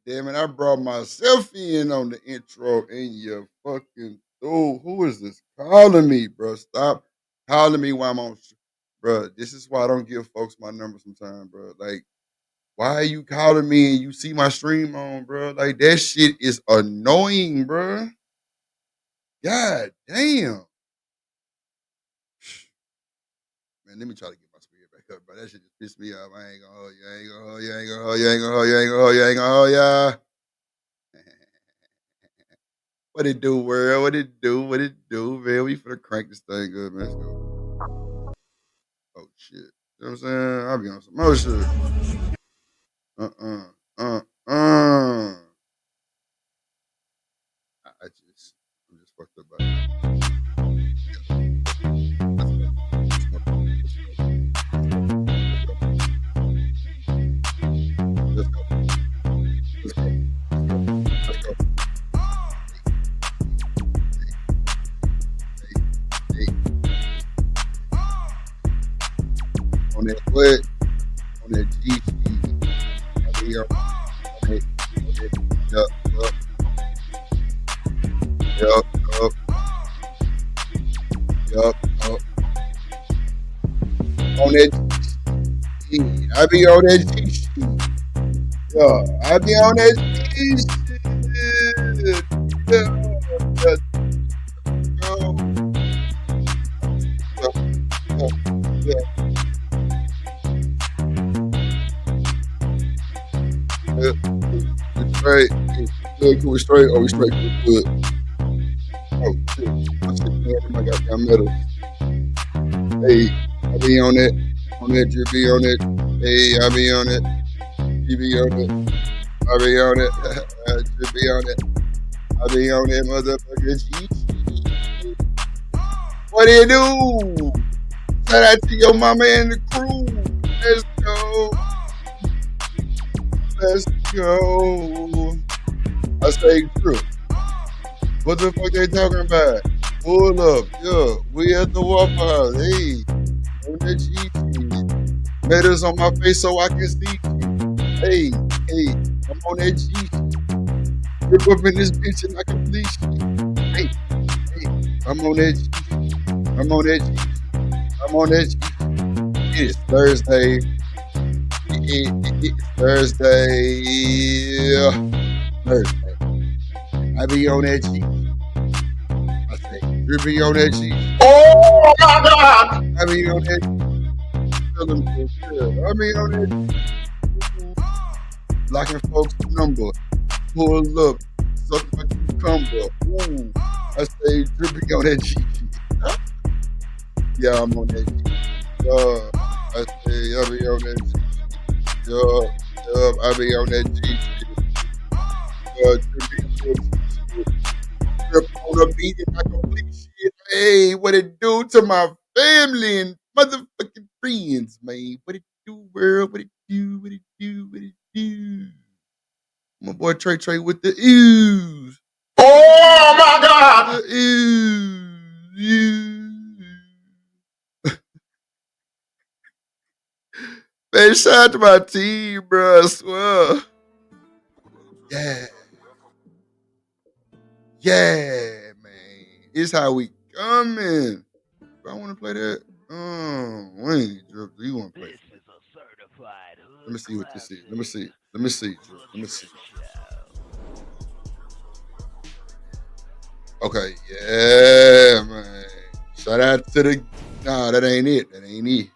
damn it, I brought myself in on the intro and you fucking dude. Who is this calling me, bro? Stop calling me while I'm on. Bro, this is why I don't give folks my number sometimes, bro. Like, why are you calling me and you see my stream on, bro? Like, that shit is annoying, bro. God damn. Man, let me try to get my spirit back up, bro. That shit just pissed me off. I ain't gonna hold you. I ain't gonna hold you. I ain't gonna hold you. I ain't gonna hold you. I ain't gonna hold you. I ain't gonna hold ya. What it do, world? What it do? What it do, man? We finna crank this thing good, man. Let's go. Oh shit. You know what I'm saying? I'll be on some more shit. Uh-uh. Uh-uh. I'm just fucked up by it. Let's go. Let's go. Let's go. Hey, on that what? On that G. I be on that. Yup, yup, yup, yup, yup. On that G. I be on that G shit. Yeah, I be on that G shit. Yeah, yeah, yeah, it's straight. Good, cool, straight. Oh, we straight, good. Oh, shit. I stick in my goddamn medal. Hey, I be on it. On it, you be on it. Hey, I be on it. You be on it. I be on it. You be on it. I be on it, motherfucker. What do you do? Shout out to your mama and the crew. Let's go. Let's go. I say true. What the fuck they talking about? Pull up. Yeah, we at the Waffle House. Hey, on that G. Letters on my face so I can see. Hey, I'm on that G. Rip up in this bitch and I can bleach shit. Hey, I'm on that G. I'm on that G. I'm on that G. It's Thursday. It's Thursday. Thursday. I be on that G. I say, you be on that G. Oh my God! I be on that G. I be on that G. Blocking folks' number. Pull up. Suck my cucumber. Ooh. I say, dripping on that G. Yeah, I'm on that G. I say, I be on that G. I be on that G. Drip on a beat and I complete shit. Hey, what it do to my family and motherfucking friends, man? What it do, world? What it do? What it do? What it do? My boy Trey with the ooze. Oh my God! The ooze. Man, shout out to my team, bro. I swear. Yeah. Yeah, man. It's how we coming. I want to play that. Wayne, Drip, do you want to play? Let me see what this is. Let me see. Let me see, Drip. Let me see. Okay, yeah, man. Shout out to the. Nah, that ain't it. That ain't it.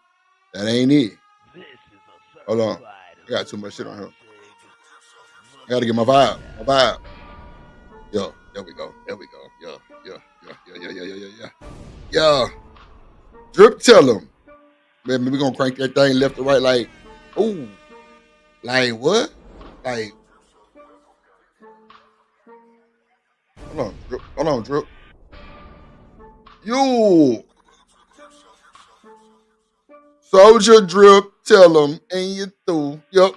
That ain't it. Hold on. I got too much shit on here. I gotta get my vibe. My vibe. Yo, there we go. There we go. Yeah. Yeah. Drip, tell him. Man, we gonna crank that thing left to right like, ooh. Like what? Like, hold on, Drip. You. Soldier Drip, tell him, and you through. Yup.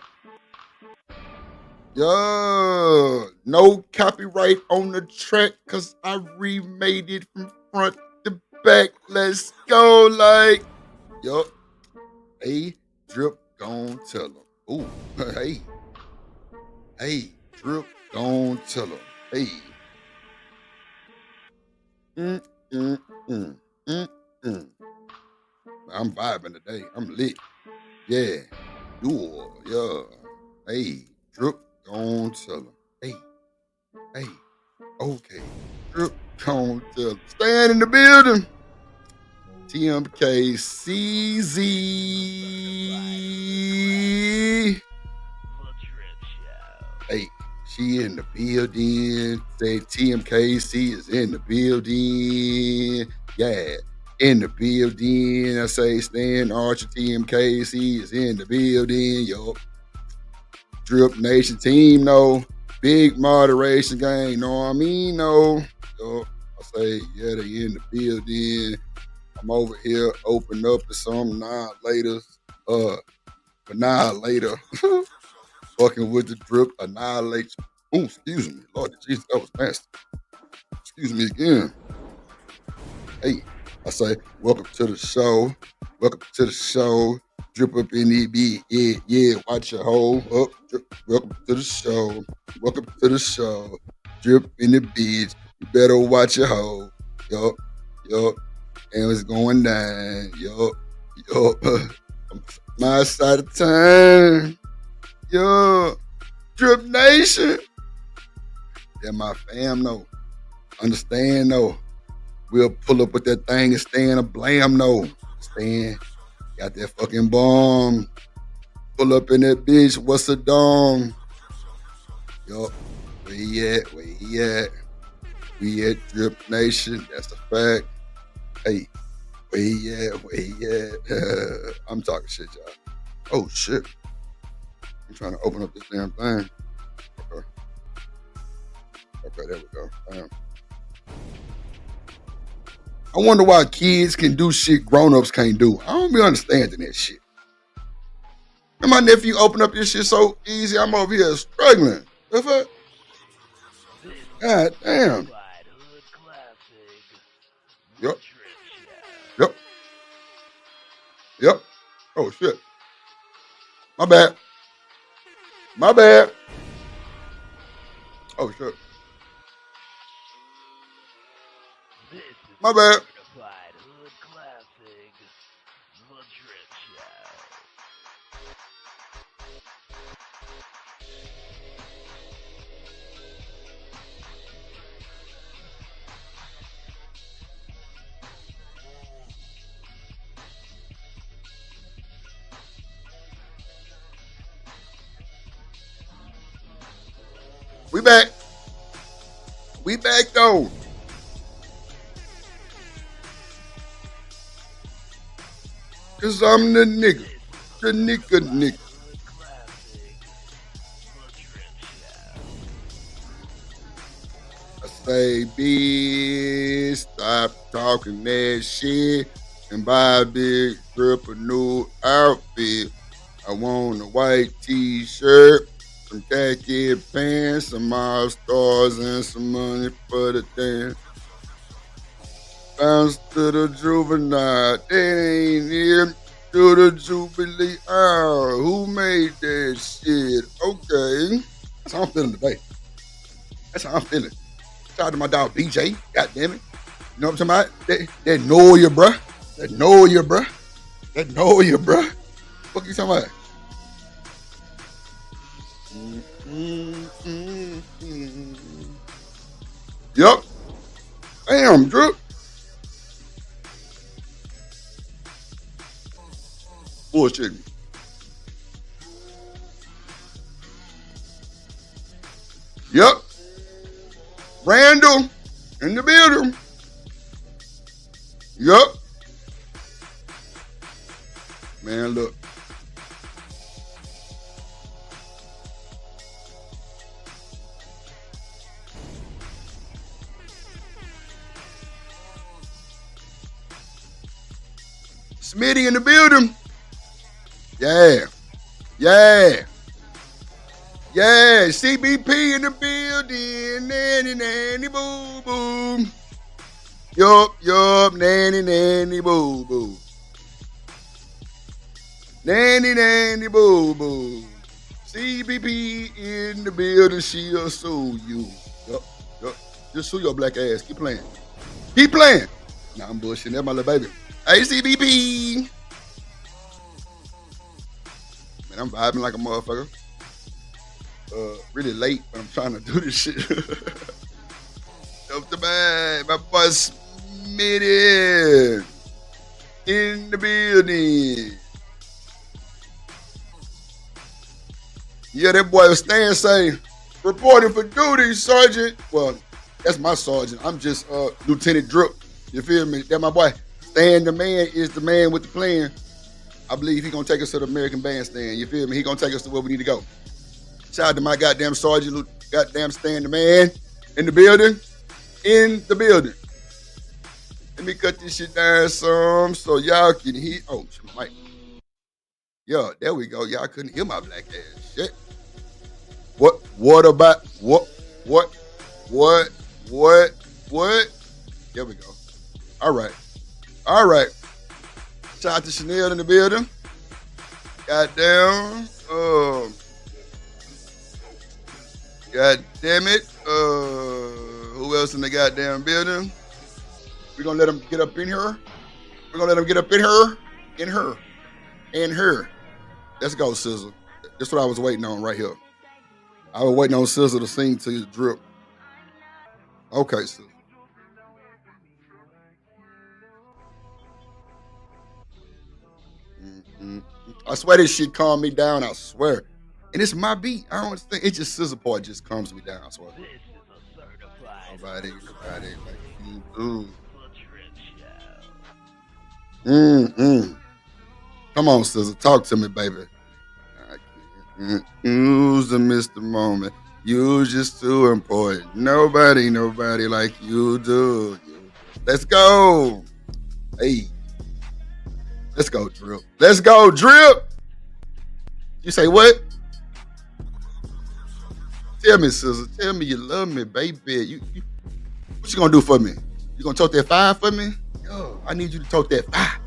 Yeah. No copyright on the track, cause I remade it from front to back. Let's go, like. Yup. Hey, Drip, gon' tell him. Ooh, hey. Drip, don't tell him. Hey. Mm, mm, mm, mm, mm. I'm vibing today. I'm lit. Yeah. Yeah. Hey. Drip, don't tell him. Hey. Hey. Okay. Drip, don't tell him. Stand in the building. TMKCZ. Hey, she in the building. Say TMKC is in the building. Yeah, in the building. I say Stan Archer TMKC is in the building. Yo, Drip Nation team, no. Big moderation gang, know what I mean? No. Yo, I say, yeah, they in the building. I'm over here, open up to some annihilators. Annihilator. Fucking with the drip, annihilate. Oh, excuse me. Lord Jesus, that was nasty. Excuse me again. Hey, I say, welcome to the show. Welcome to the show. Drip up in the beat. Yeah. Watch your hole up. Drip. Welcome to the show. Welcome to the show. Drip in the beach. You better watch your hole. Yup. And it's going down. Yup. My side of town. Yo. Drip Nation. Yeah, my fam know. Understand though. We'll pull up with that thing and stand a blam no. Stand. Got that fucking bomb. Pull up in that bitch. What's a dome? Yup. Where he at? We at Drip Nation. That's a fact. Hey. Where he at? I'm talking shit, y'all. Oh shit. I'm trying to open up this damn thing. Okay, there we go. I wonder why kids can do shit grown-ups can't do. I don't be understanding that shit. And my nephew opened up this shit so easy, I'm over here struggling. The fuck? God damn. Yep. Oh shit. My bad. Oh shit. My bad. We back though. Cause I'm the nigga. Nigga. I say, bitch, stop talking that shit and buy a big drip a new outfit. I want a white t-shirt, some khaki pants, some Mars stars, and some money for the dance. Bounce to the juvenile, they ain't here to the jubilee hour. Who made that shit? Okay. That's how I'm feeling today. Shout out to my dog BJ. God damn it. You know what I'm talking about? That know you, bruh. That know you, bruh. What you talking about? Yup. Damn, Drip. Bullshit. Yup. Randall in the building. Yup. Man, look. Smitty in the building. Yeah. CBP in the building. Nanny, boo, boo. Yup, nanny, boo, boo. Nanny, boo, boo. CBP in the building, she'll sue you. Yup. Just sue your black ass. Keep playing. Keep playing. Nah, I'm bullshitting. That's my little baby. Hey, CBP. Man, I'm vibing like a motherfucker. Really late, but I'm trying to do this shit. Up the bag. My boy Smitty in the building. Yeah, that boy was staying say, reporting for duty, Sergeant. Well, that's my sergeant. I'm just Lieutenant Drip. You feel me? That my boy. Stan the man is the man with the plan. I believe he gonna take us to the American Bandstand. You feel me? He gonna take us to where we need to go. Shout out to my goddamn sergeant, goddamn Stan the man in the building. In the building. Let me cut this shit down some so y'all can hear. Oh, Mike. Yeah, there we go. Y'all couldn't hear my black ass. Shit. What about what? There we go. All right. Shout out to Chanel in the building. Goddamn. God damn it. Who else in the goddamn building? We're gonna let them get up in here. In her. Let's go, Sizzle. That's what I was waiting on right here. I was waiting on Sizzle to sing to his drip. Okay, Sizzle. I swear this shit calmed me down, I swear. And it's my beat. I don't understand. It just Sizzle part just calms me down, I swear. This is a certified Nobody like you do. Come on, Sizzle. Talk to me, baby. I can't use the Mr. Moment. You just too important. Nobody like you do. Let's go. Hey. Let's go, Drip. You say what? Tell me, Sizzle. Tell me you love me, baby. What you gonna do for me? You gonna tote that 5 for me? Yo, I need you to tote that 5.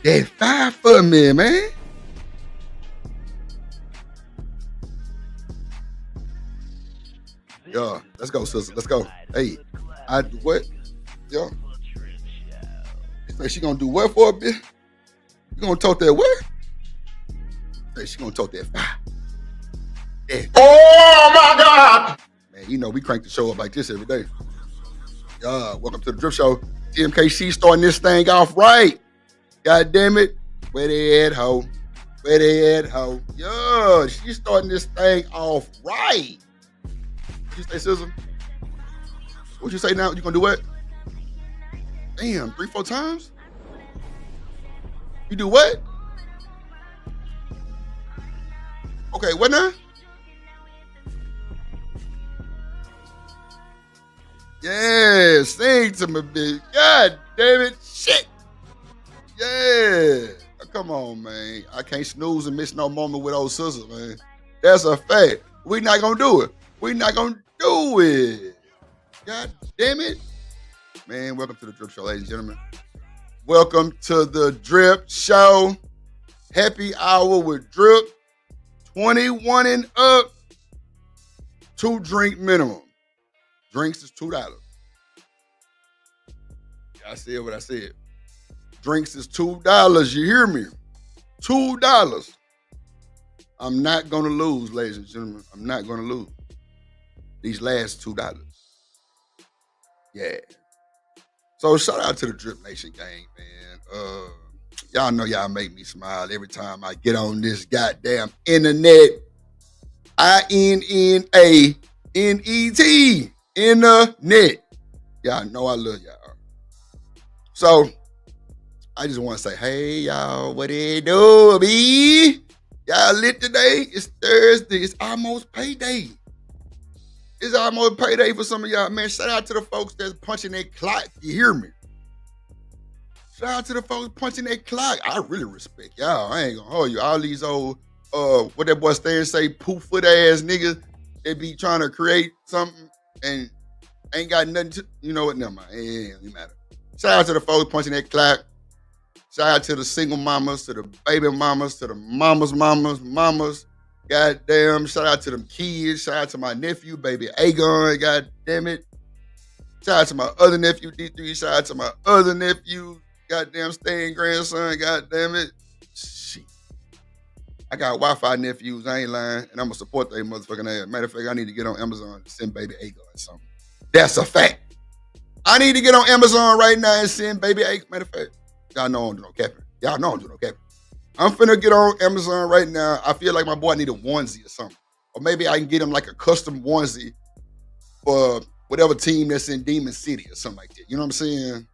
That 5 for me, man. Yo, let's go, Sizzle. Let's go. Hey, what? Yo. She gonna do what for a bit? You gonna tote that what? Hey, she gonna tote that 5. Yeah. Oh my God! Man, you know we crank the show up like this every day. Welcome to the Drip Show. TMKC starting this thing off right. God damn it. Where they at, ho? Yo, she's starting this thing off right. What you say, Sizzle? What you say now? You gonna do what? Damn, 3-4 times? You do what? Okay, what now? Yeah, sing to me, bitch. God damn it. Shit. Yeah. Come on, man. I can't snooze and miss no moment with old Sizzle, man. That's a fact. We not gonna do it. God damn it. Man, welcome to the Drip Show, ladies and gentlemen. Welcome to the Drip Show. Happy hour with Drip. 21 and up. 2 drink minimum. Drinks is $2. I said what I said. Drinks is $2. You hear me? $2. I'm not gonna lose, ladies and gentlemen. I'm not gonna lose. These last $2. Yeah. So shout out to the Drip Nation gang, man. Y'all know y'all make me smile every time I get on this goddamn internet. INNANET. In the net. Y'all know I love y'all. So, I just want to say, hey, y'all, what it do, B? Y'all lit today? It's Thursday. It's almost payday. It's almost payday for some of y'all. Man, shout out to the folks that's punching that clock. You hear me? Shout out to the folks punching that clock. I really respect y'all. I ain't gonna hold you. All these old, what that boy Stan say, poof foot ass niggas, they be trying to create something and ain't got nothing to, you know what, never mind. It don't matter. Shout out to the folks punching that clock. Shout out to the single mamas, to the baby mamas, to the mamas, Goddamn, shout out to them kids. Shout out to my nephew, baby Agon. God damn it. Shout out to my other nephew, D3. Shout out to my other nephew, goddamn staying grandson. God damn it. Shit. I got Wi-Fi nephews. I ain't lying. And I'm going to support their motherfucking ass. Matter of fact, I need to get on Amazon and send baby Agon something. That's a fact. I need to get on Amazon right now and send baby Agon. Matter of fact, y'all know I don't do no capping. Y'all know I don't do no capping. I'm finna get on Amazon right now. I feel like my boy need a onesie or something. Or maybe I can get him like a custom onesie for whatever team that's in Demon City or something like that. You know what I'm saying?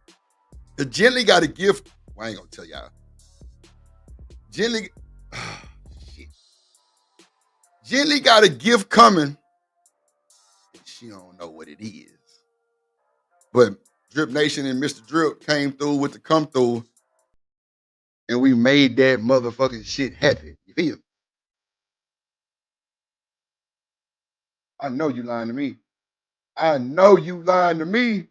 The Gently got a gift. Well, I ain't gonna tell y'all. Gently, shit. Gently got a gift coming. She don't know what it is. But Drip Nation and Mr. Drip came through with the come through. And we made that motherfucking shit happen. You feel? I know you lying to me. I know you lying to me.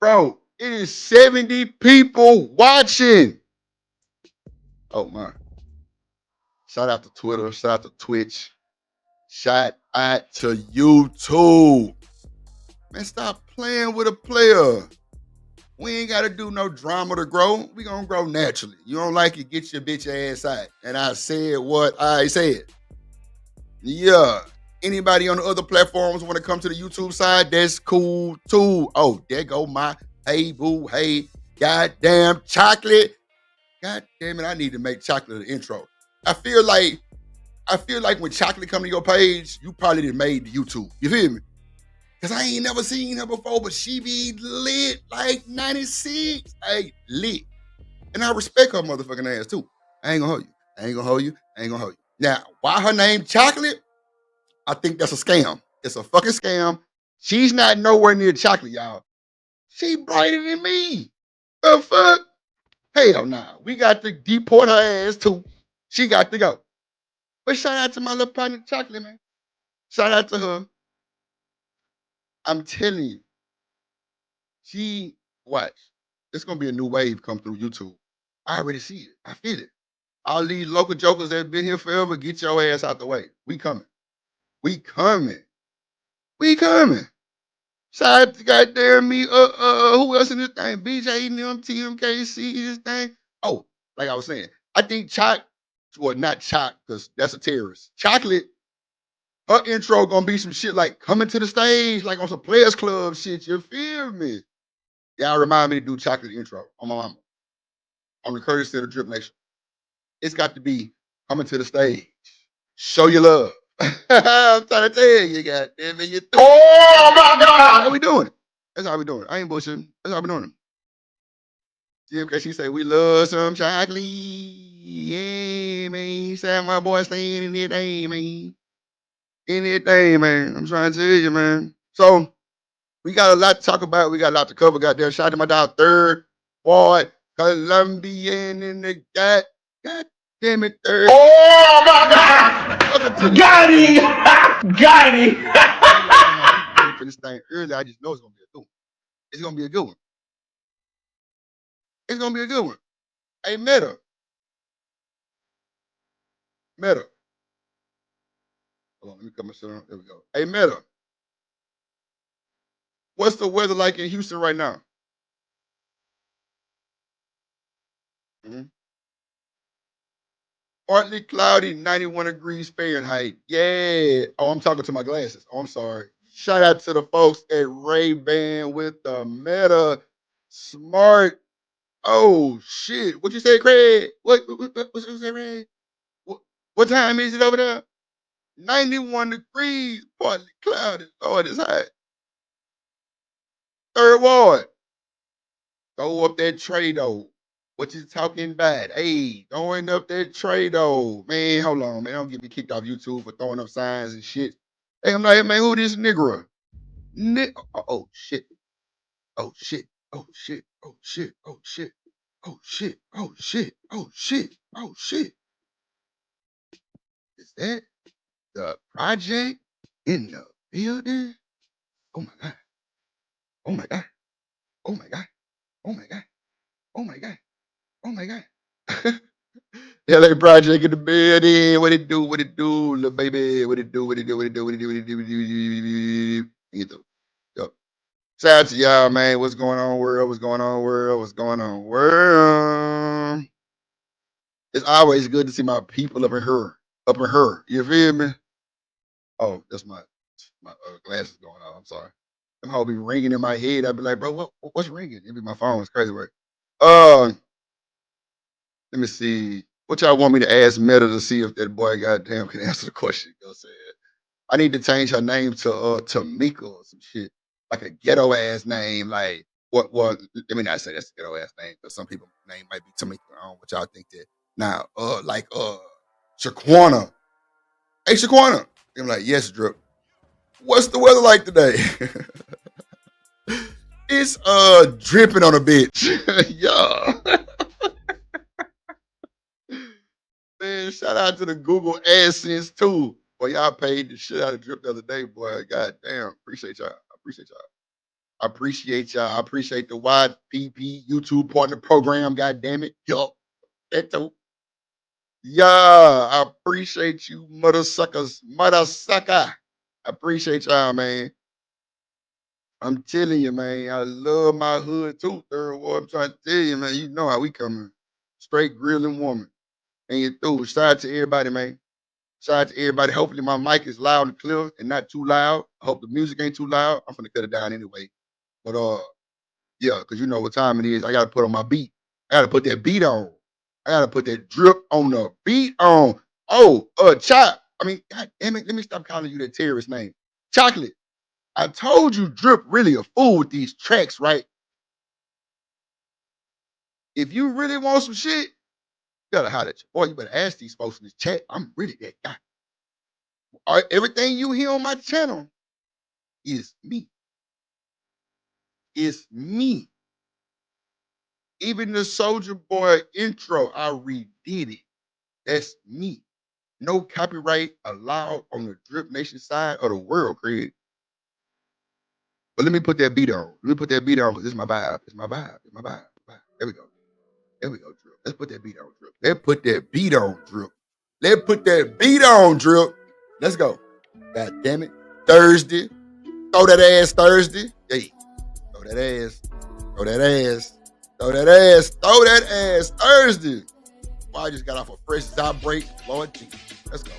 Bro, it is 70 people watching. Oh my. Shout out to Twitter. Shout out to Twitch. Shout out to YouTube. Man, stop playing with a player. We ain't got to do no drama to grow. We gonna grow naturally. You don't like it, get your bitch ass out. And I said what I said. Yeah. Anybody on the other platforms want to come to the YouTube side, that's cool too. Oh, there go my hey boo, hey, goddamn chocolate. God damn it, I need to make chocolate the intro. I feel like when chocolate come to your page, you probably done made the YouTube. You feel me? Cause I ain't never seen her before, but she be lit like 96. Hey, lit. And I respect her motherfucking ass too. I ain't gonna hold you. I ain't gonna hold you. I ain't gonna hold you. Now, why her name Chocolate? I think that's a scam. It's a fucking scam. She's not nowhere near chocolate, y'all. She brighter than me. The fuck? Hell nah. We got to deport her ass too. She got to go. But shout out to my little partner Chocolate, man. Shout out to her. I'm telling you, she watch. It's gonna be a new wave come through YouTube. I already see it. I feel it. All these local jokers that been here forever, get your ass out the way. We coming. We coming. We coming. Shout out to goddamn me. Who else in this thing? BJ and them, TMKC, this thing. Oh, like I was saying, I think not Choc, because that's a terrorist. Chocolate, her intro gonna be some shit like coming to the stage, like on some Players Club shit. You feel me? Y'all remind me to do Chocolate intro on my mama. On the Curtis Center Drip Nation. It's got to be coming to the stage. Show your love. I'm trying to tell you, goddamn it, you. Oh my How God! we doing it? That's how we doing it. I ain't bullshitting. That's how we doing it. TMK, she say we love some chocolate. Yeah, man. Said my boy staying in that thing, man. In that thing, man. I'm trying to tell you, man. So we got a lot to talk about. We got a lot to cover. Goddamn, shout out to my dog, Third Ward, Colombian in the God damn it, Third. Oh my God! Got him! Got him! I know some of my people came for this thing earlier. I just know it's gonna be a good one. It's gonna be a good one. It's gonna be a good one. Hey, Meta. Hold on, let me cut my shit on. There we go. Hey, Meta. What's the weather like in Houston right now? Mhm. Partly cloudy, 91 degrees Fahrenheit. Yeah. Oh, I'm talking to my glasses. Oh, I'm sorry. Shout out to the folks at Ray-Ban with the Meta Smart. Oh, shit. What you say, Craig? What you say, Craig? What time is it over there? 91 degrees, partly cloudy. Oh, it is hot. Third ward. Throw up that tray though. What you talking about? Hey, throwing up that tray though. Man, hold on, man. Don't get me kicked off YouTube for throwing up signs and shit. Hey, I'm like, man, who this nigga? Oh shit. Oh shit. Oh shit. Oh shit. Oh shit. Oh shit. Oh shit. Oh shit. Oh shit. Is that the project in the building? Oh my god. Oh my god. Oh my god. Oh my god. Oh my god. Oh my god. LA Project in the building. What it do? What it do, little baby? What it do? What it do? What it do? What it do? What it do? What it do? You do. Yo. Shout out to y'all, man. What's going on, world? What's going on, world? What's going on, world? It's always good to see my people up in her. Up in her. You feel me? Oh, that's my glasses going off. I'm sorry. Them whole be ringing in my head. I'd be like, bro, what's ringing? It be my phone. It's crazy work. Uh, let me see. What y'all want me to ask Meta to see if that boy goddamn can answer the question? You know what I'm saying? I need to change her name to Tamika or some shit. Like a ghetto ass name. Like what let me not say that's a ghetto ass name, because some people's name might be Tamika. I don't know what y'all think that. Now, like Shaquana. Hey Shaquana. I'm like, yes, Drip. What's the weather like today? It's dripping on a bitch. Yeah. Man, shout out to the Google AdSense too. Boy, y'all paid the shit out of Drip the other day, boy. God damn. Appreciate y'all. I appreciate y'all. I appreciate y'all. I appreciate the YPP YouTube partner program. God damn it. Yup. That too. Yeah. I appreciate you, mother suckers. Mother sucker. I appreciate y'all, man. I'm telling you, man. I love my hood too, third ward. I'm trying to tell you, man. You know how we coming. Straight grilling woman. And you through. Shout out to everybody, man. Shout out to everybody. Hopefully my mic is loud and clear and not too loud. I hope the music ain't too loud. I'm gonna cut it down anyway. But yeah, because you know what time it is. I gotta put on my beat. I gotta put that beat on. I gotta put that drip on the beat on. Oh, Chop. I mean, God damn it, let me stop calling you that terrorist name. Chocolate. I told you Drip really a fool with these tracks, right? If you really want some shit, you gotta holler at you. Boy, you better ask these folks in this chat. I'm really that guy. Everything you hear on my channel is me. It's me. Even the Soldier Boy intro, I redid it. That's me. No copyright allowed on the Drip Nation side of the world, Craig. But let me put that beat on. Let me put that beat on because this is my vibe. It's my vibe. It's my vibe. There we go. There we go, Drip. Let's put that beat on, Drip. Let's put that beat on, Drip. Let's put that beat on, Drip. Let's go. God damn it. Thursday. Throw that ass Thursday. Hey, throw that ass. Throw that ass. Throw that ass. Throw that ass Thursday. Well, I just got off a fresh Zop break. Lord Jesus. Let's go.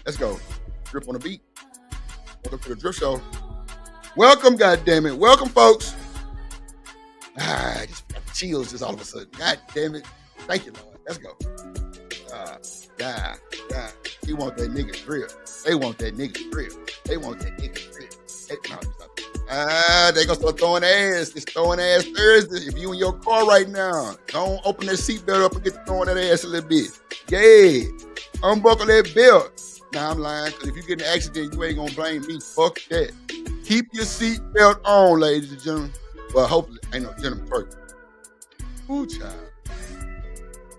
Let's go. Drip on the beat. Welcome to the Drip Show. Welcome, goddammit. Welcome, folks. I just got chills just all of a sudden. God damn it. Thank you, Lord. Let's go. Yeah. He want that nigga drip. They want that nigga drip. They want that nigga drip. They gonna start throwing ass. It's throwing ass Thursday. If you in your car right now, don't open that seatbelt up and get to throwing that ass a little bit. Yeah. Unbuckle that belt. Nah, I'm lying, because if you get in an accident, you ain't gonna blame me. Fuck that. Keep your seatbelt on, ladies and gentlemen. Well, hopefully, ain't no gentleman twerking. Ooh, child.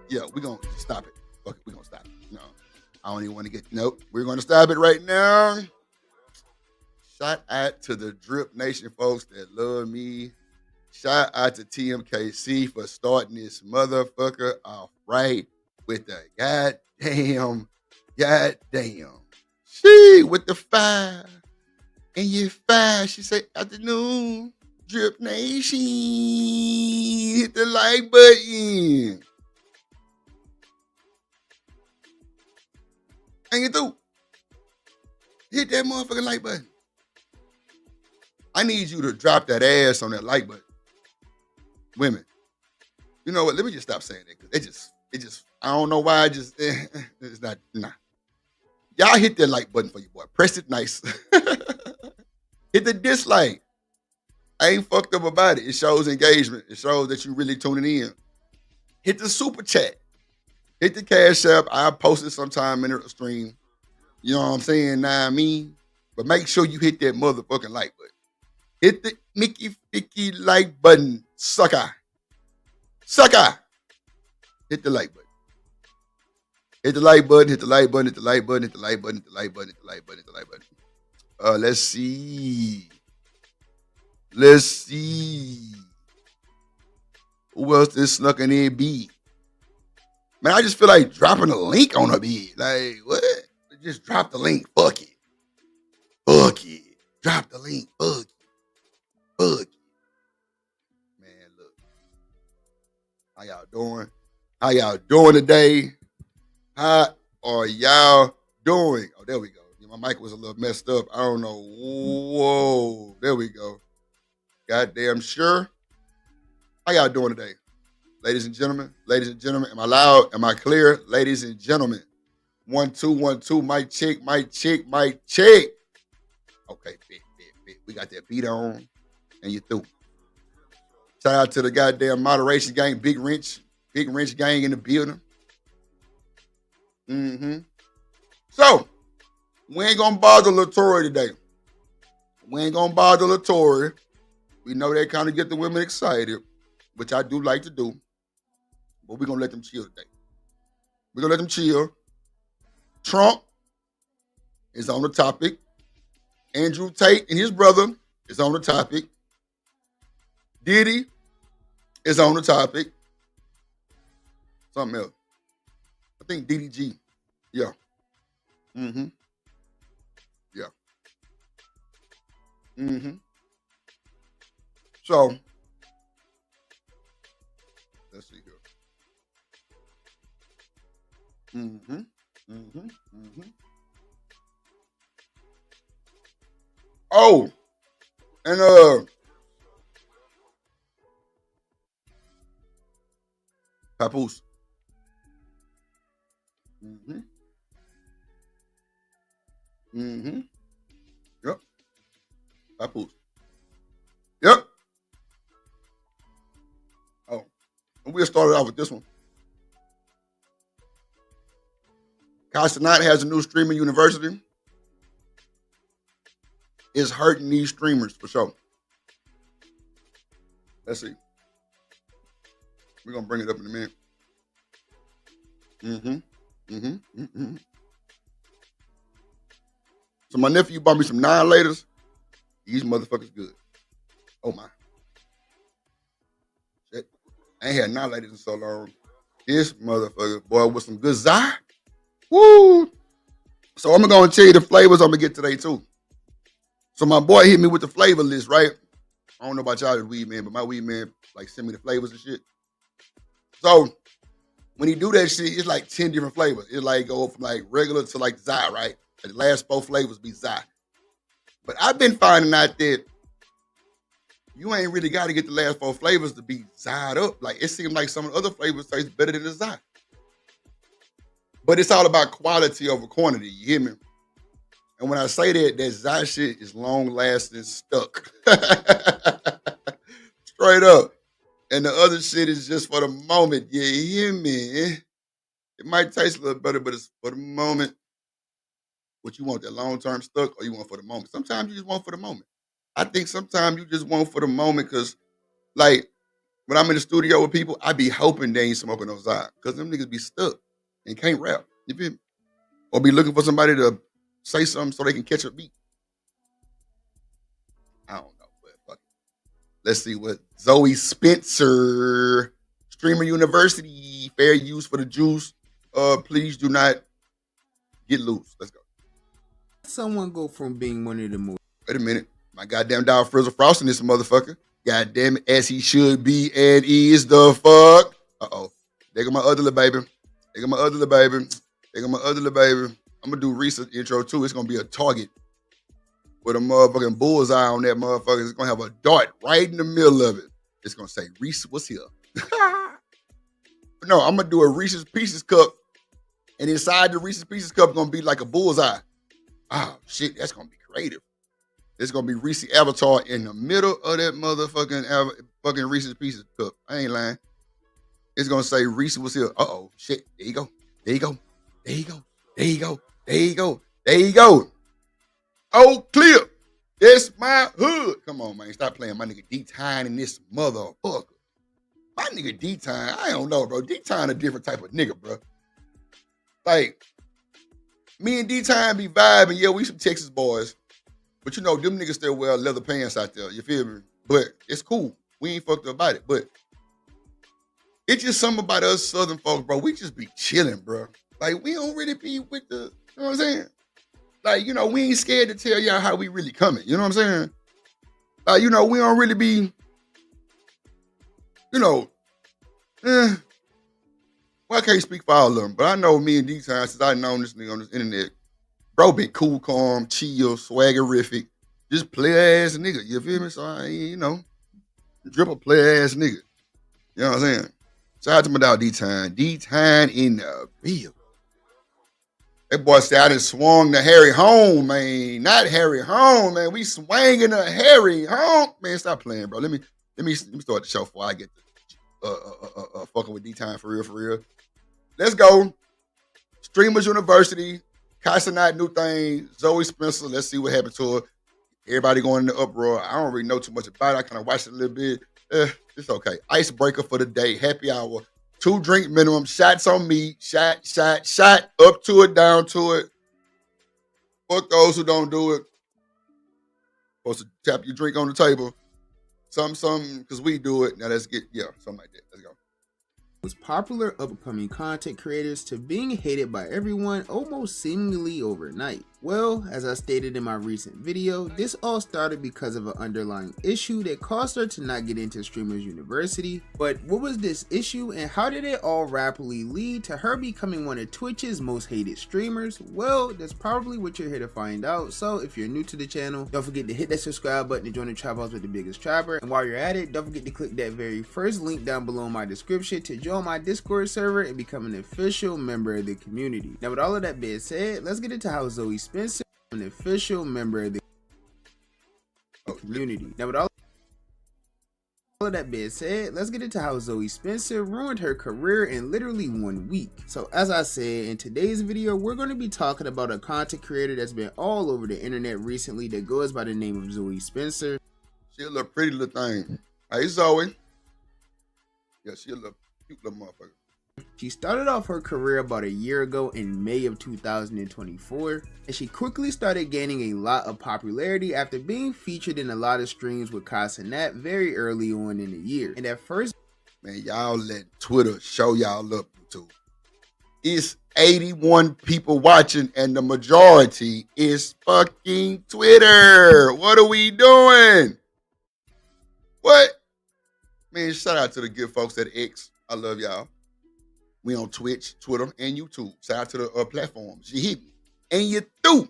Yeah, we're gonna stop it. Fuck it, we're gonna stop it. No, I don't even want to get, nope. We're gonna stop it right now. Shout out to the Drip Nation folks that love me. Shout out to TMKC for starting this motherfucker off right with the goddamn. She with the fire. And you fire. She say, afternoon, Drip Nation. Hit the like button. And you through. Hit that motherfucking like button. I need you to drop that ass on that like button. Women. You know what? Let me just stop saying that, because it just, I don't know why it's not, nah. Y'all hit that like button for your boy. Press it nice. Hit the dislike. I ain't fucked up about it. It shows engagement. It shows that you really tuning in. Hit the super chat. Hit the Cash App. I'll post it sometime in the stream. You know what I'm saying? Nah, I mean. But make sure you hit that motherfucking like button. Hit the Mickey Ficky like button. Sucker. Hit the like button. Hit the like button, hit the like button, hit the like button, hit the like button, hit the like button, hit the like button, hit the like button. Let's see. Who else this snuck in there be? Man, I just feel like dropping a link on a beat. Like, what? Just drop the link. Fuck it. Fuck it. Drop the link. Fuck it. Fuck it. Man, look. How y'all doing? How y'all doing today? How are y'all doing? Oh, there we go. My mic was a little messed up. I don't know. Whoa. There we go. Goddamn sure. How y'all doing today? Ladies and gentlemen, am I loud? Am I clear? Ladies and gentlemen, 1 2 1 2. Mic check. Okay, fit. We got that beat on, and you through. Shout out to the goddamn moderation gang, Big Wrench gang in the building. So, we ain't gonna bother Latory today. We know they kind of get the women excited, which I do like to do. But we're going to let them chill today. We're going to let them chill. Trump is on the topic. Andrew Tate and his brother is on the topic. Diddy is on the topic. Something else. I think DDG. Yeah. Yeah. So, let's see here. Oh, and Papoose. Yep. Papoose. Yep. Oh, and we'll start it off with this one. Castanat has a new streaming university. It's hurting these streamers for sure. Let's see. We're gonna bring it up in a minute. So my nephew bought me some 9-laters. These motherfuckers good. Oh my. Shit. I ain't had 9-laters in so long. This motherfucker, boy, with some good Zai. Woo! So I'm gonna tell you the flavors I'm gonna get today too. So my boy hit me with the flavor list, right? I don't know about y'all, weed man, but my weed man like send me the flavors and shit. So when he do that shit, it's like 10 different flavors. It like go from like regular to like Zai, right? And the last 4 flavors be Zai. But I've been finding out that you ain't really got to get the last 4 flavors to be Zai'd up. Like it seems like some of the other flavors taste better than the Zai. But it's all about quality over quantity, you hear me? And when I say that Zai shit is long-lasting stuck. Straight up. And the other shit is just for the moment, you hear me? It might taste a little better, but it's for the moment. What you want, that long-term stuck, or you want for the moment? Sometimes you just want for the moment. I think sometimes you just want for the moment because, like, when I'm in the studio with people, I be hoping they ain't smoking no Zai because them niggas be stuck and can't rap. You feel me? Or be looking for somebody to say something so they can catch a beat. I don't know, but fuck it. Let's see what Zoe Spencer, Streamer University, fair use for the juice. Please do not get loose. Let's go. Someone go from being one of the most. Wait a minute. My goddamn dog Frizzle Frost in this motherfucker. Goddamn it, as he should be and is the fuck. Uh-oh. There go my other little baby. I'm gonna do Reese's intro too. It's gonna be a target with a motherfucking bullseye on that motherfucker. It's gonna have a dart right in the middle of it. It's gonna say Reese was here. No, I'm gonna do a Reese's Pieces cup, and inside the Reese's Pieces cup gonna be like a bullseye. Oh shit, that's gonna be creative. It's gonna be Reese Avatar in the middle of that motherfucking Reese's Pieces cup. I ain't lying. It's gonna say Reese was here. Uh-oh, shit. There you go. Oh, clear. It's my hood. Come on, man. Stop playing my nigga D-Time in this motherfucker. My nigga D-Time, I don't know, bro. D-Time a different type of nigga, bro. Like, me and D-Time be vibing. Yeah, we some Texas boys. But you know, them niggas still wear leather pants out there. You feel me? But it's cool. We ain't fucked up about it. But It's just something about us Southern folks, bro. We just be chilling, bro. Like, we don't really be with the, you know what I'm saying? Like, we ain't scared to tell y'all how we really coming. You know what I'm saying? Like, we don't really be, well, I can't speak for all of them, but I know me and these times, since I've known this nigga on this internet, bro been cool, calm, chill, swaggerific, just play ass nigga. You feel me? So I ain't, dribble play ass nigga. You know what I'm saying? Shout out to my dog D-Time. D-Time in the field. That boy said I done swung the Harry home, man. Not Harry home, man. We swanging the Harry home. Man, stop playing, bro. Let me start the show before I get to fucking with D-Time for real. Let's go. Streamers University. Casanat new thing. Zoe Spencer. Let's see what happened to her. Everybody going in the uproar. I don't really know too much about it. I kind of watched it a little bit. It's okay. Icebreaker for the day. Happy hour. 2 drink minimum. Shots on me. Shot. Up to it, down to it. Fuck those who don't do it. Supposed to tap your drink on the table. Something, because we do it. Now let's get, something like that. Let's go. Was popular upcoming content creators to being hated by everyone almost seemingly overnight. Well, as I stated in my recent video, this all started because of an underlying issue that caused her to not get into Streamers University. But what was this issue and how did it all rapidly lead to her becoming one of Twitch's most hated streamers? Well, that's probably what you're here to find out. So if you're new to the channel, don't forget to hit that subscribe button to join the Trap House with the biggest trapper. And while you're at it, don't forget to click that very first link down below in my description to join my Discord server and become an official member of the community. Now with all of that being said, let's get into how Zoe Spencer, an official member of the community. Now with all of that being said, let's get into how Zoe Spencer ruined her career in literally 1 week. So as I said, in today's video, we're going to be talking about a content creator that's been all over the internet recently that goes by the name of Zoe Spencer. She a little pretty little thing. Hey, Zoe. Yeah, she a little cute little motherfucker. She started off her career about a year ago in May of 2024, and she quickly started gaining a lot of popularity after being featured in a lot of streams with Casanat very early on in the year. And at first, man, y'all let Twitter show y'all up to. It's 81 people watching, and the majority is fucking Twitter. What are we doing? What? Man, shout out to the good folks at X. I love y'all. We on Twitch, Twitter, and YouTube. Shout out to the platforms. You hit me. And you through.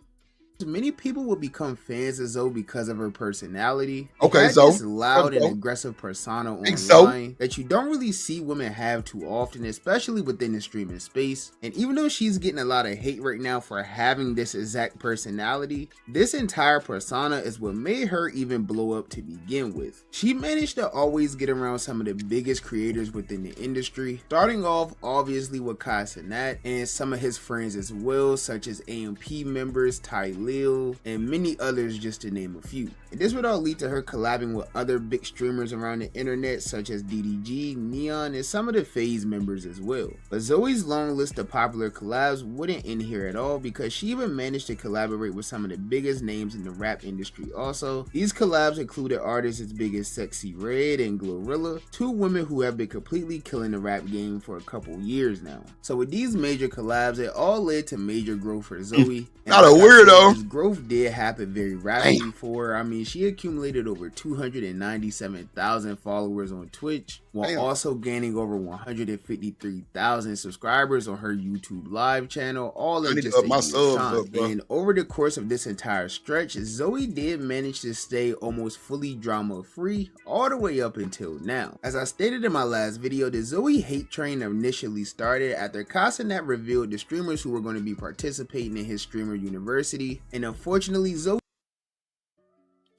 Many people will become fans of Zoe because of her personality. Okay, so this loud and aggressive persona online that you don't really see women have too often, especially within the streaming space. And even though she's getting a lot of hate right now for having this exact personality, this entire persona is what made her even blow up to begin with. She managed to always get around some of the biggest creators within the industry, starting off obviously with Casanat and some of his friends as well, such as AMP members, Tate, and many others, just to name a few. And this would all lead to her collabing with other big streamers around the internet such as Diddy, Neon, and some of the FaZe members as well. But Zoe's long list of popular collabs wouldn't end here at all, because she even managed to collaborate with some of the biggest names in the rap industry also. These collabs included artists as big as Sexy Red and Glorilla, 2 women who have been completely killing the rap game for a couple years now. So with these major collabs, it all led to major growth for Zoe. Not a weirdo. This growth did happen very rapidly for her. I mean, she accumulated over 297,000 followers on Twitch, while also gaining over 153,000 subscribers on her YouTube live channel, all in just a year's time. And over the course of this entire stretch, Zoe did manage to stay almost fully drama free all the way up until now. As I stated in my last video, the Zoe hate train initially started after Casanat revealed the streamers who were going to be participating in his Streamer University, and unfortunately Zoe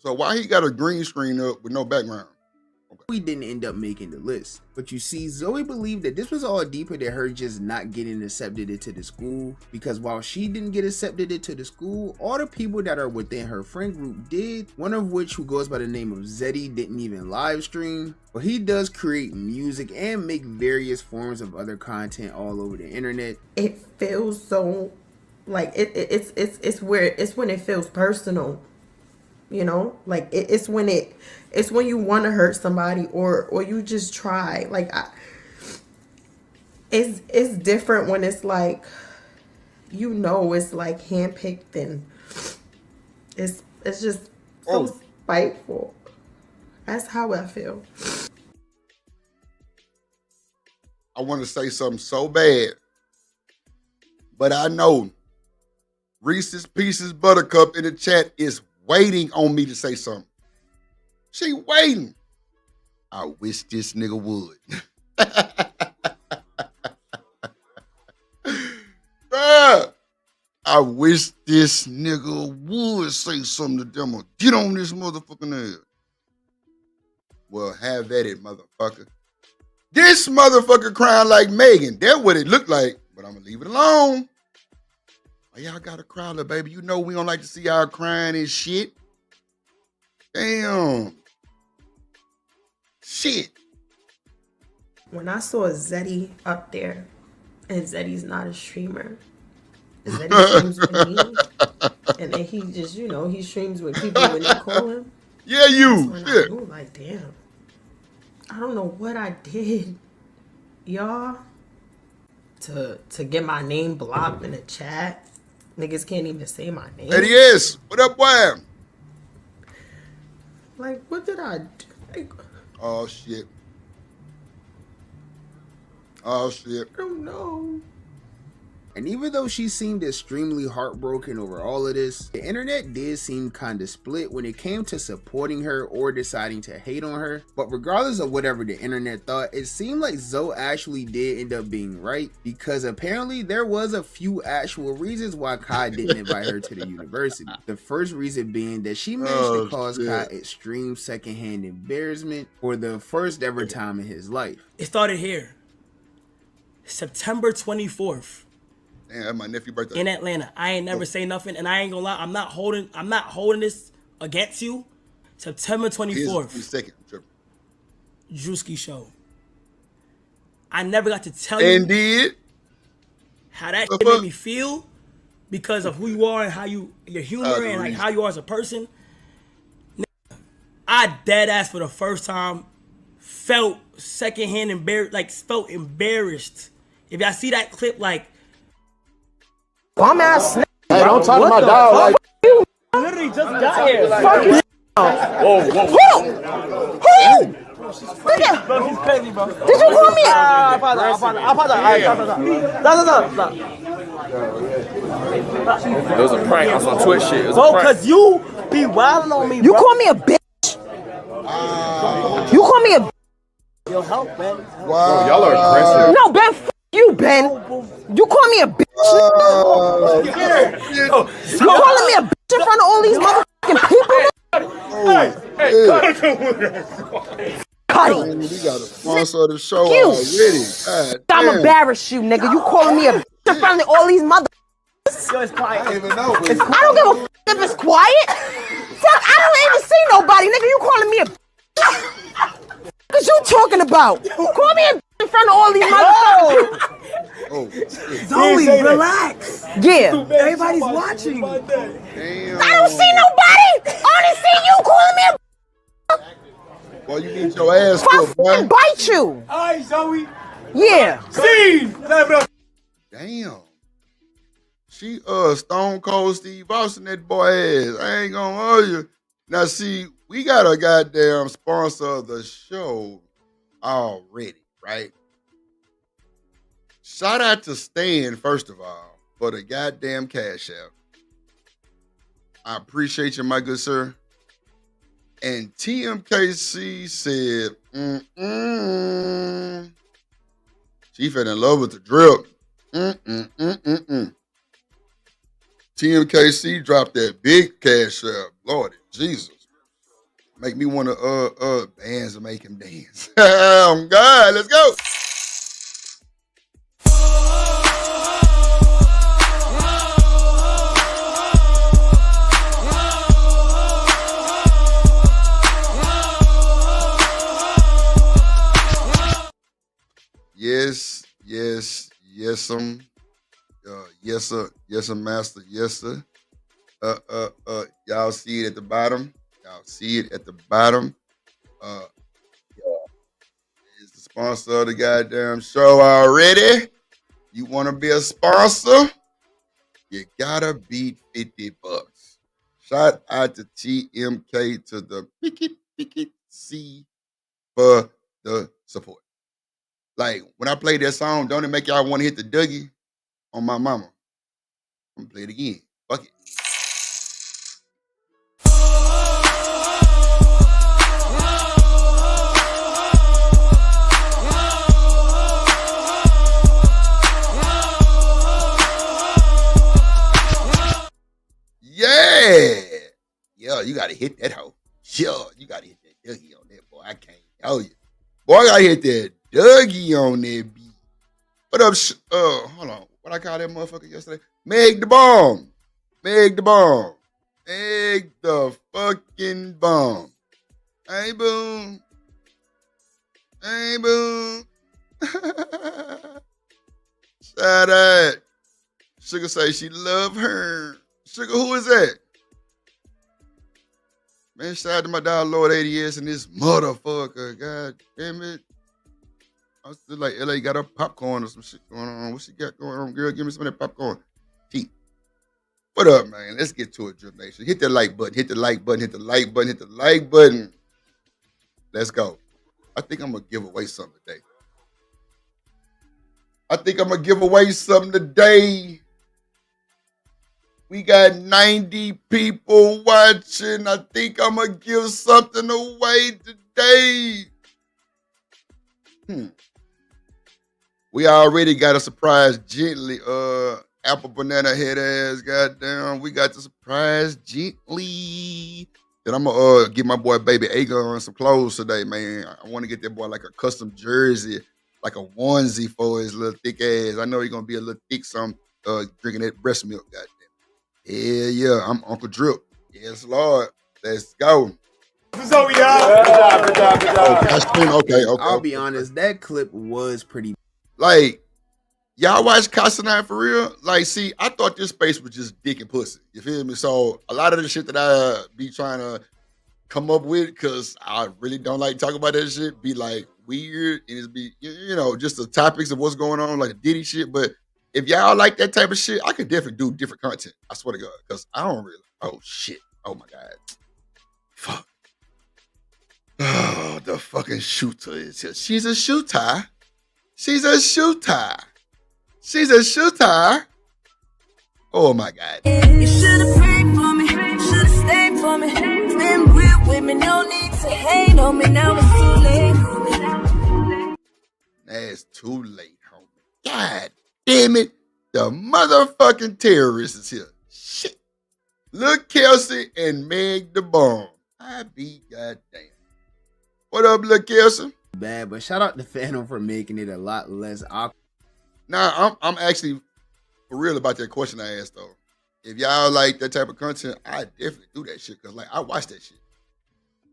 why he got a green screen up with no background? We didn't end up making the list. But you see, Zoe believed that this was all deeper than her just not getting accepted into the school, because while she didn't get accepted into the school, all the people that are within her friend group did, one of which, who goes by the name of Zeddy, didn't even live stream. But he does create music and make various forms of other content all over the internet. It feels so like it's when it feels personal. You know, like it's when you want to hurt somebody or you just try. Like it's different when it's like, you know, it's like handpicked, and it's just so spiteful. That's how I feel. I want to say something so bad, but I know Reese's Pieces Buttercup in the chat is waiting on me to say something. She waiting. I wish this nigga would. Bruh, I wish this nigga would say something to them or get on this motherfucking ass. Well, have at it, motherfucker. This motherfucker crying like Megan. That's what it looked like, but I'm gonna leave it alone. Oh, y'all got a crowd, baby. You know we don't like to see y'all crying and shit. Damn. Shit. When I saw Zeddy up there, and Zeddy's not a streamer, Zeddy streams with me, and then he just, you know, he streams with people when they call him. Yeah, you. That's when I knew, like, damn. I don't know what I did, y'all, to get my name blocked in the chat. Niggas can't even say my name. There he is. What up, boy? Like, what did I do? Like, oh, shit. Oh, shit. I don't know. And even though she seemed extremely heartbroken over all of this, the internet did seem kinda split when it came to supporting her or deciding to hate on her. But regardless of whatever the internet thought, it seemed like Zoe actually did end up being right, because apparently there was a few actual reasons why Kai didn't invite her to the university. The first reason being that she managed to cause Kai extreme secondhand embarrassment for the first ever time in his life. It started here. September 24th. Damn, that's my nephew's birthday. In Atlanta. I ain't never say nothing, and I ain't gonna lie, I'm not holding this against you. September 24th. Second. Drewski show. I never got to tell you Indeed. how that shit made me feel because of who you are and how your humor and like how you are as a person. I dead ass for the first time felt secondhand felt embarrassed. If y'all see that clip, like, bum ass snake. Hey, don't talk to my dog like you literally just got here. Fuck you. Whoa. Who you? Bro, he's crazy, bro. Did you call me? I apologize. It was a prank on some Twitch shit. Bro, cause you be wilding on me, You bro. call me a bitch? You call me a bitch? Yo, help, man. Wow. Y'all are aggressive. No, Ben, you, Ben. You call me a bitch? You calling me a bitch in front of all these motherfucking people? Cuddy. We got a sponsor of the show already. I'm embarrassed you, nigga. You calling me a bitch in front of all these motherfuckers? Yo, it's quiet. I don't even know. I don't give a f if it's quiet. Fuck, I don't even see nobody, nigga. You calling me a bitch? What you talking about? Call me a bitch in front of all these motherfuckers. Zoe, relax. Yeah. Everybody's watching. Damn. I don't see nobody. I only see you calling me a bitch. Boy, you need your ass Fuck, killed, boy. bite you. All right, Zoe. Yeah. Steve. Damn. She Stone Cold Steve Austin that boy ass. I ain't gonna argue. Now see, we got a goddamn sponsor of the show already, right? Shout out to Stan, first of all, for the goddamn cash out. I appreciate you, my good sir. And TMKC said, she fell in love with the drip. TMKC dropped that big cash out. Lord Jesus. Make me want to bands to make him dance. Oh God, let's go. Yes, yes, master, yes, sir. Y'all see it at the bottom. Y'all see it at the bottom. Is the sponsor of the goddamn show already. You want to be a sponsor? You gotta beat $50. Shout out to TMK to the Picket C for the support. Like when I play that song, don't it make y'all want to hit the Dougie on my mama? I'm gonna play it again. Fuck it. Yeah, you gotta hit that hoe. Sure, you gotta hit that Dougie on that, boy. I can't tell you. Boy, I gotta hit that Dougie on that beat. What up? Hold on. What I call that motherfucker yesterday? Meg the Bomb. Meg the Bomb. Meg the fucking bomb. Hey, boom. Hey, boom. Shout out. Sugar say she love her. Sugar, who is that? Man, shout out to my dog Lord 80S and this motherfucker. God damn it. I still like LA got her popcorn or some shit going on. What she got going on, girl? Give me some of that popcorn. Tate. What up, man? Let's get to it, Drip Nation. Hit that like button. Hit the like button. Hit the like button. Hit the like button. Let's go. I think I'm going to give away something today. We got 90 people watching. I think I'm going to give something away today. We already got a surprise gently. Apple banana head ass, goddamn. We got the surprise gently. Then I'm going to get my boy Baby Agon some clothes today, man. I want to get that boy like a custom jersey, like a onesie for his little thick ass. I know he's going to be a little thick some drinking that breast milk, goddamn. Yeah, I'm Uncle Drip. Yes, Lord. Let's go. So we are. Good job. Okay. I'll be honest, that clip was pretty. Like, y'all watch Casanine for real? Like, see, I thought this space was just dick and pussy. You feel me? So a lot of the shit that I be trying to come up with, because I really don't like talking about that shit, be like weird and it's be, just the topics of what's going on, like the Diddy shit. But if y'all like that type of shit, I could definitely do different content. I swear to God, because I don't really. Oh shit! Oh my God! Fuck! Oh, the fucking shooter is here. She's a shooter. Oh my God! You should have prayed for me. You should have stayed for me. Been real with me. No need to hate on me. Now it's too late. It's too late, homie. God damn it. The motherfucking terrorist is here. Shit. Look, Kelsey and Meg the Bomb. I be goddamn. What up, look, Kelsey? Bad, but shout out to Phantom for making it a lot less awkward. Nah, I'm actually for real about that question I asked, though. If y'all like that type of content, I definitely do that shit, because, like, I watch that shit.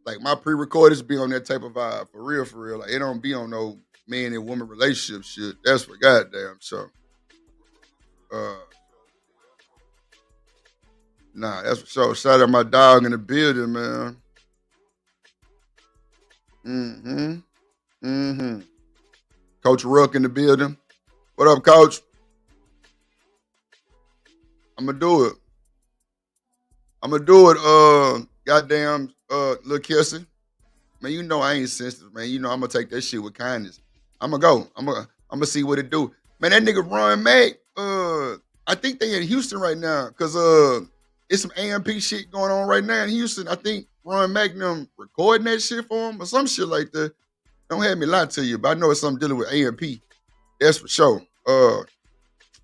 Like, my pre-recordeds be on that type of vibe, for real. Like, it don't be on no man and woman relationship shit. That's for goddamn sure. Nah, that's for sure. Shout out my dog in the building, man. Coach Rook in the building. What up, Coach? I'm gonna do it. Goddamn, Lil Kelsey. Man, you know I ain't sensitive, man. You know I'm gonna take that shit with kindness. I'm gonna go. I'm gonna see what it do. Man, that nigga Ron Mac, I think they in Houston right now, because it's some AMP shit going on right now in Houston. I think Ron Mac them recording that shit for him or some shit like that. Don't have me lie to you, but I know it's something dealing with AMP. That's for sure.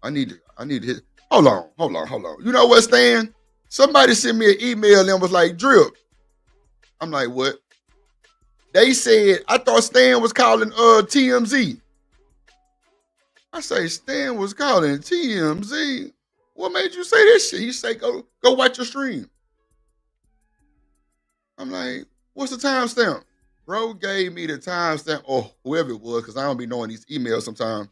I need to hit. Hold on. You know what, Stan? Somebody sent me an email and was like, Drip. I'm like, what? They said, I thought Stan was calling TMZ. I say, Stan was calling TMZ. What made you say this shit? He say, go watch your stream. I'm like, what's the timestamp? Bro gave me the timestamp, or whoever it was, because I don't be knowing these emails sometimes.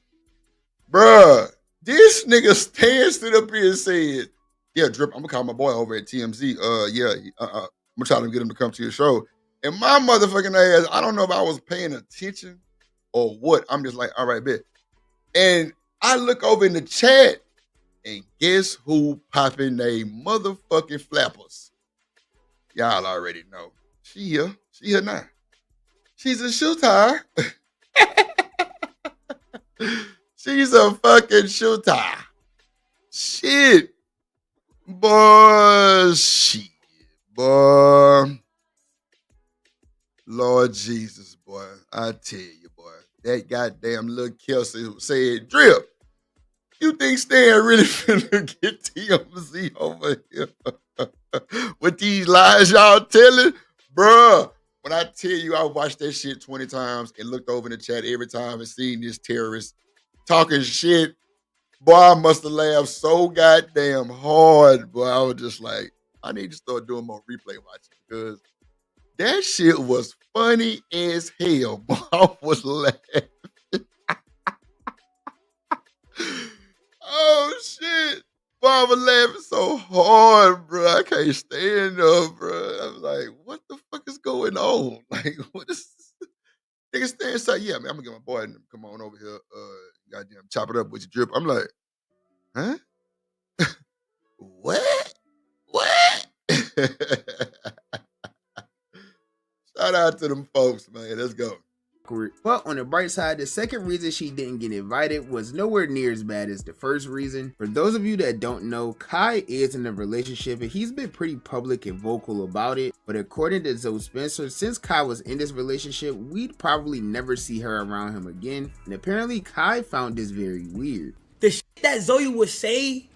Bruh, this nigga Stan stood up here and said, yeah, Drip, I'm gonna call my boy over at TMZ. I'm gonna try to get him to come to your show. And my motherfucking ass, I don't know if I was paying attention or what. I'm just like, all right, bet. And I look over in the chat, and guess who popping they motherfucking flappers? Y'all already know. She here now. She's a shooter. She's a fucking shooter. Shit. Boy, shit. Boy. Lord Jesus, boy. I tell you, boy. That goddamn little Kelsey said, Drip, you think Stan really finna get TMZ over here with these lies y'all telling? Bruh, when I tell you I watched that shit 20 times and looked over in the chat every time and seen this terrorist talking shit, boy, I must have laughed so goddamn hard, boy. I was just like, I need to start doing more replay watching because that shit was funny as hell, boy. I was laughing. Oh, shit. Boy, I was laughing so hard, bro. I can't stand up, bro. I was like, what the fuck is going on? Like, what is this? Nigga Stan inside, yeah, man, I'm gonna get my boy and come on over here, goddamn, chop it up with your Drip. I'm like, huh? What? What? Shout out to them folks, man. Let's go. But on the bright side, the second reason she didn't get invited was nowhere near as bad as the first reason. For those of you that don't know, Kai is in a relationship and he's been pretty public and vocal about it. But according to Zoe Spencer, since Kai was in this relationship, we'd probably never see her around him again. And apparently Kai found this very weird. The shit that Zoe would say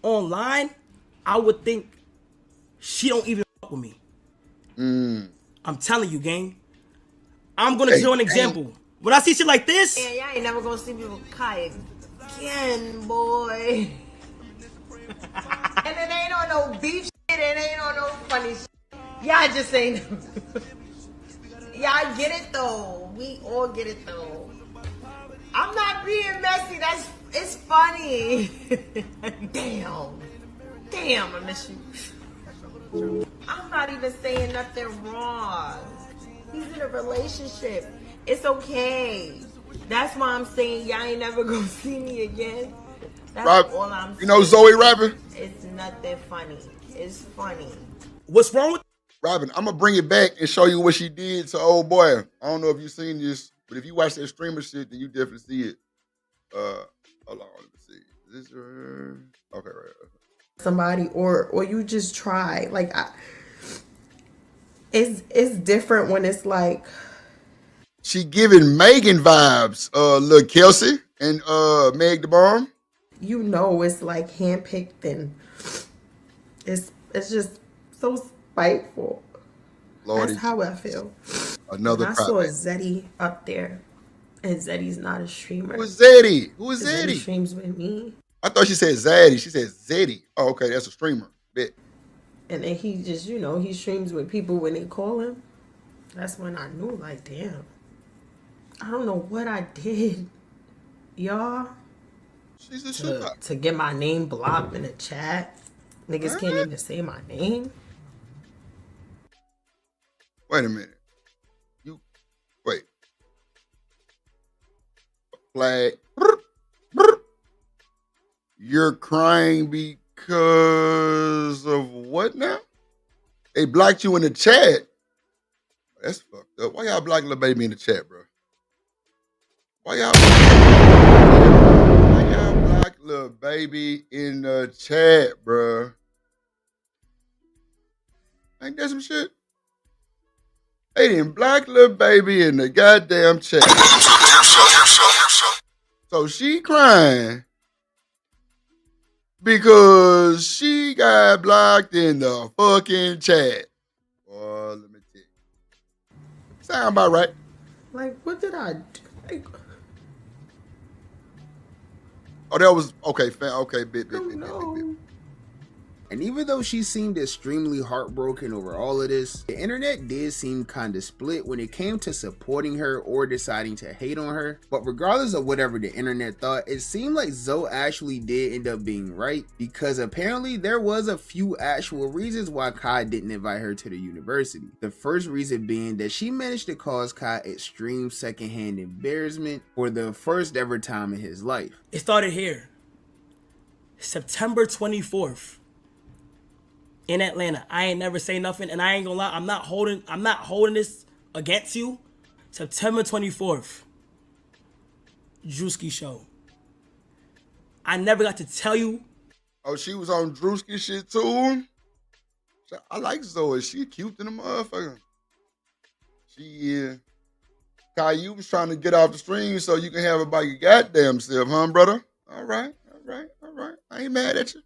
online, I would think she don't even fuck with me. I'm telling you, gang. I'm gonna show an example. When I see shit like this, yeah, y'all ain't never gonna see me with Kai again, boy. And it ain't on no beef shit, it ain't on no funny shit. Y'all just ain't. Y'all get it though. We all get it though. I'm not being messy. It's funny. Damn, I miss you. I'm not even saying nothing wrong. He's in a relationship. It's okay. That's why I'm saying y'all ain't never gonna see me again. That's all I'm saying. You know Zoe rapping? It's nothing funny. It's funny. What's wrong with Robin, I'm gonna bring it back and show you what she did to old boy. I don't know if you've seen this, but if you watch that streamer shit, then you definitely see it. Hold on, let me see. Is this her? Okay, right. Somebody or you just try. Like it's different when it's like she giving Megan vibes, little Kelsey and Meg the Bomb. You know it's like handpicked and it's just so spiteful. Lordy, that's how I feel. Another I saw Zeddy up there, and Zeddy's not a streamer. Who's Zeddy? Who is Zeddy? Zeddy streams with me. I thought she said Zaddy. She said Zeddy. Oh, okay, that's a streamer. Bet. And then he just, he streams with people when they call him. That's when I knew, like, damn. I don't know what I did, y'all. She's a shooter. To get my name blocked in the chat. Niggas can't even say my name. Wait a minute. Wait. Flag. You're crying because of what now? They blocked you in the chat. That's fucked up. Why y'all blocking the baby in the chat, bro? Why y'all block little baby in the chat, bro? Ain't that some shit? They didn't block little baby in the goddamn chat. So she crying because she got blocked in the fucking chat. Boy, let me tell you. Sound about right. Like, what did I do? Like, oh, that was okay. Okay, bit. And even though she seemed extremely heartbroken over all of this, the internet did seem kinda split when it came to supporting her or deciding to hate on her. But regardless of whatever the internet thought, it seemed like Zoe actually did end up being right, because apparently there was a few actual reasons why Kai didn't invite her to the university. The first reason being that she managed to cause Kai extreme secondhand embarrassment for the first ever time in his life. It started here. September 24th. In Atlanta. I ain't never say nothing, and I ain't gonna lie, I'm not holding this against you. September 24th. Drewski show. I never got to tell you. Oh, she was on Drewski shit too? I like Zoe. She cute than a motherfucker. Kai, you was trying to get off the stream so you can have it by your goddamn self, huh, brother? All right. I ain't mad at you.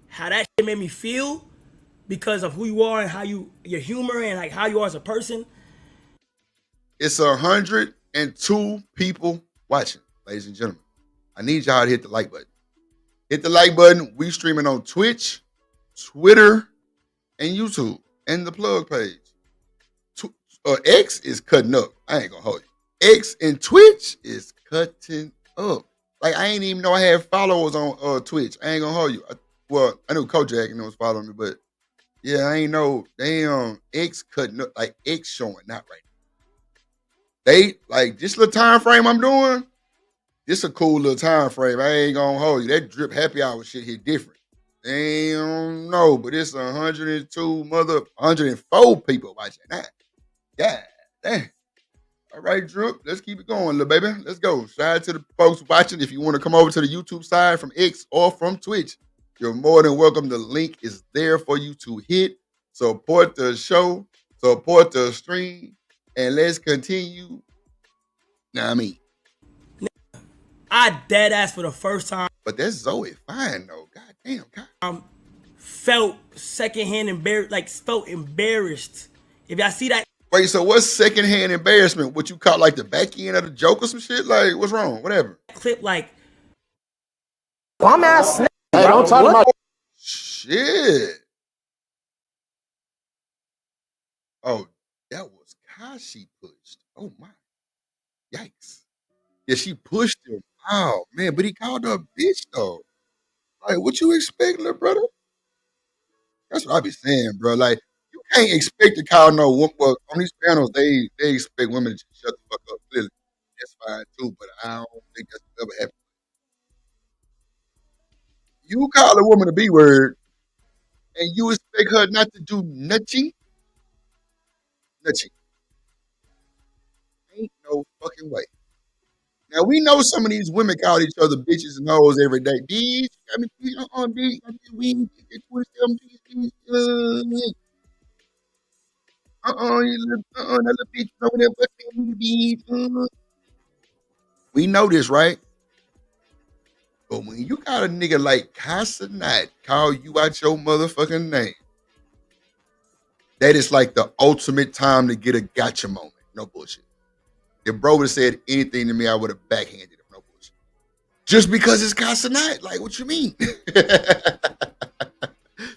How that shit made me feel because of who you are and how your humor and like how you are as a person. It's 102 people watching, ladies and gentlemen. I need y'all to hit the like button. Hit the like button. We streaming on Twitch, Twitter, and YouTube, and the plug page. X is cutting up. I ain't gonna hold you. X and Twitch is cutting up. Like, I ain't even know I had followers on Twitch. I ain't gonna hold you. I knew Kojak and was following me, but yeah, I ain't know. Damn, X cutting up, like X showing, not right now. They, like, this little time frame I'm doing, this a cool little time frame. I ain't gonna hold you. That drip happy hour shit hit different. Damn, no, but it's 104 people watching that. Yeah, damn. All right, Drip, let's keep it going, little baby. Let's go. Shout out to the folks watching. If you want to come over to the YouTube side from X or from Twitch, you're more than welcome. The link is there for you to hit. Support the show, support the stream, and let's continue. Now, I mean, I dead ass for the first time. But that's Zoe fine though. God damn, God. Felt secondhand embarrassed, like felt embarrassed. If y'all see that. Wait, so what's secondhand embarrassment? What you caught like the back end of the joke or some shit? Like, what's wrong? Whatever. Clip like. Bum ass snake. Hey, don't talk about shit. Oh, that was Kashi pushed. Oh my. Yikes. Yeah, she pushed him. Oh man, but he called her a bitch though. Like, what you expect, little brother? That's what I be saying, bro. Like, you can't expect to call no woman. Well, on these panels, they expect women to just shut the fuck up. Clearly, that's fine too. But I don't think that's ever happened. You call a woman a B word, and you expect her not to do nothing. Nothing. Ain't no fucking way. Now, we know some of these women call each other bitches and hoes every day. Bitch, I mean, bitch, we get 27 bitch. That little bitch over there, but bitch. We know this, right? But when you got a nigga like Casanat call you out your motherfucking name, that is like the ultimate time to get a gotcha moment. No bullshit. If bro would have said anything to me, I would have backhanded him. No bullshit. Just because it's Casanat. Like, what you mean?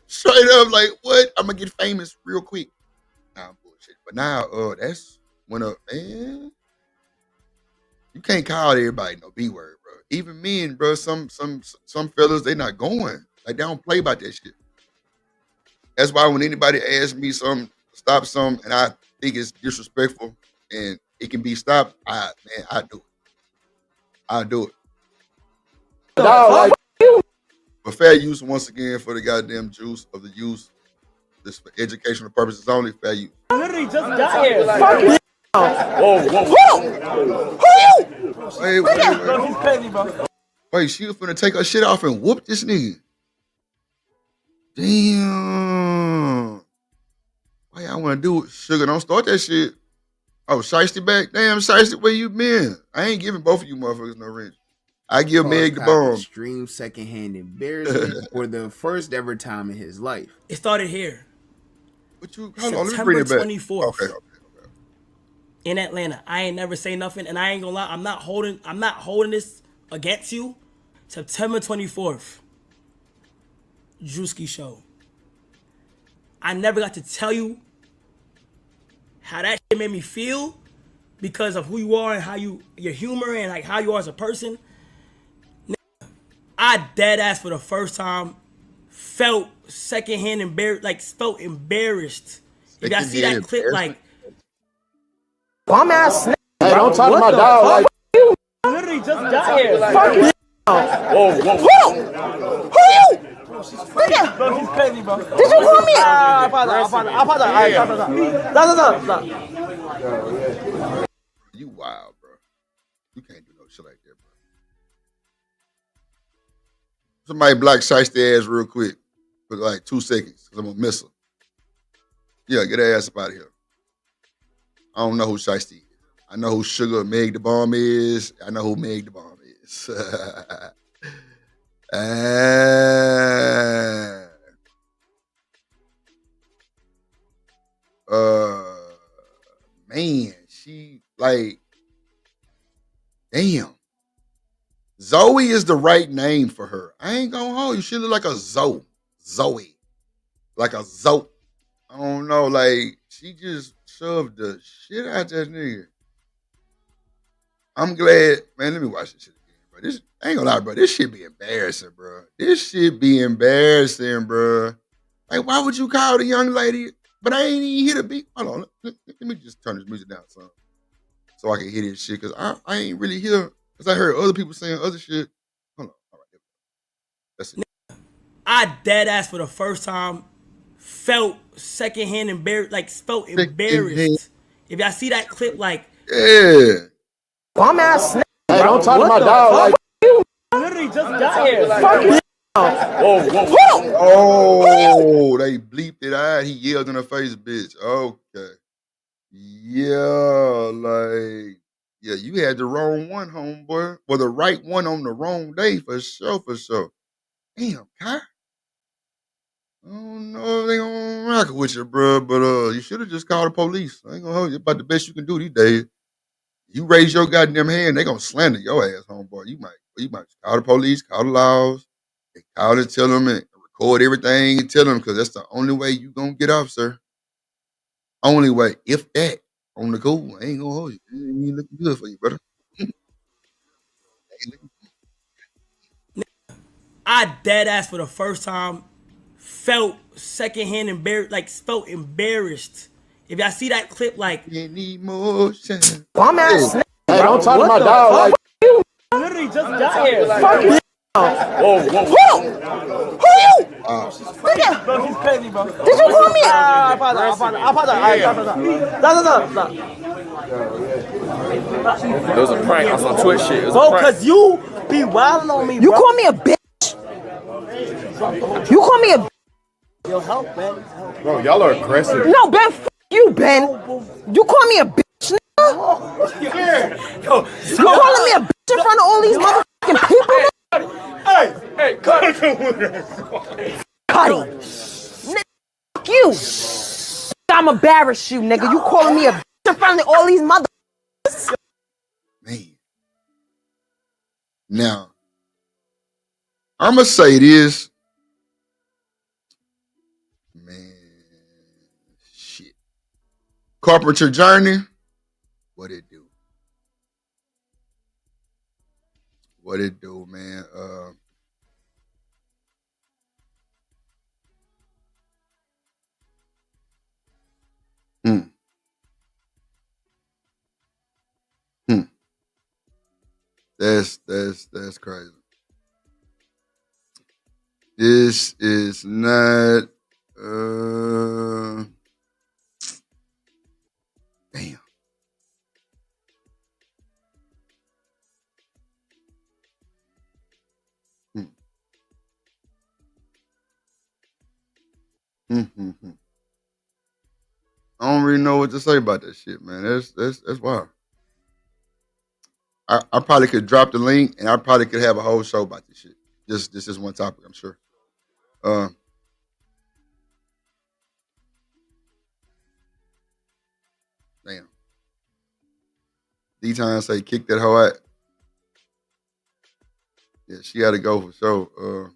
Straight up, like, what? I'm going to get famous real quick. Nah, bullshit. But now, that's when man, you can't call everybody no B word, bro. Even men, bro, some fellas, they not going. Like, they don't play about that shit. That's why when anybody asks me stop some, and I think it's disrespectful, and it can be stopped, I do it. I do it. like, But fair use, once again, for the goddamn juice of the use. This for educational purposes only, fair use. Literally just got here. Fuck you. Wait. He's crazy, bro. Wait, she was finna take her shit off and whoop this nigga. Damn. Why y'all wanna do it? Sugar, don't start that shit. Oh, Shiesty back? Damn, Shiesty, where you been? I ain't giving both of you motherfuckers no wrench. I give Meg the bomb. Extreme secondhand embarrassment for the first ever time in his life. It started here. Hold on, let me bring it back. 24th. Okay. In Atlanta. I ain't never say nothing, and I ain't gonna lie, I'm not holding this against you. September 24th. Drewski show. I never got to tell you how that shit made me feel because of who you are and how your humor and like how you are as a person. I dead ass for the first time felt secondhand embarrassed, like felt embarrassed. If I see that clip, like bum ass. Hey, don't talk to my dog like. You literally just got here. Fuck you. Whoa, whoa. Who you? Nigga. Bro, he's crazy, bro. Did you call me? I apologize. Alright, stop. You wild, bro. You can't do no shit like that, bro. Somebody block Shiesty ass real quick for like 2 seconds, because I'm gonna miss her. Yeah, get her ass up out of here. I don't know who Shiesty is. I know who Sugar Meg the Bomb is. I know who Meg the Bomb is. Man, she like, damn. Zoe is the right name for her. I ain't gonna hold you. She look like a Zoe. Zoe. Like a Zoe. I don't know. Like, she just shoved the shit out that nigga. I'm glad. Man, let me watch this shit again, bro. This, I ain't gonna lie, bro. This shit be embarrassing, bro. This shit be embarrassing, bro. Like, why would you call the young lady? But I ain't even hear the beat. Hold on. Let me just turn this music down some so I can hear this shit. Because I ain't really hear. Because I heard other people saying other shit. Hold on. All right. That's it. I dead ass for the first time felt secondhand embarrassed, like felt embarrassed. If I see that clip, like yeah. Bum ass. Hey, don't talk to my dog like. You literally just got here. Fuck you. Whoa, whoa. Oh, they bleeped it out. He yelled in her face, bitch. Okay. Yeah, like, yeah, you had the wrong one, homeboy. Well, the right one on the wrong day, for sure, for sure. Damn, Kai. I don't know if they gonna rock with you, bro, but you should have just called the police. I ain't gonna hold you. About the best you can do these days. You raise your goddamn hand, they gonna slander your ass, homeboy. You might call the police, call the laws, and call and tell them and record everything and tell them, because that's the only way you gonna get off, sir. Only way, if that, on the cool. I ain't gonna hold you. You ain't looking good for you, brother. I dead ass for the first time felt secondhand embarrassed, like felt embarrassed. If I see that clip, like any emotion. Bum ass. Hey, don't talk to my dog like. You literally just got here. Fuck you. Whoa, whoa. Who you? Nigga. Bro, he's crazy, bro. Did you call me? I apologize. Alright, stop. It was a prank on some Twitch shit. It was Bro, a prank. cause you be wilding on me, You bro. call me a bitch? You call me a bitch? Yo, help, man. Bro, y'all are aggressive. No, Ben, f you, Ben. You call me a bitch, nigga? Yo, You calling me a bitch in front of all these motherfucking people, nigga? hey, cut it. Cuddy. Nigga, fuck you. I'ma embarrass you, nigga. You calling me a bitch in front of all these motherfuckers? Man. Now, I'ma say this. Man, shit. Carpenter Journey, what it do? What it do, man? That's crazy. This is not damn. I don't really know what to say about that shit, man. That's wild. I probably could drop the link, and I probably could have a whole show about this shit. This is one topic, I'm sure. Damn. D-Time say kick that hoe out. Yeah, she had to go for sure.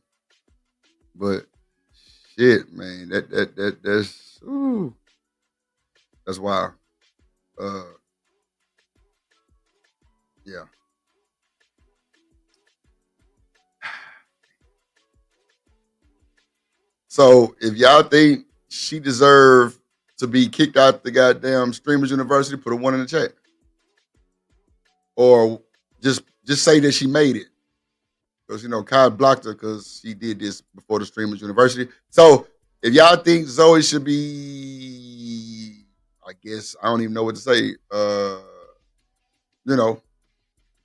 But Shit, man. That's wild. Uh, yeah. So if y'all think she deserved to be kicked out the goddamn Streamers University, put a one in the chat, or just say that she made it, because Kai blocked her because she did this before the Streamers University. So if y'all think Zoe should be, I guess I don't even know what to say. You know,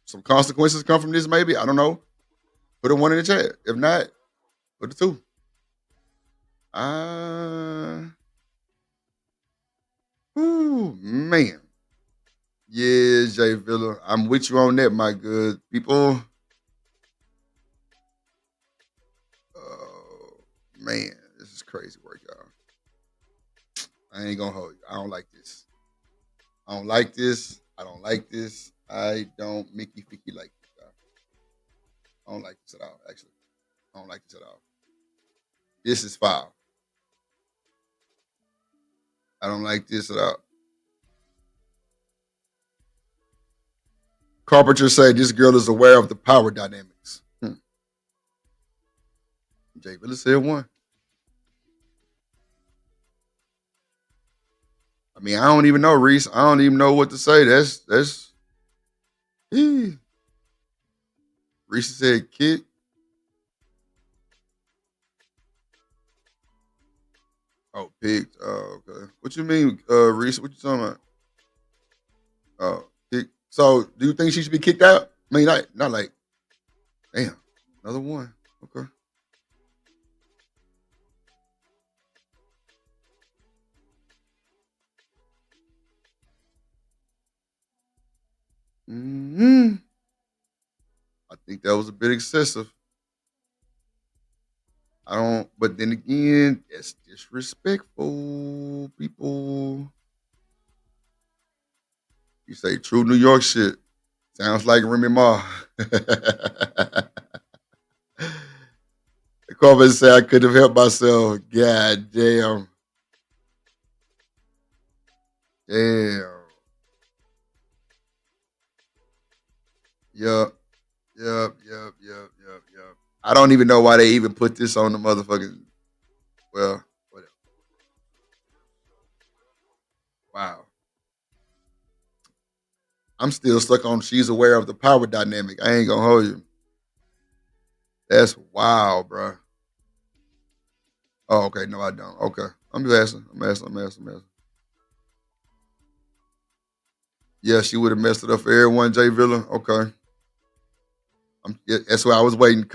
some consequences come from this. Maybe I don't know. Put a one in the chat. If not, put a two. Ooh, man. Yeah, Jay Villa. I'm with you on that, my good people. Oh, man. This is crazy work, y'all. I ain't gonna hold you. I don't like this. I don't like this. I don't like this. I don't Mickey Ficky like this, y'all. I don't like this at all, actually. I don't like this at all. This is foul. I don't like this at all. Carpenter said this girl is aware of the power dynamics. Jay Villa said one. I mean, I don't even know, Reese. I don't even know what to say. That's. Reese said kick. Oh, picked. Oh, okay. What you mean, Reese? What you talking about? Oh, kick. So, do you think she should be kicked out? I mean, not like, damn, another one. Okay. I think that was a bit excessive. I don't, but then again, it's disrespectful, people. You say true New York shit. Sounds like Remy Ma. The comment say I could have helped myself. God damn. Damn. Yup. I don't even know why they even put this on the motherfucking. Well, whatever. Wow. I'm still stuck on she's aware of the power dynamic. I ain't gonna hold you. That's wild, bro. Oh, okay. No, I don't. Okay. I'm just asking. I'm asking. Yeah, she would have messed it up for everyone, Jay Villa. Okay. That's why I was waiting.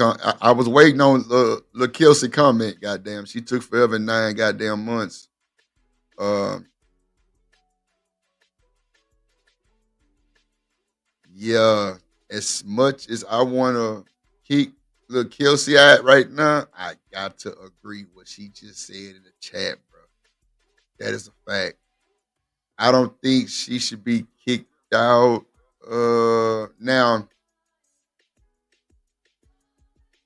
I was waiting on the Kelsey comment. Goddamn, she took forever 9 goddamn months. Yeah, as much as I want to keep the Kelsey out right now, I got to agree what she just said in the chat, bro. That is a fact. I don't think she should be kicked out. Now,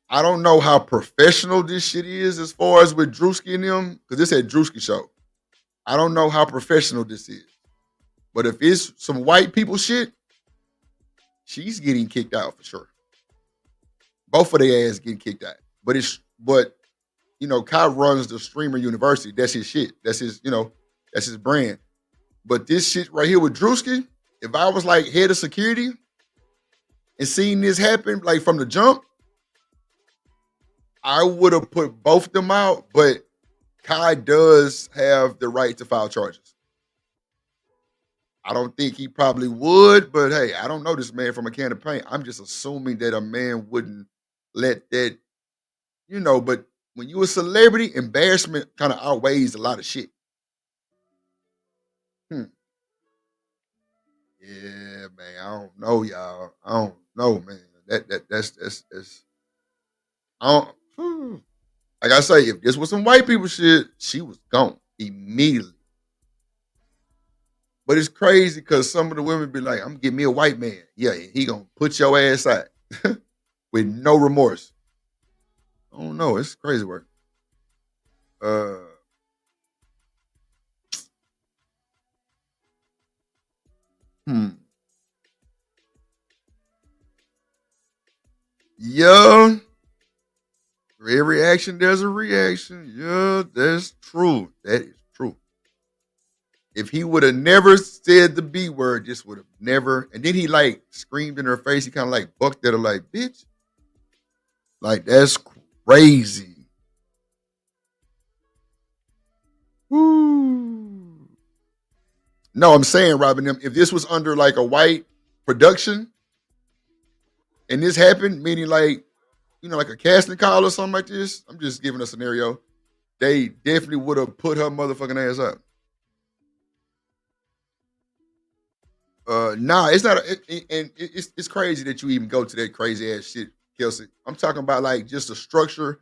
I don't know how professional this shit is as far as with Drewski and them, because this had Drewski show. I don't know how professional this is. But if it's some white people shit, she's getting kicked out for sure. Both of their ass getting kicked out. But Kai runs the Streamer University. That's his shit. That's his brand. But this shit right here with Drewski, if I was like head of security and seeing this happen like from the jump, I would have put both of them out, but Kai does have the right to file charges. I don't think he probably would, but hey, I don't know this man from a can of paint. I'm just assuming that a man wouldn't let that, but when you a celebrity, embarrassment kind of outweighs a lot of shit. Yeah, man, I don't know, y'all. I don't know, man. That's I don't like I say, if this was some white people shit, she was gone immediately. But it's crazy because some of the women be like, I'm gonna get me a white man. Yeah, he gonna put your ass out with no remorse. I don't know. It's crazy work. Uh, hmm. Yeah. For every action, there's a reaction. Yeah, that's true. That is true. If he would have never said the B word, just would have never. And then he like screamed in her face. He kind of like bucked at her, like, bitch. Like, that's crazy. Woo. No, I'm saying, Robin, if this was under like a white production and this happened, meaning like, you know, like a casting call or something like this, I'm just giving a scenario. They definitely would have put her motherfucking ass up. Nah, it's not. It's crazy that you even go to that crazy ass shit, Kelsey. I'm talking about like just the structure,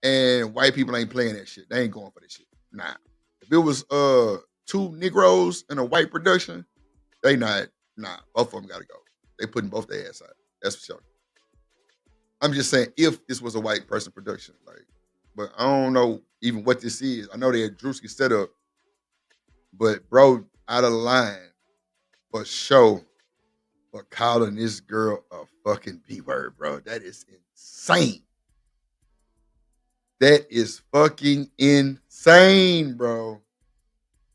and white people ain't playing that shit. They ain't going for that shit. Nah. If it was two Negroes in a white production, they not. Nah, both of them gotta go. They putting both their ass out. That's for sure. I'm just saying if this was a white person production, like, but I don't know even what this is. I know they had Drewski set up, but bro, out of line. For sure, for calling this girl a fucking B-word, bro. That is insane. That is fucking insane, bro.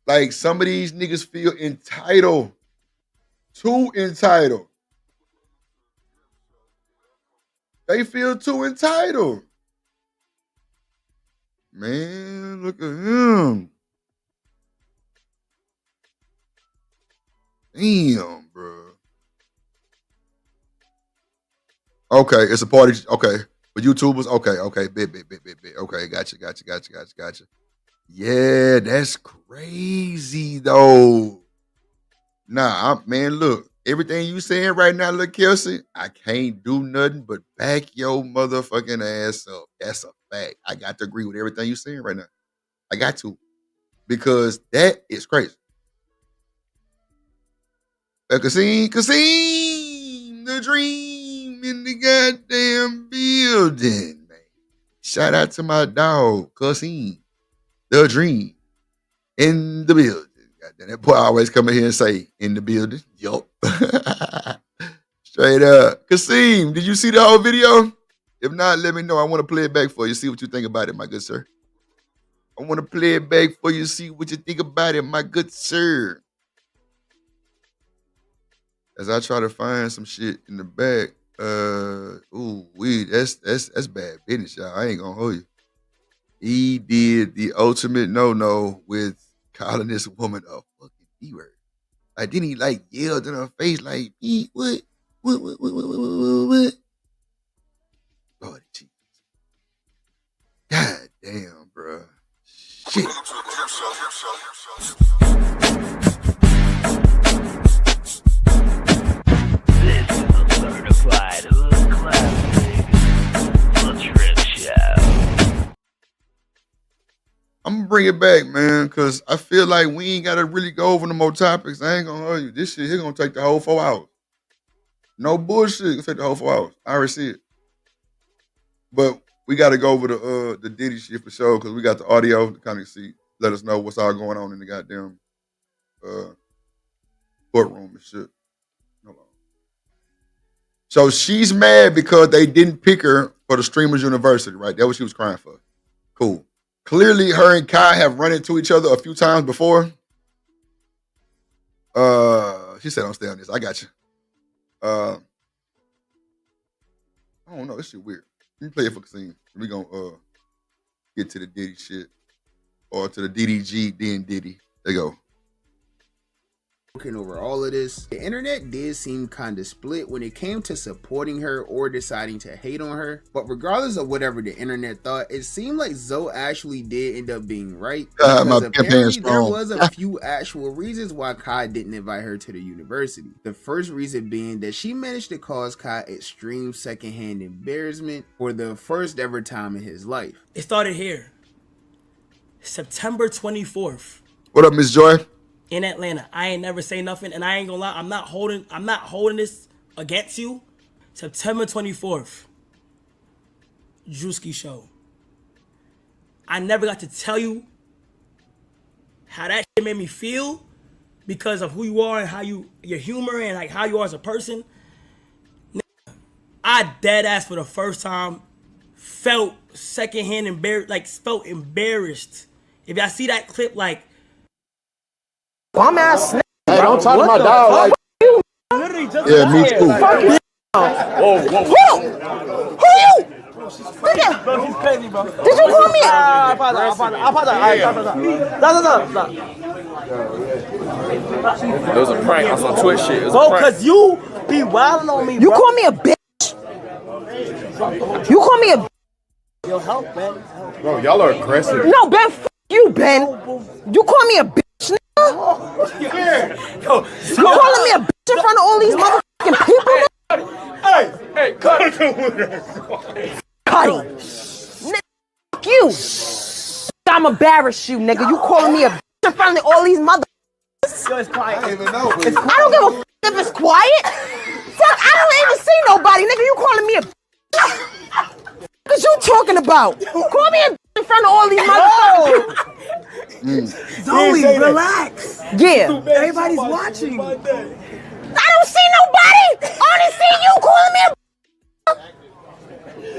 Like, some of these niggas feel entitled. Too entitled. They feel too entitled. Man, look at him. Damn, bro. Okay, it's a party. Okay, for YouTubers. Okay, bit. Okay, gotcha. Yeah, that's crazy though. Nah, man, look, everything you saying right now, look, Kelsey, I can't do nothing but back your motherfucking ass up. That's a fact. I got to agree with everything you saying right now. I got to, because that is crazy. Kasim, the dream in the goddamn building, man. Shout out to my dog, Kasim, the dream in the building. Goddamn, that boy always come in here and say, in the building. Yup. Straight up. Kasim, did you see the whole video? If not, let me know. I want to play it back for you. See what you think about it, my good sir. I want to play it back for you. See what you think about it, my good sir. As I try to find some shit in the back, that's bad business, y'all. I ain't gonna hold you. He did the ultimate no with calling this woman a fucking B-word. Like, then he like yelled in her face like, what? Lord Jesus. God damn, bro. Shit. Certified hood classic, the Trip Show. I'm gonna bring it back, man, because I feel like we ain't gotta really go over no more topics. I ain't gonna hold you. This shit here gonna take the whole 4 hours. No bullshit. It's gonna take the whole 4 hours. I already see it. But we gotta go over the Diddy shit for sure, because we got the audio to kind of see, let us know what's all going on in the goddamn courtroom and shit. So she's mad because they didn't pick her for the Streamers University, right? That's what she was crying for. Cool. Clearly, her and Kai have run into each other a few times before. She said, "Don't stay on this. I got you." I don't know. This shit weird. Let me play it for Kasim. We gonna get to the Diddy shit, or to the DDG, then Diddy. There you go. Over all of this, the internet did seem kind of split when it came to supporting her or deciding to hate on her. But regardless of whatever the internet thought, it seemed like Zoe actually did end up being right, because apparently there was a few actual reasons why Kai didn't invite her to the university. The first reason being that she managed to cause Kai extreme secondhand embarrassment for the first ever time in his life. It started here, September 24th. What up, Miss Joy? In Atlanta. I ain't never say nothing, and I ain't gonna lie, I'm not holding this against you. September 24th, Drewski show. I never got to tell you how that shit made me feel because of who you are and how your humor and like how you are as a person. I dead ass for the first time felt secondhand embarrassed, like felt embarrassed. If y'all see that clip, like bum ass. Hey, don't talk to my dog like. Literally just Yeah, me too. Fuck you. Whoa, whoa. Who you? Nigga, Bro, he's crazy, bro. did you call me? I apologize. Stop. It was a prank on some Twitch shit. It was a Bro, prank. cause you be wilding on me, You bro. call me a bitch? You call me a bitch? Yo, help, man. Bro, y'all are aggressive. No, Ben, f you, Ben. You call me a bitch, nigga? Yo, You calling me a bitch in front of all these motherfucking people, nigga? Hey, cut. Cuddy. Nigga, fuck you. I'm embarrassed you, nigga. You calling me a bitch in front of all these motherfuckers? yo, it's quiet. I don't give a f if it's quiet. Fuck, I don't even see nobody, nigga. You calling me a bitch? What you talking about? Call me a bitch in front of all these motherfuckers. Zoe, relax. Yeah. Everybody's watching. I don't see nobody. I only see you calling me a bitch.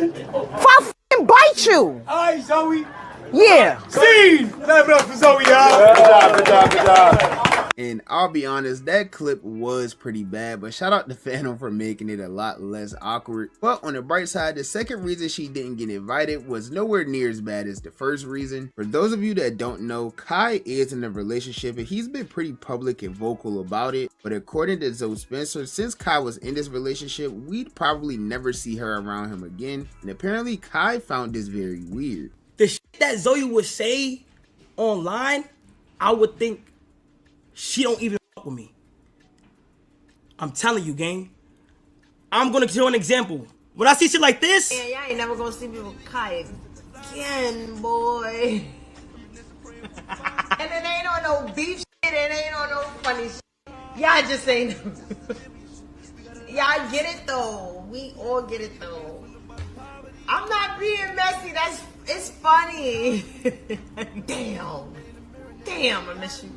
If I fucking bite you. All right, Zoe. Yeah. Scene. Clap it up for Zoe, y'all. Good job. And I'll be honest, that clip was pretty bad, but shout out to Phantom for making it a lot less awkward. But on the bright side, the second reason she didn't get invited was nowhere near as bad as the first reason. For those of you that don't know, Kai is in a relationship and he's been pretty public and vocal about it. But according to Zoe Spencer, since Kai was in this relationship, we'd probably never see her around him again. And apparently Kai found this very weird. the shit that Zoe would say online, I would think she don't even fuck with me. I'm telling you, gang. I'm gonna show an example. When I see shit like this, Yeah, y'all ain't never gonna see me with Kai again, boy. And it ain't on no beef shit, it ain't on no funny shit. Y'all just ain't. Y'all get it though. We all get it though. I'm not being messy. It's funny. Damn, I miss you.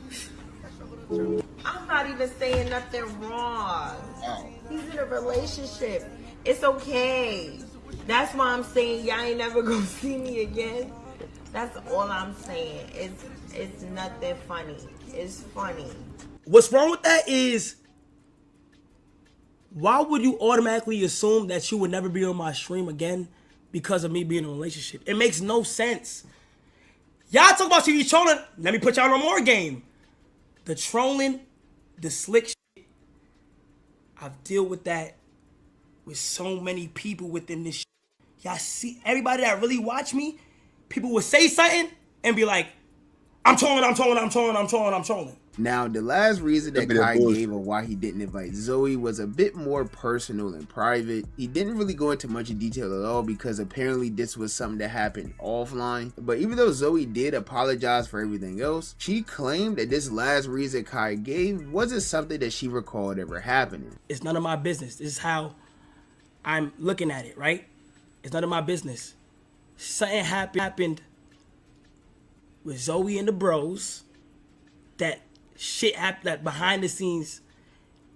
I'm not even saying nothing wrong. He's in a relationship. It's okay. That's why I'm saying y'all ain't never gonna see me again. That's all I'm saying. It's nothing funny. It's funny. what's wrong with that is, why would you automatically assume that you would never be on my stream again because of me being in a relationship? It makes no sense. Y'all talk about you trolling. Let me put y'all on more game. The trolling, the slick shit. I've dealt with that with so many people within this shit. Y'all see, everybody that really watch me, people will say something and be like, I'm trolling. Now, the last reason that That'd be that Kai bullshit. gave of why he didn't invite Zoe was a bit more personal and private. He didn't really go into much detail at all because apparently this was something that happened offline. But even though Zoe did apologize for everything else, she claimed that this last reason Kai gave wasn't something that she recalled ever happening. It's none of my business. This is how I'm looking at it, right? It's none of my business. Something happened with Zoe and the bros. That shit happened, that behind the scenes,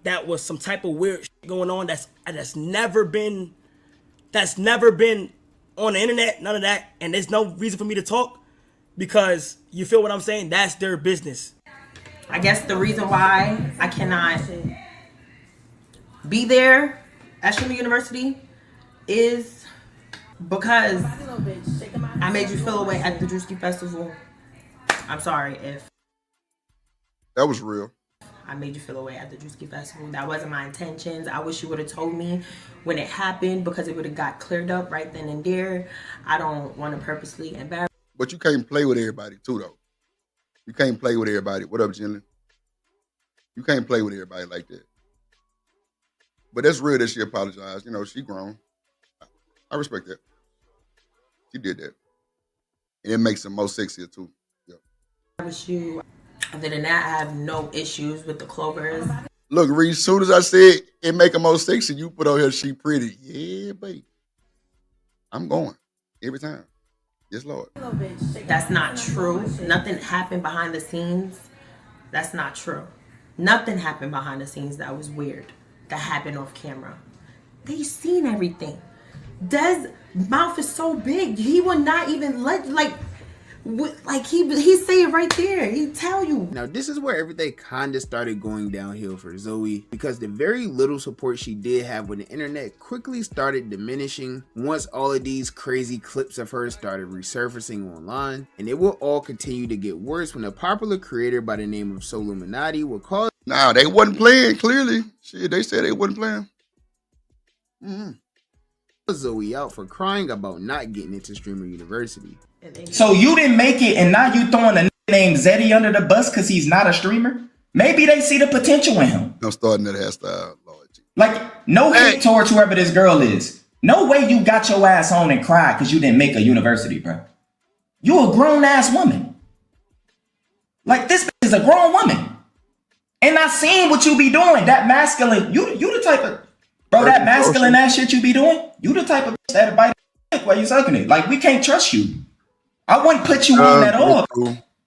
that was some type of weird shit going on that's never been on the internet, none of that. And there's no reason for me to talk because, you feel what I'm saying? That's their business. I guess the reason why I cannot be there at Shuma University is because I made you feel away at the Drewski Festival. I'm sorry if That was real. I made you feel away at the Drewski Festival. That wasn't my intentions. I wish you would have told me when it happened because it would have got cleared up right then and there. I don't want to purposely embarrass. But you can't play with everybody too, though. You can't play with everybody. What up, Jillian? You can't play with everybody like that. But that's real that she apologized. You know, she grown. I respect that. She did that. And it makes it more sexier, too. Yeah. You. Other than that, I have no issues with the Clovers. Look, Reed, as soon as I said it make her more sexy, you put on here, she pretty. Yeah, babe. I'm going. Every time. Yes, Lord. That's not true. Nothing happened behind the scenes. That's not true. Nothing happened behind the scenes that was weird. That happened off camera. They seen everything. Dez's mouth is so big. He would not even let he say it right there. He tell you. Now this is where everything kinda started going downhill for Zoe, because the very little support she did have with the internet quickly started diminishing once all of these crazy clips of her started resurfacing online, and it will all continue to get worse when a popular creator by the name of Soluminati will call. Nah, they wasn't playing, clearly. Shit, they said they wasn't playing. Zoe out for crying about not getting into Streamer University. So you didn't make it, and now you throwing a nigga named Zeddy under the bus because he's not a streamer? Maybe they see the potential in him. I'm starting that hairstyle, Lord. Like, no hate towards whoever this girl is. No way you got your ass on and cried because you didn't make a university, bro. You a grown-ass woman. Like, this is a grown woman. And I seen what you be doing. That masculine, you the type of, bro, that masculine ass shit you be doing, you the type of bitch that'll bite the dick while you sucking it. Like, we can't trust you. I wouldn't put you on at all.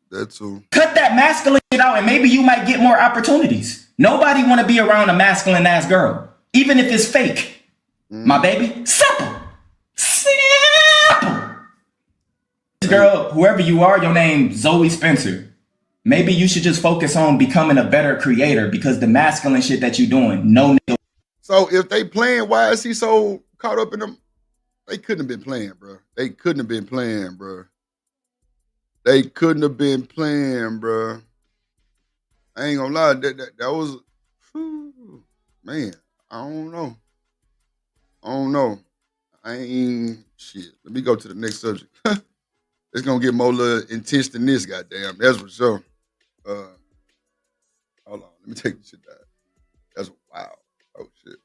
That's true. Cut that masculine shit out and maybe you might get more opportunities. Nobody want to be around a masculine ass girl, even if it's fake. My baby, simple. Girl, whoever you are, your name Zoe Spencer. Maybe you should just focus on becoming a better creator, because the masculine shit that you doing, no nigga. So if they playing, why is he so caught up in them? They couldn't have been playing, bro. They couldn't have been playing, bro. They couldn't have been playing, bro. I ain't gonna lie, that was, man, I don't know. I ain't, shit. Let me go to the next subject. It's gonna get more little intense than this, goddamn. That's for sure. Hold on, let me take this shit down. That's wow. Oh shit.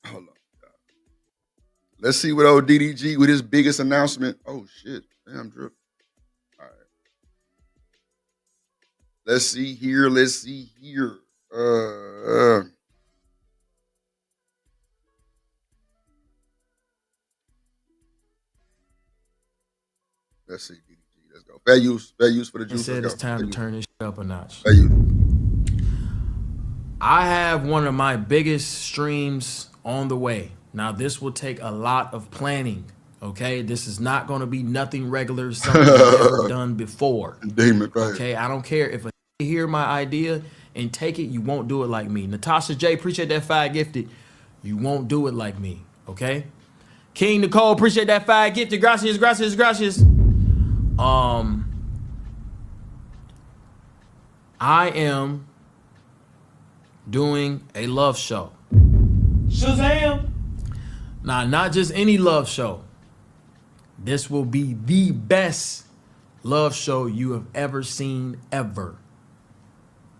Hold on. Let's see what old DDG with his biggest announcement. Oh shit. Damn, drip. All right. Let's see here. Let's see here. Let's see, DDG. Let's go. Fair use for the juice. He said it's time to turn this shit up a notch. Fair use. I have one of my biggest streams on the way. Now, this will take a lot of planning, okay? This is not going to be nothing regular, something I've never done before. Demon, right. Okay, I don't care if you hear my idea and take it, you won't do it like me. Natasha J, appreciate that 5 gifted. You won't do it like me, okay? King Nicole, appreciate that 5 gifted. Gracias, gracias, gracias. I am doing a love show. Shazam! Now, not just any love show. This will be the best love show you have ever seen, ever.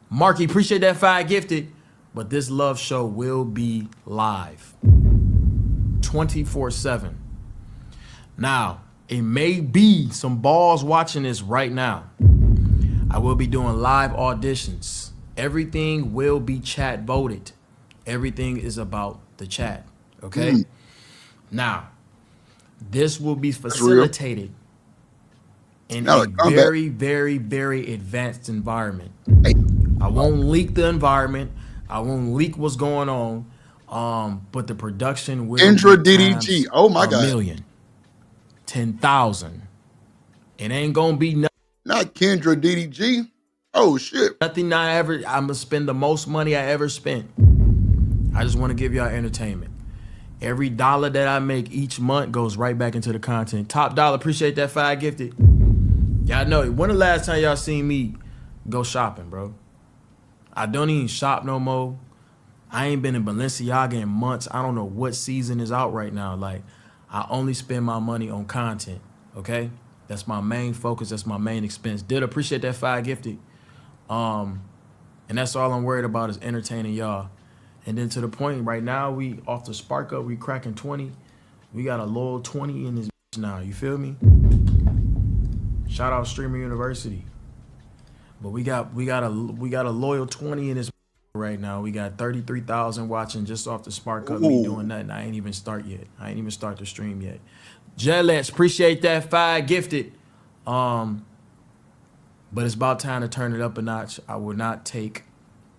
Marky, appreciate that 5 gifted, but this love show will be live 24/7. Now, it may be some balls watching this right now. I will be doing live auditions. Everything will be chat voted. Everything is about the chat, okay? Now, this will be facilitated in a very, very, very advanced environment. I won't leak the environment. I won't leak what's going on. But the production will be DDG. Oh my God. 1,000,000, 10,000. It ain't gonna be nothing. Not Kendra DDG. Oh shit. Nothing I'm gonna spend the most money I ever spent. I just want to give y'all entertainment. Every dollar that I make each month goes right back into the content. Top dollar, appreciate that 5 gifted. Y'all know it. When the last time y'all seen me go shopping, bro? I don't even shop no more. I ain't been in Balenciaga in months. I don't know what season is out right now. Like, I only spend my money on content, okay? That's my main focus. That's my main expense. Did appreciate that 5 gifted. And that's all I'm worried about is entertaining y'all. And then to the point right now, we off the spark up, we cracking 20. We got a loyal 20 in this now. You feel me? Shout out Streamer University. But we got a loyal 20 in this right now. We got 33,000 watching just off the spark up. Me doing nothing. I ain't even start yet. I ain't even start the stream yet. Jealous, appreciate that 5 gifted. But it's about time to turn it up a notch. I will not take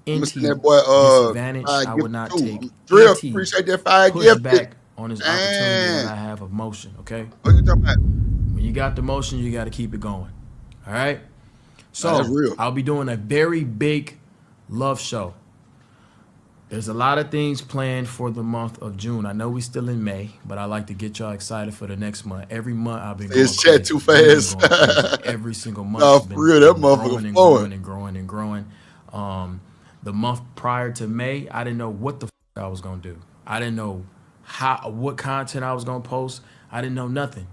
I'm gonna NT send that boy disadvantage. I 5 would gifted not too. take Drill, NT appreciate that 5 gifted. pushback on his opportunity when I have a motion, okay? What you talking about? When you got the motion, you got to keep it going. All right? So that's real. I'll be doing a very big love show. There's a lot of things planned for the month of June. I know we're still in May, but I like to get y'all excited for the next month. Every month I've been going It's chat too fast. Every single month. Nah, for real, that motherfucker flowing. And growing. The month prior to May, I didn't know what the I was gonna do. I didn't know what content I was gonna post. I didn't know nothing,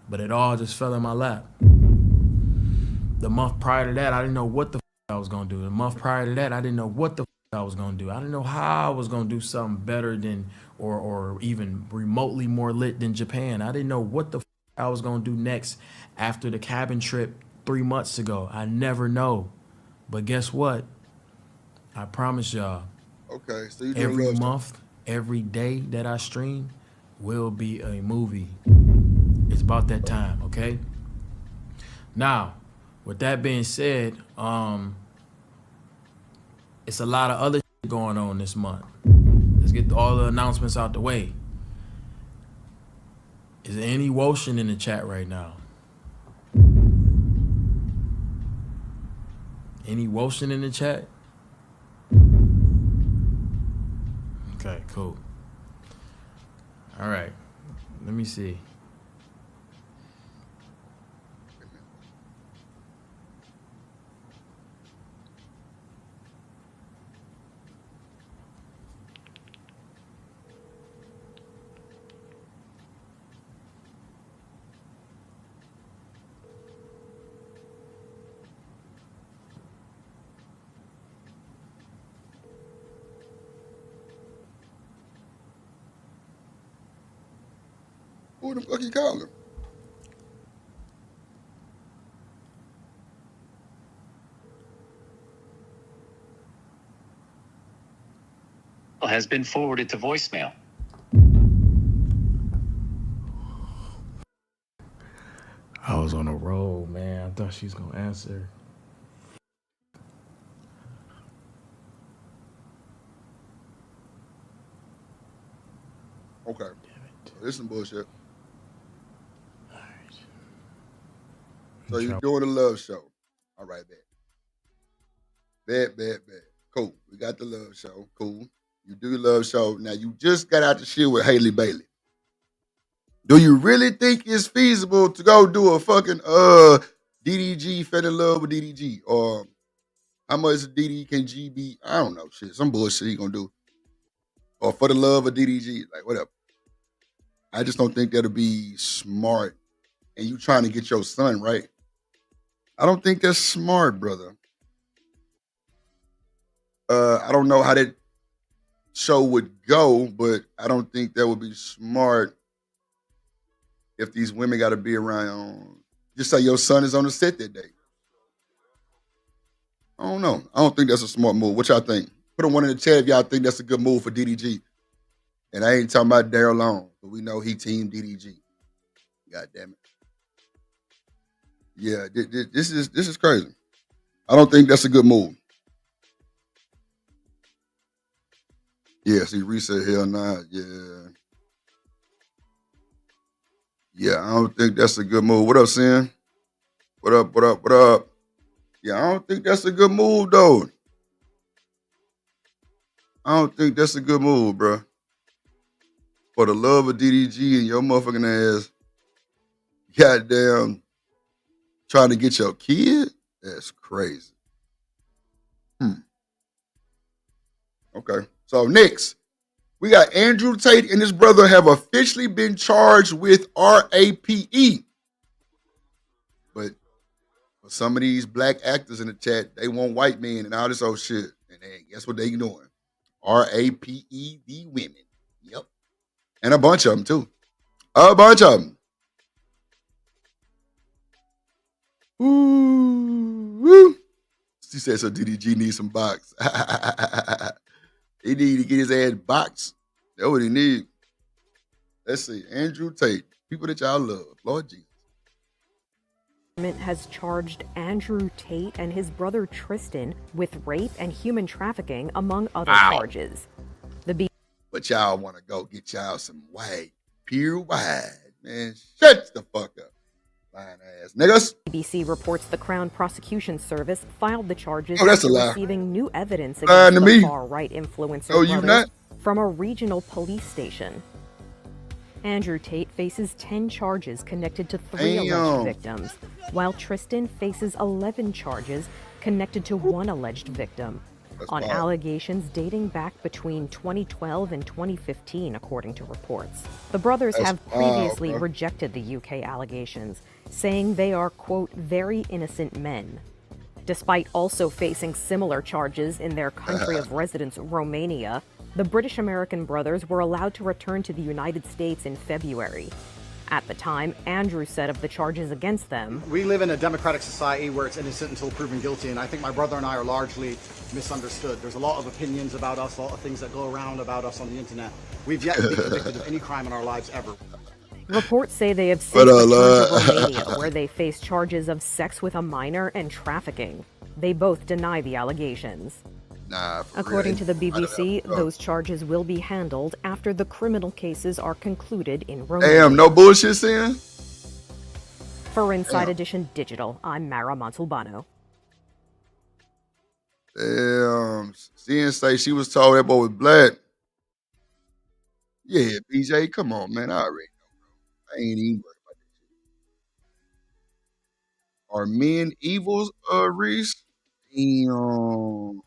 but it all just fell in my lap. The month prior to that, I didn't know what the I was gonna do. The month prior to that, I didn't know what the I was gonna do. I didn't know how I was gonna do something better than or even remotely more lit than Japan. I didn't know what the I was gonna do next after the cabin trip 3 months ago. I never know. But guess what? I promise y'all. Okay, so you every month, every day that I stream will be a movie. It's about that time, okay? Now, with that being said, it's a lot of other shit going on this month. Let's get all the announcements out the way. Is there any Woshin in the chat right now? Any Woshin in the chat? Okay, cool. All right, let me see. Who the fuck you calling? Has been forwarded to voicemail. I was on a roll, man. I thought she was gonna answer. Okay. This is some bullshit. All right. So you're doing a love show. All right, bet. Bet. Cool. We got the love show. Cool. You do your love show. Now you just got out the shit with Haley Bailey. Do you really think it's feasible to go do a fucking DDG fell in love with DDG? Or how much DD can G be? I don't know, shit. Some bullshit he gonna do. Or for the love of DDG, like whatever. I just don't think that'll be smart. And you trying to get your son right. I don't think that's smart, brother. I don't know how that show would go, but I don't think that would be smart if these women got to be around. Just say your son is on the set that day. I don't know. I don't think that's a smart move. What y'all think? Put a one in the chat if y'all think that's a good move for DDG. And I ain't talking about Daryl Long, but we know he team DDG. God damn it. Yeah, this is crazy. I don't think that's a good move. Yeah, see, reset hell nah. Yeah, I don't think that's a good move. What up, Sin? What up? Yeah, I don't think that's a good move, though. I don't think that's a good move, bro. For the love of DDG and your motherfucking ass, goddamn, trying to get your kid? That's crazy. Okay. So next, we got Andrew Tate and his brother have officially been charged with RAPE. But for some of these black actors in the chat, they want white men and all this old shit. And guess what they doing? RAPE the women. Yep. And a bunch of them too. A bunch of them. Ooh. She said so DDG needs some box. He need to get his ass boxed. That's what he need. Let's see. Andrew Tate. People that y'all love. Lord Jesus. Has charged Andrew Tate and his brother Tristan with rape and human trafficking, among other charges. But y'all want to go get y'all some white, pure white, man. Shut the fuck up, lying ass niggas. BBC reports the Crown Prosecution Service filed the charges that's after a lie. receiving new evidence Lying against to the me. far-right influencer No, you brothers not. from a regional police station. Andrew Tate faces 10 charges connected to 3 alleged victims, while Tristan faces 11 charges connected to 1 alleged victim, on allegations dating back between 2012 and 2015, according to reports. The brothers have previously rejected the UK allegations, saying they are, quote, very innocent men. Despite also facing similar charges in their country of residence, Romania, the British-American brothers were allowed to return to the United States in February. At the time, Andrew said of the charges against them, "We live in a democratic society where it's innocent until proven guilty, and I think my brother and I are largely misunderstood. There's a lot of opinions about us, a lot of things that go around about us on the internet. We've yet to be convicted of any crime in our lives ever." Reports say they have since returned to Romania, where they face charges of sex with a minor and trafficking. They both deny the allegations. According to the BBC, those charges will be handled after the criminal cases are concluded in Romania. Damn, no bullshit, Sin. For Inside Edition Digital, I'm Mara Montalbano. Damn, Sin say she was told that boy was black. Yeah, BJ, come on, man. I already know, bro. I ain't even worried about that shit. Are men evils, Reese? Damn.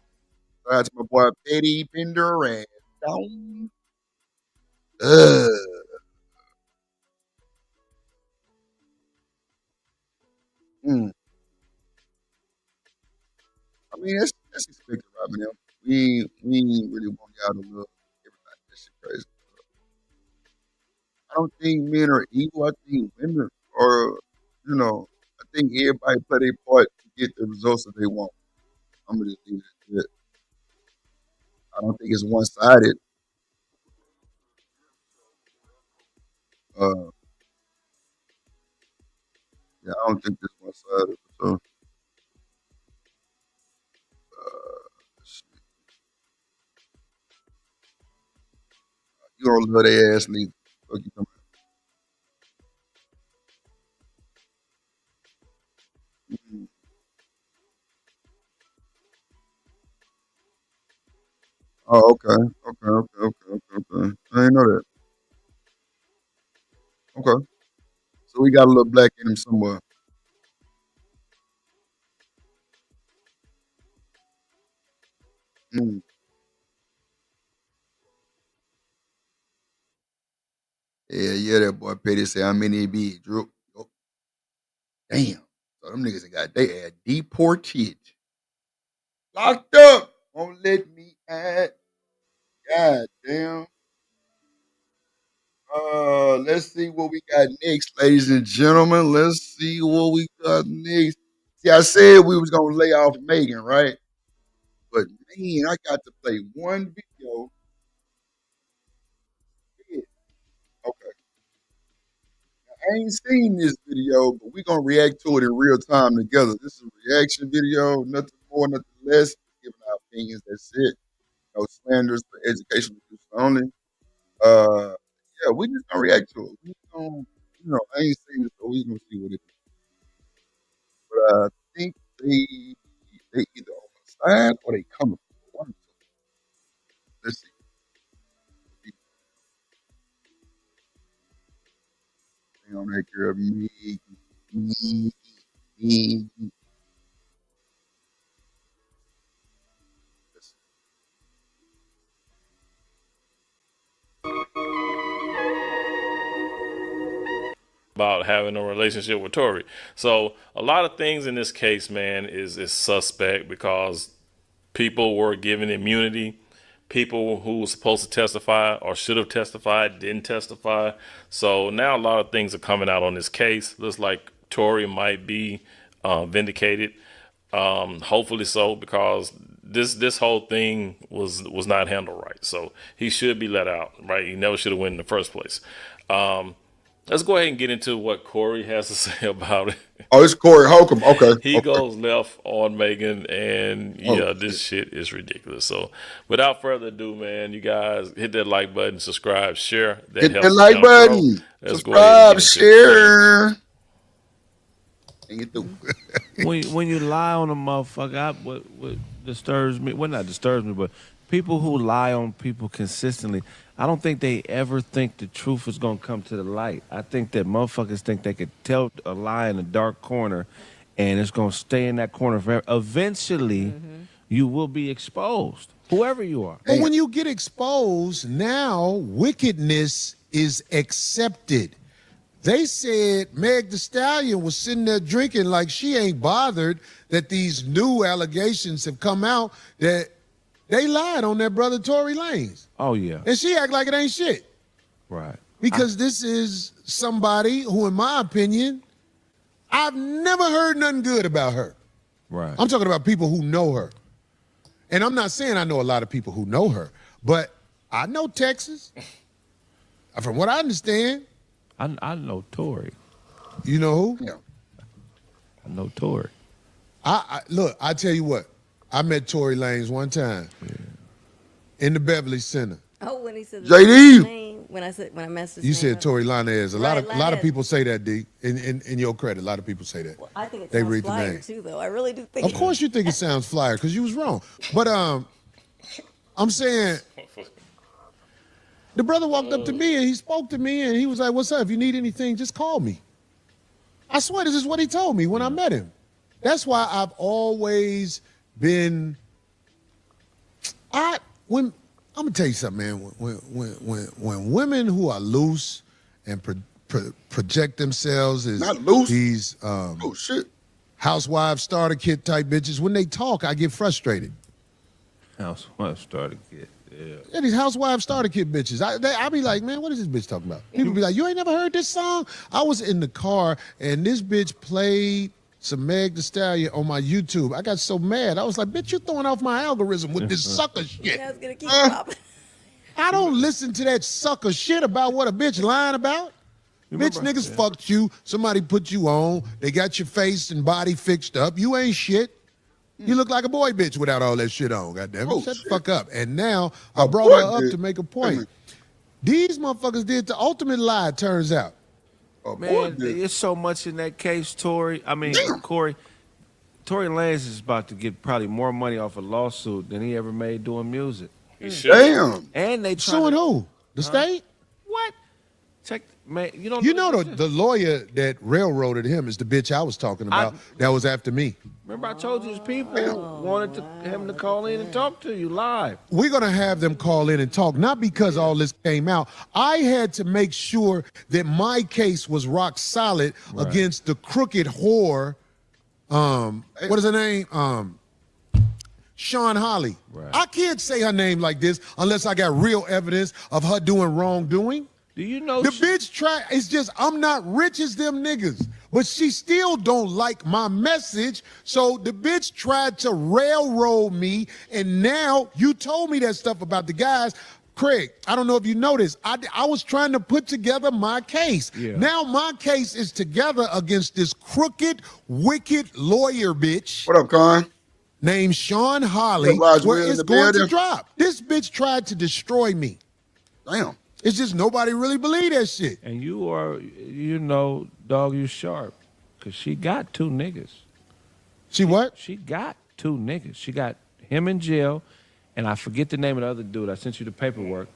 That's my boy Petty Pender and down. I mean, that's expected, right, man? We ain't really want y'all to love everybody. That shit crazy. I don't think men are evil. I think women are, I think everybody play their part to get the results that they want. I'm gonna just leave it at that. I don't think it's one sided. Yeah, I don't think it's one sided. So, you don't love their ass, neither. Fuck you talking about? Oh, okay. I didn't know that. Okay. So we got a little black in him somewhere. Yeah, that boy Petty said, how many it be, Drew? Oh, damn. So them niggas got they ass deported. Locked up. Won't let me add. God damn. Let's see what we got next, ladies and gentlemen. Let's see what we got next. See, I said we was gonna lay off Megan, right? But man, I got to play one video. Yeah. Okay. I ain't seen this video, but we're gonna react to it in real time together. This is a reaction video, nothing more, nothing less. Giving our opinions, that's it. No slanders for educational use only. Yeah, we just gonna react to it. We just gonna, I ain't seen it, so we gonna see what it is. But I think they either on the side or they coming from one. Let's see. They on that girl, me. About having a relationship with Tory. So a lot of things in this case, man, is suspect because people were given immunity. People who were supposed to testify or should have testified didn't testify. So now a lot of things are coming out on this case. Looks like Tory might be vindicated. Hopefully so, because this whole thing was not handled right. So he should be let out, right? He never should have went in the first place. Let's go ahead and get into what Corey has to say about it. Oh, it's Corey Holcomb. Okay. He goes left on Megan, and this shit is ridiculous. So, without further ado, man, you guys hit that like button, subscribe, share. That hit helps the like button. Subscribe, share. And get through. when you lie on a motherfucker, what disturbs me? Well, not disturbs me, but people who lie on people consistently, I don't think they ever think the truth is gonna come to the light. I think that motherfuckers think they could tell a lie in a dark corner, and it's gonna stay in that corner forever. Eventually, you will be exposed, whoever you are. But when you get exposed, now wickedness is accepted. They said Meg Thee Stallion was sitting there drinking like she ain't bothered that these new allegations have come out that they lied on their brother Tory Lanez. Oh, yeah. And she act like it ain't shit. Right. Because this is somebody who, in my opinion, I've never heard nothing good about her. Right. I'm talking about people who know her. And I'm not saying I know a lot of people who know her, but I know Texas. From what I understand. I know Tory. You know who? Yeah. I know Tory. Look, I tell you what. I met Tory Lanez one time in the Beverly Center. Oh, when he said JD. name, when I messed his You name said up. Tory Lanez. A lot of Lanez. people say that, D. In your credit, a lot of people say that. Well, I think it they sounds read the flyer name. too, though. I really do think. Of course, you think it sounds flyer because you was wrong. But I'm saying the brother walked up to me and he spoke to me and he was like, "What's up? If you need anything, just call me." I swear, this is what he told me when I met him. That's why I've always been. I'm gonna tell you something, man. When women who are loose and project themselves as Not loose. these shit. housewives starter kit type bitches, when they talk, I get frustrated. Housewife starter kit. Yeah, these housewives starter kit bitches. I be like, man, what is this bitch talking about? People be like, you ain't never heard this song? I was in the car and this bitch played some Meg Thee Stallion on my YouTube. I got so mad. I was like, bitch, you throwing off my algorithm with this sucker shit. I was gonna keep popping. I don't listen to that sucker shit about what a bitch lying about. Bitch, niggas fucked you. Somebody put you on. They got your face and body fixed up. You ain't shit. You look like a boy bitch without all that shit on, goddamn it. Shut the fuck up. And now I brought her up to make a point. These motherfuckers did the ultimate lie, it turns out. Man, there's so much in that case, Corey. Tory Lanez is about to get probably more money off a lawsuit than he ever made doing music. Damn. And they suing who? The state? What? Check, man. You know the lawyer that railroaded him is the bitch I was talking about. That was after me. Remember, I told you his people wanted him to call in and talk to you live. We're going to have them call in and talk, not because all this came out. I had to make sure that my case was rock solid against the crooked whore. What is her name? Sean Holly. I can't say her name like this unless I got real evidence of her doing wrongdoing. Do you know the bitch try? It's just I'm not rich as them niggas, but she still don't like my message. So the bitch tried to railroad me, and now you told me that stuff about the guys. Craig, I don't know if you noticed. I was trying to put together my case. Yeah. Now my case is together against this crooked, wicked lawyer bitch. What up, Con? Named Sean Holly, where it's going to drop. This bitch tried to destroy me. Damn. It's just nobody really believe that shit. And you are, dog, you sharp. Because she got two niggas. She what? She got two niggas. She got him in jail, and I forget the name of the other dude. I sent you the paperwork.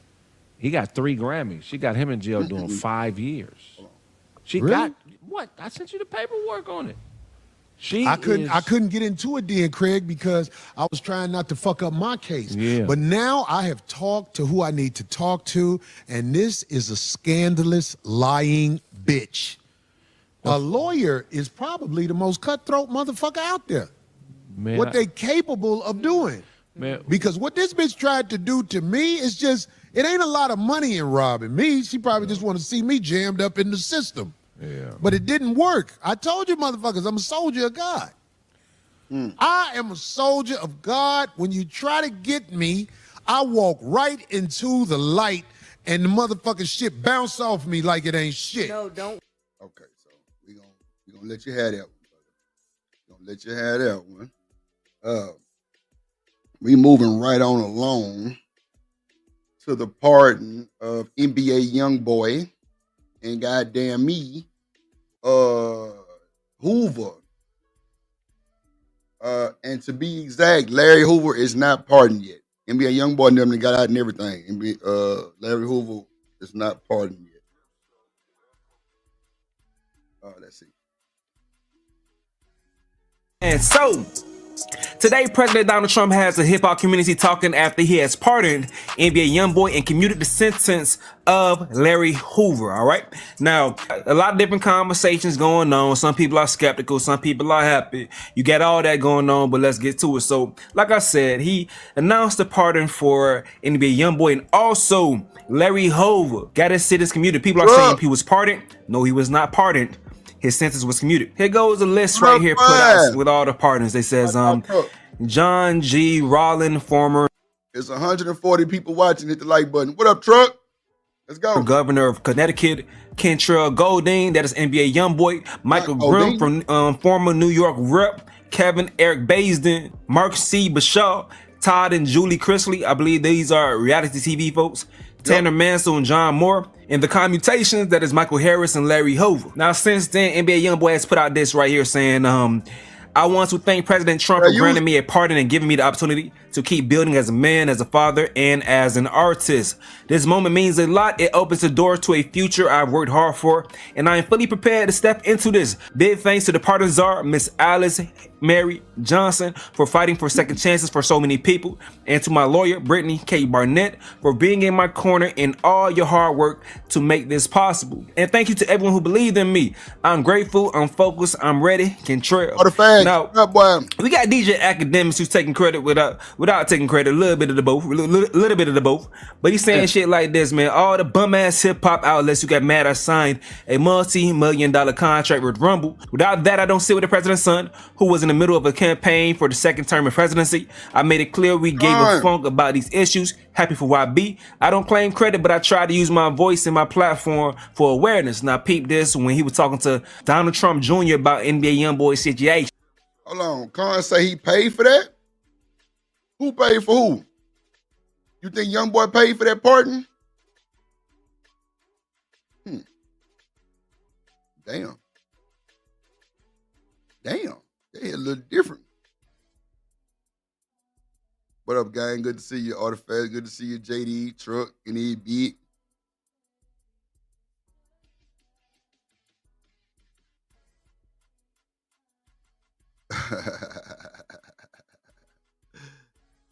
He got 3 Grammys. She got him in jail doing 5 years. She got, what? I sent you the paperwork on it. I couldn't get into it then, Craig, because I was trying not to fuck up my case. Yeah. But now I have talked to who I need to talk to, and this is a scandalous, lying bitch. A lawyer is probably the most cutthroat motherfucker out there. Man, what they capable of doing. Man. Because what this bitch tried to do to me is just, it ain't a lot of money in robbing me. She probably just want to see me jammed up in the system. Yeah. But it didn't work. I told you motherfuckers, I'm a soldier of God. I am a soldier of God. When you try to get me, I walk right into the light and the motherfucking shit bounce off me like it ain't shit. No, don't. Okay, so we gonna let you have that one, brother. Gonna let you have that one. We moving right on along to the pardon of NBA YoungBoy and goddamn me, Hoover. And to be exact, Larry Hoover is not pardoned yet. NBA YoungBoy and them got out and everything. Larry Hoover is not pardoned yet. Let's see. And so, today, President Donald Trump has the hip-hop community talking after he has pardoned NBA YoungBoy and commuted the sentence of Larry Hoover, all right? Now, a lot of different conversations going on. Some people are skeptical. Some people are happy. You got all that going on, but let's get to it. So, like I said, he announced the pardon for NBA YoungBoy and also Larry Hoover got his sentence commuted. People are saying he was pardoned. No, he was not pardoned. His sentence was commuted. Here goes a list right here put out with all the pardons. They says John G. Rollin, former There's 140 people watching. Hit the like button. What up, truck? Let's go. Governor of Connecticut, Kentrell Golding, that is NBA YoungBoy, Michael Grimm from former New York Rep, Kevin Eric Baisden, Mark C. Bashaw, Todd and Julie Chrisley. I believe these are reality TV folks. Tanner Mansell and John Moore. In the commutations, that is Michael Harris and Larry Hoover. Now, since then, NBA YoungBoy has put out this right here saying, I want to thank President Trump for granting me a pardon and giving me the opportunity to keep building as a man, as a father, and as an artist. This moment means a lot. It opens the door to a future I've worked hard for, and I am fully prepared to step into this. Big thanks to the pardon czar, Miss Alice Mary Johnson, for fighting for second chances for so many people, and to my lawyer, Brittany K. Barnett, for being in my corner in all your hard work to make this possible. And thank you to everyone who believed in me. I'm grateful, I'm focused, I'm ready, Kentrell. Now, we got DJ Academics who's taking credit without taking credit, a little bit of the both, but he's saying shit like this, man. All the bum ass hip hop outlets who got mad I signed a multi-million-dollar contract with Rumble. Without that, I don't sit with the president's son, who was in the middle of a campaign for the second term of presidency. I made it clear we gave a funk about these issues. Happy for YB. I don't claim credit, but I tried to use my voice and my platform for awareness. Now peep this when he was talking to Donald Trump Jr. about NBA YoungBoy situation. Hold on, Khan say he paid for that? Who paid for who? You think YoungBoy paid for that pardon? Damn. They a little different. What up, gang? Good to see you, Artifact. Good to see you, JD, Truck, and E Big.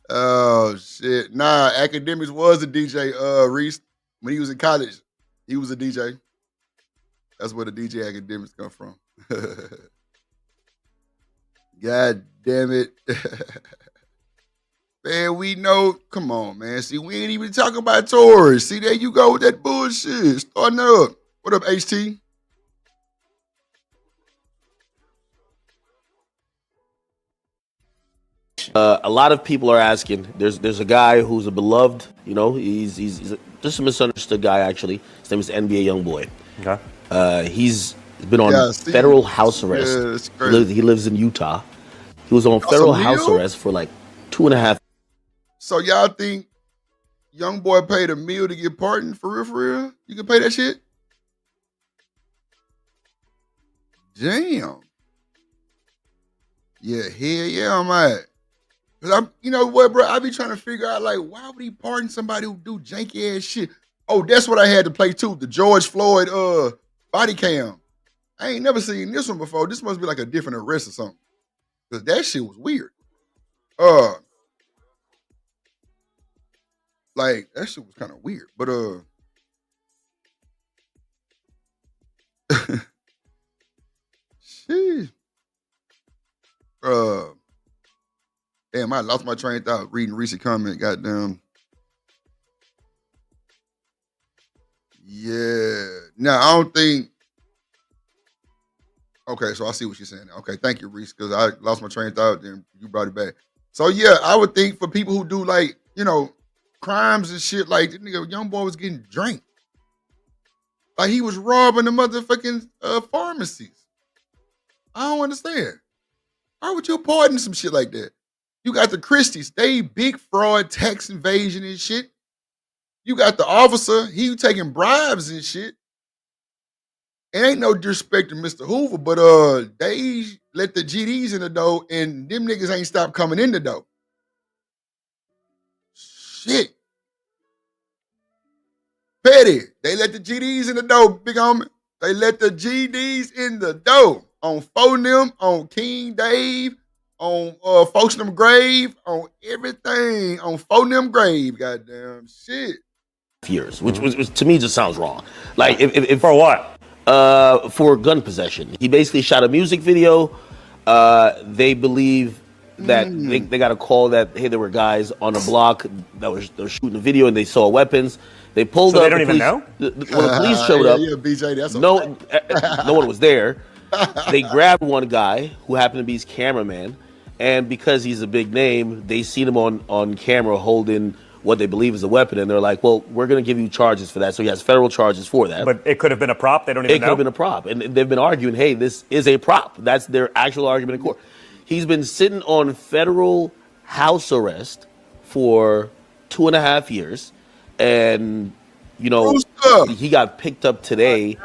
Oh shit. Nah, Academics was a DJ, Reese. When he was in college, he was a DJ. That's where the DJ Academics come from. God damn it. Man, we know. Come on, man. See, we ain't even talking about Taurus. See, there you go with that bullshit. Starting up. What up, HT? A lot of people are asking. There's a guy who's a beloved. You know, he's just a misunderstood guy. Actually, his name is NBA YoungBoy. Okay. He's been on federal house arrest. He lives in Utah. He was on federal house arrest for like 2.5. So y'all think YoungBoy paid a meal to get pardoned? For real, for real? You can pay that shit? Damn. Yeah, hell yeah, I'm at. Cause you know what, bro? I be trying to figure out, like, why would he pardon somebody who do janky ass shit? Oh, that's what I had to play too. The George Floyd body cam. I ain't never seen this one before. This must be like a different arrest or something. Cause that shit was weird. Like that shit was kind of weird. But sheesh. Damn, I lost my train of thought reading recent comment. Goddamn. Yeah. Now, I don't think. Okay, so I see what you're saying. Okay, thank you, Reese, because I lost my train of thought, then you brought it back. So, yeah, I would think for people who do, like, you know, crimes and shit. Like, the nigga, young boy was getting drank. Like, he was robbing the motherfucking pharmacies. I don't understand. Why would you pardon some shit like that? You got the Christies, they big fraud, tax invasion and shit. You got the officer, he taking bribes and shit. It ain't no disrespect to Mr. Hoover, but they let the GDs in the door and them niggas ain't stopped coming in the door. Shit. Petty, they let the GDs in the door, big homie. They let the GDs in the door. On Phonem, on King Dave, on Folksnum Grave, on everything, on Phonem Grave, goddamn shit. Years, which to me just sounds wrong. Like if for what? For gun possession. He basically shot a music video. They believe that they got a call that, hey, there were guys on a block that were shooting a video and they saw weapons. They pulled so up. They don't even know? When the police showed up, BJ, that's no one was there. They grabbed one guy who happened to be his cameraman, and because he's a big name, they seen him on camera holding what they believe is a weapon, and they're like, well, we're going to give you charges for that. So he has federal charges for that. But it could have been a prop? They don't even know? It could have been a prop. And they've been arguing, hey, this is a prop. That's their actual argument in court. He's been sitting on federal house arrest for 2.5 years, and you know, he got picked up today.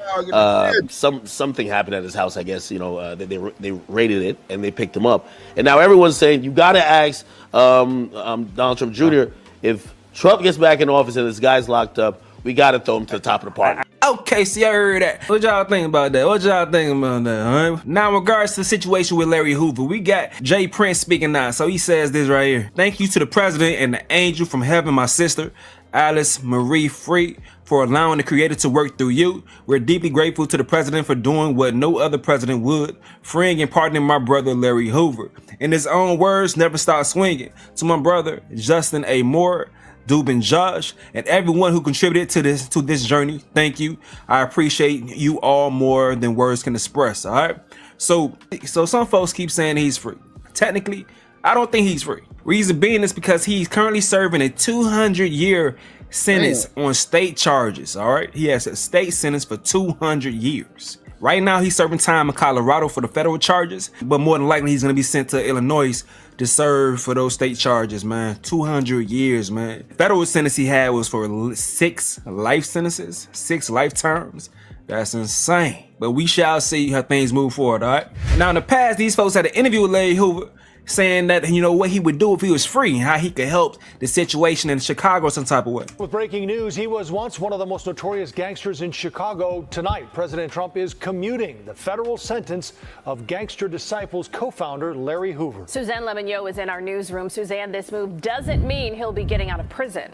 Something happened at his house, I guess. You know, they raided it and they picked him up. And now everyone's saying you got to ask Donald Trump Jr. if Trump gets back in office and this guy's locked up, we got to throw him to the top of the party. Okay, see, I heard that. What y'all think about that? Huh? Now, in regards to the situation with Larry Hoover, we got Jay Prince speaking now. So he says this right here. Thank you to the president and the angel from heaven, my sister, Alice Marie Free, for allowing the creator to work through you. We're deeply grateful to the president for doing what no other president would, freeing and pardoning my brother Larry Hoover. In his own words, never stop swinging. To my brother Justin A. Moore, Dubin Josh, and everyone who contributed to this journey, thank you. I appreciate you all more than words can express. All right. So some folks keep saying he's free. Technically, I don't think he's free. Reason being is because he's currently serving a 200-year sentence on state charges. All right. He has a state sentence for 200 years. Right now, he's serving time in Colorado for the federal charges, but more than likely, he's going to be sent to Illinois to serve for those state charges, man. 200 years, man. Federal sentence he had was for 6 life sentences, 6 life terms. That's insane. But we shall see how things move forward, all right? Now, in the past, these folks had an interview with Larry Hoover saying that, you know, what he would do if he was free, how he could help the situation in Chicago some type of way. With breaking news, he was once one of the most notorious gangsters in Chicago. Tonight, President Trump is commuting the federal sentence of Gangster Disciples co-founder Larry Hoover. Suzanne Lemonnier is in our newsroom. Suzanne, this move doesn't mean he'll be getting out of prison.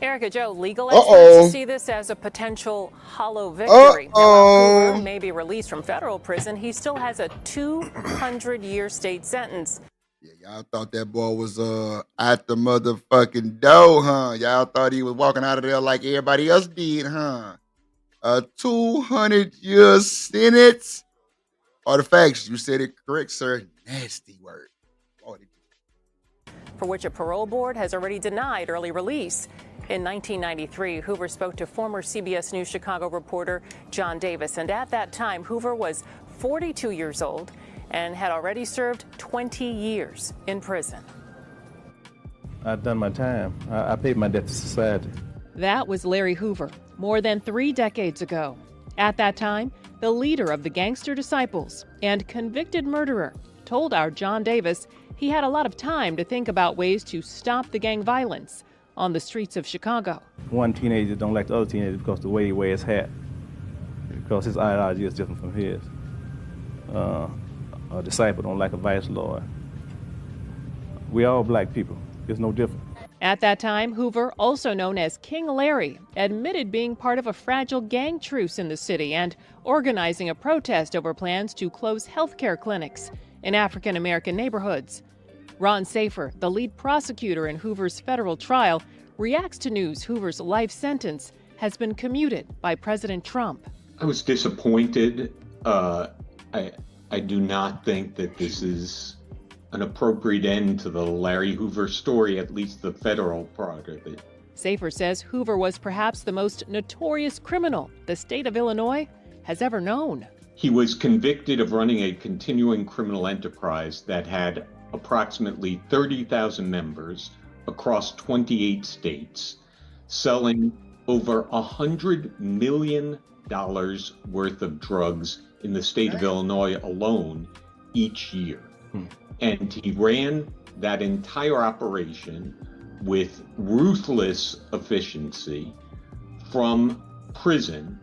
Erica Joe, legal experts see this as a potential hollow victory. While Hoover may be released from federal prison, he still has a 200-year state sentence. Yeah, y'all thought that boy was at the motherfucking door, huh? Y'all thought he was walking out of there like everybody else did, huh? A 200-year sentence. Or the facts, you said it correct, sir. Nasty word. For which a parole board has already denied early release. In 1993, Hoover spoke to former CBS News Chicago reporter John Davis, and at that time, Hoover was 42 years old and had already served 20 years in prison. I've done my time. I paid my debt to society. That was Larry Hoover, more than 3 decades ago. At that time, the leader of the Gangster Disciples and convicted murderer told our John Davis he had a lot of time to think about ways to stop the gang violence on the streets of Chicago. One teenager don't like the other teenager because the way he wears his hat, because his ideology is different from his. A disciple don't like a vice lord. We all black people. It's no different. At that time, Hoover, also known as King Larry, admitted being part of a fragile gang truce in the city and organizing a protest over plans to close healthcare clinics in African-American neighborhoods. Ron Safer, the lead prosecutor in Hoover's federal trial, reacts to news Hoover's life sentence has been commuted by President Trump. I was disappointed. I do not think that this is an appropriate end to the Larry Hoover story, at least the federal part of it. Safer says Hoover was perhaps the most notorious criminal the state of Illinois has ever known. He was convicted of running a continuing criminal enterprise that had approximately 30,000 members across 28 states, selling over $100 million worth of drugs in the state of Illinois alone each year. And he ran that entire operation with ruthless efficiency from prison,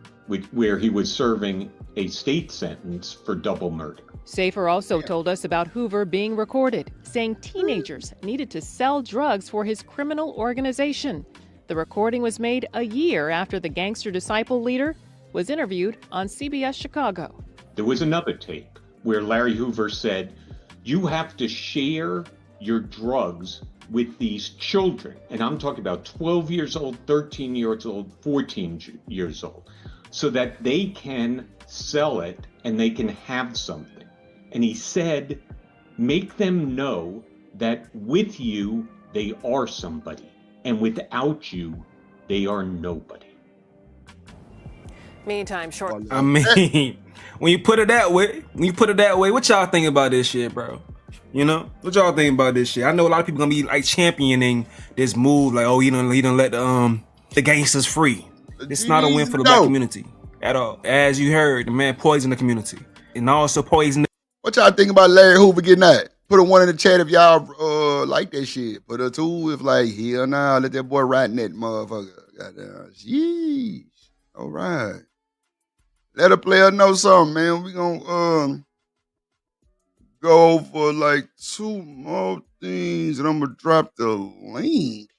where he was serving a state sentence for double murder. Safer also told us about Hoover being recorded, saying teenagers needed to sell drugs for his criminal organization. The recording was made a year after the gangster disciple leader was interviewed on CBS Chicago. There was another tape where Larry Hoover said, "You have to share your drugs with these children." And I'm talking about 12 years old, 13 years old, 14 years old, so that they can sell it and they can have something. And he said, make them know that with you, they are somebody, and without you, they are nobody. Meantime, short. I mean, when you put it that way, what y'all think about this shit, bro? You know, what y'all think about this shit? I know a lot of people gonna be like championing this move, like, oh, he don't let the gangsters free. It's not a win for the black community at all. As you heard, the man poisoned the community and also poisoned. What y'all think about Larry Hoover getting that? Put a 1 in the chat if y'all like that shit. Put a 2 if like, hell nah, let that boy ride in that motherfucker. Goddamn, jeez. All right. Let a player know something, man. We gonna go for like 2 more things, and I'm gonna drop the link.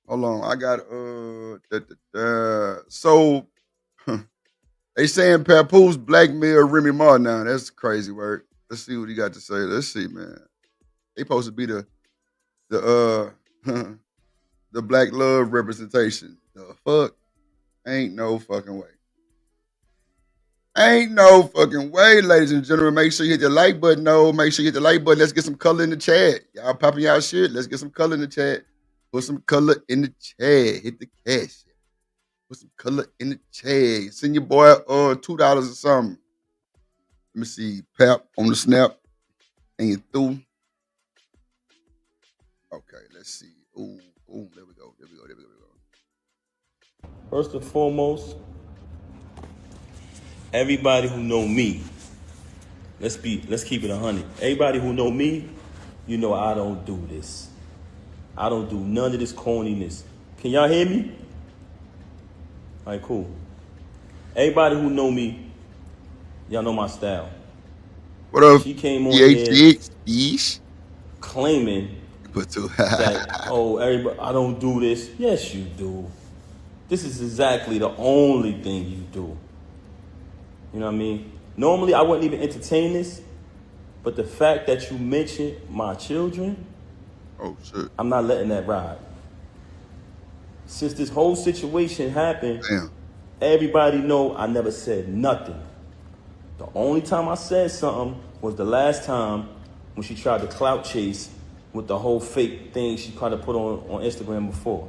Hold on, I got so they saying Papoose blackmail Remy Ma now. That's crazy word. Let's see what he got to say. Let's see, man. They supposed to be the the black love representation. The fuck? Ain't no fucking way. Ain't no fucking way, ladies and gentlemen. Make sure you hit the like button. No, make sure you hit the like button. Let's get some color in the chat. Y'all popping y'all shit. Let's get some color in the chat. Put some color in the chat. Hit the cash. Put some color in the chat. Send your boy $2 or something. Let me see. Pap on the snap. Ain't through. Okay, let's see. Ooh, there we go. First and foremost, everybody who know me, let's keep it 100. Everybody who know me, you know I don't do this. I don't do none of this corniness. Can y'all hear me? All right, cool. Everybody who know me, y'all know my style. What up? She came on here claiming that, oh, everybody, I don't do this. Yes, you do. This is exactly the only thing you do. You know what I mean? Normally, I wouldn't even entertain this, but the fact that you mentioned my children, oh shit, I'm not letting that ride. Since this whole situation happened, everybody know I never said nothing. The only time I said something was the last time when she tried to clout chase with the whole fake thing she tried to put on Instagram before.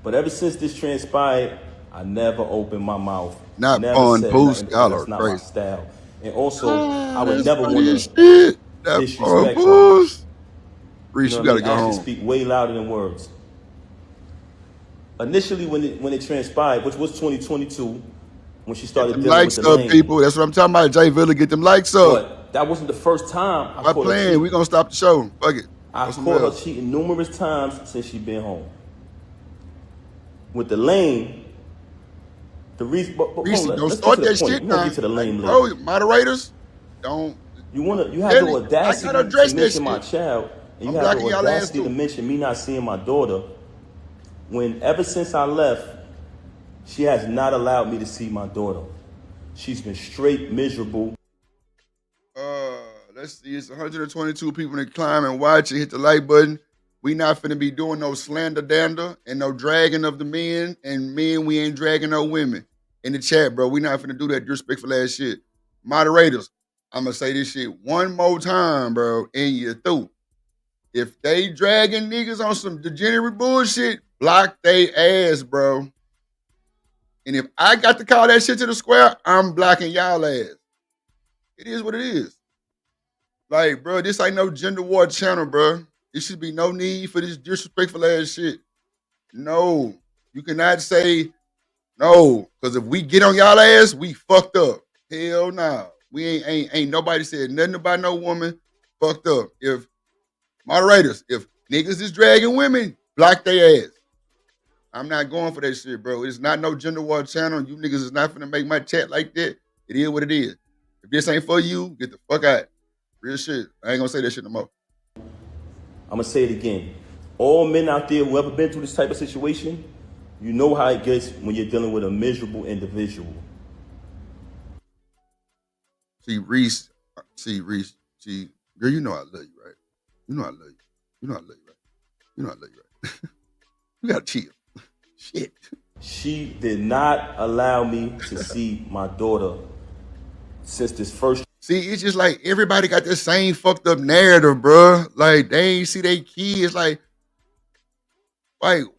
But ever since this transpired, I never opened my mouth. Not never on said post, nothing, y'all that's are not crazy. my style. And also, I would never want to disrespect her. Reese, You you know gotta what I mean? go Actions home. speak way louder than words. Initially, when it transpired, which was 2022, when she started Them dealing likes with the up, lane. people. That's what I'm talking about. Jay Villa, get them likes up. But that wasn't the first time I By caught her playing, cheating. we gonna stop the show. Fuck it. I Go caught somewhere her else. cheating numerous times since she been home. With the lane, the reason. But Reese, hold on, don't let's start get to that the point. shit We're gonna now. get to the lane Like, bro, later. moderators, don't. You have Really? the audacity I gotta address to that mention my shit. child, and I'm you have blocking the y'all ass audacity too. to mention me not seeing my daughter. When ever since I left, she has not allowed me to see my daughter. She's been straight miserable. Let's see. It's 122 people in the climb and watch it. Hit the like button. We not finna be doing no slander dander and no dragging of the men. And men, we ain't dragging no women. In the chat, bro. We not finna do that disrespectful ass shit. Moderators, I'm gonna say this shit one more time, bro, and you're through. If they dragging niggas on some degenerate bullshit, block they ass, bro. And if I got to call that shit to the square, I'm blocking y'all ass. It is what it is. Like, bro, this ain't no gender war channel, bro. There should be no need for this disrespectful ass shit. No. You cannot say no, because if we get on y'all ass, we fucked up. Hell nah. We ain't nobody said nothing about no woman fucked up. If moderators, if niggas is dragging women, block their ass. I'm not going for that shit, bro. It's not no gender war channel. You niggas is not finna make my chat like that. It is what it is. If this ain't for you, get the fuck out. Real shit. I ain't gonna say that shit no more. I'm gonna say it again. All men out there who ever been through this type of situation, you know how it gets when you're dealing with a miserable individual. See, Reese, girl, you know I love you, right? You know I love you. You know I love you, right? You know I love you, right? You gotta chill. Shit. She did not allow me to see my daughter since this first. See, it's just like everybody got the same fucked up narrative, bro. Like, they ain't see their kids. Like, well,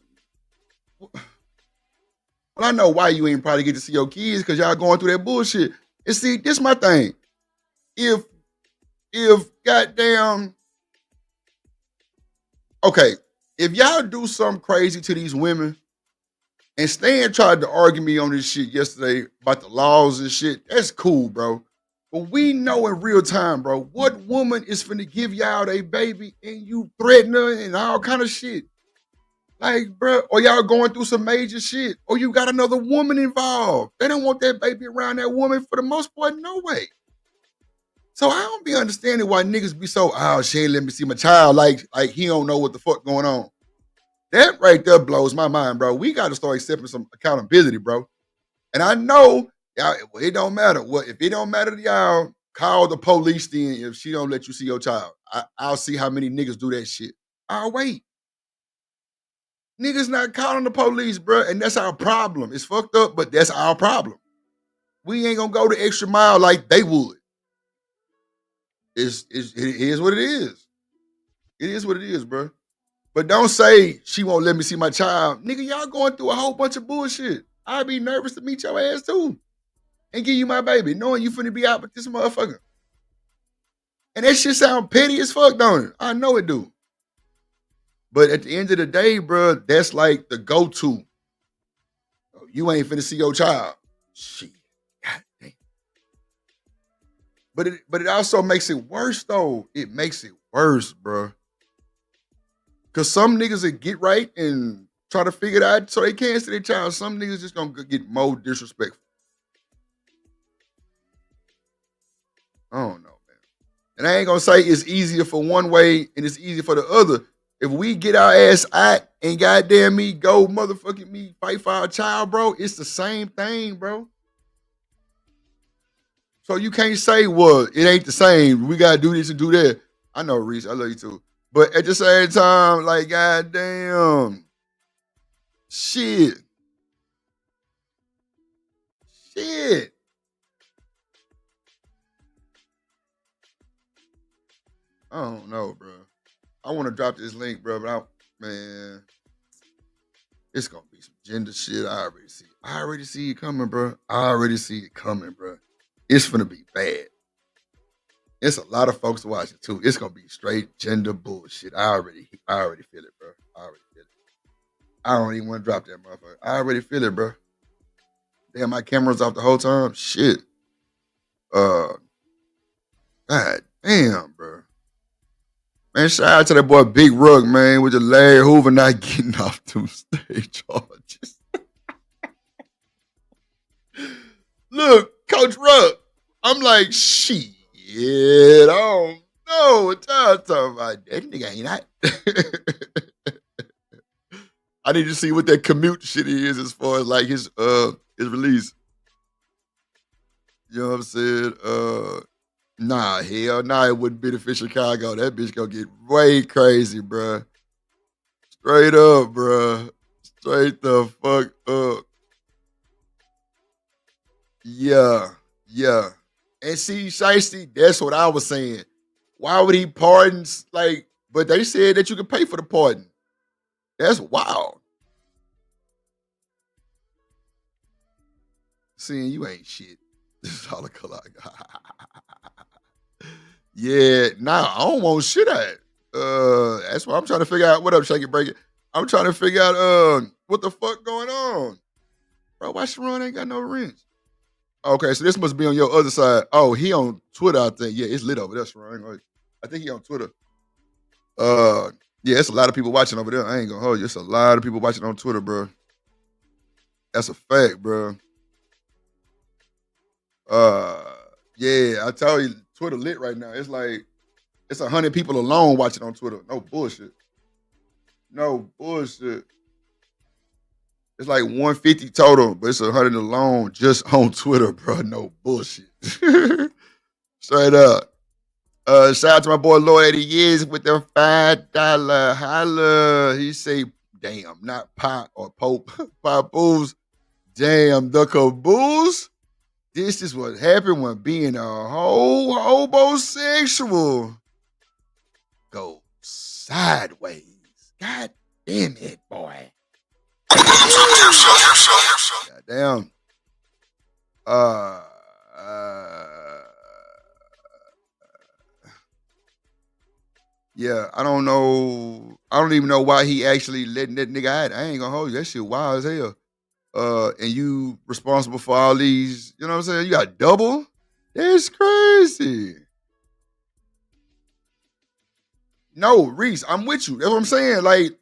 I know why you ain't probably get to see your kids, because y'all going through that bullshit. And see, this my thing. If goddamn, okay, if y'all do something crazy to these women, and Stan tried to argue me on this shit yesterday about the laws and shit, that's cool, bro. But we know in real time, bro, what woman is finna give y'all a baby and you threaten her and all kind of shit? Like, bro, or y'all going through some major shit, or you got another woman involved. They don't want that baby around that woman for the most part, no way. So I don't be understanding why niggas be so, oh, she ain't let me see my child, like he don't know what the fuck going on. That right there blows my mind, bro. We got to start accepting some accountability, bro. And I know y'all, it don't matter. Well, if it don't matter to y'all, call the police then if she don't let you see your child. I'll see how many niggas do that shit. I'll wait. Niggas not calling the police, bro, and that's our problem. It's fucked up, but that's our problem. We ain't gonna go the extra mile like they would. It is what it is. It is what it is, bro. But don't say she won't let me see my child. Nigga, y'all going through a whole bunch of bullshit. I'd be nervous to meet your ass too and give you my baby, knowing you finna be out with this motherfucker. And that shit sound petty as fuck, don't it? I know it do. But at the end of the day, bro, that's like the go-to. You ain't finna see your child. Shit. God damn. But it also makes it worse, though. It makes it worse, bro. Because some niggas that get right and try to figure it out so they can't see their child. Some niggas just gonna get more disrespectful. I don't know, man. And I ain't gonna say it's easier for one way and it's easier for the other. If we get our ass out and goddamn me go motherfucking me fight for our child, bro, it's the same thing, bro. So you can't say, well, it ain't the same. We gotta do this and do that. I know, Reese, I love you too. But at the same time, like, goddamn, shit. I don't know, bro. I want to drop this link, bro, but man, it's gonna be some gender shit. I already see it. I already see it coming, bro. It's gonna be bad. It's a lot of folks watching too. It's gonna be straight gender bullshit. I already feel it, bro. I don't even want to drop that motherfucker. I already feel it, bro. Damn, my camera's off the whole time. Shit. God damn, bro. Man, shout out to that boy Big Rug, man, with the Larry Hoover not getting off them state charges. Look, Coach Rug, I'm like, shit, I don't know what y'all talking about. That nigga ain't out. I need to see what that commute shit is as far as like his release. You know what I'm saying? Nah, hell nah, it wouldn't be the fit Chicago. That bitch gonna get way crazy, bruh. Straight up, bruh. Straight the fuck up. Yeah. And see, Shiesty, that's what I was saying. Why would he pardon like But they said that you can pay for the pardon. That's wild. Seeing you ain't shit. This is all the color I got. Yeah, nah, I don't want shit at. That's why I'm trying to figure out what up, Shake It, Break It. I'm trying to figure out what the fuck going on. Bro, why Sharon ain't got no wrench? Okay, so this must be on your other side. Oh, he on Twitter, I think. Yeah, it's lit over there, Sharon. I think he on Twitter. Yeah, it's a lot of people watching over there. I ain't gonna hold you. It's a lot of people watching on Twitter, bro. That's a fact, bro. Yeah, I tell you, Twitter lit right now. It's like it's 100 people alone watching on Twitter. No bullshit. No bullshit. It's like 150 total, but it's 100 alone just on Twitter, bro. No bullshit. Straight up. Shout out to my boy Lord 80 Years with the $5 holla. He say, damn, not pot or pope. Papoose. Damn, the caboose. This is what happened when being a whole homosexual goes sideways. God damn it, boy. God damn. Yeah, I don't know. I don't even know why he actually letting that nigga out. I ain't gonna hold you. That shit wild as hell. And you responsible for all these, you know what I'm saying? You got double? That's crazy. No, Reese, I'm with you. That's what I'm saying. Like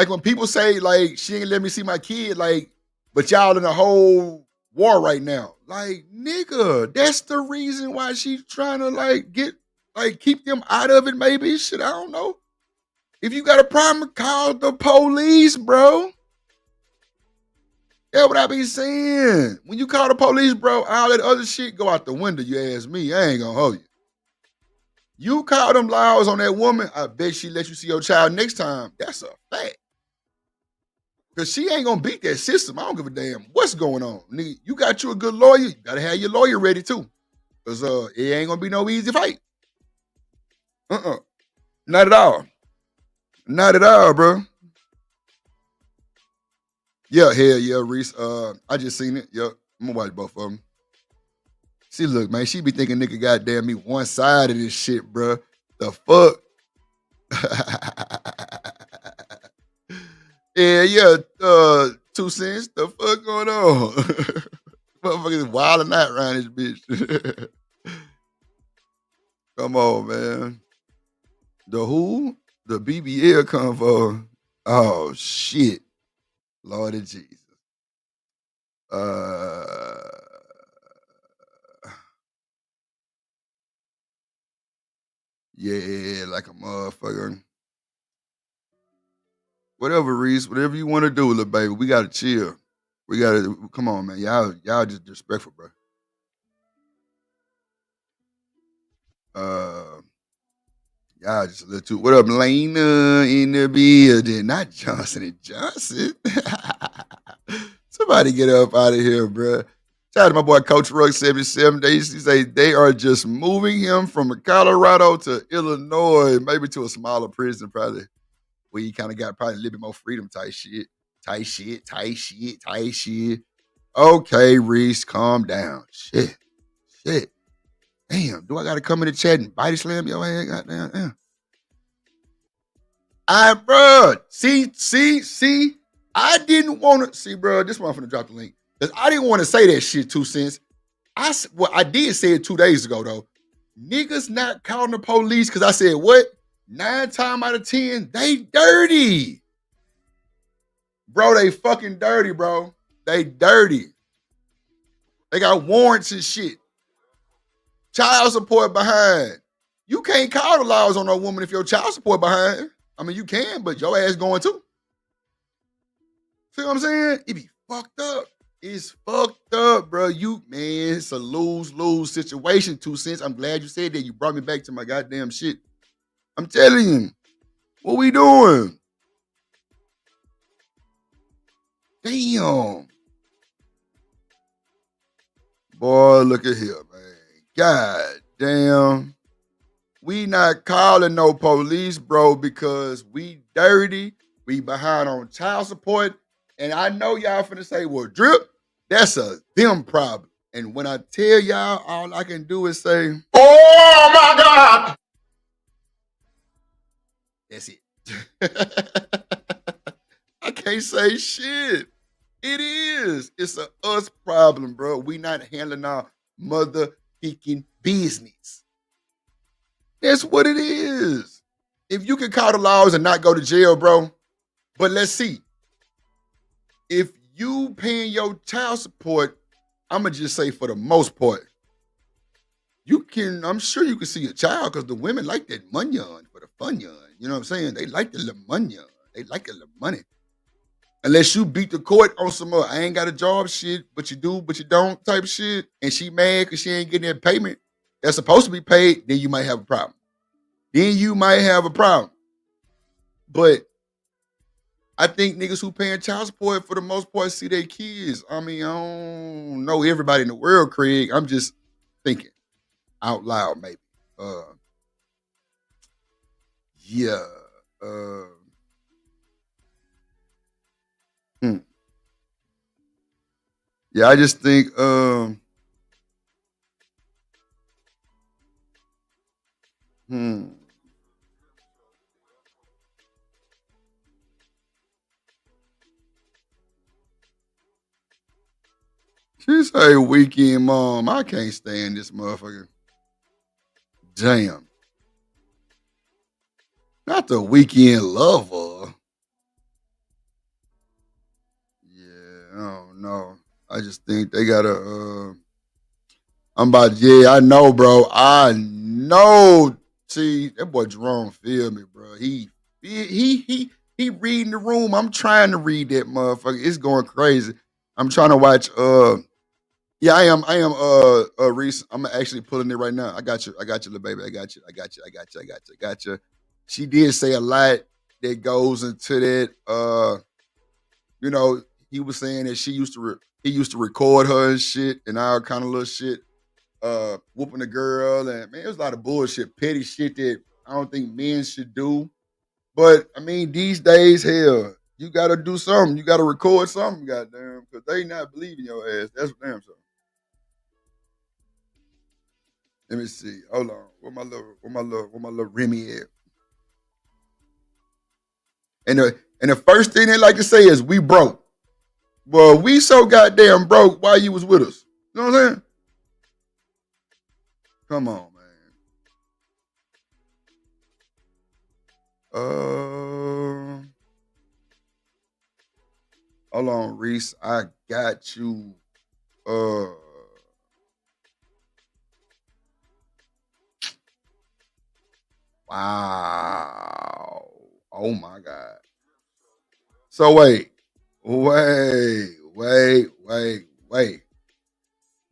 when people say, like, she ain't let me see my kid, like, but y'all in a whole war right now. Like, nigga, that's the reason why she's trying to, like, keep them out of it, maybe. Shit, I don't know. If you got a problem, call the police, bro. That's what I be saying. When you call the police, bro, all that other shit go out the window, you ask me. I ain't gonna hold you. You call them laws on that woman, I bet she let you see your child next time. That's a fact. Because she ain't gonna beat that system. I don't give a damn what's going on. Nigga, you got you a good lawyer, you gotta have your lawyer ready too. Because it ain't gonna be no easy fight. Not at all. Not at all, bro. Yeah, hell yeah, Reese. I just seen it. Yep. I'm gonna watch both of them. See, look, man, she be thinking nigga goddamn me one side of this shit, bro. The fuck? yeah, 2 cents. The fuck going on? Motherfuckers wilding out around this bitch. Come on, man. The who? The BBL convo. Oh shit. Lord of Jesus. Yeah, like a motherfucker. Whatever, Reese, whatever you want to do, little baby, we gotta chill. We gotta come on, man. Y'all just disrespectful, bro. Y'all just a little too. What up, Lena in the building? Not Johnson and Johnson. Somebody get up out of here, bro. Shout out to my boy Coach Rugg 77. He say they are just moving him from Colorado to Illinois, maybe to a smaller prison, probably where he kind of got probably a little bit more freedom type shit. Tight shit. Okay, Reese, calm down. Shit. Damn, do I gotta come in the chat and body slam your ass? Goddamn, damn. Bro, see, I didn't want to see, bro. This one I'm finna drop the link because I didn't want to say that shit 2 cents. I did say it 2 days ago though. Niggas not calling the police because I said what? 9 times out of 10, they dirty, bro. They fucking dirty, bro. They dirty. They got warrants and shit. Child support behind. You can't call the laws on a woman if your child support behind. I mean, you can, but your ass going too. See what I'm saying? It be fucked up. It's fucked up, bro. Man, it's a lose-lose situation, 2 cents. I'm glad you said that. You brought me back to my goddamn shit. I'm telling you. What we doing? Damn. Boy, look at here, man. God damn. We not calling no police, bro, because we dirty. We behind on child support. And I know y'all finna say, well, Drip, that's a them problem. And when I tell y'all, all I can do is say, oh my God. That's it. I can't say shit. It is. It's a us problem, bro. We not handling our mother-fucking business. That's what it is. If you can call the laws and not go to jail, bro, but let's see. If you paying your child support, I'm going to just say for the most part, I'm sure you can see a child because the women like that money on for the fun yon. You know what I'm saying? They like the little money on. They like the little money. Unless you beat the court on some I ain't got a job shit, but you do, but you don't type shit, and she mad because she ain't getting that payment that's supposed to be paid, then you might have a problem. But I think niggas who paying child support for the most part see their kids. I mean, I don't know everybody in the world, Craig. I'm just thinking out loud, maybe. Yeah. Yeah, I just think She say weekend mom. I can't stand this motherfucker. Damn. Not the weekend lover. Yeah, I don't know. I just think they gotta I know, bro. I know. See, that boy Jerome feel me, bro. He reading the room. I'm trying to read that motherfucker. It's going crazy. I'm trying to watch yeah, I am Reese. I'm actually pulling it right now. I got you, little baby. I got you. She did say a lot that goes into that. You know, he was saying that he used to record her and shit and all kind of little shit, whooping the girl, and man, it was a lot of bullshit, petty shit that I don't think men should do. But I mean, these days, hell, you gotta do something. You gotta record something, goddamn, because they not believing your ass. That's what damn so. Let me see. Hold on. Where my little Remy at? And the first thing they like to say is we broke. Well, we so goddamn broke while you was with us. You know what I'm saying? Come on, man. Hold on, Reese. I got you. Wow. Oh my God. So wait.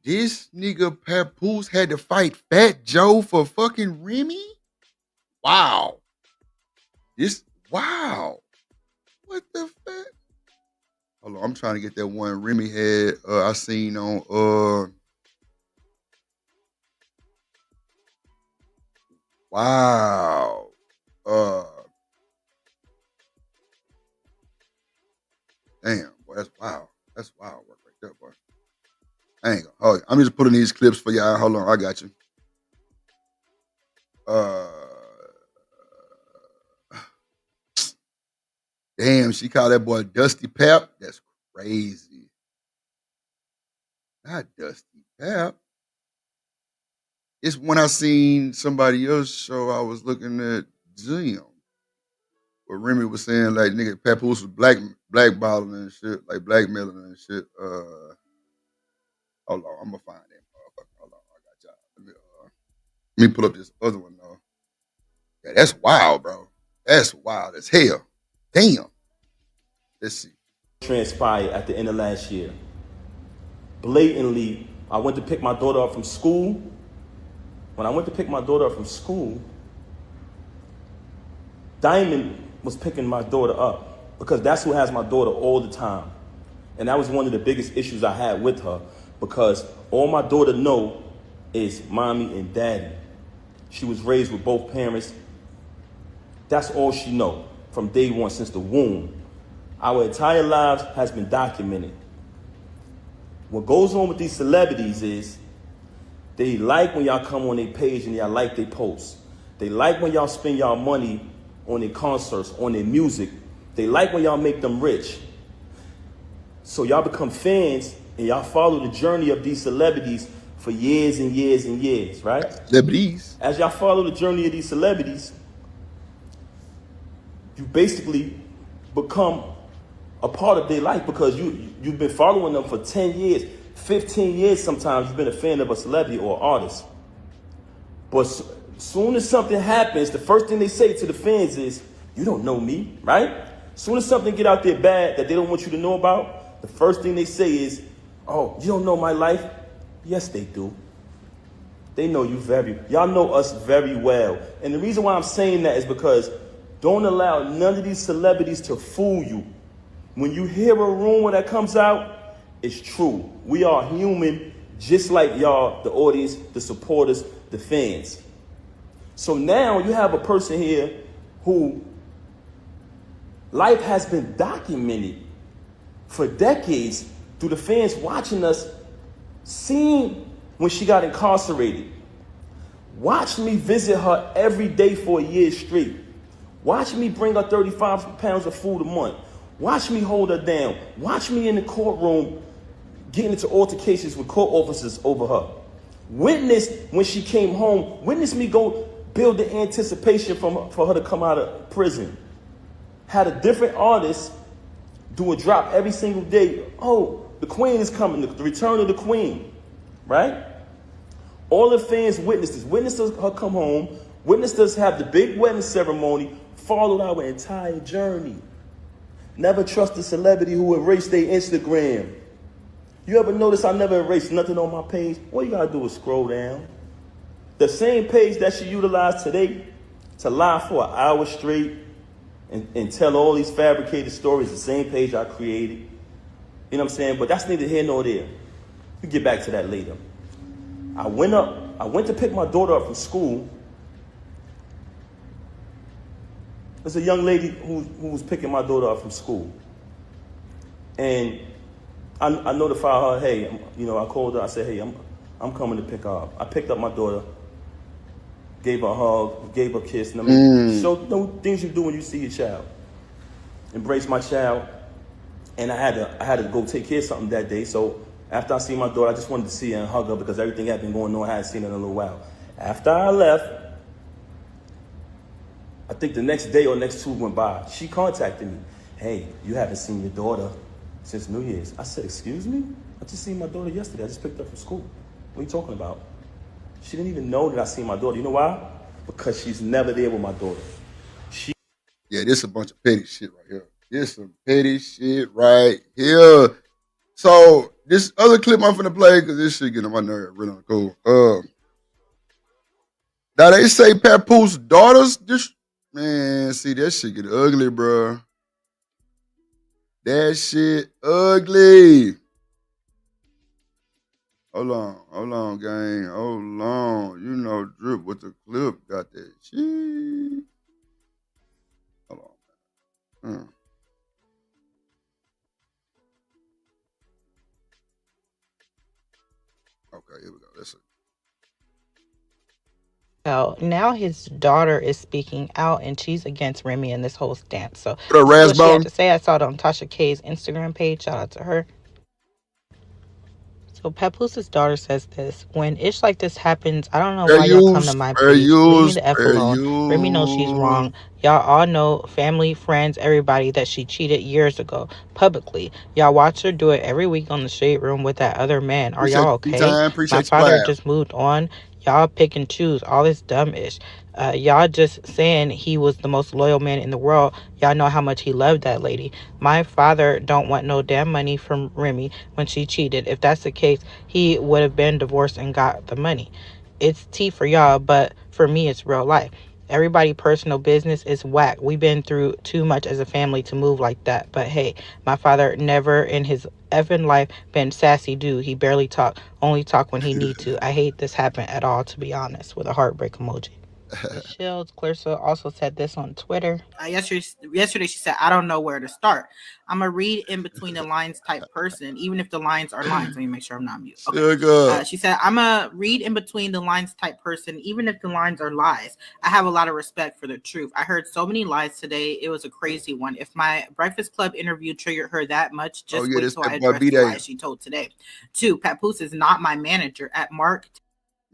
This nigga Papoose had to fight Fat Joe for fucking Remy? Wow. Wow. What the fuck? Hold on, I'm trying to get that one Remy had I seen on wow. Damn, boy, that's wild. That's wild work right there, boy. I ain't gonna. I'm just putting these clips for y'all. Hold on, I got you. Damn, she called that boy Dusty Pap. That's crazy. Not Dusty Pap. It's when I seen somebody else show I was looking at Jim. Where Remy was saying like nigga Papoose was blackballing and shit, like blackmailing and shit. Hold on, I'm gonna find that motherfucker. Hold on, I got y'all. Let me pull up this other one though. Yeah, that's wild, bro. That's wild as hell. Damn. Let's see. Transpired at the end of last year. Blatantly, I went to pick my daughter up from school. When I went to pick my daughter up from school, Diamond was picking my daughter up because that's who has my daughter all the time. And that was one of the biggest issues I had with her because all my daughter know is mommy and daddy. She was raised with both parents. That's all she know from day one, since the womb. Our entire lives has been documented. What goes on with these celebrities is they like when y'all come on their page and y'all like their posts. They like when y'all spend y'all money on their concerts, on their music. They like when y'all make them rich. So y'all become fans and y'all follow the journey of these celebrities for years and years and years, right? Celebrities. As y'all follow the journey of these celebrities, you basically become a part of their life because you've been following them for 10 years, 15 years sometimes. You've been a fan of a celebrity or artist. But soon as something happens, the first thing they say to the fans is, you don't know me, right? Soon as something get out there bad that they don't want you to know about, the first thing they say is, oh, you don't know my life? Yes, they do. They know you y'all know us very well. And the reason why I'm saying that is because don't allow none of these celebrities to fool you. When you hear a rumor that comes out, it's true. We are human, just like y'all, the audience, the supporters, the fans. So now you have a person here who life has been documented for decades through the fans watching us, seeing when she got incarcerated. Watch me visit her every day for a year straight. Watch me bring her 35 pounds of food a month. Watch me hold her down. Watch me in the courtroom getting into altercations with court officers over her. Witness when she came home. Witness me go build the anticipation for her to come out of prison. Had a different artist do a drop every single day. Oh, the queen is coming, the return of the queen, right? All the fans witnessed this. Witnessed her come home. Witnessed us have the big wedding ceremony. Followed our entire journey. Never trust a celebrity who erased their Instagram. You ever notice I never erased nothing on my page? All you gotta do is scroll down. The same page that she utilized today to lie for an hour straight and tell all these fabricated stories, the same page I created. You know what I'm saying? But that's neither here nor there. We'll get back to that later. I went to pick my daughter up from school. There's a young lady who was picking my daughter up from school. And I notified her, hey, I called her, I said, hey, I'm coming to pick her up. I picked up my daughter, gave her a hug, gave her a kiss. So things you do when you see your child. Embrace my child. And I had to go take care of something that day. So after I see my daughter, I just wanted to see her and hug her because everything had been going on. I hadn't seen her in a little while. After I left, I think the next day or next 2 went by. She contacted me. Hey, you haven't seen your daughter since New Year's. I said, excuse me? I just seen my daughter yesterday. I just picked her up from school. What are you talking about? She didn't even know that I seen my daughter. You know why? Because she's never there with my daughter. Yeah, this is a bunch of petty shit right here. This some petty shit right here. So this other clip I'm finna play, because this shit getting on my nerve really cool. Now they say Papoose daughters just man, see that shit get ugly, bro. That shit ugly. Hold on, gang. Hold on. You know, Drip with the clip got that shit. Hold on. Okay, here we go. Let's see. Now his daughter is speaking out and she's against Remy and this whole stance. So what this is what she had to say. I saw it on Tasha K's Instagram page. Shout out to her. So Papoose' daughter says this: when ish like this happens, I don't know why y'all come to my page. Leave me the F alone. Remy knows she's wrong. Y'all all know, family, friends, everybody, that she cheated years ago, publicly. Y'all watch her do it every week on the Shade Room with that other man. Are y'all okay? My father just moved on. Y'all pick and choose all this dumb ish. Y'all just saying he was the most loyal man in the world. Y'all know how much he loved that lady. My father don't want no damn money from Remy when she cheated. If that's the case, he would have been divorced and got the money. It's tea for y'all, but for me, it's real life. Everybody personal business is whack. We've been through too much as a family to move like that. But hey, my father never in his effing life been sassy dude. He barely talk, only talk when he need to. I hate this happen at all, to be honest, with a heartbreak emoji. Michelle Clarissa also said this on Twitter. Yesterday she said, I don't know where to start. I'm a read in between the lines type person, even if the lines are lines. Let me make sure I'm not mute. Okay. She said, I'm a read in between the lines type person, even if the lines are lies. I have a lot of respect for the truth. I heard so many lies today. It was a crazy one. If my Breakfast Club interview triggered her that much, just wait till I address the lies she told today. 2, Papoose is not my manager at Mark.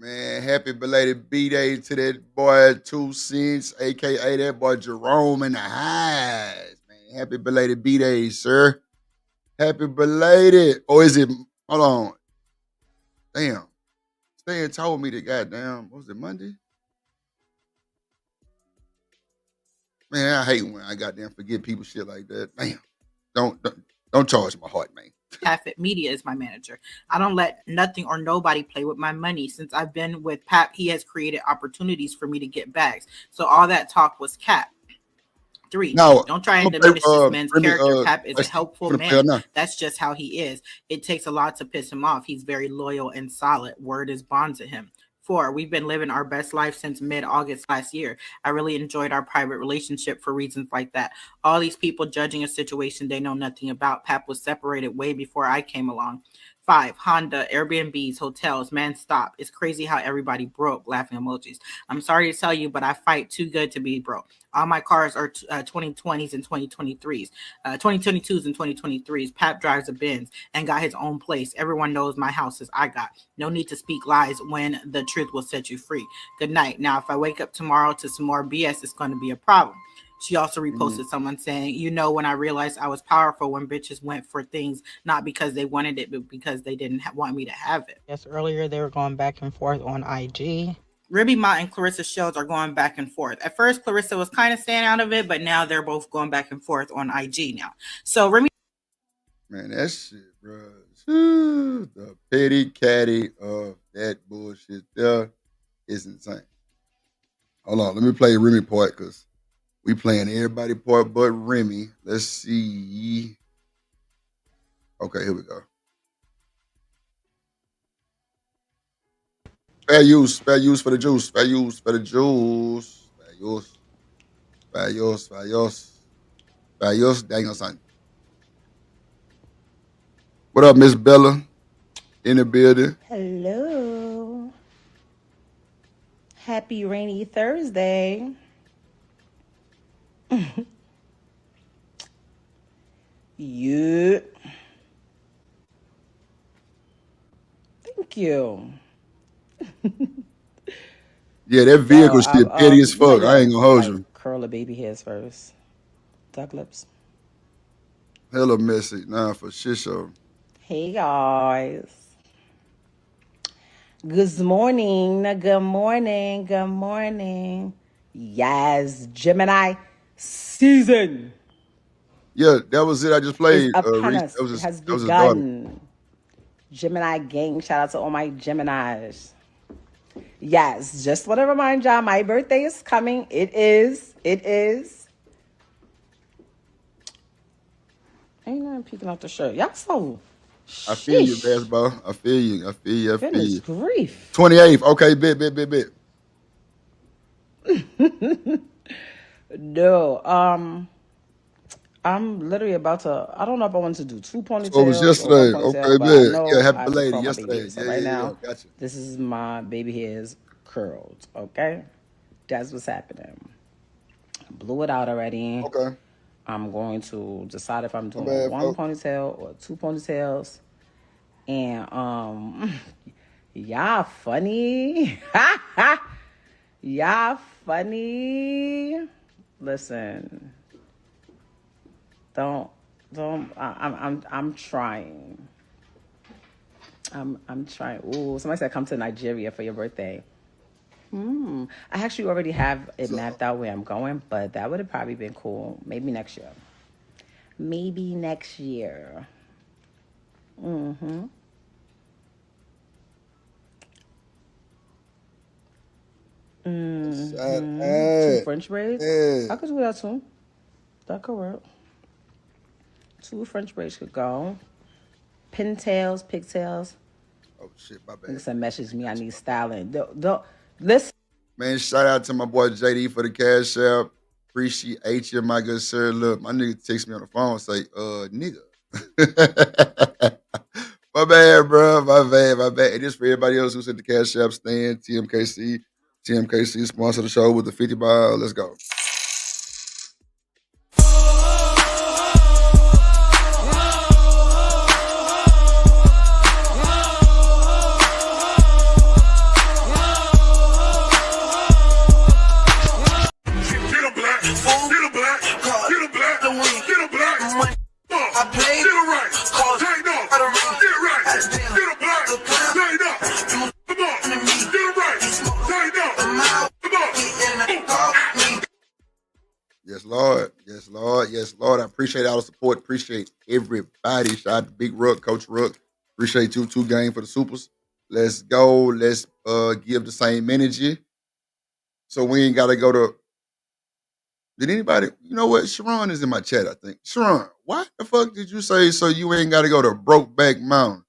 Man, happy belated B-Day to that boy 2 Cents, a.k.a. that boy Jerome in the highs. Man, happy belated B-Day, sir. Happy belated. Or is it, hold on. Damn. Stan told me that goddamn, what was it, Monday? Man, I hate when I goddamn forget people shit like that. Damn. Don't charge my heart, man. Paffett Media is my manager. I don't let nothing or nobody play with my money. Since I've been with Pap, he has created opportunities for me to get bags. So all that talk was cap. 3, don't try and diminish this man's character. Pap is a helpful man. That's just how he is. It takes a lot to piss him off. He's very loyal and solid. Word is bond to him. 4, we've been living our best life since mid-August last year. I really enjoyed our private relationship for reasons like that. All these people judging a situation they know nothing about. Pap was separated way before I came along. 5, Honda, Airbnbs, hotels, man, stop. It's crazy how everybody broke, laughing emojis. I'm sorry to tell you, but I fight too good to be broke. All my cars are 2020s and 2023s, 2022s and 2023s. Pap drives a Benz and got his own place. Everyone knows my house is I got. No need to speak lies when the truth will set you free. Good night. Now, if I wake up tomorrow to some more BS, it's going to be a problem. She also reposted someone saying, you know, when I realized I was powerful when bitches went for things, not because they wanted it, but because they didn't want me to have it. Yes, earlier they were going back and forth on IG. Ribby Ma and Clarissa Shields are going back and forth. At first, Clarissa was kind of staying out of it, but now they're both going back and forth on IG now. So Remy, man, that shit, bro. The petty caddy of that bullshit there is insane. Hold on, let me play Remy part because we playing everybody part but Remy. Let's see. Okay, here we go. Fair use for the juice. Fair use for the juice. Fair use. Dang on son. What up, Miss Bella? In the building. Hello. Happy rainy Thursday. Yeah. Thank you. Yeah, that vehicle shit petty as fuck. I ain't gonna hold you. Curl the baby hairs first. Duck lips. Hella messy. Nah, for shit show. Hey guys. Good morning. Good morning. Good morning. Yes, Gemini season. Yeah, that was it. I just played. It has begun. Gemini gang. Shout out to all my Geminis. Yes, just want to remind y'all, my birthday is coming. It is. Ain't nothing peeking out the shirt. Y'all so. I feel you, basketball. I feel you. Goodness grief. 28th. Okay, bit. No, I'm literally about to. I don't know if I want to do 2 ponytails. So it was yesterday. Okay, bit. Yeah, happy belated yesterday. So right now, gotcha. This is my baby hairs curled. Okay, that's what's happening. Blew it out already. Okay. I'm going to decide if I'm doing one ponytail or 2 ponytails. And y'all funny. Y'all funny. Listen. Don't I'm trying. I'm trying. Ooh, somebody said come to Nigeria for your birthday. I actually already have it mapped out where I'm going, but that would have probably been cool. Maybe next year. Mm-hmm. Mm-hmm. 2 French braids. I could do that too. That could work. 2 French braids could go. Pigtails. Oh shit, my bad. Nigga message me. I need styling. Don't listen. Man, shout out to my boy JD for the cash app. Appreciate you, my good sir. Look, my nigga text me on the phone and say, nigga. My bad, bro. My bad. And just for everybody else who's at the cash app stand, TMKC sponsor the show with the 50 ball. Let's go. Yes, Lord. I appreciate all the support. Appreciate everybody. Shout out to Big Rook, Coach Rook. Appreciate you 2 game for the Supers. Let's go. Let's give the same energy. So we ain't gotta go to. Did anybody? You know what? Sharon is in my chat, I think. Sharon, why the fuck did you say so you ain't gotta go to Brokeback Mountain?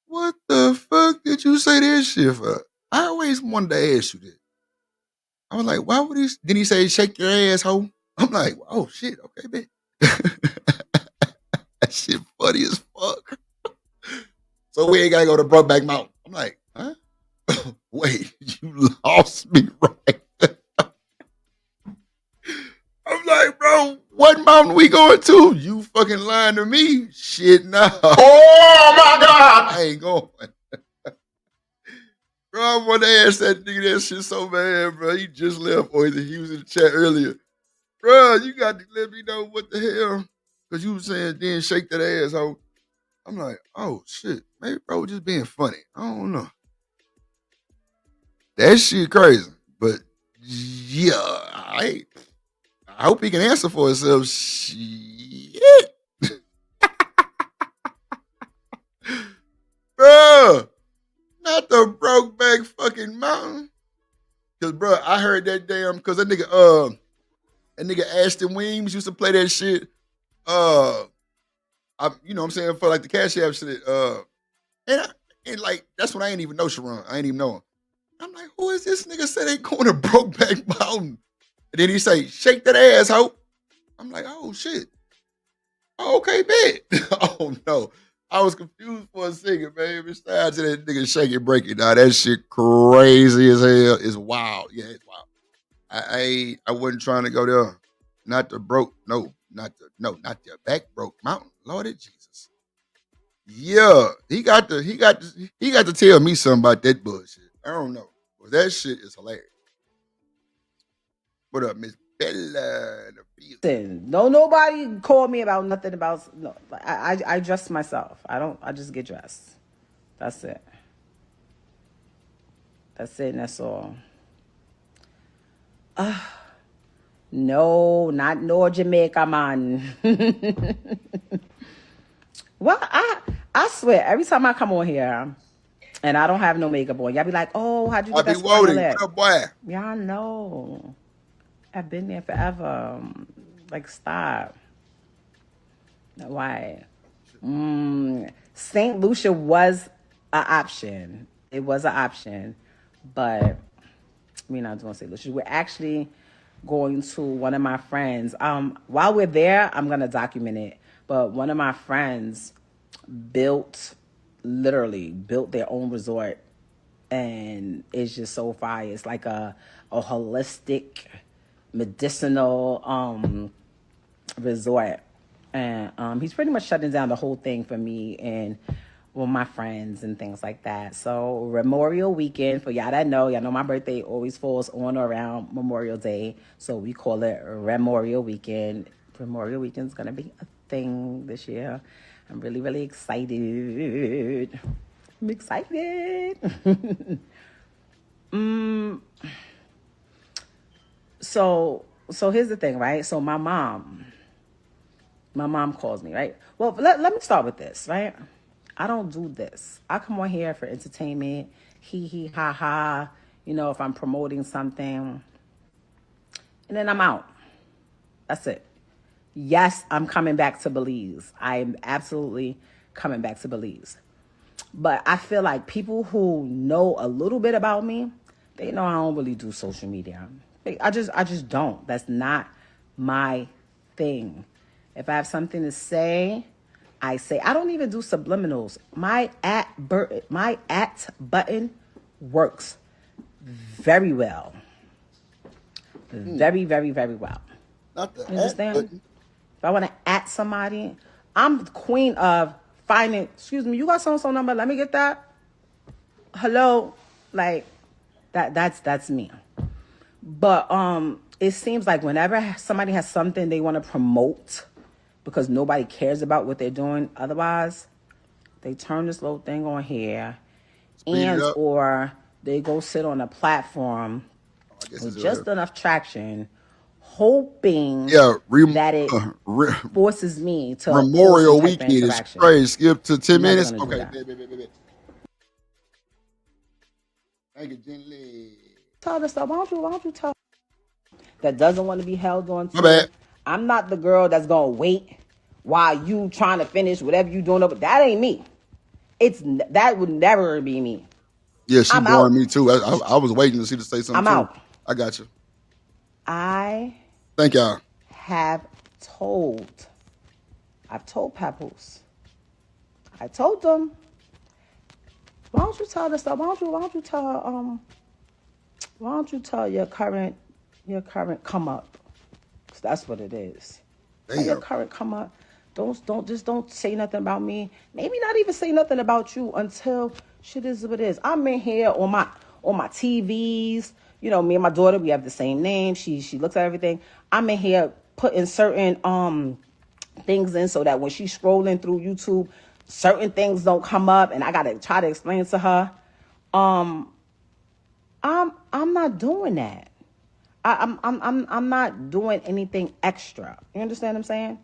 What the fuck did you say that shit for? I always wanted to ask you that. I was like, why would he? Then he say, shake your asshole. I'm like, oh shit, okay, man. That shit funny as fuck. So we ain't gotta go to Brokeback Mountain. I'm like, huh? Wait, you lost me right there. I'm like, bro, what mountain we going to? You fucking lying to me? Shit, nah. Oh my God. I ain't going. Bro, I want to ask that nigga that shit so bad, bro. He just left, or he was in the chat earlier. Bro, you got to let me know what the hell. Because you was saying, then shake that asshole. I'm like, oh, shit. Maybe bro was just being funny. I don't know. That shit crazy. But, yeah, I hope he can answer for himself. Shit. Bro, not the Brokeback fucking Mountain. Because, bro, I heard that damn, because that nigga Ashton Weems used to play that shit. You know what I'm saying, for like the Cash App shit. And like, that's when I ain't even know Sharon. I ain't even know him. I'm like, who is this nigga said they going to Brokeback Mountain? And then he say, shake that asshole. I'm like, oh shit. Oh, okay, bet. Oh no. I was confused for a second, man. Besides that nigga shake it, break it. Now that shit crazy as hell. It's wild. Yeah, it's wild. I wasn't trying to go there. Not the back broke mountain. Lord of Jesus. Yeah, he got to tell me something about that bullshit. I don't know. But that shit is hilarious. What up, Miss Bella? Listen, no nobody call me about nothing about no. I dress myself. I just get dressed. That's it. That's it and that's all. No, not no Jamaica, man. Well, I swear, every time I come on here and I don't have no makeup on, y'all be like, oh, how'd you get that spot on your lip? What up, boy? Y'all know. I've been there forever. Like, stop. Why? St. Lucia was an option. It was an option. But we're not doing St. Lucia. We're actually going to one of my friends. While we're there, I'm going to document it. But one of my friends literally built their own resort. And it's just so fire. It's like a holistic, medicinal resort. And he's pretty much shutting down the whole thing for me and my friends and things like that. So Memorial Weekend, for y'all that know, y'all know my birthday always falls on or around Memorial Day. So we call it Memorial Weekend. Memorial Weekend's going to be a thing this year. I'm really, really excited. I'm excited. So here's the thing, right? So my mom calls me, right? Well, let me start with this, right? I don't do this. I come on here for entertainment, hee ha ha, if I'm promoting something, and then I'm out. That's it. Yes, I'm coming back to Belize. I am absolutely coming back to Belize. But I feel like people who know a little bit about me, they know I don't really do social media. I just don't. That's not my thing. If I have something to say, I say. I don't even do subliminals. My at button works very well. Very, very, very well. Not the You understand? button. If I want to at somebody, I'm the queen of finding, excuse me, you got so-and-so number, let me get that. Hello. Like that's me. But it seems like whenever somebody has something they want to promote because nobody cares about what they're doing, otherwise they turn this little thing on here and or they go sit on a platform with just enough traction, hoping that it forces me to Memorial Weekend is crazy. Skip to 10 minutes. Okay. Thank you, gently. Tell this stuff. Why don't you tell that doesn't want to be held on to? My bad. I'm not the girl that's gonna wait while you trying to finish whatever you doing. But that ain't me. That would never be me. Yeah, she boring me too. I was waiting to see to say something. I'm out. I got you. Thank y'all. I've told Papoose. I told them. Why don't you tell this stuff? Why don't you tell your current come up? 'Cause that's what it is. Tell your current come up. Don't say nothing about me. Maybe not even say nothing about you until shit is what it is. I'm in here on my TVs. You know, me and my daughter, we have the same name. She looks at everything. I'm in here putting certain things in so that when she's scrolling through YouTube, certain things don't come up, and I gotta try to explain to her. I'm not doing that. I'm not doing anything extra. You understand what I'm saying?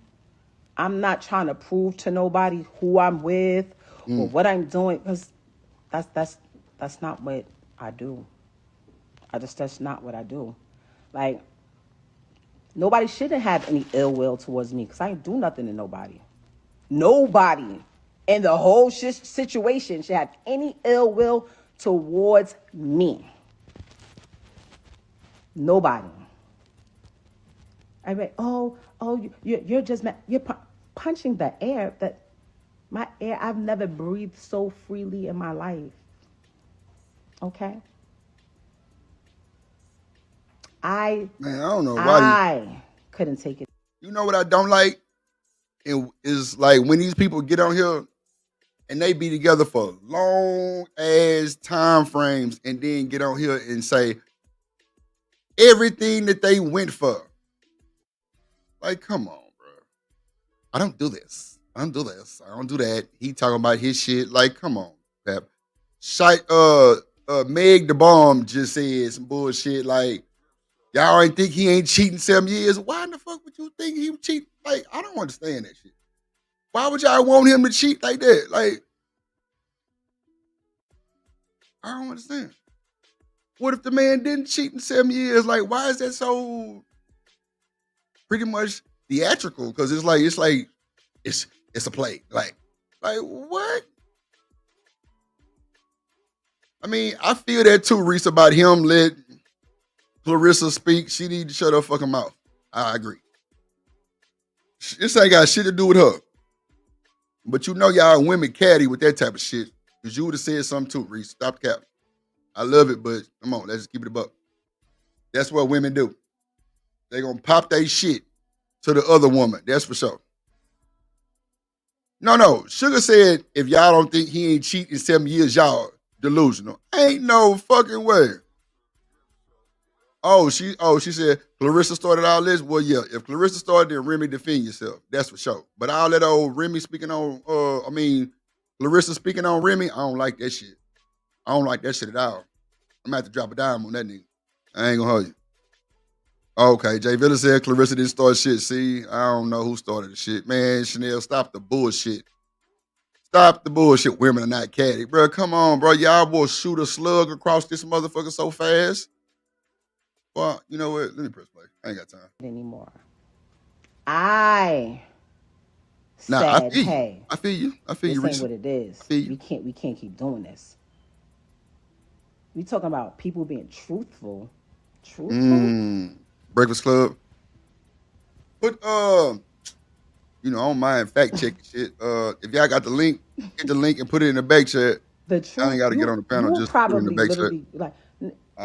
I'm not trying to prove to nobody who I'm with or what I'm doing, because that's not what I do. That's not what I do. Like, nobody shouldn't have any ill will towards me because I ain't do nothing to nobody. Nobody in the whole situation should have any ill will towards me. Nobody. I mean, you're just mad. You're punching the air. My air, I've never breathed so freely in my life. Okay? I don't know why I couldn't take it. You know what I don't like? Is like when these people get on here and they be together for long ass time frames and then get on here and say everything that they went for. Like, come on, bro. I don't do this. I don't do this. I don't do that. He talking about his shit. Like, come on, Pep. Meg the Bomb just said some bullshit like, y'all ain't think he ain't cheating 7 years. Why in the fuck would you think he would cheat? Like, I don't understand that shit. Why would y'all want him to cheat like that? Like, I don't understand. What if the man didn't cheat in 7 years? Like, why is that so pretty much theatrical? Because it's a play. Like what? I mean, I feel that too, Reese, about him let Clarissa speak. She need to shut her fucking mouth. I agree. This ain't got shit to do with her. But you know y'all women catty with that type of shit. Because you would have said something too, Reese. Stop the cap. I love it, but come on, let's just keep it a buck. That's what women do. They gonna pop their shit to the other woman. That's for sure. No. Sugar said if y'all don't think he ain't cheating 7 years, y'all delusional. Ain't no fucking way. She said Clarissa started all this. Well, yeah, if Clarissa started, then Remy defend yourself. That's for sure. But all that old Remy speaking on, Clarissa speaking on Remy, I don't like that shit. I don't like that shit at all. I'm gonna have to drop a dime on that nigga. I ain't gonna hold you. Okay, Jay Villa said Clarissa didn't start shit. See, I don't know who started the shit. Man, Chanel, stop the bullshit. Stop the bullshit. Women are not catty. Bro, come on, bro. Y'all will shoot a slug across this motherfucker so fast. Well, you know what? Let me press play. I ain't got time. Anymore. I said, "Hey, I feel you. This ain't what it is. We can't keep doing this." We talking about people being truthful. Breakfast Club. But you know, I don't mind fact checking shit. If y'all got the link, get the link and put it in the back chat. The truth. I ain't got to get on the panel. Just put it in the back chat. Like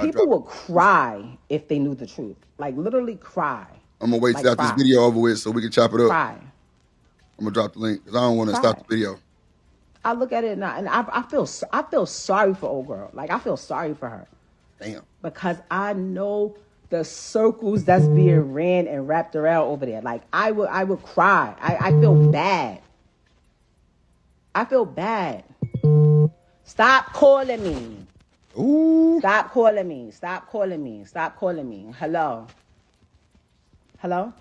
people would cry if they knew the truth. Like literally cry. I'm gonna wait till after this video over with so we can chop it up. Cry. I'm gonna drop the link because I don't want to stop the video. I look at it now and I feel sorry for old girl. Like I feel sorry for her. Damn. Because I know the circles that's being ran and wrapped around over there. Like I would cry. I feel bad. I feel bad. Stop calling me. Ooh. Stop calling me. Stop calling me. Stop calling me. Hello. Hello?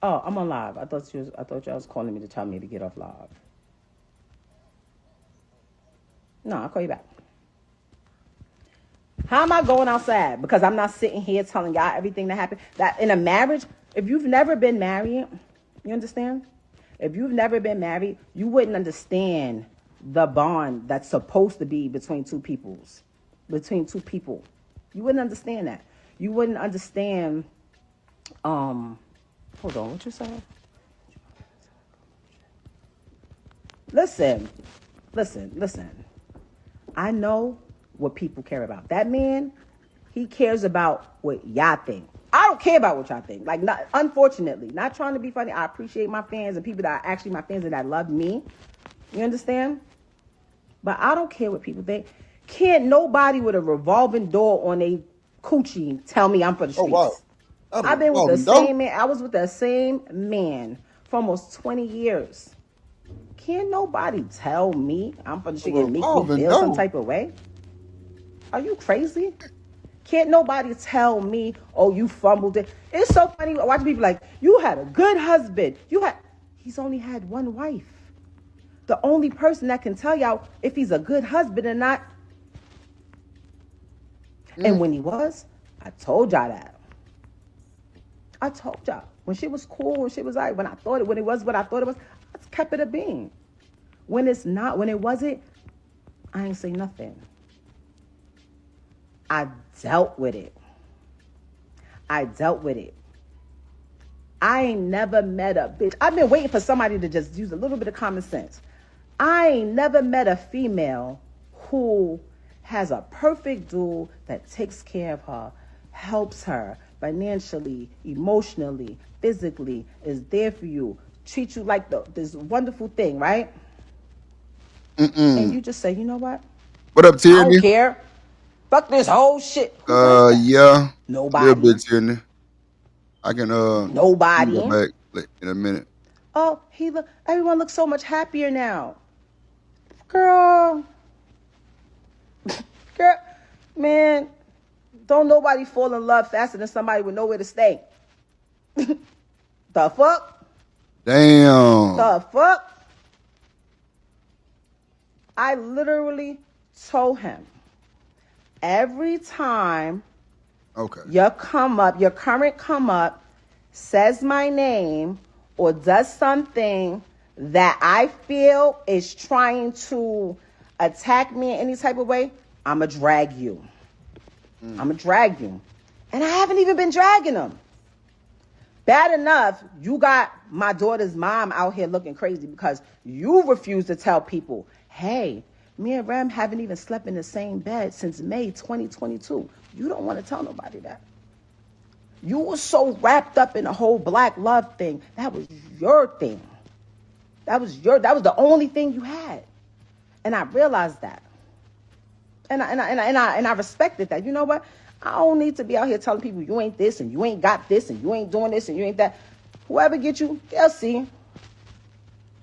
Oh, I'm on live. I thought y'all was calling me to tell me to get off live. No, I'll call you back. How am I going outside? Because I'm not sitting here telling y'all everything that happened. That in a marriage, if you've never been married, you understand? If you've never been married, you wouldn't understand the bond that's supposed to be between two people. You wouldn't understand that. You wouldn't understand, hold on, what you saying? Listen. I know what people care about. That man, he cares about what y'all think. I don't care about what y'all think. Like, unfortunately, not trying to be funny. I appreciate my fans and people that are actually my fans and that love me. You understand? But I don't care what people think. Can't nobody with a revolving door on a coochie tell me I'm for the streets. Oh, wow. I've been with the same man. I was with the same man for almost 20 years. Can't nobody tell me I'm for the streets and make me feel some type of way? Are you crazy? Can't nobody tell me, oh, you fumbled it. It's so funny watching people like, you had a good husband. He's only had one wife. The only person that can tell y'all if he's a good husband or not. And when he was, I told y'all that. I told y'all. When shit was cool, when shit was all right, when it was what I thought it was, I kept it a being. When it's not, when it wasn't, I ain't say nothing. I dealt with it. I ain't never met a bitch. I've been waiting for somebody to just use a little bit of common sense. I ain't never met a female who has a perfect dude that takes care of her, helps her financially, emotionally, physically, is there for you, treats you like this wonderful thing, right? And you just say, you know what? What up, Tierney? I don't care. Fuck this whole shit. Yeah. Nobody. A little bit, Tierney. I can Nobody. Go back in a minute. Oh, everyone looks so much happier now. Girl, man, don't nobody fall in love faster than somebody with nowhere to stay. The fuck? Damn. The fuck? I literally told him, every time your current come up says my name or does something that I feel is trying to attack me in any type of way, I'ma drag you. I'ma drag you. And I haven't even been dragging them. Bad enough, you got my daughter's mom out here looking crazy because you refuse to tell people, hey, me and Rem haven't even slept in the same bed since May 2022. You don't want to tell nobody that. You were so wrapped up in the whole black love thing. That was your thing. That was the only thing you had. And I realized that. And I respected that. You know what? I don't need to be out here telling people you ain't this and you ain't got this and you ain't doing this and you ain't that. Whoever get you, they'll see.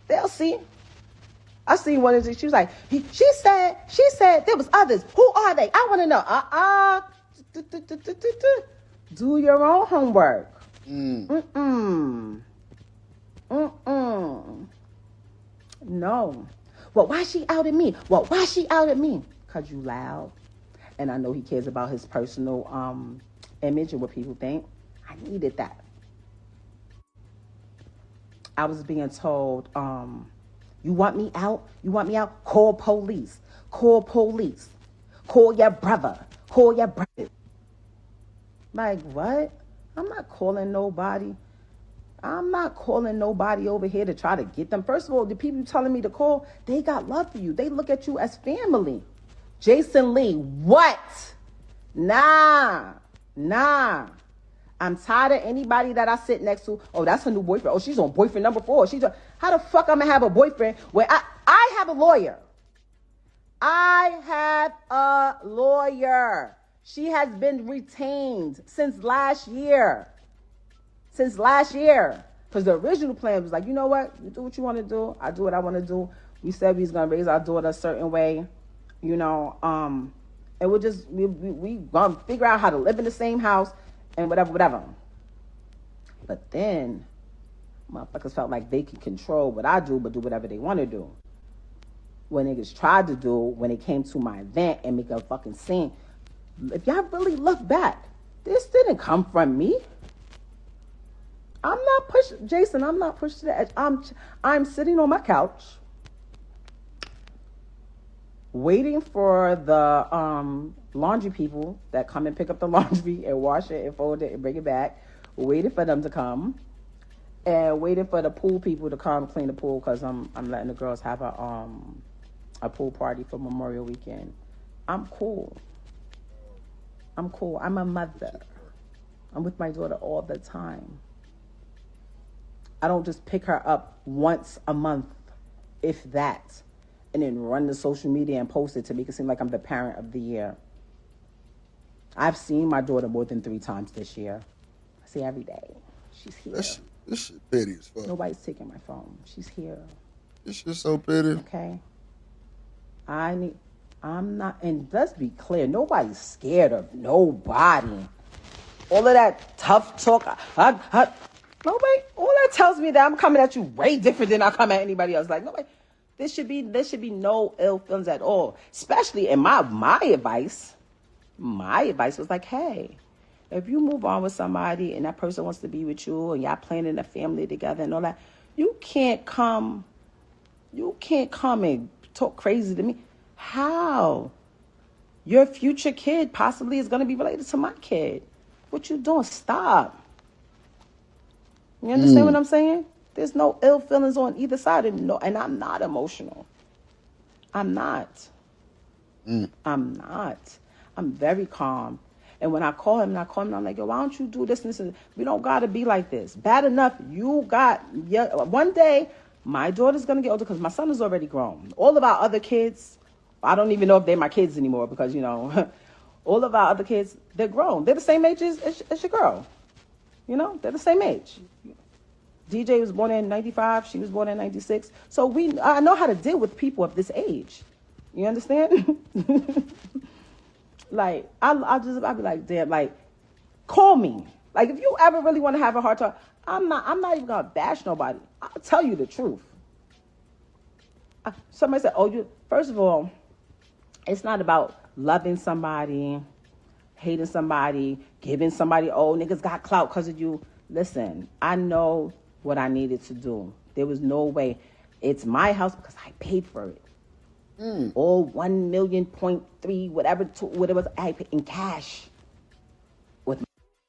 They'll see. I seen one of these. She was like, she said there was others. Who are they? I want to know. Do your own homework. No. Well, why she outed me? Because you loud. And I know he cares about his personal image and what people think. I needed that. I was being told, you want me out? You want me out? Call police. Call police. Call your brother. Call your brother. Like, what? I'm not calling nobody. I'm not calling nobody over here to try to get them. First of all, the people telling me to call, they got love for you. They look at you as family. Jason Lee, what? Nah. I'm tired of anybody that I sit next to. Oh, that's her new boyfriend. Oh, she's on boyfriend number 4. How the fuck I'm gonna have a boyfriend where I have a lawyer? I have a lawyer. She has been retained since last year. Because the original plan was like, you know what? You do what you want to do. I do what I want to do. We said we was going to raise our daughter a certain way, you know. And we going to figure out how to live in the same house and whatever. But then, motherfuckers felt like they can control what I do, but do whatever they want to do. When niggas tried to do, when it came to my event and make a fucking scene, if y'all really look back, this didn't come from me. I'm not pushed, Jason. I'm not pushed to the edge. I'm sitting on my couch, waiting for the laundry people that come and pick up the laundry and wash it and fold it and bring it back. Waiting for them to come, and waiting for the pool people to come clean the pool because I'm letting the girls have a pool party for Memorial Weekend. I'm cool. I'm a mother. I'm with my daughter all the time. I don't just pick her up once a month, if that, and then run to social media and post it to make it seem like I'm the parent of the year. I've seen my daughter more than 3 times this year. I see her every day. She's here. This shit petty as fuck. Nobody's taking my phone. She's here. This shit so petty. Okay. I'm not, and let's be clear, nobody's scared of nobody. All of that tough talk, nobody, all that tells me that I'm coming at you way different than I come at anybody else. Like, nobody, there should be no ill feelings at all. Especially in my advice was like, hey, if you move on with somebody and that person wants to be with you and y'all planning a family together and all that, you can't come and talk crazy to me. How? Your future kid possibly is going to be related to my kid. What you doing? Stop. You understand what I'm saying? There's no ill feelings on either side. And I'm not emotional. I'm not. I'm very calm. And when I call him, I'm like, yo, why don't you do this and this? We don't got to be like this. Bad enough, one day, my daughter's going to get older because my son is already grown. All of our other kids, I don't even know if they're my kids anymore because, you know, all of our other kids, they're grown. They're the same age as your girl. You know, they're the same age. DJ was born in 95. She was born in 96. So I know how to deal with people of this age. You understand? Like, I'll be like, damn, like, call me. Like, if you ever really want to have a hard talk, I'm not even going to bash nobody. I'll tell you the truth. Somebody said, first of all, it's not about loving somebody, hating somebody, giving somebody, niggas got clout because of you. Listen, I know what I needed to do. There was no way. It's my house because I paid for it. All 1.3 million, whatever it was, I paid in cash.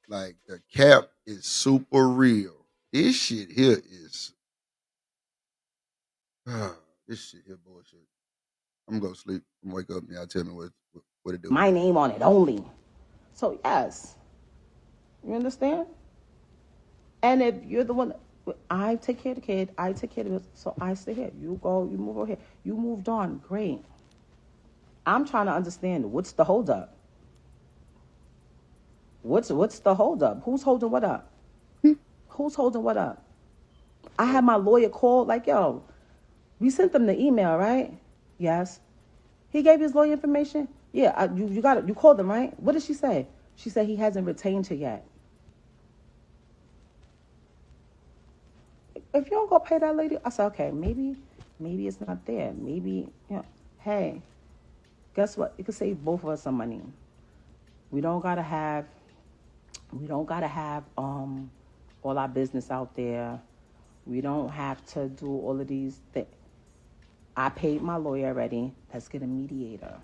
Like, the cap is super real. This shit here is... this shit here bullshit. I'm gonna go sleep and wake up and y'all tell me what it do. My name on it only. So, yes. You understand? And if you're the one... I take care of the kid. I take care of it. So I stay here. You go, you move over here. You moved on. Great. I'm trying to understand what's the holdup. What's the holdup? Who's holding what up? Who's holding what up? I had my lawyer call, like, yo, we sent them the email, right? Yes. He gave his lawyer information? Yeah, you got it. You called them, right? What did she say? She said he hasn't retained her yet. If you don't go pay that lady, I said, okay, maybe it's not there. Maybe, hey, guess what? It could save both of us some money. We don't gotta have all our business out there. We don't have to do all of these things. I paid my lawyer already. Let's get a mediator.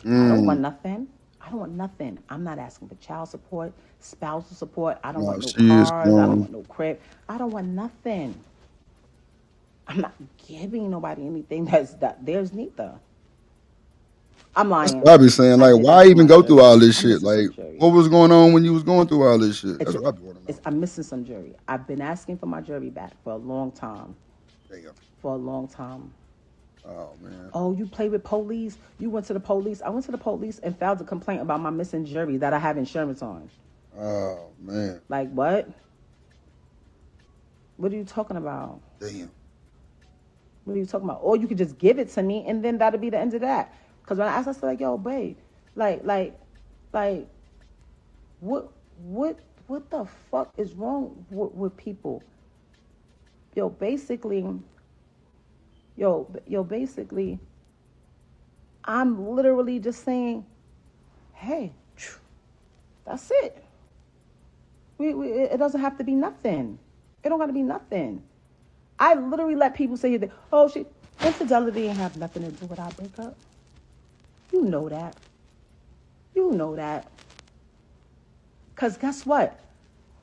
I don't want nothing. I don't want nothing. I'm not asking for child support, spousal support. I don't want no cars. I don't want no crib. I don't want nothing. I'm not giving nobody anything that there's neither. I'm lying. That's what I be saying. Like, why even go through all this shit? Like, what was going on when you was going through all this shit? That's what I be wanting to know. I'm missing some jury. I've been asking for my jury back for a long time. Damn. For a long time. Oh, man. Oh, you play with police? You went to the police? I went to the police and filed a complaint about my missing jury that I have insurance on. Oh, man. Like, what? What are you talking about? Damn. What are you talking about? Or you could just give it to me and then that'll be the end of that. Because when I asked, I said, like, yo, babe, like, what the fuck is wrong with people? Basically, I'm literally just saying, hey, that's it. It doesn't have to be nothing. It don't got to be nothing. I literally let people say that, oh, infidelity ain't have nothing to do with our breakup. You know that. You know that. Because guess what?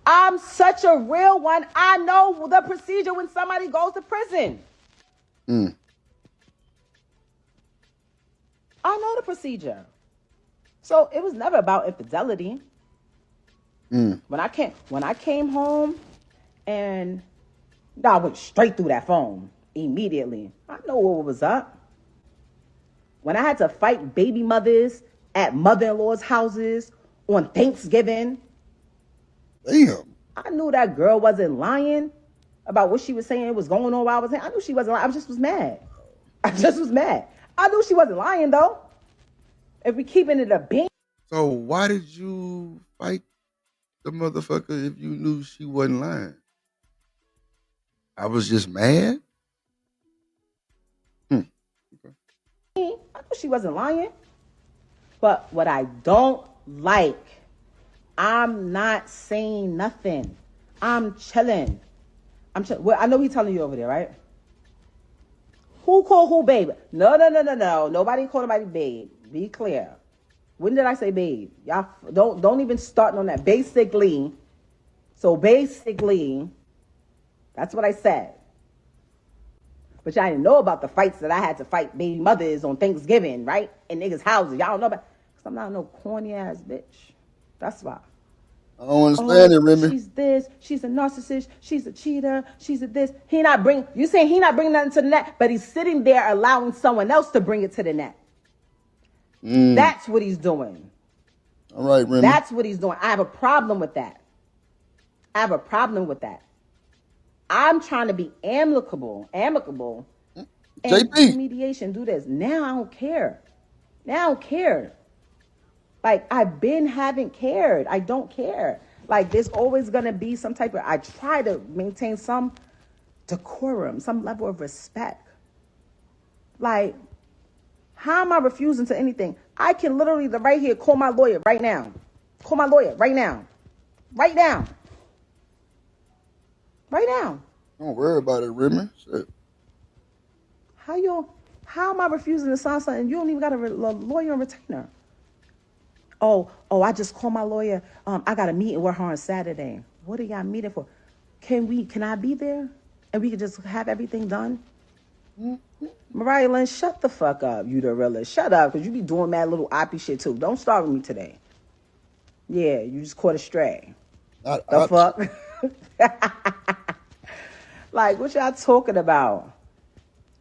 I'm such a real one. I know the procedure when somebody goes to prison. I know the procedure. So it was never about infidelity. When I came home and I went straight through that phone immediately. I know what was up. When I had to fight baby mothers at mother-in-law's houses on Thanksgiving. Damn. I knew that girl wasn't lying about what she was saying was going on while I was saying. I knew she wasn't lying. I just was mad. I knew she wasn't lying, though. If we keeping it a bean. So why did you fight the motherfucker if you knew she wasn't lying? I was just mad? I knew she wasn't lying. But what I don't like, I'm not saying nothing. I'm chilling. Well, I know he's telling you over there, right? Who called who babe? No. Nobody called nobody babe. Be clear. When did I say babe? Y'all don't even start on that. Basically, that's what I said. But y'all didn't know about the fights that I had to fight baby mothers on Thanksgiving, right? In niggas' houses. Y'all don't know about. Because I'm not no corny ass bitch. That's why. I don't understand it, Remy. She's this. She's a narcissist. She's a cheater. She's a this. You saying he not bringing nothing to the net, but he's sitting there allowing someone else to bring it to the net. That's what he's doing. All right, Remy. That's what he's doing. I have a problem with that. I'm trying to be amicable, and JP. mediation. Do this. Now I don't care. Like, I've been haven't cared. I don't care. Like, there's always going to be some type of, I try to maintain some decorum, some level of respect. Like, how am I refusing to anything? I can literally, right here, call my lawyer right now. Right now. Don't worry about it, Remy. Shit. How am I refusing to sign something? You don't even got a lawyer and retainer. Oh, I just called my lawyer. I got a meeting with her on Saturday. What are y'all meeting for? Can I be there? And we can just have everything done? Mariah Lynn, shut the fuck up, you the realist. Shut up, because you be doing mad little oppie shit too. Don't start with me today. Yeah, you just caught a stray. The fuck? Like, what y'all talking about?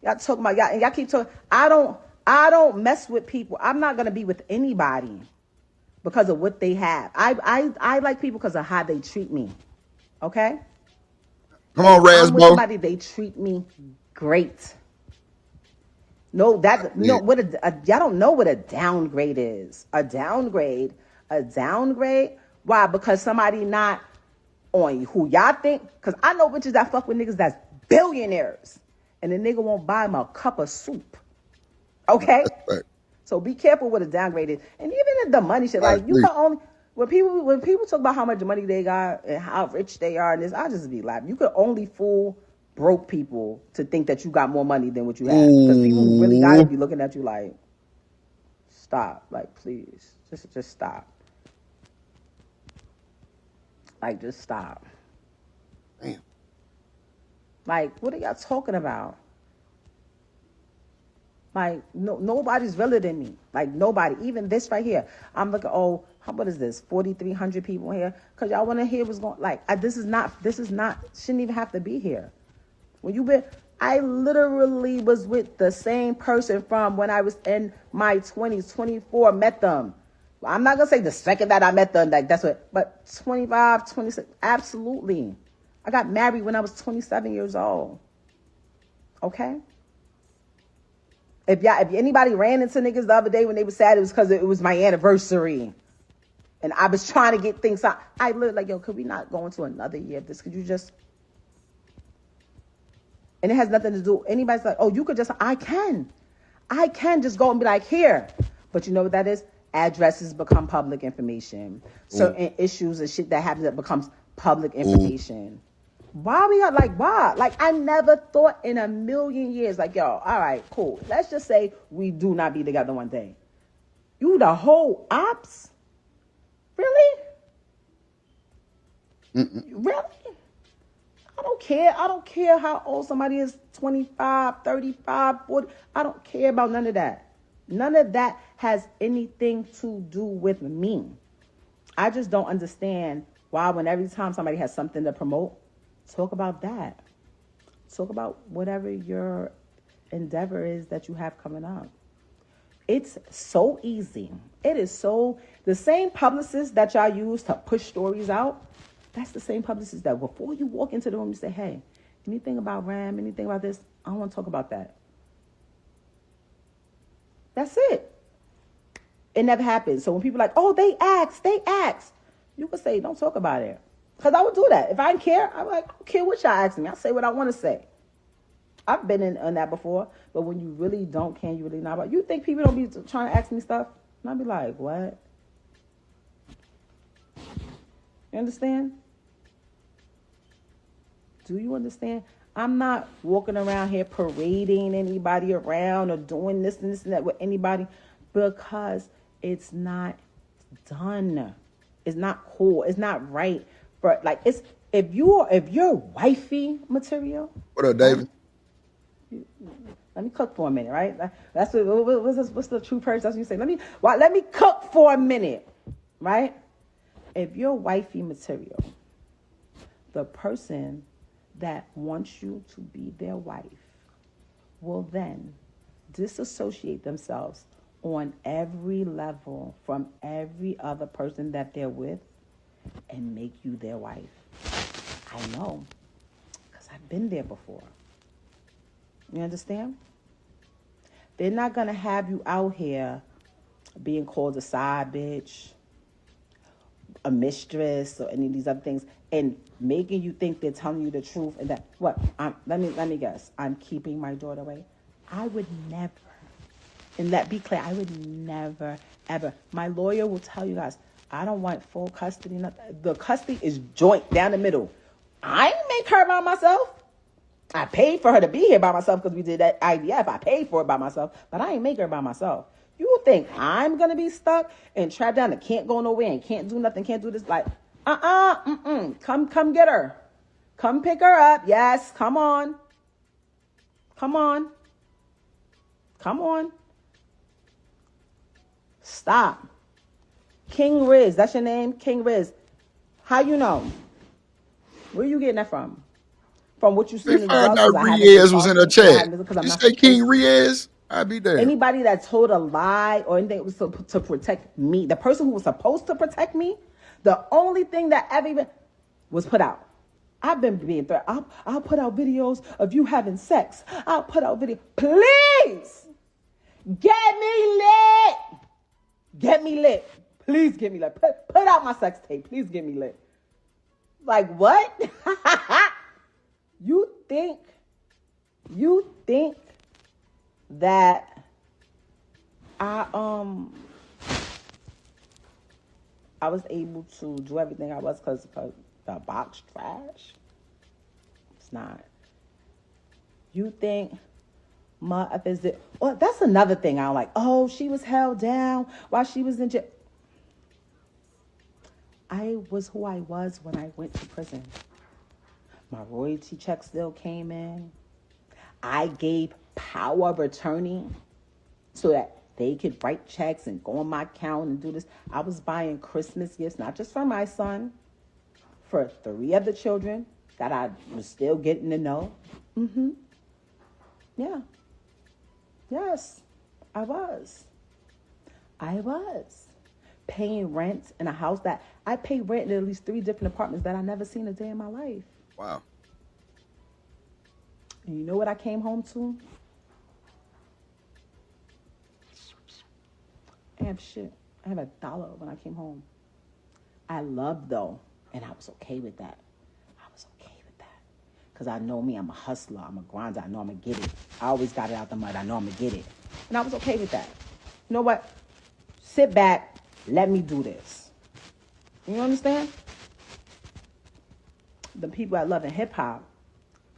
Y'all keep talking. I don't mess with people. I'm not gonna be with anybody because of what they have. I like people because of how they treat me. Okay? Come on, Rasbo. Somebody, they treat me great. No, y'all don't know what a downgrade is. A downgrade. Why? Because somebody not on who y'all think. Because I know bitches that fuck with niggas that's billionaires, and the nigga won't buy him a cup of soup. Okay? Right. So be careful what a downgrade is. And even if the money shit, like, you can only, When people talk about how much money they got and how rich they are, and this, I just be laughing. You could only fool broke people to think that you got more money than what you have. Because people who really got it be looking at you like, stop, like please, just stop. Like just stop. Damn. Like what are y'all talking about? Like nobody's realer than me. Like nobody. Even this right here. I'm looking. Oh, what is this? 4,300 people here. Cause y'all want to hear what's going. Like this is not. Shouldn't even have to be here. When you been. I literally was with the same person from when I was in my 20s, 24. Met them. I'm not gonna say the second that I met them. Like that's what. But 25, 26. Absolutely. I got married when I was 27 years old. Okay. If anybody ran into niggas the other day when they were sad, it was because it was my anniversary. And I was trying to get things out. I literally like, yo, could we not go into another year of this? Could you just... And it has nothing to do... Anybody's like, oh, you could just... I can just go and be like, here. But you know what that is? Addresses become public information. Certain issues and shit that happens that becomes public information. Why we got why? Like I never thought in a million years, like, yo, all right, cool. Let's just say we do not be together one day. You the whole ops? Really? Really? I don't care. I don't care how old somebody is, 25, 35, 40. I don't care about none of that. None of that has anything to do with me. I just don't understand why when every time somebody has something to promote, talk about that. Talk about whatever your endeavor is that you have coming up. It's so easy. It is so... The same publicists that y'all use to push stories out, that's the same publicists that before you walk into the room, you say, hey, anything about Ram, anything about this, I don't want to talk about that. That's it. It never happens. So when people are like, oh, they asked. You could say, don't talk about it. Because I would do that. If I didn't care, I'm like, I don't care what y'all ask me. I say what I want to say. I've been in that before. But when you really don't care, you really not about. You think people don't be trying to ask me stuff? And I'll be like, what? You understand? Do you understand? I'm not walking around here parading anybody around or doing this and this and that with anybody because it's not done. It's not cool. It's not right. But like it's if you're wifey material. What up, David? Let me cook for a minute, right? That's what's the true person? That's what you say. Let me cook for a minute, right? If you're wifey material, the person that wants you to be their wife will then disassociate themselves on every level from every other person that they're with and make you their wife. I know, because I've been there before. You understand? They're not going to have you out here being called a side bitch, a mistress, or any of these other things, and making you think they're telling you the truth. And that, what? Let me guess. I'm keeping my daughter away. I would never, and be clear, I would never, ever. My lawyer will tell you guys, I don't want full custody. Nothing. The custody is joint down the middle. I didn't make her by myself. I paid for her to be here by myself because we did that IVF. I paid for it by myself, but I ain't make her by myself. You think I'm going to be stuck and trapped down and can't go nowhere and can't do nothing, can't do this? Like, Come get her. Come pick her up. Yes, come on. Come on. Come on. Stop. King Riz, that's your name? King Riz. How you know? Where you getting that from? From what you see in the drugs? Riaz was in the chat. You say King Riaz? I'd be there. Anybody that told a lie or anything was to protect me, the person who was supposed to protect me, the only thing that ever even was put out. I've been being threatened. I'll put out videos of you having sex. I'll put out video. Please get me lit. Get me lit. Please get me lit. Put out my sex tape. Please get me lit. Like what? You think that I I was able to do everything I was because the box trash. It's not. You think is it? Well, that's another thing I don't like. Oh, she was held down while she was in jail. I was who I was when I went to prison. My royalty check still came in. I gave power of attorney so that they could write checks and go on my account and do this. I was buying Christmas gifts, not just for my son, for 3 other children that I was still getting to know. Yeah. Yes, I was. Paying rent in a house that I paid rent in at least 3 different apartments that I never seen a day in my life. Wow. And you know what I came home to? I have shit. I have $1 when I came home. I loved though, and I was okay with that. Because I know me, I'm a hustler, I'm a grinder, I know I'm going to get it. I always got it out the mud, I know I'm going to get it. And I was okay with that. You know what? Sit back, let me do this. You understand? The people at Love and Hip Hop,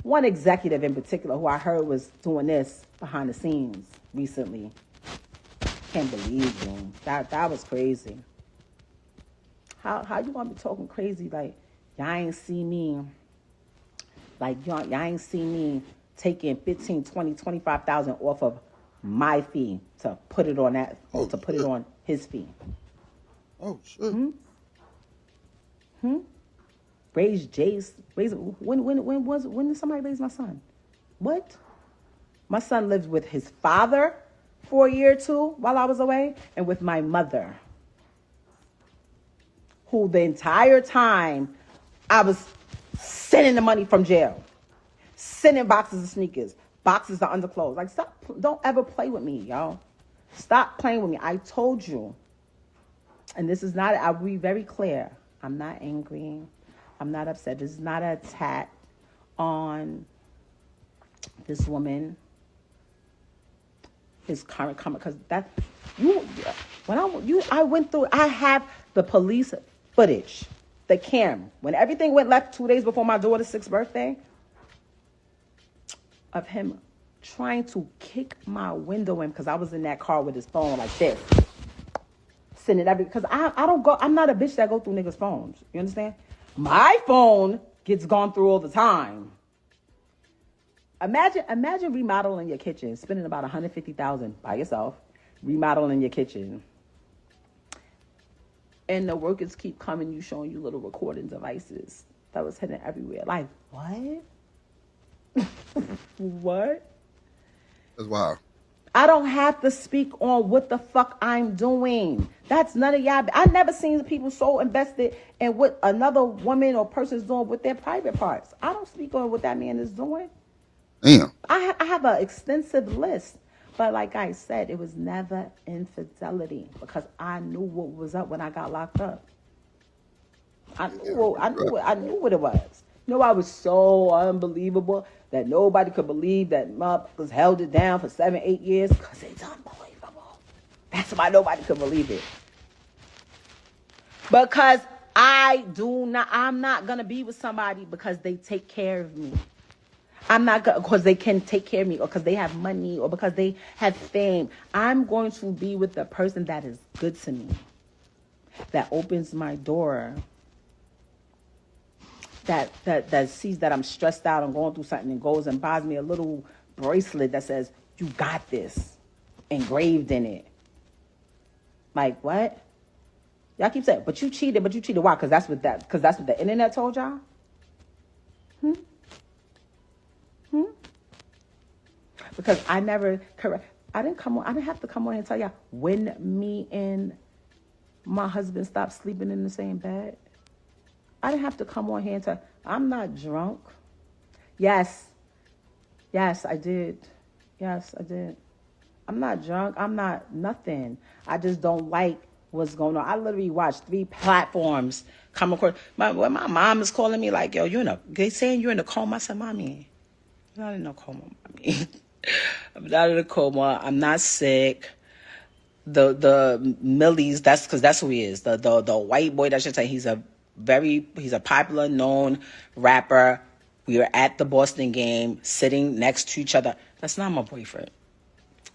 one executive in particular who I heard was doing this behind the scenes recently. Can't believe you. That was crazy. How you want to be talking crazy like y'all ain't see me? Like y'all ain't see me taking 15, 20, 25,000 off of my fee to put it on that put it on his fee. Oh shit. Raise Jace. When did somebody raise my son? What? My son lived with his father for a year or 2 while I was away, and with my mother, who the entire time I was sending the money from jail, sending boxes of sneakers, boxes of underclothes. Like, stop, don't ever play with me, y'all. Stop playing with me. I told you, and this is not, I'll be very clear. I'm not angry. I'm not upset. This is not an attack on this woman. His current comment, because that I went through. I have the police footage, the cam when everything went left 2 days before my daughter's 6th birthday, of him trying to kick my window in because I was in that car with his phone like this, sending because I don't go. I'm not a bitch that go through niggas' phones. You understand? My phone gets gone through all the time. Imagine remodeling your kitchen, spending about $150,000 by yourself, remodeling your kitchen, and the workers keep coming, you showing you little recording devices that was hidden everywhere. Like, what? What? That's wild. I don't have to speak on what the fuck I'm doing. That's none of y'all. I never seen people so invested in what another woman or person is doing with their private parts. I don't speak on what that man is doing. Damn. I have an extensive list. But like I said, it was never infidelity because I knew what was up when I got locked up. I knew what it was. You know, I was so unbelievable that nobody could believe that motherfuckers held it down for 7-8 years because it's unbelievable. That's why nobody could believe it. Because I'm not going to be with somebody because they take care of me. I'm not because they can take care of me or because they have money or because they have fame. I'm going to be with the person that is good to me, that opens my door, that sees that I'm stressed out and going through something and goes and buys me a little bracelet that says, "You got this," engraved in it. Like, what? Y'all keep saying, but you cheated. Why? Because that's what the internet told y'all? Because I didn't have to come on and tell y'all when me and my husband stopped sleeping in the same bed. I didn't have to come on here and tell. I'm not drunk. Yes, I did. Yes, I did. I'm not drunk. I'm not nothing. I just don't like what's going on. I literally watched 3 platforms come across. My mom is calling me like, yo, they saying you're in a coma. I said, Mommy, I'm not in a coma, Mommy. I'm not in a coma. I'm not sick. the Millies, that's because that's who he is. The white boy that should say he's a popular known rapper. We were at the Boston game, sitting next to each other. That's not my boyfriend.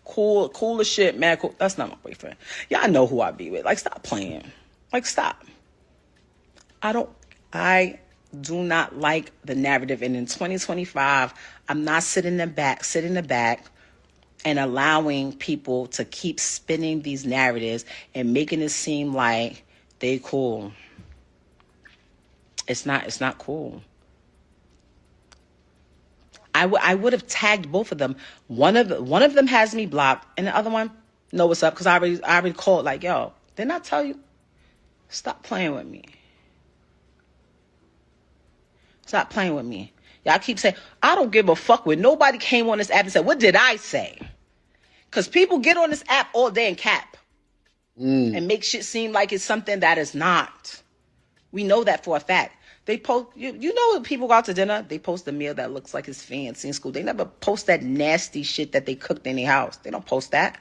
Cool as shit, man. Cool. That's not my boyfriend. Y'all know who I be with. Like, stop playing. Like, stop. I do not like the narrative. And in 2025, I'm not sitting in the back and allowing people to keep spinning these narratives and making it seem like they cool. It's not cool. I would have tagged both of them. One of them has me blocked, and the other one know what's up because I already called like, yo, didn't I tell you? Stop playing with me. Stop playing with me. Y'all keep saying, I don't give a fuck when nobody came on this app and said, what did I say? Because people get on this app all day and cap and make shit seem like it's something that is not. We know that for a fact. They post, you know, when people go out to dinner, they post a meal that looks like it's fancy in school. They never post that nasty shit that they cooked in their house. They don't post that.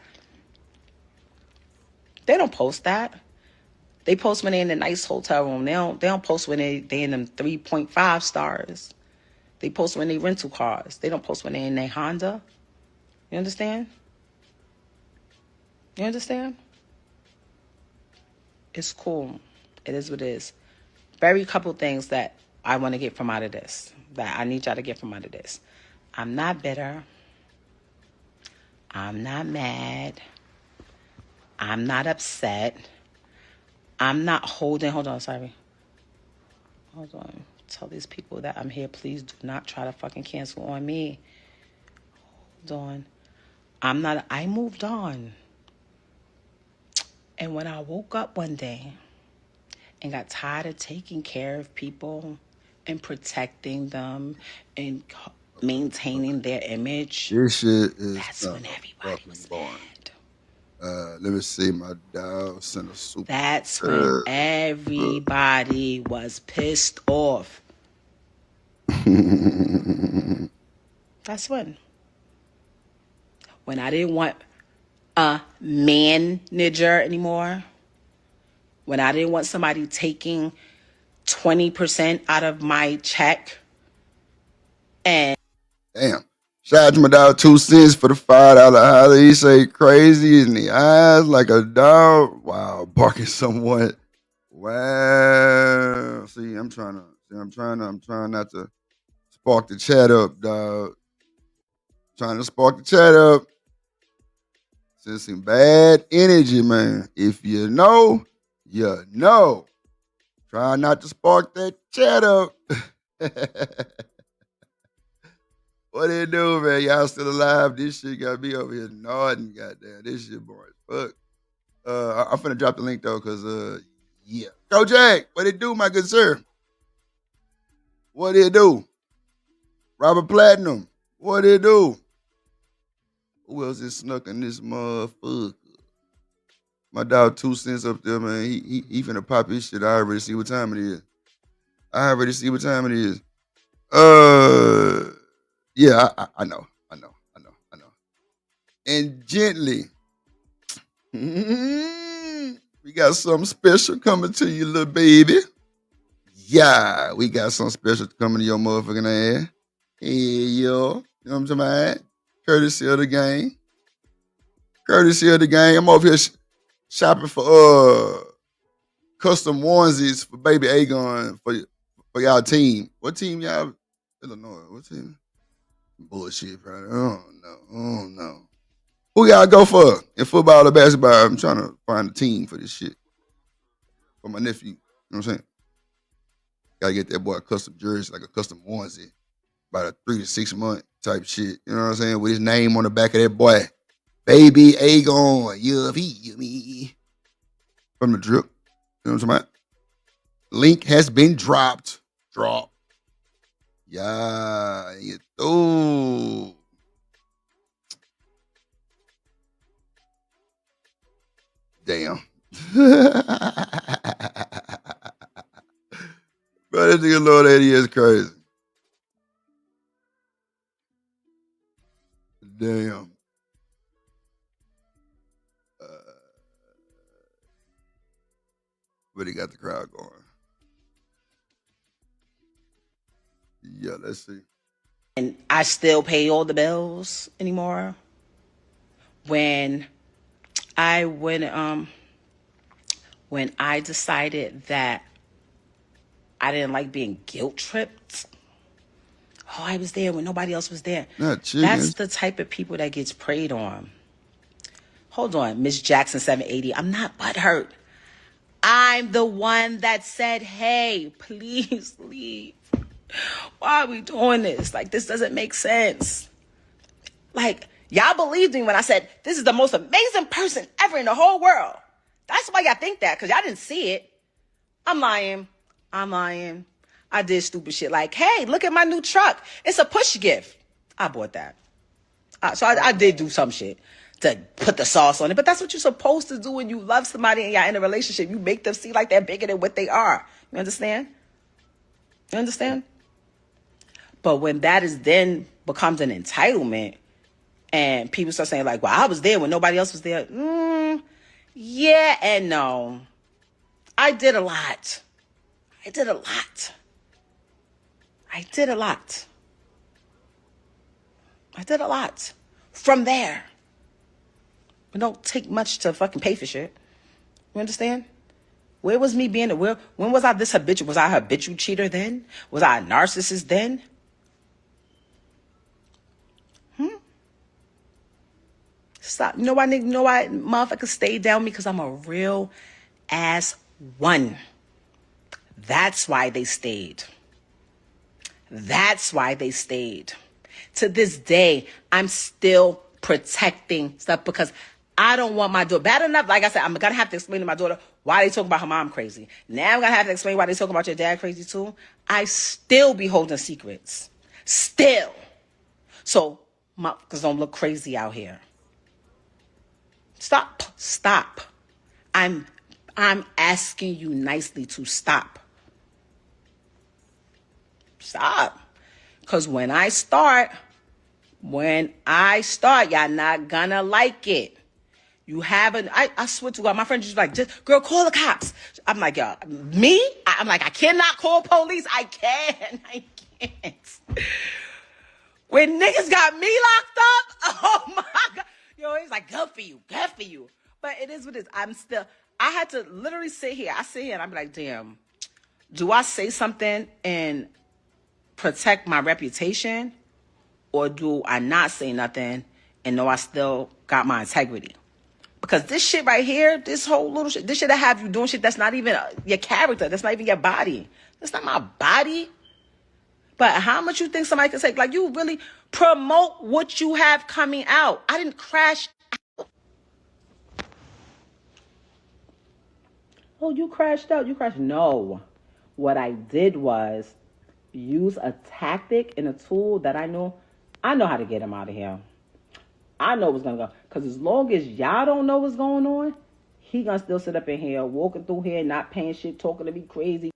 They don't post that. They post when they're in a nice hotel room. They don't post when they in them 3.5 stars. They post when they rental cars. They don't post when they're in their Honda. You understand? You understand? It's cool. It is what it is. Very couple things that I want to get from out of this. That I need y'all to get from out of this. I'm not bitter. I'm not mad. I'm not upset. I'm not holding. Hold on, sorry. Hold on. Tell these people that I'm here. Please do not try to fucking cancel on me. Hold on. I moved on. And when I woke up one day and got tired of taking care of people and protecting them and maintaining their image, this shit is that's when everybody was mad. Let me see, my dog sent a super. That's when everybody was pissed off. That's when I didn't want a manager anymore. When I didn't want somebody taking 20% out of my check. And damn. Shout out to my dog 2 cents for the $5 holler. He say crazy in the eyes like a dog. Wow, barking somewhat. Wow. See, I'm trying not to spark the chat up, dog. Trying to spark the chat up. Send some bad energy, man. If you know, you know. Try not to spark that chat up. What they do, man? Y'all still alive? This shit got me over here nodding. Goddamn, this shit boring as fuck. I'm finna drop the link though, cause yeah. Go Jack, what it do, my good sir? What it do? Robert Platinum, what it do? Who else is snuck in this motherfucker? My dog 2 cents up there, man. He finna pop his shit. I already see what time it is. Yeah, I know. And gently, we got something special coming to you, little baby. Yeah, we got something special coming to your motherfucking ass. Hey, yo. You know what I'm talking about? Courtesy of the gang. I'm over here shopping for custom onesies for baby Aegon for y'all team. What team y'all? Illinois. What team? Bullshit, bro. Oh no. Who y'all go for in football or basketball? I'm trying to find a team for this shit. For my nephew. You know what I'm saying? Gotta get that boy a custom jersey, like a custom onesie. About a 3 to 6 month type shit. You know what I'm saying? With his name on the back of that boy. Baby Aegon. You me. From the drip. You know what I'm talking about? Link has been dropped. Yeah. Oh. Damn. Bro, this nigga Lord 80 is crazy. Damn. got the crowd going. Yeah, let's see. And I still pay all the bills anymore. When I decided that I didn't like being guilt tripped. Oh, I was there when nobody else was there. That's the type of people that gets preyed on. Hold on, Miss Jackson 780. I'm not butthurt. I'm the one that said, hey, please leave. Why are we doing this? Like, this doesn't make sense. Like, y'all believed me when I said, this is the most amazing person ever in the whole world. That's why y'all think that, because y'all didn't see it. I'm lying. I did stupid shit like, hey, look at my new truck. It's a push gift. I bought that. So I did do some shit to put the sauce on it. But that's what you're supposed to do when you love somebody and y'all in a relationship. You make them see like they're bigger than what they are. You understand? You understand? But when that is then becomes an entitlement and people start saying like, well, I was there when nobody else was there. Yeah and no. I did a lot. From there. It don't take much to fucking pay for shit. You understand? Where was me being? When was I this habitual? Was I a habitual cheater then? Was I a narcissist then? Stop. You know why motherfuckers stayed down me? Because I'm a real ass one. That's why they stayed. To this day, I'm still protecting stuff because I don't want my daughter. Bad enough, like I said, I'm going to have to explain to my daughter why they talking about her mom crazy. Now I'm going to have to explain why they talking about your dad crazy too. I still be holding secrets. Still. So, motherfuckers don't look crazy out here. Stop. I'm asking you nicely to stop. Stop. Because when I start, y'all not gonna like it. You haven't, I swear to God, my friend just like, girl, call the cops. I'm like, y'all, me? I'm like, I cannot call police. I can't. When niggas got me locked up, oh my God. Yo, he's like, good for you. But it is what it is. I had to literally sit here. I sit here and I'm like, damn, do I say something and protect my reputation? Or do I not say nothing and know I still got my integrity? Because this shit right here, this whole little shit, this shit that have you doing shit that's not even your character. That's not even your body. That's not my body. But how much you think somebody can take? Like, you really promote what you have coming out. I didn't crash out. Oh, you crashed out. No. What I did was use a tactic and a tool that I know how to get him out of here. I know what's going to go. Because as long as y'all don't know what's going on, he going to still sit up in here, walking through here, not paying shit, talking to me crazy.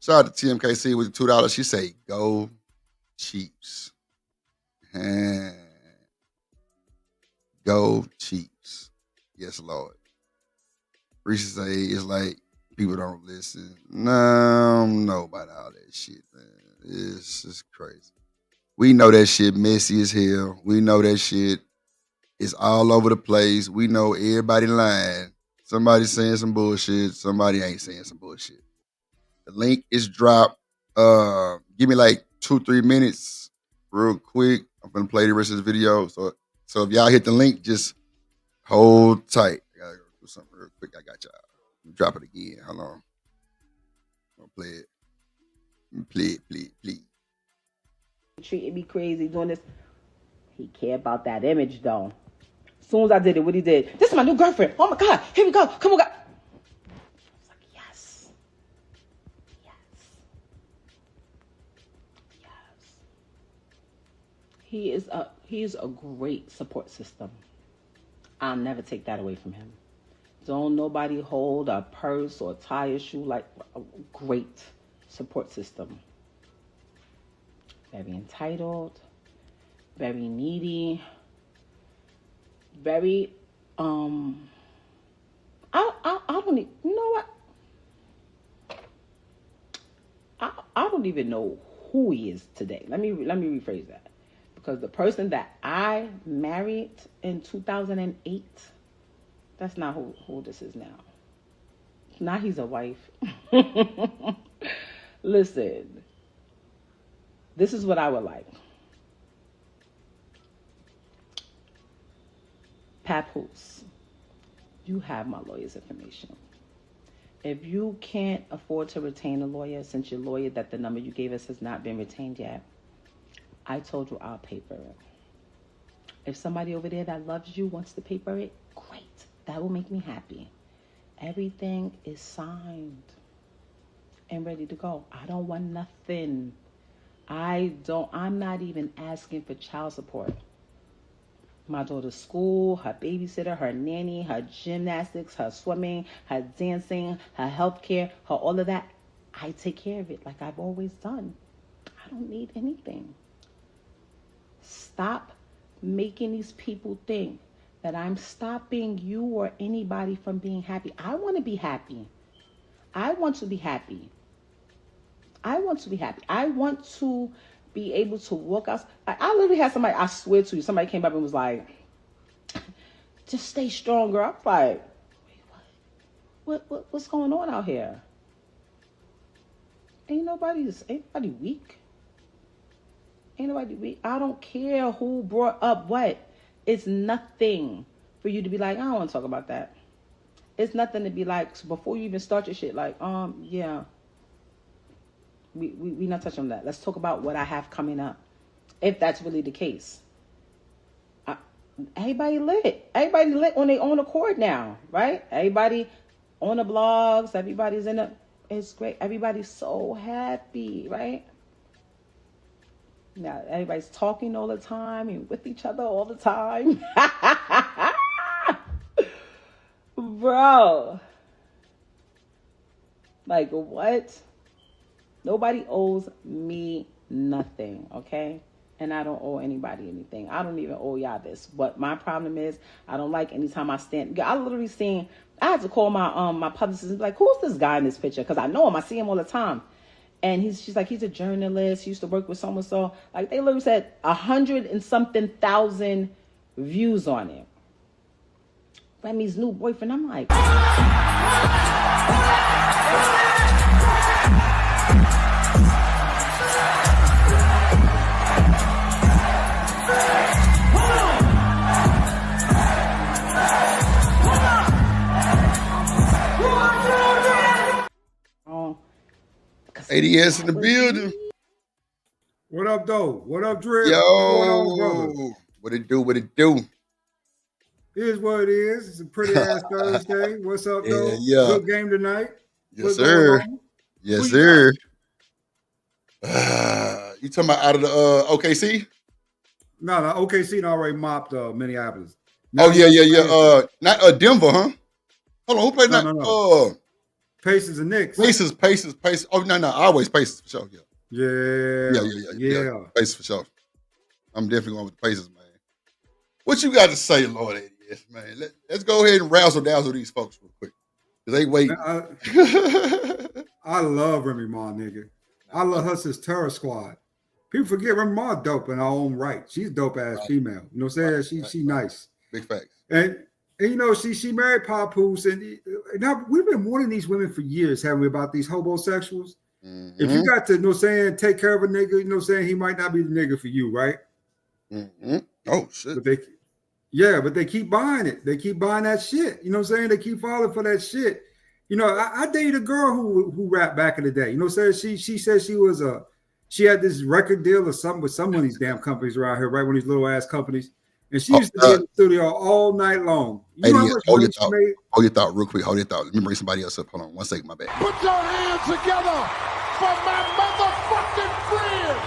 Shout out to TMKC with the $2. She say, go Chiefs. Go Chiefs. Yes, Lord. Reese say it's like people don't listen. No, I don't know about all that shit, man. It's just crazy. We know that shit messy as hell. We know that shit is all over the place. We know everybody lying. Somebody's saying some bullshit. Somebody ain't saying some bullshit. The link is dropped. Give me like 2-3 minutes real quick. I'm going to play the rest of the video. So if y'all hit the link, just hold tight. I got to go do something real quick. I got y'all. Drop it again. Hold on. I'm going to play it. Please. Treating me crazy, doing this. He care about that image, though. As soon as I did it, what he did, this is my new girlfriend. Oh, my God. Here we go. Come on, God. I was like, yes. He is a great support system. I'll never take that away from him. Don't nobody hold a purse or tie a shoe like a great support system. Very entitled, very needy, very, I don't need, you know what? don't even know who he is today. Let me rephrase that. Because the person that I married in 2008, that's not who this is now. Now he's a wife. Listen, this is what I would like. Papoose, you have my lawyer's information. If you can't afford to retain a lawyer, since your lawyer that the number you gave us has not been retained yet, I told you I'll paper it. If somebody over there that loves you wants to paper it, great. That will make me happy. Everything is signed and ready to go. I don't want nothing. I'm not even asking for child support. My daughter's school, her babysitter, her nanny, her gymnastics, her swimming, her dancing, her healthcare, her all of that. I take care of it like I've always done. I don't need anything. Stop making these people think that I'm stopping you or anybody from being happy. I want to be happy. I want to be happy. I want to be happy. I want to be able to walk out. I literally had somebody, I swear to you, somebody came up and was like, just stay stronger. I'm like, wait, what's going on out here? Ain't nobody weak. Ain't nobody weak. I don't care who brought up what. It's nothing for you to be like, I don't want to talk about that. It's nothing to be like, so before you even start your shit, like, yeah. We not touching on that. Let's talk about what I have coming up. If that's really the case. Everybody lit. Everybody lit on their own accord now, right? Everybody on the blogs. Everybody's in it. It's great. Everybody's so happy, right? Now, everybody's talking all the time and with each other all the time. Bro. Like, what? Nobody owes me nothing, okay? And I don't owe anybody anything. I don't even owe y'all this. But my problem is, I don't like anytime I stand. I literally seen, I had to call my publicist and be like, who's this guy in this picture? Because I know him. I see him all the time. And she's like, he's a journalist. He used to work with so-and-so. Like, they literally said 100 and something thousand views on it. Remy's new boyfriend. I'm like... ADS in the building. What up, though? What up, Drip? Yo, What's going on, brother? What it do? What it do? Here's what it is. It's a pretty ass Thursday. What's up, though? Yeah. Good game tonight. Yes, sir. Yes, sir. You talking about out of the OKC? No, OKC already mopped Minneapolis. Oh, yeah. Not Denver, huh? Hold on, who played No. Pacers and Knicks. Pacers. Oh, no, always Pacers for sure. Yeah. Pacers for sure. I'm definitely going with the Pacers, man. What you got to say, Lord ADS, man? Let's go ahead and razzle-dazzle these folks real quick. Because they waiting. I love Remy Ma, nigga. I love her since Terror Squad. People forget Remy Ma dope in her own right. She's dope ass female. You know what I'm saying? She nice. Big facts. And you know, she married Papoose, and now we've been warning these women for years, haven't we, about these homosexuals? Mm-hmm. If you got to, you know what I'm saying, take care of a nigga, you know what I'm saying, he might not be the nigga for you, right? Mm-hmm. Oh, shit. But they keep buying it. They keep buying that shit. You know what I'm saying? They keep falling for that shit. You know, I dated a girl who rapped back in the day. You know what I'm saying? She said she had this record deal or something with some of these damn companies around here, right? One of these little ass companies. And she used to be in the studio all night long. You know how much money she made? Hold your thought real quick. Hold your thought. Let me bring somebody else up. Hold on 1 second, my bad. Put your hands together for my motherfucking friend.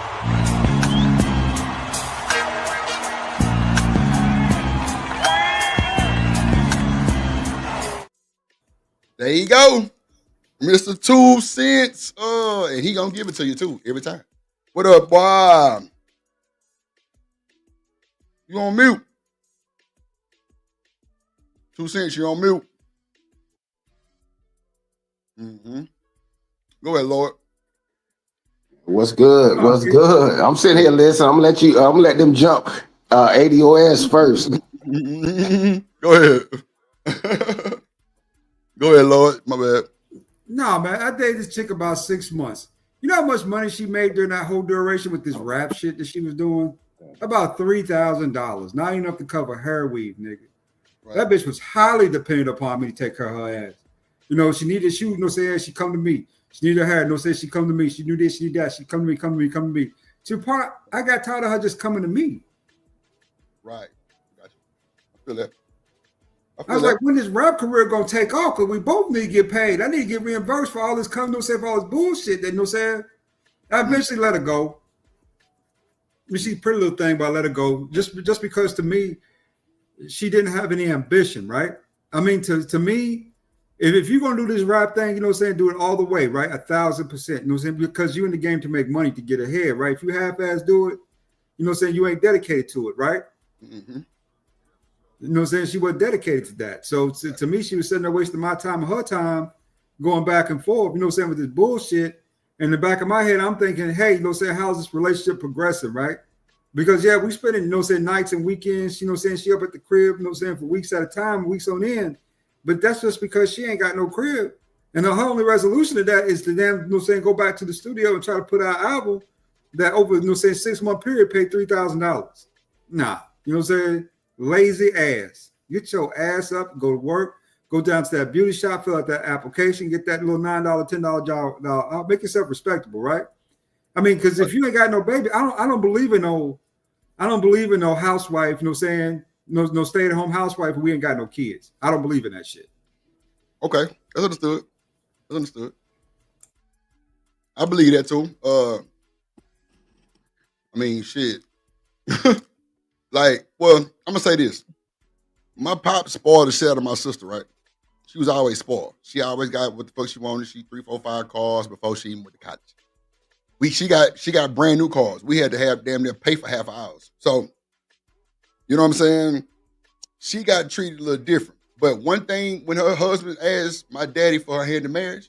There you go. Mr. 2 cents. And he gonna give it to you too every time. What up, boy? You on mute. 2 cents, you on mute. Mm-hmm. Go ahead, Lord. What's good? What's good? I'm sitting here listening. I'm gonna let them jump ADOS first. Go ahead. Go ahead, Lord. My bad. No, man. I dated this chick about 6 months. You know how much money she made during that whole duration with this rap shit that she was doing? About $3,000. Not enough to cover hair weave, nigga. Right. That bitch was highly dependent upon me to take care of her ass. You know, she needed shoes, no saying she come to me. She needed her hair, no say she come to me. She knew this, she knew that. She come to me, come to me, come to me. To the part, I got tired of her just coming to me. Right. Gotcha. I feel that. I was like, when this rap career gonna take off? Because we both need to get paid. I need to get reimbursed for all this for all this bullshit that you know what I'm saying. I eventually let her go. I mean, she's a pretty little thing, but I let her go. Just because to me, she didn't have any ambition, right? I mean, to me, if you're gonna do this rap thing, you know what I'm saying, do it all the way, right? 1,000%. You know what I'm saying? Because you're in the game to make money to get ahead, right? If you half-ass do it, you know what I'm saying, you ain't dedicated to it, right? Mm-hmm. You know what I'm saying? She wasn't dedicated to that. So to me, she was sitting there wasting my time and her time going back and forth, you know what I'm saying, with this bullshit. In the back of my head, I'm thinking, hey, you know what I'm saying, how's this relationship progressing, right? Because, yeah, we spending, you know what I'm saying, nights and weekends, you know what I'm saying, she up at the crib, you know what I'm saying, for weeks at a time, weeks on end. But that's just because she ain't got no crib. And her only resolution to that is to then, you know what I'm saying, go back to the studio and try to put out an album that over, you know what I'm saying, 6-month period paid $3,000. Nah, you know what I'm saying? Lazy ass. Get your ass up, go to work, go down to that beauty shop, fill out that application, get that little $9, $10 job. Make yourself respectable, right? I mean, because if you ain't got no baby, I don't believe in no housewife, you know what I'm saying? No stay-at-home housewife, we ain't got no kids. I don't believe in that shit. Okay, that's understood. That's understood. I believe that too. I mean, shit. Like, well, I'm gonna say this. My pop spoiled the shit out of my sister, right? She was always spoiled. She always got what the fuck she wanted. She 3, 4, 5 cars before she even went to college. She got brand new cars. We had to have damn near pay for half hours. So, you know what I'm saying? She got treated a little different. But one thing, when her husband asked my daddy for her hand in marriage,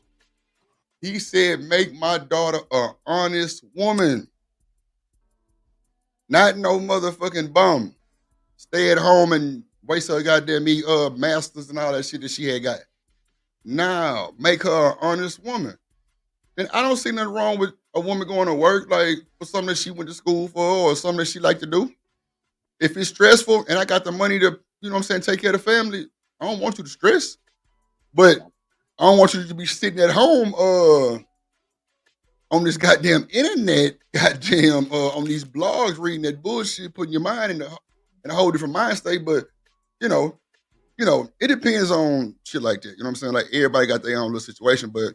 he said, make my daughter an honest woman. Not no motherfucking bum. Stay at home and waste her goddamn masters and all that shit that she had got. Now, make her an honest woman. And I don't see nothing wrong with a woman going to work like for something that she went to school for or something that she like to do. If it's stressful and I got the money to, you know what I'm saying, take care of the family, I don't want you to stress. But I don't want you to be sitting at home on this goddamn internet, on these blogs, reading that bullshit, putting your mind in a whole different mind state. But, you know, it depends on shit like that. You know what I'm saying? Like everybody got their own little situation, but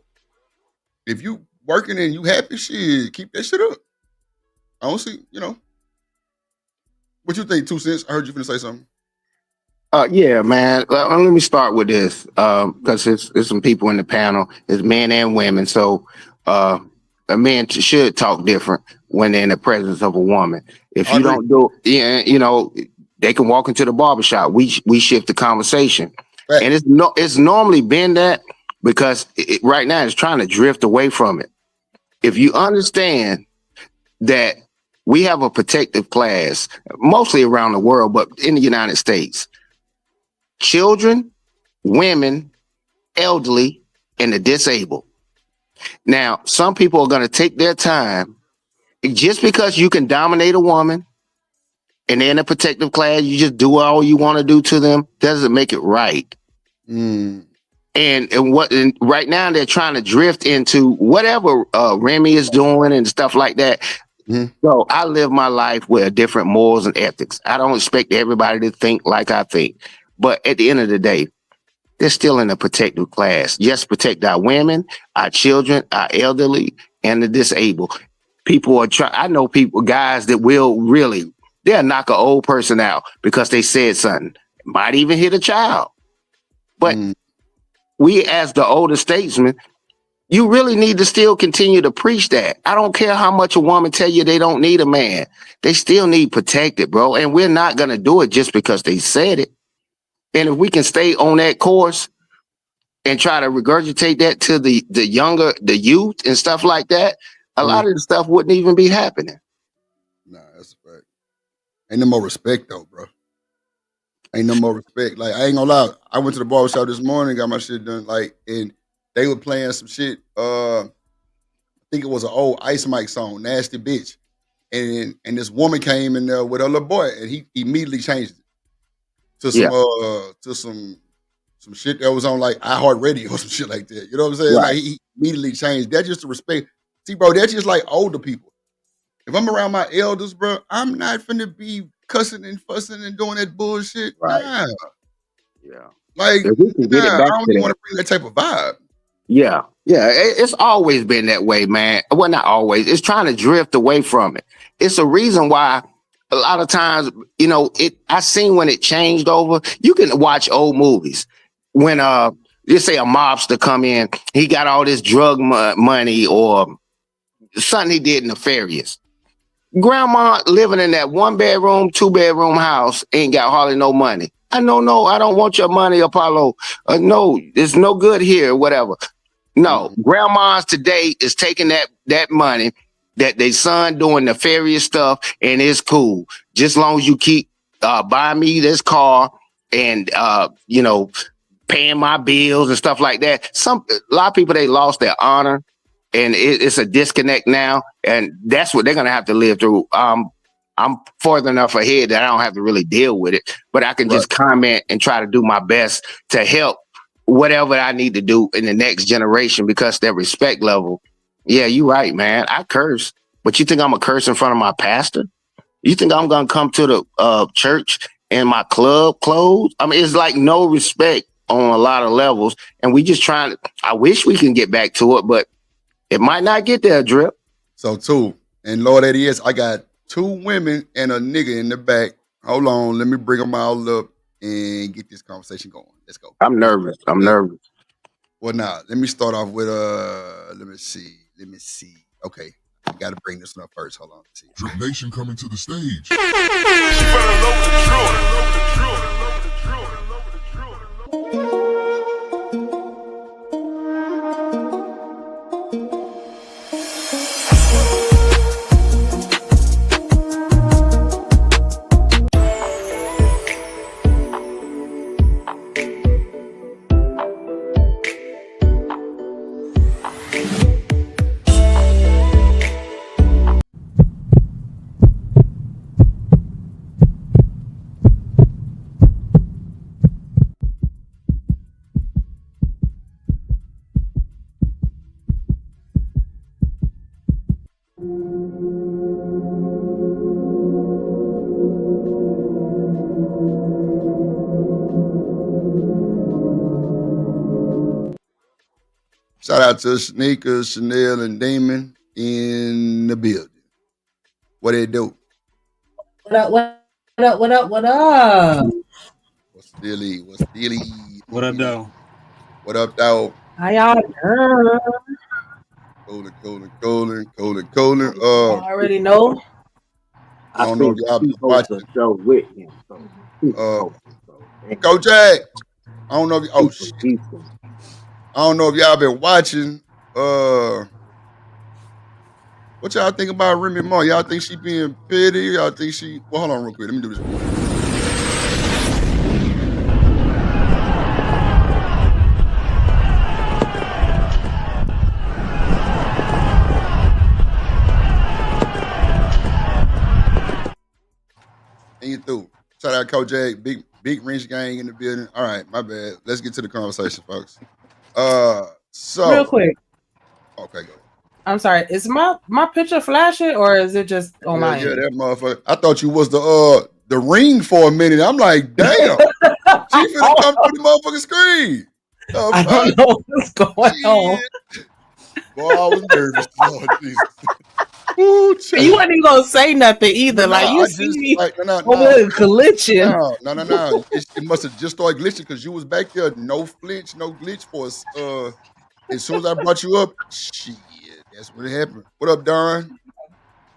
if you working and you happy, shit, keep that shit up. I don't see, you know. What you think, 2 cents? I heard you finna say something. Yeah, man. Let me start with this because there's some people in the panel. It's men and women. So a man should talk different when they're in the presence of a woman. If you don't do, you know, they can walk into the barbershop. We shift the conversation, right. And it's normally been that because right now it's trying to drift away from it. If you understand that we have a protective class, mostly around the world, but in the United States. Children, women, elderly, and the disabled. Now, some people are going to take their time. Just because you can dominate a woman and they're in a protective class, you just do all you want to do to them, doesn't make it right. And right now they're trying to drift into whatever Remy is doing and stuff like that. So I live my life with different morals and ethics. I don't expect everybody to think like I think. But at the end of the day, they're still in a protective class. Just protect our women, our children, our elderly, and the disabled. People are trying. I know people, guys that will really, they'll knock an old person out because they said something. Might even hit a child. But we, as the older statesmen, you really need to still continue to preach that. I don't care how much a woman tell you they don't need a man. They still need protected, bro. And we're not going to do it just because they said it. And if we can stay on that course and try to regurgitate that to the youth and stuff like that, a lot of the stuff wouldn't even be happening. Nah, that's a fact. Ain't no more respect though, bro. Ain't no more respect. Like, I ain't gonna lie. I went to the barbershop this morning, got my shit done, like, and they were playing some shit. I think it was an old Ice Mike song, Nasty Bitch. And this woman came in there with her little boy, and he immediately changed it to some shit that was on like iHeartRadio or some shit like that. You know what I'm saying? Right. Like, he immediately changed. That's just the respect. See, bro, that's just like older people. If I'm around my elders, bro, I'm not finna be cussing and fussing and doing that bullshit. Right. Nah. Yeah. Like, If we can get it nah, back I don't to even that. want to bring that type of vibe. Yeah. Yeah. It's always been that way, man. Well, not always. It's trying to drift away from it. It's a reason why a lot of times, you know, I seen when it changed over. You can watch old movies when let's say a mobster come in, he got all this drug money or something he did nefarious. Grandma living in that 1-bedroom, 2-bedroom house ain't got hardly no money. I don't want your money, Apollo. No, it's no good here, whatever. No, grandmas today is taking that money that they son doing nefarious stuff, and it's cool. Just as long as you keep buying me this car and you know, paying my bills and stuff like that. A lot of people, they lost their honor, and it's a disconnect now, and that's what they're gonna have to live through. I'm further enough ahead that I don't have to really deal with it, but I can just comment and try to do my best to help whatever I need to do in the next generation, because their respect level. Yeah, you're right, man. I curse, but you think I'm a curse in front of my pastor? You think I'm gonna come to the church in my club clothes? I mean, it's like no respect on a lot of levels, and we just trying to. I wish we can get back to it, but it might not get there, Drip. So too, and Lord, that is, I got 2 women and a nigga in the back. Hold on, let me bring them all up and get this conversation going. Let's go. I'm nervous. Well, now let me start off with let me see. Okay, I got to bring this one up first. Hold on. Let's see. Drip Nation coming to the stage. Shout out to Sneakers, Chanel, and Damon in the building. What they do? What up? What up? What's Dilly? What up, though? What up, though? How y'all doing? Cooling. I already know. I don't know if y'all been watching the show with him. Coach Jack. I don't know if shit. I don't know if y'all been watching. What y'all think about Remy Ma? Y'all think she being petty? Y'all think she? Well, hold on real quick. Let me do this. And you through. Shout out Coach J, big wrench gang in the building. All right, my bad. Let's get to the conversation, folks. So real quick. Okay, go. I'm sorry. Is my picture flashing or is it just on my Yeah, end? that motherfucker. I thought you was the ring for a minute. I'm like, damn. She finna come through the motherfucking screen. I don't know what's going on. Boy, I was nervous. Lord Jesus. Ooh, you wasn't even gonna say nothing either. No, like you I see just, me like, no, glitching. No. It must have just started glitching because you was back there, no flinch, no glitch for us. As soon as I brought you up, shit, that's what happened. What up, Don?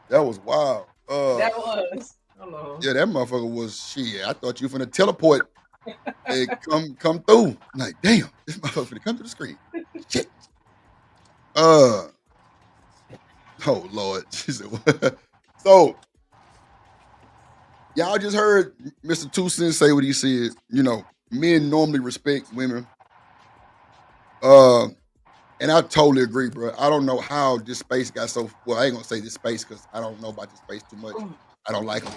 That was wild. That was. Hello. Yeah, that motherfucker was shit. I thought you were finna teleport and come through. I'm like, damn, this motherfucker finna come to the screen. Shit. Oh Lord. She said, what? So y'all just heard Mr. Two Cents say what he said. You know, men normally respect women. And I totally agree, bro. I don't know how this space got so. Well, I ain't gonna say this space because I don't know about this space too much. I don't like them,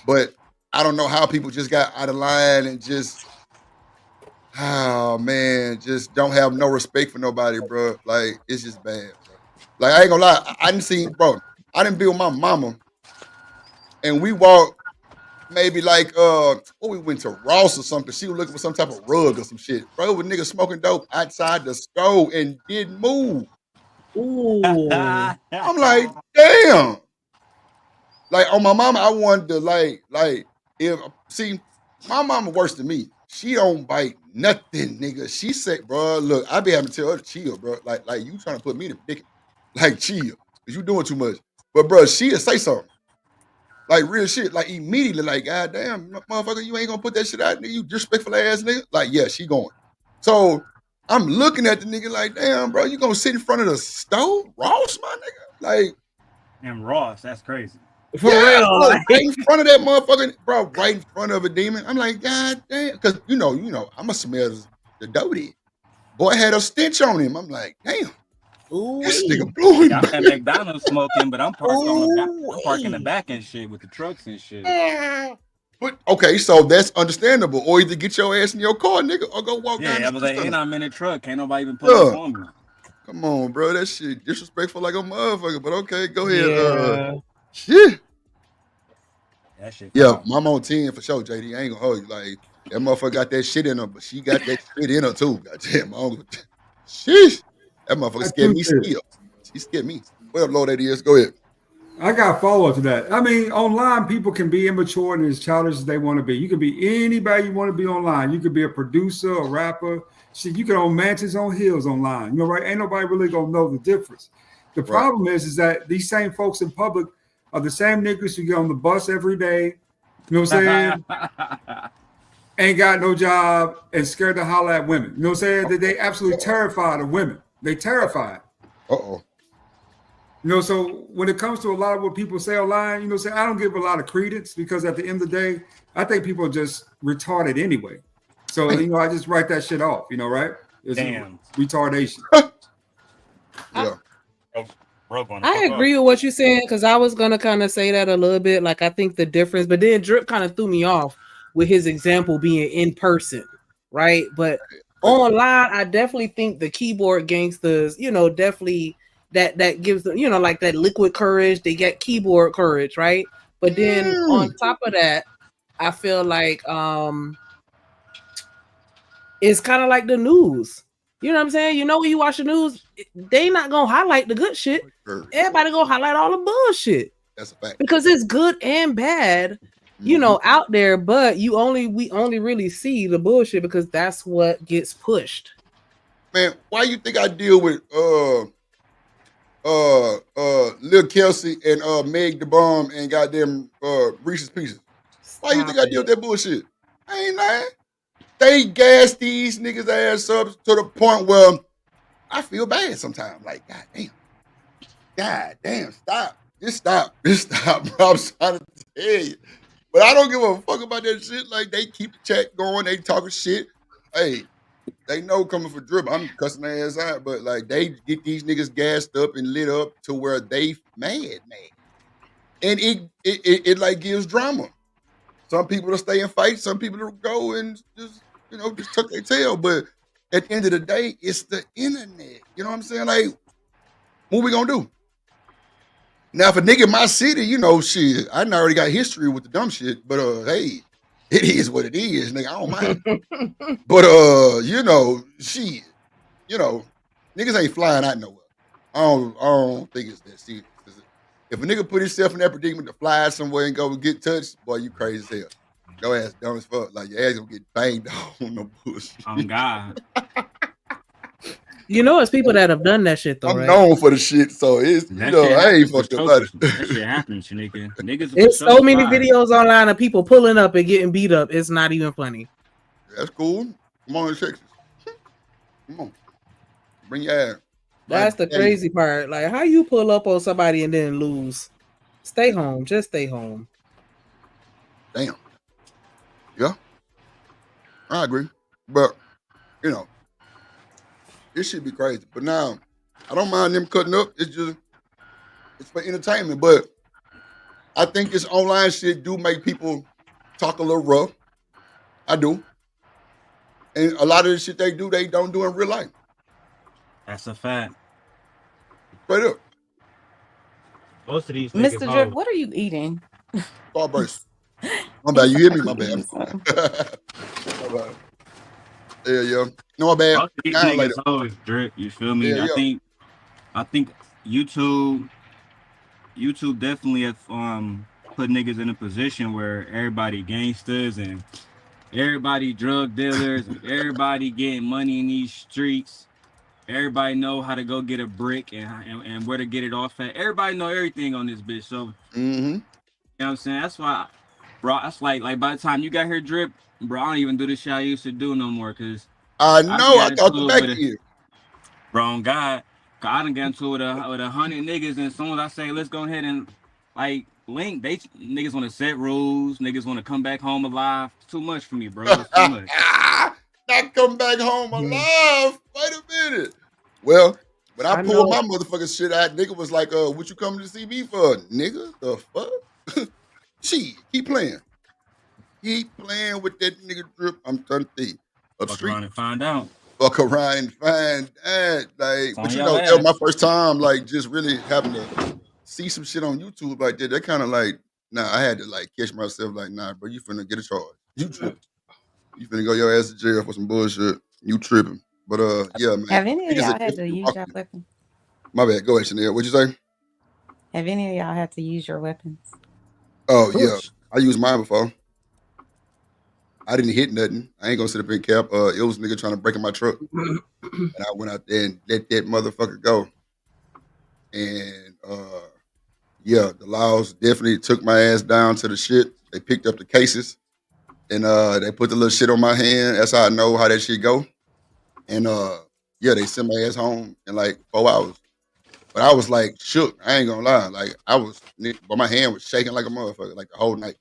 but I don't know how people just got out of line and just, oh man, just don't have no respect for nobody, bro. Like it's just bad, bro. Like I ain't gonna lie, I didn't see, bro. I didn't be with my mama, and we walked maybe like we went to Ross or something. She was looking for some type of rug or some shit. Bro, with niggas smoking dope outside the store and didn't move. Ooh. I'm like, damn. Like on my mama, I wanted to like if see, my mama worse than me. She don't bite nothing, nigga. She said, bro, look, I be having to tell her to chill, bro. Like you trying to put me in a predicament. Like chill, cause you doing too much. But bro, she'll say something. Like real shit, like immediately, like, God damn, motherfucker, you ain't gonna put that shit out, nigga. You disrespectful ass nigga. Like, yeah, she going. So I'm looking at the nigga like, damn, bro, you gonna sit in front of the stove? Ross, my nigga? Like, and Ross, that's crazy. For real, bro, like. right in front of that motherfucker, bro, right in front of a demon. I'm like, God damn, because you know, I'ma smell the doty. Boy had a stench on him. I'm like, damn, this nigga blowing. I'm at McDonald's smoking, but I'm parked on the back. I'm parking the back and shit with the trucks and shit. But okay, so that's understandable. Or either get your ass in your car, nigga, or go walk down. Yeah, I was like, and I'm in a truck. Can't nobody even pull up on me. Come on, bro. That shit disrespectful like a motherfucker. But okay, go ahead. Yeah. Shit. That shit. Yeah, mama on 10 for sure, JD. I ain't gonna hold you. Like that motherfucker got that shit in her, but she got that shit in her too. Goddamn, sheesh. That motherfucker scared me still. She scared me. What up, low that is? Go ahead. I got follow up to that. I mean, online people can be immature and as childish as they want to be. You can be anybody you want to be online. You could be a producer, a rapper. Shit, you can own mansions on hills online. You know, right? Ain't nobody really gonna know the difference. The problem is that these same folks in public are the same niggas who get on the bus every day. You know what I'm saying? Ain't got no job and scared to holler at women. You know what I'm saying? That they absolutely terrified of women. They terrified. Uh-oh. You know, so when it comes to a lot of what people say online, you know, I don't give a lot of credence because at the end of the day, I think people are just retarded anyway. So, you know, I just write that shit off, you know, right? It's retardation. Yeah. I agree with what you're saying because I was gonna kind of say that a little bit. Like I think the difference, but then Drip kind of threw me off with his example being in person, right? But online, I definitely think the keyboard gangsters, you know, definitely that gives them, you know, like that liquid courage. They get keyboard courage, right? But then on top of that, I feel like it's kind of like the news. You know what I'm saying? You know, when you watch the news, they not gonna highlight the good shit. Everybody gonna highlight all the bullshit. That's a fact. Because it's good and bad, you know, out there. But we only really see the bullshit because that's what gets pushed. Man, why you think I deal with Lil Kelsey and Meg the Bomb and goddamn Reese's Pieces? Why you think I deal with that bullshit? I ain't lying. They gas these niggas ass up to the point where I feel bad sometimes. Like, God damn, stop. Just stop, bro. I'm trying to tell you. But I don't give a fuck about that shit. Like, they keep the chat going. They talking shit. Hey, they know coming for Drip. I'm cussing their ass out. But, like, they get these niggas gassed up and lit up to where they mad. And it like, gives drama. Some people will stay and fight. Some people will go and just, you know, just tuck their tail. But at the end of the day, it's the internet. You know what I'm saying? Like, what we gonna do? Now, if a nigga in my city, you know, shit, I done already got history with the dumb shit. But, hey, it is what it is, nigga. I don't mind. But, you know, shit, you know, niggas ain't flying out nowhere. I don't think it's that serious. If a nigga put himself in that predicament to fly somewhere and go get touched, boy, you crazy as hell. Your ass dumb as fuck. Like, your ass gonna get banged on no bullshit. Oh, God. You know, it's people that have done that shit, though, I'm right? known for the shit, so it's, you know, I ain't fucked up about it. That shit happens, nigga. Niggas It's so many videos online of people pulling up and getting beat up. It's not even funny. That's cool. Come on, Texas. Come on. Bring your ass. That's the crazy part. Like, how you pull up on somebody and then lose? Stay home. Just stay home. Damn. Yeah. I agree. But, you know, this should be crazy. But now, I don't mind them cutting up. It's for entertainment. But I think this online shit do make people talk a little rough. I do. And a lot of the shit they do, they don't do in real life. That's a fact. Straight up. Most of these Mr. Drip, what are you eating? Starburst. My bad. You hear me? My bad. My bad. Yeah. No, my bad. Most of these niggas always Drip. You feel me? Yeah. I think YouTube definitely has put niggas in a position where everybody gangsters and everybody drug dealers and everybody getting money in these streets. Everybody know how to go get a brick and where to get it off at. Everybody know everything on this bitch. So you know what I'm saying? That's why, bro, that's like by the time you got here, Drip, bro, I don't even do the shit I used to do no more. Cause I know, I thought the back of you. Bro, on God, I done got into it with 100 niggas, and as soon as I say, let's go ahead and like link, niggas want to set rules, niggas want to come back home alive. It's too much for me, bro. It's too much. Not come back home alive. Wait a minute. Well, when I pulled my motherfucking shit out, nigga was like, what you coming to see me for? Nigga, the fuck? Shit, keep playing. Keep playing with that nigga Drip. I'm trying to think. Fuck around and find out. Fuck around and find that. Like, but you know, that was my first time, like, just really having to see some shit on YouTube like that. That kind of like, I had to like catch myself like, nah, bro, you finna get a charge. You tripping. You finna go your ass to jail for some bullshit. You tripping. But yeah, man. Have any of y'all had to use your weapons? My bad. Go ahead, Chanel. What'd you say? Have any of y'all had to use your weapons? Oh, yeah. I used mine before. I didn't hit nothing. I ain't gonna sit up in cap. It was a nigga trying to break in my truck. And I went out there and let that motherfucker go. And yeah, the laws definitely took my ass down to the shit. They picked up the cases and they put the little shit on my hand. That's how I know how that shit go. And yeah, they sent my ass home in like 4 hours. But I was like shook. I ain't gonna lie. Like but my hand was shaking like a motherfucker like the whole night.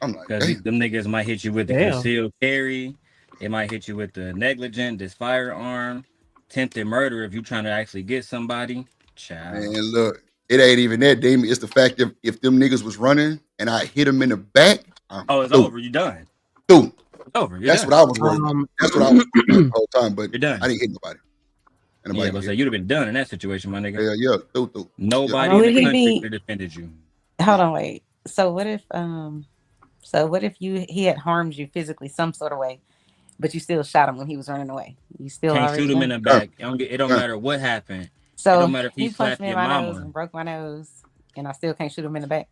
I'm like, because them niggas might hit you with the concealed carry. They might hit you with the negligent, this firearm, attempted murder if you trying to actually get somebody. Child. Man, look, it ain't even that, Damien. It's the fact that if them niggas was running and I hit them in the back, it's over. You done. Dude, it's over. That's what I was worried about. That's what I was worried about the whole time. But you're done. I didn't hit nobody. Yeah, but you'd have been done in that situation, my nigga. Yeah. Nobody in the country could have defended you. Hold on, wait. So what if he had harmed you physically some sort of way, but you still shot him when he was running away? You still can't shoot him in the back. It don't matter what happened. So it don't matter if he punched me in my mama. nose and broke my nose, and I still can't shoot him in the back.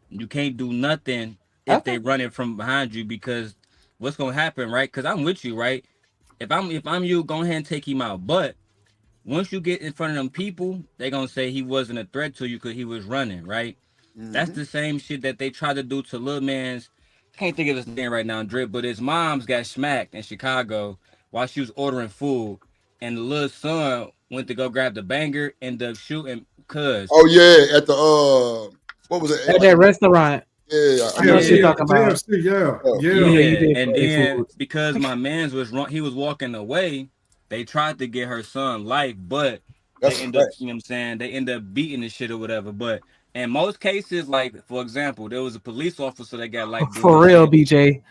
You can't do nothing if they running from behind you, because what's gonna happen, right? Because I'm with you, right? If I'm you, go ahead and take him out. But once you get in front of them people, they gonna say he wasn't a threat to you because he was running, right? That's the same shit that they try to do to Lil Man's. Can't think of his name right now, Drip, but his mom's got smacked in Chicago while she was ordering food, and the little son went to go grab the banger and the shooting cuz. Oh yeah, at the what was it? At that restaurant. Yeah, I know what you're talking about. Yeah. And then because my man's was wrong, he was walking away. They tried to get her son life, but they end up, you know what I'm saying? They end up beating the shit or whatever. But in most cases, like for example, there was a police officer that got like for real, BJ.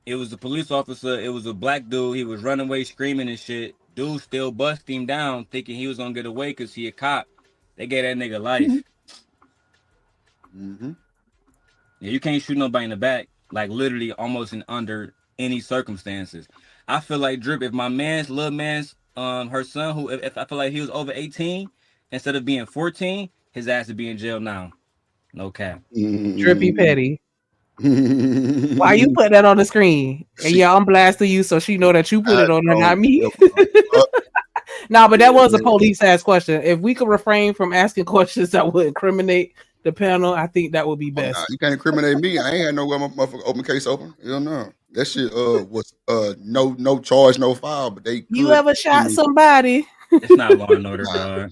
It was a police officer. It was a black dude. He was running away screaming and shit. Dude still bust him down, thinking he was gonna get away because he a cop. They gave that nigga life. Yeah, you can't shoot nobody in the back, like literally almost in under any circumstances. I feel like Drip, if my little man's, her son, who if I feel like he was over 18 instead of being 14, his ass would be in jail now. No cap. Drippy Petty. Why you put that on the screen? And yeah, I'm blasting you so she know that you put it on her, not me. No, but that was a police ass question. If we could refrain from asking questions that would incriminate the panel, I think that would be best. You can't incriminate me. I ain't had no motherfucker open case open. You don't know. That shit was no charge, no file, but they You ever shot somebody? It's not Law and Order, dog.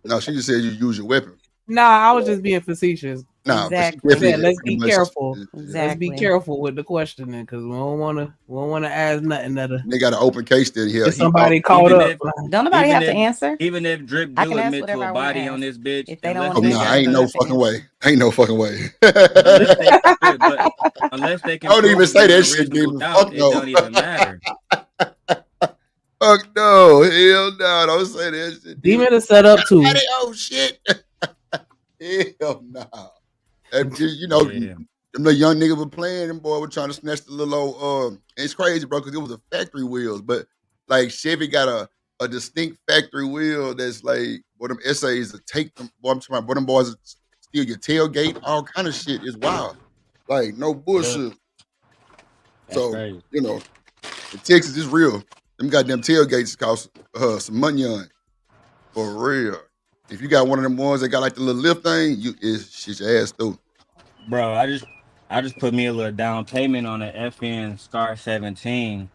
No, she just said you use your weapon. Nah, I was just being facetious. Nah, exactly. Said, let's be careful. Let's be careful with the questioning because we don't want to ask nothing that they got an open case there. Yeah, somebody caught up. Don't nobody have to answer. Even if Drip do admit to a body on this bitch, if they don't oh no, ain't no fucking way. Ain't no fucking way. unless they can. I don't even say that shit, dude. Fuck no. It don't even matter. Fuck no, hell no, don't say that shit. Demon is set up too. Oh shit. Hell no. You know, them little young niggas were playing, them boy were trying to snatch the little old it's crazy, bro, because it was a factory wheels, but like Chevy got a distinct factory wheel that's like what them essays to take them, boy, I'm talking about them boys steal your tailgate, all kind of shit is wild. Like no bullshit. So crazy. You know, in Texas is real. Them goddamn tailgates cost some money on it. For real. If you got one of them ones that got like the little lift thing, it's shit your ass through. Bro, I just put me a little down payment on an FN Scar 17.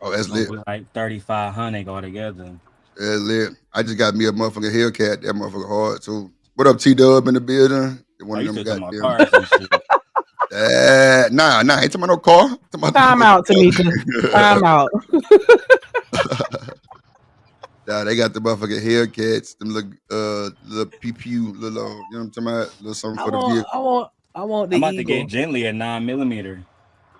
Oh, that's lit. Like 3,500 altogether. That's lit. I just got me a motherfucking Hellcat. That motherfucker hard too. What up, T-Dub in the building? One of them goddamn. Nah, ain't talking about no car. Time out, Tamika. Time out. Nah, they got the motherfucking Hellcats, them little PPU, little, you know what I'm talking about? Little something for the vehicle. I want the I'm about Eagle. to get gently a 9mm.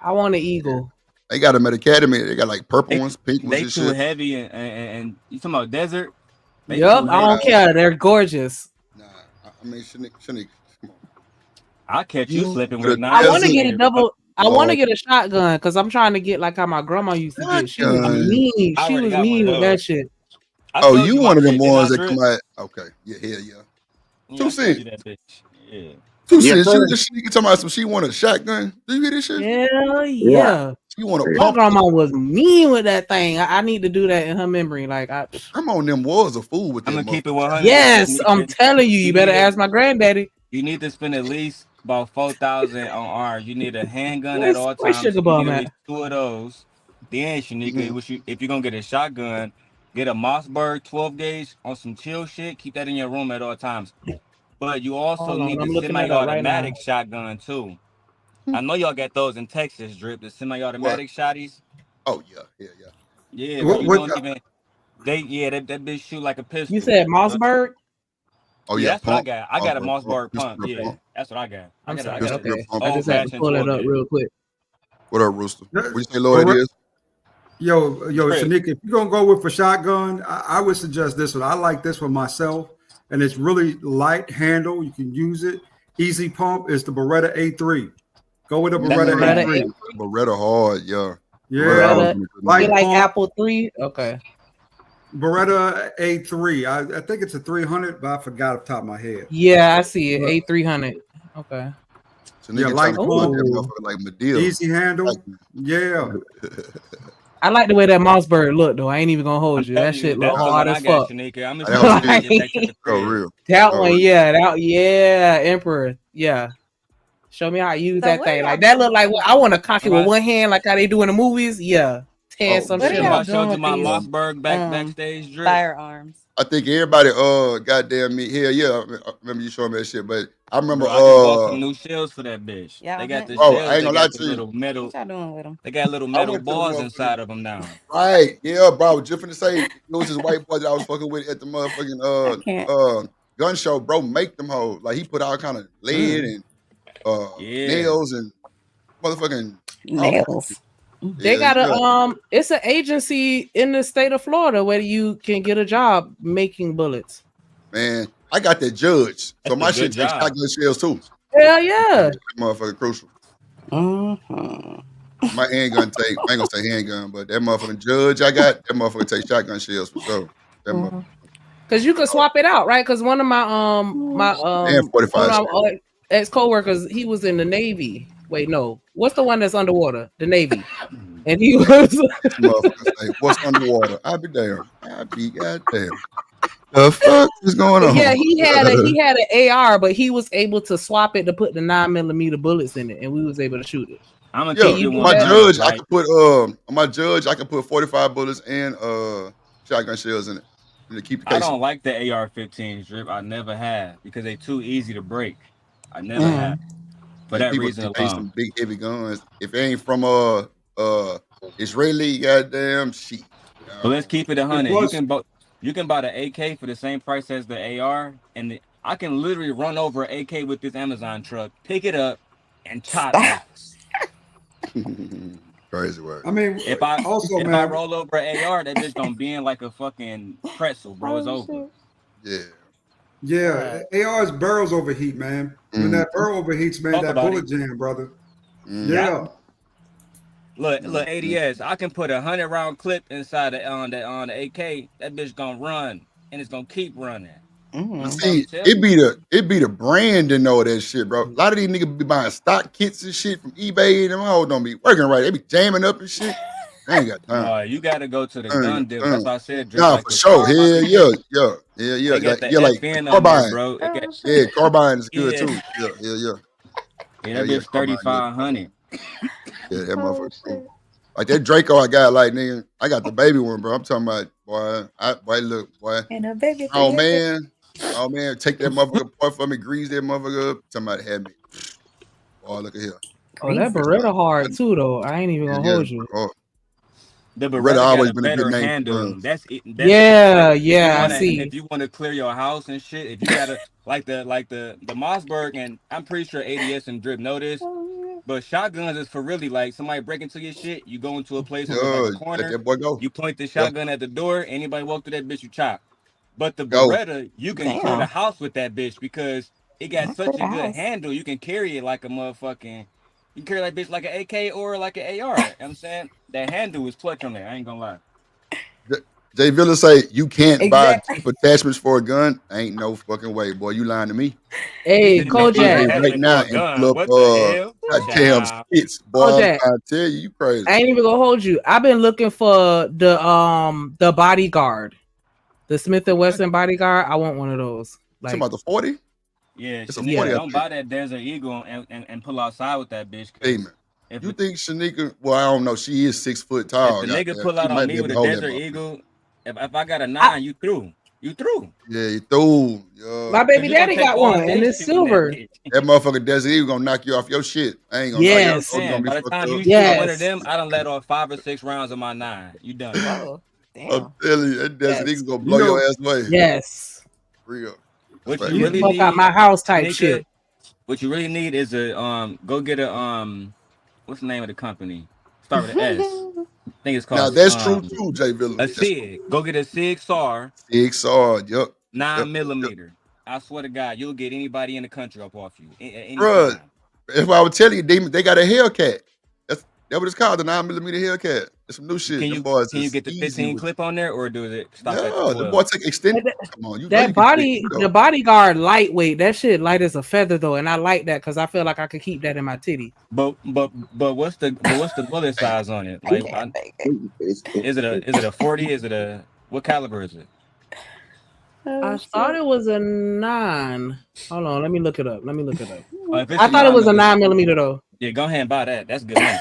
I want the Eagle. They got them at Academy. They got like purple ones, pink ones. They and too shit. heavy and you talking about desert? Yup, I don't care. They're gorgeous. Nah, I mean, shouldn't come on. I'll catch you slipping with 9mm. I want to get a double. I want to get a shotgun because I'm trying to get like how my grandma used to get. She was mean. She was mean with that shit. Oh, you one of them ones that come out? Okay, yeah. 2 cents. Yeah. 2 cents. She talking about some. She want a shotgun. Do you hear this shit? Hell yeah. She want a My pump. grandma was mean with that thing. I need to do that in her memory. Like I'm on them was a fool with them. I'm gonna keep it 100. Yes, I'm telling you. You better ask my granddaddy. You need to spend at least about 4,000 on ours. You need a handgun at all where's times. Sugar You Bomb need at at? least 2 of those. Then, Shanika, if you're gonna get a shotgun, get a Mossberg 12 gauge on some chill shit. Keep that in your room at all times. But you also need the semi-automatic shotgun too. I know y'all got those in Texas, Drip. The semi-automatic shotties. Oh yeah. Yeah, but you don't even. That bitch shoot like a pistol. You said Mossberg? Oh yeah, that's what I got. I got a Mossberg pump. Yeah, that's what I got. I'm sorry. I got Okay. I just had to pull that up real quick. What up, Rooster? What you say, Lord? It is. Yo, Shanika, if you're gonna go with a shotgun, I would suggest this one. I like this one myself, and it's really light handle. You can use it. Easy pump is the Beretta A3. Go with a Beretta A3. Beretta hard, yeah. Yeah, like Apple 3. Okay. Beretta A3. I think it's a 300, but I forgot off the top of my head. Yeah, I see it. A300. Okay. So light pump, like Medea. Easy handle. Yeah. I like the way that Mossberg look though. I ain't even gonna hold you. That shit look hard as fuck. Real. That one, yeah. Emperor, yeah. Show me how I use that thing. Like that look like I want to cock it with one hand, like how they do in the movies. Yeah, some shit. I showed you my Mossberg backstage drip. Firearms. I think everybody, goddamn me, hell yeah. I remember you showing me that shit, but I remember, I just bought some new shells for that bitch. Yeah, they got the shells. I ain't gonna lie to you. What y'all doing with them? They got little metal balls inside of them now. Right, yeah, bro. I was just finna say, it was this white boy that I was fucking with at the motherfucking gun show. Bro, make them hoes. Like he put all kind of lead and nails and motherfucking nails. They got it's an agency in the state of Florida where you can get a job making bullets. Man, I got that judge, so my shit takes shotgun shells too. Hell yeah, that motherfucking crucial. My handgun take, I ain't gonna say handgun, but that motherfucking judge I got, that motherfucker take shotgun shells for sure. That motherfucker. Cause you could swap it out, right? Cause one of my ex coworkers, he was in the Navy. Wait, no. What's the one that's underwater? The Navy. And he was like, what's underwater? I'll be damn. I'll be goddamn. The fuck is going on? Yeah, he had an AR, but he was able to swap it to put the 9mm bullets in it, and we was able to shoot it. I'm gonna tell you my judge, I could put 45 bullets and shotgun shells in it. To keep the I case. don't like the AR-15s, Drip. I never have because they too easy to break. I never have. For that people reason think they alone. some big heavy guns. If it ain't from Israeli, goddamn shit. But let's keep it 100. You can buy the AK for the same price as the AR, and I can literally run over an AK with this Amazon truck, pick it up, and chop ass. Crazy word. I mean, if I man, roll over an AR, that bitch gonna be in like a fucking pretzel, bro. It's over. Yeah, AR's barrels overheat, man. When that barrel overheats, man, that bullet jam, brother. Yeah. Look, ADS. I can put 100-round clip inside the on the AK. That bitch gonna run, and it's gonna keep running. See, it be the brand to know that shit, bro. A lot of these niggas be buying stock kits and shit from eBay, and them all don't be working right. They be jamming up and shit. I ain't got time. No, you gotta go to the gun deal. That's why I said, Drip, nah, like for the sure. carbine. Yeah. They got the Like FN on carbine, there, bro. yeah, carbine is good Yeah. too. Yeah. Yeah, that bitch 3,500. Yeah, that motherfucker cool. Like that Draco I got, like nigga, I got the baby one, bro. I'm talking about, boy, look, boy. And a baby. Oh man, take that motherfucker apart for me, grease that motherfucker up. Somebody had me. Boy, look at here. Oh, that Beretta hard too, though. I ain't even gonna hold you. The Beretta always got a been a good better name for handle. guns. That's it. I see. If you want to clear your house and shit, if you gotta like the Mossberg, and I'm pretty sure ADS and Drip know this, but shotguns is for really like somebody break into your shit. You go into a place where it's like a corner. Let that boy go. You point the shotgun at the door. Anybody walk through that bitch, you chop. But the Beretta, you can clear the house with that bitch because it got such a good handle. You can carry it like a motherfucking. You carry that bitch like an AK or like an AR. You know what I'm saying? That handle is clutch on there. I ain't gonna lie. Jay Villa say you can't buy cheap attachments for a gun. Ain't no fucking way, boy. You lying to me. Hey, Kojak. Right now and pull up what the hell? goddamn skits, boy. Kojak. I tell you crazy. I ain't even gonna hold you. I've been looking for the bodyguard, the Smith & Wesson bodyguard. I want one of those. Like about the 40. Yeah, it's a 40. 40. Don't buy that Desert Eagle and pull outside with that bitch. Hey man, you think Shanika? Well, I don't know. She is 6 foot tall. If the nigga pull out on me with a Desert Eagle, if I got a 9, you through. You through. Yeah, you through. My baby daddy got one, and it's silver. That motherfucker Desert Eagle gonna knock you off your shit. I ain't gonna. Yes. Gonna By the time you shoot one of them, I done let off 5 or 6 rounds of my 9. You done. I'm telling you, that Desert Eagle gonna blow your ass away. Yes. Real. What you really fuck need, out my house type nigga, shit. What you really need is a go get a what's the name of the company? Start with an S. I think it's called. Now that's true too, Jay Villa. A SIG. Go get a SIG SAR. SIG SAR. Yep. 9mm. I swear to God, you'll get anybody in the country up off you. Bruh, if I would tell you, Demon, they got a Hellcat. That's what it's called, the 9mm Hellcat. It's some new shit. Can you get the 15 clip on there, or do it stop at 12? The boy take extended. Come on, the bodyguard lightweight. That shit light as a feather though, and I like that because I feel like I could keep that in my titty. But what's the bullet size on it? Like, is it a 40? Is it a what caliber is it? I thought it was a 9. Hold on, let me look it up. I thought it was a 9mm though. Yeah, go ahead and buy that. That's good money.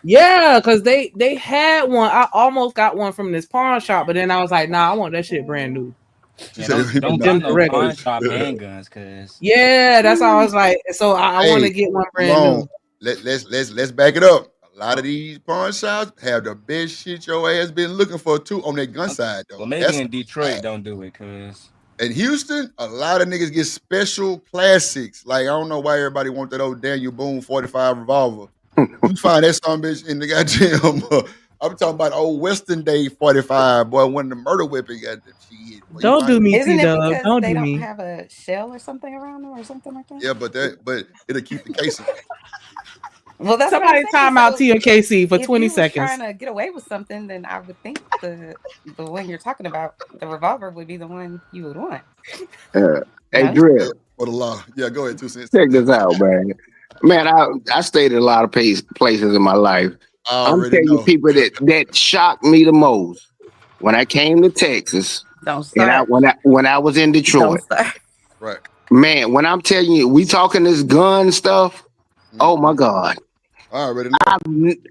Yeah, because they had one. I almost got one from this pawn shop, but then I was like, nah, I want that shit brand new. Yeah, don't buy no pawn shop handguns, cause that's how I was like. So I want to get one brand new. Let's back it up. A lot of these pawn shops have the best shit your ass been looking for too on their gun side though. Well, maybe in Detroit don't do it, cause in Houston, a lot of niggas get special classics. Like I don't know why everybody want that old Daniel Boone 45 revolver. You find that some bitch in the goddamn. I'm talking about old Western Day 45, boy. When the murder weapon got the shit. Don't do me, Isn't it T-Dub. because Don't they do me. don't have a shell or something around them or something like that? Yeah, but it'll keep the casing. Well, that's somebody time out TMKC for 20 seconds. Trying to get away with something, then I would think the one you're talking about, the revolver, would be the one you would want. Hey, Drill. For the law. Yeah, go ahead, 2 cents. Check this out, man. Man, I stayed in a lot of places in my life. I'm telling you, people that shocked me the most when I came to Texas. Don't start. And when I was in Detroit. Right. Man, when I'm telling you, we talking this gun stuff. Oh my God. I already know.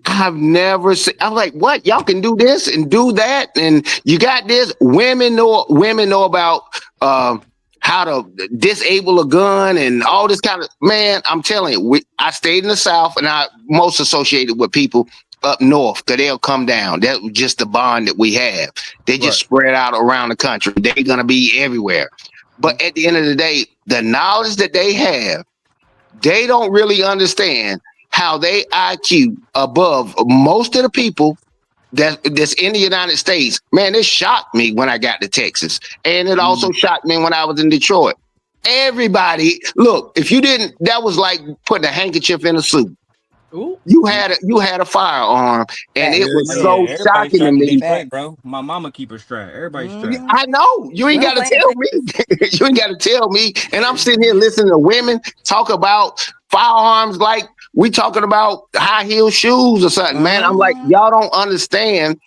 I've never seen. I'm like, what? Y'all can do this and do that, and you got this. Women know about how to disable a gun and all this kind of. Man, I'm telling you, I stayed in the South, and I most associated with people up north because they'll come down. That's just the bond that we have. They just spread out around the country. They're gonna be everywhere. But at the end of the day, the knowledge that they have, they don't really understand how they IQ above most of the people that's in the United States. Man, it shocked me when I got to Texas. And it also shocked me when I was in Detroit. Everybody, look, if you didn't, that was like putting a handkerchief in a soup. Ooh. You had a firearm, and it was so shocking to me. Straight, bro. My mama keep her strapped. Everybody's strapped. I know. You ain't got to tell me. You ain't got to tell me. And I'm sitting here listening to women talk about firearms like we talking about high heel shoes or something, man. I'm like, y'all don't understand.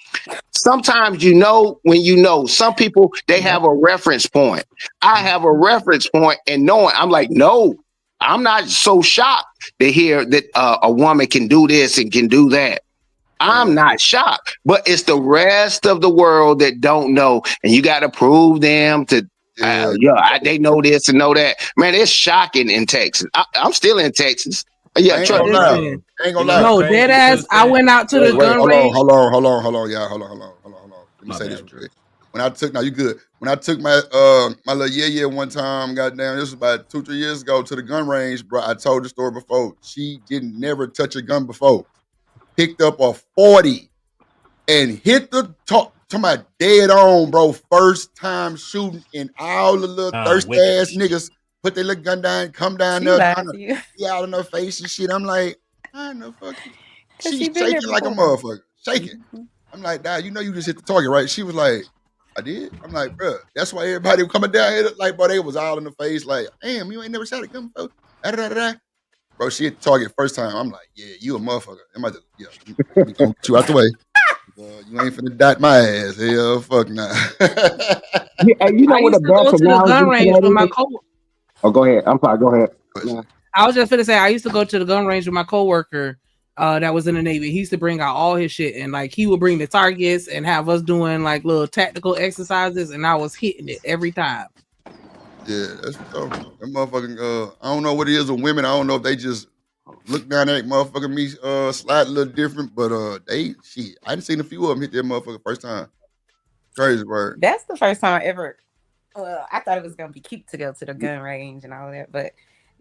Sometimes when you know. Some people, they have a reference point. I have a reference point, and knowing, I'm like, no, I'm not so shocked to hear that a woman can do this and can do that. I'm not shocked, but it's the rest of the world that don't know, and you got to prove them to. They know this and know that. Man, it's shocking in Texas. I'm still in Texas. Yeah, ain't gonna lie. No, dead ass. I went out to the gun range. Hold on, y'all. Hold on. Let me say this real quick. When I took, now you good. When I took my my little one time, goddamn, this was about 2-3 years ago, to the gun range, bro. I told the story before. She didn't never touch a gun before. Picked up a 40 and hit the top to my dead on, bro. First time shooting, and all the little thirsty ass niggas put their little gun down, come down there, trying to be out in her face and shit. I'm like, I know fucking. She's shaking like a motherfucker, shaking. I'm like, Dad, you just hit the target, right? She was like, I did. I'm like, bro, that's why everybody was coming down here, like, bro, they was all in the face, like, damn, you ain't never shot a gun before. Bro, she hit the target first time. I'm like, yeah, you a motherfucker. I'm like, yeah, let me go get you out the way. You ain't finna dot my ass. Hell, fuck nah. You know what the best analogy to that is? Oh, go ahead. I'm sorry. Go ahead. Yeah. I was just gonna say, I used to go to the gun range with my coworker that was in the Navy. He used to bring out all his shit, and like he would bring the targets and have us doing like little tactical exercises, and I was hitting it every time. Yeah, that's tough. That motherfucking I don't know what it is with women. I don't know if they just look down at motherfucking me slide a little different, but I done seen a few of them hit that motherfucker first time. Crazy word. That's the first time I ever. I thought it was gonna be cute to go to the gun range and all that, but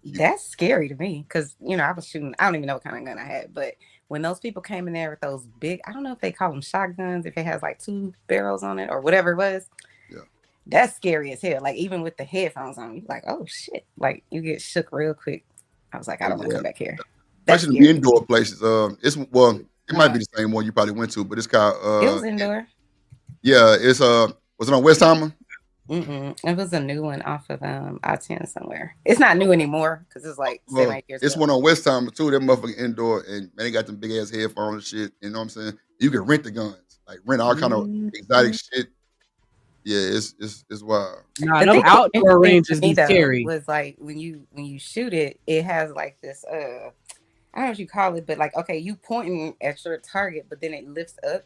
that's scary to me because I was shooting. I don't even know what kind of gun I had, but when those people came in there with those big, I don't know if they call them shotguns, if it has like 2 barrels on it or whatever it was. Yeah, that's scary as hell. Like even with the headphones on, you're like, oh shit! Like you get shook real quick. I was like, I don't want to come back here. Especially the indoor places. It might be the same one you probably went to, but it's called. It was indoor. Yeah, it's was it on Westheimer? It was a new one off of I-10 somewhere. It's not new anymore because it's like 7-8 years it's ago. one on Westheimer too. That motherfucking indoor, and man, they got them big ass headphones and shit. You know what I'm saying? You can rent the guns, like rent all kind of exotic shit. Yeah, it's wild. Nah, them outdoor ranges be scary. Was like when you shoot it, it has like this I don't know what you call it, but like okay, you pointing at your target, but then it lifts up.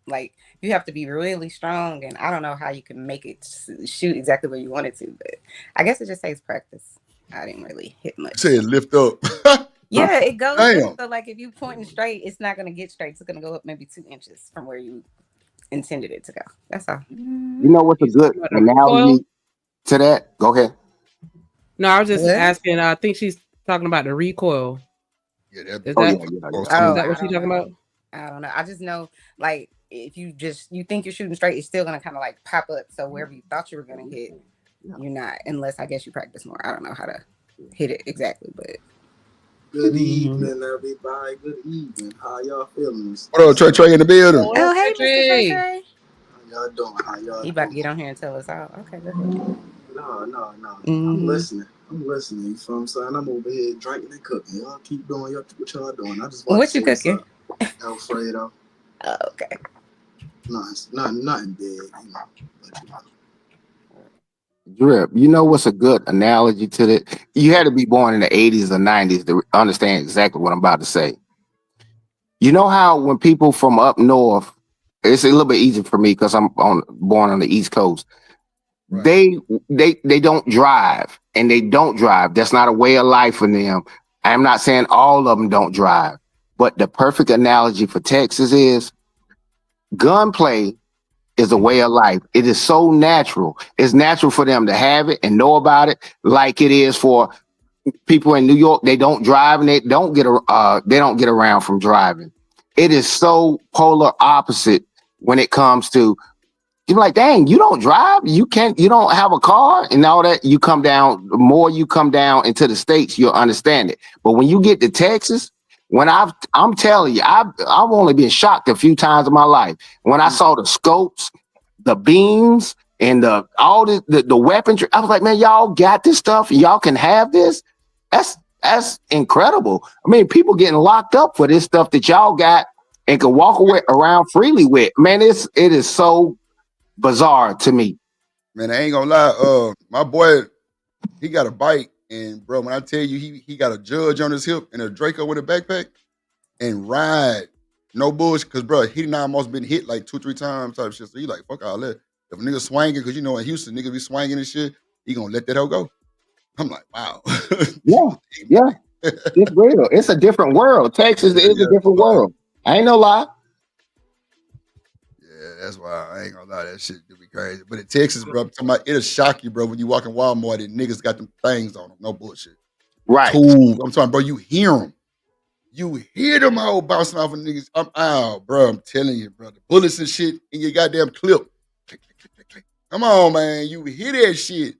Like you have to be really strong, and I don't know how you can make it shoot exactly where you want it to, but I guess it just takes practice. I didn't really hit much. Say it lift up. Yeah, it goes up, so like if you pointing straight, it's not gonna get straight. It's gonna go up maybe 2 inches from where you intended it to go. That's all. You know what's a good analogy to that? Go ahead. No, I was just asking. I think she's talking about the recoil. Yeah, is that what she's talking about? I don't know. I just know like if you think you're shooting straight, it's still gonna kind of like pop up. So wherever you thought you were gonna hit, you're not, unless I guess you practice more. I don't know how to hit it exactly, but. Good evening, everybody. Good evening. How y'all feeling? What up, Trey in the building? Oh, hey, Trey. How y'all doing? How y'all? You about to get on here and tell us all? Okay, go ahead. No. I'm listening. You feel what I'm saying? I'm over here drinking and cooking. Y'all keep doing what y'all doing. I just want what you cooking? Alfredo. Oh, okay. Nice. Nothing big, Drip, you know what's a good analogy to that? You had to be born in the 80s or 90s to understand exactly what I'm about to say. You know how when people from up north, it's a little bit easier for me because I'm born on the East Coast. Right. They don't drive, and they don't drive. That's not a way of life for them. I'm not saying all of them don't drive, but the perfect analogy for Texas is gunplay is a way of life. It is so natural. It's natural for them to have it and know about it, like it is for people in New York. They don't drive and they don't get around from driving. It is so polar opposite when it comes to, you're like, dang, you don't drive, you don't have a car and all that. You come down, the more you come down into the States, you'll understand it. But when you get to Texas, I'm telling you, I've only been shocked a few times in my life. When I saw the scopes, the beams, and all the weaponry, I was like, man, y'all got this stuff, y'all can have this. That's incredible. I mean, people getting locked up for this stuff that y'all got and can walk around freely with. Man, it is so bizarre to me. Man, I ain't gonna lie. My boy, he got a bike, and bro, when I tell you, he got a Judge on his hip and a Draco with a backpack, and ride, no bullshit. Cause bro, he done almost been hit like 2-3 times type shit. So he like, fuck all that. If a nigga swinging, cause you know in Houston, niggas be swinging and shit, he gonna let that hoe go. I'm like, wow. Yeah. It's real. It's a different world. Texas is a different world. I ain't no lie. Yeah, that's why I ain't gonna lie. That shit do be crazy. But in Texas, bro, I'm talking about, it'll shock you, bro, when you walk in Walmart and niggas got them things on them. No bullshit. Right. Tools. I'm talking, bro, you hear them. You hear them all bouncing off of niggas. Bro, I'm telling you, bro. The bullets and shit in your goddamn clip. Click, click, click, click, click. Come on, man. You hear that shit.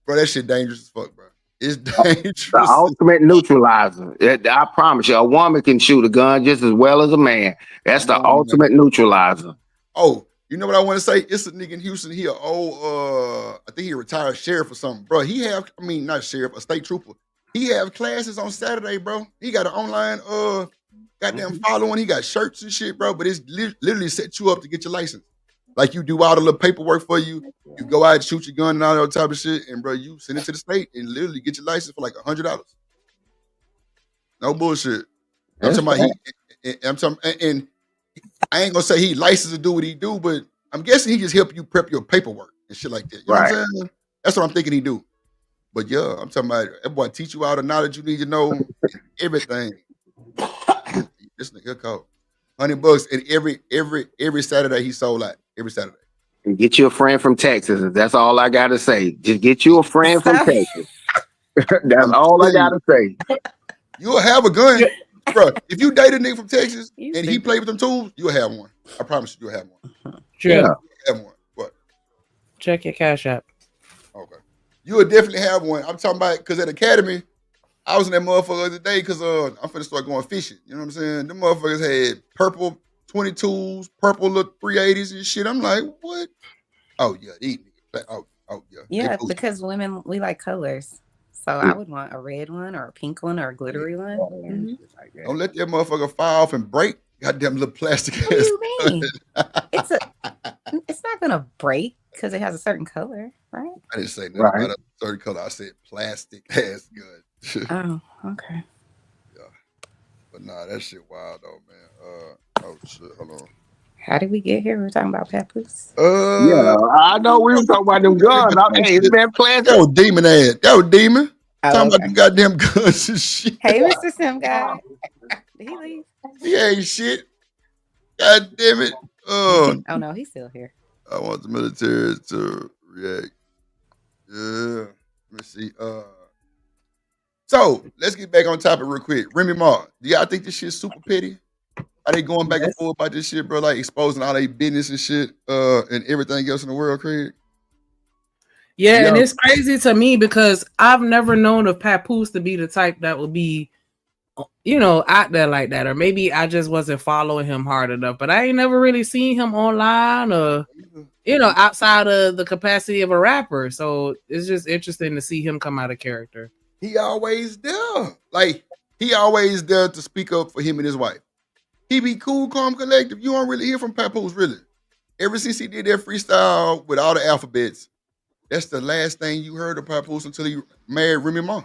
Bro, that shit dangerous as fuck, bro. It's dangerous. The ultimate neutralizer. I promise you, a woman can shoot a gun just as well as a man. That's the ultimate neutralizer. Oh, you know what I want to say? It's a nigga in Houston. He I think he a retired sheriff or something, bro. Not sheriff, a state trooper. He have classes on Saturday, bro. He got an online goddamn following. He got shirts and shit, bro. But it's literally set you up to get your license. Like you do all the little paperwork for you. You go out and shoot your gun and all that type of shit, and bro, you send it to the state and literally get your license for like $100. No bullshit. I'm talking about and I ain't gonna say he licensed to do what he do, but I'm guessing he just help you prep your paperwork and shit like that. You know what I'm saying? That's what I'm thinking he do. But yeah, I'm talking about that boy teach you all the knowledge you need to know, everything. This nigga called $100, and every Saturday he sold out. Every Saturday. And get you a friend from Texas. That's all I gotta say. Just get you a friend from Texas. That's all I gotta say. You'll have a gun, bro. If you date a nigga from Texas and he play with them tools, you'll have one. I promise you, you'll have one. Yeah. You'll have one. What? Check your Cash App. Okay. You will definitely have one. I'm talking about because at Academy, I was in that motherfucker the other day because I'm finna start going fishing. You know what I'm saying? Them motherfuckers had purple 22s, purple little 380s and shit. I'm like, what? Oh yeah, these niggas. Oh yeah. Yeah, because women, we like colors. So I would want a red one or a pink one or a glittery one. Mm-hmm. Don't let that motherfucker fall off and break. Goddamn little plastic. What do you mean? It's not gonna break because it has a certain color, right? I didn't say nothing about a certain color. I said plastic ass gun. Oh, okay. Yeah, but nah, that shit wild though, man. Oh shit, hold on. How did we get here? We were talking about Papoose. Yeah, I know we were talking about them guns. Hey, it's been playing. That was demon ass. That was demon. Talking about them goddamn guns and shit. Hey, Mr. Sim guy. Did he leave? He ain't shit. God damn it. Oh no, he's still here. I want the military to react. Yeah. Let me see. So let's get back on topic real quick. Remy Ma, do y'all think this shit's super petty? Are they going back and forth about this shit, bro? Like exposing all their business and shit, and everything else in the world, Craig? Yeah, and it's crazy to me because I've never known of Papoose to be the type that would be, out there like that. Or maybe I just wasn't following him hard enough. But I ain't never really seen him online or, outside of the capacity of a rapper. So it's just interesting to see him come out of character. He always there. Like, he always there to speak up for him and his wife. He be cool, calm, collective. You don't really hear from Papoose, really. Ever since he did that freestyle with all the alphabets, that's the last thing you heard of Papoose until he married Remy Ma.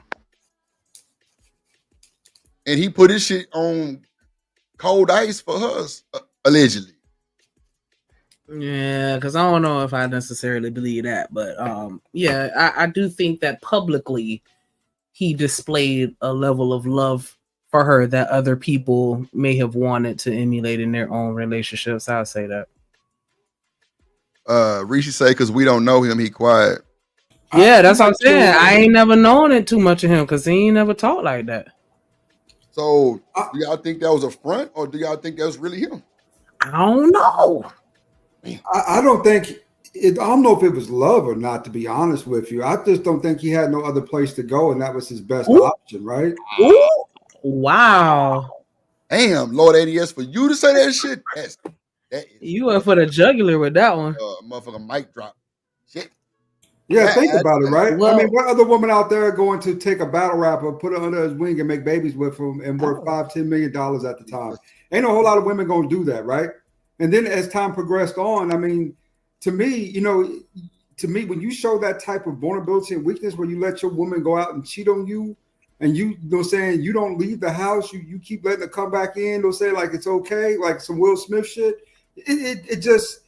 And he put his shit on cold ice for her, allegedly. Yeah, because I don't know if I necessarily believe that, but yeah, I do think that publicly he displayed a level of love for her that other people may have wanted to emulate in their own relationships. I'll say that. Rishi say, because we don't know him, he quiet. Yeah, that's what I'm saying. I ain't never known it too much of him because he ain't never talked like that. So, do y'all think that was a front, or do y'all think that was really him? I don't know. I don't think I don't know if it was love or not, to be honest with you. I just don't think he had no other place to go, and that was his best option, right? Ooh. Wow. Damn, Lord ADS, for you to say that shit, you went for the jugular with that one. Motherfucker mic drop. Shit. Yeah, think about it, right? Well, I mean, what other woman out there going to take a battle rapper, put it under his wing, and make babies with him and worth $5-10 million at the time? Ain't a whole lot of women gonna do that, right? And then as time progressed on, I mean, to me, when you show that type of vulnerability and weakness, where you let your woman go out and cheat on you, and you know, saying you don't leave the house, you keep letting her come back in, they'll say like it's okay, like some Will Smith shit. It just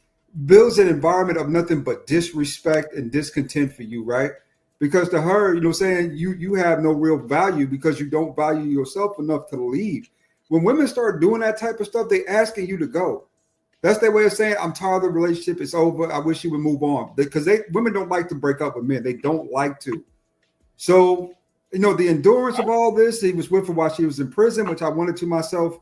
builds an environment of nothing but disrespect and discontent for you, right? Because to her, you know, saying you have no real value because you don't value yourself enough to leave. When women start doing that type of stuff, they asking you to go. That's their way of saying, I'm tired of the relationship. It's over. I wish you would move on. Because women don't like to break up with men. They don't like to. So, you know, the endurance of all this, he was with her while she was in prison, which I wanted to myself.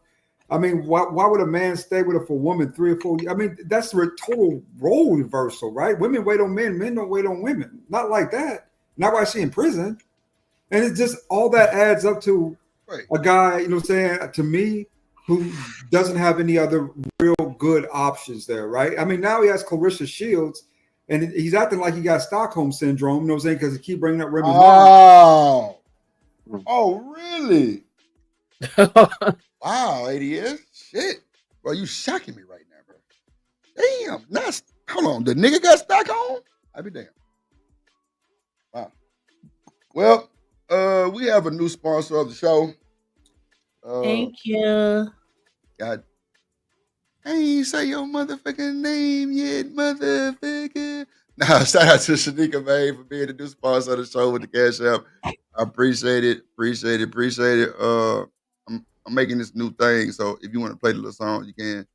I mean, why would a man stay with a woman 3 or 4 years? I mean, that's a total role reversal, right? Women wait on men. Men don't wait on women. Not like that. Not while she's in prison. And it's just all that adds up to a guy, you know what I'm saying, to me, who doesn't have any other real good options there, right? I mean, now he has Clarissa Shields, and he's acting like he got Stockholm syndrome, you know what I'm saying, because he keep bringing up Remy Ma. Oh, really? Wow, ADS? Shit. Bro, you shocking me right now, bro. Damn. Hold on. The nigga got Stockholm? I be damn. Wow. Well, we have a new sponsor of the show. Thank you. God, I ain't say your motherfucking name yet, motherfucker. Nah, shout out to Shanika May for being the new sponsor of the show with the Cash App. I appreciate it. I'm making this new thing, so if you want to play the little song, you can.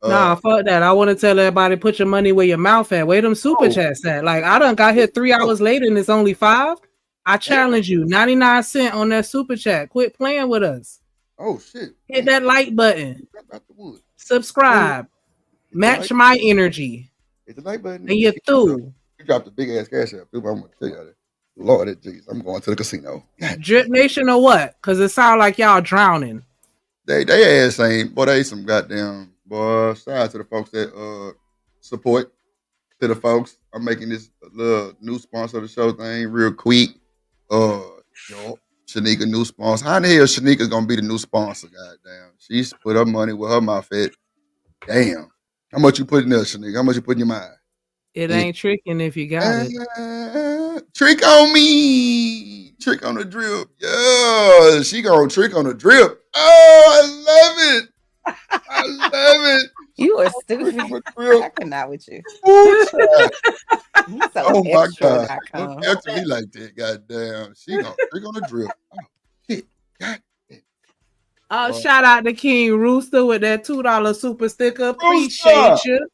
Nah, fuck that. I want to tell everybody, put your money where your mouth at. Where them super chats at? Like, I done got here 3 hours later and it's only 5. I challenge you, 99 cents on that super chat. Quit playing with us. Oh, shit. Hit that like button. Subscribe. Match my energy. Hit the like button. And you're through. You dropped a big ass Cash App, dude. I'm going to tell you that. Lord, jeez, I'm going to the casino. Drip Nation or what? Because it sounds like y'all drowning. They ass ain't, boy, they some goddamn, boy. Shout out to the folks that support. To the folks, I'm making this little new sponsor of the show thing real quick. Shanika, new sponsor. How the hell Shanika's gonna be the new sponsor? Goddamn. She's put her money where her mouth at. Damn. How much you put in there, Shanika? How much you put in your mind? It ain't tricking if you got it. Trick on me. Trick on the drip. Yeah. She gonna trick on the drip. Oh, I love it. I love it. You are stupid. I cannot with you. So oh my God. Don't talk to me like that. Goddamn. She gonna trick on the drip. Oh, shit. God. Shout out to King Rooster with that $2 super sticker. Appreciate you.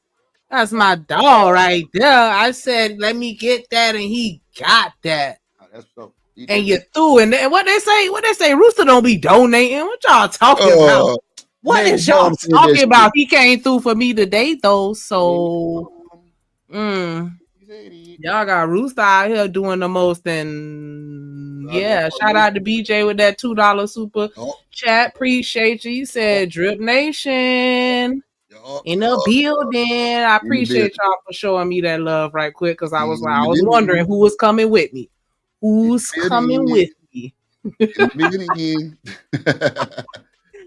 That's my dog right there. I said, let me get that, and he got that. Oh, that's so. And you threw in there. What they say? Rooster don't be donating. What y'all talking about? What is y'all talking about? He came through for me today, though. So, y'all got Rooster out here doing the most. And yeah, shout out to BJ with that $2 super chat. Appreciate you. He said, Drip Nation in the building. I appreciate y'all for showing me that love right quick, because I was wondering who was coming with me. Who's coming with me?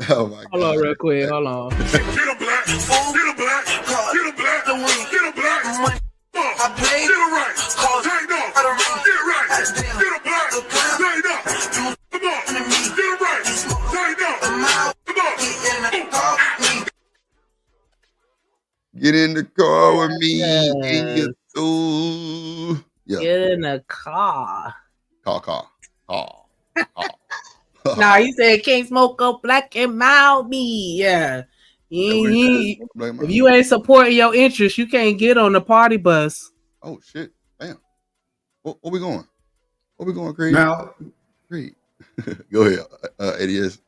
Oh my God. Hold on real quick. Hold on. Get a black. Get a black. Get a black. Get a black. I play. Get it right. Take off. Get it right. Get a black. Take off. Come on. Get it right. Take off. Come on. in the car with me and you too. Yeah. Get in the car. Car. Nah, he said can't smoke up black and mild me. Yeah. If you ain't supporting your interests, you can't get on the party bus. Oh shit. Damn. Where we going? Where we going, Creed? Now, Creed. Go ahead, ADS.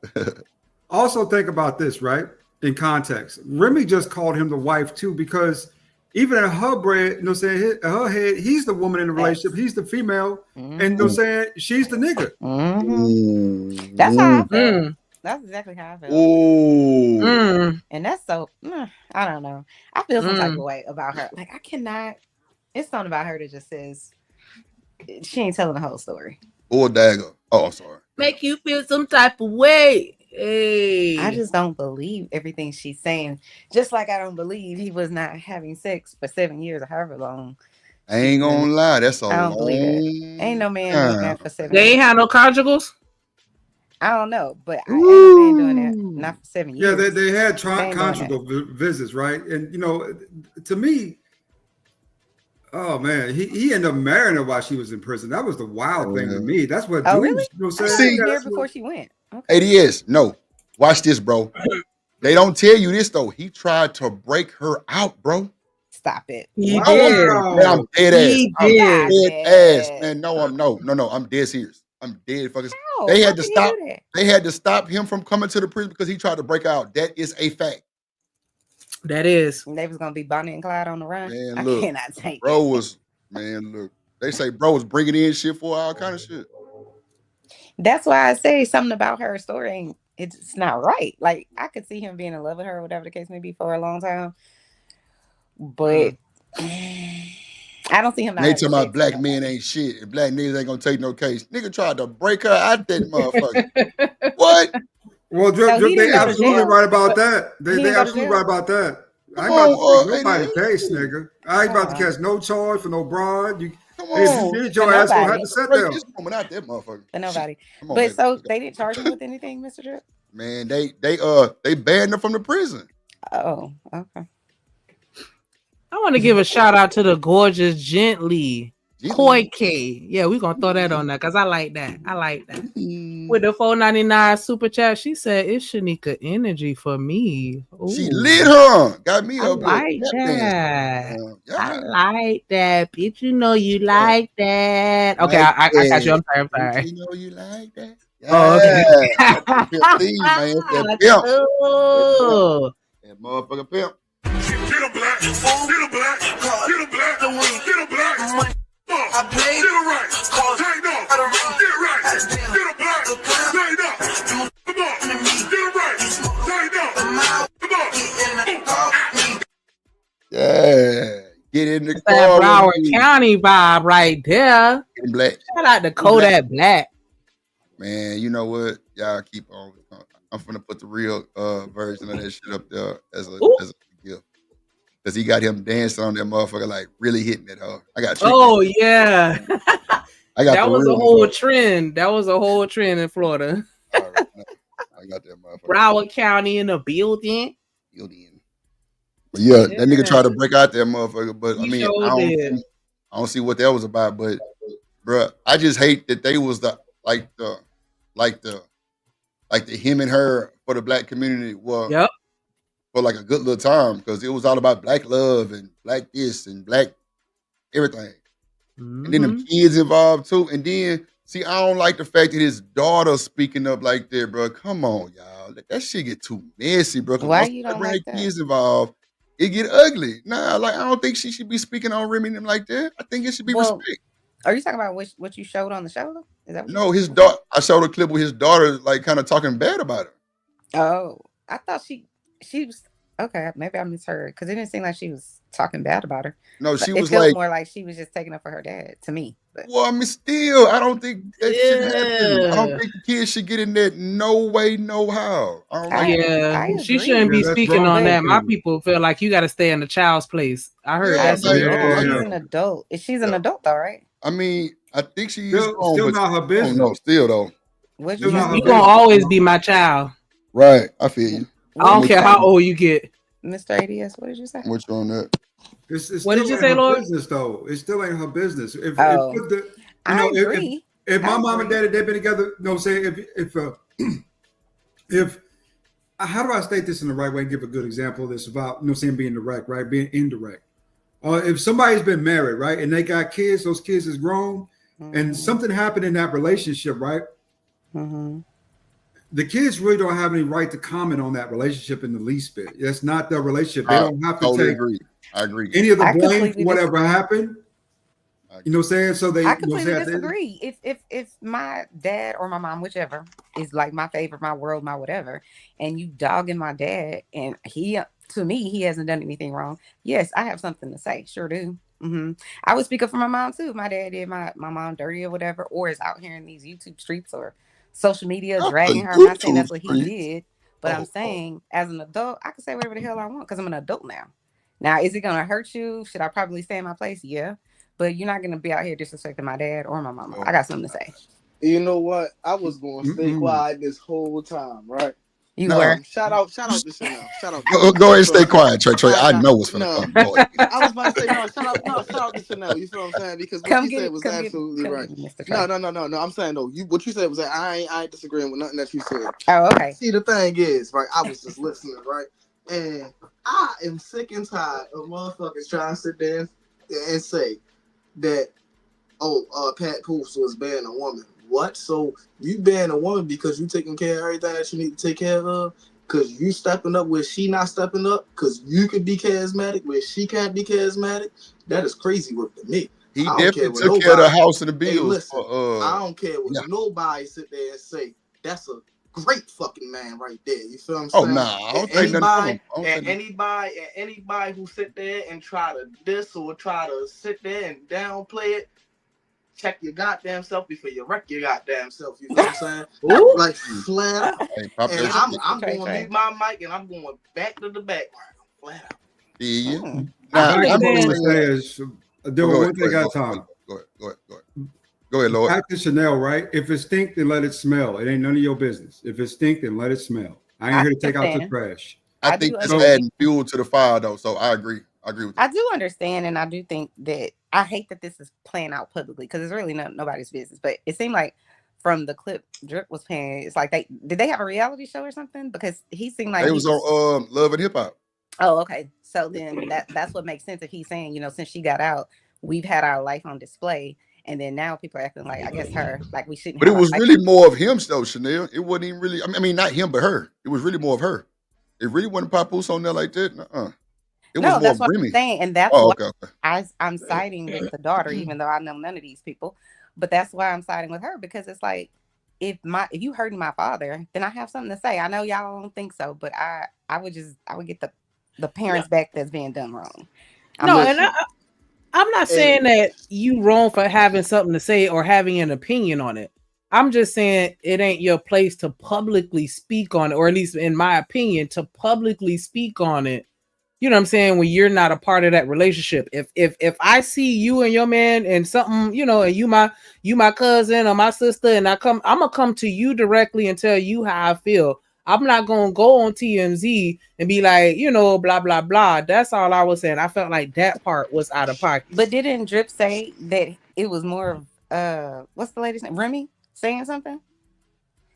Also think about this, right? In context. Remy just called him the wife too, because even in her brain, you know what I'm saying, her head, he's the woman in the relationship, he's the female, and you know what I'm saying, she's the nigga. That's how I feel. That's exactly how I feel. And that's so, I don't know. I feel some type of way about her. Like, I cannot, it's something about her that just says, she ain't telling the whole story. Or dagger. Oh, I'm sorry. Make you feel some type of way. Hey. I just don't believe everything she's saying. Just like I don't believe he was not having sex for 7 years or however long. I ain't gonna lie. That's I don't believe it. Ain't no man doing that for 7 years. They ain't have no conjugals? I don't know, but I ain't no man doing that not for 7 years. Yeah, they had conjugal visits, right? And you know, to me, oh man, he ended up marrying her while she was in prison. That was the wild thing to me. That's what. Oh, really? You know what I'm saying? saying? Here before she went. Okay. ADS, no. Watch this, bro. They don't tell you this though. He tried to break her out, bro. Stop it. He did. Man, I'm dead ass. He I'm did. dead ass. Man, no, I'm dead serious. I'm dead fucking. How? They How had to can you stop. do that? They had to stop him from coming to the prison because he tried to break out. That is a fact. That is. They was gonna be Bonnie and Clyde on the run. Man, look, I cannot take bro it. was man. Look, they say bro was bringing in shit for all kind of shit. That's why I say something about her story ain't. It's not right. Like I could see him being in love with her, or whatever the case may be, for a long time. But I don't see him. They talking about black men ain't shit. And black niggas ain't gonna take no case. Nigga tried to break her out that motherfucker. What? Well, they absolutely right about that. They absolutely right about that. I ain't about to take nobody's case, nigga. I ain't about to catch no charge for no broad. If you did, your ass gonna have to sit there. This woman out that motherfucker. For nobody. Come on, but baby. So they didn't charge him with anything, Mr. Drip? Man, they banned her from the prison. Oh, okay. I want to give a shout out to the gorgeous Gently Koike. Yeah, we're gonna throw that on there because I like that. With the $4.99 super chat, she said it's Shanika energy for me. Ooh. She lit her. Got me I up. like that. I like that. Bitch, you know you like that. Okay, I got you. I'm sorry. You know you like that. Oh, okay. That motherfucker pimp. Get a black, get a black, get a black, get a black. I played it right. Take no. Get right. Get a black. Take no. Come on. Get it right. Take no. Come on. Yeah. Get in the car. That Broward County vibe right there. Black. Shout out to Kodak Black. Man, you know what? Y'all keep on. I'm finna put the real version of that shit up there as a gift. Because he got him dancing on that motherfucker, like really hitting it hard. I got yeah. I got that was a whole trend. That was a whole trend in Florida. I got that motherfucker. Broward County in the building. But yeah, that nigga tried to break out that motherfucker. But I mean, I don't see what that was about. But bro, I just hate that they was the him and her for the black community. Well, for like a good little time because it was all about black love and black this and black everything. And then the kids involved too. And then see, I don't like the fact that his daughter speaking up like that, bro. Come on, y'all. That shit get too messy, bro. Why you don't like that? Kids involved, it get ugly. Nah, like I don't think she should be speaking on Remy and them like that. I think it should be respect. Are you talking about what you showed on the show? Is that no? His daughter. I showed a clip with his daughter, like kind of talking bad about her. Oh, I thought she was okay. Maybe I misheard because it didn't seem like she was talking bad about her. No, she was like more like she was just taking up for her dad. To me, well, I mean, still, I don't think that should happen. I don't think the kids should get in that. No way, no how. She shouldn't be speaking on that. My people feel like you got to stay in the child's place. I heard that. She's an adult. She's an adult, though, right? I mean, I think she's still not her business. No, still though. You gonna always be my child. Right, I feel you. I don't care how old you get. Mr. ADS, what did you say? Which on that? It's what still did you ain't say, her Lord? business, though. It still ain't her business. I agree. If my mom and daddy they've been together, you know what I'm saying? If how do I state this in the right way and give a good example of this about, you know what I'm saying, being direct, right? Being indirect. If somebody's been married, right, and they got kids, those kids is grown, and something happened in that relationship, right? The kids really don't have any right to comment on that relationship in the least bit. That's not their relationship. They don't have to totally take agree. I agree. any of the blame for whatever happened. You know what I'm saying? So they I completely disagree. If my dad or my mom, whichever, is like my favorite, my world, my whatever, and you dogging my dad, and to me, he hasn't done anything wrong. Yes, I have something to say. Sure do. I would speak up for my mom too. If my dad did my mom dirty or whatever, or is out here in these YouTube streets or social media dragging her. I'm not saying that's what he did, but I'm saying as an adult, I can say whatever the hell I want because I'm an adult now. Now, is it gonna hurt you? Should I probably stay in my place? Yeah. But you're not going to be out here disrespecting my dad or my mama. I got something to say. You know what? I was going to stay quiet this whole time, right? You were. Shout out to Chanel. Shout out. Go ahead and stay quiet, Trey. I know what's going to come. I was about to say shout out to Chanel. You feel what I'm saying? Because what you said was absolutely right. No. I'm saying though, what you said was that I ain't disagreeing with nothing that you said. Oh, okay. See, the thing is, right? I was just listening, right? And I am sick and tired of motherfuckers trying to sit there and say that Pat Poose was being a woman. What? So you being a woman because you taking care of everything that you need to take care of? Because you stepping up where she not stepping up? Because you could be charismatic where she can't be charismatic? That is crazy work to me. He definitely took care of the house and the bills. Hey, listen, I don't care what nobody sit there and say. That's a great fucking man right there. You feel what I'm saying? Oh, nah. I don't think anybody who sit there and try to diss or try to sit there and downplay it, check your goddamn self before you wreck your goddamn self. You know what I'm saying? Like flat out. And I'm going to leave my mic and I'm going back to the back. Flat out. Yeah. I'm going to say is, one thing at a time. Go ahead, Lord. Back to Chanel, right? If it stink, then let it smell. It ain't none of your business. If it stink, then let it smell. I ain't here to take out the trash. I think that's adding fuel to the fire, though. So I agree. I agree with you. I do understand, and I do think that I hate that this is playing out publicly because it's really nobody's business. But it seemed like from the clip Drip was playing, it's like did they have a reality show or something? Because he seemed like it was on Love and Hip Hop. Oh, okay. So then that's what makes sense if he's saying, since she got out, we've had our life on display. And then now people are acting like, I guess her, like we shouldn't. But it was really more of him, though, Chanel. It wasn't even really, I mean, not him, but her. It was really more of her. It really wasn't Papoose on there like that. It was more that's what Remy. I'm saying. And that's why I'm siding with the daughter, even though I know none of these people. But that's why I'm siding with her, because it's like, if you hurting my father, then I have something to say. I know y'all don't think so, but I would get the parents back that's being done wrong. I'm not saying that you wrong for having something to say or having an opinion on it. I'm just saying it ain't your place to publicly speak on it, or at least in my opinion, to publicly speak on it. You know what I'm saying? When you're not a part of that relationship. If I see you and your man and something, and you my cousin or my sister, and I'm gonna come to you directly and tell you how I feel. I'm not gonna go on TMZ and be like, blah blah blah. That's all I was saying. I felt like that part was out of pocket. But didn't Drip say that it was more of what's the lady's name? Remy saying something?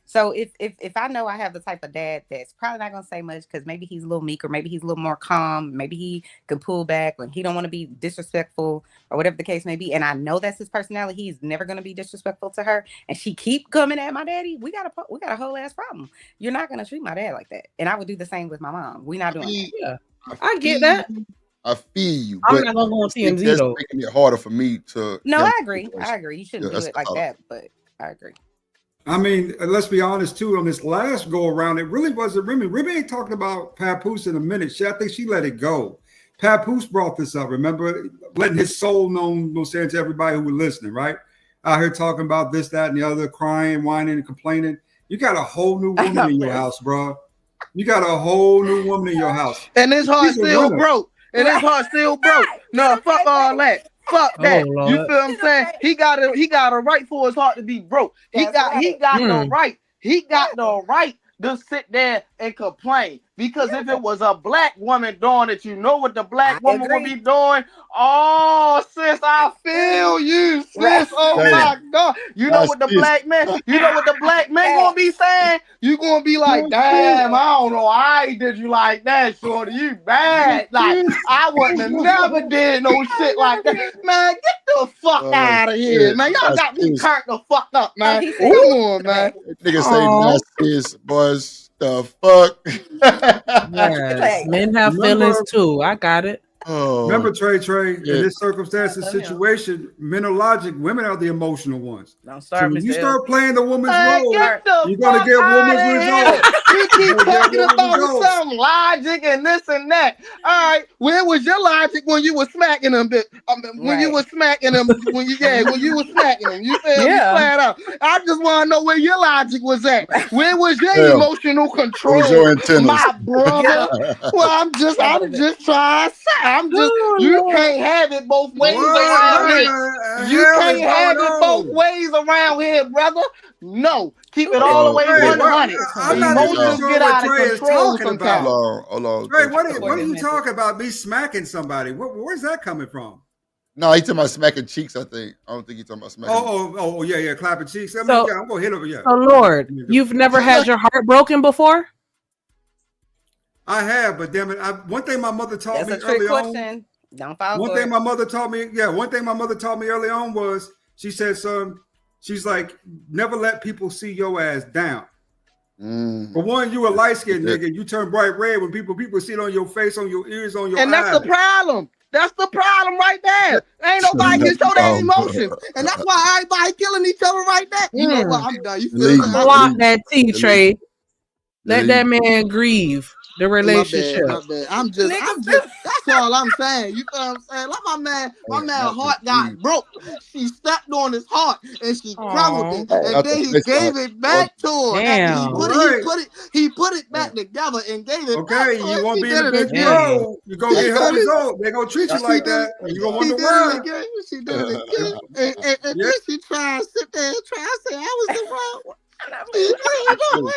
So if I know I have the type of dad that's probably not gonna say much because maybe he's a little meek or maybe he's a little more calm, maybe he can pull back when he don't want to be disrespectful or whatever the case may be, and I know that's his personality, he's never gonna be disrespectful to her, and she keep coming at my daddy, we got a whole ass problem. You're not gonna treat my dad like that, and I would do the same with my mom. We're not doing that. Yeah, I get that. I feel you. I'm not gonna go on TMZ that's though. making it harder for me to. No, I agree. You shouldn't do it like that, but I agree. I mean, let's be honest too. On this last go around, it really wasn't Remy. Remy ain't talking about Papoose in a minute. I think she let it go. Papoose brought this up. Remember, letting his soul known, saying to everybody who was listening, right? Out here talking about this, that, and the other, crying, whining, and complaining. You got a whole new woman in your house, bro. You got a whole new woman in your house, and his heart still broke. No, fuck all that. Fuck that. You feel what I'm saying? He got a right for his heart to be broke. He got the right. He got the right to sit there and complain. Because if it was a black woman doing it, you know what the black woman would be doing? Oh, sis, I feel you, sis. Right. Oh my God. You know what the black man gonna be saying? You gonna be like, damn, I don't know why did you like that, shorty. You bad. Like, I wouldn't have never did no shit like that. Man, get the fuck out of here, man. Y'all got me turned the fuck up, man. Come on, man. Nigga say not sis, boys. The fuck? Yes, men have feelings too. I got it. Oh, remember, Trey, in this circumstance and situation, men are logic, women are the emotional ones. So when you start playing the woman's role, you're gonna get woman's results. You keep talking about some logic and this and that. All right, where was your logic when you were smacking them? When you were smacking them, when you were smacking them, you feel me flat out. I just want to know where your logic was at. Where was your emotional control, my brother? Well, I'm just trying to say. You can't have it both ways around here. You can't have it both ways around here, brother. No, keep it all the way 100. Emotions get out of control sometimes. Hold on. Trey, what are you talking about? Me smacking somebody? Where's that coming from? No, he's talking about smacking cheeks, I think. I don't think he's talking about smacking. Oh, yeah, clapping cheeks. I mean, So, I'm gonna hit over. Yeah. So, Lord, you've never had your heart broken before? I have, but damn it, one thing my mother taught me early on. Don't follow. One thing my mother taught me early on was, she said, son, she's like, never let people see your ass down. For one, you a light-skinned nigga, you turn bright red when people see it on your face, on your ears, on your eyes. And that's the problem. That's the problem right there. Ain't nobody can show their emotions. And that's why everybody killing each other right there. You know what? I'm done. You feel me? Block that T, Trey. Let that man grieve the relationship. My bad. I'm just that's all I'm saying. You feel what I'm saying? Like my man heart got broke. She stepped on his heart and she crumbled it. And then he gave it back to her. Damn. He put it back together and gave it back to her. You want to be the big bro. You go get her result. They're going to treat you like that. And you're going to wonder why. She did it again. And then she tried to sit there and try to say I was the wrong one. I'm doing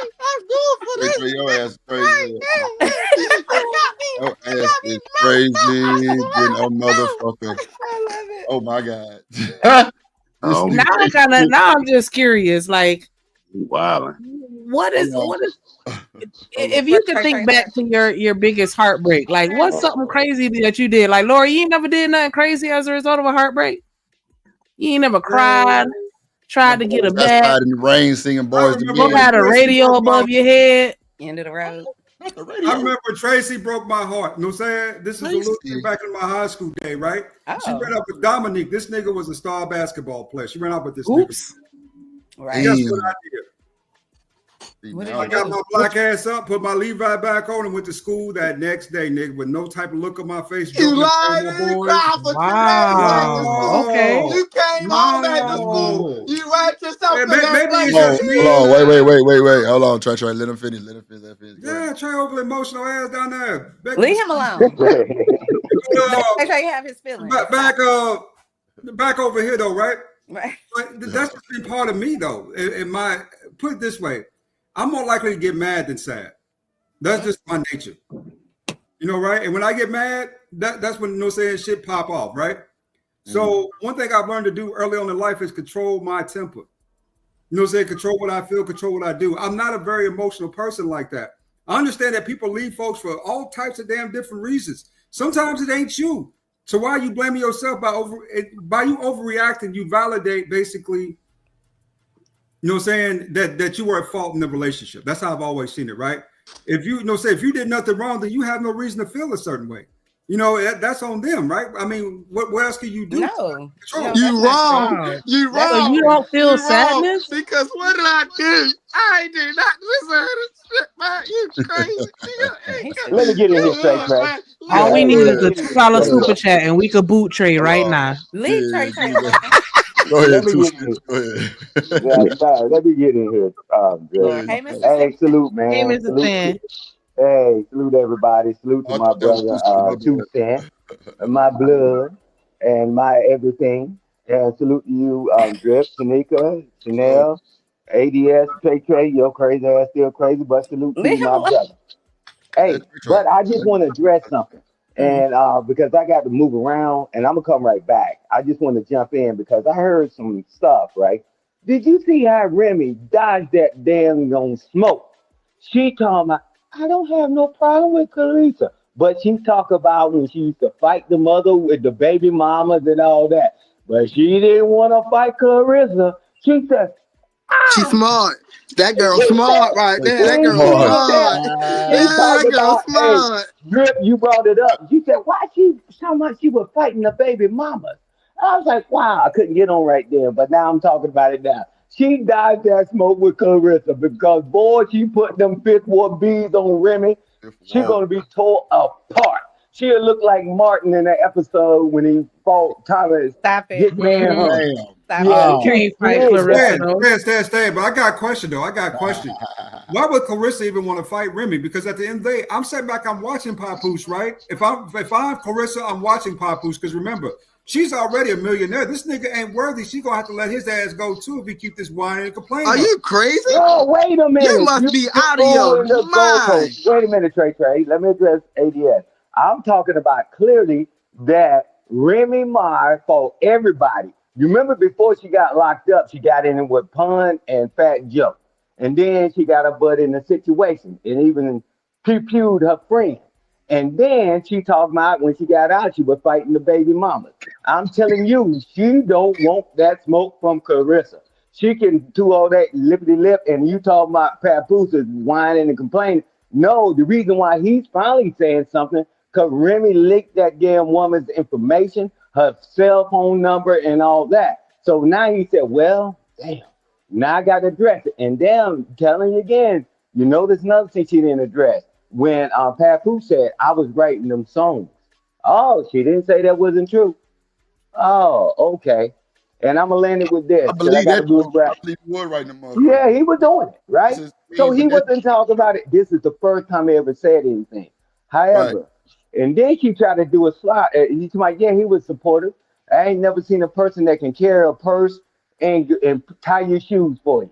for this. Your ass crazy. Your ass is crazy than a motherfucker. Oh my God. Now I'm just curious. Like, wow. What is if you could think back to your biggest heartbreak, like what's something crazy that you did? Like, Laura, you ain't never did nothing crazy as a result of a heartbreak? You ain't never cried? Tried to get a bag in the rain singing boys to men. Had a radio above your head. End of the road. I remember Tracy broke my heart. You know what I'm saying? This is a little thing back in my high school day, right? She ran up with Dominique. This nigga was a star basketball player. She ran up with this nigga. Right. Guess what I did? I got my black ass up, put my Levi back on, and went to school that next day, nigga, with no type of look on my face. You lied. Wow. Okay. You came all back to school. You write yourself. Hold on. Wait. Hold on, Trey. Let him finish. Yeah, Trey over emotional ass down there. Leave him alone. Make sure you have his feelings. Back over here though, right? Right. But that's just been part of me though. Put it this way. I'm more likely to get mad than sad. That's just my nature. You know, right? And when I get mad, that's when shit pop off, right? So one thing I've learned to do early on in life is control my temper. Control what I feel, control what I do. I'm not a very emotional person like that. I understand that people leave folks for all types of damn different reasons. Sometimes it ain't you. So why are you blaming yourself by you overreacting? You validate basically, that you were at fault in the relationship. That's how I've always seen it, right? If if you did nothing wrong, then you have no reason to feel a certain way. That's on them, right? I mean, what else can you do? No, you wrong. You wrong. So you don't feel sadness? Because what did I do? I did not listen to shit, man. You crazy. Let me get in here, Trey, man. All we need is a $2 super chat and we could boot Trey right now. Leave Trey. Go ahead. Let me get in here. Hey, Mr. Hey, salute, man. Hey, Mr. Fan. Hey, salute everybody. Salute to my brother, 2 Cent, my blood, and my everything. And salute to you, Drip, Shanika, Chanel, ADS, KK. Your crazy ass still crazy, but salute to you, my brother. Hey, but I just want to address something. And because I got to move around and I'm gonna come right back. I just want to jump in because I heard some stuff, right? Did you see how Remy dodged that damn on smoke? She talking about, I don't have no problem with Carissa. But she talk about when she used to fight the mother with the baby mamas and all that. But she didn't want to fight Carissa. She said, She smart. That girl she smart right there. That she girl did that. smart. She Yeah, talked that girl about, hey, smart. Drip, you brought it up. She said, why she so much she was fighting the baby mamas? I was like, wow, I couldn't get on right there, but now I'm talking about it now. She died that smoke with Clarissa because boy, she put them fifth ward beads on Remy. She gonna be tore apart. She'll look like Martin in that episode when he fought Thomas. Stop it. Hitman Hunt. Stop Yeah, it. She she can't fight did Clarissa that. though. Stay. But I got a question though. I got a question. Why would Clarissa even want to fight Remy? Because at the end of the day, I'm sitting back, I'm watching Papoose, right? If I'm Clarissa, I'm watching Papoose. Because remember, she's already a millionaire. This nigga ain't worthy. She gonna have to let his ass go too if he keep this whining and complaining. Are you crazy? Oh, wait a minute. You must be out of your mind. Wait a minute, Trey. Let me address ADS. I'm talking about clearly that Remy Ma fought everybody. You remember before she got locked up, she got in it with Pun and Fat Joe. And then she got her butt in a situation and even pew-pewed her friend. And then she talked about when she got out, she was fighting the baby mamas. I'm telling you, she don't want that smoke from Clarissa. She can do all that lippity lip, and you talking about Papoose is whining and complaining. No, the reason why he's finally saying something, because Remy leaked that damn woman's information, her cell phone number, and all that. So now he said, well, damn, now I got to address it. And damn, telling you again, you know there's another thing she didn't address. When Papoose said, I was writing them songs. Oh, she didn't say that wasn't true. Oh, okay. And I'm gonna land it with this. I believe I that. I believe you were right in the motherfucker. Yeah, he was doing it, right? So he wasn't talking about it. This is the first time he ever said anything. However, and then she tried to do a slide. He's like, yeah, he was supportive. I ain't never seen a person that can carry a purse and tie your shoes for you.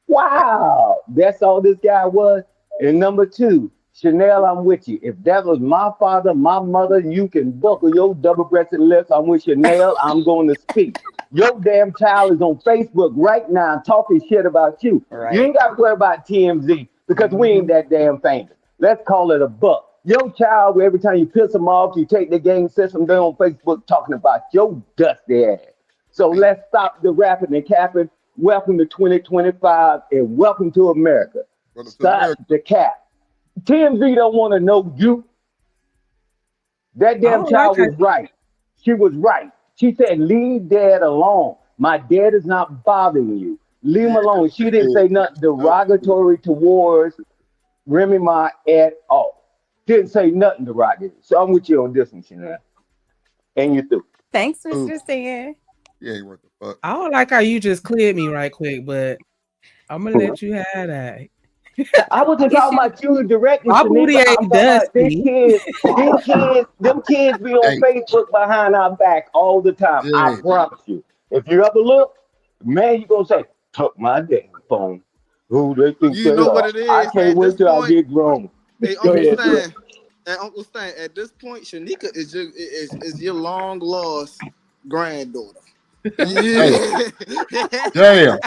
Wow, that's all this guy was. And number two, Chanel, I'm with you. If that was my father, my mother, you can buckle your double-breasted lips. I'm with Chanel. I'm going to speak. Your damn child is on Facebook right now talking shit about you. Right. You ain't got to worry about TMZ because we ain't that damn famous. Let's call it a buck. Your child, every time you piss them off, you take the game system, they're on Facebook talking about your dusty ass. So let's stop the rapping and capping. Welcome to 2025 and welcome to America. Stop the cap. TMZ don't want to know you. That damn child was right. She was right. She said, leave dad alone. My dad is not bothering you. Leave him alone. She didn't say nothing derogatory towards Remy Ma at all. Didn't say nothing derogatory. So I'm with you on this one, Chanel. And you through. Thanks, Mr. Stan. Yeah, what the fuck? I don't like how you just cleared me right quick, but I'm gonna let you have that. I wasn't talking about you directly. My booty ain't dusty. Them kids be on Facebook behind our back all the time. I promise you. If you ever look, man, you gonna say, "Tuck my damn phone." Who they think You know what it is. I can't wait till I get grown. Hey, Uncle Stan, at this point, Shanika is your long lost granddaughter. Yeah. Damn.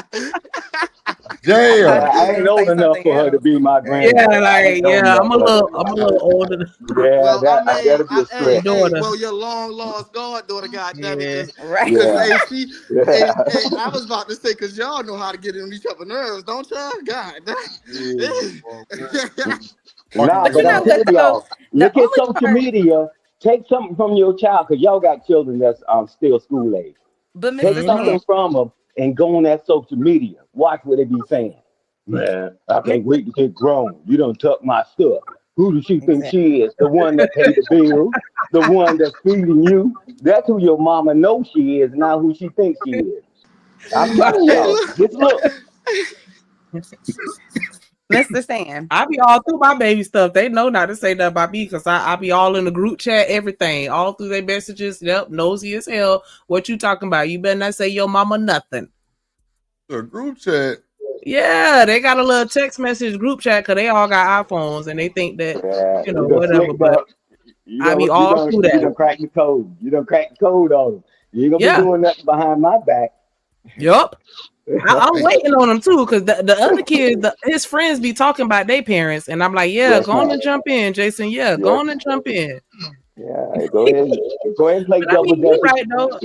I ain't old enough for her to be my granddaughter. I'm a little older. Yeah, I gotta be a stretch. Well, your long lost goddaughter, goddamn it. Right. I was about to say, because y'all know how to get in each other's nerves, don't y'all? God. Nah, but I'm telling y'all, look at social media. Take something from your child, because y'all got children that's still school age. But take something from them and go on that social media. Watch what they be saying. Man, I can't wait to get grown. You done tuck my stuff. Who does she think she is? The one that paid the bill, the one that's feeding you. That's who your mama knows she is, not who she thinks she is. I'm telling y'all, just look. Mr. Stan. I be all through my baby stuff. They know not to say nothing about me because I be all in the group chat, everything, all through their messages. Yep, nosy as hell. What you talking about? You better not say your mama nothing. The group chat. Yeah, they got a little text message group chat because they all got iPhones and they think that whatever. But I be all through You that. done crack the code. You done crack the code on them. You ain't gonna be doing nothing behind my back. Yup. I'm waiting on him too, because the other kids, his friends be talking about their parents, and I'm like, yeah, go on and jump in, Jason. Yeah, go on and jump in. Yeah, go ahead and play But I double mean, you're dutch. right though.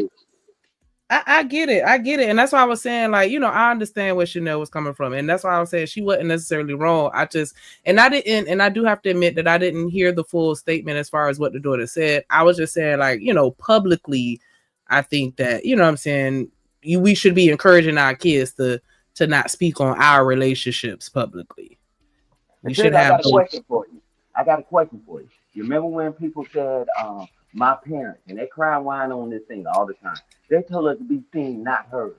I get it. And that's why I was saying, like, I understand where Chanel was coming from. And that's why I was saying she wasn't necessarily wrong. I do have to admit that I didn't hear the full statement as far as what the daughter said. I was just saying, like, publicly, I think that, what I'm saying, we should be encouraging our kids to not speak on our relationships publicly. We should have. I got a question for you. You remember when people said, my parents, and they cry and whine on this thing all the time. They told us to be seen, not heard.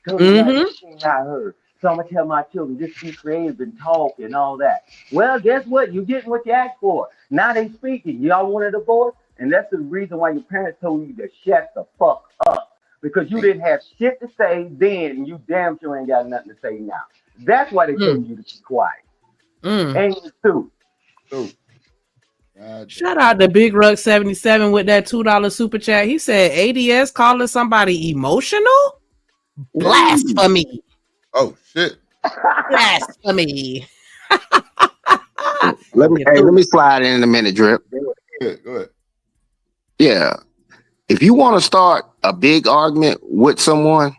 Told us not to be seen, not heard. So I'm gonna tell my children just be creative and talk and all that. Well, guess what? You're getting what you asked for. Now they speaking. Y'all want a divorce? And that's the reason why your parents told you to shut the fuck up. Because you didn't have shit to say then, and you damn sure ain't got nothing to say now. That's why they told you to be quiet. Ain't it too? Shout out to Big Ruck 77 with that $2 super chat. He said ADS calling somebody emotional? Blasphemy. Oh shit. Blasphemy. Let me slide in a minute, Drip. Go ahead. Yeah. If you want to start a big argument with someone,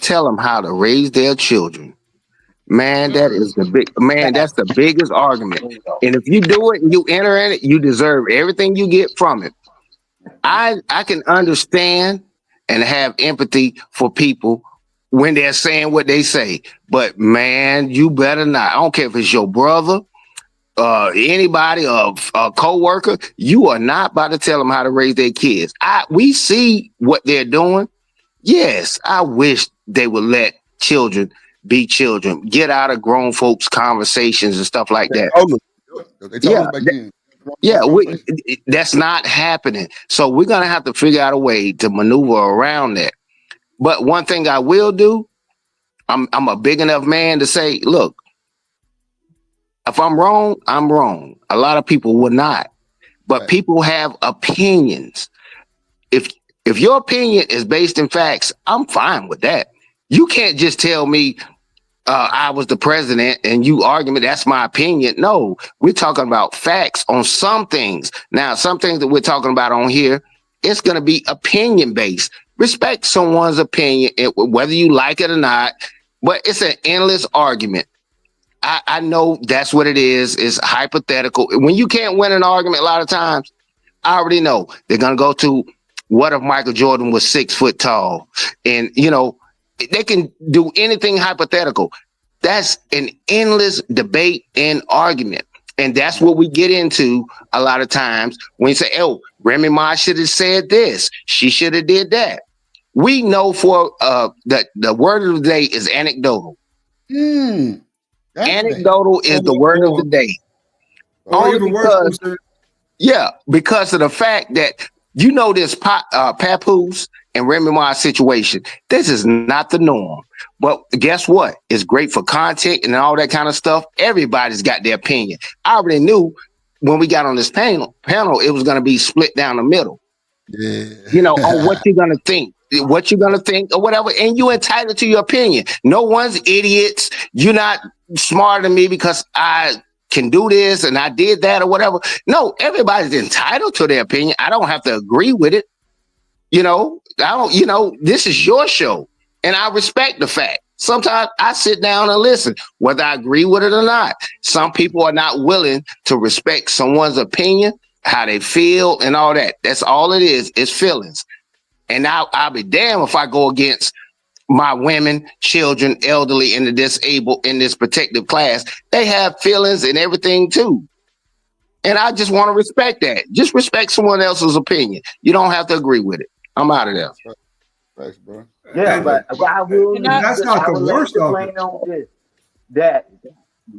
tell them how to raise their children. Man, that's the biggest argument. And if you do it and you enter in it, you deserve everything you get from it. I can understand and have empathy for people when they're saying what they say. But man, you better not. I don't care if it's your brother, anybody, a co-worker, you are not about to tell them how to raise their kids. We see what they're doing. Yes, I wish they would let children be children, get out of grown folks' conversations and stuff like that. That's not happening. So we're gonna have to figure out a way to maneuver around that. But one thing I will do, I'm a big enough man to say, look, if I'm wrong, I'm wrong. A lot of people will not, but people have opinions. If your opinion is based in facts, I'm fine with that. You can't just tell me I was the president and you argument, that's my opinion. No, we're talking about facts on some things. Now, some things that we're talking about on here, it's going to be opinion based. Respect someone's opinion, whether you like it or not, but it's an endless argument. I know that's what it is. It's hypothetical. When you can't win an argument a lot of times, I already know they're going to go to, what if Michael Jordan was 6 foot tall? And, they can do anything hypothetical. That's an endless debate and argument. And that's what we get into a lot of times when you say, oh, Remy Ma should have said this. She should have did that. We know for that the word of the day is anecdotal. Anecdotal is the word of the day. Because of the fact that this Papoose and Remy Ma situation, this is not the norm. But guess what? It's great for content and all that kind of stuff. Everybody's got their opinion. I already knew when we got on this panel, it was going to be split down the middle. Yeah. On what you're going to think. Or whatever, and you're entitled to your opinion. No one's idiots. You're not smarter than me because I can do this and I did that or whatever. No, everybody's entitled to their opinion. I don't have to agree with it. This is your show, and I respect the fact. Sometimes I sit down and listen, whether I agree with it or not. Some people are not willing to respect someone's opinion, how they feel, and all that. That's all it is. It's feelings. And I'll be damned if I go against my women, children, elderly, and the disabled in this protective class. They have feelings and everything too. And I just want to respect that. Just respect someone else's opinion. You don't have to agree with it. I'm out of there. Thanks, bro. Yeah, but I will. That's not the worst of it. That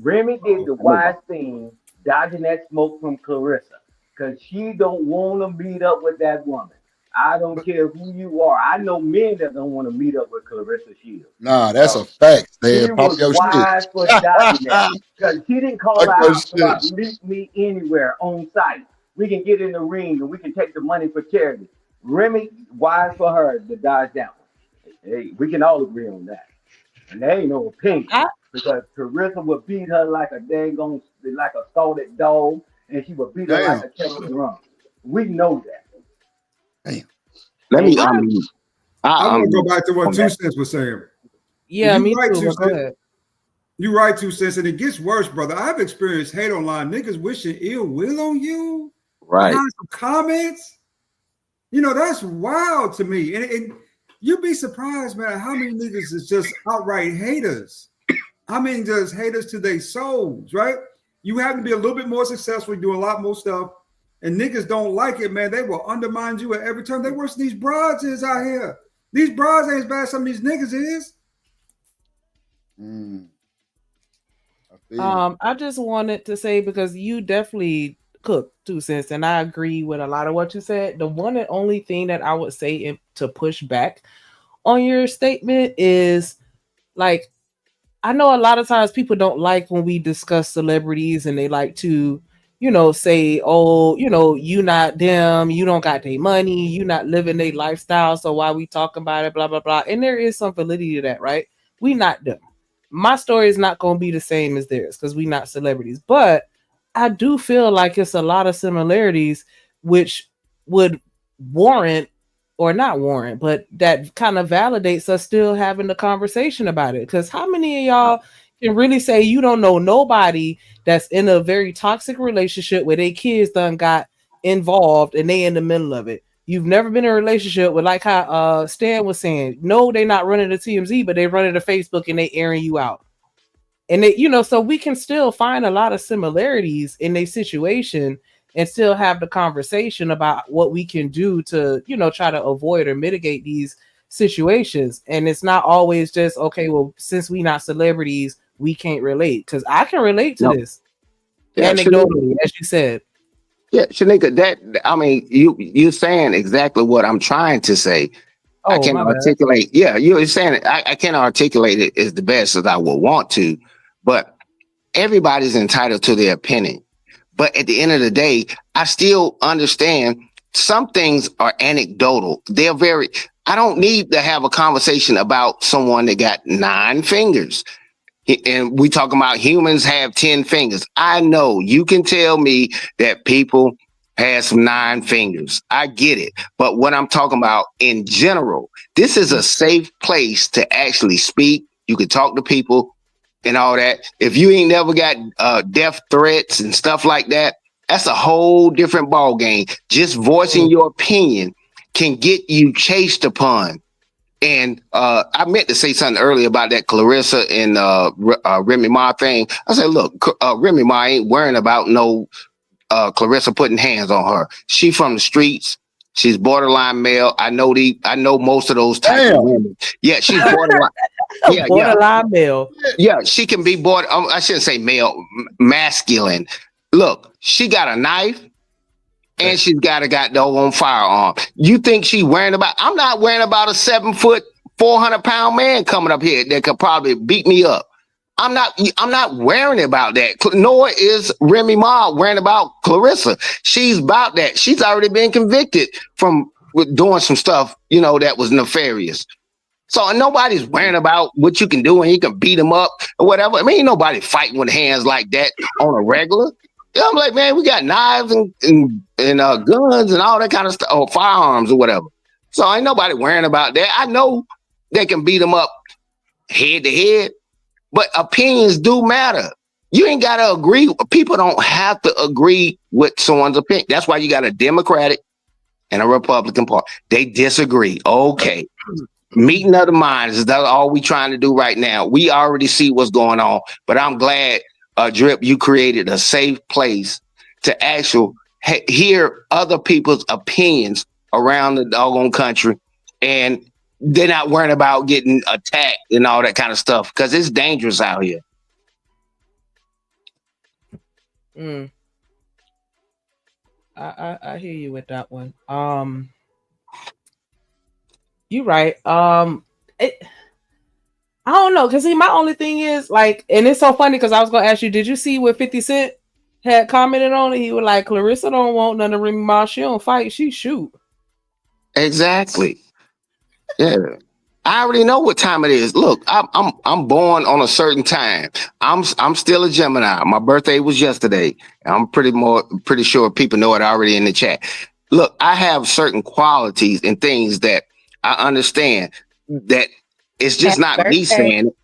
Remy did the wise thing, dodging that smoke from Clarissa, because she don't want to meet up with that woman. I don't care who you are. I know men that don't want to meet up with Clarissa Shields. Nah, that's a fact. She They pop was your shit. wise for dodging that because she didn't call Fuck her your house shit. about meet me anywhere on site. We can get in the ring and we can take the money for charity. Remy, wise for her to dodge that one. Hey, we can all agree on that. And there ain't no opinion because Clarissa would beat her like a dang like a scalded dog, and she would beat her like Damn. a kettle drum. We know that. Damn. Let me I want to go back to what 2 Cents was saying. Yeah, you me right, too. Go ahead. You right, 2 Cents, and it gets worse, brother. I've experienced hate online. Niggas wishing ill will on you right behind some comments. You know, that's wild to me. And you'd be surprised, man, how many niggas is just outright haters. I mean, just haters to their souls, right? You have to be a little bit more successful, do a lot more stuff, and niggas don't like it, man. They will undermine you at every turn. They worse than these broads is out here. These broads ain't as bad as some of these niggas is. I just wanted to say, because you definitely cooked 2 Cents, and I agree with a lot of what you said. The one and only thing that I would say to push back on your statement is, like, I know a lot of times people don't like when we discuss celebrities and they like to, say, oh, you not them, you don't got their money, you not living their lifestyle, so why we talking about it, blah, blah, blah. And there is some validity to that, right? We not them. My story is not going to be the same as theirs because we not celebrities. But I do feel like it's a lot of similarities which would warrant, or not warrant, but that kind of validates us still having the conversation about it. Because how many of y'all can really say you don't know nobody that's in a very toxic relationship where their kids done got involved and they in the middle of it? You've never been in a relationship with, like how Stan was saying, no, they're not running the TMZ, but they running the Facebook and they airing you out. And they, so we can still find a lot of similarities in their situation and still have the conversation about what we can do to, try to avoid or mitigate these situations. And it's not always just, okay, well, since we not celebrities, we can't relate. Because I can relate to this. Yeah, anecdotally, as you said. Yeah, Shanika, you're saying exactly what I'm trying to say. I can't articulate. Yeah, you're saying it. I can't articulate it as the best as I would want to, but everybody's entitled to their opinion. But at the end of the day, I still understand some things are anecdotal. I don't need to have a conversation about someone that got 9 fingers. And we talking about humans have 10 fingers. I know you can tell me that people have some 9 fingers. I get it. But what I'm talking about in general, this is a safe place to actually speak. You can talk to people and all that. If you ain't never got death threats and stuff like that, that's a whole different ball game. Just voicing your opinion can get you chased upon. And I meant to say something earlier about that Clarissa and Remy Ma thing. I said, look, Remy Ma ain't worrying about no Clarissa putting hands on her. She from the streets. She's borderline male. I know most of those types of women. Yeah, she's borderline. Borderline male. Yeah, she can be I shouldn't say male, masculine. Look, she got a knife. And she's got a goddamn firearm. You think she worrying about? I'm not worrying about a 7 foot, 400-pound man coming up here that could probably beat me up. I'm not worrying about that. Nor is Remy Ma worrying about Clarissa. She's about that. She's already been convicted from doing some stuff, that was nefarious. So nobody's worrying about what you can do and you can beat them up or whatever. I mean, ain't nobody fighting with hands like that on a regular. I'm like, man, we got knives and guns and all that kind of stuff, or firearms or whatever. So ain't nobody worrying about that. I know they can beat them up head to head, but opinions do matter. You ain't got to agree. People don't have to agree with someone's opinion. That's why you got a Democratic and a Republican Party. They disagree. Okay. Meeting of the minds is that all we trying to do right now. We already see what's going on, but I'm glad, Drip, you created a safe place to actually hear other people's opinions around the doggone country, and they're not worrying about getting attacked and all that kind of stuff because it's dangerous out here. I hear you with that one. You right. I don't know, cause see, my only thing is like, and it's so funny because I was gonna ask you, did you see what 50 Cent had commented on it? He was like, Clarissa don't want none of Remy Ma. She don't fight, she shoot. Exactly. Yeah. I already know what time it is. Look, I'm born on a certain time. I'm still a Gemini. My birthday was yesterday. I'm pretty sure people know it already in the chat. Look, I have certain qualities and things that I understand that it's just Happy not me birthday. saying it.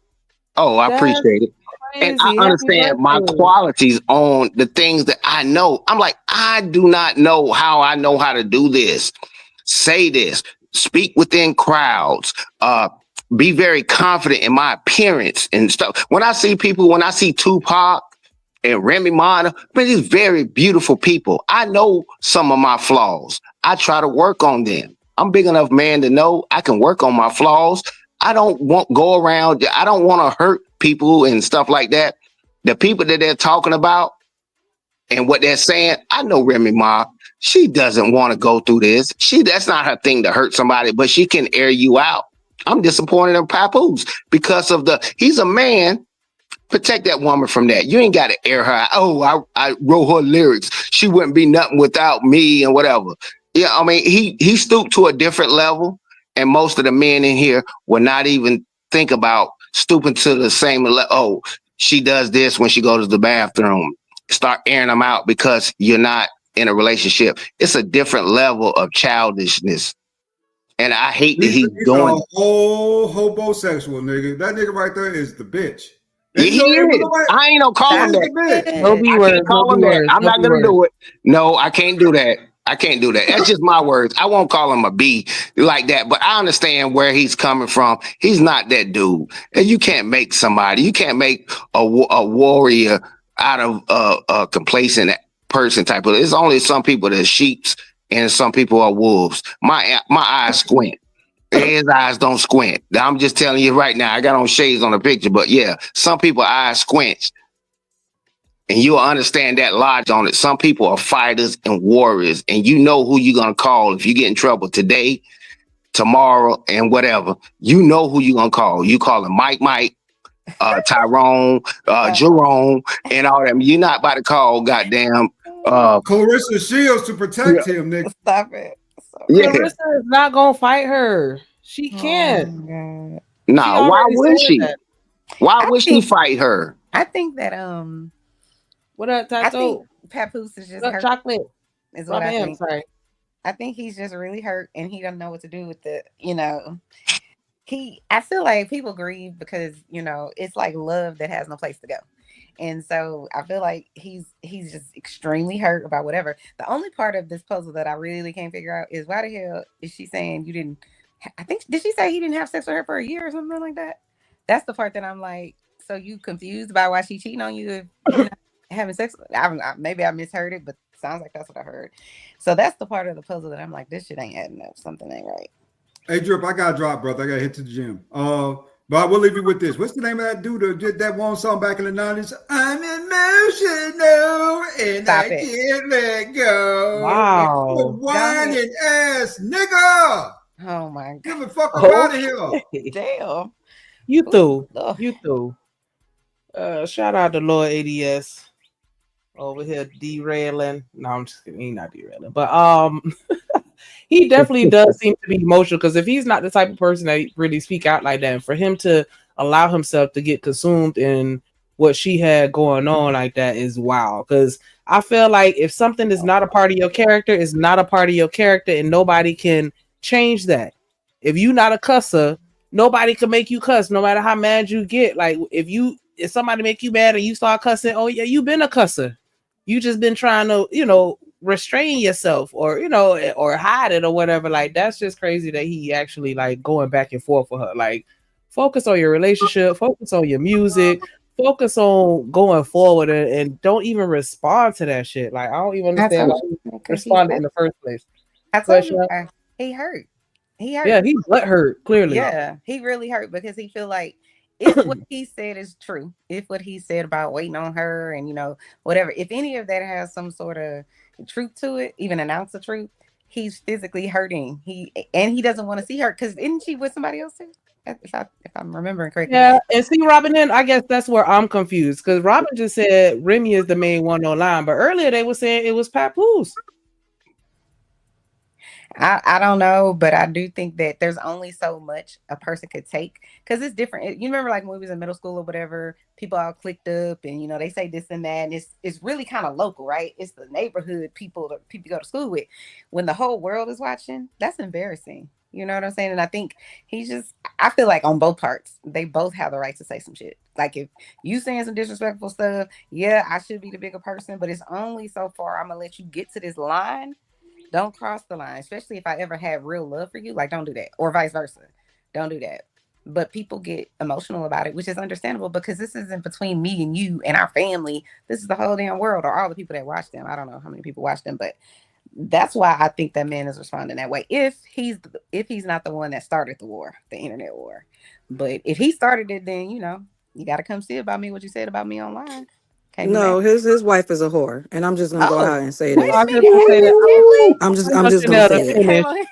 Oh, I That's appreciate it. And I crazy. Happy understand my birthday. qualities on the things that I know. I'm like, I do not know how to do this, say this, speak within crowds, be very confident in my appearance and stuff. When I see Tupac and Remy Ma, I mean, these very beautiful people. I know some of my flaws. I try to work on them. I'm big enough man to know I can work on my flaws. I don't want to hurt people and stuff like that. The people that they're talking about and what they're saying, I know Remy Ma, she doesn't want to go through this. That's not her thing to hurt somebody, but she can air you out. I'm disappointed in Papoose because he's a man. Protect that woman from that. You ain't got to air her out. Oh, I wrote her lyrics. She wouldn't be nothing without me and whatever. Yeah, I mean, he stooped to a different level, and most of the men in here would not even think about stooping to the same level. Oh, she does this when she goes to the bathroom. Start airing them out because you're not in a relationship. It's a different level of childishness. And I hate that he's doing a whole homosexual nigga. That nigga right there is the bitch. And he is. I ain't gonna call him that. No B I words. can't call him that. I'm not gonna do it. No, I can't do that. I can't do that. That's just my words. I won't call him a B like that, but I understand where he's coming from. He's not that dude. And you can't make a warrior out of a complacent person type of. It's only some people that are sheeps and some people are wolves. My eyes squint. His eyes don't squint. I'm just telling you right now. I got on shades on the picture, but yeah, some people eyes squint. And you'll understand that logic on it. Some people are fighters and warriors, and you know who you're gonna call if you get in trouble today, tomorrow, and whatever. You know who you're gonna call. You call him Mike, Tyrone, Jerome, and all them. You're not about to call goddamn Clarissa Shields to protect him, nigga. Stop it. Clarissa is not gonna fight her. She can't. Nah, why would she? Why would she fight her? I think that what up, Tato? I think Papoose is just hurt. Chocolate. Is what I think. Sorry. I think he's just really hurt and he doesn't know what to do with it. I feel like people grieve because, it's like love that has no place to go. And so I feel like he's just extremely hurt about whatever. The only part of this puzzle that I really can't figure out is why the hell is she saying you didn't, did she say he didn't have sex with her for a year or something like that? That's the part that I'm like, so you confused by why she cheating on you if you're not having sex? Maybe I misheard it, but sounds like that's what I heard. So that's the part of the puzzle that I'm like, this shit ain't adding up. Something ain't right. Hey, Drip, I got to drop, brother. I got to hit to the gym. But I will leave you with this. What's the name of that dude that did that one song back in the 90s? I'm emotional and I can't let go. Wow. Whining ass nigga. Oh my God. Get the fuck up out of here. Damn. You through. Shout out to Lord ADS over here derailing. No, I'm just kidding. He's not derailing. But he definitely does seem to be emotional because if he's not the type of person that really speak out like that, and for him to allow himself to get consumed in what she had going on like that is wow. Because I feel like if something is not a part of your character, it's not a part of your character, and nobody can change that. If you not a cusser, nobody can make you cuss, no matter how mad you get. Like if somebody make you mad and you start cussing, oh yeah, you been a cusser. You just been trying to, restrain yourself or or hide it or whatever. Like that's just crazy that he actually like going back and forth with her. Like focus on your relationship, focus on your music, focus on going forward, and don't even respond to that shit. Like I don't even understand why he responded in the first place. I told you he hurt. Yeah, he butt hurt clearly. Yeah, he really hurt because he feel like if what he said is true, if what he said about waiting on her and whatever, if any of that has some sort of truth to it, even an ounce of truth, he's physically hurting. He doesn't want to see her because isn't she with somebody else too? If I'm remembering correctly. Yeah, and see, Robin, then I guess that's where I'm confused because Robin just said Remy is the main one online, but earlier they were saying it was Papoose. I don't know, but I do think that there's only so much a person could take because it's different. You remember, like when we was in middle school or whatever, people all clicked up and they say this and that, and it's really kind of local, right? It's the neighborhood people that people go to school with. When the whole world is watching, that's embarrassing. You know what I'm saying? And I think I feel like on both parts, they both have the right to say some shit. Like if you saying some disrespectful stuff, yeah, I should be the bigger person, but it's only so far I'm gonna let you get to this line. Don't cross the line, especially if I ever had real love for you. Like, don't do that, or vice versa. Don't do that. But people get emotional about it, which is understandable because this isn't between me and you and our family. This is the whole damn world, or all the people that watch them. I don't know how many people watch them, but that's why I think that man is responding that way. If he's not the one that started the war, the internet war, but if he started it, then you got to come see about me what you said about me online. No, his wife is a whore, and I'm just gonna go ahead and say this. I'm just gonna say it.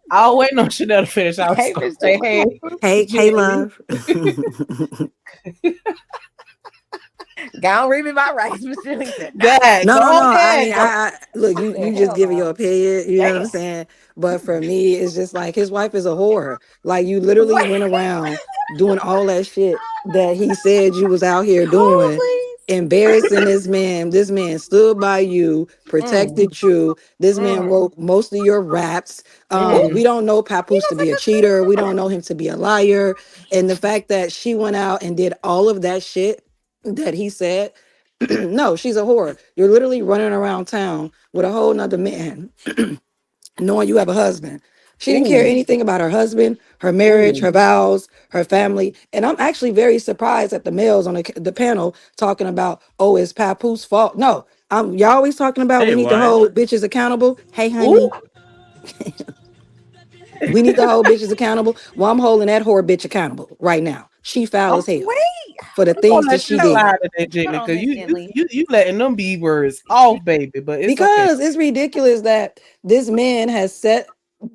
I was waiting on Chanel to finish. I was gonna say, hey, love. Go read me my rights, Miss Julie. No. I mean, I look. You just giving your opinion. You know what I'm saying? But for me, it's just like his wife is a whore. Like you literally went around doing all that shit that he said you was out here doing. Embarrassing this man. This man stood by you, protected you. This man wrote most of your raps. We don't know Papoose to be a cheater. We don't know him to be a liar. And the fact that she went out and did all of that shit that he said, no, she's a whore. You're literally running around town with a whole nother man, knowing you have a husband. She didn't care anything about her husband, her marriage, her vows, her family. And I'm actually very surprised at the males on the panel talking about, oh, it's Papoose' fault. No, y'all always talking about we need to hold bitches accountable. Hey, honey. We need to hold bitches accountable. Well, I'm holding that whore bitch accountable right now. She foul as hell for the things that she did. You letting them be words off, baby. But it's because it's ridiculous that this man has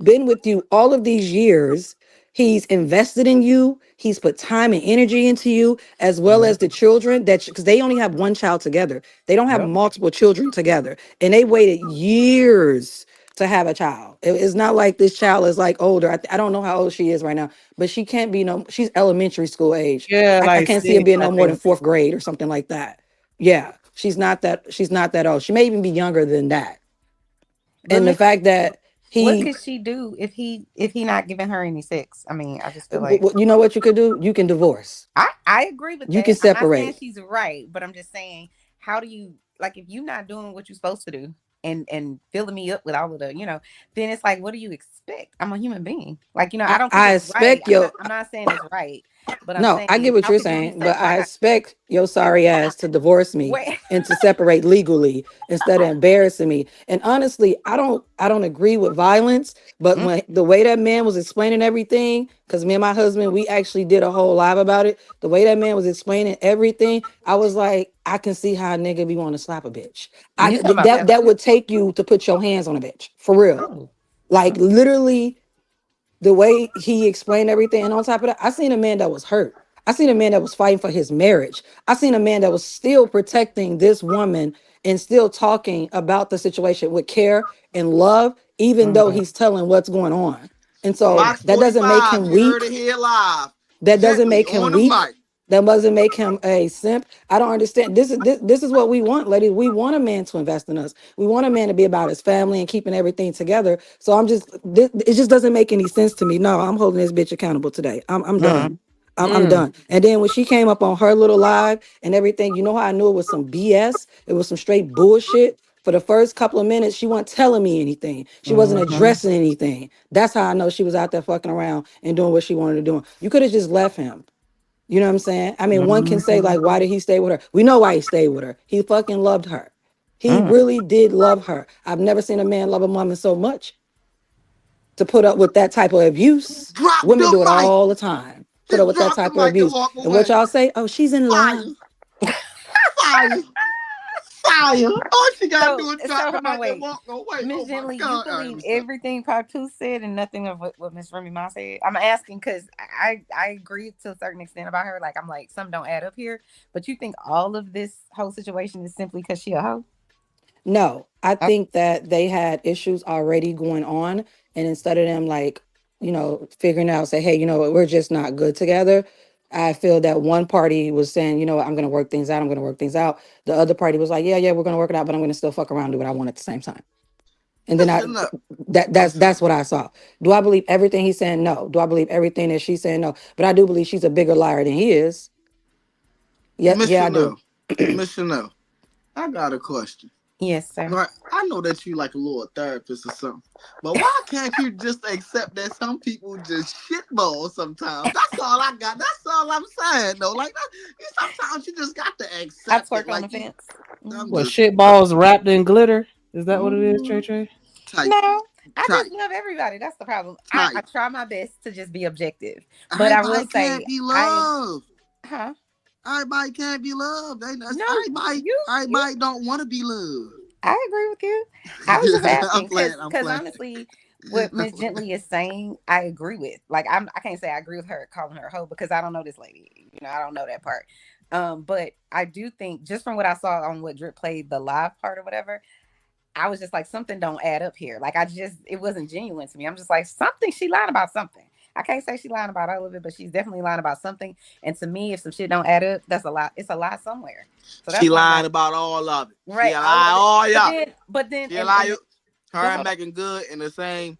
been with you all of these years. He's invested in you. He's put time and energy into you, as well as the children because they only have one child together. They don't have multiple children together, and they waited years to have a child. It's not like this child is like older. I don't know how old she is right now, but she can't be she's elementary school age. Yeah, I can't see her being no more than 4th grade or something like that. Yeah, she's not that old. She may even be younger than that. But and the fact that what could she do if he not giving her any sex? I mean, I just feel like you know what you could do? You can divorce. I agree with that. You can separate. I'm not saying she's right, but I'm just saying, how do you if you're not doing what you're supposed to do and filling me up with all of the, then it's like, what do you expect? I'm a human being. I don't think I it's expect right. I'm not saying it's right. But I'm saying, I get what you're saying, but I expect your sorry ass to divorce me and to separate legally instead of embarrassing me. And honestly, I don't agree with violence, but when the way that man was explaining everything, because me and my husband, we actually did a whole live about it. The way that man was explaining everything, I was like, I can see how a nigga be wanting to slap a bitch. That would take you to put your hands on a bitch for real. Like literally. The way he explained everything, and on top of that, I seen a man that was hurt. I seen a man that was fighting for his marriage. I seen a man that was still protecting this woman and still talking about the situation with care and love, even though he's telling what's going on. And so that doesn't make him weak. That doesn't make him weak. That doesn't make him a simp. I don't understand. This is what we want, ladies. We want a man to invest in us. We want a man to be about his family and keeping everything together. So it just doesn't make any sense to me. No, I'm holding this bitch accountable today. I'm done. I'm done. And then when she came up on her little live and everything, you know how I knew it was some BS? It was some straight bullshit. For the first couple of minutes, she wasn't telling me anything. She wasn't addressing anything. That's how I know she was out there fucking around and doing what she wanted to do. You could have just left him. You know what I'm saying? I mean, one can say like, why did he stay with her? We know why he stayed with her. He fucking loved her. He really did love her. I've never seen a man love a woman so much to put up with that type of abuse. Women do it all the time. Put up with that type of abuse. And what y'all say? Oh, she's in love. liar. All she got to do is drop the hold on, mic and walk away. Miss Oh my Gently, you God, believe everything Papu said and nothing of what Miss Remy Ma said? I'm asking because I agree to a certain extent about her. Like, I'm like, some don't add up here. But you think all of this whole situation is simply because she a hoe? No, I think that they had issues already going on. And instead of them, like, figuring out, say, hey, we're just not good together. I feel that one party was saying, I'm going to work things out. I'm going to work things out. The other party was like, yeah, we're going to work it out, but I'm going to still fuck around and do what I want at the same time. And then that's what I saw. Do I believe everything he's saying? No. Do I believe everything that she's saying? No. But I do believe she's a bigger liar than he is. Yeah, Miss I do. Miss Chanel, I got a question. Yes, sir. Right, I know that you like a little therapist or something, but why can't you just accept that some people just shitball sometimes? That's all I got. That's all I'm saying, though. Like, sometimes you just got to accept I twerk it. Like, on the fence. What, shit balls wrapped in glitter? Is that what it is, Trey Trey? No, I just love everybody. That's the problem. I try my best to just be objective, but I will say, can't be loved. Huh? Everybody can't be loved. No, everybody don't want to be loved. I agree with you. I was just asking I'm because playing. honestly, what Miss Gently is saying, I agree with. Like, I can't say I agree with her calling her a hoe because I don't know this lady. I don't know that part. But I do think just from what I saw on what Drip played, the live part or whatever, I was just like, something don't add up here. Like, it wasn't genuine to me. I'm just like, she lied about something. I can't say she lying about all of it, but she's definitely lying about something. And to me, if some shit don't add up, that's a lie. It's a lie somewhere. So she lying about all of it. Right. She lie all y'all. But then she lie. Her and Megan Good in the same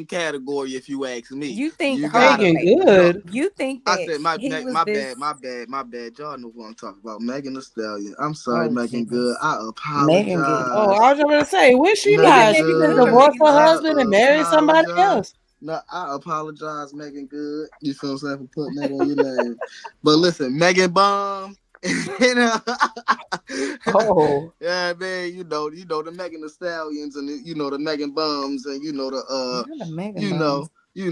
category. If you ask me, you think Megan Good? You think that I said my bad. Y'all know what I'm talking about. Megan Thee Stallion. I'm sorry, Megan Good. I apologize. Megan Good. Oh, I was just gonna say, when she lied, she just divorced her husband and married somebody else. No, I apologize, Megan Good. You feel what I'm saying, for putting that on your name. But listen, Megan Bomb. Oh yeah, man, you know the Megan Thee Stallions and the Megan Bums and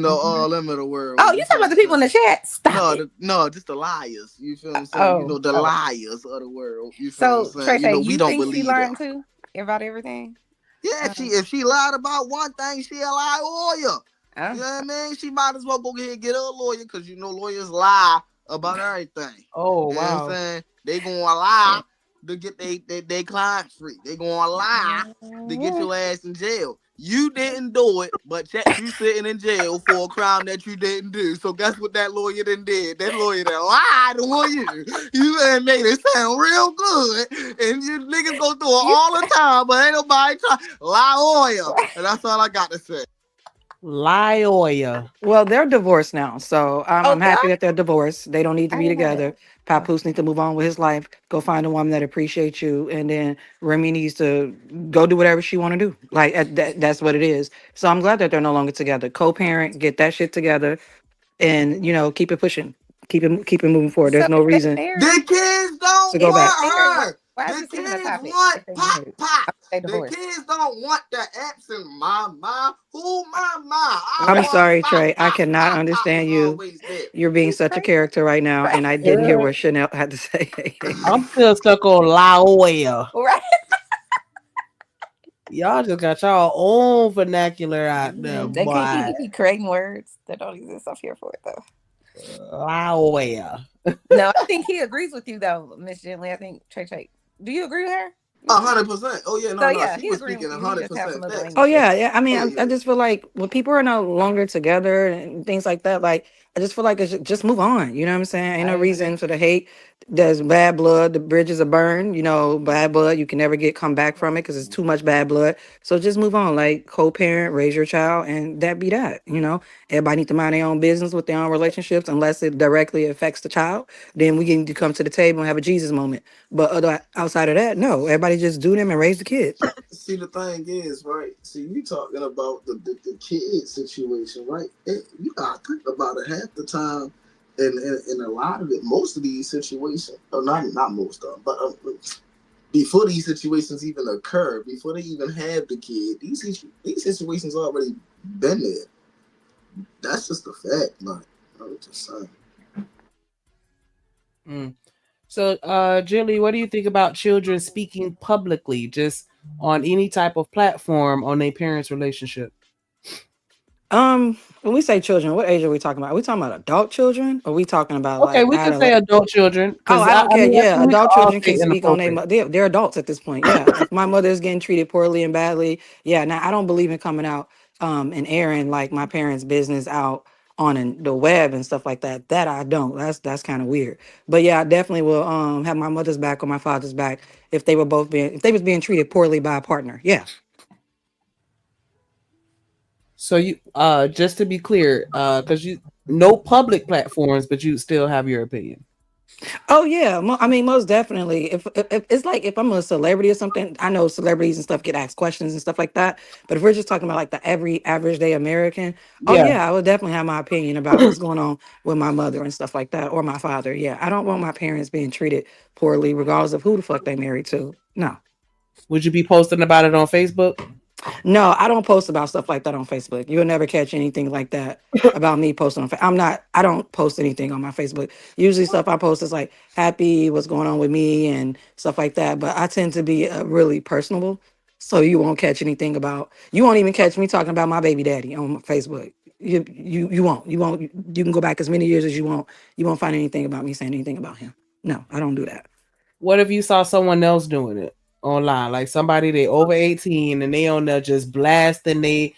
all them in the world. Oh, you talking about the people in the chat? Stop it. No, just the liars. You feel what I'm saying? Liars of the world. You feel what I'm saying? Trey, we don't think believe she lying too about everything? Yeah, if she lied about one thing, she a lie lawyer. You know what I mean? She might as well go ahead and get her a lawyer because lawyers lie about everything. Oh, you know wow. what I'm saying? They gonna lie to get they client free. They gonna lie to get your ass in jail. You didn't do it, but you sitting in jail for a crime that you didn't do. So guess what that lawyer done did? That lawyer done lied on you. You done made it sound real good. And you niggas go through it all the time, but ain't nobody try. Lie lawyer. And that's all I got to say. Lawyer. Well, they're divorced now, so I'm happy that they're divorced. They don't need to be together. Papoose needs to move on with his life. Go find a woman that appreciates you, and then Remy needs to go do whatever she want to do. Like that's what it is. So I'm glad that they're no longer together. Co-parent, get that shit together, and keep it pushing, keep it moving forward. There's no reason the kids don't to go back. want her. The kids want Pop. The kids don't want the absent mama. Who mama? I'm sorry, Trey. I cannot understand you. You're being such a character right now, and I didn't hear what Chanel had to say. I'm still stuck on lawyer. Right. Y'all just got y'all own vernacular out there, They boy. can't keep creating words that don't exist. I'm here for it though. Lawyer. No, I think he agrees with you though, Miss Gently. I think Trey. Do you agree with her? 100%. Oh yeah, no. She was speaking 100%. Oh yeah. I mean, I just feel like when people are no longer together and things like that, like I just feel like it's just move on. You know what I'm saying? Ain't no reason for the hate. There's bad blood. The bridges are burned. Bad blood. You can never come back from it because it's too much bad blood. So just move on. Like co-parent, raise your child, and that be that. Everybody need to mind their own business with their own relationships, unless it directly affects the child. Then we need to come to the table and have a Jesus moment. But outside of that, no. Everybody just do them and raise the kids. See, the thing is, right? See, you talking about the kid situation, right? You gotta think about it half the time, and a lot of it, most of these situations, or not most of them, but before these situations even occur, before they even have the kid, these situations already been there. That's just a fact, like I was just saying. So, Jilly, what do you think about children speaking publicly, just on any type of platform, on their parents' relationship? When we say children, what age are we talking about? Are we talking about adult children? Or are we talking about Okay, like we can say adolescent? adult children Oh, because I don't I care. mean I Yeah, think we can adult all children say can speak on inappropriate. they're adults at this point. Yeah, if my mother is getting treated poorly and badly, yeah. Now I don't believe in coming out and airing like my parents' business out on the web and stuff like that. That I don't. That's kind of weird. But yeah, I definitely will have my mother's back or my father's back if they were both being if they was being treated poorly by a partner. Yeah. So you just to be clear, because you no public platforms, but you still have your opinion. Oh yeah, I mean most definitely. If it's like if I'm a celebrity or something, I know celebrities and stuff get asked questions and stuff like that. But if we're just talking about like the every average day American, oh Yeah. yeah, I would definitely have my opinion about what's going on with my mother and stuff like that, or my father. Yeah, I don't want my parents being treated poorly, regardless of who the fuck they married to. No. Would you be posting about it on Facebook? No, I don't post about stuff like that on Facebook. You'll never catch anything like that about me posting on I don't post anything on my Facebook. Usually stuff I post is like happy, what's going on with me and stuff like that. But I tend to be really personable. So you won't catch anything about, you won't even catch me talking about my baby daddy on Facebook. You won't. You can go back as many years as you want. You won't find anything about me saying anything about him. No, I don't do that. What if you saw someone else doing it online, like somebody they over 18 and they on there just blasting they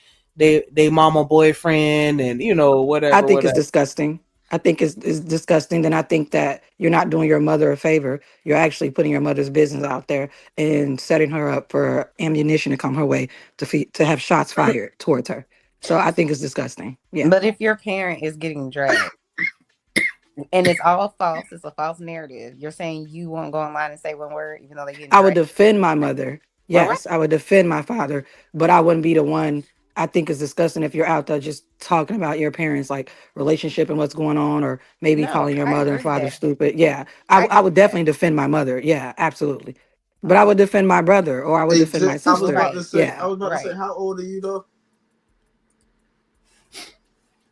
mama boyfriend and I whatever think it's whatever. disgusting. I think it's disgusting. Then I think that you're not doing your mother a favor. You're actually putting your mother's business out there and setting her up for ammunition to come her way to have shots fired towards her. So I think it's disgusting. Yeah. But if your parent is getting dragged and it's all false, it's a false narrative. You're saying you won't go online and say one word, even though they're getting I would dragged. defend my mother. Well, right. Yes, I would defend my father, but I wouldn't be the one. I think it's disgusting if you're out there just talking about your parents' like relationship and what's going on, or maybe No, calling your I mother and agree father that. stupid. Yeah, I I agree would with that. definitely defend my mother. Yeah, absolutely. But I would defend my brother or I would defend my I was sister. about Right. to say. I Yeah. was about to say. Right. How old are you though?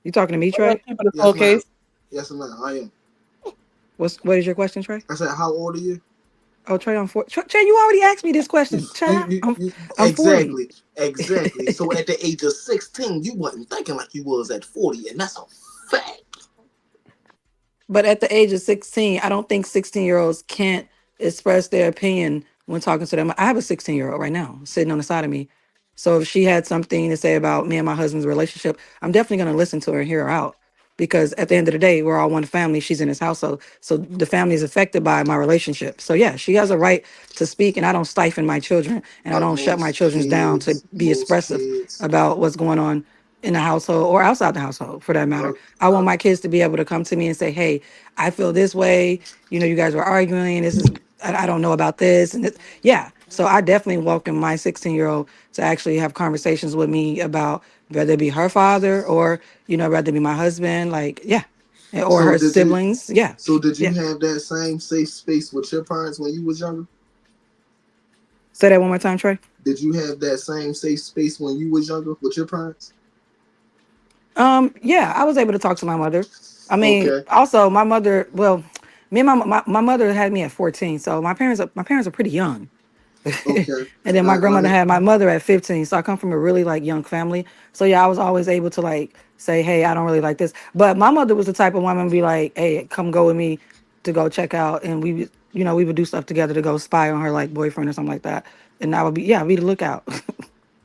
You talking to me, Trey? Keep it a Yes, full ma'am. case. Yes, ma'am. I am. What is your question, Trey? I said, how old are you? Oh, Trey, I'm 40. Trey, you already asked me this question. Trey, I'm 40. Exactly. So at the age of 16, you wasn't thinking like you was at 40, and that's a fact. But at the age of 16, I don't think 16-year-olds can't express their opinion when talking to them. I have a 16-year-old right now sitting on the side of me. So if she had something to say about me and my husband's relationship, I'm definitely going to listen to her and hear her out. Because at the end of the day, we're all one family. She's in his household. So the family is affected by my relationship. So yeah, she has a right to speak, and I don't stifle my children and I But don't shut my children down to be expressive about what's going on in the household or outside the household for that matter. I want my kids to be able to come to me and say, hey, I feel this way. You guys were arguing. I don't know about this. And yeah. So I definitely welcome my 16-year-old to actually have conversations with me about whether it be her father or, whether it be my husband, like, yeah. Or So her did you? siblings. Yeah. So did you Yeah. have that same safe space with your parents when you was younger? Say that one more time, Trey. Did you have that same safe space when you was younger with your parents? Yeah, I was able to talk to my mother. I mean, Okay. also my mother, well, me and my mother had me at 14. So my parents are pretty young. Okay. And then my grandmother had my mother at 15. So I come from a really like young family. So yeah, I was always able to like say, hey, I don't really like this. But my mother was the type of woman be like, hey, come go with me to go check out. And we would do stuff together to go spy on her like boyfriend or something like that. And I would be the lookout.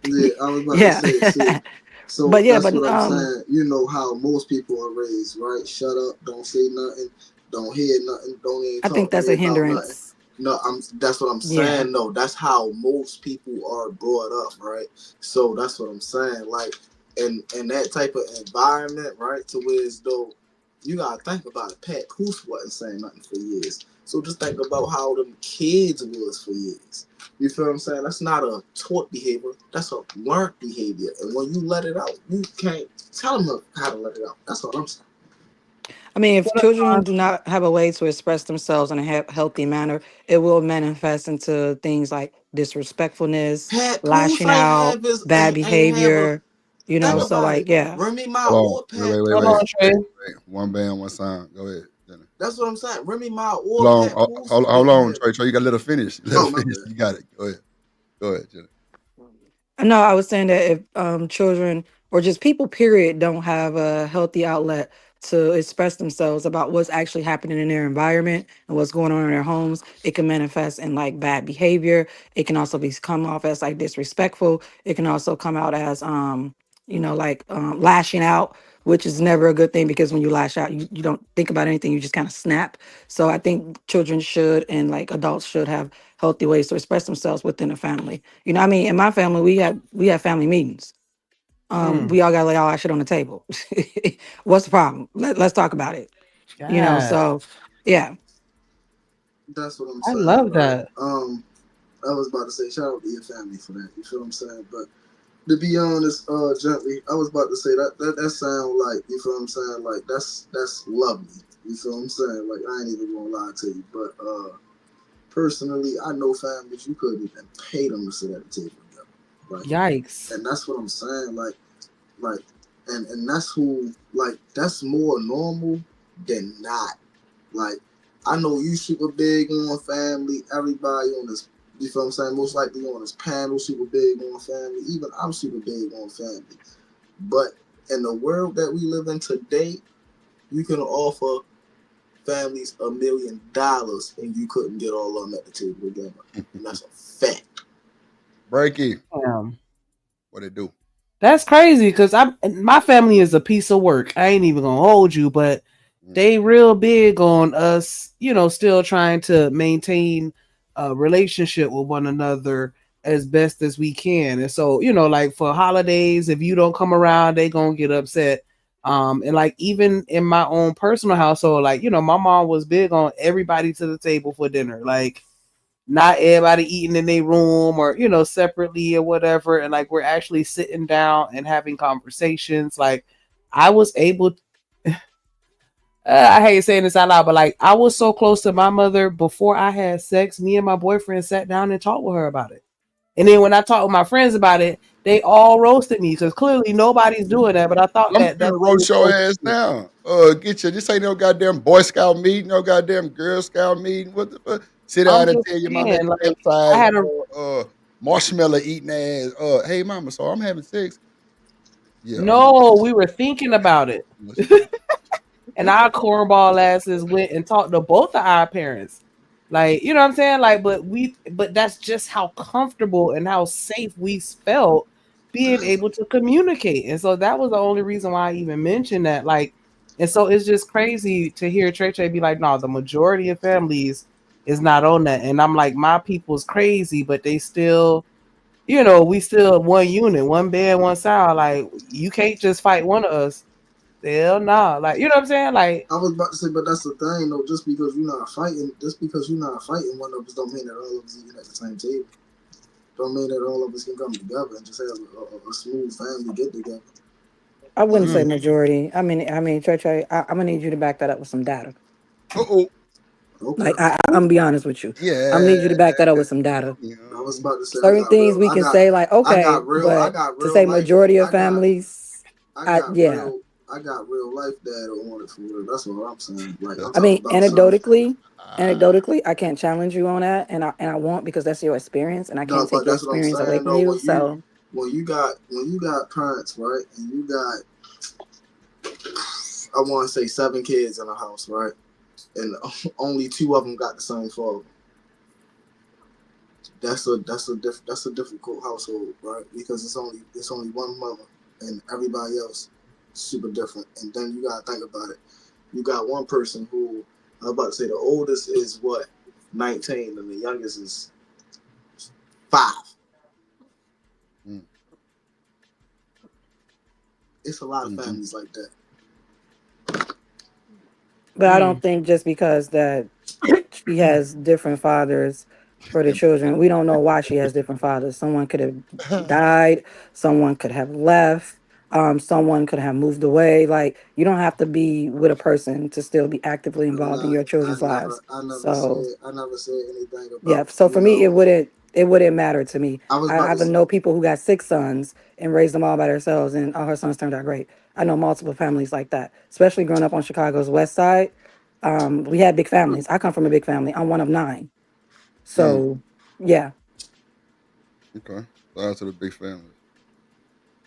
Yeah, I was about to Yeah. say. See, so But yeah, that's but what I'm saying. You know how most people are raised, right? Shut up, don't say nothing, don't hear nothing, don't even I think talk to that's me a about nothing. hindrance. No, that's what I'm Yeah. saying. No, that's how most people are brought up, right? So that's what I'm saying. Like in that type of environment, right? To where as though you gotta think about it. Pat Poose wasn't saying nothing for years. So just think about how them kids was for years. You feel what I'm saying? That's not a taught behavior. That's a learned behavior. And when you let it out, you can't tell them how to let it out. That's what I'm saying. I mean, if children do not have a way to express themselves in a healthy manner, it will manifest into things like disrespectfulness, Pat Poose lashing ain't out, have his bad ain't have a behavior, think so about it. like, yeah. Remy Ma Hold on. or Pat Wait. Come on, Trey. One band, one sound. Go ahead, Jenna. That's what I'm saying. Remy Ma or Pat Pools. Hold on, Trey. You got to let her finish. Let her finish. You got it. Go ahead, Jenna. No, I was saying that if children or just people, period, don't have a healthy outlet to express themselves about what's actually happening in their environment and what's going on in their homes, it can manifest in like bad behavior. It can also be come off as like disrespectful. It can also come out as lashing out, which is never a good thing because when you lash out, you don't think about anything, you just kind of snap. So I think children should and like adults should have healthy ways to express themselves within a family. You know, I mean, in my family, we have family meetings. We all got to lay all our shit on the table. What's the problem? Let's talk about it. God. You know, so yeah. That's what I'm I saying. love that. I was about to say shout out to your family for that. You feel what I'm saying? But to be honest, gently, I was about to say that sound like, you feel what I'm saying? Like that's lovely. You feel what I'm saying? Like I ain't even gonna lie to you, but personally, I know families you couldn't even pay them to sit at the table together. Like, yikes! And that's what I'm saying. And that's who, like, that's more normal than not. Like, I know you super big on family. Everybody on this, you feel what I'm saying? Most likely on this panel, super big on family. Even I'm super big on family. But in the world that we live in today, you can offer families $1 million and you couldn't get all of them at the table together. And that's a fact. Breaky. What it do? That's crazy because my family is a piece of work. I ain't even gonna hold you, but they real big on us, you know, still trying to maintain a relationship with one another as best as we can. And so, you know, like for holidays, if you don't come around, they gonna get upset. And like even in my own personal household, like, you know, my mom was big on everybody to the table for dinner. Like not everybody eating in their room or, you know, separately or whatever. And like we're actually sitting down and having conversations. Like I was able I hate saying this out loud, but like I was so close to my mother before I had sex. Me and my boyfriend sat down and talked with her about it. And then when I talked with my friends about it, they all roasted me because clearly nobody's doing that. But I thought I'm that gonna roast your ass now. Get you. This ain't no goddamn Boy Scout meeting, no goddamn Girl Scout meeting. What the fuck? Sit down and tell your mom at the I had marshmallow eating ass. Hey mama, so I'm having sex. Yeah. No, we were thinking about it. And our cornball asses went and talked to both of our parents. Like, you know what I'm saying? Like, but that's just how comfortable and how safe we felt being able to communicate. And so that was the only reason why I even mentioned that. Like, and so it's just crazy to hear Trey be like, no, the majority of families is not on that. And I'm like, my people's crazy, but they still, you know, we still one unit, one bed, one sound. Like, you can't just fight one of us. Hell nah. Like, you know what I'm saying? Like, I was about to say, but that's the thing, though. Just because you're not fighting, one of us don't mean that all of us eating at the same table. Don't mean that all of us can come together and just have a smooth family get together. I wouldn't say majority. I mean, Trey, I'm gonna need you to back that up with some data. Okay. Like I'm gonna be honest with you. Yeah. I'm gonna need you to back that up with some data. I was about to say certain things we can say like okay, but to say majority of families, I got real life data on it for real. That's what I'm saying. Like I mean, anecdotally, I can't challenge you on that, and I won't because that's your experience, and I can't take your experience away from you. So when you got parents, right, and you got I want to say 7 kids in a house, right, and only 2 of them got the same father. That's a difficult household, right? Because it's only one mother and everybody else super different. And then you gotta think about it. You got one person who I was about to say the oldest is 19 and the youngest is 5. It's a lot of families like that. But I don't think just because that she has different fathers for the children, we don't know why she has different fathers. Someone could have died, someone could have left, someone could have moved away. Like you don't have to be with a person to still be actively involved in your children's lives. I never said anything about. Yeah. So for me, it wouldn't matter to me. I even know people who got 6 sons and raised them all by themselves, and all her sons turned out great. I know multiple families like that, especially growing up on Chicago's West Side. We had big families. I come from a big family. I'm one of 9. So, yeah. Okay. Shout out to the big family.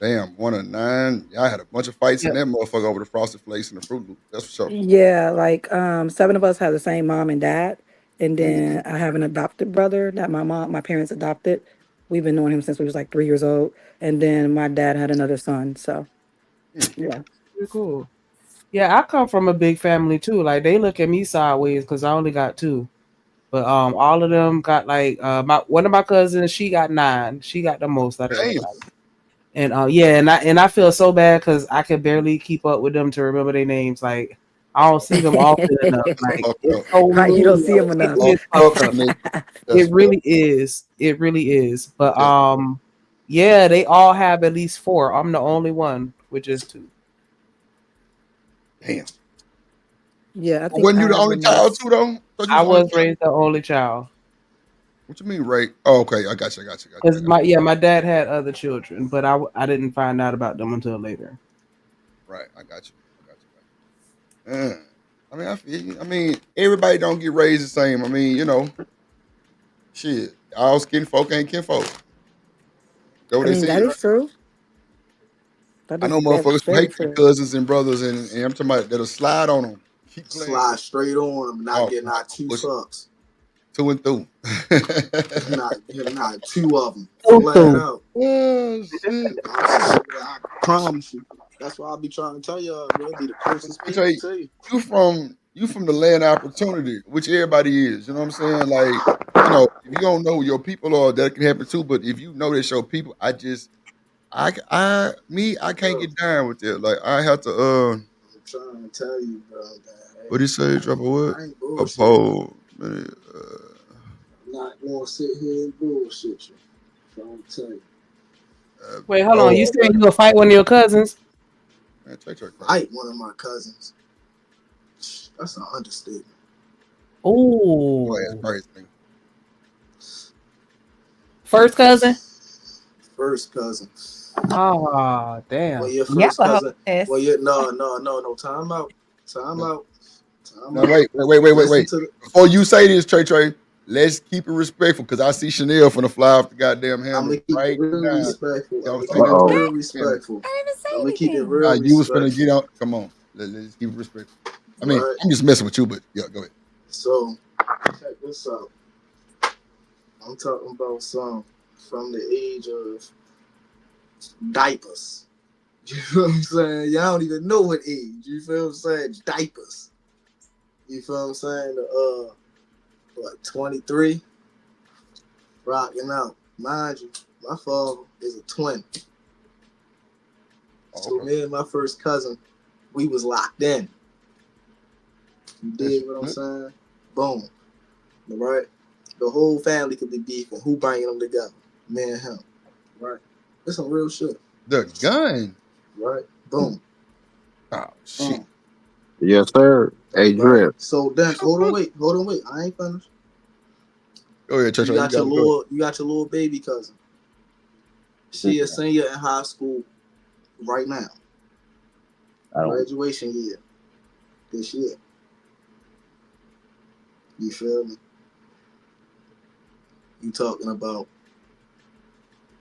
Damn, 1 of 9. Y'all had a bunch of fights in that motherfucker over the Frosted Flakes and the Fruit Loops. That's for sure. Yeah, like 7 of us have the same mom and dad. And then I have an adopted brother that my parents adopted. We've been knowing him since we was like 3 years old. And then my dad had another son. So, yeah. Pretty cool. Yeah, I come from a big family too. Like they look at me sideways because I only got 2. But all of them got like one of my cousins, she got 9. She got the most out of everybody. And yeah, and I feel so bad because I can barely keep up with them to remember their names. Like I don't see them often enough. Like it's so Right, you don't see him it enough. is fucked up. It really is. It really is. But yeah, they all have at least 4. I'm the only one with just 2. Damn. Yeah, I think Wasn't you the only child too, though? I was raised the only child. What you mean, right? Oh, okay. I got you. Because my dad had other children, but I didn't find out about them until later. Right, I got you. I mean, I feel you. I mean, everybody don't get raised the same. I mean, you know, shit. All skin folk ain't kinfolk. That what they say. That is true. I know motherfuckers who hate their cousins and brothers, and I'm talking about that'll slide on them. Keep playing. Slide straight on them, not getting out 2 sucks. 2 and through. not 2 of them. Flat out. Oh, shit. I promise you. That's why I be trying to tell y'all, bro. Be the closest people to you. You from the land of opportunity, which everybody is. You know what I'm saying? Like, you know, if you don't know who your people are, that can happen too. But if you know that's your people, I can't get down with it. Like, I have to. I'm trying to tell you, bro. What do you say? Drop a what? I ain't A bullshit. pole. I'm not gonna sit here and bullshit you. I'm tell you. Wait, hold on. You saying you gonna fight one of your cousins? Man, fight one of my cousins. That's an understatement. Oh. First cousin? First cousin. Oh, damn. Well, your first cousin. Well, no. Time out. No, wait. Before you say this, Trey, let's keep it respectful because I see Chanel from the fly off the goddamn hammer. I'm gonna keep it real respectful. I'm gonna keep it real respectful. You was finna get on. Come on. Let's keep it respectful. I mean, I'm just messing with you, but yeah, go ahead. So, check this out. I'm talking about some from the age of diapers. You feel what I'm saying? Y'all don't even know what age. You feel what I'm saying? Diapers. You feel what I'm saying? 23? Rocking out. Mind you, my father is a twin. So me and my first cousin, we was locked in. You dig what I'm saying? Boom. Right? The whole family could be beefing. Who bringing them together? Me and him. Right? It's some real shit. The gun. Right? Boom. Oh, shit. Yes, sir. Hey, Drip. So then, hold on, wait. I ain't finished. Go ahead, Church. You got your little baby cousin. She a senior in high school right now. Graduation year. This year. You feel me? You talking about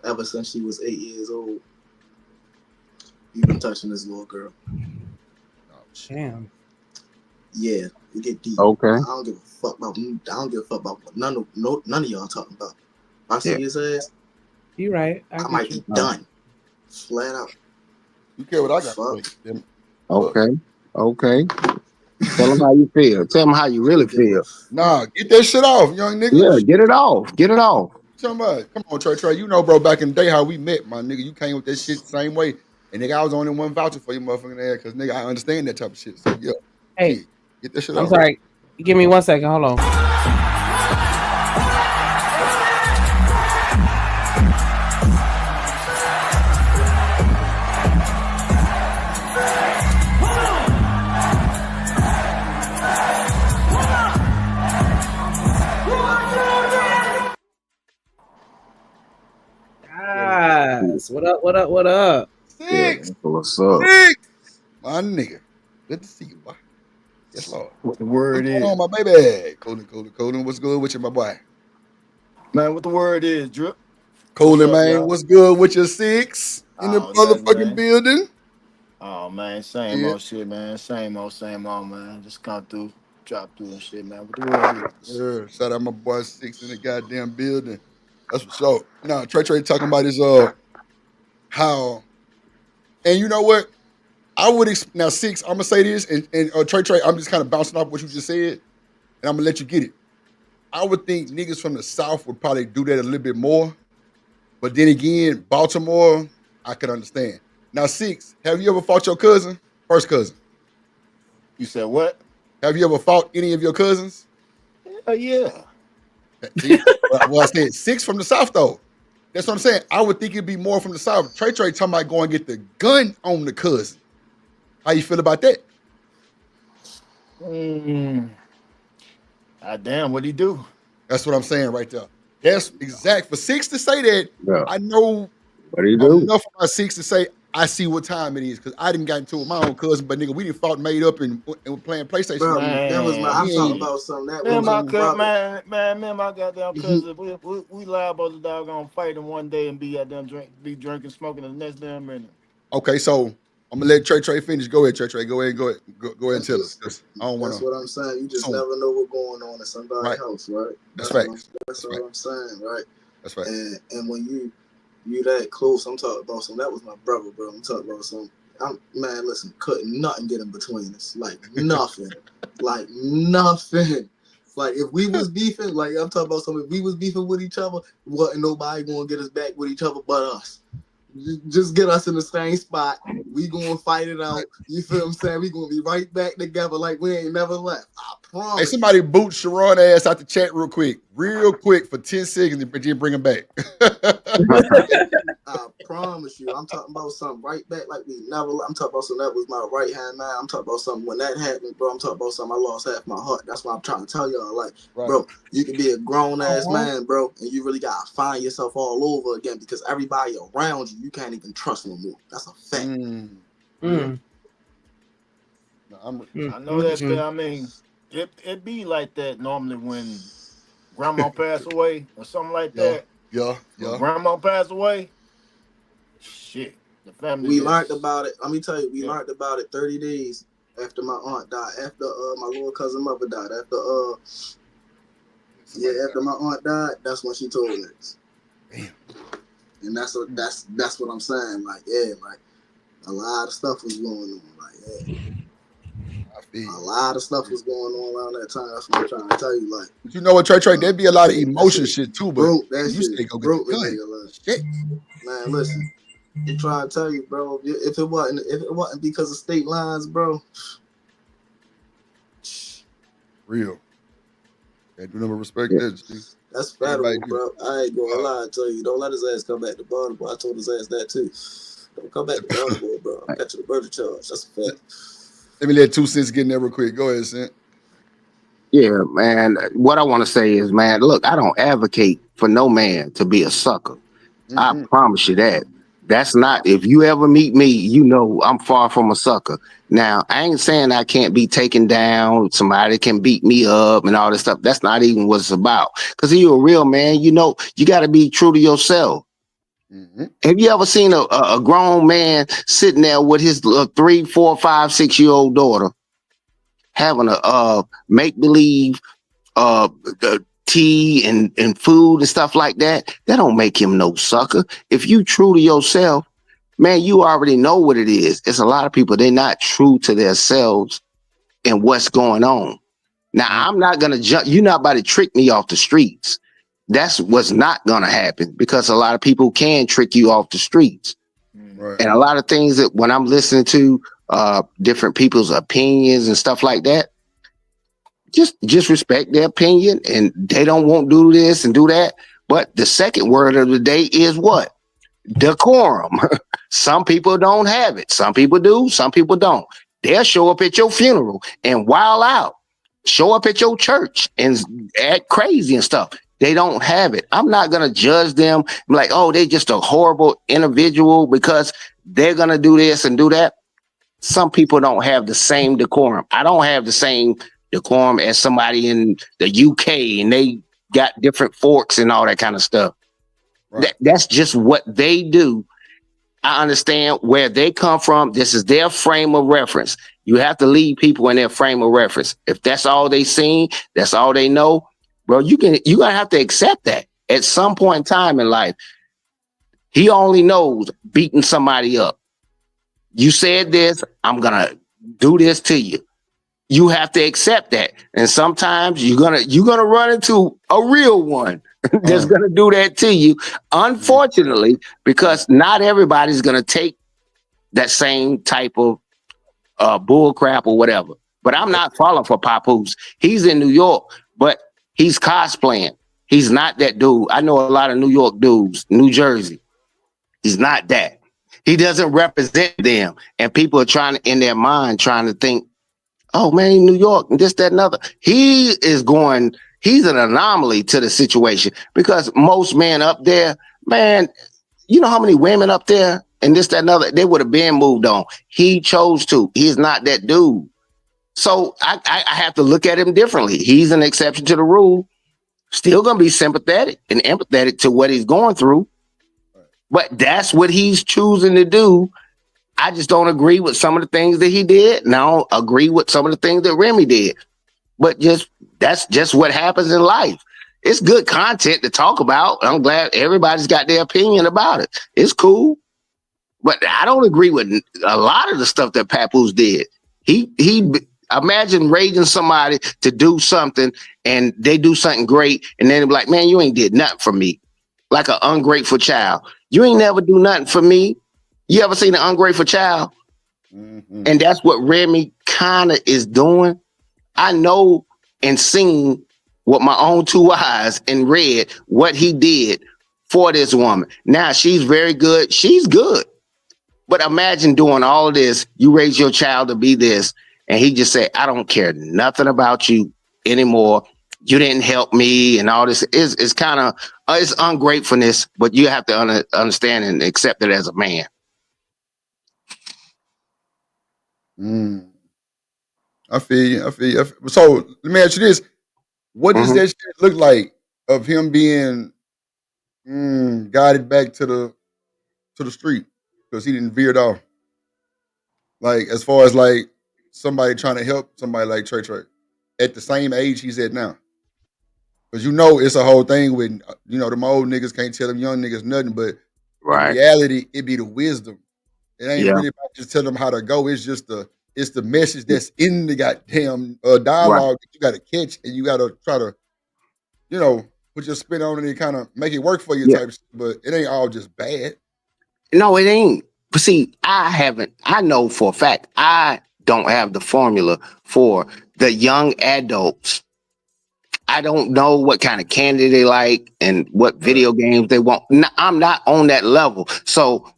ever since she was 8 years old, you been touching this little girl. Oh, damn. Yeah, you get deep. Okay. I don't give a fuck about what none of y'all talking about. If I see his ass, you right. I might be done. Flat out. You care what I got to say. Okay. Tell them how you feel. Tell them how you really feel. Nah, get that shit off, young nigga. Yeah, get it off. Come on, Trey. You know, bro, back in the day how we met, my nigga. You came with that shit the same way. And nigga, I was only one voucher for you motherfucking ass because nigga, I understand that type of shit. So yeah. Hey, get that shit off. I'm sorry. Give me 1 second. Hold on. What up? Six. What's up? Six. My nigga. Good to see you, boy. Yes, Lord. What the word What's going is? on, my baby? Colin, what's good with you, my boy? Man, what the word is, Drip? What's Colin, up, man, y'all? what's good with your 6 in the Oh, nothing, motherfucking man. building? Oh, man, same Yeah. old shit, man. Same old, man. Just come through, drop through and shit, man. What the word is? Yeah, shout out my boy 6 in the goddamn building. That's for sure. Now, Trey talking about his how, and you know what? I would now 6. I'm gonna say this, and Trey, I'm just kind of bouncing off what you just said, and I'm gonna let you get it. I would think niggas from the South would probably do that a little bit more, but then again, Baltimore, I could understand. Now, 6, have you ever fought your cousin? First cousin. You said what? Have you ever fought any of your cousins? Yeah. See, well, I said 6 from the South though. That's what I'm saying. I would think it'd be more from the South. Trey talking about going get the gun on the cousin. How you feel about that? Damn, what'd he do? That's what I'm saying right there. That's exact. For 6 to say that, Yeah. I know What do you do? enough about 6 to say I see what time it is because I didn't get into it with my own cousin, but nigga, we didn't fought made up and playing PlayStation. Bro, Man, that was my. I'm talking about something that man, was my my brother. me and my goddamn cousin, we liable to doggone fight him one day and be at them drinking, smoking the next damn minute. Okay, so I'm gonna let Trey finish. Go ahead, Trey. Go ahead and tell us. I don't want That's to. what I'm saying. You just never know what's going on in somebody's house, right? That's facts. That's what I'm saying, right? That's right. And when you that close, I'm talking about some. That was my brother, bro. I'm talking about some. Man, listen, couldn't nothing get in between us. Like nothing. Like nothing. Like if we was beefing, like I'm talking about something. If we was beefing with each other, wasn't nobody gonna get us back with each other but us. Just get us in the same spot. We gonna fight it out. You feel what I'm saying? We gonna be right back together like we ain't never left. I promise. Hey, somebody boot Sharon ass out the chat real quick for 10 seconds, and then bring him back. I promise you, I'm talking about something right back like we never. I'm talking about something that was my right hand man. I'm talking about something when that happened, bro. I'm talking about something I lost half my heart. That's what I'm trying to tell y'all. Like, bro, you can be a grown ass man, bro, and you really gotta find yourself all over again because everybody around you can't even trust no more. That's a fact. I know that. I mean, it be like that normally when grandma passed away or something like that. Yeah. When grandma passed away. Shit, the family. We learned about it. Let me tell you, we learned about it 30 days after my aunt died. After my little cousin mother died. After after my aunt died, that's when she told me. Damn. And that's what I'm saying. Like, yeah, like a lot of stuff was going on. Like, yeah. A lot of stuff was going on around that time. That's what I'm trying to tell you. Like, but you know what, Trey? There'd be a lot of emotion shit too, but you say go get the gun. Shit. Man, listen. I'm trying to tell you, bro. If it wasn't because of state lines, bro. Real. Can't do number respect that. That's federal, bro. I ain't gonna lie to you. Don't let his ass come back to Baltimore. I told his ass that too. Don't come back to Baltimore, bro. I'll catch you the murder charge. That's a fact. Let me let 2 cents get in there real quick. Go ahead, Cent. Yeah, man. What I want to say is, man, look, I don't advocate for no man to be a sucker. I promise you that. That's not, if you ever meet me, you know I'm far from a sucker. Now, I ain't saying I can't be taken down, somebody can beat me up and all this stuff. That's not even what it's about. Because if you're a real man, you know, you got to be true to yourself. Have you ever seen a grown man sitting there with his 3, 4, 5, 6-year-old daughter having a make-believe tea and food and stuff like that? That don't make him no sucker. If you true to yourself, man, you already know what it is. It's a lot of people, they're not true to themselves and what's going on. Now, I'm not going to jump. You're not about to trick me off the streets. That's what's not going to happen because a lot of people can trick you off the streets. And a lot of things that when I'm listening to different people's opinions and stuff like that, just respect their opinion, and they don't want to do this and do that. But the second word of the day is what? Decorum. Some people don't have it. Some people do. Some people don't. They'll show up at your funeral and wild out. Show up at your church and act crazy and stuff. They don't have it. I'm not going to judge them like, oh, they're just a horrible individual because they're going to do this and do that. some people don't have the same decorum. I don't have the same decorum as somebody in the UK, and they got different forks and all that kind of stuff. Right. That's just what they do. I understand where they come from. This is their frame of reference. You have to leave people in their frame of reference. If that's all they seen, that's all they know, bro, you're gonna have to accept that at some point in time in life. He only knows beating somebody up. You said this, I'm gonna do this to you. You have to accept that. And sometimes you're gonna run into a real one that's gonna do that to you. Unfortunately, because not everybody's gonna take that same type of bull crap or whatever. But I'm not falling for Papoose. He's in New York, but he's cosplaying. He's not that dude. I know a lot of New York dudes, New Jersey. He's not that. He doesn't represent them. And people are trying to, in their mind, trying to think, oh man, in New York, and this, that, and other. He's an anomaly to the situation because most men up there, man, you know how many women up there and this, that, and other, they would have been moved on. He chose to. He's not that dude. So I have to look at him differently. He's an exception to the rule. Still going to be sympathetic and empathetic to what he's going through. But that's what he's choosing to do. I just don't agree with some of the things that he did. And I don't agree with some of the things that Remy did. But that's just what happens in life. It's good content to talk about. I'm glad everybody's got their opinion about it. It's cool. But I don't agree with a lot of the stuff that Papoose did. He imagine raising somebody to do something and they do something great. And then they're like, man, you ain't did nothing for me. Like an ungrateful child. You ain't never do nothing for me. You ever seen an ungrateful child? Mm-hmm. And that's what Remy kind of is doing. I know and seen with my own two eyes and read what he did for this woman. Now she's very good. She's good. But imagine doing all of this. You raise your child to be this. And he just said, I don't care nothing about you anymore. You didn't help me and all this. It's kind of, it's ungratefulness, but you have to understand and accept it as a man. I feel you. So let me ask you this. What does that shit look like of him being guided back to the street because he didn't veered off? Like as far as like somebody trying to help somebody like Trey at the same age he's at now. Because it's a whole thing with, them old niggas can't tell them young niggas nothing, but in reality, it be the wisdom. It ain't really about just telling them how to go. It's just it's the message that's in the goddamn dialogue that you got to catch and you got to try to, put your spin on it and kind of make it work for you type shit, but it ain't all just bad. No, it ain't. But see, I know for a fact, I don't have the formula for the young adults. I don't know what kind of candy they like and what video games they want. I'm not on that level. So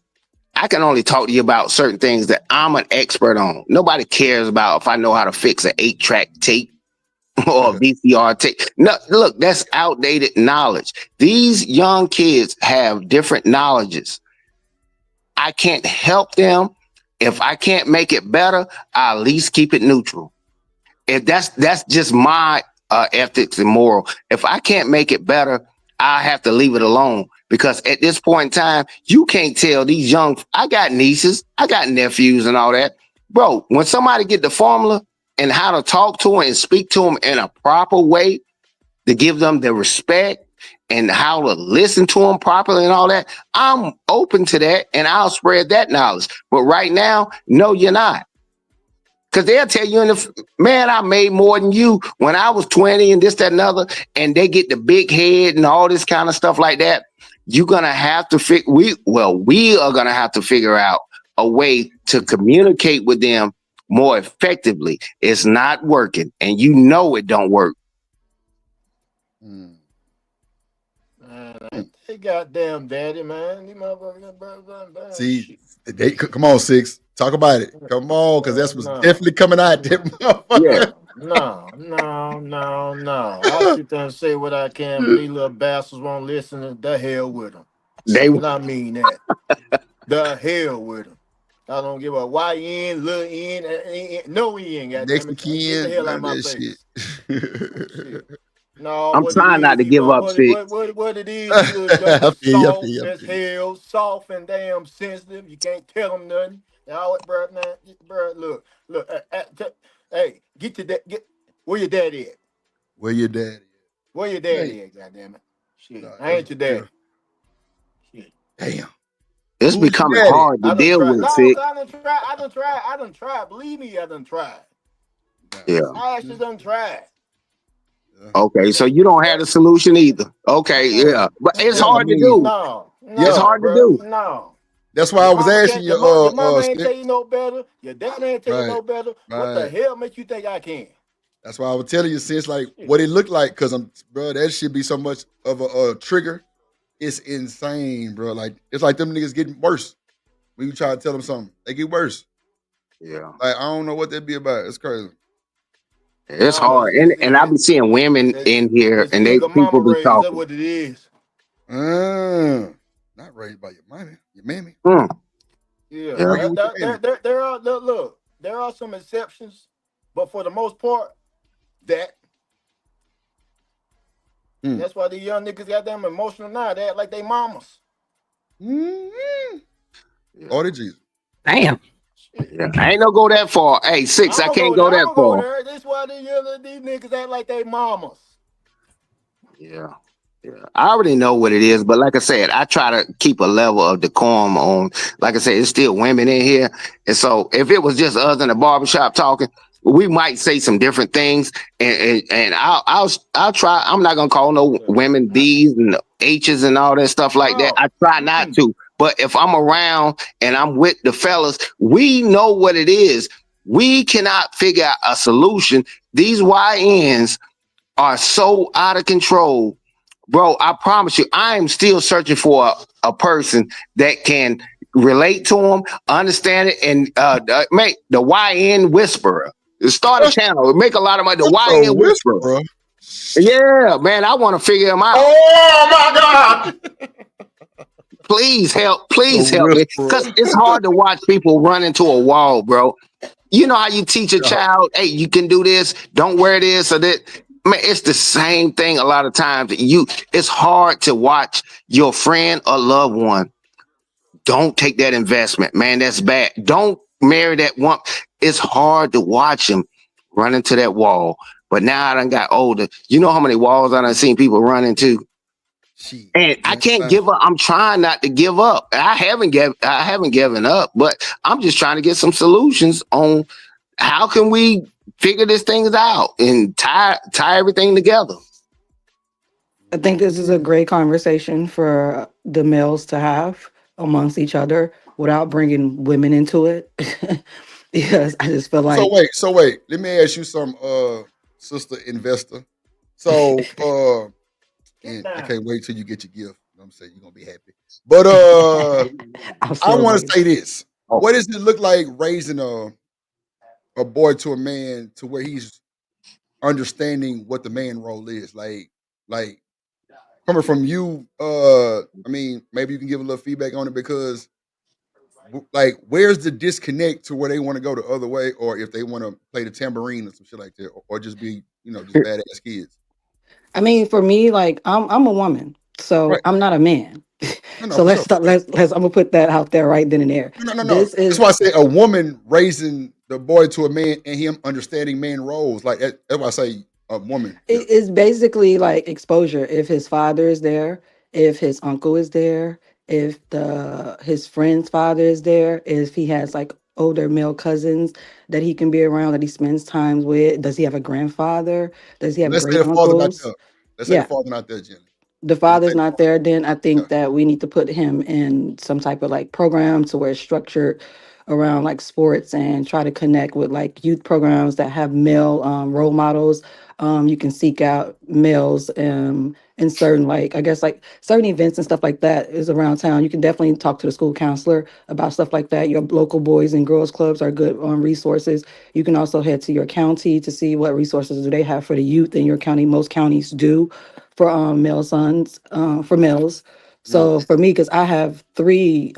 I can only talk to you about certain things that I'm an expert on. Nobody cares about if I know how to fix an 8-track tape or a VCR tape. No, look, that's outdated knowledge. These young kids have different knowledges. I can't help them. If I can't make it better, I'll at least keep it neutral. If that's just my ethics and moral. If I can't make it better, I have to leave it alone because at this point in time, you can't tell these young. I got nieces, I got nephews, and all that, bro. When somebody get the formula and how to talk to them and speak to them in a proper way to give them the respect and how to listen to them properly and all that, I'm open to that and I'll spread that knowledge. But right now, no, you're not. Because they'll tell you, man, I made more than you when I was 20 and this, that, and other, and they get the big head and all this kind of stuff like that. You're going to have to we are going to have to figure out a way to communicate with them more effectively. It's not working, and it don't work. They goddamn daddy, man. These motherfuckers. See, come on, Six. Talk about it. Come on, because that's what's definitely coming out there. Yeah. No. I'll sit there and say what I can, but these little bastards won't listen. The hell with them. I mean that. The hell with them. I don't give a YN, little N, no N, Next goddamn to it. Get the kin, hell out of none of my that face. shit. Shit. No, I'm what it trying not is, to give Yvonne, up, six. what it is, you little I junkie, feel you, I soft feel you, I as feel you. hell, soft and damn sensitive. You can't tell them nothing. Now, bro, man, bro, look, hey, get your get where your daddy at? Where your daddy? Where your Hey, daddy at? Goddamn it, shit, nah, I ain't your yeah. daddy. Shit. Damn. It's Who's becoming your daddy? hard to I done deal tried. with, No, six. cause I done tried. Believe me, I done tried. Nah, Yeah. I actually done tried. Okay, so you don't have the solution either. Okay, yeah, but it's yeah, I hard to mean, do. It's yeah. No, hard to bro, do. no. That's why Your I was mama asking can't. you, Your mama ain't Stick. tell you no better. Your dad ain't tell you Right, no better. What the right. hell make you think I can? That's why I was telling you since like what it looked like, cause bro, that should be so much of a trigger. It's insane, bro. Like it's like them niggas getting worse. When you try to tell them something, they get worse. Yeah, Like I don't know what that be about. It's crazy. it's No, hard, and I be seeing women in here, it's and they single people mama be raised. That's talking. what it is. Not raised by your mommy, your mammy. Hmm. Yeah, Yeah, Raised with your mammy. there are look. There are some exceptions, but for the most part, that. That's why these young niggas got them emotional now. They act like they mamas. Mm-hmm. Oh, Jesus. Damn. yeah. I ain't no go that far. Hey, six, I can't go I that don't go far. there. That's why these niggas act like they mamas. Yeah. Yeah, I already know what it is, but like I said, I try to keep a level of decorum on. Like I said, it's still women in here, and so if it was just us in the barbershop talking, we might say some different things, and I'll try. I'm not gonna call no women B's and H's and all that stuff like that. I try not to. But if I'm around and I'm with the fellas, we know what it is. We cannot figure out a solution. These YNs are so out of control. Bro, I promise you, I am still searching for a person that can relate to them, understand it, and make the YN Whisperer. Start a channel, make a lot of money. The YN Whisperer. Bro. Yeah, man, I want to figure him out. Oh my God! Please help me, because it's hard to watch people run into a wall, bro. You know how you teach a child, hey, you can do this, don't wear this or that. Man, it's the same thing a lot of times. It's hard to watch your friend or loved one. Don't take that investment, man. That's bad. Don't marry that one. It's hard to watch him run into that wall. But now I done got older. You know how many walls I done seen people run into? And I can't give up. I'm trying not to give up. I haven't given up, but I'm just trying to get some solutions on how can we figure these things out and tie everything together. I think this is a great conversation for the males to have amongst each other without bringing women into it. Because I just feel like. So wait. Let me ask you some, sister investor. So, and I can't wait till you get your gift. You know what I'm saying, you're gonna be happy. But I want to say this. What does it look like raising a boy to a man to where he's understanding what the man role is? Like coming from you, I mean, maybe you can give a little feedback on it because like where's the disconnect to where they want to go the other way, or if they want to play the tambourine or some shit like that, or just be, just badass kids. I mean, for me, like I'm a woman, so I'm not a man. No, So for let's sure. start. Let's. I'm gonna put that out there right then and there. No. This is That's why I say a woman raising the boy to a man and him understanding man roles. Like that's why I say a woman. It's basically like exposure. If his father is there, if his uncle is there, if his friend's father is there, if he has like older male cousins that he can be around, that he spends time with, does he have a grandfather? Does he have Let's say great the father not uncles? there. Let's say the Yeah. father not there, Jenny. The father's not there, then I think that we need to put him in some type of like program to where it's structured around like sports and try to connect with like youth programs that have male role models. You can seek out males in certain like I guess like certain events and stuff like that is around town. You can definitely talk to the school counselor about stuff like that. Your local boys and girls clubs are good resources. You can also head to your county to see what resources do they have for the youth in your county. Most counties do for male sons, for males. So for me, because I have three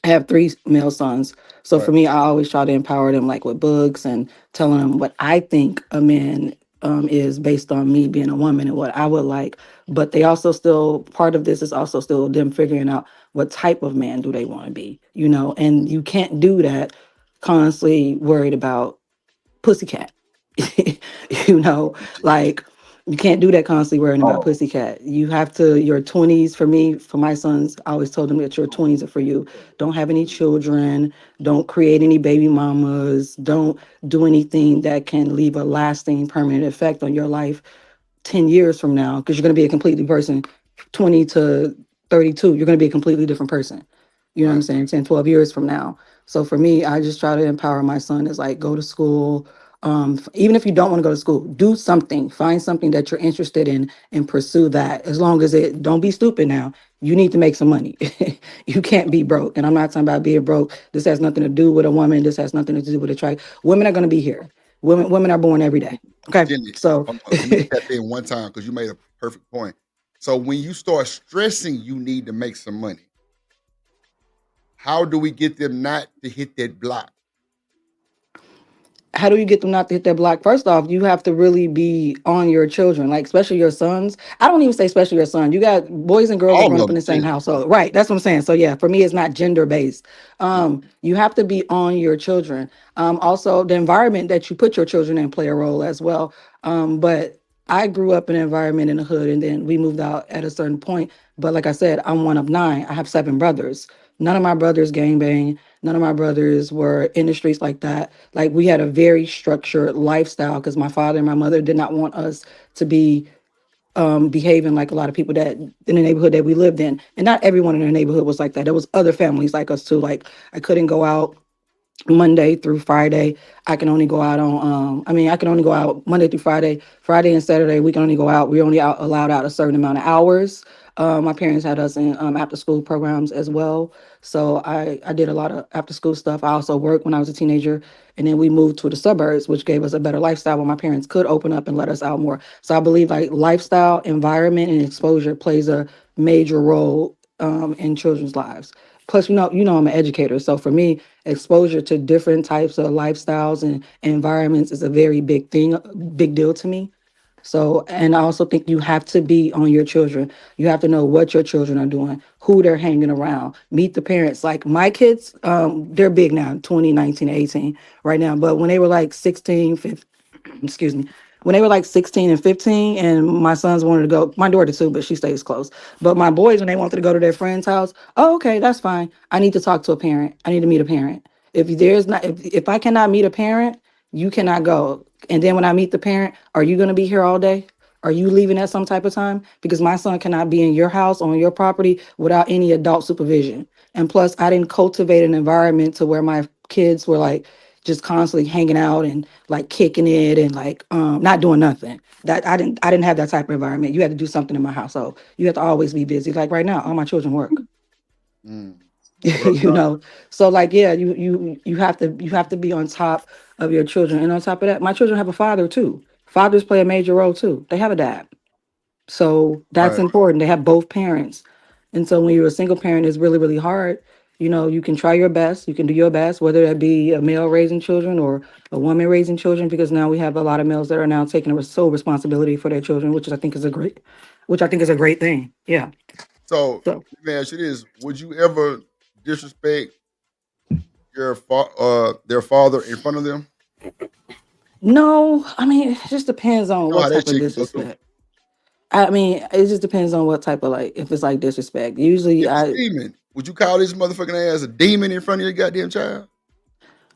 I have three male sons. So for me, I always try to empower them like with books and telling them what I think a man is based on me being a woman and what I would like. But they also still, part of this is also still them figuring out what type of man do they want to be, and you can't do that constantly worried about pussycat. you know, like you can't do that constantly worrying about pussycat. You have to, your 20s, for me, for my sons, I always told them that your 20s are for you. Don't have any children, don't create any baby mamas, don't do anything that can leave a lasting permanent effect on your life 10 years from now, because you're going to be a completely person. 20 to 32, you're going to be a completely different person. You know what I'm saying? 10, 12 years from now. So for me, I just try to empower my son is like, go to school. Even if you don't want to go to school, do something, find something that you're interested in and pursue that. As long as don't be stupid now. You need to make some money. You can't be broke. And I'm not talking about being broke. This has nothing to do with a woman. This has nothing to do with a tribe. Women are going to be here. Women are born every day. Okay. Jenny, So let me tap in one time because you made a perfect point. So when you start stressing you need to make some money, how do we get them not to hit that block? How do you get them not to hit that block? First off, you have to really be on your children, like especially your sons. I don't even say especially your son. You got boys and girls that All grown of up in them, the same shit. household. Right. That's what I'm saying. So yeah, for me, it's not gender based. You have to be on your children. Also the environment that you put your children in play a role as well. But I grew up in an environment in the hood and then we moved out at a certain point. But like I said, I'm one of 9. I have 7 brothers. None of my brothers gangbang. None of my brothers were in the streets like that. Like we had a very structured lifestyle because my father and my mother did not want us to be behaving like a lot of people that in the neighborhood that we lived in. And not everyone in the neighborhood was like that. There was other families like us too. Like I couldn't go out Monday through Friday. I can only go out on I can only go out Monday through Friday. Friday and Saturday we can only go out. We only allowed out a certain amount of hours. My parents had us in after school programs as well. So I did a lot of after school stuff. I also worked when I was a teenager, and then we moved to the suburbs, which gave us a better lifestyle where my parents could open up and let us out more. So I believe like lifestyle, environment, and exposure plays a major role in children's lives. Plus, I'm an educator. So for me, exposure to different types of lifestyles and environments is a very big deal to me. So, and I also think you have to be on your children. You have to know what your children are doing, who they're hanging around, meet the parents. Like my kids, they're big now, 20, 19, 18 right now. But when they were like 16, 15, excuse me, when they were like 16 and 15 and my sons wanted to go, my daughter too, but she stays close. But my boys, when they wanted to go to their friend's house, oh, okay, that's fine. I need to talk to a parent. I need to meet a parent. If I cannot meet a parent, you cannot go. And then when I meet the parent, are you going to be here all day? Are you leaving at some type of time? Because my son cannot be in your house on your property without any adult supervision. And plus, I didn't cultivate an environment to where my kids were like just constantly hanging out and like kicking it and like not doing nothing. That I didn't have that type of environment. You had to do something in my household. You have to always be busy. Like right now, all my children work. you know, so like yeah, you have to be on top of your children. And on top of that, my children have a father too. Fathers play a major role too. They have a dad. So that's important. They have both parents. And so when you're a single parent, it's really, really hard. You can try your best. You can do your best, whether that be a male raising children or a woman raising children, because now we have a lot of males that are now taking a sole responsibility for their children, which I think is a great thing. Yeah. So let me ask you this: would you ever disrespect their father in front of them? No, I mean, it just depends on what type of disrespect. I mean, it just depends on what type of like, if it's like disrespect. Usually, if it's demon, would you call this motherfucking ass a demon in front of your goddamn child?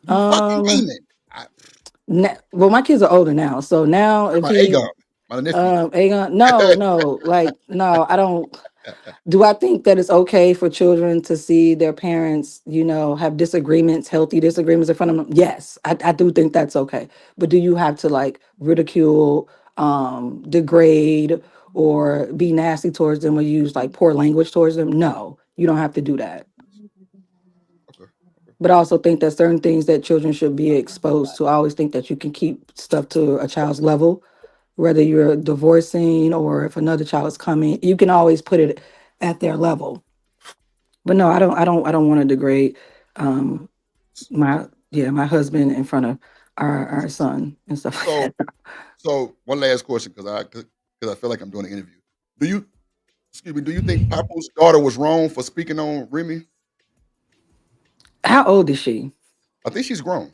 You fucking demon. Well, my kids are older now, so now if he, Aegon, no, like no, I don't. Do I think that it's okay for children to see their parents, have disagreements, healthy disagreements in front of them? Yes, I do think that's okay. But do you have to like ridicule, degrade, or be nasty towards them or use like poor language towards them? No, you don't have to do that. But I also think that certain things that children should be exposed to. I always think that you can keep stuff to a child's level, whether you're divorcing or if another child is coming, you can always put it at their level. But no, I don't want to degrade um my husband in front of our son and stuff So, like that. so one last question, because I feel like I'm doing an interview. Do you, excuse me, do you think Papo's daughter was wrong for speaking on Remy? How old is she? I think she's grown,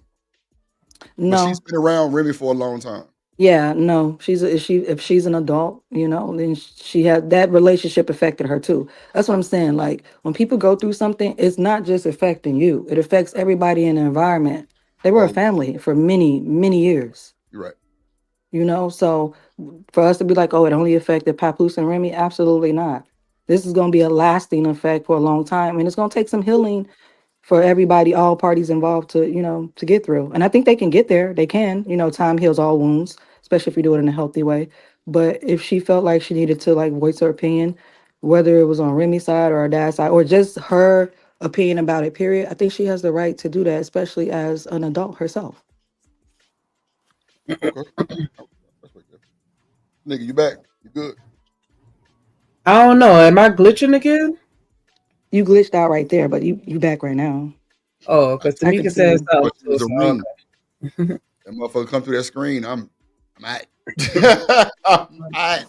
but she's No. been around Remy for a long time. Yeah, no. If she's an adult, then she had that relationship affected her too. That's what I'm saying. Like when people go through something, it's not just affecting you. It affects everybody in the environment. They were a Oh, family for many, many years. you're right. So for us to be like, oh, it only affected Papoose and Remy, absolutely not. This is going to be a lasting effect for a long time, and it's going to take some healing for everybody, all parties involved to get through. And I think they can get there. They can. Time heals all wounds, especially if you do it in a healthy way. But if she felt like she needed to like voice her opinion, whether it was on Remy's side or her dad's side, or just her opinion about it, period, I think she has the right to do that, especially as an adult herself. Okay. That's right there. Nigga, you back? You good? I don't know. Am I glitching again? You glitched out right there, but you back right now. Oh, because I can Tamika see said you. something. It was a So, ring. okay. That motherfucker come through that screen. I'm at. I'm at.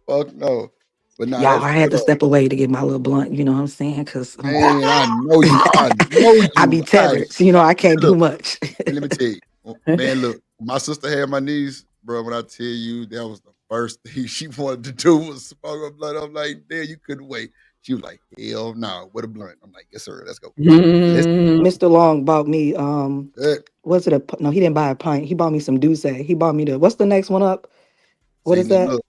Fuck no. But nah, Y'all, that's I had good. to step away to get my little blunt, you know what I'm saying? Because Man, I know you. I know I be you. tethered, so I can't do Look, much. let me tell you. Man, look, my sister had my niece, bro. When I tell you that was the first thing she wanted to do was smoke a blunt. I'm like, damn, you couldn't wait. She was like, hell no, what a blunt. I'm like, yes, sir, let's go. Let's Mr. Long bought me good. was it no, he didn't buy a pint. He bought me some Douce. He bought me what's the next one up? What See, is now that? look,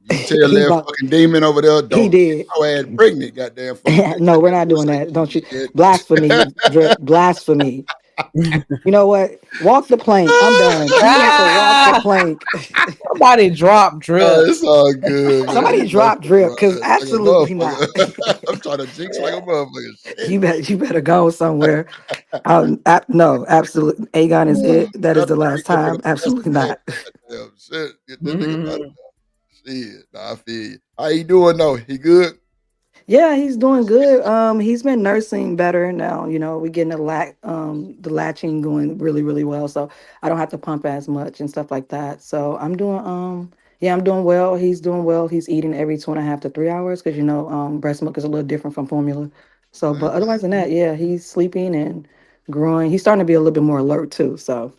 you tell he that bought fucking demon over there, he don't get did. your ass pregnant, goddamn, before you take No, we're not that doing that. Don't you blasphemy, Drip, blasphemy. You know what? Walk the plank. I'm done. He had to walk the plank. Somebody drop Drip. It's all good, man. Somebody You drop motherfucker, Drip because right? Like a absolutely not. motherfucker. I'm trying to jinx like a motherfucker. Shit. You better go somewhere. No, absolutely. Aegon is it. That is Got the to last bring that for time. the Absolutely festival. not. Goddamn shit. Get that nigga out of there. Shit. Nah, I feel you. How he doing though? He good? Yeah, he's doing good. He's been nursing better now. We're getting the latching going really, really well. So I don't have to pump as much and stuff like that. So I'm doing well. He's doing well. He's eating every 2.5 to 3 hours because breast milk is a little different from formula. So, but otherwise than that, yeah, he's sleeping and growing. He's starting to be a little bit more alert too. So,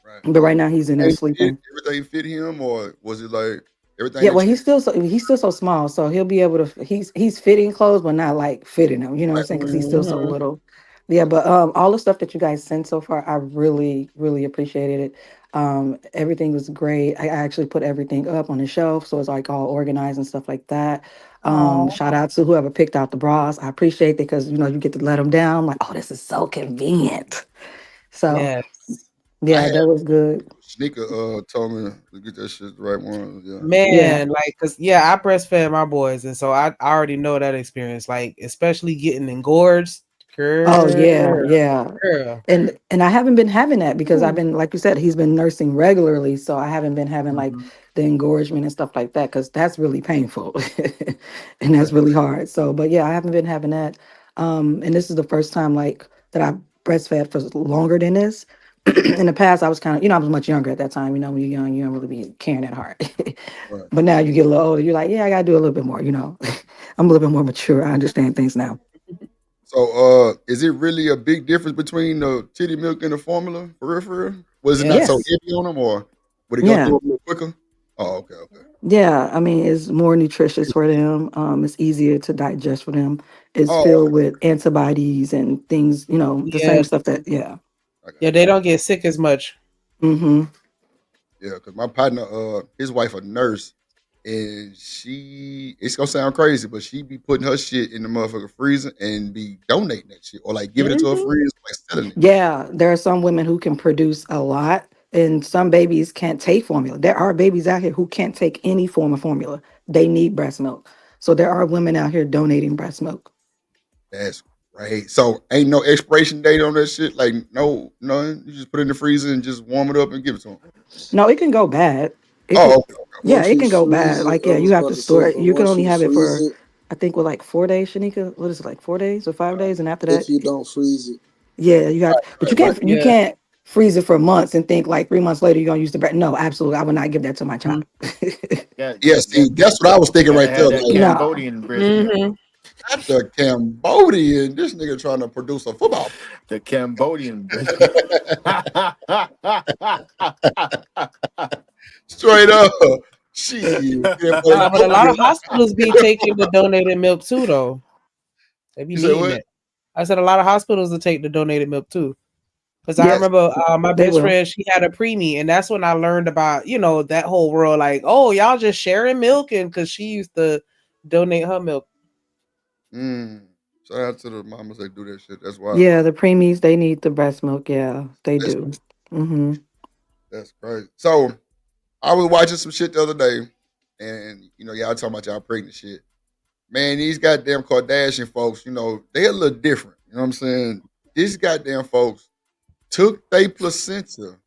Right. but right now he's in there sleeping. Everything fit him, or was it like everything Yeah, that well, you he's still so small, so he'll be able to. He's fitting clothes, but not like fitting them. You know what I'm like? saying? Because he's still so little. Yeah, but all the stuff that you guys sent so far, I really, really appreciated it. Everything was great. I actually put everything up on the shelf, so it's like all organized and stuff like that. Oh, Shout out to whoever picked out the bras. I appreciate it because you get to let them down. I'm like, oh, this is so convenient. So yes. I yeah, had that was good. Sneaker told me to get that shit the right one. Yeah. Yeah. Man, like, cause yeah, I breastfed my boys, and so I already know that experience. Like, especially getting engorged, Oh girl, yeah, yeah. girl. And I haven't been having that because I've Ooh. been, like you said, he's been nursing regularly, so I haven't been having like Mhm. the engorgement and stuff like that because that's really painful and that's really hard. So, but yeah, I haven't been having that. And this is the first time like that I breastfed for longer than this. In the past, I was kind of, I was much younger at that time. When you're young, you don't really be caring that hard. Right. But now you get a little older, you're like, yeah, I gotta do a little bit more. I'm a little bit more mature. I understand things now. So, is it really a big difference between the titty milk and the formula? For real, for real? Was it not so Yes. heavy on them, or would it go Yeah. through a little quicker? Oh, okay. Yeah, I mean, it's more nutritious for them. It's easier to digest for them. It's Oh, filled with antibodies and things, the Yeah, same stuff that, yeah. yeah, they don't get sick as much. Mm-hmm. yeah. Because my partner, his wife, a nurse, and it's gonna sound crazy, but she be putting her shit in the motherfucker freezer and be donating that shit, or like giving it to her Mhm. friends, like selling it. Yeah, there are some women who can produce a lot, and some babies can't take formula. There are babies out here who can't take any form of formula. They need breast milk. So there are women out here donating breast milk. That's great. So ain't no expiration date on that shit. Like no, none. You just put it in the freezer and just warm it up and give it to them. No, it can go bad. It Oh, can, okay. yeah, Once it you can go freeze bad. it, Like, I yeah, was you have about to to say, store it. but You can once only you have it freeze for it, I think with like 4 days, Shanika. What is it, like 4 days or 5 days? And after that, If you don't freeze it. yeah, you got. But you Right. can't. You can't freeze it for months and think like 3 months later you're gonna use the bread. No, absolutely, I would not give that to my child. Yeah, see, that's what I was thinking Gotta right there. have that Like, No. Cambodian breast milk. not the Cambodian. This nigga trying to produce a football. The Cambodian breast milk. Straight up. Shit. But a lot of hospitals be taking the donated milk too, though. They be You said needing what? it. I said a lot of hospitals will take the donated milk too. Because I Yes, remember my they best will. friend, she had a preemie, and that's when I learned about, that whole world. Like, oh, y'all just sharing milk, and because she used to donate her milk. Shout out to the mamas that do that shit. That's wild. Yeah, the preemies, they need the breast milk. Yeah, they do. Mm-hmm. That's crazy. So I was watching some shit the other day, and y'all talking about y'all pregnant shit. Man, these goddamn Kardashian folks, they a little different. You know what I'm saying? These goddamn folks took their placenta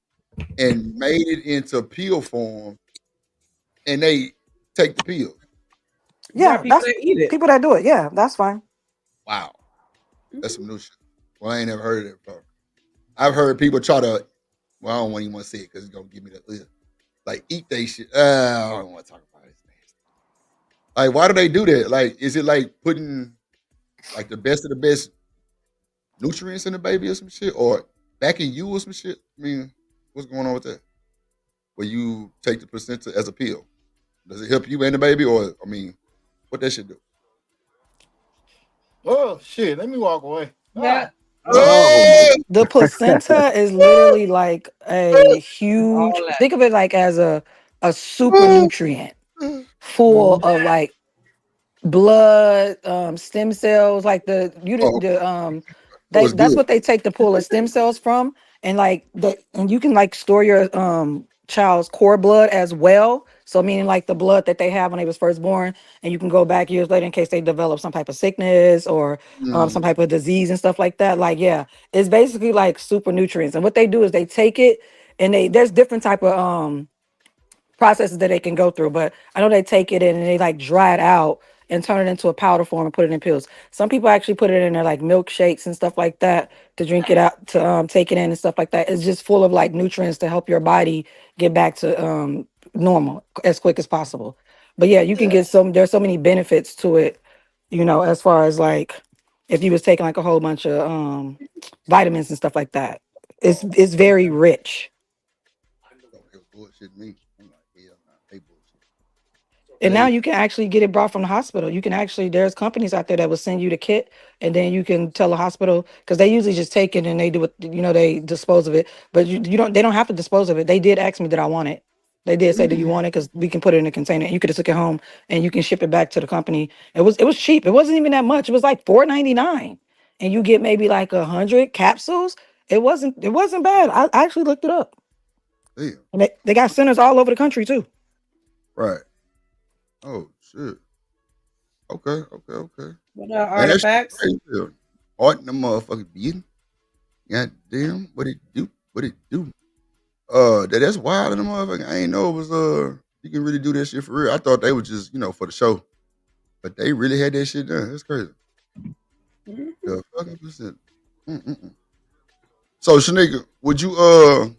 and made it into pill form, and they take the pills. Yeah, people that's that eat it. people that do it. Yeah, that's fine. Wow, that's some new shit. Well, I ain't never heard of that before. I've heard people try to. Well, I don't even want to say it because it's gonna give me the like eat they shit. I don't want to talk about it. Like, why do they do that? Like, is it like putting like the best of the best nutrients in the baby or some shit, or back in you or some shit? I mean, what's going on with that? Where you take the placenta as a pill? Does it help you and the baby, or what that should do? Oh shit! Let me walk away. Yeah. The placenta is literally like a huge. Think of it like as a super nutrient full of like blood, stem cells, like It's that's good. what they take to pull the stem cells from, and and you can like store your child's cord blood as well. So meaning like the blood that they have when they was first born, and you can go back years later in case they develop some type of sickness or some type of disease and stuff like that. Like, yeah, it's basically like super nutrients. And what they do is they take it and there's different type of processes that they can go through, but I know they take it in and they like dry it out and turn it into a powder form and put it in pills. Some people actually put it in their like milkshakes and stuff like that to drink it out, to take it in and stuff like that. It's just full of like nutrients to help your body get back to normal as quick as possible. But yeah, you can get there's so many benefits to it, as far as like if you was taking like a whole bunch of vitamins and stuff like that. It's very rich. Bullshit me. I'm like, yeah, they bullshit. And now you can actually get it brought from the hospital. You can actually, there's companies out there that will send you the kit, and then you can tell the hospital, because they usually just take it and they do it, they dispose of it. But they don't have to dispose of it. They did ask me that I want it. They did say, "Do you want it?" Because we can put it in a container. You could have took it home and you can ship it back to the company. It was cheap. It wasn't even that much. It was like $4.99, and you get maybe like 100 capsules. It wasn't bad. I actually looked it up. Yeah. And they got centers all over the country too. Right. Oh shit. Okay. What artifacts? Art in the motherfucking beating. God damn, what it do? That's wild in the motherfucker. I ain't know it was you can really do that shit for real. I thought they was just, for the show. But they really had that shit done. That's crazy. The fucking percent. So Shanika, would you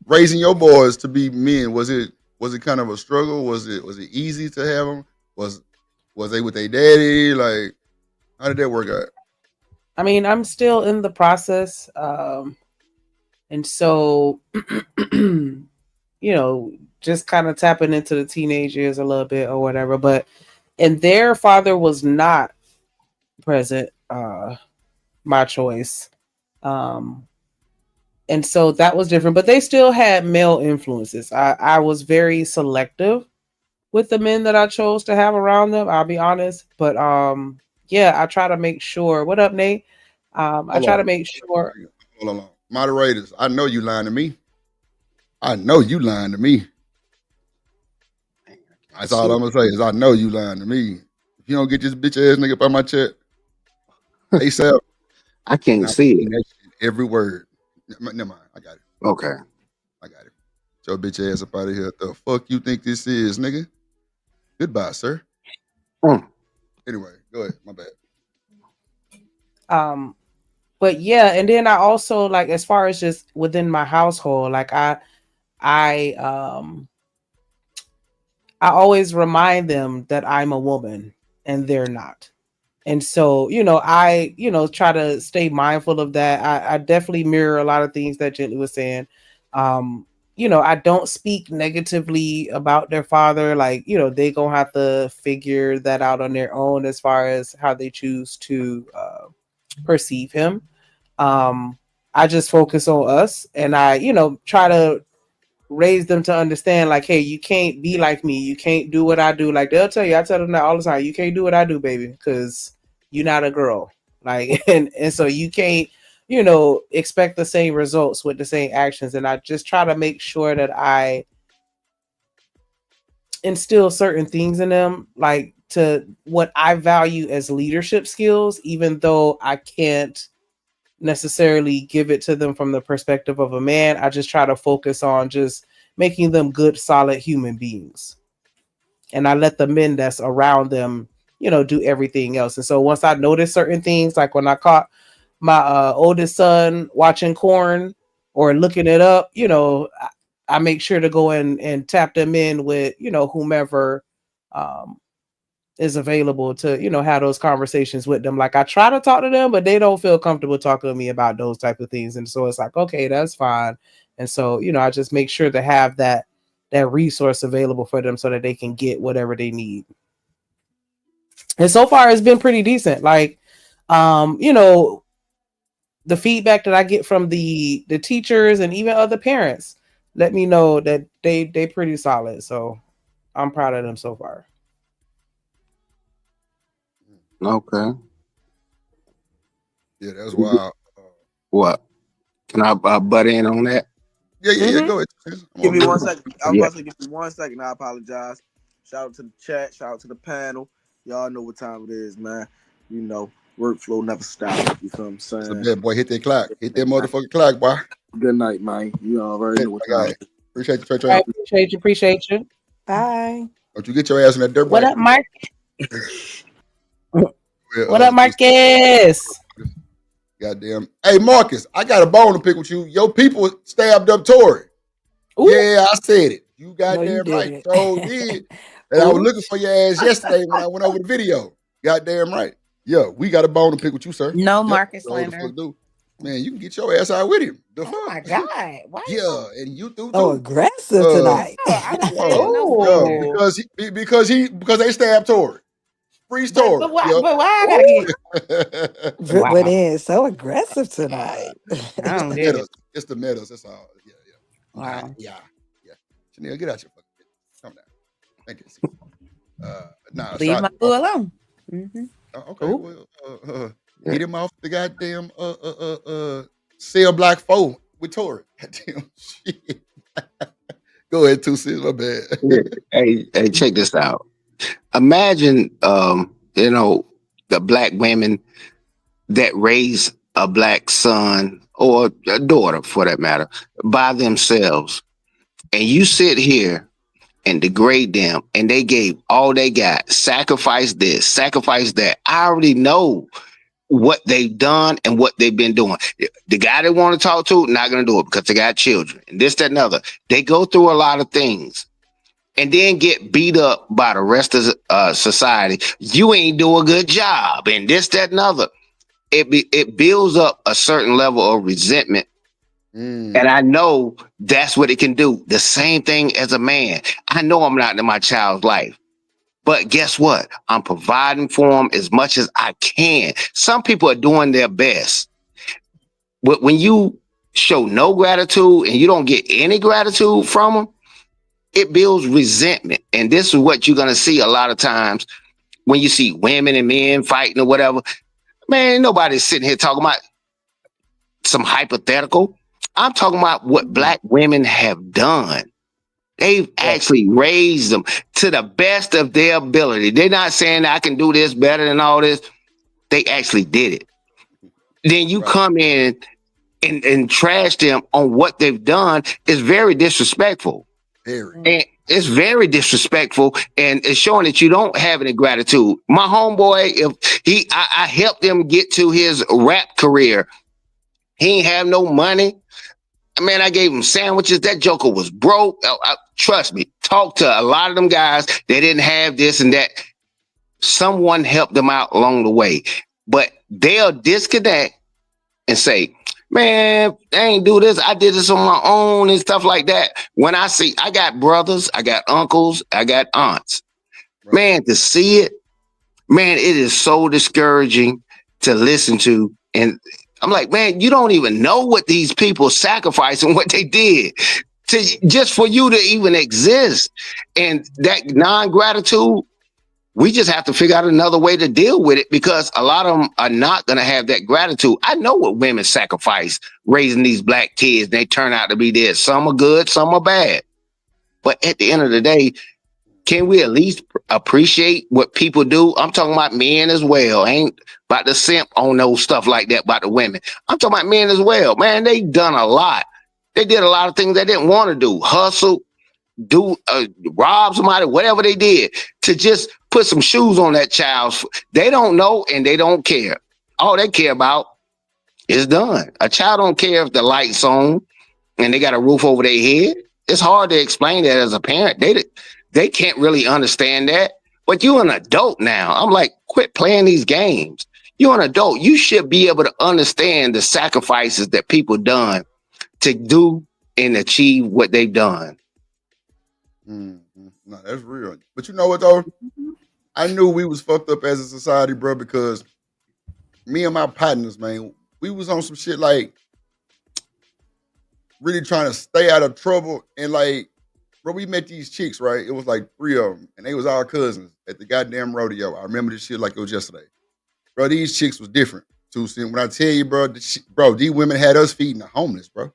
raising your boys to be men, was it kind of a struggle? Was it easy to have them? Was they with their daddy? Like, how did that work out? I mean, I'm still in the process. And so, just kind of tapping into the teenage years a little bit or whatever. But, and their father was not present, my choice. And so that was different, but they still had male influences. I was very selective with the men that I chose to have around them. I'll be honest, but yeah, I try to make sure. What up, Nate? I try to make sure. Hold on. Moderators, I know you lying to me. That's all I'm gonna say is I know you lying to me. If you don't get this bitch ass nigga up on my chat, ASAP. I can't see it. Every word. Never mind. I got it. Okay. I got it. Your bitch ass up out of here. The fuck you think this is, nigga? Goodbye, sir. Anyway, Go ahead. My bad. But yeah, and then I also like as far as just within my household, like I always remind them that I'm a woman and they're not. And so, I, try to stay mindful of that. I definitely mirror a lot of things that Gently was saying. I don't speak negatively about their father. Like, they gonna have to figure that out on their own as far as how they choose to perceive him. I just focus on us and I, try to raise them to understand like, hey, you can't be like me. You can't do what I do. Like they'll tell you, I tell them that all the time. You can't do what I do, baby, because you're not a girl. Like, and so you can't, expect the same results with the same actions. And I just try to make sure that I instill certain things in them, like to what I value as leadership skills, even though I can't necessarily give it to them from the perspective of a man. I just try to focus on just making them good, solid human beings. And I let the men that's around them, do everything else. And so once I notice certain things, like when I caught my oldest son watching corn or looking it up, I make sure to go in and tap them in with, whomever is available to, have those conversations with them. Like I try to talk to them, but they don't feel comfortable talking to me about those type of things. And so it's like, okay, that's fine. And so, I just make sure to have that resource available for them so that they can get whatever they need. And so far it's been pretty decent. Like, the feedback that I get from the teachers and even other parents let me know that they pretty solid. So I'm proud of them so far. Okay. Yeah, that's wild. What? Can I butt in on that? Yeah. Go ahead. Give me 1 second. I was about to give me 1 second. I apologize. Shout out to the chat. Shout out to the panel. Y'all know what time it is, man. Workflow never stops. You know what I'm saying? Yeah, boy, hit that clock. Hit that motherfucking clock, boy. Good night, man. You already know what time it is. Appreciate you, Trey. I appreciate you. Bye. Don't you get your ass in that dirt What bike. up, Mark? What up, Marcus? Goddamn. Hey, Marcus, I got a bone to pick with you. Your people stabbed up Tory. Ooh. Yeah, I said it. You goddamn right. So did. And I was looking for your ass yesterday when I went over the video. Goddamn right. Yeah, we got a bone to pick with you, sir. No Marcus slander. Man, you can get your ass out with him. Oh my God. Why? Yeah, and you do too. So aggressive tonight. Because they stabbed Tory. Freeze Tory. But why I gotta get Drip went in so aggressive tonight. It's the metas. That's all. Yeah. Wow. Yeah. Chanel, get out your fucking business. Come down. Thank you. Leave my boo alone. Mm-hmm. Okay. Well, get him off the goddamn cell block 4 with Tory. Goddamn shit. Go ahead, 2 cents. My bad. Hey, check this out. Imagine, the black women that raise a black son or a daughter, for that matter, by themselves, and you sit here and degrade them, and they gave all they got, sacrifice this, sacrifice that. I already know what they've done and what they've been doing. The guy they want to talk to, not going to do it because they got children and this, that, and other. They go through a lot of things and then get beat up by the rest of society. You ain't do a good job and this, that, and other. It builds up a certain level of resentment. And I know that's what it can do. The same thing as a man. I know I'm not in my child's life. But guess what? I'm providing for them as much as I can. Some people are doing their best. But when you show no gratitude and you don't get any gratitude from them, it builds resentment. And this is what you're going to see a lot of times when you see women and men fighting or whatever. Man, nobody's sitting here talking about some hypothetical. I'm talking about what black women have done. They've actually raised them to the best of their ability. They're not saying I can do this better than all this. They actually did it. Then you come in and trash them on what they've done is very disrespectful. Very. And it's very disrespectful, and it's showing that you don't have any gratitude. My homeboy, if I helped him get to his rap career. He ain't have no money. Man, I gave him sandwiches. That joker was broke. Trust me, talk to a lot of them guys. They didn't have this and that. Someone helped them out along the way, but they'll disconnect and say, man, I ain't do this. I did this on my own and stuff like that. When I see, I got brothers, I got uncles, I got aunts. Right. Man, to see it, man, it is so discouraging to listen to. And I'm like, man, you don't even know what these people sacrificed and what they did to just for you to even exist. And that non-gratitude, we just have to figure out another way to deal with it, because a lot of them are not going to have that gratitude. I know what women sacrifice raising these black kids. They turn out to be dead. Some are good, some are bad. But at the end of the day, can we at least appreciate what people do? I'm talking about men as well. I ain't about to simp on those stuff like that about the women. I'm talking about men as well. Man, they done a lot. They did a lot of things they didn't want to do. Hustle, rob somebody, whatever they did, to just put some shoes on that child's foot. They don't know and they don't care. All they care about is done. A child don't care if the light's on and they got a roof over their head. It's hard to explain that as a parent. They can't really understand that. But you're an adult now. I'm like, quit playing these games. You're an adult. You should be able to understand the sacrifices that people done to do and achieve what they've done. Mm-hmm. No, that's real. But you know what, though? I knew we was fucked up as a society, bro, because me and my partners, man, we was on some shit like really trying to stay out of trouble. And like, bro, we met these chicks, right? It was like 3 of them, and they was our cousins at the goddamn rodeo. I remember this shit like it was yesterday. Bro, these chicks was different. Too. When I tell you, bro, these women had us feeding the homeless, bro.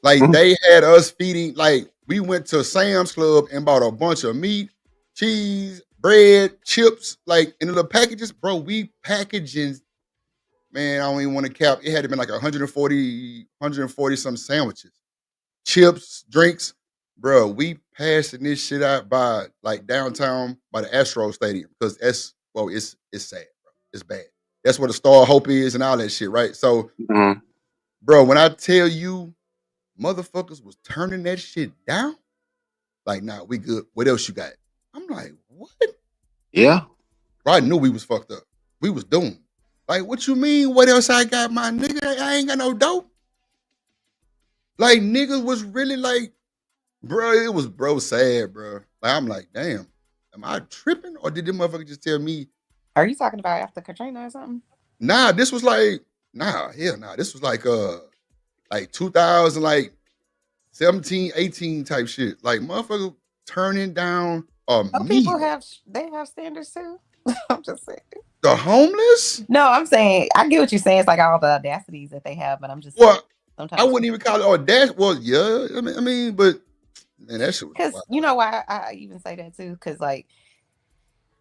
Like, they had us feeding, like, we went to Sam's Club and bought a bunch of meat, cheese, bread, chips, like in the packages. Bro, we packaging, man, I don't even want to cap. It had to been like 140 some sandwiches, chips, drinks. Bro, we passing this shit out by like downtown by the Astro Stadium, because it's sad, bro. It's bad. That's where the Star of Hope is and all that shit, right? So, bro, when I tell you, motherfuckers was turning that shit down. Like, nah, we good. What else you got? I'm like, what? Yeah. Bro, I knew we was fucked up. We was doomed. Like, what you mean? What else I got, my nigga? I ain't got no dope. Like, niggas was really like, bro, it was sad, bro. Like, I'm like, damn, am I tripping? Or did them motherfuckers just tell me? Are you talking about after Katrina or something? Nah, this was like, this was like 2000, like 17, 18 type shit. Like, motherfucker turning down Some meal. people have standards too. I'm just saying. The homeless? No, I'm saying, I get what you're saying. It's like all the audacities that they have, but I'm just saying, sometimes I wouldn't even call it audacious. Well, yeah, I mean, but man, that shit was because you know why I even say that too? Because like,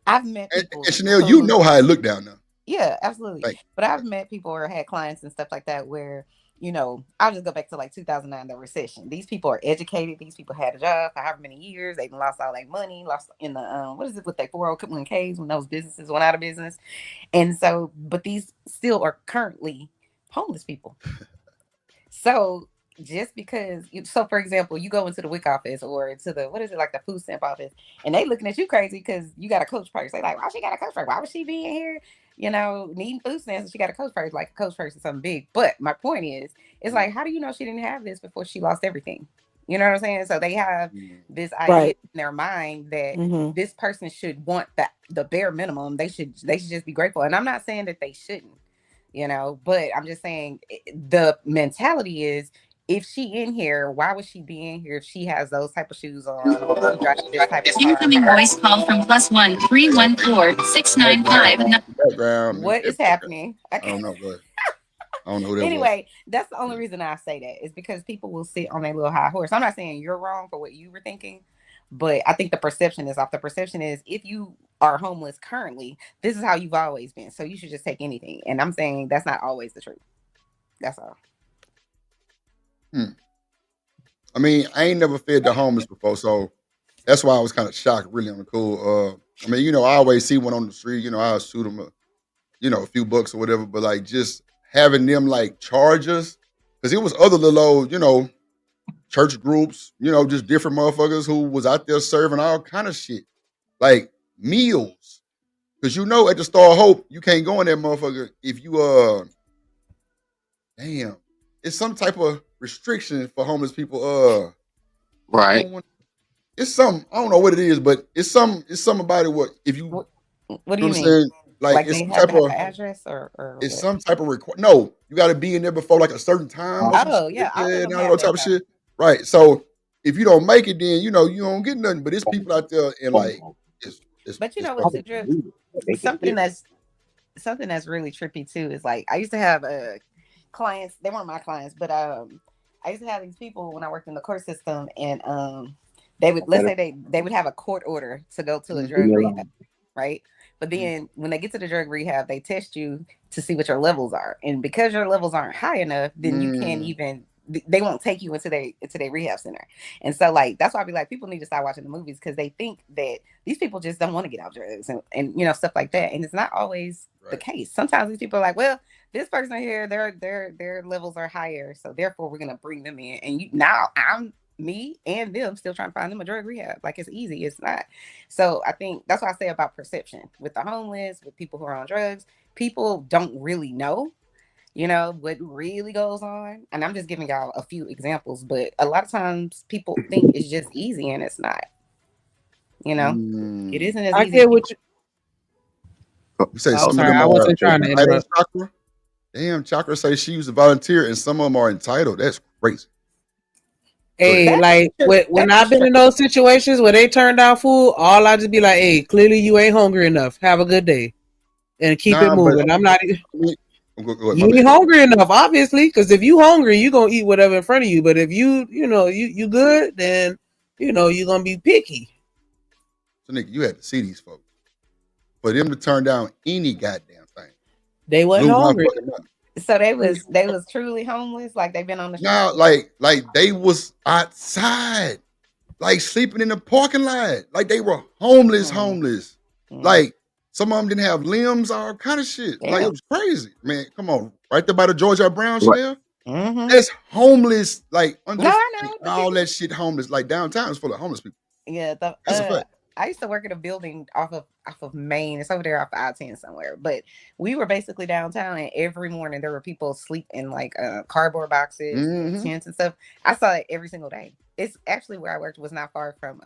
I've met people. And Chanel, you know how I look down now. Yeah, absolutely. Like, but I've met people or had clients and stuff like that where, you know, I'll just go back to like 2009, the recession. These people are educated. These people had a job for however many years. They lost all their money, lost in the, what is it with their 401ks when those businesses went out of business. And so, but these still are currently homeless people. So just because, so for example, you go into the WIC office or to the, what is it, like the food stamp office, and they looking at you crazy because you got a coach purse. They like, why she got a coach purse? Why would she be in here, you know, needing food stamps and she got a coach purse? Like a coach purse is something big. But my point is, it's like, how do you know she didn't have this before she lost everything? You know what I'm saying? So they have this idea in their mind that this person should want the bare minimum. They should just be grateful. And I'm not saying that they shouldn't, you know, but I'm just saying the mentality is, if she in here, why would she be in here if she has those type of shoes on? Or she drives this type of car? Incoming voice call from +1 314 695. What is happening? I don't know, but I don't know who that anyway, that's the only reason I say that is because people will sit on their little high horse. I'm not saying you're wrong for what you were thinking, but I think the perception is off. The perception is if you are homeless currently, this is how you've always been. So you should just take anything. And I'm saying that's not always the truth. That's all. I mean, I ain't never fed the homeless before, so that's why I was kind of shocked, really on the cool. I mean, I always see one on the street, I'll shoot them a few bucks or whatever, but like just having them like charge us, because it was other little old, church groups, just different motherfuckers who was out there serving all kind of shit, like meals. Because at the Star of Hope, you can't go in that motherfucker if you damn, it's some type of restriction for homeless people. Right. It's something, I don't know what it is, but it's something about it. What if you? What do You know you what I'm mean? saying? Like it's they some have type to have of an address or it's what? some type of No, you got to be in there before like a certain time or some shit. Oh yeah, all of Yeah, them and all have that type that of though. shit. Right. So if you don't make it, then you don't get nothing. But it's people out there and like But you it's know fucked what's up. a drip? Something that's really trippy too is like I used to have clients. They weren't my clients, but I used to have these people when I worked in the court system, and they would, let's say they would have a court order to go to a drug rehab, right? But then when they get to the drug rehab, they test you to see what your levels are, and because your levels aren't high enough, then you can't even. They won't take you into their rehab center, and so like that's why I be like, people need to start watching the movies because they think that these people just don't want to get out drugs and stuff like that, and it's not always the case. Sometimes these people are like, well, this person here, their levels are higher, so therefore we're gonna bring them in, and now I'm me and them still trying to find them a drug rehab. Like it's easy, it's not. So I think that's what I say about perception with the homeless, with people who are on drugs. People don't really know what really goes on, and I'm just giving y'all a few examples, but a lot of times people think it's just easy and it's not. It isn't as I easy. get what You say I'm some of sorry, them I are wasn't trying to entitled, interrupt. Chakra? Damn, Chakra say she used to volunteer, and some of them are entitled. That's crazy. Hey, like when I've been in those situations where they turn down food, all I just be like, "Hey, clearly you ain't hungry enough. Have a good day," and keep it moving. I'm not. You ain't hungry enough, obviously, because if you hungry, you gonna eat whatever in front of you. But if you good, then you're gonna be picky. So, nigga, you had to see these folks for them to turn down any goddamn thing. They wasn't hungry. So they was truly homeless, like they've been on the street. No, like they was outside, like sleeping in the parking lot, like they were homeless. Like some of them didn't have limbs, all kind of shit. Like it was crazy, man. Come on, right there by the Georgia Brown Chanel. That's homeless, like under all that shit. Homeless, like downtown is full of homeless people. Yeah, That's a fact. I used to work in a building off of Main. It's over there off I-10 somewhere. But we were basically downtown, and every morning there were people asleep in like cardboard boxes, tents and stuff. I saw it every single day. It's actually where I worked was not far from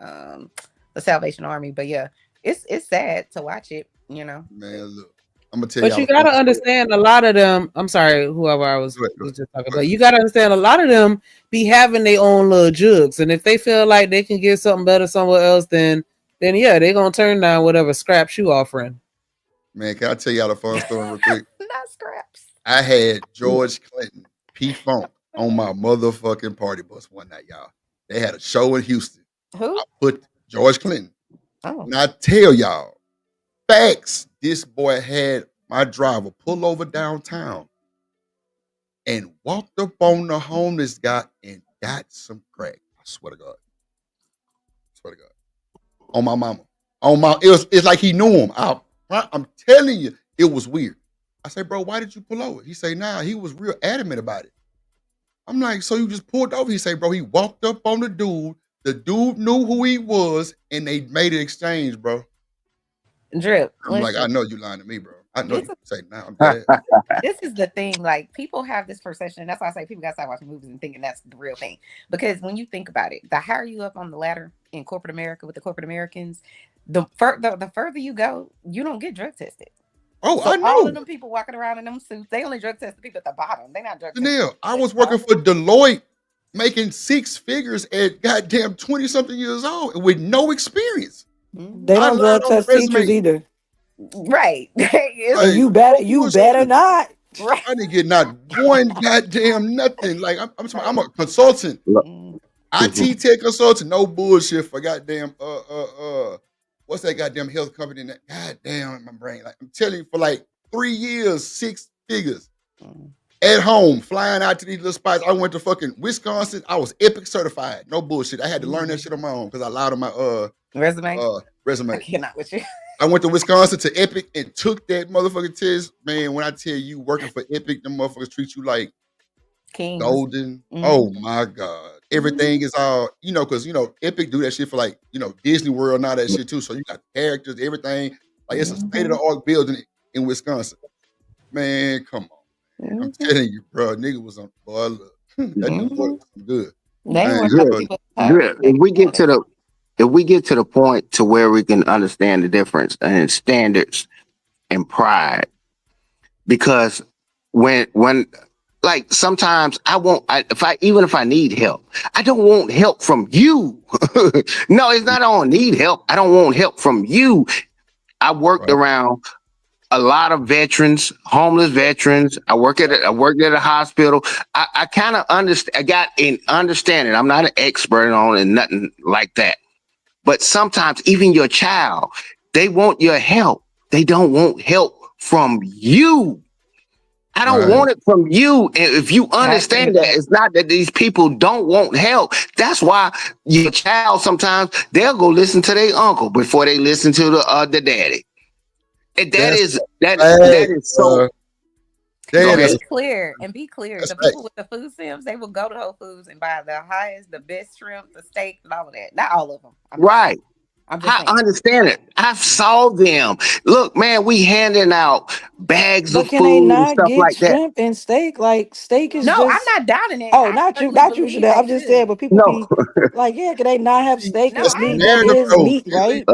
the Salvation Army. But yeah, it's sad to watch it. Man, look, I'm gonna tell you. But you gotta understand a lot of them. I'm sorry, whoever I was just talking about. You gotta understand a lot of them be having their own little jugs, and if they feel like they can get something better somewhere else, then yeah, they're gonna turn down whatever scraps you offering. Man, can I tell y'all a fun story real quick? Not scraps. I had George Clinton, P Funk, on my motherfucking party bus one night, y'all. They had a show in Houston. Who? I put George Clinton. Oh. And I tell y'all, facts, this boy had my driver pull over downtown and walked up on the homeless guy and got some crack. I swear to God. On my mama. It's like he knew him. I'm telling you, it was weird. I say, bro, why did you pull over? He say, nah, he was real adamant about it. I'm like, so you just pulled over? He say, bro, he walked up on the dude. The dude knew who he was, and they made an exchange, bro. Drip. I'm like, I know you lying to me, bro. I know you say now. I'm dead. This is the thing. Like people have this perception. That's why I say people gotta start watching movies and thinking that's the real thing. Because when you think about it, the higher you up on the ladder in corporate America with the corporate Americans, the further you go, you don't get drug tested. Oh, so I know. All of them people walking around in them suits, they only drug test the people at the bottom. They not drug testing. I was working for Deloitte, making 6 figures at goddamn 20-something years old with no experience. They don't drug test teachers either. Right. And you better not. Right. I didn't get not one goddamn nothing. Like I'm a consultant. IT tech consultant, no bullshit for goddamn what's that goddamn health company goddamn in my brain? Like I'm telling you, for like 3 years, 6 figures. at home, flying out to these little spots. I went to fucking Wisconsin. I was Epic certified. No bullshit. I had to learn that shit on my own because I lied on my resume. Resume. I cannot with you. I went to Wisconsin to Epic and took that motherfucking test. Man, when I tell you working for Epic, them motherfuckers treat you like kings. Golden. Oh my God. Everything is all, because Epic do that shit for like, Disney World and all that shit too. So you got characters, everything. Like it's a state-of-the-art building in Wisconsin. Man, come on. I'm telling you, bro, nigga was on boy, look. That dude was good. Good. If we get to the point to where we can understand the difference in standards and pride, because when like sometimes if I need help, I don't want help from you. No, it's not I don't need help. I don't want help from you. I worked around a lot of veterans, homeless veterans. I worked at a hospital. I kind of understand. I got an understanding. I'm not an expert on it, nothing like that. But sometimes even your child, they want your help. They don't want help from you. I don't want it from you. And if you understand that, it's not that these people don't want help. That's why your child sometimes they'll go listen to their uncle before they listen to the daddy. And that is so. Be clear. The people with the food stamps, they will go to Whole Foods and buy the highest, the best shrimp, the steak, and all of that. Not all of them. I understand it. I saw them. Look, man, we handing out bags of can food they and not stuff get like that. shrimp and steak? Like steak is no, just. I'm not doubting it. Oh, not you, Chanel. I'm just saying, but people be like, yeah, can they not have steak? That's Meat the that narrative, is though. meat, right?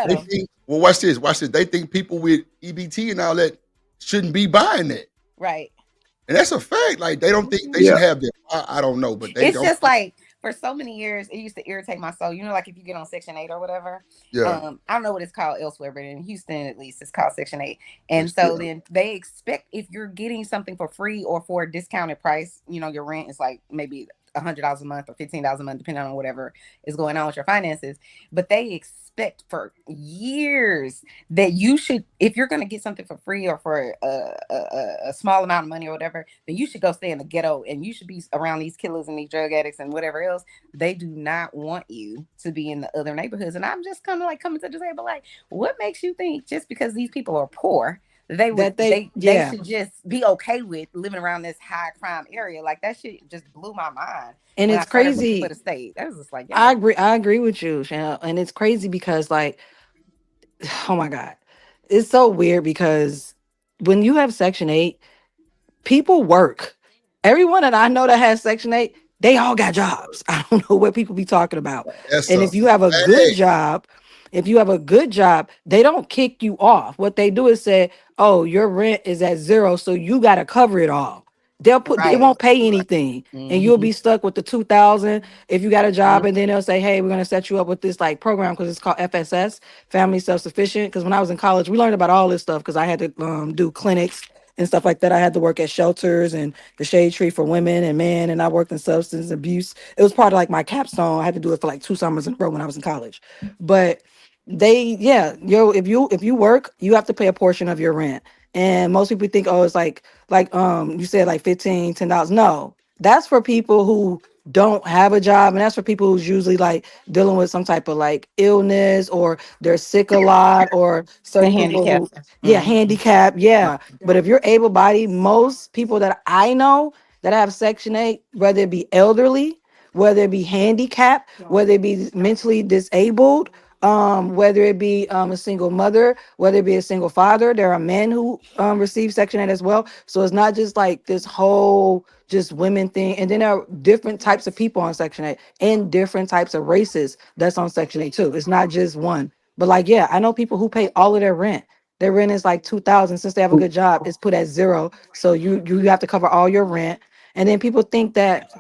They think, well, watch this. They think people with EBT and all that shouldn't be buying that. Right. And that's a fact. Like they don't think they should have that. I don't know, but they it's don't. Just like for so many years, it used to irritate my soul. Like if you get on Section 8 or whatever. Yeah. I don't know what it's called elsewhere, but in Houston at least, it's called Section 8. And so then they expect if you're getting something for free or for a discounted price, your rent is like maybe $100 a month or $15 a month, depending on whatever is going on with your finances. But they expect for years that you should, if you're going to get something for free or for a small amount of money or whatever, then you should go stay in the ghetto and you should be around these killers and these drug addicts and whatever else. They do not want you to be in the other neighborhoods. And I'm just kind of like coming to the table like, what makes you think just because these people are poor, they should just be okay with living around this high crime area? Like that shit just blew my mind. And it's crazy. For the state, that was just like, I agree with you, Chanel. And it's crazy because, like, oh my God, it's so weird because when you have Section 8, people work. Everyone that I know that has Section 8, they all got jobs. I don't know what people be talking about. And if you have a good job, they don't kick you off. What they do is say, oh, your rent is at 0, so you got to cover it all. They'll put it won't pay anything, and you'll be stuck with the 2,000 if you got a job. And then they'll say, hey, we're gonna set you up with this like program because it's called FSS, Family Self-Sufficient. Because when I was in college, we learned about all this stuff because I had to do clinics and stuff like that. I had to work at shelters and the Shade Tree for women and men, and I worked in substance abuse. It was part of like my capstone. I had to do it for like 2 summers in a row when I was in college. But if you work, you have to pay a portion of your rent. And most people think, oh, it's like you said like $10. No, that's for people who don't have a job, and that's for people who's usually like dealing with some type of like illness or they're sick a lot or certain people who handicap. But if you're able-bodied, most people that I know that have Section 8, whether it be elderly, whether it be handicapped, whether it be mentally disabled, whether it be a single mother, whether it be a single father, there are men who receive Section 8 as well. So it's not just like this whole just women thing. And then there are different types of people on Section 8 and different types of races that's on Section 8 too. It's not just one. But like, yeah, I know people who pay all of their rent. Their rent is like 2,000 since they have a good job. It's put at 0. So you have to cover all your rent. And then people think that,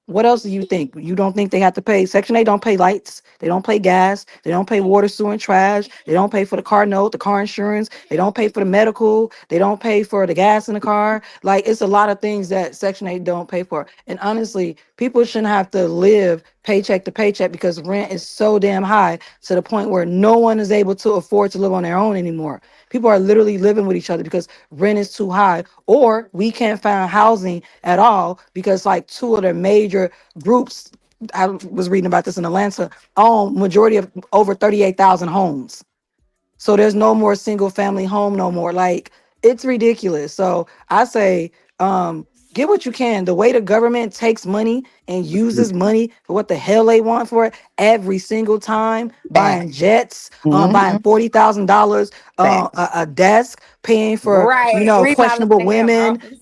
what else do you think? You don't think they have to pay? Section 8 don't pay lights. They don't pay gas. They don't pay water, sewer, and trash. They don't pay for the car note, the car insurance. They don't pay for the medical. They don't pay for the gas in the car. Like, it's a lot of things that Section 8 don't pay for. And honestly, people shouldn't have to live paycheck to paycheck because rent is so damn high to the point where no one is able to afford to live on their own anymore. People are literally living with each other because rent is too high, or we can't find housing at all because like two of the major groups, I was reading about this in Atlanta, own majority of over 38,000 homes. So there's no more single family home no more. Like it's ridiculous. So I say, get what you can. The way the government takes money and uses money for what the hell they want for it every single time, buying jets, buying $40,000 a desk, paying for Right. Remodeling questionable the damn women, office.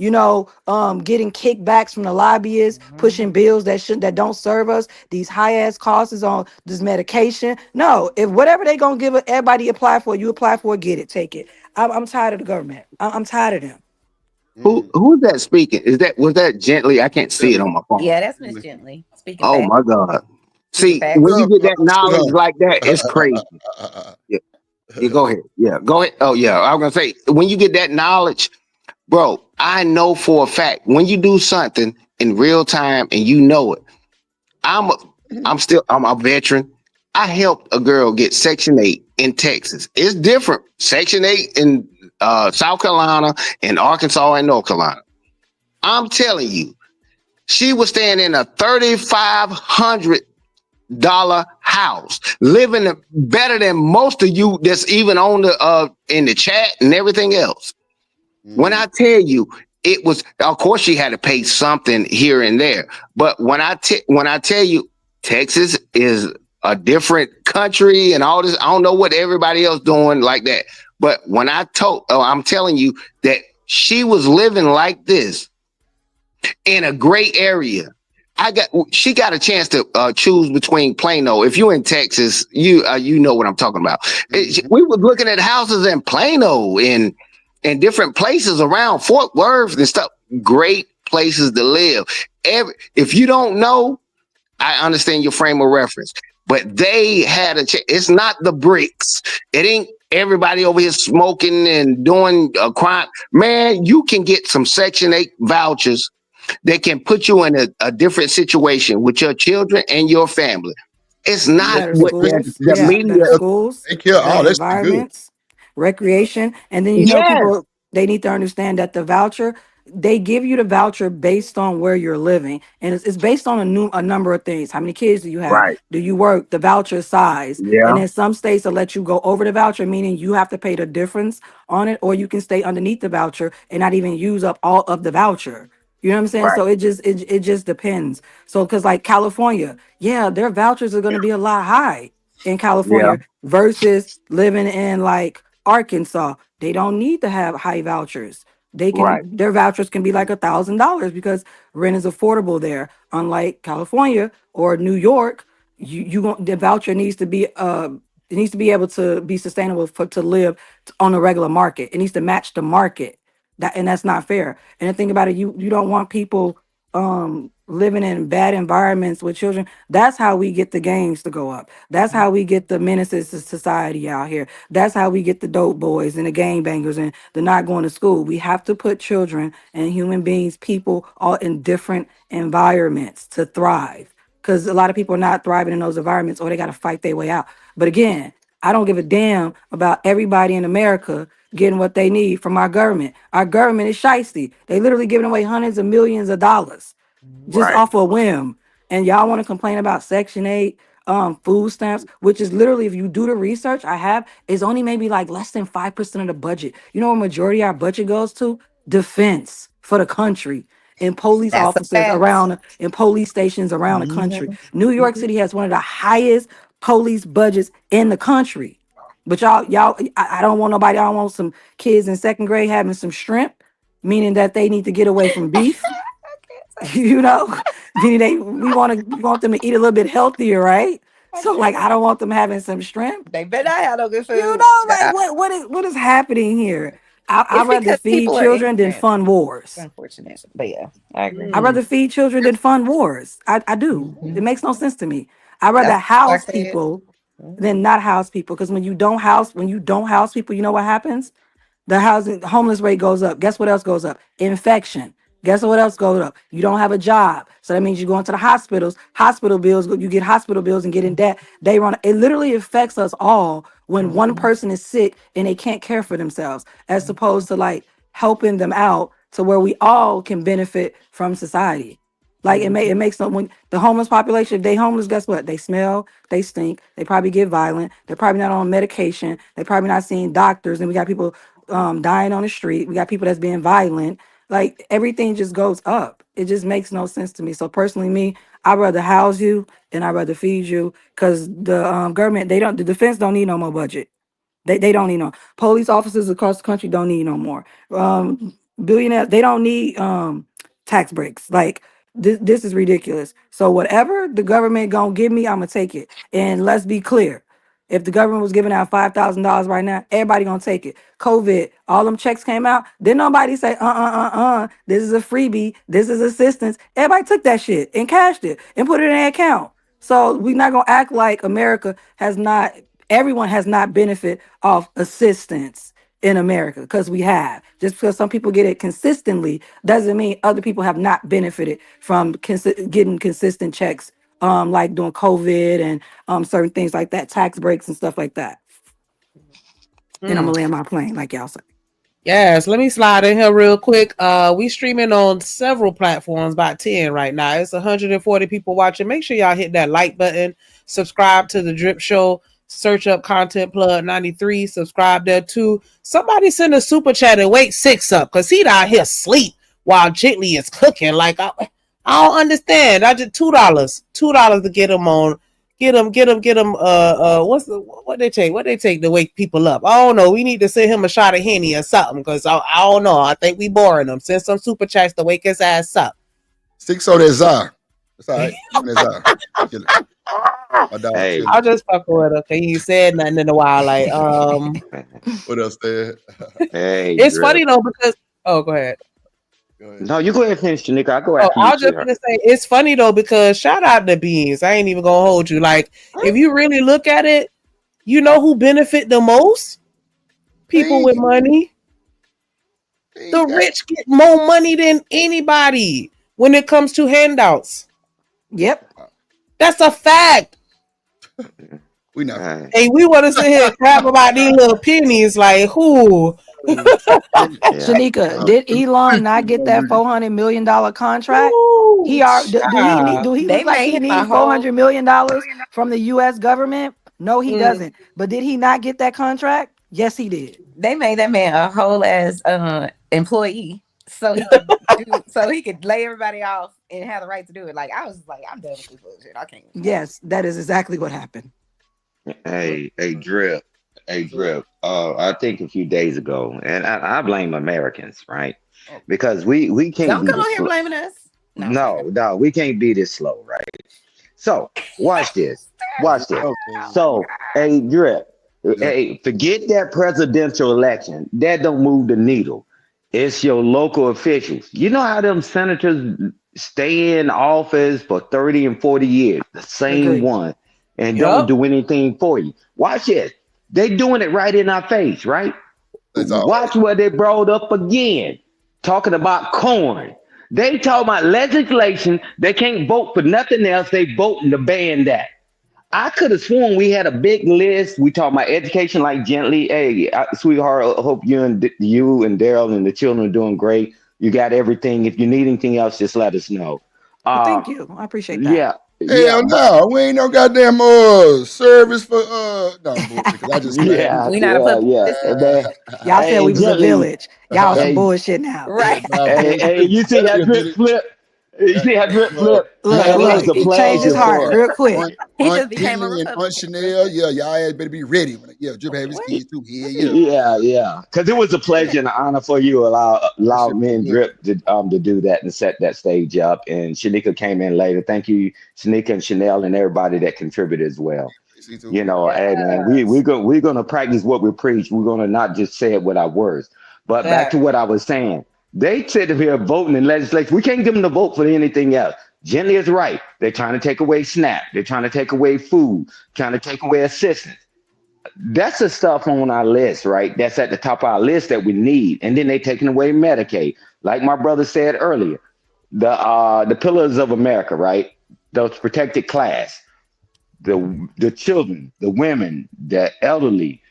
getting kickbacks from the lobbyists, pushing bills that don't serve us. These high ass costs on this medication. No, if whatever they gonna give it, everybody apply for, you apply for it, get it, take it. I'm tired of the government. I'm tired of them. Who's that speaking? Was that gently? I can't see it on my phone. Yeah, that's Miss Gently. Speaking Oh facts. my God. Speaking See, facts. when you get that knowledge like that, it's crazy. Yeah, yeah, go ahead. Yeah, go ahead. Oh yeah, I was gonna say when you get that knowledge, bro, I know for a fact when you do something in real time and you know it. I'm a, I'm a veteran. I helped a girl get Section 8 in Texas. It's different. Section 8 in South Carolina and Arkansas and North Carolina. I'm telling you, she was staying in a $3,500 house, living better than most of you that's even on the in the chat and everything else. When I tell you, it was, of course, she had to pay something here and there. But when I tell you, Texas is a different country and all this, I don't know what everybody else doing like that. But when I'm telling you that she was living like this in a great area. She got a chance to choose between Plano. If you're in Texas, you know what I'm talking about. We were looking at houses in Plano and different places around Fort Worth and stuff. Great places to live. If you don't know, I understand your frame of reference, but they had it's not the bricks. It ain't everybody over here smoking and doing a crime. Man, you can get some Section 8 vouchers that can put you in a different situation with your children and your family. It's not Better what schools, the media. better schools, They care. Oh, better that shit good. environments, recreation, and then Yes, people they need to understand that the voucher they give you the voucher based on where you're living, and it's based on a number of things. How many kids do you have? right. Do you work? The voucher size, and Yeah, in some states will let you go over the voucher, meaning you have to pay the difference on it, or you can stay underneath the voucher and not even use up all of the voucher. You know what I'm saying? right. So it just depends. So because like California, yeah, their vouchers are going to be a lot high in Yeah, California versus living in like Arkansas. They don't need to have high vouchers. right. Their vouchers can be like $1,000 because rent is affordable there. Unlike California or New York, the voucher needs to be it needs to be able to be sustainable to live on a regular market. It needs to match the market. That's not fair. And the thing about it, you don't want people living in bad environments with children. That's how we get the gangs to go up. That's how we get the menaces to society out here. That's how we get the dope boys and the gangbangers and the not going to school. We have to put children and human beings, people, all in different environments to thrive. Because a lot of people are not thriving in those environments, or they got to fight their way out. But again, I don't give a damn about everybody in America getting what they need from our government. Our government is shiesty. They literally giving away hundreds of millions of dollars just Right. off a whim. And y'all want to complain about Section 8, food stamps, which is literally, if you do the research I have, is only maybe like less than 5% of the budget. You know what majority of our budget goes to? Defense for the country and police That's a officers fact. around and police stations around the country. New York City has one of the highest police budgets in the country. But I don't want nobody, I don't want some kids in second grade having some shrimp, meaning that they need to get away from beef. You know, meaning we want them to eat a little bit healthier, right? So like I don't want them having some shrimp. They better not have no good You food. know, like what is happening here? I'd It's rather because feed people are children than ignorant. fund It's wars. unfortunate. But yeah, I agree. I'd rather feed children than fund wars. I do. It makes no sense to me. I'd rather That's what I house said. people than not house people. Because when you don't house people, you know what happens? The housing homeless rate goes up. Guess what else goes up? Infection. Guess what else goes up? You don't have a job. So that means you go into the hospitals, hospital bills, you get hospital bills and get in debt. They run, it literally affects us all when one person is sick and they can't care for themselves, as opposed to like helping them out to where we all can benefit from society. Like it makes them, when the homeless population, if they homeless, guess what? They smell, they stink, they probably get violent, they're probably not on medication, they probably not seeing doctors, and we got people dying on the street, we got people that's being violent. Like everything just goes up. It just makes no sense to me. So personally, me, I'd rather house you and I'd rather feed you, because the government, the defense don't need no more budget. They don't need no police officers across the country don't need no more. Billionaires, they don't need tax breaks. Like this is ridiculous. So whatever the government gonna give me, I'm gonna take it. And let's be clear. If the government was giving out $5,000 right now, everybody gonna take it. COVID, all them checks came out. Didn't nobody say, this is a freebie, this is assistance. Everybody took that shit and cashed it and put it in their account. So we're not gonna act like America has not, everyone has not benefit off assistance in America, because we have. Just because some people get it consistently doesn't mean other people have not benefited from getting consistent checks, like during COVID and certain things like that, tax breaks and stuff like that. And I'm gonna land my plane, like y'all say. Yes, let me slide in here real quick. We streaming on several platforms, about 10 right now. It's 140 people watching. Make sure y'all hit that like button, subscribe to the Drip Show, search up Content Plug 93, subscribe there too. Somebody send a super chat and wake 6 up, because he out here sleep while Gently is cooking. Like I don't understand. I just $2 to get him on. Get them. What they take to wake people up? I don't know. We need to send him a shot of Henny or something, because I don't know. I think we boring him. Send some super chats to wake his ass up. 6 on that Zar. That's all right. That Hey. I'll just fuck with him. He ain't said nothing in a while. Like what else there? Hey, it's funny though, because go ahead. No, you go ahead and finish, Nick. I'll go after I you. was just gonna say it's funny though, because shout out to Beans. I ain't even gonna hold you. Like if you really look at it, you know who benefit the most? People with money. The rich get more money than anybody when it comes to handouts. Yep, that's a fact. We know. Hey, we want to sit here and crap about these little pennies. Like who? Shanika, did Elon not get that $400 million contract? He are do he look like he needs $400 million from the U.S. government? No, he doesn't. But did he not get that contract? Yes, he did. They made that man a whole ass employee, so he could lay everybody off and have the right to do it. Like I was like, I'm done with this bullshit. I can't. Yes, that is exactly what happened. Hey, Drip. I think a few days ago, and I blame Americans, right? Because we can't. Don't come on here blaming us. No, we can't be this slow, right? So watch this. So, hey, Drip. Hey, forget that presidential election. That don't move the needle. It's your local officials. You know how them senators stay in office for 30 and 40 years, the same one, and don't do anything for you. Watch this. They doing it right in our face, right? Watch what they brought up again, talking about corn. They talk about legislation. They can't vote for nothing else. They voting to ban that. I could have sworn we had a big list. We talk about education like Gently. Hey, sweetheart, I hope you and Daryl and the children are doing great. You got everything. If you need anything else, just let us know. Thank you. I appreciate that. Hell no, we ain't no goddamn service for no bullshit. I just we not a public. Y'all said we was a village. Y'all some bullshit now. Right. Hey, you see that Drip flip? You see how Drip flip? Look, he changed his heart real quick. He just became a Republican. Aunt Chanel, y'all ass better be ready. Drip have his kids too. Yeah. Because it was a pleasure and an honor for you allow me and Drip to do that and set that stage up. And Shanika came in later. Thank you, Shanika and Chanel and everybody that contributed as well. You know, and we're gonna practice what we preach. We're gonna not just say it with our words. But back to what I was saying. They sit here voting in legislation. We can't give them the vote for anything else. Gently is right. They're trying to take away SNAP. They're trying to take away food, trying to take away assistance. That's the stuff on our list, right? That's at the top of our list that we need. And then they're taking away Medicaid. like my brother said earlier, the pillars of America, right? Those protected class, the children, the women, the elderly,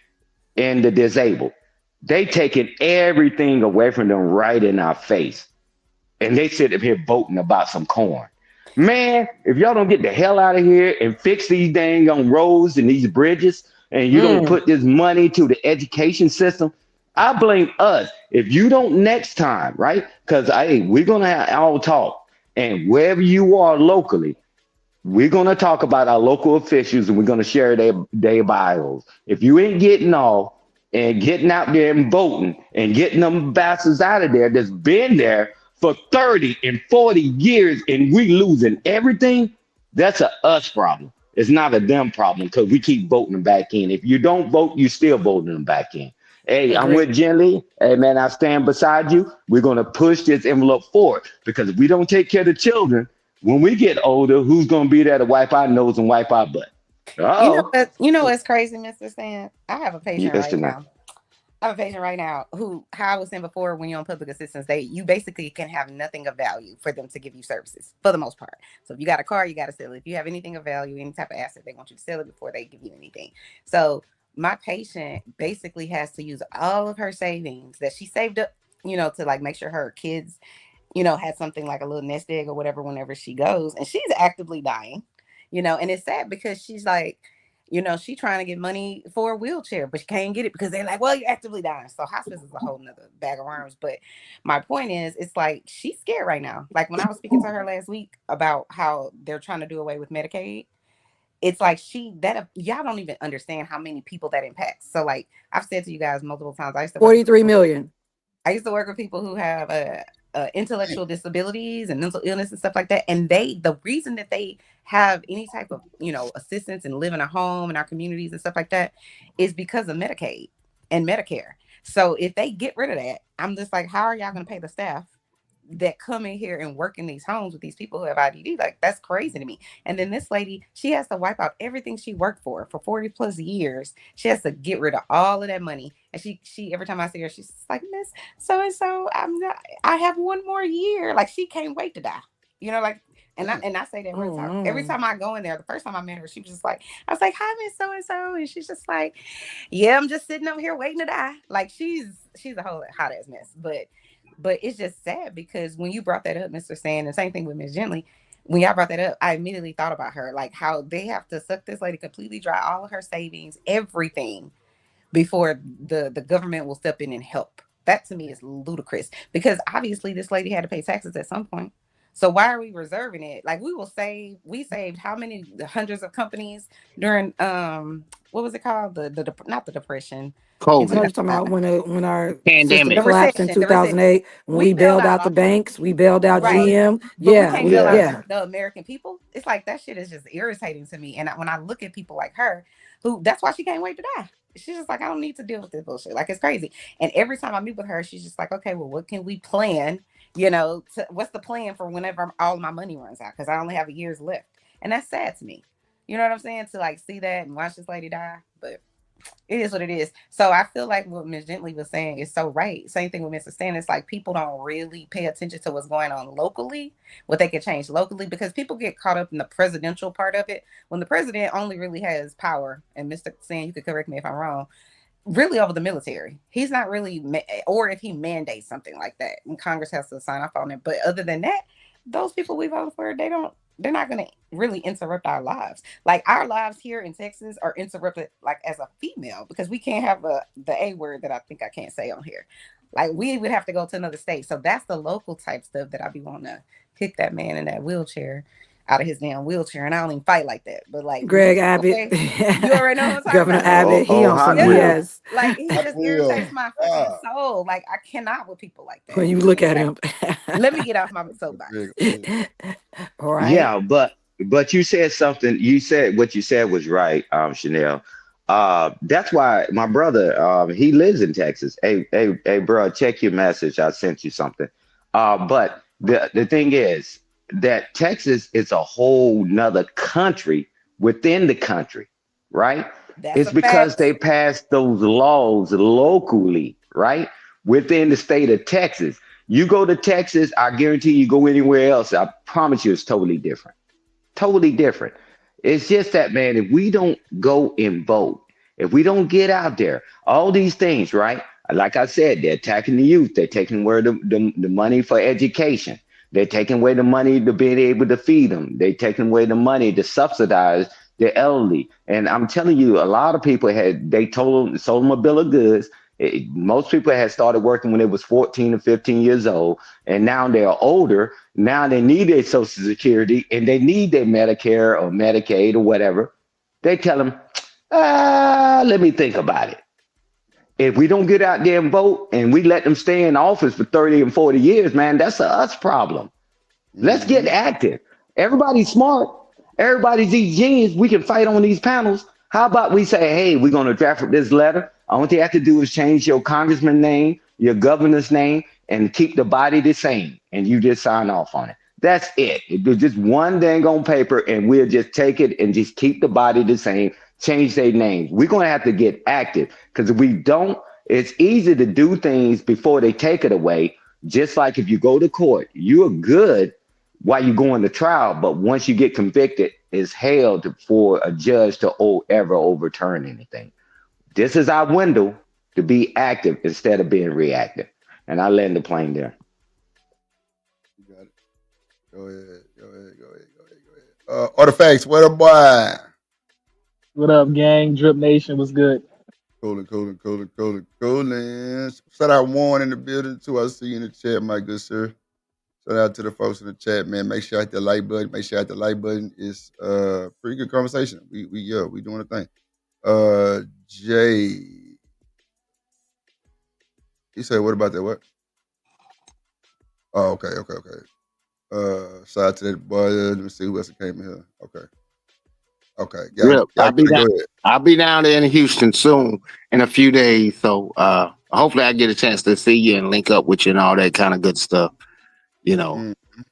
and the disabled. They taking everything away from them right in our face. And they sit up here voting about some corn. Man, if y'all don't get the hell out of here and fix these dang on roads and these bridges, and you don't put this money to the education system, I blame us. If you don't next time, right? Because we're gonna all talk, and wherever you are locally, we're gonna talk about our local officials, and we're gonna share their bios. If you ain't getting off and getting out there and voting and getting them bastards out of there that's been there for 30 and 40 years and we losing everything, that's a us problem. It's not a them problem because we keep voting them back in. If you don't vote, you still voting them back in. Hey, I'm with Jen. Hey, man, I stand beside you. We're going to push this envelope forward because if we don't take care of the children, when we get older, who's going to be there to wipe our nose and wipe our butt? You know what's crazy, Mr. Stan? I have a patient right now. I have a patient right now who, how I was saying before, when you're on public assistance, you basically can have nothing of value for them to give you services for the most part. So if you got a car, you got to sell it. If you have anything of value, any type of asset, they want you to sell it before they give you anything. So my patient basically has to use all of her savings that she saved up, to like make sure her kids, had something like a little nest egg or whatever whenever she goes. And she's actively dying, and it's sad because she's like, she's trying to get money for a wheelchair, but she can't get it because they're like, well, you're actively dying. So hospice is a whole nother bag of worms. But my point is, it's like, she's scared right now. Like when I was speaking to her last week about how they're trying to do away with Medicaid, it's like y'all don't even understand how many people that impacts. So like I've said to you guys multiple times, I used to 43 million. I used to work with people who have intellectual disabilities and mental illness and stuff like that. And the reason that they have any type of, assistance and live in a home in our communities and stuff like that is because of Medicaid and Medicare. So if they get rid of that, I'm just like, how are y'all going to pay the staff that come in here and work in these homes with these people who have IDD? Like, that's crazy to me. And then this lady, she has to wipe out everything she worked for 40 plus years. She has to get rid of all of that money. And she every time I see her, she's like, Miss so-and-so, I have one more year. Like, she can't wait to die. And I say that every time I go in there. The first time I met her, she was just like, I was like, hi, Miss so-and-so. And she's just like, yeah, I'm just sitting over here waiting to die. Like, she's a whole hot ass mess. But it's just sad because when you brought that up, Mr. Sand, and same thing with Miss Gently, when y'all brought that up, I immediately thought about her, like how they have to suck this lady completely dry, all of her savings, everything, before the government will step in and help. That to me is ludicrous because obviously this lady had to pay taxes at some point. So why are we reserving it? Like we saved how many hundreds of companies during what was it called? The not the depression. COVID. I was talking about when our Pandemic. system collapsed in 2008. When we bailed out the banks, we bailed out GM. But we can't bail out the American people. It's like that shit is just irritating to me. And when I look at people like her, who that's why she can't wait to die. She's just like, I don't need to deal with this bullshit. Like, it's crazy. And every time I meet with her, she's just like, okay, well, what can we plan? What's the plan for whenever all my money runs out? Because I only have a year's left. And that's sad to me. You know what I'm saying? To like see that and watch this lady die. But it is what it is. So I feel like what Ms. Gently was saying is so right. Same thing with Mr. Stan. It's like people don't really pay attention to what's going on locally, what they can change locally, because people get caught up in the presidential part of it when the president only really has power. And Mr. Stan, you could correct me if I'm wrong, really over the military. He's not really, or if he mandates something like that and Congress has to sign off on it. But other than that, those people we vote for, they're not going to really interrupt our lives. Like our lives here in Texas are interrupted like as a female because we can't have the A word that I think I can't say on here. Like we would have to go to another state. So that's the local type stuff that I be wanting to kick that man in that wheelchair out of his damn wheelchair. And I don't even fight like that. But like Greg Abbott, you already know what I'm talking Governor about. Abbott, he on some BS. Like he just irritates my fucking soul. Like I cannot with people like that. When you look at him. Let me get off my soapbox. All right. Yeah, but you said something. You said what you said was right, Chanel. That's why my brother, he lives in Texas. Hey, bro, check your message. I sent you something. But the thing is that Texas is a whole nother country within the country, right? It's because they passed those laws locally, right? Within the state of Texas. You go to Texas, I guarantee you go anywhere else, I promise you it's totally different. Totally different. It's just that, man, if we don't go and vote, if we don't get out there, all these things, right? Like I said, they're attacking the youth. They're taking away the money for education. They're taking away the money to being able to feed them. They're taking away the money to subsidize the elderly. And I'm telling you, a lot of people sold them a bill of goods. Most people had started working when they was 14 or 15 years old, and now they're older. Now they need their Social Security and they need their Medicare or Medicaid or whatever. They tell them, let me think about it. If we don't get out there and vote and we let them stay in office for 30 and 40 years, man, that's a us problem. Let's get active. Everybody's smart. Everybody's these genius. We can fight on these panels. How about we say, hey, we're going to draft this letter. All you have to do is change your congressman's name, your governor's name, and keep the body the same. And you just sign off on it. That's it. It's just one dang on paper, and we'll just take it and just keep the body the same, change their names. We're going to have to get active, because if we don't, it's easy to do things before they take it away. Just like if you go to court, you're good while you're going to trial, but once you get convicted, it's hell for a judge to ever overturn anything. This is our window to be active instead of being reactive. And I land the plane there. You got it. Go ahead. Artifacts, what up, boy? What up, gang? Drip Nation was good. Coolin'. Shout out Warren in the building too. I see you in the chat, my good sir. Shout out to the folks in the chat, man. Make sure you hit the like button. It's pretty good conversation. We doing a thing. Jay. He said, what about that? What? Oh, okay. Shout out to that boy. Let me see who else came in here. Okay. I'll be down there in Houston soon in a few days. So hopefully I get a chance to see you and link up with you and all that kind of good stuff.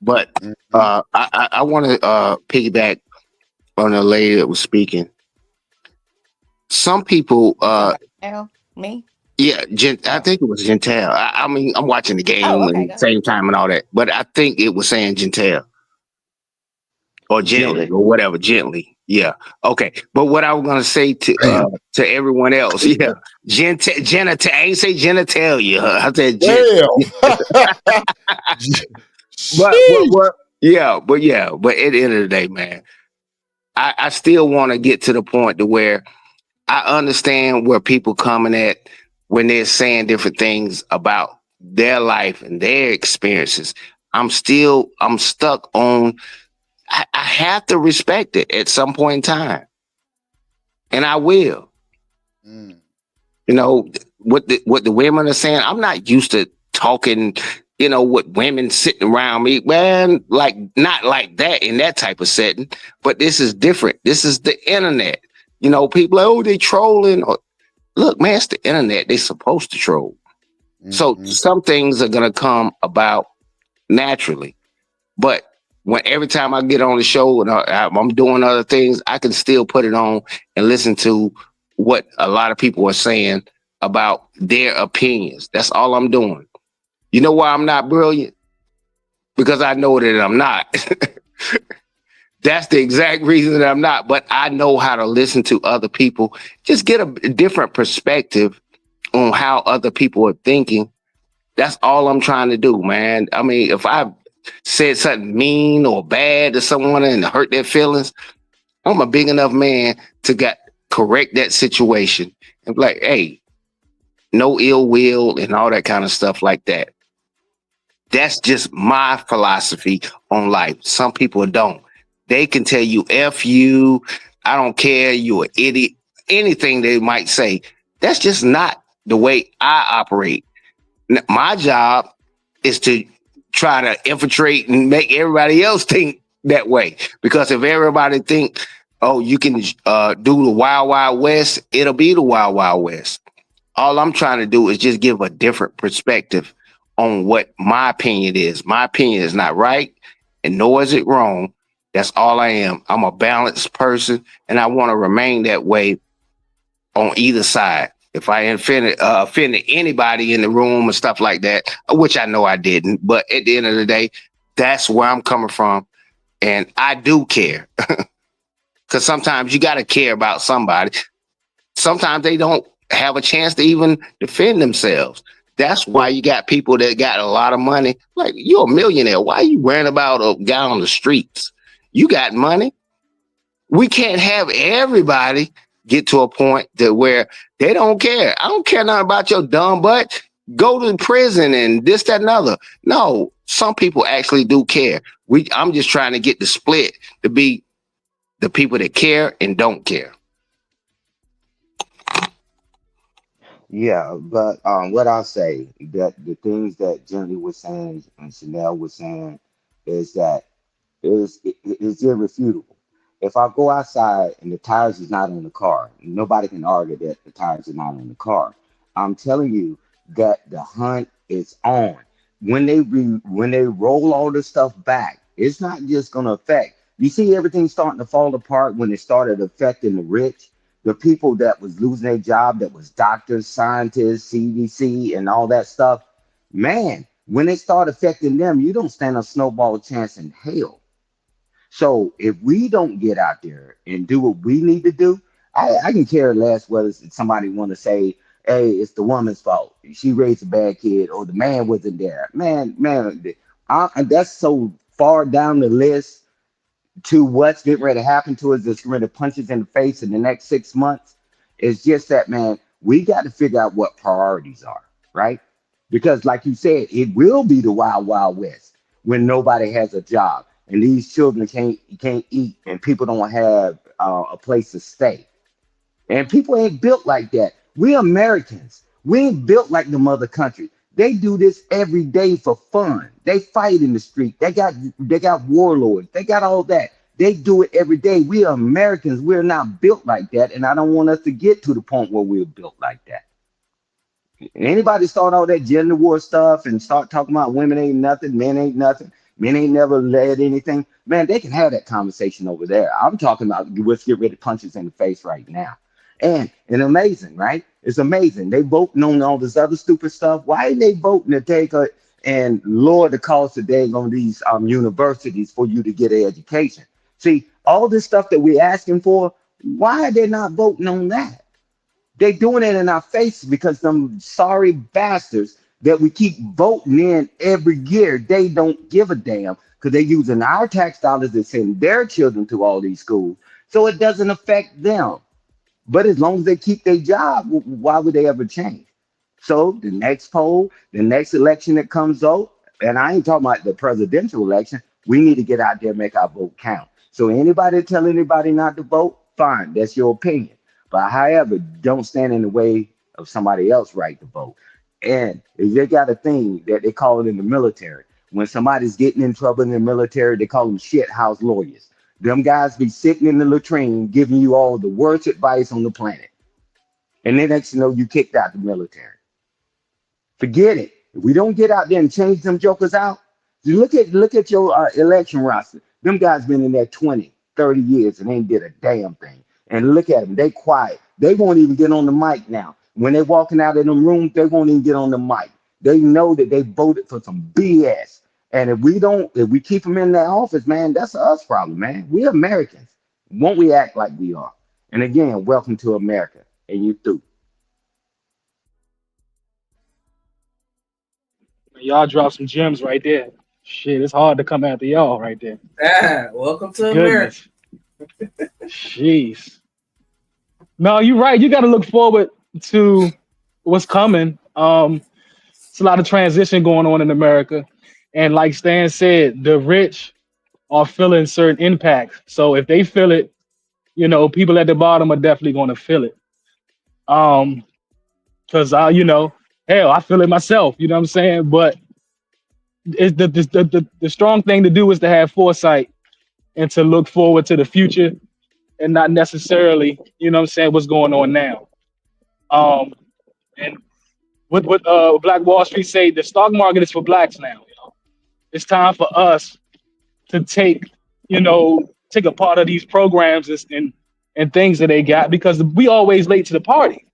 But I want to piggyback on the lady that was speaking. Some people me? Yeah, I think it was Gentile. I mean, I'm watching the game at the same time and all that, but I think it was saying Gentile or gently or whatever, gently. Yeah. Okay. But what I was gonna say to everyone else, genital. I ain't say genitalia. I said but at the end of the day, man, I still want to get to the point to where I understand where people coming at when they're saying different things about their life and their experiences. I'm stuck on, I have to respect it at some point in time. And I will. What the women are saying, I'm not used to talking, with women sitting around me, man, like not like that in that type of setting, but this is different. This is the internet. People are, they trolling. Look, man, it's the internet. They're supposed to troll. So some things are going to come about naturally. But every time I get on the show and I'm doing other things, I can still put it on and listen to what a lot of people are saying about their opinions. That's all I'm doing. You know why I'm not brilliant? Because I know that I'm not. That's the exact reason that I'm not, but I know how to listen to other people, just get a different perspective on how other people are thinking. That's all I'm trying to do, man. I mean, if I said something mean or bad to someone and hurt their feelings, I'm a big enough man to correct that situation and be like, hey, no ill will and all that kind of stuff like that. That's just my philosophy on life. Some people don't. They can tell you, F you, I don't care, you an idiot, anything they might say. That's just not the way I operate. My job is to try to infiltrate and make everybody else think that way. Because if everybody think, oh, you can do the Wild Wild West, it'll be the Wild Wild West. All I'm trying to do is just give a different perspective on what my opinion is. My opinion is not right, and nor is it wrong. That's all I am. I'm a balanced person, and I want to remain that way on either side. If I offended anybody in the room and stuff like that, which I know I didn't, but at the end of the day, that's where I'm coming from. And I do care. Because sometimes you got to care about somebody. Sometimes they don't have a chance to even defend themselves. That's why you got people that got a lot of money. Like, you're a millionaire. Why are you worrying about a guy on the streets? You got money. We can't have everybody get to a point that where they don't care. I don't care nothing about your dumb butt. Go to prison and this, that, and other. No, some people actually do care. I'm just trying to get the split to be the people that care and don't care. Yeah, but what I'll say that the things that Jenny was saying and Chanel was saying is that it's irrefutable. If I go outside and the tires is not on the car, nobody can argue that the tires are not on the car. I'm telling you that the hunt is on. When they roll all this stuff back, it's not just gonna affect. You see everything starting to fall apart when it started affecting the rich, the people that was losing their job, that was doctors, scientists, CDC, and all that stuff. Man, when they start affecting them, you don't stand a snowball chance in hell. So if we don't get out there and do what we need to do, I can care less whether somebody want to say, "Hey, it's the woman's fault. She raised a bad kid," or the man wasn't there. That's so far down the list to what's getting ready to happen to us. That's getting ready to punch us in the face in the next 6 months. It's just that, man, we got to figure out what priorities are, right? Because, like you said, it will be the wild, wild west when nobody has a job and these children can't eat and people don't have a place to stay. And people ain't built like that. We Americans, we ain't built like the mother country. They do this every day for fun. They fight in the street. They got warlords. They got all that. They do it every day. We are Americans. We're not built like that. And I don't want us to get to the point where we're built like that. Anybody start all that gender war stuff and start talking about women ain't nothing, men ain't nothing, men ain't never led anything, man, they can have that conversation over there. I'm talking about let's get rid of punches in the face right now. And amazing, right? It's amazing. They voting on all this other stupid stuff. Why ain't they voting to take and lower the cost of dang on these universities for you to get an education? See, all this stuff that we're asking for, why are they not voting on that? They doing it in our face because them sorry bastards that we keep voting in every year, they don't give a damn because they're using our tax dollars to send their children to all these schools. So it doesn't affect them. But as long as they keep their job, why would they ever change? So the next poll, the next election that comes out, and I ain't talking about the presidential election, we need to get out there and make our vote count. So anybody tell anybody not to vote, fine, that's your opinion. But however, don't stand in the way of somebody else's right to vote. And if they got a thing that they call it in the military, when somebody's getting in trouble in the military, they call them shit house lawyers. Them guys be sitting in the latrine giving you all the worst advice on the planet. And then next you know, you kicked out the military. Forget it. If we don't get out there and change them jokers out, you look at your election roster. Them guys been in there 20, 30 years and ain't did a damn thing. And look at them. They quiet. They won't even get on the mic now. When they walking out of them rooms, they won't even get on the mic. They know that they voted for some BS. And if we keep them in that office, man, that's us problem, man. We're Americans. Won't we act like we are? And again, welcome to America. And you through. Y'all dropped some gems right there. Shit, it's hard to come after y'all right there. Welcome to America. Jeez. No, you're right. You got to look forward to what's coming. It's a lot of transition going on in America. And like Stan said, the rich are feeling certain impacts. So if they feel it, people at the bottom are definitely going to feel it. Because hell, I feel it myself. You know what I'm saying? But it's the strong thing to do is to have foresight and to look forward to the future and not necessarily, what's going on now. And what Black Wall Street say, the stock market is for blacks now. It's time for us to take a part of these programs and things that they got because we always late to the party.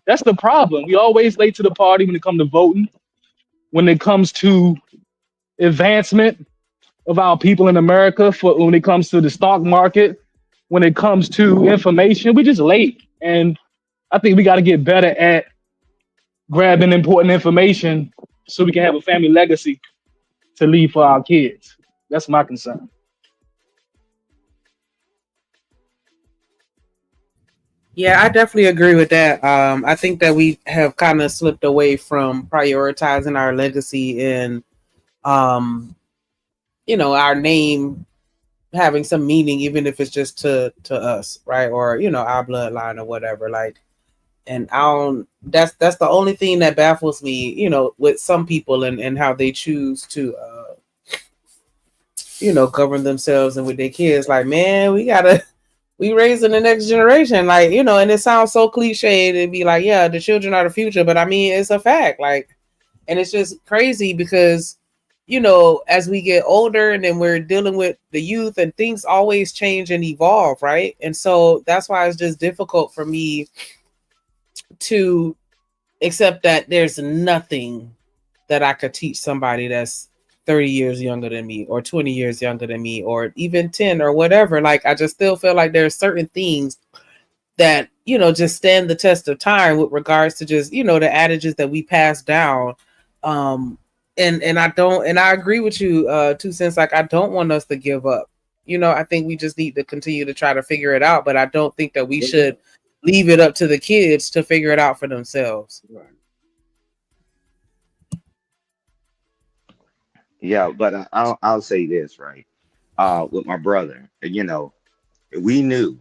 That's the problem. We always late to the party when it comes to voting, when it comes to advancement of our people in America, for when it comes to the stock market, when it comes to information. We just late. And I think we got to get better at grabbing important information so we can have a family legacy to leave for our kids. That's my concern. Yeah, I definitely agree with that. I think that we have kind of slipped away from prioritizing our legacy and, our name having some meaning, even if it's just to us, right? Or, our bloodline or whatever. Like, and that's the only thing that baffles me, with some people and how they choose to, govern themselves and with their kids. Like, man, we raising the next generation, like, and it sounds so cliche to be like, yeah, the children are the future, but I mean, it's a fact. Like, and it's just crazy because, as we get older and then we're dealing with the youth and things always change and evolve, right? And so that's why it's just difficult for me to accept that there's nothing that I could teach somebody that's 30 years younger than me or 20 years younger than me or even 10 or whatever. Like, I just still feel like there's certain things that, just stand the test of time with regards to just, the adages that we pass down. And I agree with you, 2 Cents. Like, I don't want us to give up. I think we just need to continue to try to figure it out, but I don't think that we should leave it up to the kids to figure it out for themselves. Right. Yeah, but I'll say this, right? With my brother, we knew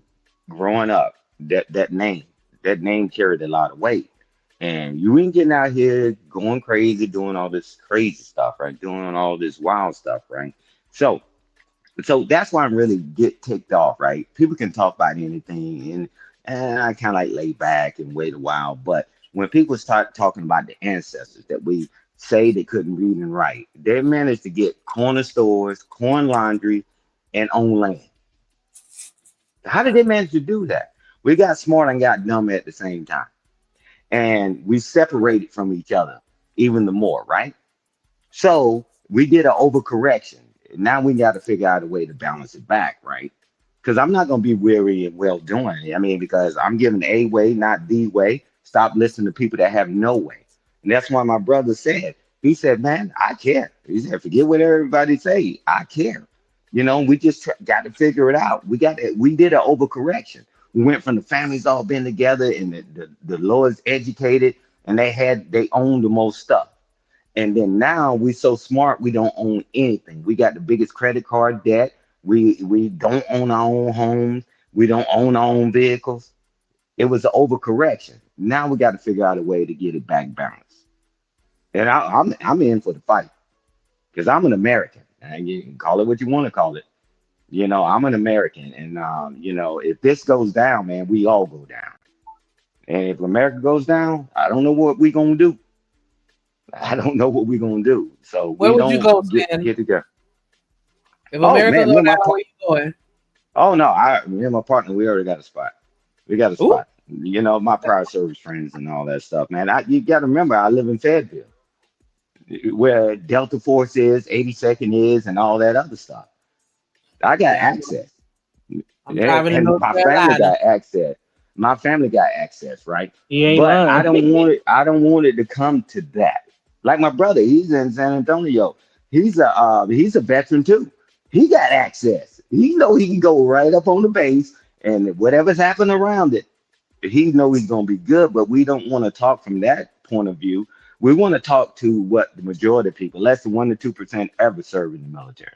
growing up that name carried a lot of weight, and you ain't getting out here going crazy, doing all this crazy stuff, right? Doing all this wild stuff, right? So, so that's why I'm really get ticked off, right? People can talk about anything, and I kind of like lay back and wait a while, but when people start talking about the ancestors that we say they couldn't read and write, they managed to get corner stores, corn laundry, and own land. How did they manage to do that? We got smart and got dumb at the same time, and we separated from each other even the more, right? So we did an overcorrection. Now we got to figure out a way to balance it back, right? Because I'm not going to be weary and well doing. I mean, because I'm giving a way, not the way. Stop listening to people that have no way. And that's why my brother said, he said, man, I care. He said, forget what everybody say. I care. We just got to figure it out. We did an overcorrection. We went from the families all being together and the lowest educated, and they owned the most stuff. And then now we so smart, we don't own anything. We got the biggest credit card debt. We don't own our own homes. We don't own our own vehicles. It was an overcorrection. Now we got to figure out a way to get it back balanced. And I'm in for the fight because I'm an American. And you can call it what you want to call it. I'm an American, and if this goes down, man, we all go down. And if America goes down, I don't know what we're gonna do. I don't know what we're gonna do. So where we would you don't go, get together. If Oh America man, go down, where you going? oh no, me and my partner, we already got a spot. We got a Ooh. spot. My prior service friends and all that stuff, man. You got to remember, I live in Fayetteville, where Delta Force is, 82nd is, and all that other stuff. I got Yeah, access. I'm Yeah, driving to and North my family Carolina. got access. My family got access, right? He ain't But I lying. don't want it. I don't want it to come to that. Like my brother, he's in San Antonio. He's a veteran too. He got access. He know he can go right up on the base, and whatever's happening around it, he know he's gonna be good. But we don't want to talk from that point of view. We want to talk to what the majority of people, less than 1 to 2% ever serve in the military.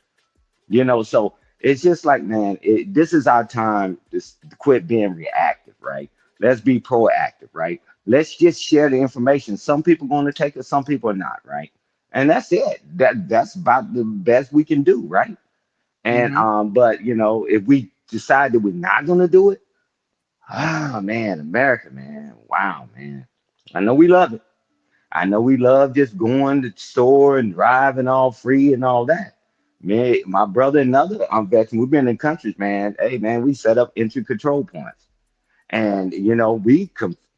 So it's just like, man, this is our time to quit being reactive, right? Let's be proactive, right? Let's just share the information. Some people going to take it, some people are not, right? And that's it. That's about the best we can do, right? And Mm-hmm. but if we decide that we're not going to do it, man, America, man, wow, man, I know we love it. I know we love just going to the store and driving all free and all that. Me, my brother and other veterans, we've been in countries, man. Hey, man, we set up entry control points, and we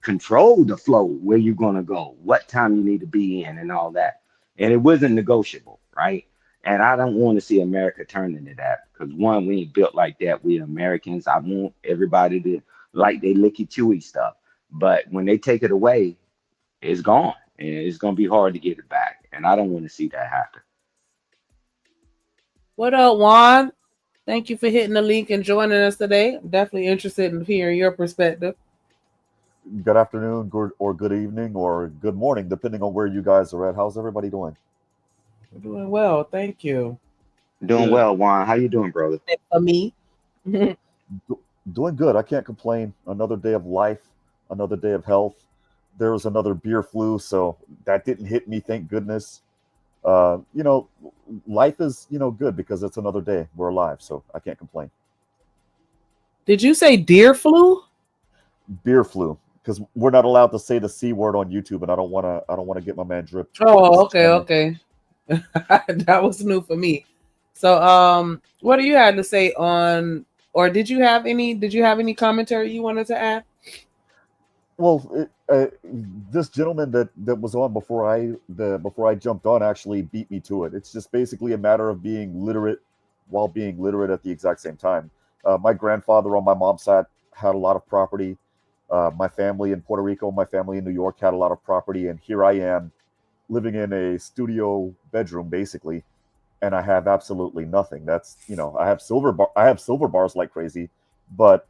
control the flow, where you're gonna go, what time you need to be in, and all that. And it wasn't negotiable, right? And I don't want to see America turn into that because one, we ain't built like that. We Americans. I want everybody to like they licky chewy stuff, but when they take it away, it's gone, and it's gonna be hard to get it back. And I don't want to see that happen. What up, Juan? Thank you for hitting the link and joining us today. I'm definitely interested in hearing your perspective. Good afternoon, or good evening, or good morning, depending on where you guys are at. How's everybody doing? We're doing well, thank you. Doing well, Juan. How you doing, brother? For me, doing good. I can't complain. Another day of life, another day of health. There was another beer flu, so that didn't hit me, thank goodness. Life is, good because it's another day. We're alive, so I can't complain. Did you say deer flu? Beer flu, because we're not allowed to say the C word on YouTube, and I don't want to get my man Drip. Oh, okay. That was new for me. So, what do you have to say on, or did you have any commentary you wanted to add? Well, this gentleman that was on before I jumped on actually beat me to it. It's just basically a matter of being literate while being literate at the exact same time. My grandfather on my mom's side had a lot of property. My family in Puerto Rico, my family in New York had a lot of property, and here I am living in a studio bedroom basically, and I have absolutely nothing. That's I have silver bars like crazy, but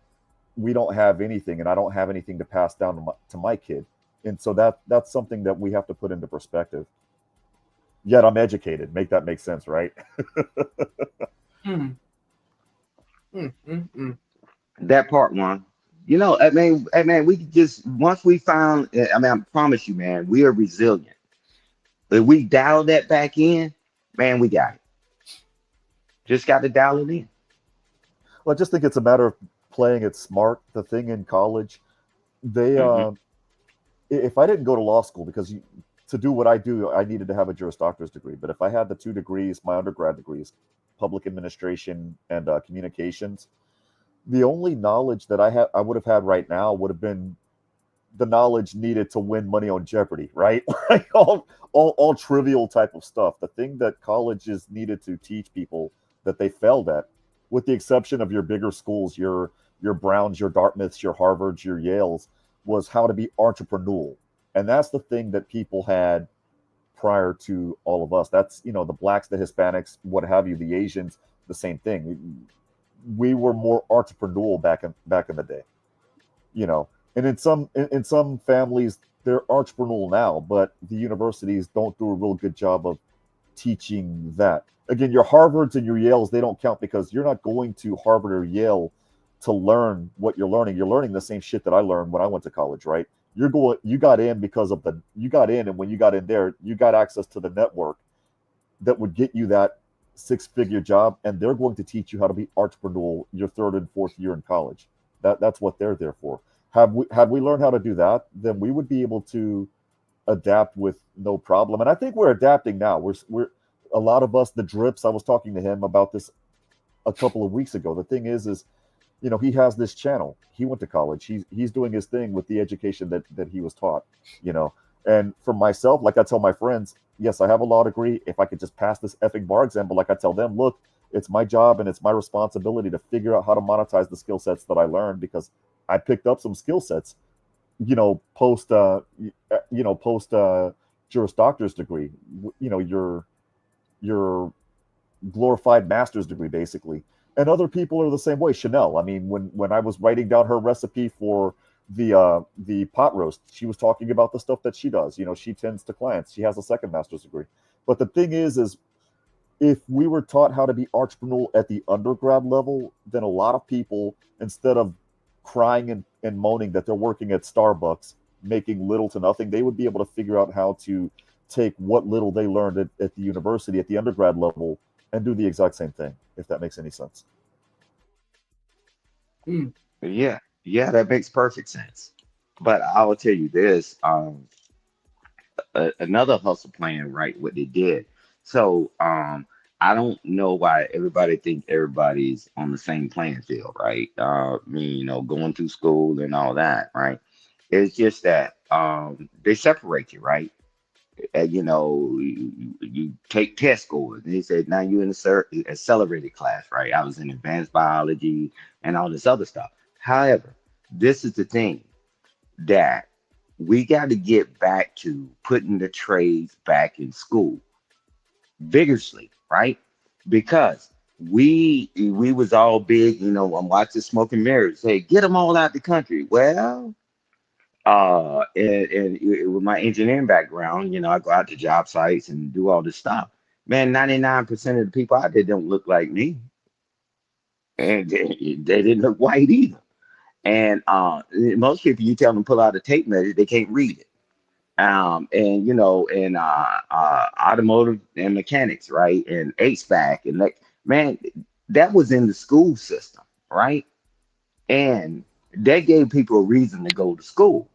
we don't have anything, and I don't have anything to pass down to my kid. And so that's something that we have to put into perspective. Yet I'm educated. Make that make sense, right? That part, one. I mean, we just once we found. I mean, I promise you, man, we are resilient. If we dial that back in, man, we got it. Just got to dial it in. Well, I just think it's a matter of playing it smart. The thing in college, they if I didn't go to law school, because to do what I do, I needed to have a Juris Doctor's degree. But if I had the two degrees, my undergrad degrees, public administration and communications, the only knowledge that I would have had right now would have been the knowledge needed to win money on Jeopardy, right? Like all trivial type of stuff. The thing that colleges needed to teach people that they failed at, with the exception of your bigger schools, your Browns, your Dartmouths, your Harvards, your Yales, was how to be entrepreneurial. And that's the thing that people had prior to all of us. That's, the blacks, the Hispanics, what have you, the Asians, the same thing. We were more entrepreneurial back in the day, And in some families, they're entrepreneurial now, but the universities don't do a real good job of teaching that. Again, your Harvards and your Yales, they don't count because you're not going to Harvard or Yale to learn what you're learning. You're learning the same shit that I learned when I went to college, right? You got in and when you got in there, you got access to the network that would get you that six-figure job, and they're going to teach you how to be entrepreneurial your third and fourth year in college. That's what they're there for. Had we learned how to do that, then we would be able to adapt with no problem. And I think we're adapting now. We're a lot of us, the Drips. I was talking to him about this a couple of weeks ago. The thing is, he has this channel. He went to college. He's doing his thing with the education that he was taught. And for myself, like I tell my friends, yes, I have a law degree. If I could just pass this effing bar exam, but like I tell them, look, it's my job and it's my responsibility to figure out how to monetize the skill sets that I learned, because I picked up some skill sets, post Juris Doctor's degree, your glorified master's degree, basically. And other people are the same way. Chanel, I mean, when I was writing down her recipe for the pot roast, she was talking about the stuff that she does. She tends to clients. She has a second master's degree. But the thing is if we were taught how to be entrepreneurial at the undergrad level, then a lot of people, instead of crying and moaning that they're working at Starbucks, making little to nothing, they would be able to figure out how to take what little they learned at the university, at the undergrad level, and do the exact same thing, if that makes any sense. Yeah, that makes perfect sense. But I will tell you this, another hustle plan, right? What they did. So I don't know why everybody think everybody's on the same playing field, right? I mean, going through school and all that, right? It's just that they separate you, right? You know, you take test scores. They said now you're in the accelerated class, right? I was in advanced biology and all this other stuff. However, this is the thing that we got to get back to putting the trades back in school vigorously, right? Because we was all big, you know, I'm watching Smoking Mirrors. Hey, get them all out the country. Well, with my engineering background, you know, I go out to job sites and do all this stuff. Man, 99% of the people out there don't look like me, and they didn't look white either. And most people, you tell them pull out a tape measure, they can't read it. And you know, and automotive and mechanics, right, and HVAC, and like, man, that was in the school system, right? And that gave people a reason to go to school.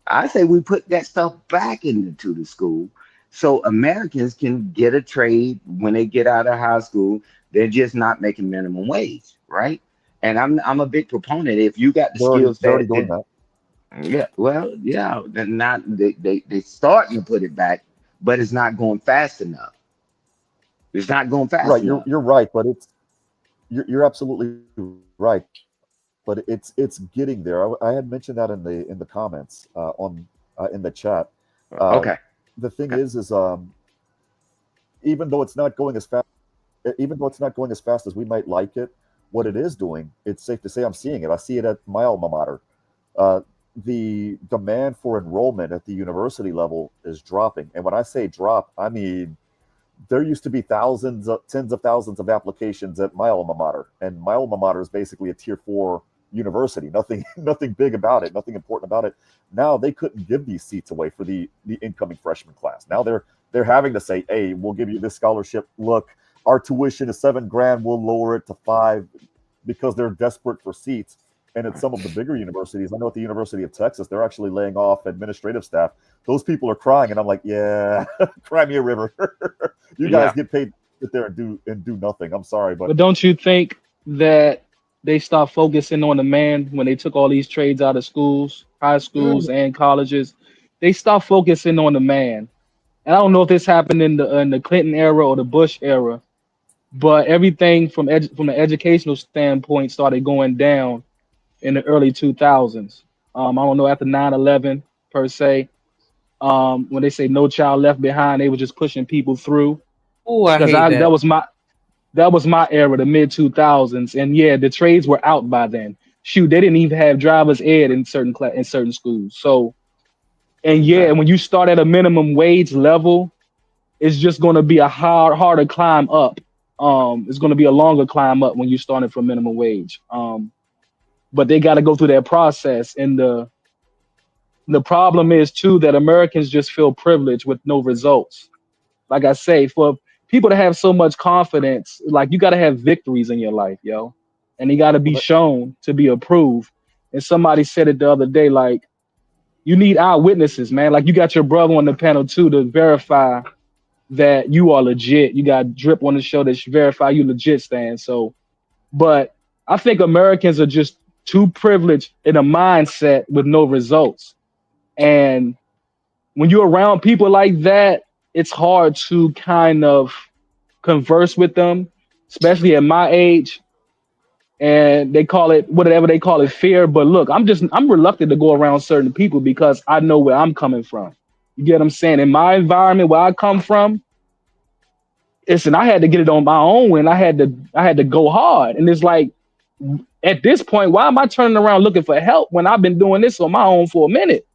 I say we put that stuff back into the school so Americans can get a trade when they get out of high school. They're just not making minimum wage, right? And I'm a big proponent. If you got the skill They're already set, doing that. yeah, well, yeah, they're not they starting to put it back, but it's not going fast enough. It's not going fast Right, enough. you're right, but you're absolutely right. But it's getting there. I had mentioned that in the comments on in the chat. Uh, Okay. the thing is even though it's not going as fast, even though it's not going as fast as we might like it, what it is doing, it's safe to say I'm seeing it. I see it at my alma mater. Uh, the demand for enrollment at the university level is dropping, and when I say drop, I mean there used to be tens of thousands of applications at my alma mater, and my alma mater is basically a tier 4 university. Nothing, nothing big about it, nothing important about it. Now they couldn't give these seats away for the incoming freshman class. Now they're having to say, "Hey, we'll give you this scholarship. Look, our tuition is $7,000. We'll lower it to 5," because they're desperate for seats. And at some of the bigger universities, I know at the University of Texas, they're actually laying off administrative staff. Those people are crying, and I'm like, yeah, cry me a river. You guys Yeah. get paid to sit there and do nothing. I'm sorry, but But don't you think that they stopped focusing on the man when they took all these trades out of schools, high schools and colleges? They stopped focusing on the man. And I don't know if this happened in the Clinton era or the Bush era, but everything from the educational standpoint started going down in the early 2000s. I don't know, after 9/11 per se. When they say no child left behind, they were just pushing people through. Oh, I Because hate I that. that was my era, the mid 2000s, and yeah, the trades were out by then. Shoot, they didn't even have driver's ed in certain schools. So, and yeah, Exactly. when you start at a minimum wage level, it's just going to be a harder climb up. It's going to be a longer climb up when you started from minimum wage. But they got to go through that process, and the problem is too that Americans just feel privileged with no results. Like I say, for people to have so much confidence, like you got to have victories in your life, yo, and you got to be shown to be approved. And somebody said it the other day, like you need eyewitnesses, man. Like you got your brother on the panel too to verify that you are legit. You got Drip on the show that verify you legit, Stan. So, but I think Americans are just too privileged in a mindset with no results. And when you're around people like that, it's hard to kind of converse with them, especially at my age. And they call it whatever they call it, fear. But look, I'm reluctant to go around certain people because I know where I'm coming from. You get what I'm saying? In my environment where I come from, listen, I had to get it on my own and I had to go hard. And it's like at this point, why am I turning around looking for help when I've been doing this on my own for a minute?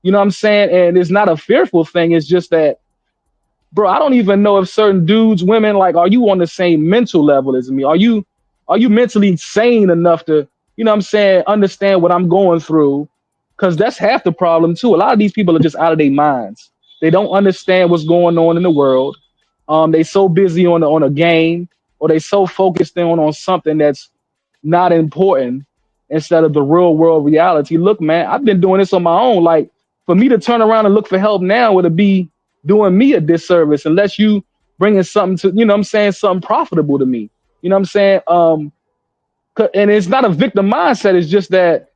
You know what I'm saying? And it's not a fearful thing. It's just that, bro, I don't even know if certain dudes, women, like, are you on the same mental level as me? Are you mentally sane enough to, you know what I'm saying, understand what I'm going through? Because that's half the problem too. A lot of these people are just out of their minds. They don't understand what's going on in the world. They so busy on a game, or they so focused on something that's not important instead of the real world reality. Look, man, I've been doing this on my own. Like for me to turn around and look for help now would be doing me a disservice unless you bringing something to, you know what I'm saying, something profitable to me. You know what I'm saying? And it's not a victim mindset. It's just that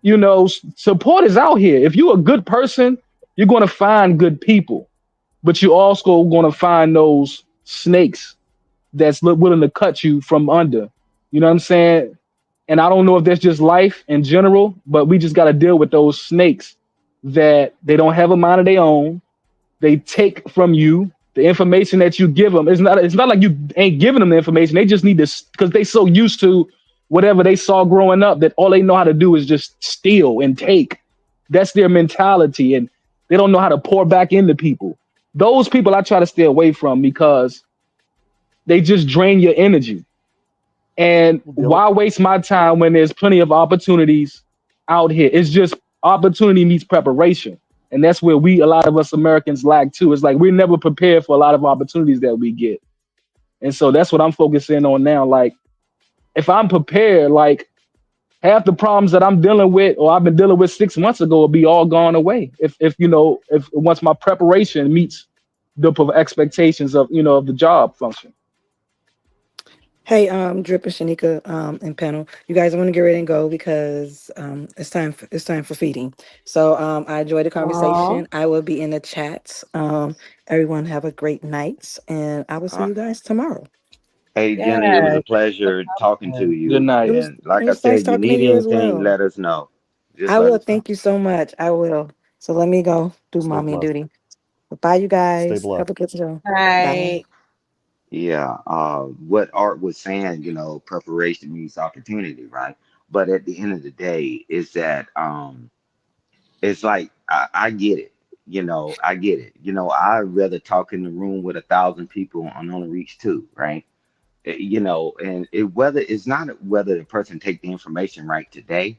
You know, support is out here. If you're a good person, you're going to find good people, but you also going to find those snakes that's willing to cut you from under. You know what I'm saying? And I don't know if that's just life in general, but we just got to deal with those snakes that they don't have a mind of their own. They take from you the information that you give them. It's not like you ain't giving them the information. They just need to, because they so used to whatever they saw growing up that all they know how to do is just steal and take. That's their mentality, and they don't know how to pour back into people. Those people I try to stay away from because they just drain your energy. And why waste my time when there's plenty of opportunities out here? It's just opportunity meets preparation. And that's where a lot of us Americans lack too. It's like we're never prepared for a lot of opportunities that we get. And so that's what I'm focusing on now. Like, if I'm prepared, like half the problems that I'm dealing with or I've been dealing with 6 months ago will be all gone away. If once my preparation meets the expectations of, of the job function. Hey, Drip and Shanika, and panel, you guys want to get ready and go because it's time for feeding. So I enjoyed the conversation. I will be in the chat. Everyone have a great night, and I will see you guys tomorrow. Hey, Jenny, it was a pleasure talking to you. Good night. And like It I was nice said, you talking to need you as anything, well. let us know. Just I let will. us know. Thank you so much. I will. So let me go do mommy duty. Bye, you guys. Have a good show. Bye. Yeah, what Art was saying, preparation means opportunity, right? But at the end of the day, is that it's like I get it, I get it. I'd rather talk in the room with 1,000 people and only reach two, right? And whether it's not whether the person take the information right today,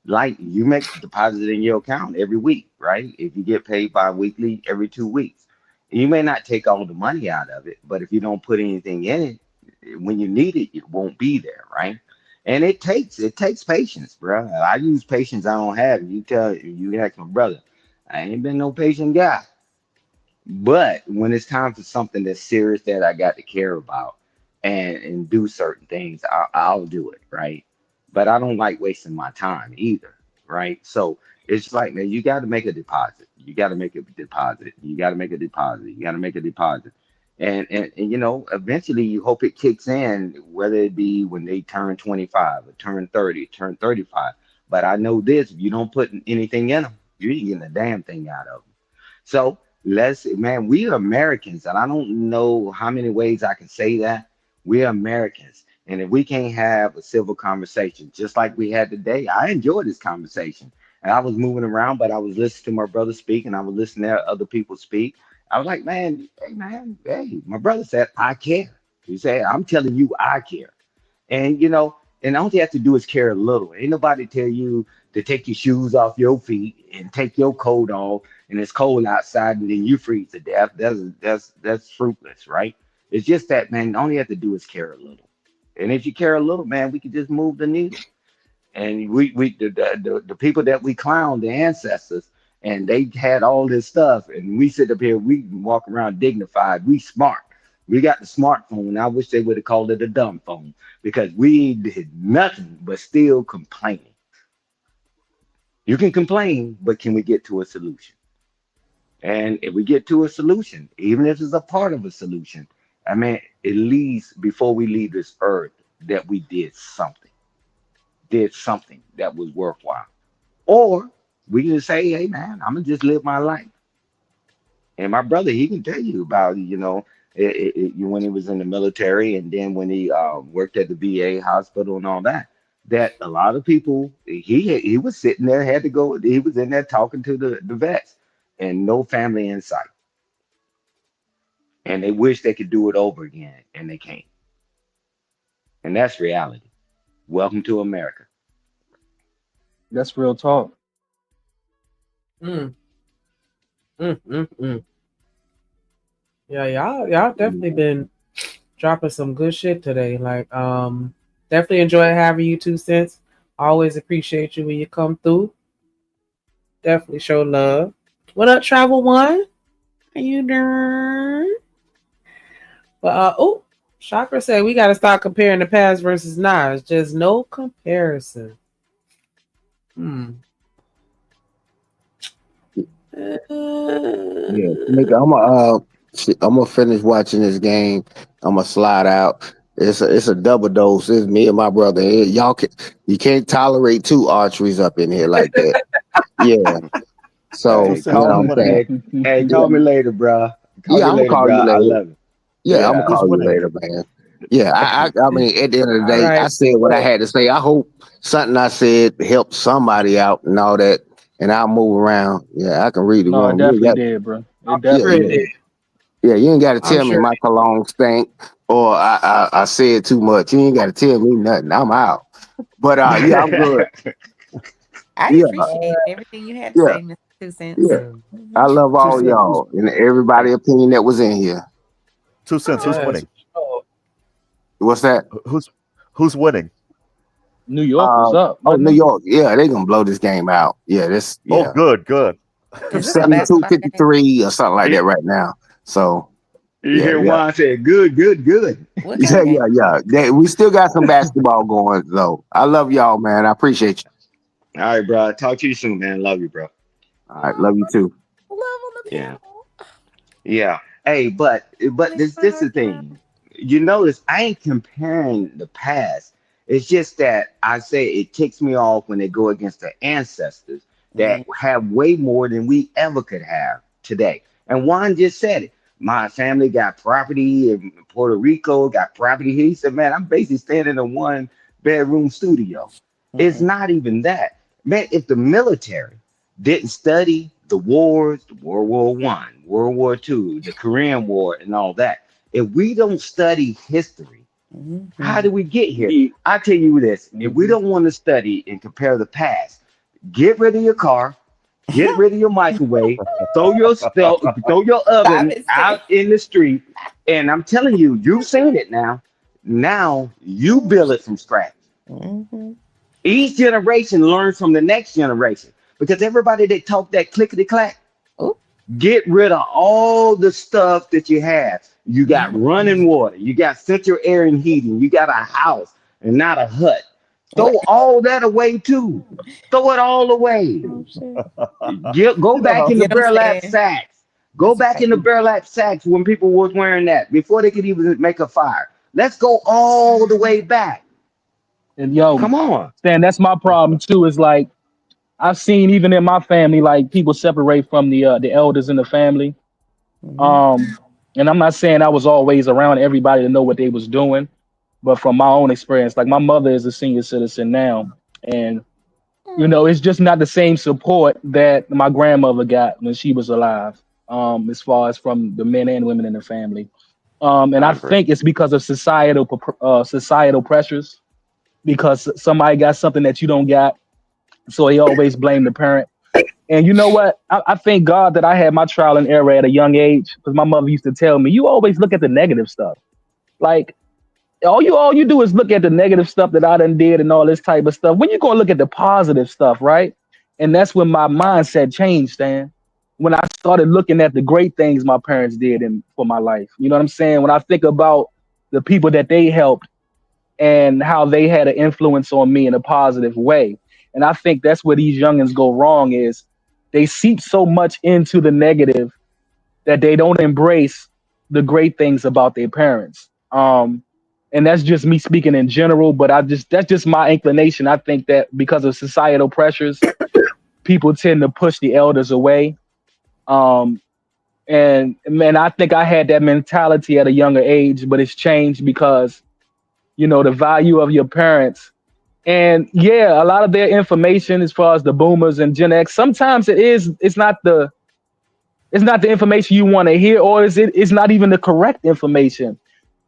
like you make deposit in your account every week, right? If you get paid bi-weekly every 2 weeks, you may not take all the money out of it, but if you don't put anything in it, when you need it, it won't be there, right? And it takes patience, bro. I use patience I don't have. You ask my brother, I ain't been no patient guy. But when it's time for something that's serious that I got to care about and do certain things, I'll do it, right? But I don't like wasting my time either, right? So it's like, man, you got to make a deposit. You got to make a deposit. You got to make a deposit. You got to make a deposit. And eventually you hope it kicks in, whether it be when they turn 25 or turn 30, turn 35. But I know this, if you don't put anything in them, you ain't getting a damn thing out of them. So man, we are Americans, and I don't know how many ways I can say that. We are Americans. And if we can't have a civil conversation, just like we had today, I enjoyed this conversation. And I was moving around, but I was listening to my brother speak, and I was listening to other people speak. I was like, man, hey, my brother said, I care. He said, I'm telling you, I care. And all you have to do is care a little. Ain't nobody tell you to take your shoes off your feet and take your coat off and it's cold outside and then you freeze to death. That's fruitless, right? It's just that, man, all you have to do is care a little. And if you care a little, man, we can just move the needle. And the people that we clown, the ancestors, and they had all this stuff, and we sit up here, we walk around dignified, we smart. We got the smartphone. I wish they would have called it a dumb phone because we did nothing but still complaining. You can complain, but can we get to a solution? And if we get to a solution, even if it's a part of a solution, I mean, at least before we leave this earth, that we did something that was worthwhile. Or we can say, hey, man, I'm going to just live my life. And my brother, he can tell you about, when he was in the military and then when he worked at the VA hospital and all that, that a lot of people, he was sitting there, had to go, he was in there talking to the vets and no family in sight. And they wish they could do it over again and they can't. And that's reality. Welcome to America. That's real talk. Mm. Mm, mm, mm. Yeah, y'all definitely been dropping some good shit today. Like, definitely enjoy having you 2 cents. Always appreciate you when you come through. Definitely show love. What up, Travel One? How you doing? But Chakra said we gotta stop comparing the past versus now. It's just no comparison. Yeah, nigga, I'm gonna finish watching this game. I'm gonna slide out. It's a double dose. It's me and my brother. You can't tolerate two archeries up in here like that. Yeah. So Hey, call what me. I'm saying. Hey, Yeah, call me later, bro. Call yeah, me I'm gonna later, call bro. you I later. love it. Yeah, I'm gonna Yeah. call you later, man. Yeah, I mean, at the end of the All day, I right. said what I had to say. I hope something I said helped somebody out and all that, and I'll move around. Yeah, I can read the No, it room. definitely did, bro. I'm It Yeah, sure definitely it yeah, did. did. yeah. You ain't got to I'm tell me sure. my cologne stink or I said too much. You ain't got to tell me nothing. I'm out. But yeah, I'm good. I Yeah, appreciate everything you had to yeah, say, Mr. Two Cents. yeah. I love Two all cents. y'all and everybody opinion that was in here. 2 cents. Who's Yes. winning? What's that? Who's winning? New York was up, wasn't New it? York. Yeah, they gonna blow this game out. Yeah, Oh, yeah. good. Is this a 72-53 or something like You that right now. So yeah, hear yeah. Juan say, good, good, good. what kind Yeah, of game? yeah, yeah. We still got some basketball going though. I love y'all, man. I appreciate you. All right, bro. Talk to you soon, man. Love you, bro. All right, love you too. Love on the Yeah. panel. Yeah. Hey, but Please this is the thing. You notice I ain't comparing the past. It's just that I say it ticks me off when they go against the ancestors that have way more than we ever could have today. And Juan just said it. My family got property in Puerto Rico, got property here. He said, man, I'm basically staying in a one bedroom studio. It's not even that. Man, if the military didn't study the wars, the World War I, World War II, the Korean War, and all that. If we don't study history, how do we get here? I tell you this: if we don't want to study and compare the past, get rid of your car, get rid of your microwave, throw your Stop oven it, out Steve. in the street, and I'm telling you, you've seen it now. Now you build it from scratch. Each generation learns from the next generation because everybody that talk that clickety clack, Oh. get rid of all the stuff that you have. You got running water, you got central air and heating, you got a house and not a hut. What? Throw all that away too. Throw it all away. Oh, shit. Go back in the Get them, burlap Stan. sacks. Go That's back right. in the burlap sacks when people was wearing that before they could even make a fire. Let's go all the way back. And yo, Come on. Stan, that's my problem too. Is like I've seen even in my family, like people separate from the elders in the family. And I'm not saying I was always around everybody to know what they was doing, but from my own experience, like my mother is a senior citizen now, and it's just not the same support that my grandmother got when she was alive. As far as from the men and women in the family, and I I agree. think it's because of societal pressures. Because somebody got something that you don't got, so he always blame the parent. And you know what? I thank God that I had my trial and error at a young age, because my mother used to tell me, "You always look at the negative stuff. Like all you do is look at the negative stuff that I done did and all this type of stuff. When you gonna look at the positive stuff, right?" And that's when my mindset changed, Stan. When I started looking at the great things my parents did for my life. You know what I'm saying? When I think about the people that they helped and how they had an influence on me in a positive way. And I think that's where these youngins go wrong is they seep so much into the negative that they don't embrace the great things about their parents. And that's just me speaking in general, but that's just my inclination. I think that because of societal pressures, people tend to push the elders away. And man, I think I had that mentality at a younger age, but it's changed because the value of your parents. And yeah, a lot of their information as far as the boomers and Gen X, sometimes it's not the information you want to hear, or it's not even the correct information.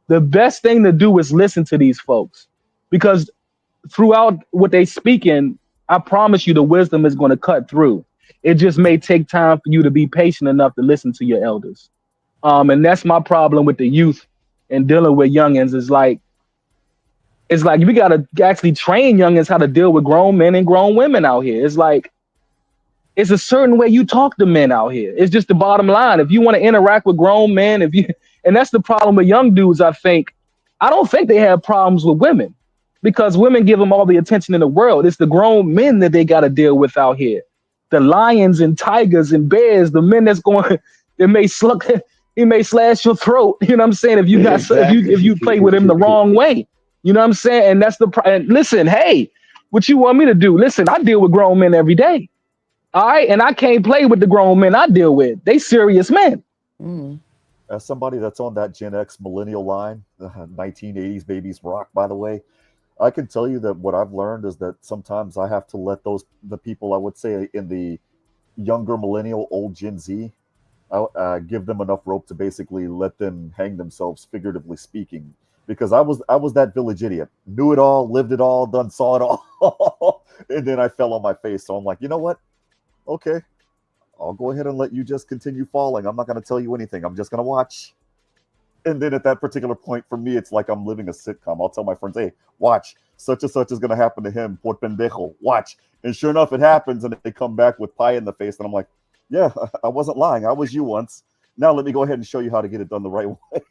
The best thing to do is listen to these folks, because throughout what they speak in, I promise you the wisdom is going to cut through. It just may take time for you to be patient enough to listen to your elders. And that's my problem with the youth and dealing with youngins is like, it's like we gotta actually train youngins how to deal with grown men and grown women out here. It's like it's a certain way you talk to men out here. It's just the bottom line. If you want to interact with grown men, and that's the problem with young dudes. I don't think they have problems with women, because women give them all the attention in the world. It's the grown men that they got to deal with out here. The lions and tigers and bears, the men that's going, that may slug, he may slash your throat. You know what I'm saying? If you got, if you play with him the wrong way, you know what I'm saying? And that's and listen, hey, what you want me to do? Listen, I deal with grown men every day. All right. And I can't play with the grown men I deal with. They serious men. As somebody that's on that Gen X millennial line, 1980s babies rock, by the way, I can tell you that what I've learned is that sometimes I have to let the people I would say in the younger millennial, old Gen Z, give them enough rope to basically let them hang themselves, figuratively speaking. Because I was that village idiot, knew it all, lived it all, done saw it all, and then I fell on my face. So I'm like, you know what? Okay, I'll go ahead and let you just continue falling. I'm not going to tell you anything. I'm just going to watch. And then at that particular point, for me, it's like I'm living a sitcom. I'll tell my friends, hey, watch. Such and such is going to happen to him. Por pendejo. Watch. And sure enough, it happens. And they come back with pie in the face. And I'm like, yeah, I wasn't lying. I was you once. Now let me go ahead and show you how to get it done the right way.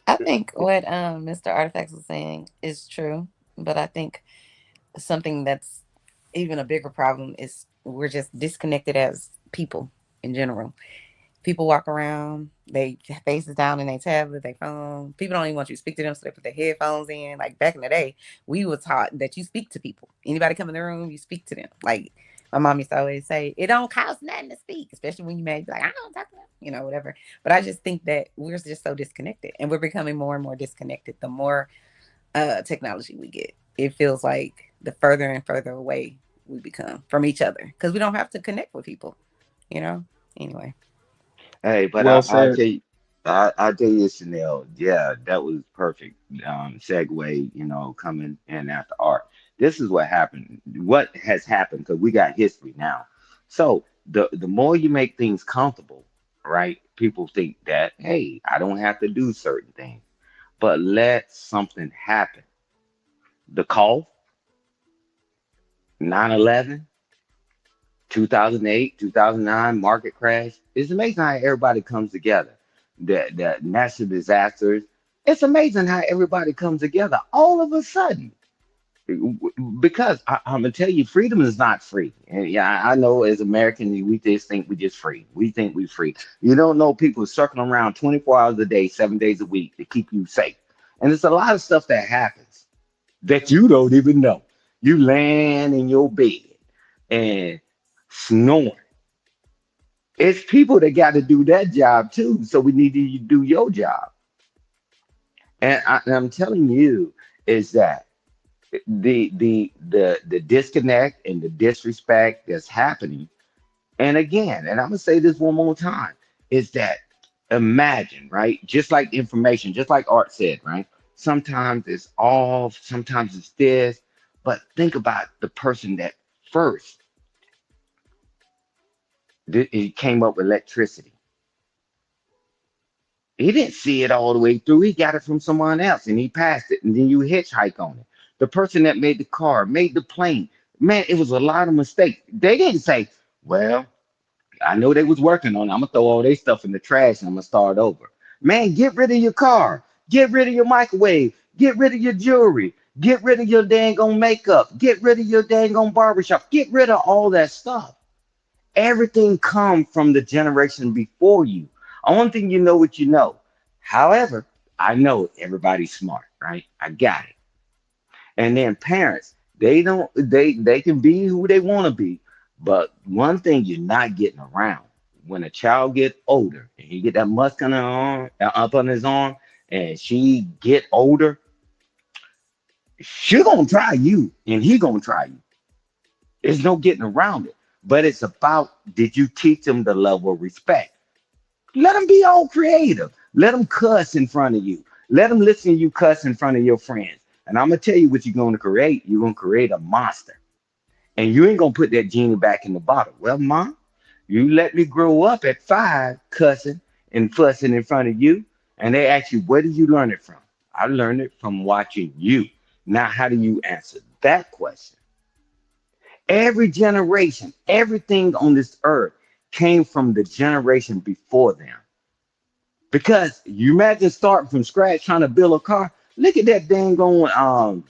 I think what Mr. Artifacts was saying is true. But I think something that's even a bigger problem is we're just disconnected as people in general. People walk around, they faces down in their tablet, their phone. People don't even want you to speak to them, so they put their headphones in. Like back in the day, we were taught that you speak to people. Anybody come in the room, you speak to them. Like my mom used to always say, it don't cost nothing to speak, especially when you may be like, I don't talk to them, you know, whatever. But I just think that we're just so disconnected, and we're becoming more and more disconnected the more technology we get. It feels like the further and further away we become from each other because we don't have to connect with people, you know. Anyway. Hey, but Well I said. tell you, I tell you, Chanel. Yeah, that was perfect. Segue, you know, coming in after art. This is what happened. What has happened? Because we got history now. So the more you make things comfortable, right? People think that hey, I don't have to do certain things, but let something happen. The call, 9/11, 2008, 2009 market crash. It's amazing how everybody comes together. The natural disasters. It's amazing how everybody comes together all of a sudden. Because I'm gonna tell you, freedom is not free. And yeah, I know as Americans, we just think we just free. We think we free. You don't know people circling around 24 hours a day, 7 days a week to keep you safe. And it's a lot of stuff that happens that you don't even know. You land in your bed and snoring. It's people that got to do that job too. So we need you to do your job. And I'm telling you, is that the disconnect and the disrespect that's happening. And again, and I'm gonna say this one more time, is that imagine, right? Just like information, just like Art said, right? Sometimes it's off, sometimes it's this, but think about the person that first it came up with electricity. He didn't see it all the way through. He got it from someone else and he passed it. And then you hitchhike on it. The person that made the car, made the plane. Man, it was a lot of mistakes. They didn't say, well, I know they was working on it. I'm gonna throw all their stuff in the trash and I'm gonna start over. Man, get rid of your car. Get rid of your microwave. Get rid of your jewelry. Get rid of your dang on makeup. Get rid of your dang on barbershop. Get rid of all that stuff. Everything come from the generation before you. Only thing you know what you know. However, I know everybody's smart, right? I got it. And then parents, they can be who they want to be, but one thing you're not getting around when a child get older and he get that musk on her arm, up on his arm, and she get older, she gonna try you and he gonna try you. There's no getting around it. But it's about did you teach them the level of respect? Let them be all creative. Let them cuss in front of you. Let them listen to you cuss in front of your friends. And I'm gonna tell you what you're gonna create. You're gonna create a monster. And you ain't gonna put that genie back in the bottle. Well, mom, you let me grow up at 5 cussing and fussing in front of you. And they ask you, where did you learn it from? I learned it from watching you. Now, how do you answer that question? Every generation, everything on this earth came from the generation before them. Because you imagine starting from scratch trying to build a car. Look at that dang on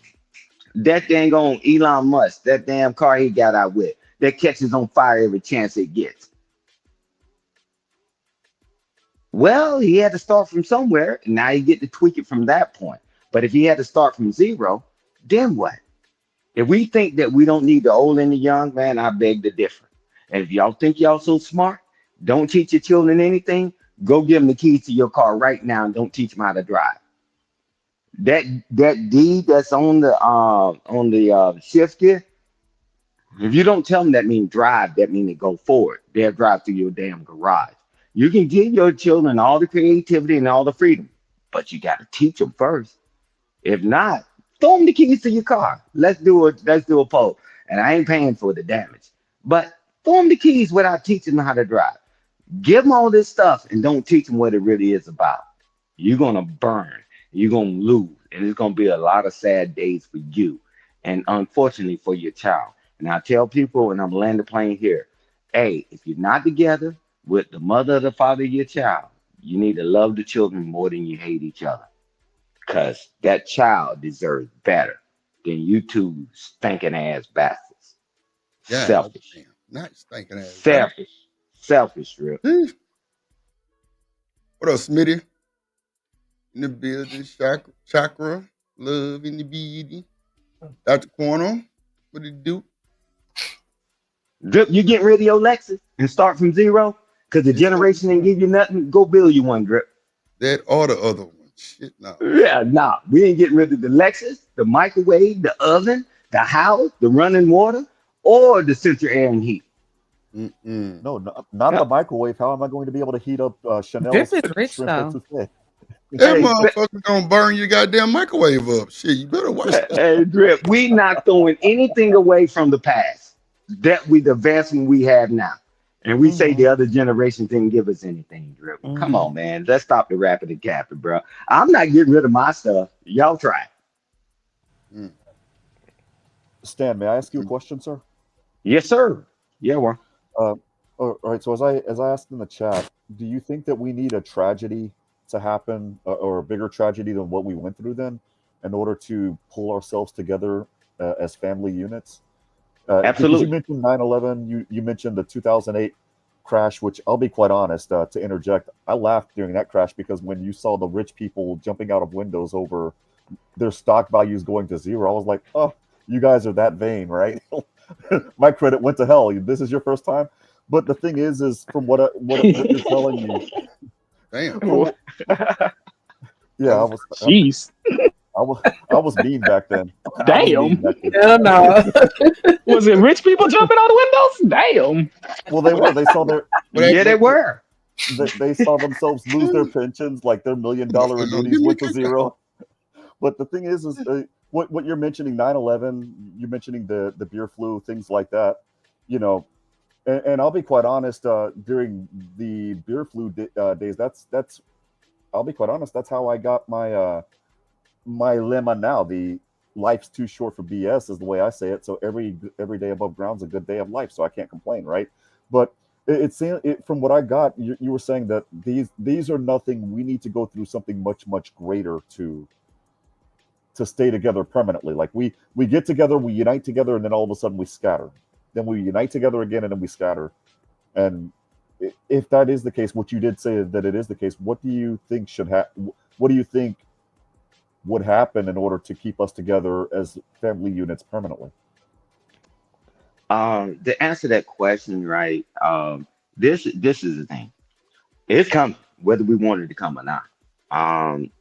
That dang on Elon Musk, that damn car he got out with, that catches on fire every chance it gets. Well, he had to start from somewhere, and now you get to tweak it from that point. But if he had to start from zero, then what? If we think that we don't need the old and the young, man, I beg to differ. And if y'all think y'all so smart, don't teach your children anything. Go give them the keys to your car right now and don't teach them how to drive. That deed that's on the shift gear, if you don't tell them that means drive, that means to go forward. They'll drive through your damn garage. You can give your children all the creativity and all the freedom, but you got to teach them first. If not, throw them the keys to your car. Let's do a poll. And I ain't paying for the damage. But throw them the keys without teaching them how to drive. Give them all this stuff and don't teach them what it really is about. You're gonna burn. You're gonna lose. And it's gonna be a lot of sad days for you. And unfortunately for your child. And I tell people, and I'm landing the plane here, hey, if you're not together with the mother or the father of your child, you need to love the children more than you hate each other. Because that child deserves better than you two stinking ass bastards. Yeah, Selfish. damn. Not stinking ass. Selfish. Selfish, real. What up, Smitty? In the building, chakra, love in the beauty. Dr. Corner, what it do? Drip, you get rid of your Lexus and start from zero? Because the generation didn't give you nothing, go build you one, Drip. That or the other one. Shit, no. Yeah, nah. We ain't getting rid of the Lexus, the microwave, the oven, the house, the running water, or the central air and heat. No, not the microwave. How am I going to be able to heat up Chanel's This is rich, shrimp though. etouffee? That motherfucker gonna burn your goddamn microwave up. Shit, you better watch that. Hey, Drip, we not throwing anything away from the past. That we the advancement we have now. And we say the other generation didn't give us anything, Drip. Come on, man. Let's stop the rapping and capping, bro. I'm not getting rid of my stuff. Y'all try. Stan, may I ask you a question, sir? Yes, sir. Yeah, well. All right. So as I asked in the chat, do you think that we need a tragedy to happen, or a bigger tragedy than what we went through then, in order to pull ourselves together as family units? Absolutely. You mentioned 9/11. You mentioned the 2008 crash, which I'll be quite honest, to interject, I laughed during that crash because when you saw the rich people jumping out of windows over their stock values going to zero, I was like, oh, you guys are that vain, right? My credit went to hell. This is your first time. But the thing is from what you're telling me. Damn. Yeah, I was. Jeez. I was mean back then. Damn. Hell no. Was it rich people jumping out the windows? Damn. Well, they were. They saw their. Yeah, they were. They saw themselves lose their pensions, like their $1 million annuities went to zero. But the thing is what you're mentioning, 9/11, you're mentioning the beer flu, things like that, you know. And I'll be quite honest, during the beer flu days, that's I'll be quite honest, that's how I got my my lemma now. The life's too short for BS is the way I say it. So every day above ground's a good day of life. So I can't complain, right? But from what I got, you were saying that these are nothing. We need to go through something much greater to stay together permanently. Like we get together, we unite together, and then all of a sudden we scatter. Then we unite together again, and then we scatter. And if that is the case, what you did say that it is the case, what do you think should happen? What do you think would happen in order to keep us together as family units permanently? To answer that question, right? This is the thing. It's coming, whether we want it to come or not.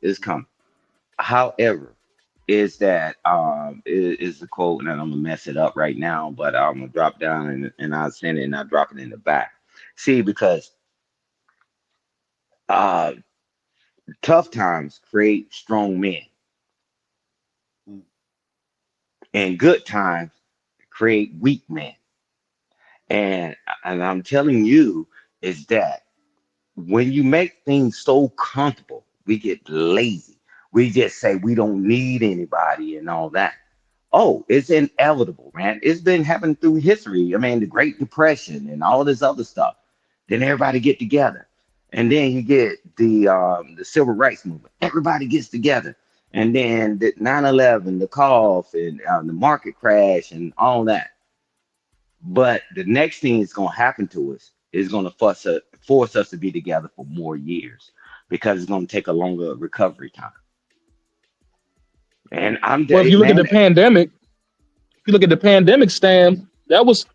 It's coming. However, is that is the quote, and I'm gonna mess it up right now, but I'm gonna drop down and I'll send it and I'll drop it in the back. See, because tough times create strong men, and good times create weak men. And I'm telling you is that when you make things so comfortable, we get lazy. We just say we don't need anybody and all that. Oh, it's inevitable, man. It's been happening through history. I mean, the Great Depression and all this other stuff. Then everybody get together. And then you get the Civil Rights Movement. Everybody gets together. And then the 9/11, the cough, and the market crash, and all that. But the next thing that's gonna happen to us is gonna force us to be together for more years because it's gonna take a longer recovery time. And Well, if you look at man, the pandemic, if you look at the pandemic, Stan, that was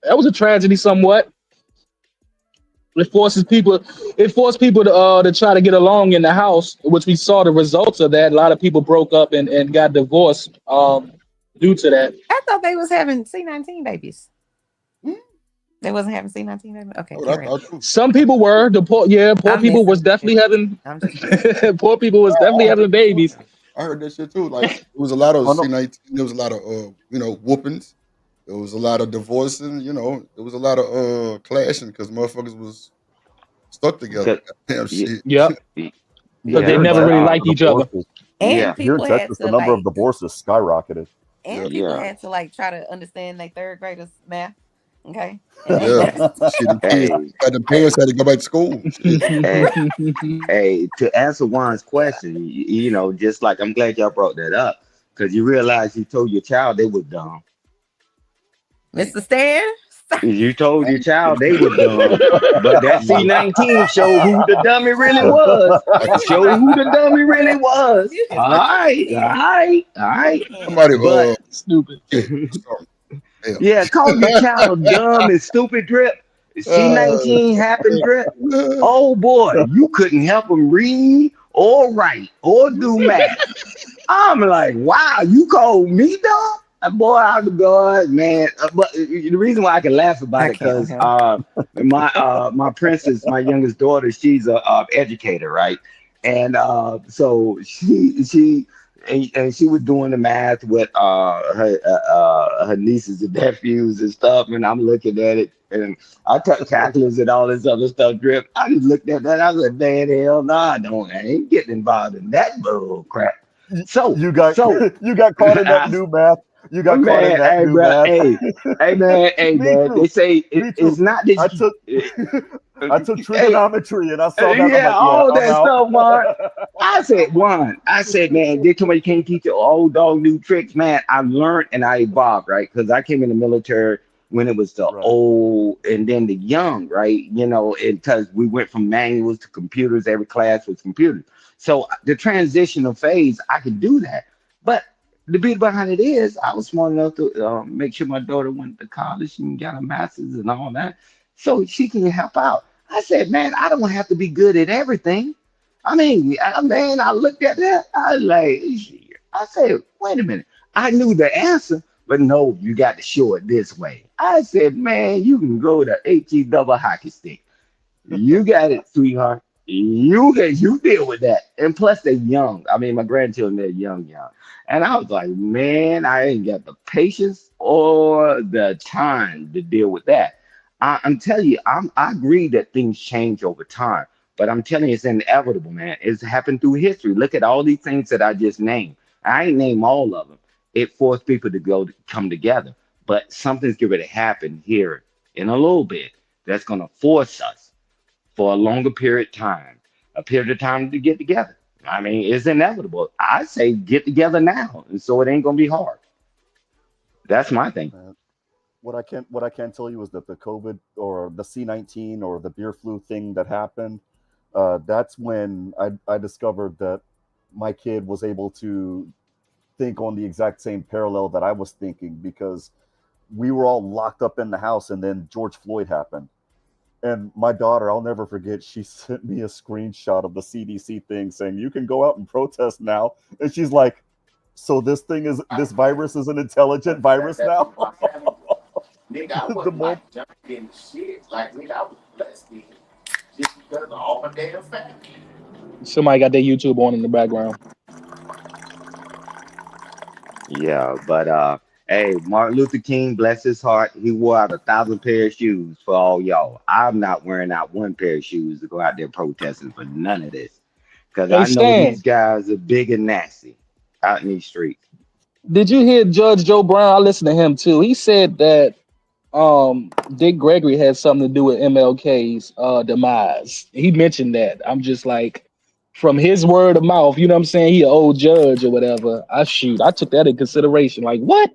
a tragedy somewhat. It forces people. It forced people to try to get along in the house, which we saw the results of that. A lot of people broke up and got divorced due to that. I thought they was having C-19 babies. They wasn't having C-19 babies. Okay, carry on. Some people were poor I'm people was missing. definitely having I'm just poor people was definitely having babies. I heard that shit too. Like it was a lot of Oh, no. C-19. There was a lot of whoopings. There was a lot of divorcing. There was a lot of clashing because motherfuckers was stuck together. Damn shit. Yep. Yeah, But they here in never really Texas, liked each other. divorces. And Here in people had Texas, the to number of like, divorces skyrocketed. and people had to like try to understand their third graders math. Okay. Yeah. Shit, the kids, the parents had to go back to school. Shit. Hey, to answer Juan's question, just like I'm glad y'all brought that up because you realize you told your child they were dumb. Mr. Stan? You told your child they were dumb, but that C-19 showed who the dummy really was. Showed who the dummy really was. All right. Somebody But stupid. yeah, call your child dumb and stupid, Drip. C-19 happened, Drip. Oh boy, you couldn't help them read or write or do math. I'm like, wow, you called me dumb? Boy, I'm God, man. But the reason why I can laugh about it because my princess, my youngest daughter, she's a educator, right? And so she was doing the math with her nieces and nephews and stuff, and I'm looking at it, and I took calculus and all this other stuff. Drip. I just looked at that. I was like, man, hell no, I ain't getting involved in that bull crap. So you got caught in that new math. You got caught in that new math. Hey man. They say it's not this. I took trigonometry and I saw that. Yeah, all that stuff, Juan. I said, man, they told me you can't teach your old dog new tricks, man. I learned and I evolved, right? Because I came in the military when it was the old and then the young, right? Because we went from manuals to computers. Every class was computers. So the transitional phase, I could do that. But the beauty behind it is I was smart enough to make sure my daughter went to college and got a master's and all that so she can help out. I said, man, I don't have to be good at everything. I mean, I looked at that. I said, wait a minute. I knew the answer, but no, you got to show it this way. I said, man, you can go to HE double hockey stick. You got it, sweetheart. You deal with that. And plus they're young. I mean, my grandchildren, they're young. And I was like, man, I ain't got the patience or the time to deal with that. I'm telling you, I agree that things change over time, but I'm telling you, it's inevitable, man. It's happened through history. Look at all these things that I just named. I ain't name all of them. It forced people to come together, but something's going to happen here in a little bit that's going to force us for a longer period of time to get together. I mean, it's inevitable. I say get together now, and so it ain't gonna be hard. That's my thing. What I can tell you is that the COVID or the C-19 or the beer flu thing that happened, that's when I discovered that my kid was able to think on the exact same parallel that I was thinking because we were all locked up in the house and then George Floyd happened. And my daughter, I'll never forget, she sent me a screenshot of the CDC thing saying, you can go out and protest now. And she's like, so this virus is an intelligent virus now? Nigga, I wasn't like jumping shit. Like, nigga, I was blessed just because of all my damn family. Somebody got their YouTube on in the background. Yeah, but hey, Martin Luther King, bless his heart, he wore out 1,000 pair of shoes for all y'all. I'm not wearing out one pair of shoes to go out there protesting for none of this. Because I know these guys are big and nasty out in these streets. Did you hear Judge Joe Brown? I listened to him too. He said that Dick Gregory had something to do with MLK's demise. He mentioned that. I'm just like, from his word of mouth. You know what I'm saying? He an old judge or whatever. I took that in consideration. Like what?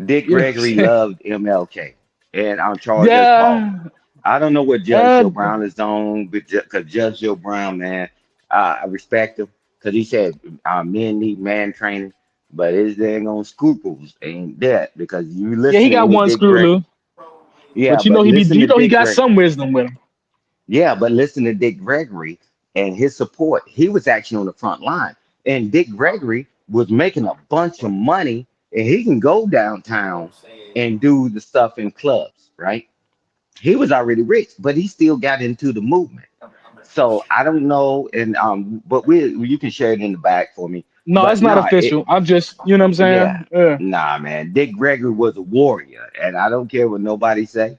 Dick You know what I'm Gregory saying? loved MLK and on charge as Paul. Yeah. I don't know what Judge Joe And Brown is on, but because Judge Joe Brown, man, I respect him because he said men need man training, but his dang on scruples ain't that because you yeah, he got listening to one Dick screw Greg. loose. Yeah, But but listen you to know he Dick got Greg. some wisdom with him. Yeah, but listen to Dick Gregory and his support. He was actually on the front line, and Dick Gregory was making a bunch of money, and he can go downtown and do the stuff in clubs, right? He was already rich, but he still got into the movement. So I don't know, and but you can share it in the back for me. No, it's But not no, it official. I'm just, you know what I'm yeah, saying? Yeah. nah, man. Dick Gregory was a warrior, and I don't care what nobody say.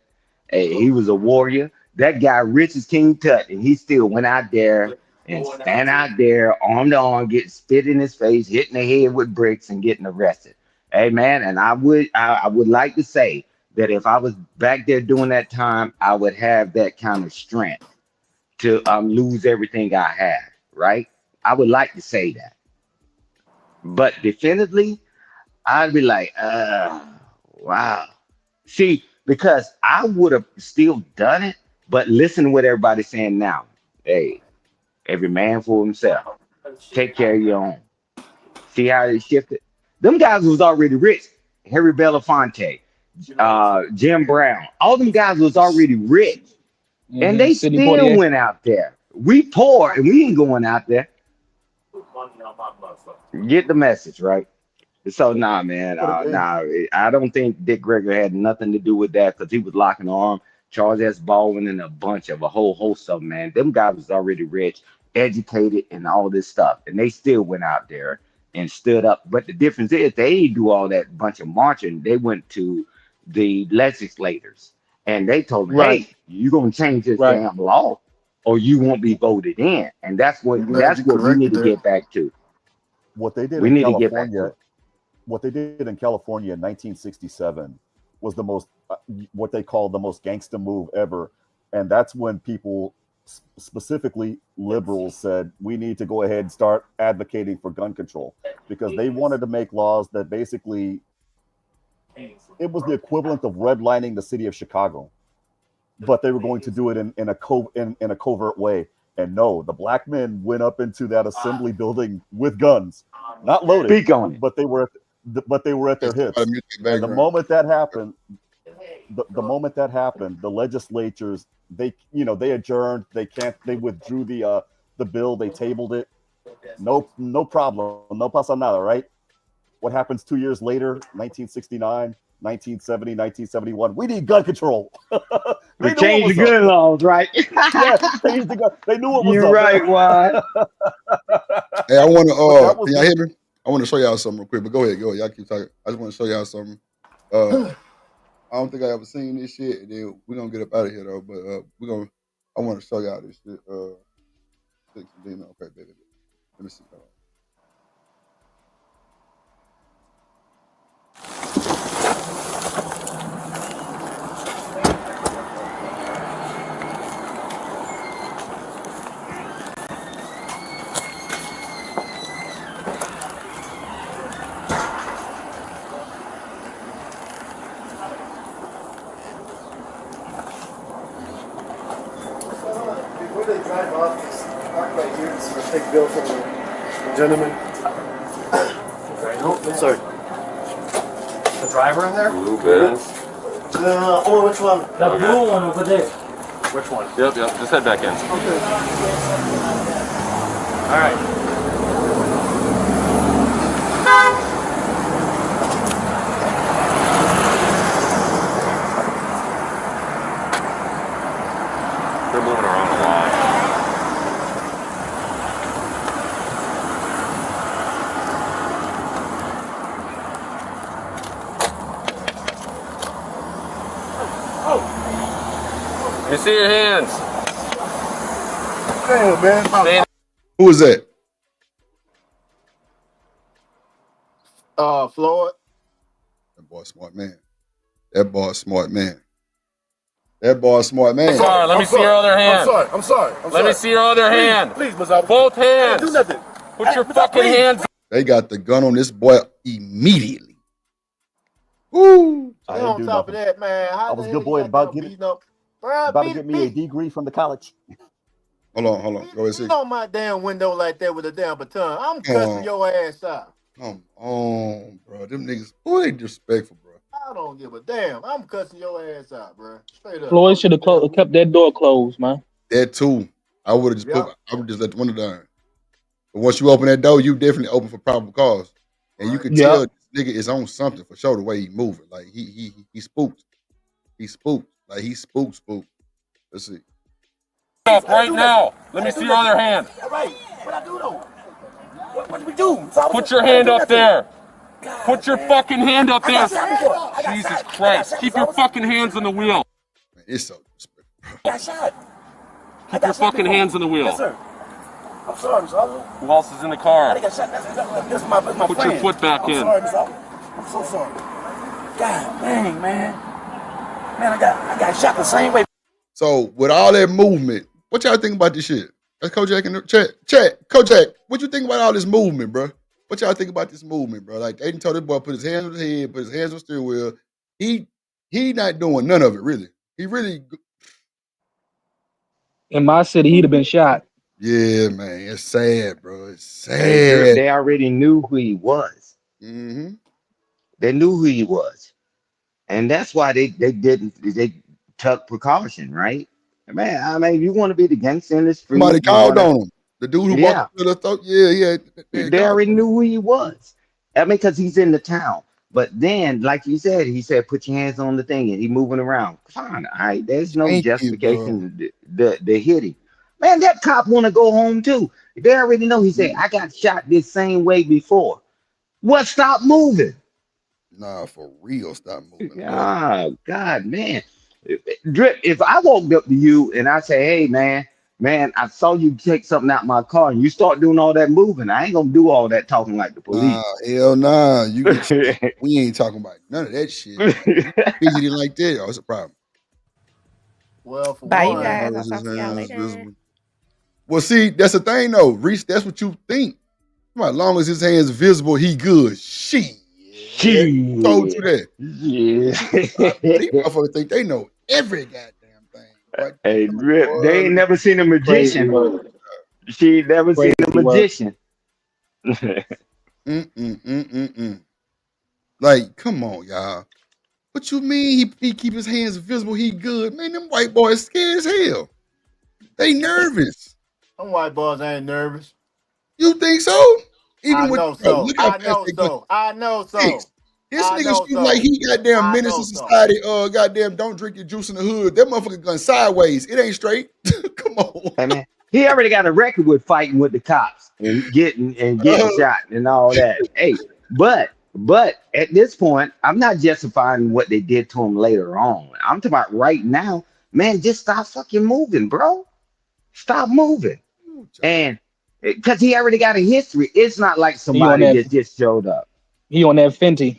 Hey, he was a warrior. That guy, rich as King Tut, and he still went out there and stand out there arm to arm, getting spit in his face, hitting the head with bricks, and getting arrested. Hey, man, and I would like to say that if I was back there doing that time, I would have that kind of strength to lose everything I had. Right? I would like to say that, but definitively, I'd be like, wow. See, because I would have still done it, but listen to what everybody's saying now. Hey, every man for himself. Take care of your own. See how they shifted? Them guys was already rich. Harry Belafonte, Jim Brown, all them guys was already rich. And they Sidney still Poitier. went out there. We poor and we ain't going out there. Get the message, right? So nah, man, But again, nah. I don't think Dick Gregory had nothing to do with that because he was locking arm. Charles S. Baldwin and a whole host of 'em, man. Them guys was already rich, educated, and all this stuff, and they still went out there and stood up. But the difference is they didn't do all that bunch of marching. They went to the legislators and they told them, Right, "Hey, you gonna change this right. damn law, or you won't be voted in." And I'm glad that's you what we need corrected to that. get back to. what they did We in need to get back to California, it. what they did in California in 1967 was the most, what they call the most gangsta move ever. And that's when people, specifically liberals, said we need to go ahead and start advocating for gun control because they wanted to make laws that basically it was the equivalent of redlining the city of Chicago, but they were going to do it in a covert way. And no, the black men went up into that assembly building with guns, not loaded, Speak on it. but they were at Hey, their somebody hips. mute their And the background. moment that happened, the moment that happened, the legislatures they adjourned. They withdrew the bill. They tabled it. No problem. No pasa nada. Right? What happens 2 years later? 1969, 1970, 1971. We need gun control. To They knew what change the was up. gun laws, right? Yeah, change the gun. They knew what was You're up, man. right, Juan. Hey, I want But that to. was Can y'all the hear me? I want to show y'all something real quick. But go ahead, go ahead. Y'all keep talking. I just want to show y'all something. I don't think I ever seen this shit. And then we're gonna get up out of here though. But we're gonna. I want to show y'all this shit. Six and then okay, baby. Let me see. Hold on. Before they drive off, just park right here. This is a big bill from the gentleman. No, sorry. The driver in there? Blue Benz. Oh, which one? The blue one over there. Which one? Yep. Just head back in. Okay. All right. They're moving around a lot. You see your hands. Damn, man. Stand. Who was that? Floyd. That boy, smart man. That boy, smart man. That boy's smart, man. Sorry, let me see your other hand. I'm sorry. Let me see your other hand. Please, Mazaba. Both hands. Do nothing. Put your fucking hands. They got the gun on this boy immediately. Woo! I And didn't on do top nothing. of that, man, I how was the a hell good boy you about got to get me a degree from the college. Hold on. Go ahead, Beat on my damn window like that with a damn baton. I'm cussing your ass out. Come on, bro. Them niggas, boy, they disrespectful, bro. I don't give a damn. I'm cussing your ass out, bro. Straight up. Floyd should have kept that door closed, man. That too. I would have just let the window down. But once you open that door, you definitely open for probable cause. And you can tell this nigga is on something for sure the way he moving. Like he spooked. He spooked. Like he spooked. Let's see. Up right now. Let me see your other hand. All right. What I do though? What we do? Put your hand up there. Put your fucking hand up there. Jesus Christ. Keep your fucking hands on the wheel. Man, it's so disrespectful. I got shot. Keep your fucking hands on the wheel. Yes, sir. I'm sorry, Mr. Oliver. Who else is in the car? I got shot. That's my Put friend. your foot back in. I'm sorry, Mr. Oliver. I'm so sorry. God dang, man. Man, I got shot the same way. So with all that movement, what y'all think about this shit? That's Kojak in the chat. Kojak, what you think about all this movement, bro? What y'all think about this movement, bro? Like they didn't tell this boy put his hands on his head, put his hands on the steering wheel. He not doing none of it, really. He really. In my city, he'd have been shot. Yeah, man, it's sad, bro. It's sad. They already knew who he was. Mm-hmm. They knew who he was, and that's why they took precaution, right? Man, I mean, you want to be the gangster in the street. Somebody called on him. The dude who walked through the throat. Yeah. They already knew who he was. I mean, because he's in the town. But then, like you said, he said, "Put your hands on the thing," and he moving around. Fine, all right. There's no justification to hit him. Man, that cop want to go home too. They already know. He said, "I got shot this same way before." What? Stop moving. Nah, for real, stop moving. Oh, God, man. Drip, if I walked up to you and I say, "Hey, man, I saw you take something out my car," and you start doing all that moving, I ain't gonna do all that talking like the police. Nah, hell nah. You get we ain't talking about none of that shit. Fidgety like that, oh, it's a problem. Well, for Bye, one, you guys. I'll talk to y'all later. Well, see, that's the thing though, Reese. That's what you think. As long as his hands visible, he good. Shit. Told you that. Yeah. These motherfuckers think they know every goddamn thing. Right? Hey, Drip, they ain't never seen a magician. She never seen a magician. Like, come on, y'all. What you mean he keep his hands visible? He good, man. Them white boys scared as hell. They nervous. Them white boys ain't nervous. You think so? I know so. I know so. This nigga seems like he goddamn menace to society. Goddamn, don't drink your juice in the hood. That motherfucker going sideways. It ain't straight. Come on. Hey, man. He already got a record with fighting with the cops and getting shot and all that. Hey, but at this point, I'm not justifying what they did to him later on. I'm talking about right now, man. Just stop fucking moving, bro. Stop moving. And because he already got a history, it's not like somebody that just showed up. He on that Fenty.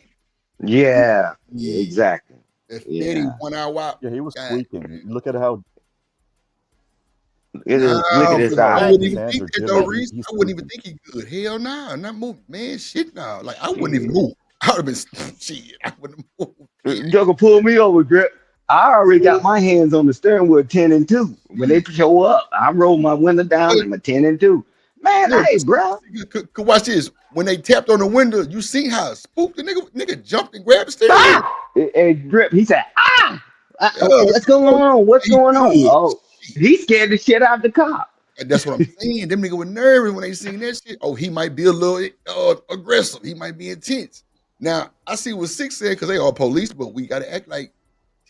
Yeah, exactly. If Diddy 1 hour out. Yeah, he was squeaking. Look at how. Look at his eyes. I wouldn't even think that though, Reese. I wouldn't even think he good. Hell nah, not moving. Man, shit nah. Like I wouldn't even move. I would have been shit. I wouldn't move. Joker pull me over, Drip. I already got my hands on the steering wheel 10 and 2. When they show up, I roll my window down and my 10 and 2. Man, hey, bro. Could watch this. When they tapped on the window, you see how spooked the nigga jumped and grabbed the steering wheel. And Drip, he said, what's going on? What's going on? Oh, he scared the shit out of the cop. And that's what I'm saying. Them niggas were nervous when they seen that shit. Oh, he might be a little aggressive. He might be intense. Now, I see what Six said because they are police, but we got to act like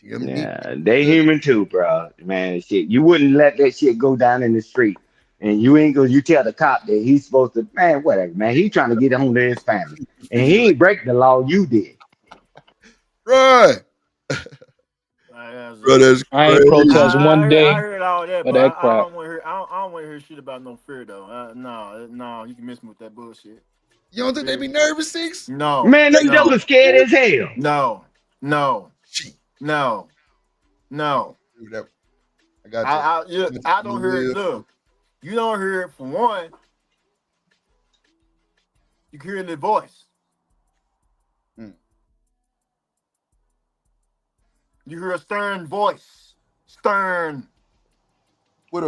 TMD. Yeah, they human too, bro. Man, shit. You wouldn't let that shit go down in the street. And you tell the cop that he's supposed to, man, whatever, man. He's trying to get home to his family. And he ain't break the law, you did. Right. Bro, that's crazy. I ain't protest one day. I heard all that, but that I crap. don't want to hear shit about no fear though. No, you can miss me with that bullshit. You don't think they be nervous, Six? No. Man, them jokers scared as hell. No. do that. I got you. I don't hear it. Look, you don't hear it from one. You can hear it in the voice. You hear a stern voice. Stern.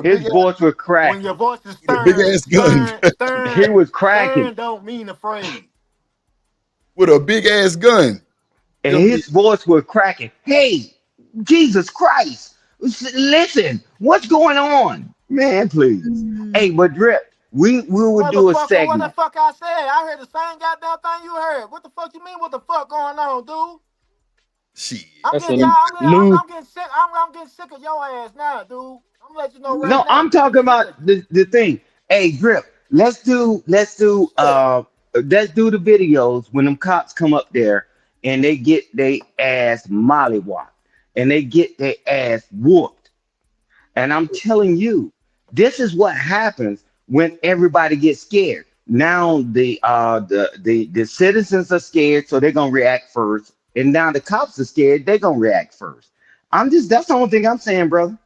His voice was cracking. When your voice is stern, big ass gun. stern, He was cracking. Stern don't mean afraid. With a big ass gun. And his voice was cracking. Hey, Jesus Christ. Listen, what's going on? Man, please. Hey, but Drip, we would do a segment. What the fuck I said? I heard the same goddamn thing you heard. What the fuck you mean? What the fuck going on, dude? Shit. I'm getting sick. I'm getting sick of your ass now, dude. I'm gonna let you know right now. No, I'm talking about the thing. Hey, Drip, let's do the videos when them cops come up there and they get their ass mollywopped and they get their ass whooped. And I'm telling you, this is what happens when everybody gets scared. Now the citizens are scared, so they're gonna react first. And now the cops are scared, they're gonna react first. That's the only thing I'm saying, brother.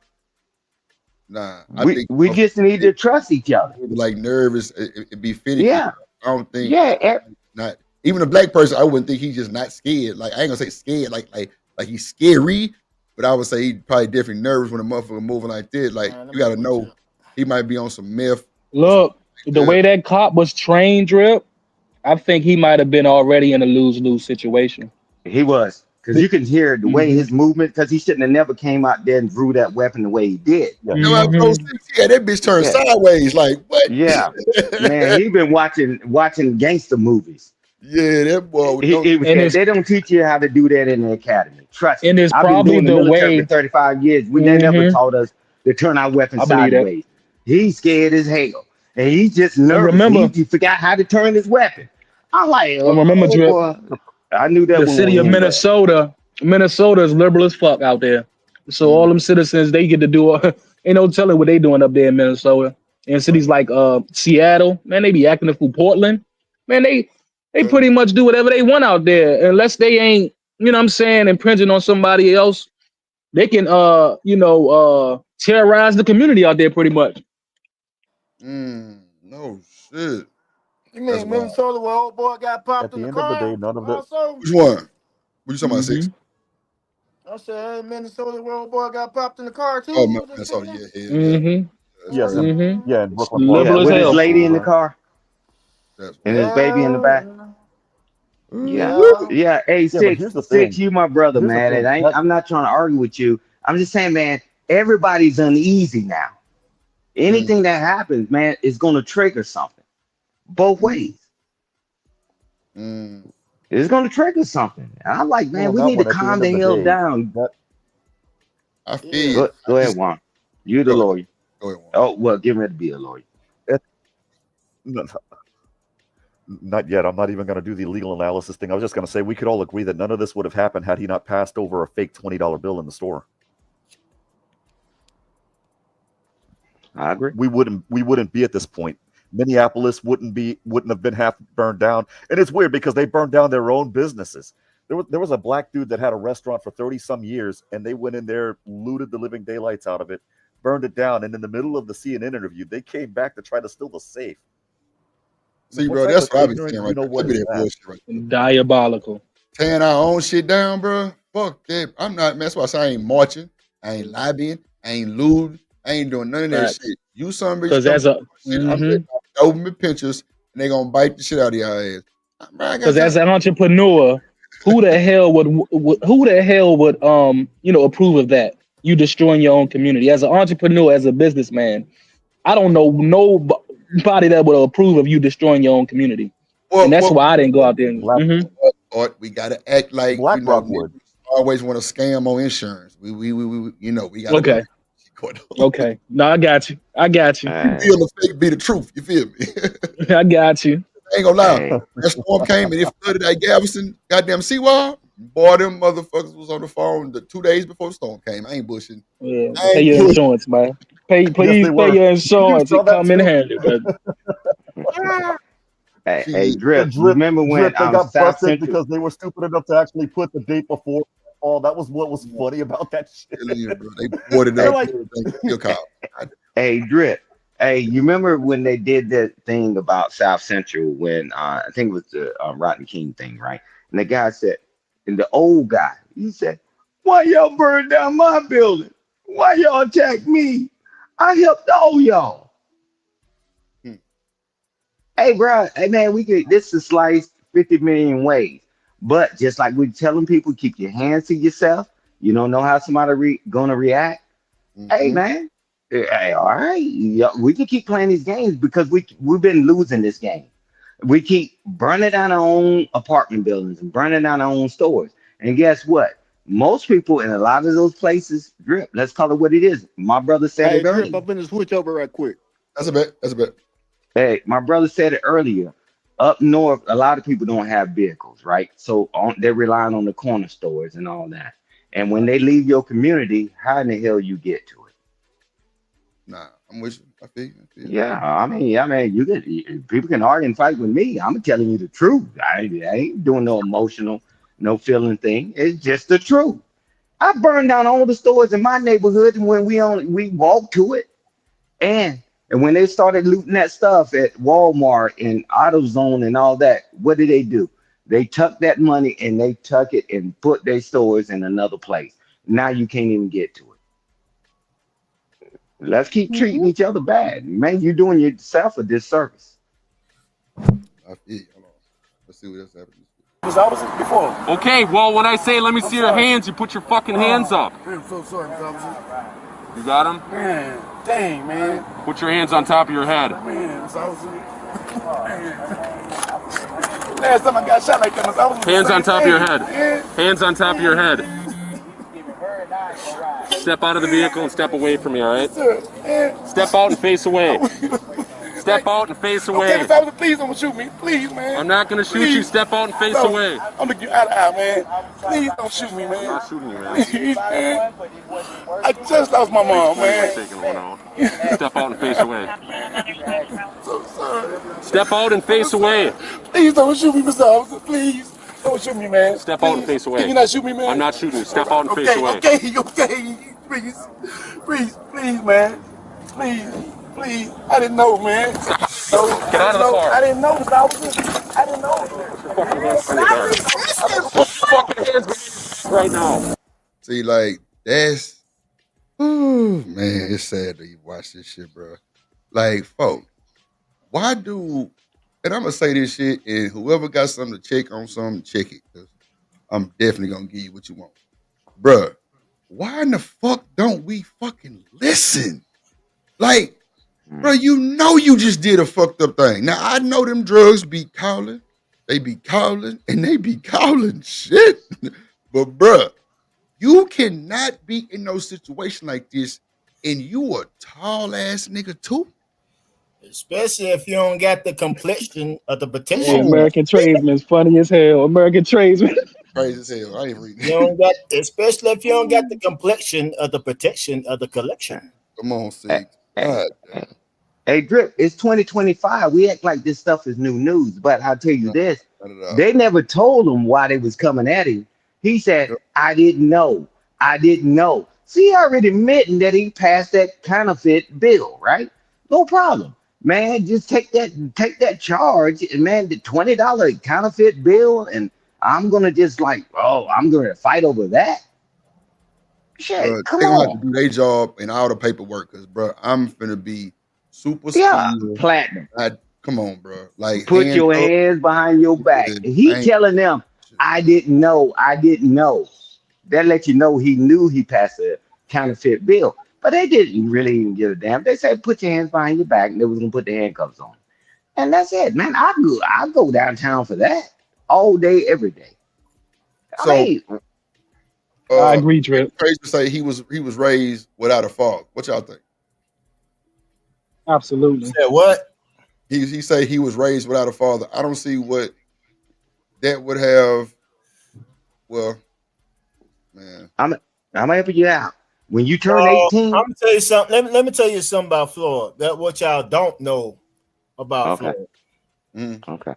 Nah, we just need to trust each other. Like nervous, it be finicky. Yeah. I don't think. Yeah. Not even a black person. I wouldn't think he's just not scared. Like I ain't gonna say scared, like he's scary, but I would say he probably definitely nervous when a motherfucker moving like this. Like you gotta know he might be on some myth. Look, the way that cop was trained, Drip, I think he might have been already in a lose-lose situation. He was. Because you can hear the way his movement, because he shouldn't have never came out there and drew that weapon the way he did. Yeah, that bitch turned sideways. Like what? Yeah, man, he been watching gangster movies. Yeah, that boy. They don't teach you how to do that in the academy. Trust me. And it's I've been probably doing the the military way for 35 years. They never taught us to turn our weapons sideways. He's scared as hell, and he's just nervous. Remember, he forgot how to turn his weapon. I'm like, remember, Drip, boy. I knew that the city of Minnesota is liberal as fuck out there. So all them citizens, they get to do ain't no telling what they doing up there in Minnesota. And cities like Seattle, man, they be acting a fool. Portland, man, they pretty much do whatever they want out there, unless they ain't, you know what I'm saying, impinging on somebody else. They can terrorize the community out there pretty much. No shit. You mean Minnesota where old boy got popped in the car? At the end of the day, none of it. Which one? What you talking about, Six? I said, hey, Minnesota where old boy got popped in the car too. Oh, Minnesota, yeah. Yes, yeah, in Brooklyn. With his lady in the car and his baby in the back. Yeah. Hey, Six, you my brother, man. And I'm not trying to argue with you. I'm just saying, man, everybody's uneasy now. Anything that happens, man, is going to trigger something. Both ways. It's going to trigger something. I'm like, man, we need to calm the hell down. I feel Go ahead, Juan. You the lawyer. Go ahead, Juan. Oh, well, get ready to be a lawyer. Not yet. I'm not even going to do the legal analysis thing. I was just going to say we could all agree that none of this would have happened had he not passed over a fake $20 bill in the store. I agree. We wouldn't be at this point. Minneapolis wouldn't have been half burned down. And it's weird because they burned down their own businesses. There was a black dude that had a restaurant for 30 some years, and they went in there, looted the living daylights out of it, burned it down, and in the middle of the CNN interview, they came back to try to steal the safe. See, bro, that's what I be saying right there. Diabolical. Tearing our own shit down, bro. Fuck that. I'm not, man. That's why I say I ain't marching. I ain't lobbying. I ain't looting. I ain't doing none of that shit. You some bitch. I'm open with pinchers, and they gonna bite the shit out of your ass. Because as an entrepreneur, who the hell would approve of that? You destroying your own community. As an entrepreneur, as a businessman, I don't know nobody that would approve of you destroying your own community. And that's why I didn't go out there. We gotta act like BlackRock would. Always want to scam on insurance. We gotta. Okay. Okay. No, I got you. You feel the fake be the truth. You feel me? I got you. I ain't gonna lie. That storm came and it flooded that Galveston goddamn seawall. Boy, them motherfuckers was on the phone the 2 days before the storm came. I ain't bushing. Yeah, pay your insurance, man. Please pay your insurance. It come in handy, brother. Hey, Drip, remember when they got busted because they were stupid enough to actually put the date before? Oh, that was what was funny about that shit. They poured it up. Like, hey, Drip. Hey, you remember when they did that thing about South Central when I think it was the Rotten King thing, right? And the guy said, and the old guy, he said, "Why y'all burn down my building? Why y'all attack me? I helped all y'all." Hey, bro, hey man, we could this is sliced 50 million ways. But just like we're telling people, keep your hands to yourself. You don't know how somebody gonna react. Hey, man. Hey, all right. Yeah, we can keep playing these games because we've been losing this game. We keep burning down our own apartment buildings and burning down our own stores. And guess what? Most people in a lot of those places, Drip, let's call it what it is. My brother said Hey, it Drip, earlier. I'm finna switch over right quick. That's a bet. That's a bet. Hey, my brother said it earlier. Up north, a lot of people don't have vehicles, right? So they're relying on the corner stores and all that. And when they leave your community, how in the hell you get to it? Nah, I'm with you. I feel you. Yeah, I mean, people can argue and fight with me. I'm telling you the truth. I ain't doing no emotional, no feeling thing. It's just the truth. I burned down all the stores in my neighborhood when we walked to it, and when they started looting that stuff at Walmart and AutoZone and all that, what did they do? They took that money and they took it and put their stores in another place. Now you can't even get to it. Let's keep treating each other bad. Man, you're doing yourself a disservice. I feel you. Hold on. Let's see what else happens. Was officers before. Okay, well, when I say let me see your hands, you put your fucking hands up. I'm so sorry, officer. You got them? Man, dang, man. Put your hands on top of your head. Man, officer. Last time I got shot like that, I was Hands on top of your head. Hands on top of your head. Step out of the vehicle and step away from me, all right? Step out and face away. Step out and face away. Okay, officer, please don't shoot me. Please, man. I'm not going to shoot you. Step out and face away. I'm looking you eye to eye, man. Please don't shoot me, man. I'm not shooting you, man. Please, man. I just lost my mom, man. Taking one out. Step out and face away. So sorry. Step out and face away. Please don't shoot me, Mr. Officer. Please. Don't shoot me, man. Step out and face away. Can you not shoot me, man? I'm not shooting you. Step out and face away. Okay. Please, man. Please. I didn't know, man. Get out of the car. I didn't know, Mr. Officer. I didn't know. Put your fucking hands right now. See, like, that's, man, it's sad that you watch this shit, bro. Like, folks, why do, and I'm going to say this shit, and whoever got something to check on something, check it, because I'm definitely going to give you what you want. Bruh, why in the fuck don't we fucking listen? Like, bro, you know you just did a fucked up thing. Now, I know them drugs be calling. They be calling, and they be calling shit. But, bruh, you cannot be in no situation like this, and you a tall-ass nigga, too. Especially if you don't got the complexion of the Hey, potential. American tradesman is funny as hell. American tradesman. Crazy as hell. I ain't reading. You don't got, especially if you don't got the complexion of the protection of the collection. Come on, see. Hey, Drip, it's 2025. We act like this stuff is new news, but I'll tell you this. They never told him why they was coming at him. He said, I didn't know. See, already admitting that he passed that counterfeit bill, right? No problem. Man, just take that charge, and man, the $20 counterfeit bill, and I'm gonna just I'm gonna fight over that. Shit, come they gonna on. have to do their job and all the paperwork, because, bro, I'm finna be super platinum. Come on, bro. Like, Put your hands behind your back. He telling them, I didn't know. That let you know he knew he passed a counterfeit bill. But they didn't really even give a damn. They said, put your hands behind your back, and they was going to put the handcuffs on. And that's it, man. I go downtown for that all day, every day. I agree, Trip. Crazy to say he was raised without a father. What y'all think? Absolutely. Said what? He say he was raised without a father. I don't see what that would have. Well, man, I'm helping you out. When you turn 18, I'm gonna tell you something. Let me tell you something about Floyd. That what y'all don't know about Floyd. Okay.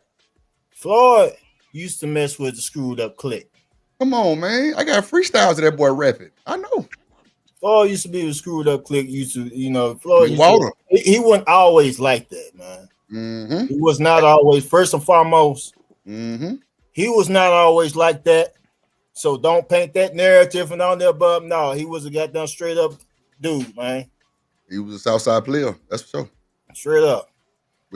Floyd used to mess with the screwed up clique. Come on, man. I got freestyles of that boy rapping. I know. Floyd used to be a screwed up clique. Used to, Floyd used Walter. to, he wasn't always like that, man. Mm-hmm. He was not always, first and foremost, he was not always like that. So don't paint that narrative and on there, but no, he was a goddamn straight up dude, man. He was a Southside player. That's for sure. Straight up.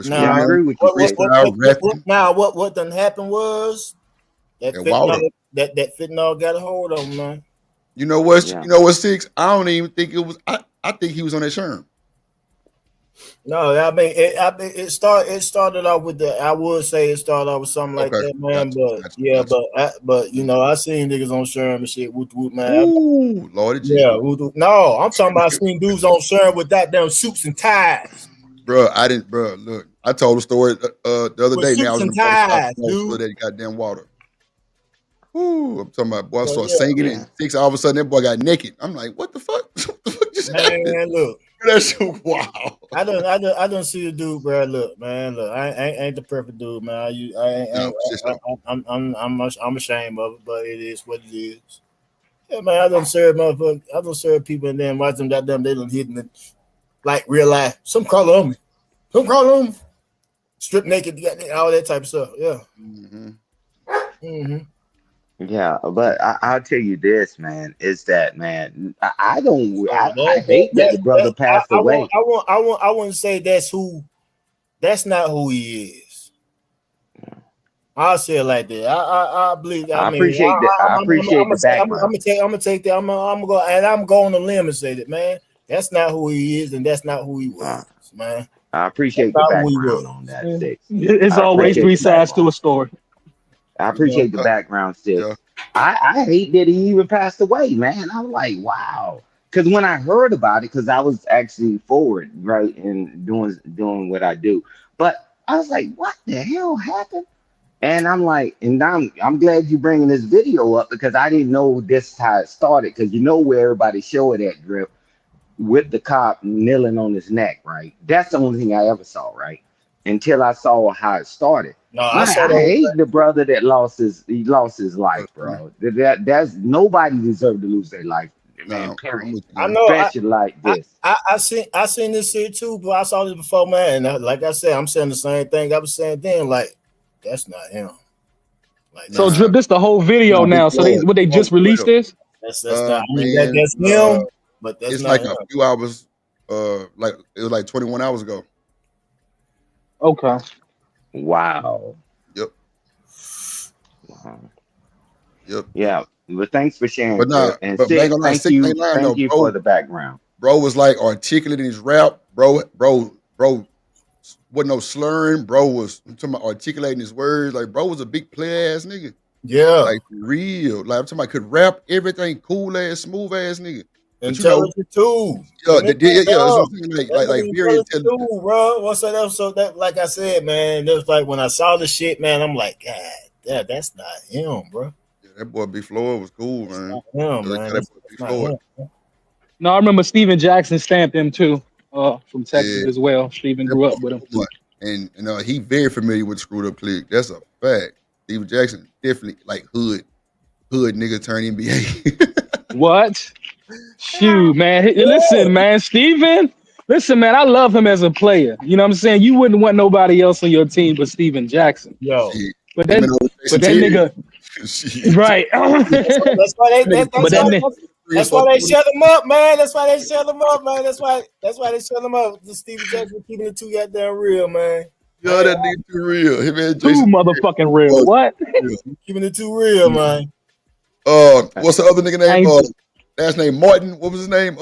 Now, I agree with you. What done happened was that fentanyl got a hold of him, man. You know what? You know what, Six? I don't even think it was. I think he was on that Sherm. No, I mean, it started off with the. I would say it started off with something like that, man. But I seen niggas on Sherm and shit. Whoop, man. Ooh, Lord, no, I'm talking about seeing dudes on Sherm with goddamn suits and ties. Bro, I didn't. Bro, look, I told a story the other With day. Man, I was in suits and ties, for that goddamn water. Ooh, I'm talking about boy. I started singing and Six. All of a sudden, that boy got naked. I'm like, what the fuck? What the fuck just happened? Man, look. That shit, wow. I don't see the dude, bro. Look, man, look. I ain't the perfect dude, man. I'm ashamed of it, but it is what it is. Yeah, man. I don't serve motherfuckers. I don't serve people and then watch them goddamn. They don't hit me like real life. Some call on me. Some call on me. Strip naked, all that type of stuff. Yeah. Yeah, but I'll tell you this, man, is that, man, I hate that the brother passed away. I wouldn't say that's not who he is. I'll say it like that. I believe. I appreciate that. I appreciate the background. I'm gonna take that. I'm gonna go, and I'm going on a limb and say that, man, that's not who he is, and that's not who he was, man. I appreciate the background on that. Six. It's always three sides to a story. I appreciate the background, Six. Yeah. I hate that he even passed away, man. I was like, wow. Because when I heard about it, because I was actually forward, right, and doing what I do. But I was like, what the hell happened? And I'm like, and I'm glad you bringing this video up because I didn't know this is how it started. Because you know where everybody show it at, Drip, with the cop kneeling on his neck, right? That's the only thing I ever saw, right? Until I saw how it started. No, I hate the brother that lost his life, bro. That's nobody deserved to lose their life, man. Period. I know. Especially like this. I seen this shit too, but I saw this before, man. And like I said, I'm saying the same thing I was saying then. Like that's not him. Like, so Drip, this the whole video now. So they just released this. That's not. I mean, that's him, but that's it's not like him. a few hours. Like it was like 21 hours ago. Okay. Wow. Yep. Wow. Yep. Yeah. But thanks for sharing. But nah, and but Six, thank you for the background. Bro was like articulating his rap. Bro wasn't no slurring. Bro was I'm talking about articulating his words. Like bro was a big player ass nigga. Yeah. Like real. Like I'm talking about could rap everything, cool ass, smooth ass nigga. Intelligent too. Yeah, that's what I'm saying. Like very intelligent too, bro. That like I said, man, it was like when I saw the shit, man, I'm like, God, yeah, that's not him, bro. Yeah, that boy B Floyd was cool, man. Him, man. That boy B Floyd. No, I remember Steven Jackson stamped him too, from Texas as well. Steven grew up with him. And he very familiar with Screwed Up Clique. That's a fact. Steven Jackson definitely like hood nigga turn NBA. What? Shoot, man. Listen, man, Steven. Listen, man, I love him as a player. You know what I'm saying? You wouldn't want nobody else on your team but Steven Jackson. Yo. But that nigga. Right. That's why they shut him up, man. That's why they shut him up, man. That's why they shut him up. The Steven Jackson keeping it too goddamn real, man. Yo, that nigga too real. Him and Jason too motherfucking real. What? Keeping it too real, man. What's the other nigga name? Last name Martin. What was his name?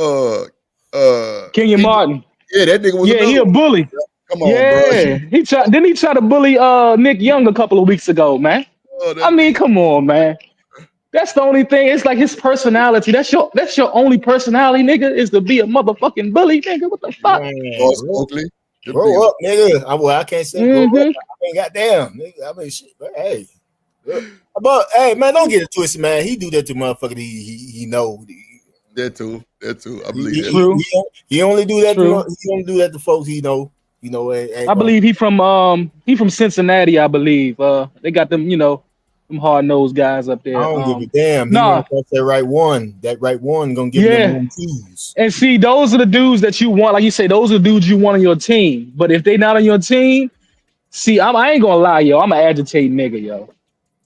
Kenyon Martin. Yeah, that nigga was. Yeah, he a bully. Come on, bro. Didn't he try to bully Nick Young a couple of weeks ago, man? I mean, come on, man. That's the only thing. It's like his personality. That's your only personality, nigga, is to be a motherfucking bully, nigga. What the fuck? Grow up, nigga. I can't say grow up. I mean, goddamn, nigga. I mean, shit. But hey. But hey, man, don't get it twisted, man. He do that to motherfucker. He know. That too. I believe that. He only do that. He only do that to folks he know. I believe he from Cincinnati. I believe they got them. Them hard-nosed guys up I there. don't give a damn. He Nah, want to catch that right one. That right one gonna give him yeah. them keys. And see, those are the dudes that you want. Like you say, those are the dudes you want on your team. But if they not on your team, see, I ain't gonna lie, yo. I'm an agitating nigga, yo.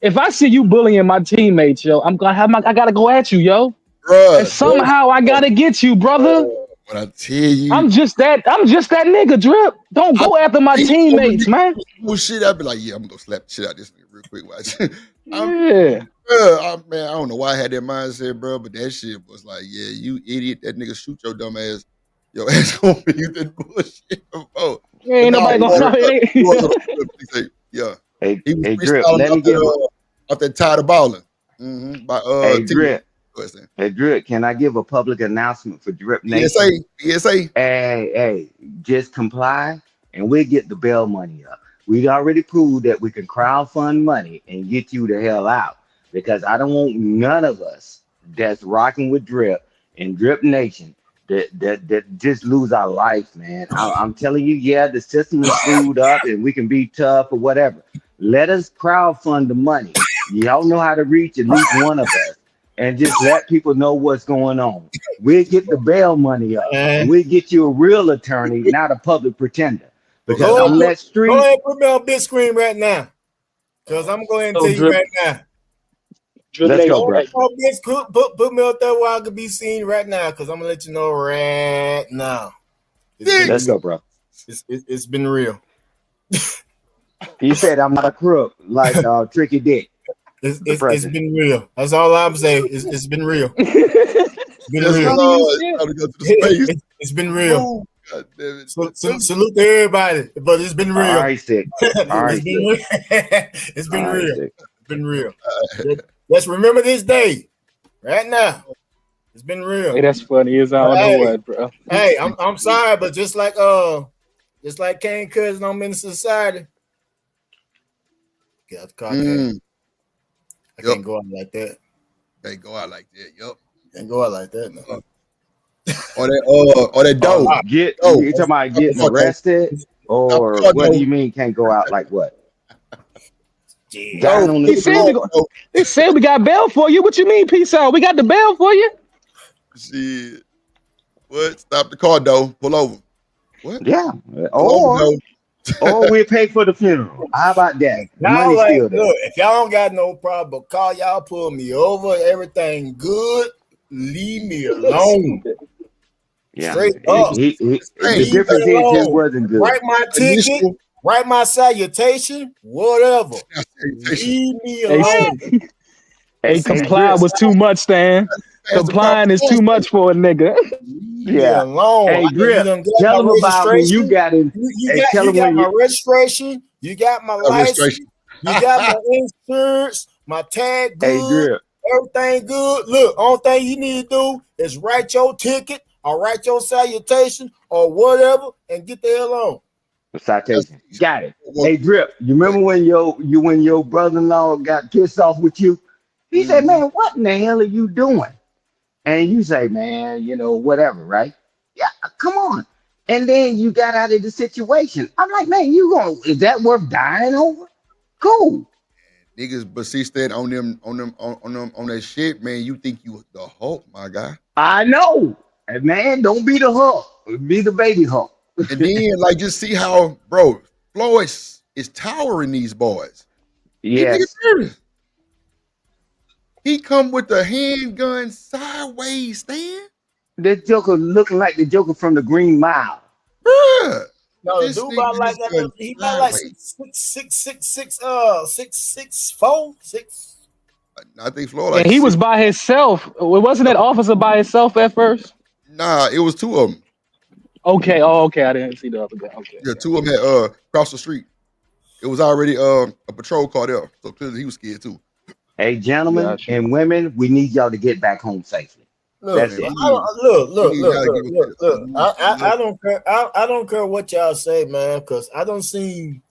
If I see you bullying my teammates, yo, I'm gonna have I gotta go at you, yo. Bruh, And somehow I gotta get you, brother. When I tell you, I'm just that nigga, Drip. Don't go after my teammates, man. Shit, I'd be like, yeah, I'm gonna slap the shit out of this nigga real quick. Watch. Yeah. Man, I don't know why I had that mindset, bro, but that shit was like, yeah, you idiot, that nigga shoot your dumb ass. Your ass gonna be that bullshit. Oh, Ain't nobody gonna. Yeah. Hey, He was Drip, freestyling let me give off that Tired of Balling. By Hey, T. Drip. Hey, Drip, can I give a public announcement for Drip Nation? PSA. Hey, just comply and we'll get the bail money up. We already proved that we can crowdfund money and get you the hell out, because I don't want none of us that's rocking with Drip and Drip Nation that just lose our life, man. I'm telling you, yeah, the system is screwed up and we can be tough or whatever. Let us crowdfund the money. Y'all know how to reach at least one of us, and just let people know what's going on. We'll get the bail money up, and we'll get you a real attorney, not a public pretender. Because on that street, go ahead and put me on big screen right now, because I'm going to tell you right now. Let's go, bro. Put me up there where I could be seen right now, because I'm gonna let you know right now. Let's go, bro. It's been real. He said I'm not a crook like Tricky Dick. It's been real. That's all I'm saying. It's been real. It's been real. It's been real. God damn it. Salute to everybody, but it's been real. All right, sick. All right, It's been real. It's been real. Let's remember this day right now. It's been real. Hey, that's funny as I don't know what, bro. Hey, I'm sorry, but just like Kane Cousin on Menace Society. Get out the car. I can't go out like that. Can't go out like that. Yup. Can't go out like that. No. Or that dope. You talking about getting arrested, or what do you mean can't go out like what? He said we got bail for you. What you mean, peace out? We got the bail for you. Shit. What? Stop the car, though. Pull over. What? Yeah. Or we pay for the funeral. How about that? Y'all look, if y'all don't got no problem, call y'all, pull me over, everything good, leave me alone. Yeah. Straight up. The difference is his wasn't good. Write my ticket, write my salutation, whatever. Leave me alone. Hey, comply was too much, Stan. Complying is too much for a nigga. Yeah. Hey, Drip, tell them about when you got in. You got my registration. You got my license. You got my insurance. My tag good. Hey, Drip. Everything good. Look, only thing you need to do is write your ticket or write your salutation or whatever and get the hell on. Citation. Got it. Hey, Drip, you remember when your brother-in-law got pissed off with you? He said, man, what in the hell are you doing? And you say, man, whatever, right? Yeah, come on. And then you got out of the situation. I'm like, man, is that worth dying over? Cool. Niggas, but see, stand on that shit, man. You think you the Hulk, my guy? I know. And man, don't be the Hulk. Be the baby Hulk. And then, just see how, bro, Floyd is towering these boys. Yes. He come with the handgun sideways, Stan. This Joker looking like the Joker from the Green Mile. Bruh. No, the dude about like that. He about like 6'4". I think Floyd. And he was by himself. Wasn't that officer by himself at first? Nah, it was two of them. Okay. Oh, okay. I didn't see the other guy. Okay. Yeah, two of them had crossed the street. It was already a patrol car there, so clearly he was scared too. Hey, gentlemen and women, we need y'all to get back home safely. Look, that's it. Look. I don't care. I don't care what y'all say, man, because I don't see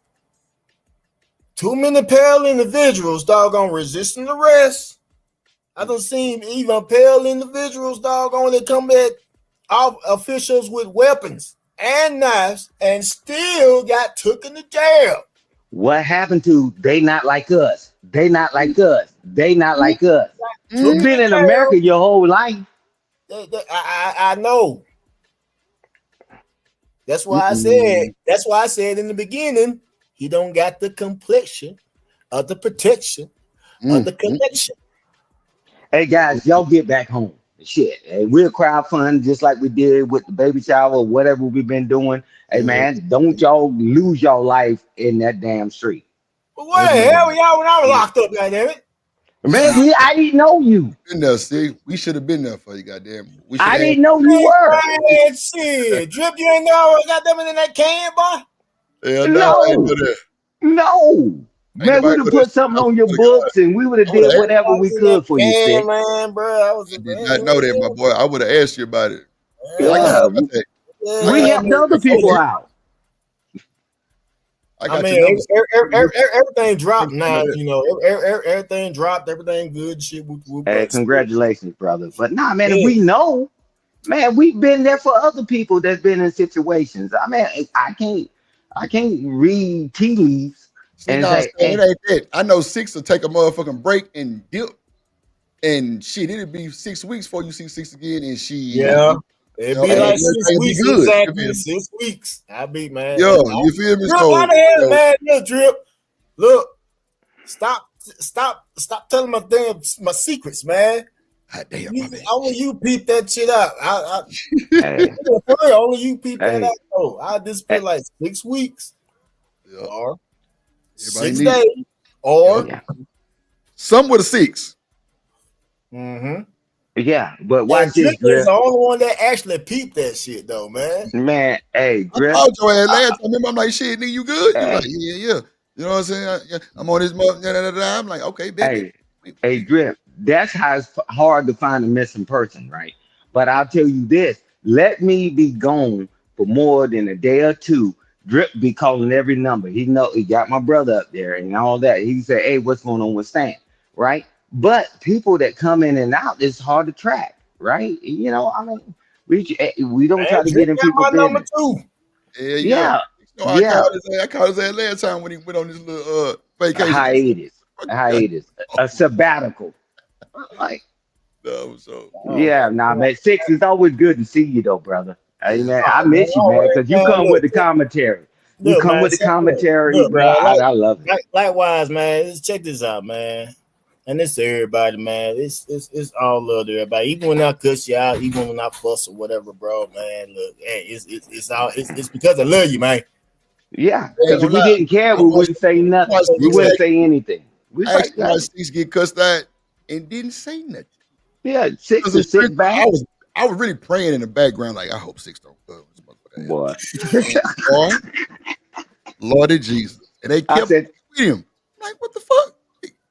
too many pale individuals, doggone, resisting arrest. I don't see even pale individuals, doggone, that come at officials with weapons and knives and still got took into jail. What happened to they not like us? They not like us. They not like us. Truth You've be been in told, America your whole life. I know. That's why I said. That's why I said in the beginning, he don't got the complexion of the protection of the connection. Hey guys, y'all get back home. Shit, hey, we'll crowdfund just like we did with the baby shower or whatever we've been doing. Hey man, don't y'all lose y'all life in that damn street. But what the hell y'all when I was locked up, goddamn it? Man, I didn't know you. Been there, see, we should have been there for you, goddamn. We should I have. didn't know you were. Man, shit, Drip, you ain't know I got them in that can, boy. Yeah, No. I ain't know that. No. Man, we'd have put something on your books and we would have did whatever we could for you, Sick. Man, bro, I did not know that, my boy. I would have asked you about it. Yeah. We helped other people out. I mean, everything dropped now. You know, everything dropped. Everything good. Shit. Hey, congratulations, brother. But nah, man, if we know, man, we've been there for other people that's been in situations. I mean, I can't read tea leaves and say, it ain't that. I know 6 will take a motherfucking break and dip, and shit, it'll be 6 weeks before you see 6 again, and she. Yeah. It'd be like 6 weeks, good. exactly. 6 weeks. I be, man. Yo, you feel me? Drip, why the hell, man? Look, Drip. Look, stop telling my secrets, man. Damn, only you peep that shit out. Only you peep that out. Oh, I just feel like 6 weeks, or 6 days, or some with a 6. Mm-hmm. Yeah, but watch this, Drip is the only one that actually peeped that shit, though, man. Man, hey, Drip. I told your ass last time. Remember, I'm like, shit, nigga, you good? You like, yeah. You know what I'm saying? I'm on this month. I'm like, okay, baby. Hey, Drip. That's how it's hard to find a missing person, right? But I'll tell you this: let me be gone for more than a day or two. Drip be calling every number. He got my brother up there and all that. He said, "Hey, what's going on with Stan?" Right? But people that come in and out, it's hard to track, right? You know, I mean, we don't try to get in people's business. Yeah. I called his ass last time when he went on this little vacation. Hiatus, a sabbatical. Like, man. 6 is always good to see you, though, brother. Hey, man, I miss you, man, because you come with the commentary. You come with the commentary, bro. I love it. Likewise, man. Let's check this out, man. And it's to everybody, man. It's all love to everybody. Even when I cuss you out, even when I fuss or whatever, bro, man. Look, hey, it's because I love you, man. Yeah, because if we didn't care, we wouldn't say nothing. We wouldn't say anything. I asked why 6 get cussed out and didn't say nothing. Yeah, 6 is sit back. I was really praying in the background, like, I hope 6 don't cuss. Boy. Lordy Jesus. And they kept tweeting him. I'm like, what the fuck?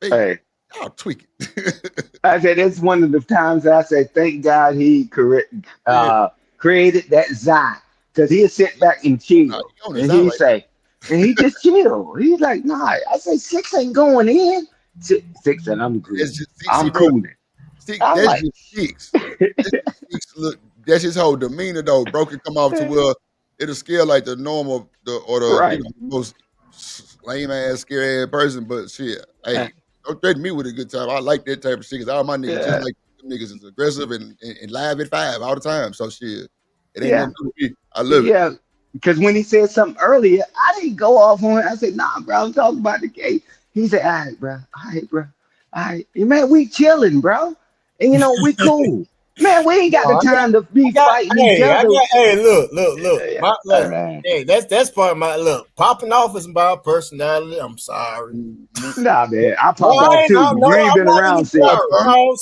Hey. I'll tweak it. I said it's one of the times I say thank God he created that Zion, because he'll sit back and chill, and he say, and he just chill. He's like, nah. I say 6 ain't going in. 6 and I'm good. I'm cooling. That's just 6. Look, that's his whole demeanor though. Bro can come off to where it'll scare like the normal most lame ass scary ass person, but shit, hey. Don't threaten me with a good time. I like that type of shit because all my niggas just like them niggas is aggressive and live at 5 all the time. So shit, it ain't nothing to me. I love it. Yeah, because when he said something earlier, I didn't go off on it. I said, nah, bro, I'm talking about the case. He said, all right, bro. All right. Man, we chilling, bro. And you know, we cool. Man, we ain't got the time to be fighting each other. Look. Hey, that's part of my look. Popping off is my personality. I'm sorry. Nah, man, I pop off too. You ain't been around since.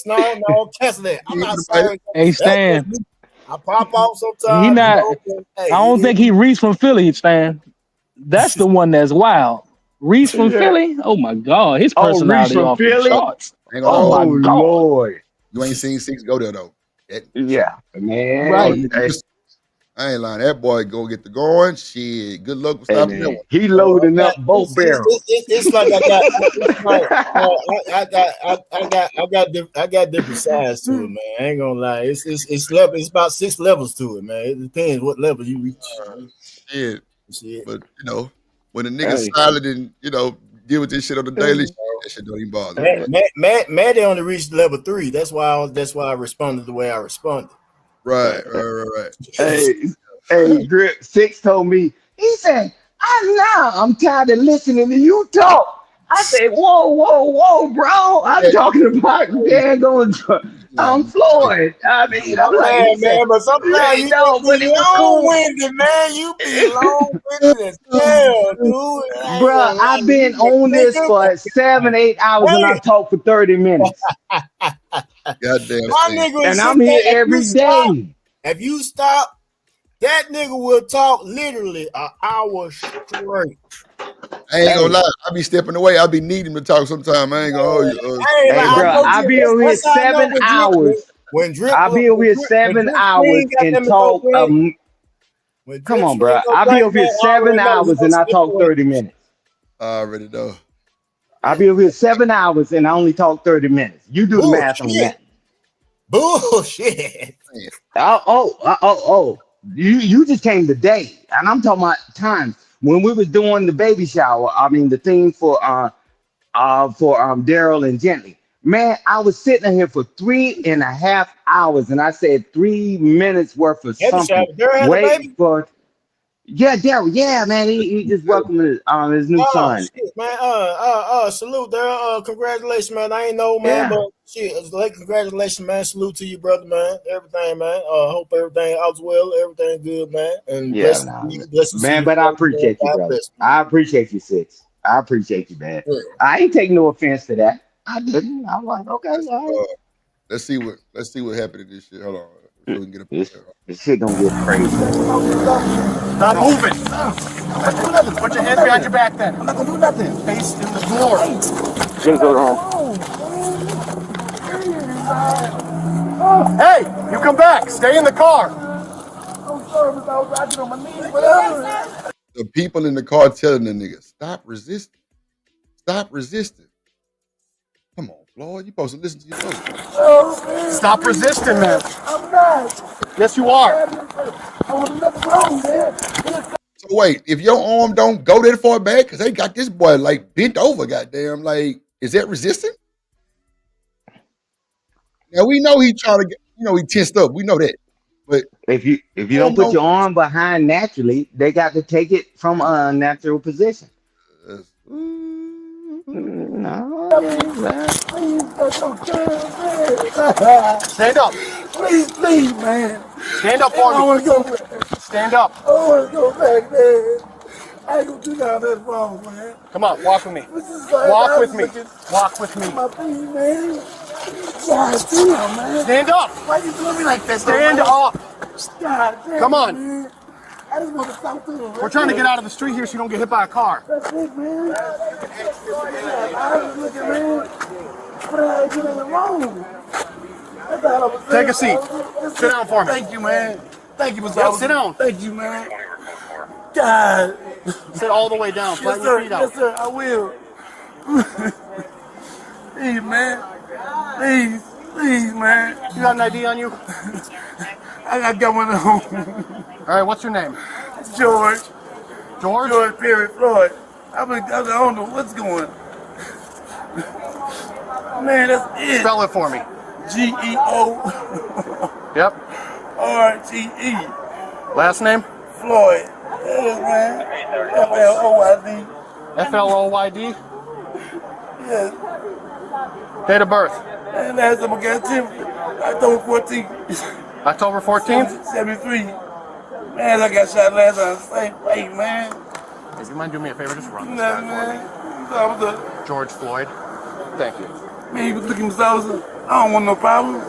No, cancel that. I'm not sorry. Hey, Stan. I pop off sometimes. He not. I don't think he reached from Philly, Stan. That's the one that's wild. Reese from Philly? Oh my God, his personality off the charts. Oh my God, Lord. You ain't seen 6 go there though. Yeah, man. Right. I ain't lying. That boy go get the going. Shit. Good luck with stopping that one. He loading up both barrels. It's like I got different sides to it, man. I ain't gonna lie. It's about 6 levels to it, man. It depends what level you reach. But you know, when a nigga's silent and deal with this shit on the daily, That shit don't even bother me. Maddie only reached level 3. That's why I responded the way I responded. Right. Hey, Drip 6 told me, he said, I'm tired of listening to you talk. I said, whoa, bro. I'm talking about Floyd. I mean, I'm like, man, but sometimes you no, but be it was cool. long-winded, man. You be long-winded as hell, dude. Bro, I've been on this for 7-8 hours and I talk for 30 minutes. Goddamn. My nigga And I'm here every day. If you stop, that nigga will talk literally an hour straight. I ain't gonna lie. I be stepping away. I be needing to talk sometime. I ain't gonna hold you. Hey, bro, I'll be over here 7 hours. I'll be over here 7 hours and talk. Come on, bro. I'll be over here 7 hours and I talk 30 minutes. I already know. I'll be over here 7 hours and I only talk 30 minutes. You do the math on that. Bullshit. You just came today, and I'm talking about times when we was doing the baby shower. I mean, the thing for Daryl and Gently. Man, I was sitting here for 3.5 hours, and I said 3 minutes worth of something. Wait for. Yeah, Daryl. Yeah, man, he just welcomed his new son. Shit, man. Salute, Daryl. Congratulations, man. I ain't know, man, but shit, congratulations, man. Salute to you, brother, man. Everything, man. Hope everything out's well. Everything good, man. And man, but I appreciate you, brother. I appreciate you, Six. I appreciate you, man. Yeah. I ain't taking no offense to that. I didn't. I'm like, okay, all right. Let's see what happened to this shit. Hold on. So we can get this shit gonna get crazy. Stop moving. I'm not doing nothing. Put your hands behind your back then. I'm not gonna do nothing. Face in the floor. Just go home. Hey, you come back. Stay in the car. I'm sorry, but I was rocking on my knees. Whatever. The people in the car telling the nigga, stop resisting. Stop resisting. Come on, Floyd. You supposed to listen to your folks. Stop resisting, man. I'm not. Yes, you are. I want to nothing wrong, man. So wait, if your arm don't go that far back, because they got this boy like bent over, goddamn, like, is that resisting? Now we know he trying to get, he tensed up. We know that. But if you don't put your arm behind naturally, they got to take it from a natural position. No. Stand up. Please, man. Stand up for me. I want to go back. Stand up. I want to go back, man. I ain't gonna do nothing that's wrong, man. Come on, walk with me. Walk with me. Walk with me. My feet, man. God damn, man. Stand up. Why you doing me like that? Stand up. God damn, come on. Man. I just want to stop doing it. We're trying to get out of the street here so you don't get hit by a car. That's it, man. I was looking, man. But I ain't doing anything wrong. That's all I was saying. Take a seat. Sit down for me. Thank you, man. Thank you, Mr. Yep, sit down. Thank you, man. God. Sit all the way down. Flatten your feet out. Yes, sir. I will. Please, man. Please, man. You got an ID on you? I got one at home. All right, what's your name? George. George? George Perry Floyd. I don't know what's going on. Man, that's it. Spell it for me. G-E-O. Yep. R-G-E. Last name? Floyd. Yes, man. F-L-O-Y-D. F-L-O-Y-D? Yes. Date of birth? And last time I got Timothy. October 14th. October 14th? 73. Man, I got shot last time. Same way, man. If you mind doing me a favor, just run this Nothing, back for me. George Floyd. Thank you. Man, you was looking at Mr. I don't want no problem.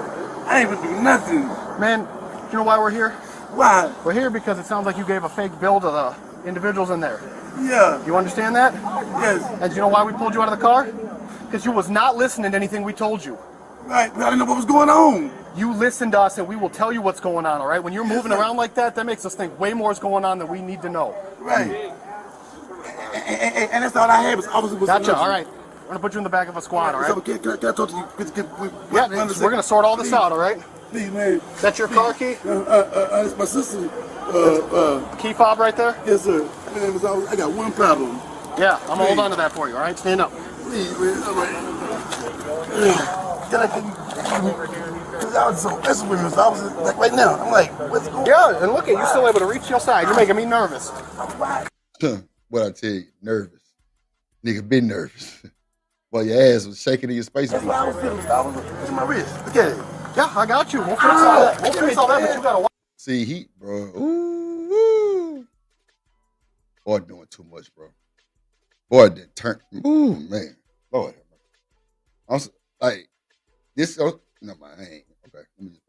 I ain't even do nothing. Man, do you know why we're here? Why? We're here because it sounds like you gave a fake bill to the individuals in there. Yeah. You understand that? Yes. And do you know why we pulled you out of the car? Because you was not listening to anything we told you. Right, but I didn't know what was going on. You listen to us and we will tell you what's going on, all right? When you're moving around like that, that makes us think way more is going on than we need to know. Right. And that's all I had was officer. Gotcha, all right. We're going to put you in the back of a squad, all right? So, can I talk to you? Yeah, we're going to sort all this out, all right? Please, man. That's your car key? It's my sister. Key fob right there? Yes, sir. I got one problem. Yeah, I'm going to hold on to that for you, all right? Stand up. Please, man. Can I because I was so messing with him. So I was like, right now, I'm like, what's going on? Yeah, and look at you still able to reach your side. You're making me nervous. What I tell you, nervous. Nigga been nervous. Well, your ass was shaking in your space. That's why I was feeling. I was looking at my wrist. Look at it. Yeah, I got you. We'll fix all that. We'll fix all that, but you gotta watch. See, heat, bro. Ooh. Boy, doing too much, bro. Boy, didn't turn. Ooh, man. Lord. I'm like, this. No, I ain't. Okay, let me just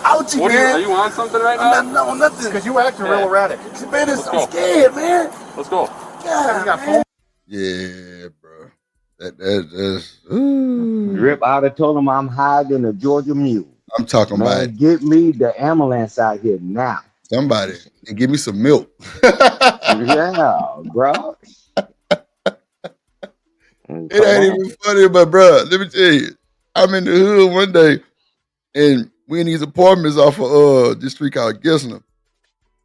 Ouchie, What man. Are you on something right now? I'm not, no, nothing. Because you acting real erratic. Man, I'm scared, man. Let's go. God, man. Yeah, bro. That's. Ooh. Drip, I'd have told him I'm higher than a Georgia mule. I'm talking about. Get me the ambulance out here now. Somebody and give me some milk. Yeah, bro. It ain't even funny, but bro, let me tell you, I'm in the hood one day, and we in these apartments off of this street called Gessner.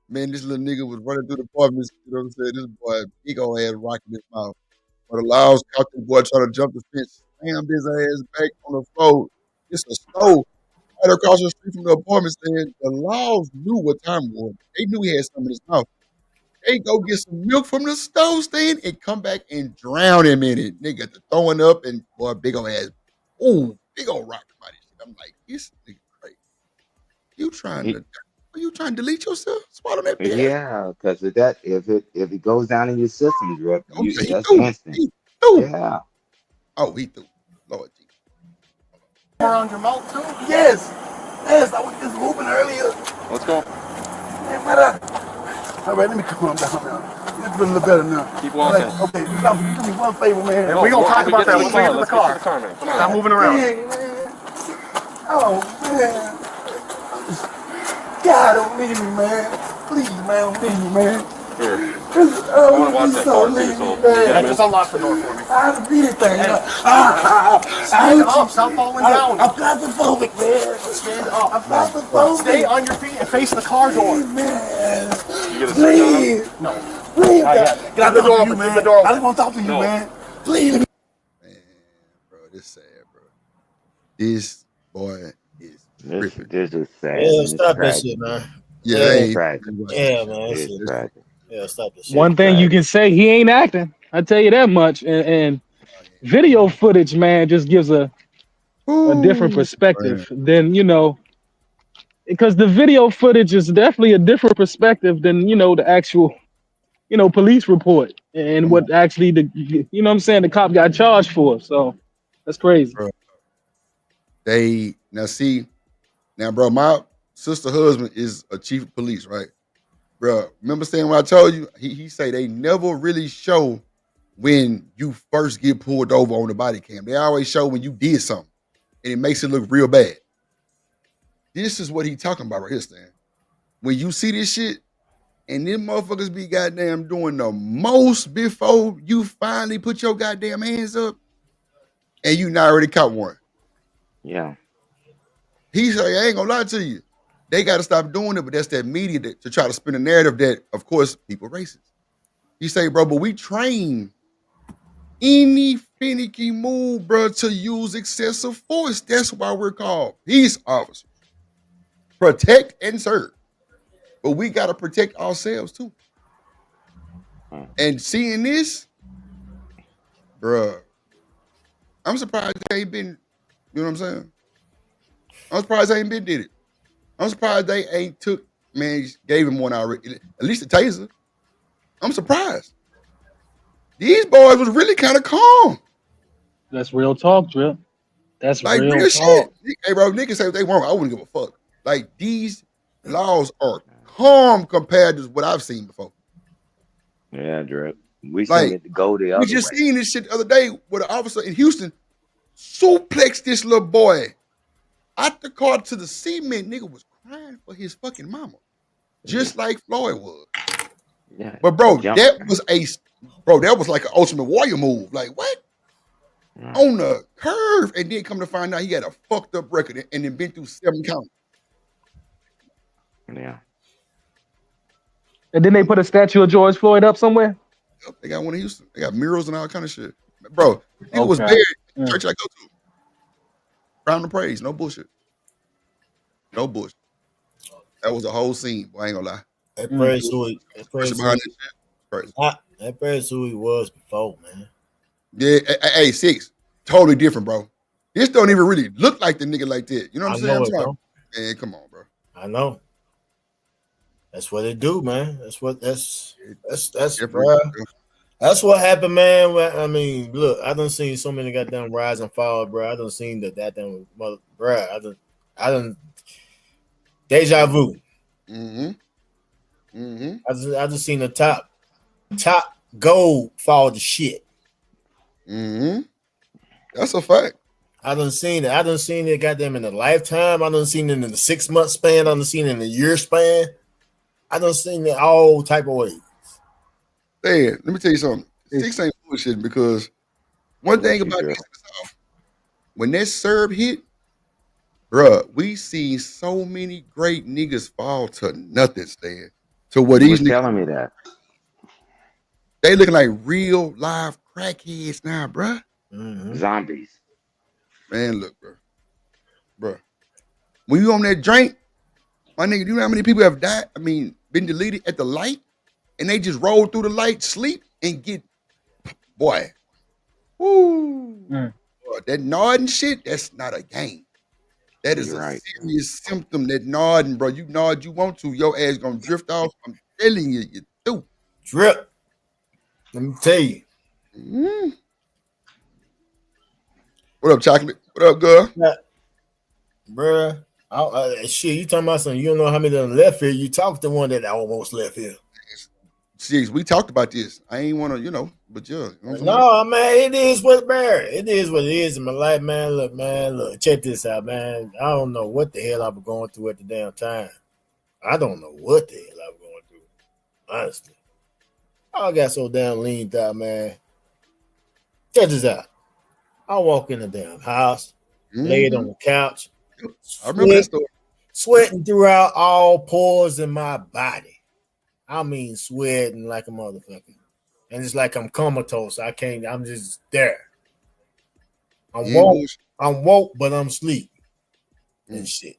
Man, this little nigga was running through the apartments. You know what I'm saying? This boy, big old ass rocking his mouth. But the Laos caught the boy trying to jump the fence, slammed his ass back on the floor. It's a stove right across the street from the apartment stand. The Laos knew what time it was. They knew he had something in his mouth. They go get some milk from the stove stand and come back and drown him in it. Nigga, the throwing up and boy, big old ass. Ooh, big old rock body shit. I'm like, this nigga crazy. You trying to delete yourself? Swallow that pill? Yeah, because if it goes down in your system, Drip, that's threw. instant. He threw. Yeah. Oh, he threw. Lord Jesus. Around your mouth too? Yes. Yes, I was just moving earlier. Let's go. Man, what up? All right, let me calm down now. It's feeling a little better now. Keep walking. Right, okay, do me one favor, man. Yeah, we're gonna talk about that. Let's get to the car. Stop moving around. Man. Oh, man. God, don't leave me, man. Please, man, don't leave me, man. Here. I want to watch that car too, so yeah, just unlock the door for me. I had to beat it thing. Stand up, stop falling down. I'm claustrophobic, man. Stand up. I'm claustrophobic. Stay on your feet and face the car door. Man. You get a Please. No. Please, Not yet. Get out the door, man. I just want to talk to you, No. man. Please. Man, bro, this sad, bro. This boy is tripping. This is sad. Yeah, stop that shit, man. Yeah, It's tragic. Yeah, man. It's tragic. Yeah, stop this shit. One thing you can say, he ain't acting. I tell you that much. And video footage, man, just gives a different perspective than, because the video footage is definitely a different perspective than, the actual, police report and what actually what I'm saying, the cop got charged for. So that's crazy. Bro. Bro, my sister husband is a chief of police, right? Bro, remember saying what I told you? He say they never really show when you first get pulled over on the body cam. They always show when you did something, and it makes it look real bad. This is what he talking about right here, Stan. When you see this shit, and them motherfuckers be goddamn doing the most before you finally put your goddamn hands up, and you not already caught one. Yeah. He say, I ain't gonna lie to you. They got to stop doing it, but that's that media to try to spin a narrative that, of course, people racist. He say, bro, but we train any finicky move, bro, to use excessive force. That's why we're called peace officers. Protect and serve. But we got to protect ourselves, too. And seeing this, bro, I'm surprised they ain't been, you know what I'm saying? I'm surprised they ain't been did it. I'm surprised they ain't gave him one already. At least a taser. I'm surprised. These boys was really kind of calm. That's real talk, Drip. That's like real real talk. shit. Hey, bro, niggas say what they want. I wouldn't give a fuck. Like, these laws are calm compared to what I've seen before. Yeah, Drip. We seen it go the other way. We just seen this shit the other day where the officer in Houston suplexed this little boy out the car to the cement. Nigga was crying for his fucking mama, just like Floyd was. Yeah, but bro, that was like an Ultimate Warrior move. Like what? On the curve, and then come to find out he had a fucked up record and then been through 7 counts. Yeah. And then they put a statue of George Floyd up somewhere. Yep, they got one in Houston. They got murals and all kind of shit. Bro, nigga was buried in the church I go to. Crown of Praise, no bullshit. No bullshit. That was a whole scene. Boy, I ain't gonna lie. That praise who he, that praise who behind he, that shit. Crazy. That praise who he was before, man. Yeah, hey, 6. Totally different, bro. This don't even really look like the nigga like that. You know what I'm saying? Man, come on, bro. I know. That's what it do, man. That's bro. That's what happened, man. I mean, look, I done seen so many goddamn rise and fall, bro. I done seen that damn mother, bro. I done deja vu. I just seen the top gold fall to shit. That's a fact. I done seen it. I done seen it goddamn in a lifetime. I done seen it in the 6-month span. I done seen it in a year span. I done seen it all type of ways. Hey, let me tell you something. 6 ain't bullshit because one thing about this South, when that Serb hit, bruh, we see so many great niggas fall to nothing, Stan. To what these niggas telling me that. They looking like real live crackheads now, bruh. Zombies. Man, look, bro. When you on that drink, my nigga, do you know how many people have died? I mean, been deleted at the light, and they just roll through the light, sleep, and get, boy. Woo. Boy, that nodding shit, that's not a game. That is a serious symptom, that nodding, bro. You nod you want to, your ass gonna drift off. I'm telling you, you do. Drip. Let me tell you. What up, Chocolate? What up, girl? Bruh. Shit, you talking about something? You don't know how many done left here. You talked to one that almost left here. Jeez, we talked about this. I ain't want to, but yeah. No, man, it is what it is what it is in my life, man. Look, check this out, man. I don't know what the hell I was going through at the damn time. I don't know what the hell I was going through, honestly. I got so damn leaned out, man. Check this out. I walk in the damn house, laid on the couch, I remember that story. Sweating throughout all pores in my body. I mean, sweating like a motherfucker. And it's like I'm comatose. I'm just there. I'm woke, but I'm asleep and shit.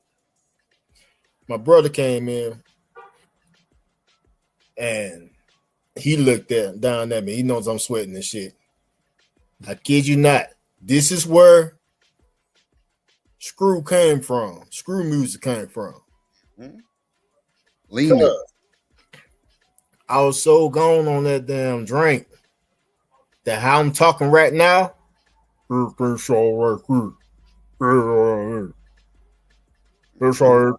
My brother came in and he looked down at me. He knows I'm sweating and shit. I kid you not. This is where screw music came from. Lean. I was so gone on that damn drink that how I'm talking right now, that's all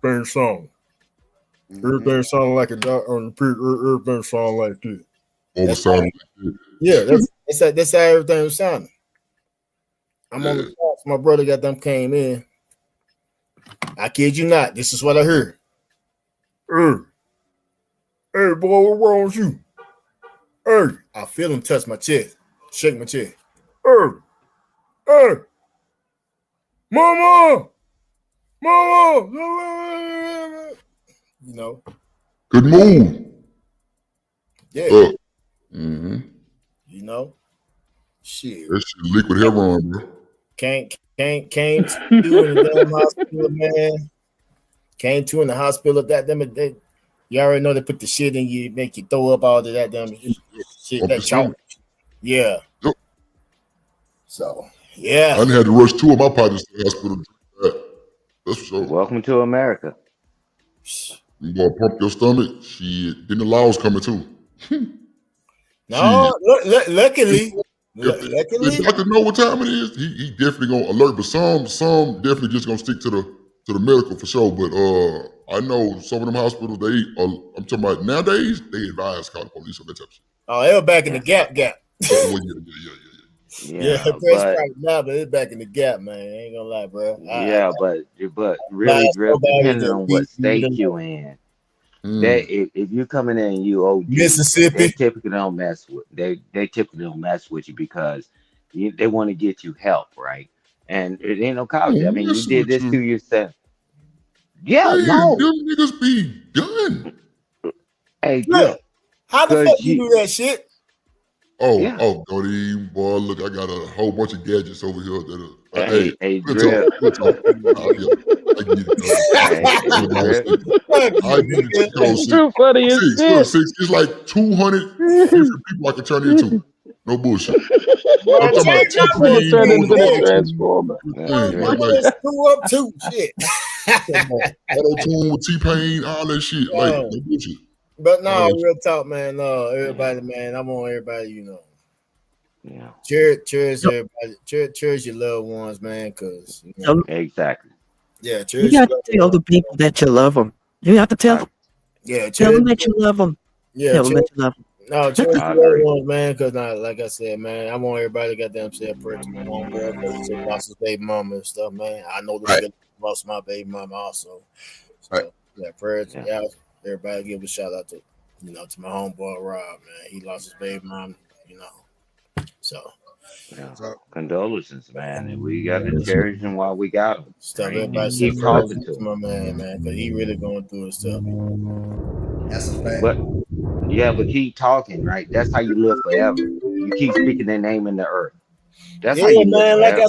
everything sound. Everything sound like a dog on the pig. Everything sound like this. Yeah, that's how everything was sounding. I'm on the couch. My brother got them came in. I kid you not. This is what I heard. Hey, boy, what's wrong with you? Hey, I feel him touch my chest, shake my chest. Hey, mama. You know. Good move. Yeah. You know. Shit. That shit liquid heroin, bro. Came to in the damn hospital, man. Came to in the hospital. You already know they put the shit in you, make you throw up all of that damn shit, that chalk. Yeah. Yep. So, yeah. I done had to rush 2 of my partners to the hospital. That's for sure. Welcome to America. You gonna pump your stomach? Shit. Then the laws coming too. No, luckily. If the doctor know what time it is, he definitely gonna alert. But some definitely just gonna stick to the medical for sure. But I know some of them hospitals, I'm talking about nowadays, they advise call the police on that type of shit. Oh, they were back in the gap. Yeah, but now, but it's back in the gap, man. I ain't gonna lie, bro. But really, depending on what state you in, that if you're coming in and you OD, Mississippi, they typically don't mess with you because they want to get you help, right? And it ain't no college. I mean, you did this to yourself. Yeah, hey, no. Them niggas be done. Hey, look, how the fuck you do that shit? Oh, don't even, boy. Look, I got a whole bunch of gadgets over here that are. Hey, Real talk. Drip. Real talk. Yeah, I get it, Hey, Drip. I get it. Cheat code six. Too funny as Six. shit. Look, six. It's like 200 different people I can turn into. No bullshit. I'm talking about Nigga T-Pain, turned into the auto Transformer. like Screw up too, shit. auto tune with T-Pain, all that shit. Like no bullshit. But no, real talk, man. No, everybody, man. I want everybody, you know. Yeah. Cherish everybody. Cherish your loved ones, man. Cause you know, Exactly. yeah, You cherish got your to tell the people that you love them. You have to tell them. yeah, Tell them that you love them. yeah, Tell them that you love them. no, cherish your loved ones, man. Cause like I said, man, I want everybody to goddamn say a prayer to my homeboy because he just lost his baby mama and stuff, man. I know the feeling lost my baby mama also. So yeah, prayers. Yeah, everybody give a shout out to to my homeboy Rob, man. He lost his baby mom, So condolences, man. And we got to cherish him while we got him. stuff. Right? Everybody And send keep prayers talking to to him. my man, because he really going through his stuff. That's a fact. But keep talking, right? That's how you live forever. You keep speaking their name in the earth. That's Yeah, how you live man. forever.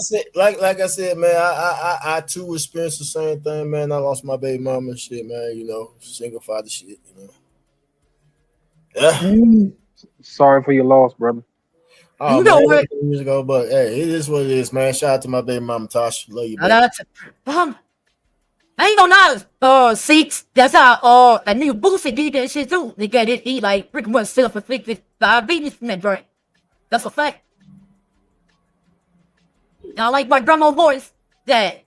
Like I said, man. I too experienced the same thing, man. I lost my baby mama and shit, man. Single father shit. Yeah. Sorry for your loss, brother. Oh, You know man, what? years ago, but hey, it is what it is, man. Shout out to my baby mama, Tasha. Love you, baby. I ain't gonna lie, Seeks, that's how, that nigga Boosie did that shit too. They got it, he like pretty much self-inflicted diabetes from that joint. That's a fact. I like my drummer voice, that.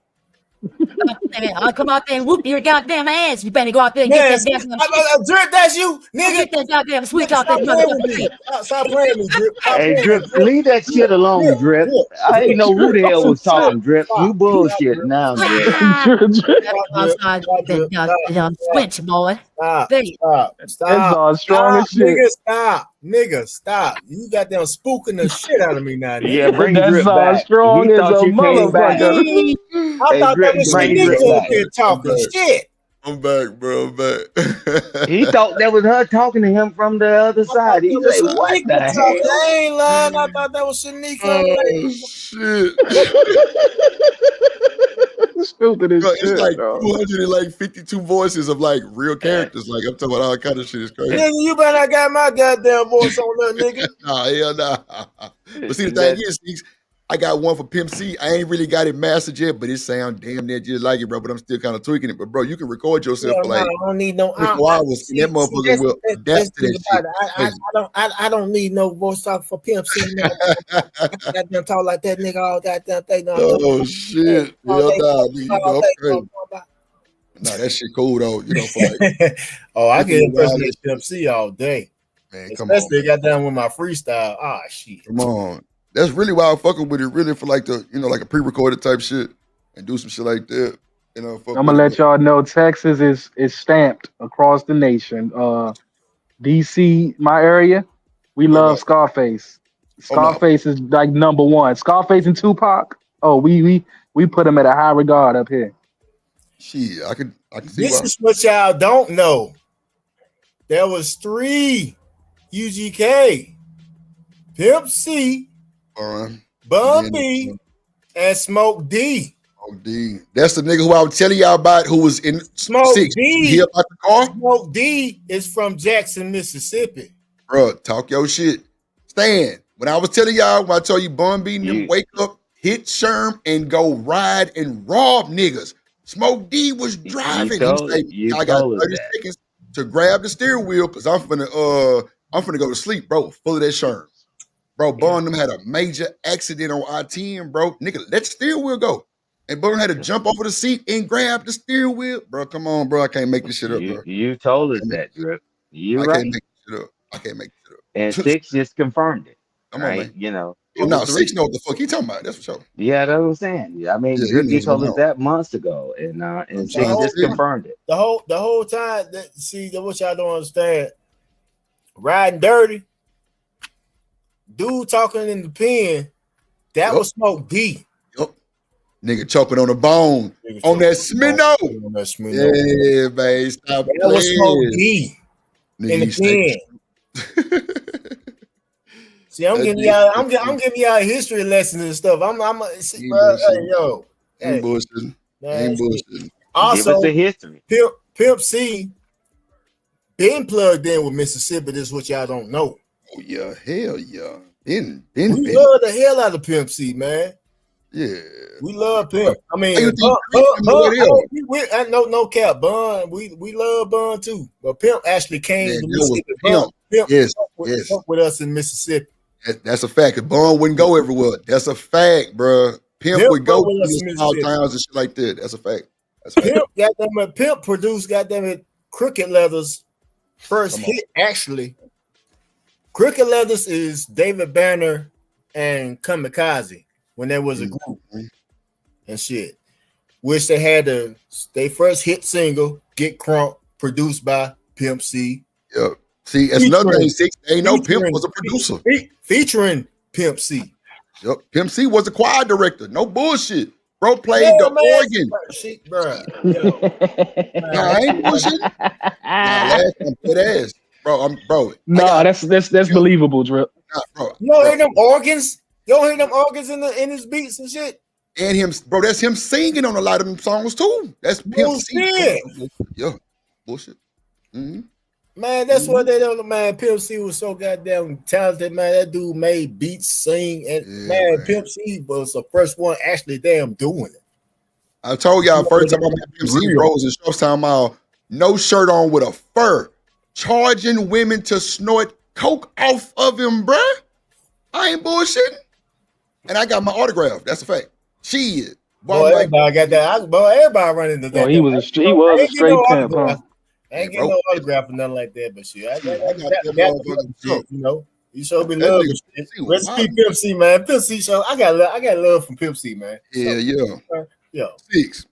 I'll come out there and whoop your goddamn ass. You better go out there and get that goddamn switch. Drip, that's you, nigga. Get that goddamn switch out that motherfucker. Stop playing me, Drip. Hey, Drip, leave that shit alone, Drip. I ain't know who the hell was talking, Drip. You bullshit now, Drip. Switch, boy. Stop. Strong as shit. Nigga, stop. You got them spooking the shit out of me now, nigga. Yeah, bring That Drip Zod back. strong He as thought a you came back. motherfucker. I thought that was bring Drip Shanika up back. there talking shit. I'm back, bro. I'm back. He thought that was her talking to him from the other side. He say, "What the hell?" I ain't lying. I thought that was Shanika. Oh shit! Stupid as Bro, it's shit, like dog. 252 voices of like real characters. Like I'm talking about all kind of shit. It's crazy. Nigga, you better not got my goddamn voice on that, nigga. Nah, hell nah. But see, the thing is, I got one for Pimp C. I ain't really got it mastered yet, but it sound damn near just like it, bro. But I'm still kind of tweaking it. But bro, you can record yourself for like I don't need no 24 hours, and that motherfucker will adapt to that shit. I don't need no voice talk for Pimp C. I goddamn talk like that nigga all goddamn thing. Oh shit! Hell nah, nigga, you know I'm crazy. Nah, that shit cool though. For like. Oh, I can impersonate Pimp C all day. Man, come on. Especially got down with my freestyle. Ah, shit. Come on. That's really why I'm fucking with it, really for like the, like a pre-recorded type shit and do some shit like that. I'm gonna let y'all know Texas is stamped across the nation. DC, my area, we love Scarface. Scarface is like number one. Scarface and Tupac. Oh, we put them at a high regard up here. Shit, I can see This why. is what y'all don't know. There was 3 UGK, Pimp C, Bun B, and Smoke D. Oh, D. That's the nigga who I was telling y'all about who was in Smoke 6. D. He about the car? Smoke D is from Jackson, Mississippi. Bro, talk your shit. Stan, when I was telling y'all, when I told you Bun B and them wake up, hit Sherm, and go ride and rob niggas. Smoke D was driving. He said, I got 30 seconds to grab the steering wheel because I'm finna go to sleep, bro. Full of that Sherm. Bro, Bun them had a major accident on I-10, bro. Nigga, let the steering wheel go. And Bun had to jump over the seat and grab the steering wheel. Bro, come on, bro. I can't make this shit up, bro. You told us that, Drip. I can't make this shit up. I can't make this shit up. And 6 just confirmed it. Come on, man. It No, was 6 3. know what the fuck he talking about. That's for sure. Yeah, that's what I'm saying. I mean, Drip, you told us that months ago, and 6 just confirmed it. The whole time, what y'all don't understand. Riding dirty, dude talking in the pen, that was Smoke D. Yep. Nigga choking on the bone. On that Smino. Yeah, man. Stop that was Smoke D in the pen. See, I'm giving y'all history lessons and stuff. See, bro, hey, yo, Ain't bullshitting. Ain't bullshitting. Also, give us the history. Pimp C been plugged in with Mississippi. This is what y'all don't know. Oh yeah, hell yeah. We love the hell out of Pimp C, man. Yeah, we love Pimp. I mean, no cap, Bun. We love Bun too, but Pimp actually came to Mississippi. Pimp with us in Mississippi. That's a fact. Cause Bun wouldn't go everywhere. That's a fact, bro. Pimp would go to small towns and shit like that. That's a fact. That's a fact. Pimp produced Crooked Leather's first hit. Actually, Crooked Leathers is David Banner and Kamikaze when there was a group and shit, which they had their first hit single, Get Crunk, produced by Pimp C. Yep. See, that's another thing. Ain't no Pimp was a producer. Featuring Pimp C. Yep. Pimp C was a choir director. No bullshit. Bro played the organ. Shit, bro. Nah, I ain't bullshit. Last time, dead ass. Bro. No, that's believable, Drip. Nah, bro. You don't hear them organs? You don't hear them organs in his beats and shit? And him, bro, that's him singing on a lot of them songs too. That's Pimp C. Yeah. Bullshit. Mm-hmm. Man, that's what they don't know, man. Pimp C was so goddamn talented, man. That dude made beats, sing, and man, Pimp C was the first one actually damn doing it. I told y'all first time I met Pimp C, bro, was in Showtime Mall, no shirt on with a fur, charging women to snort coke off of him, bruh. I ain't bullshitting. And I got my autograph. That's a fact. Shit. Boy, everybody got that. Boy, everybody running into that. He was a straight pimp, huh? I ain't getting no autograph or nothing like that, but shit, I got you know. You show me love. Recipe Pimp C, man. Pimp C show. I got love from Pimp C, man. Yeah. Six.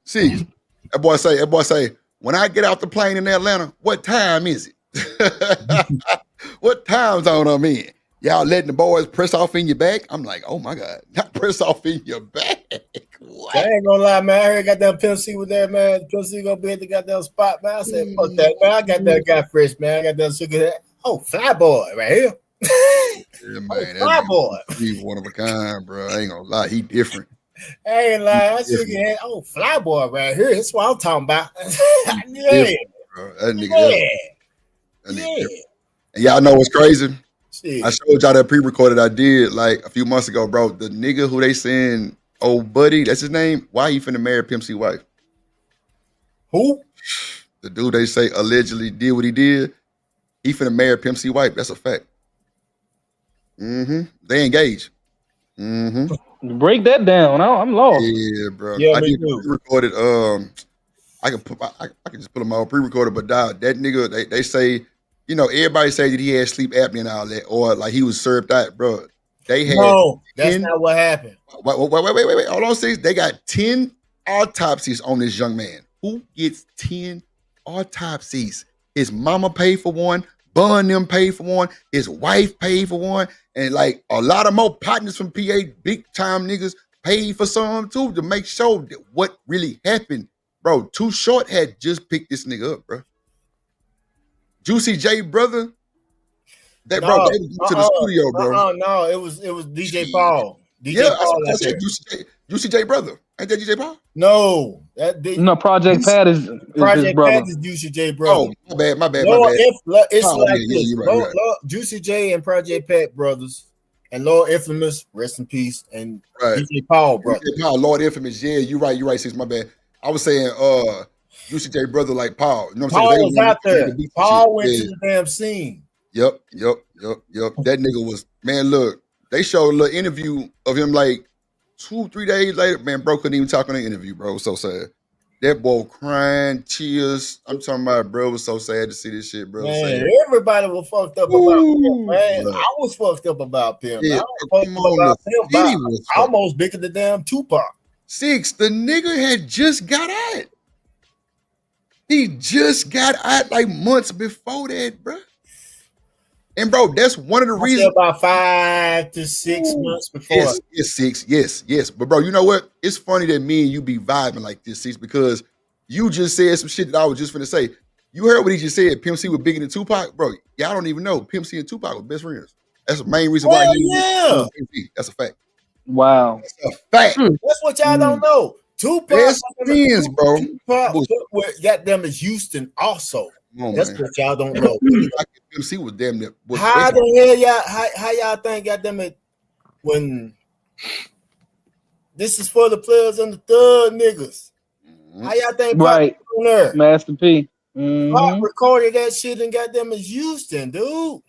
That boy say, when I get off the plane in Atlanta, what time is it? What time zone I'm in? Y'all letting the boys press off in your back? I'm like, oh my God, not press off in your back. What? I ain't gonna lie, man. I heard goddamn Pimp C with that, man. Pimp C gonna be at the goddamn spot, man. I said, fuck that, man. I got that guy fresh, man. I got that sugar. Oh, fly boy right here. Yeah, man. Fly boy. He's one of a kind, bro. I ain't gonna lie. He different. I ain't lying. I sugar head. Oh, fly boy right here. That's what I'm talking about. Yeah. That nigga. Yeah. And y'all know what's crazy? I showed y'all that pre-recorded I did like a few months ago, bro. The nigga who they saying, old buddy, that's his name. Why he finna marry Pimp C wife? Who? The dude they say allegedly did what he did. He finna marry Pimp C wife. That's a fact. They engaged. Break that down. I'm lost. Yeah, bro. Yeah, I me did too. pre-recorded. I can just put him on pre-recorded, but dog, that nigga, they say. You know, everybody say that he had sleep apnea and all that, or like he was served out, bro. They had that's not what happened. Wait. Hold on, sis. They got 10 autopsies on this young man. Who gets 10 autopsies? His mama paid for one, Bun them paid for one, his wife paid for one, and like a lot of more partners from PA, big time niggas, paid for some too to make sure that what really happened. Bro, Too Short had just picked this nigga up, bro. Juicy J brother, they brought David to the studio, bro. No, it was DJ Paul. DJ Paul. I said Juicy J brother. Ain't that DJ Paul? No, Project Pat is his brother. Pat is Juicy J brother. Oh, my bad. It's Oh, like yeah, this. you're right. Lord, Juicy J and Project Pat brothers, and Lord Infamous, rest in peace, and DJ Paul brother. DJ Paul, Lord Infamous. Yeah, you're right. Sis, my bad. I was saying, Juicy J brother like Paul. You know what I'm saying? Paul was out there. Paul went to the damn scene. Yep. That nigga was, man, look, they showed a little interview of him like 2-3 days later. Man, bro couldn't even talk on the interview, bro. It was so sad. That boy crying, tears. I'm talking about, bro, it was so sad to see this shit, bro. Man, everybody was fucked up about Pimp, man. Bro. I was fucked up about Pimp. Yeah, I was fucked up about Pimp. I almost bigger than damn Tupac. Six, the nigga had just got out. He just got out like months before that, bro. And bro, that's one of the reasons. About 5 to 6 months before. Yes, 6. Yes. But bro, you know what? It's funny that me and you be vibing like this, Six, because you just said some shit that I was just finna say. You heard what he just said. Pimp C was bigger than Tupac, bro. Y'all don't even know. Pimp C and Tupac were best friends. That's the main reason why he. Yeah. That's a fact. Wow. That's a fact. That's what y'all don't know. Tupac, Best friends, bro. Tupac got them as Houston also. That's Man. what y'all don't know. MC was damn near. How the hell y'all? How y'all think got them at when? This is for the players and the thug niggas. How y'all think? Right. On there? Master P. Pop recorded that shit and got them as Houston, dude.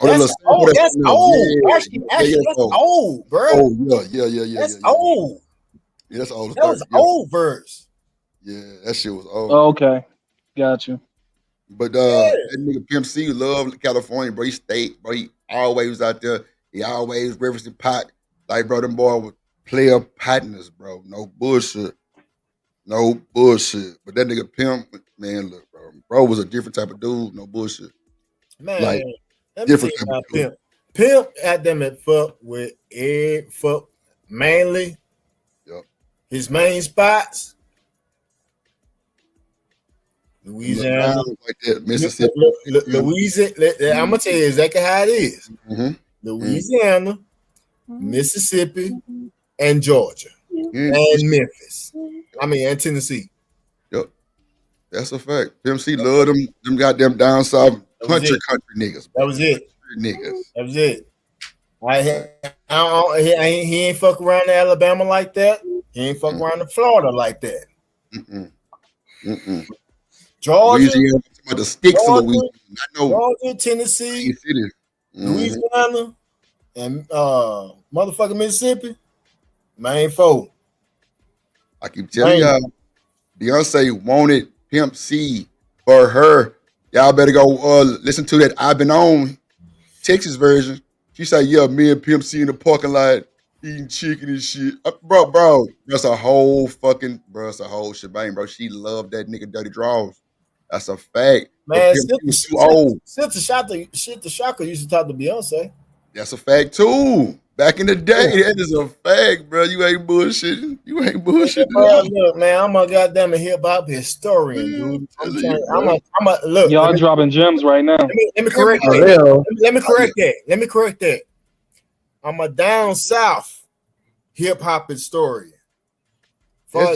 That's old. That's old. Actually, that's old, bro. Oh yeah. That's old. Yeah, that's old. That was old verse. Yeah, that shit was old. Oh, okay, got you. But that nigga Pimp C loved California, bro. He stayed, bro. He always was out there. He always referencing Pac. Like, bro, them boy with player partners, bro. No bullshit. No bullshit. But that nigga Pimp, man, look, bro. Bro was a different type of dude. No bullshit. Man, like, let me different tell type you of about Pimp at them at fuck with fuck mainly. Yep. His main spots. Louisiana, like that, Mississippi. Louisiana. I'm gonna tell you exactly how it is. Louisiana, Mississippi, and Georgia, and Memphis. I mean, and Tennessee. Yep, that's a fact. Pimp C loved them goddamn down south country niggas. Bro. That was it. Niggas. That was it. He ain't fuck around in Alabama like that. He ain't fuck around in Florida like that. Georgia, Louisiana, about the sticks of Louisiana. I know. Georgia, Tennessee, Louisiana, and motherfucking Mississippi. Main four. I keep telling y'all, Beyonce wanted Pimp C for her. Y'all better go listen to that I've Been On Texas version. She said, yeah, me and Pimp C in the parking lot eating chicken and shit. Bro, that's a whole fucking, bro, it's a whole shebang, bro. She loved that nigga Dirty Draws. That's a fact. Man, was too old. Sister Shaka used to talk to Beyonce. That's a fact too. Back in the day, that is a fact, bro. You ain't bullshitting. Look, man, I'm a goddamn hip hop historian, dude. I'm a look. Y'all dropping gems right now. Let me correct that. Let me correct that. I'm a down south hip hop historian. Far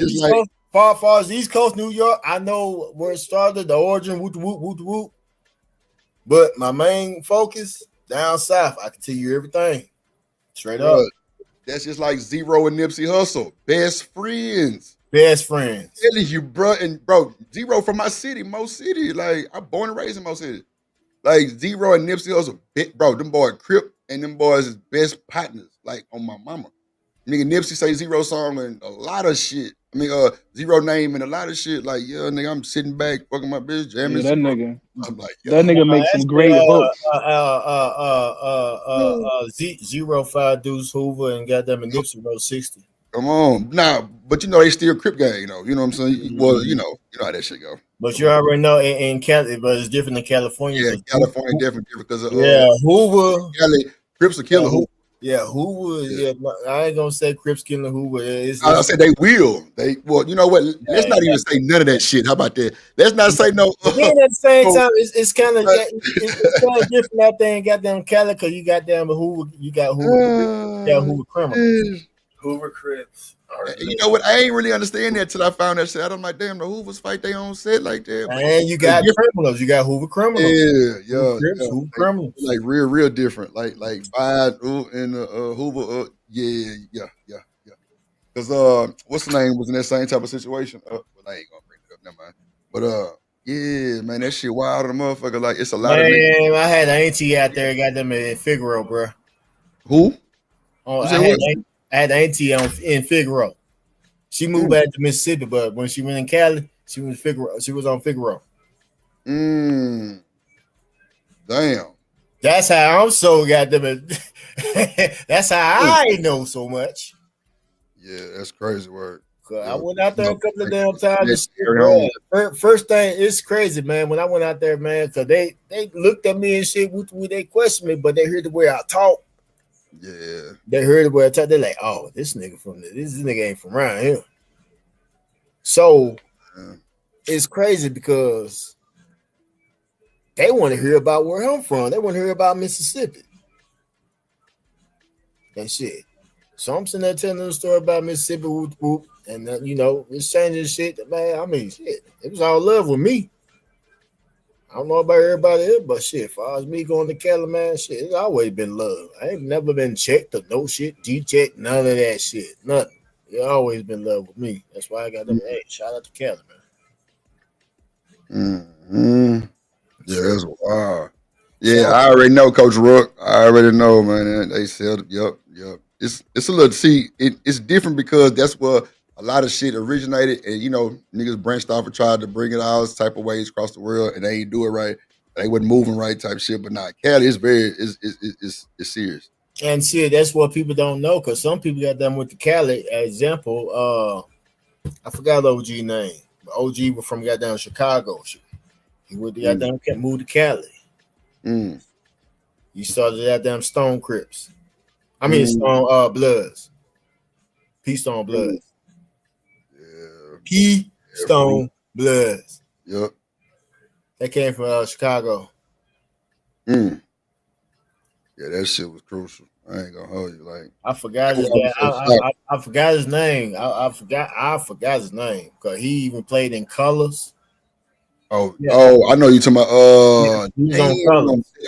as East Coast, New York, I know where it started, the origin, whoop. But my main focus down south, I can tell you everything. Straight up. That's just like Zero and Nipsey Hussle. Best friends. Telling you, bro. And bro, Zero from my city, Mo City. Like, I'm born and raised in Mo City. Like, Zero and Nipsey Hussle, bro, them boys Crip and them boys is best partners. Like, on my mama. Nigga, Nipsey say Zero song and a lot of shit. I mean, Zero name and a lot of shit. Like, yeah, nigga, I'm sitting back, fucking my bitch, jamming. Yeah, that nigga. I'm like, that nigga makes some great hooks. 05 Deuce Hoover and goddamn Nipsey wrote 60. Come on. Nah, but you know they still Crip gang, though. You know what I'm saying? Well, you know how that shit go. But you already know in Cali, but it's different in California. Yeah, California different because of Hoover. Cali, Crips are killing Hoover. Yeah, Hoover. Yeah, I ain't gonna say Crips killing Hoover. I said they will. Well, you know what? Let's not even say none of that shit. How about that? Let's not say no. Then at the same time, it's kind of different out there in goddamn Cali because you got damn Hoover, you got Hoover criminals, Hoover Crips. You know what? I ain't really understand that till I found that shit. I'm like, damn, the Hoovers fight their own set like that. And you got criminals. You got Hoover criminals. Yeah. Hoover criminals. Like real different. Like Bide and Hoover. Yeah. Because what's the name was in that same type of situation. Well, I ain't gonna bring it up. Never mind. But yeah, man, that shit wild on the motherfucker. Like it's a lot of niggas. I had an auntie out there, got them in Figaro, bro. Who? Oh, I had an auntie in Figaro. She moved back to Mississippi, but when she went in Cali, she was Figaro. She was on Figaro. Damn. That's how I'm so goddamn. That's how I know so much. Yeah, that's crazy work. I went out there a couple of damn times. First thing, it's crazy, man. When I went out there, man, because they looked at me and shit. They questioned me, but they heard the way I talk. Yeah, they heard the way I talk. They're like, "Oh, this nigga ain't from around here." So it's crazy because they want to hear about where I'm from. They want to hear about Mississippi. And shit. So I'm sitting there telling them a story about Mississippi, whoop, whoop, and it's changing shit. Man, I mean, shit, it was all love with me. I don't know about everybody else, but shit, as far as me going to Cali, man, shit, it's always been love. I ain't never been checked or no shit, G-check, none of that shit, nothing. It always been love with me. That's why I got them. Hey, shout out to Cali, man. Yeah, that's wild. Yeah, I already know, Coach Rook. I already know, man. They said, yep. It's a little, it's different because that's where a lot of shit originated, and niggas branched off and tried to bring it all type of ways across the world, and they ain't do it right. They wasn't moving right type shit, but not Cali is it's serious. And shit, that's what people don't know, because some people got them with the Cali. Example, I forgot OG name. But OG was from goddamn Chicago. He went to goddamn moved to Cali. He started goddamn Stone Crips. I mean Stone Bloods. P-Stone Bloods. P-Stone Bloods. Yep. That came from Chicago. Yeah, that shit was crucial. I ain't gonna hold you. Like I forgot his I forgot his name. I forgot his name because he even played in Colors. Oh, I know you talking about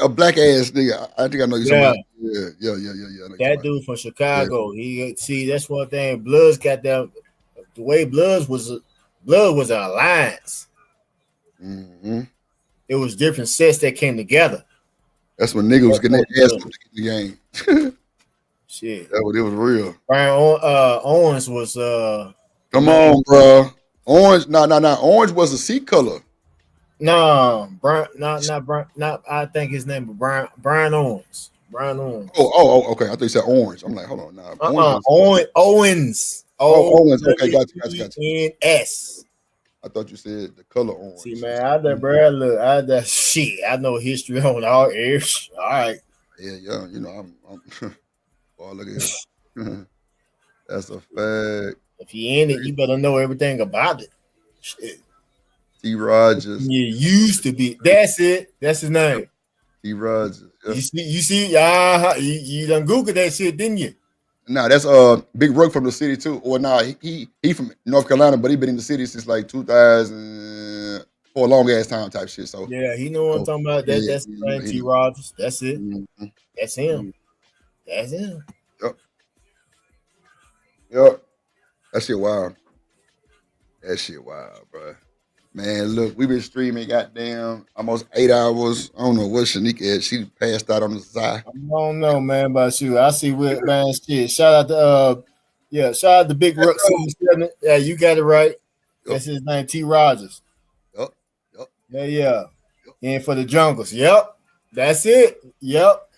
a black ass nigga. I think I know you talking about. Yeah. That dude from Chicago. That's one thing. Bloods got that. The way Bloods was an alliance. It was different sets that came together. That's when niggas was getting their ass whooped in the game. Shit. That was, it was real. Brian Owens was come on, bro. Orange, orange was a seat color. No, not Brian. Not I think his name was Brian Owens. Brian Owens. Oh, okay. I thought you said orange. I'm like, hold on, Owens. Owens. Okay, got you. N-S. I thought you said the color orange. See, man, I that shit. I know history on all areas. All right. Yeah. I'm oh, look at it. That's a fact. If you in it, you better know everything about it. Shit. T. Rogers. You used to be. That's it. That's his name. T. Rogers. Yep. You see, you done Googled that shit, didn't you? Nah, that's Big Rook from the city too. Or he from North Carolina, but he been in the city since like 2000 for a long ass time type shit. So yeah, he know what I'm talking about. That's his name, T. Rogers. That's it. That's him. That's him. Yep. That shit wild. That shit wild, bro. Man, look, we been streaming goddamn almost 8 hours. I don't know what Shanique is. She passed out on the side. I don't know, man, about you. I see what man shit. Shout out to Big Rook. Yeah, you got it right. That's his name, T. Rogers. Yep. Yeah. And for the Jungles. Yep. That's it. Yep.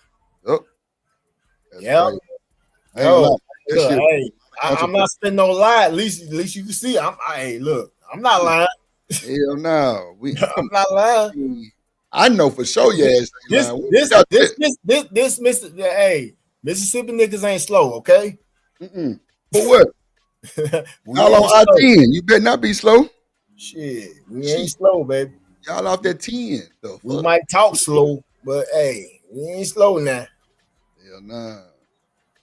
Yep. I'm not spending no lie. At least you can see. I'm not lying. Hell no. I'm not lying. I know for sure your ass ain't this Mississippi niggas ain't slow, okay? For what? Y'all on I-10. You better not be slow. Shit, we ain't slow, baby. Y'all off that 10. Though. We might talk slow, but hey, we ain't slow now. Hell nah.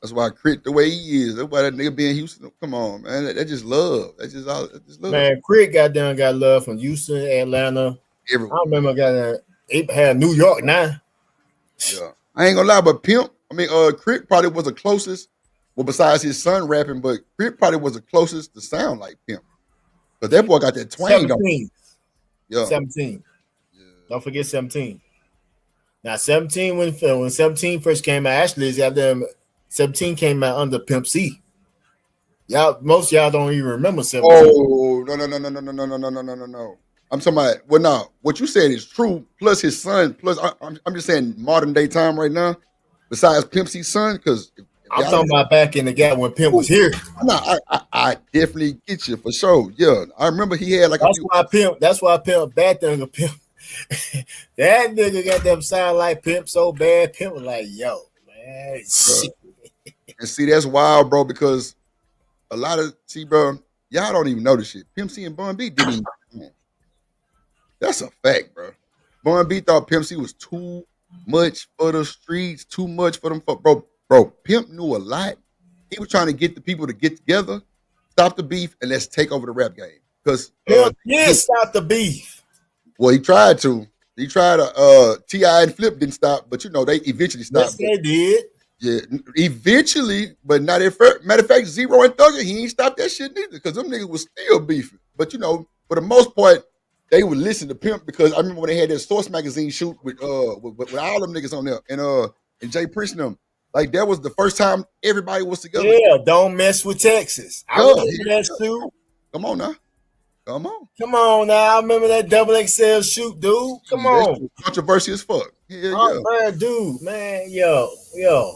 That's why I Crit the way he is. That's why that nigga be in Houston. Come on, man. That's just love. That's just love. Man, Crit got love from Houston, Atlanta. Everywhere. I remember it had New York now. Yeah. I ain't gonna lie, but Pimp, Crit probably was the closest. Well, besides his son rapping, but Crit probably was the closest to sound like Pimp. But that boy got that twang. 17. Yeah. 17. Yeah. Don't forget 17. Now 17 when 17 first came out, actually it's them 17 came out under Pimp C. Most of y'all don't even remember 17. Oh, no. I'm talking about, well, no, what you said is true, plus his son, plus I'm just saying modern day time right now, besides Pimp C's son, because I'm talking about back in the gap when Pimp was here. No, I definitely get you for sure. Yeah, I remember he had like That's why Pimp bad thing of Pimp. That nigga got them sound like Pimp so bad. Pimp was like, yo, man, shit. And see, that's wild, bro, because a lot of, bro, y'all don't even know this shit. Pimp C and Bun B didn't even. That's a fact, bro. Bun B thought Pimp C was too much for the streets, too much for them. Bro, Pimp knew a lot. He was trying to get the people to get together, stop the beef, and let's take over the rap game. Because stop the beef. Well, he tried to. He tried to. T.I. and Flip didn't stop, but they eventually stopped. Yes, they did. Yeah, eventually, but not at first. Matter of fact, Zero and Thugger, he ain't stopped that shit neither, because them niggas was still beefing. But for the most part, they would listen to Pimp, because I remember when they had that Source magazine shoot with all them niggas on there, and Jay Prince and them. Like, that was the first time everybody was together. Yeah, don't mess with Texas. I remember that shoot. Come on now. Come on. Come on now. I remember that double XL shoot, dude. Come on. Controversy as fuck. Yeah. Man, dude, man, yo,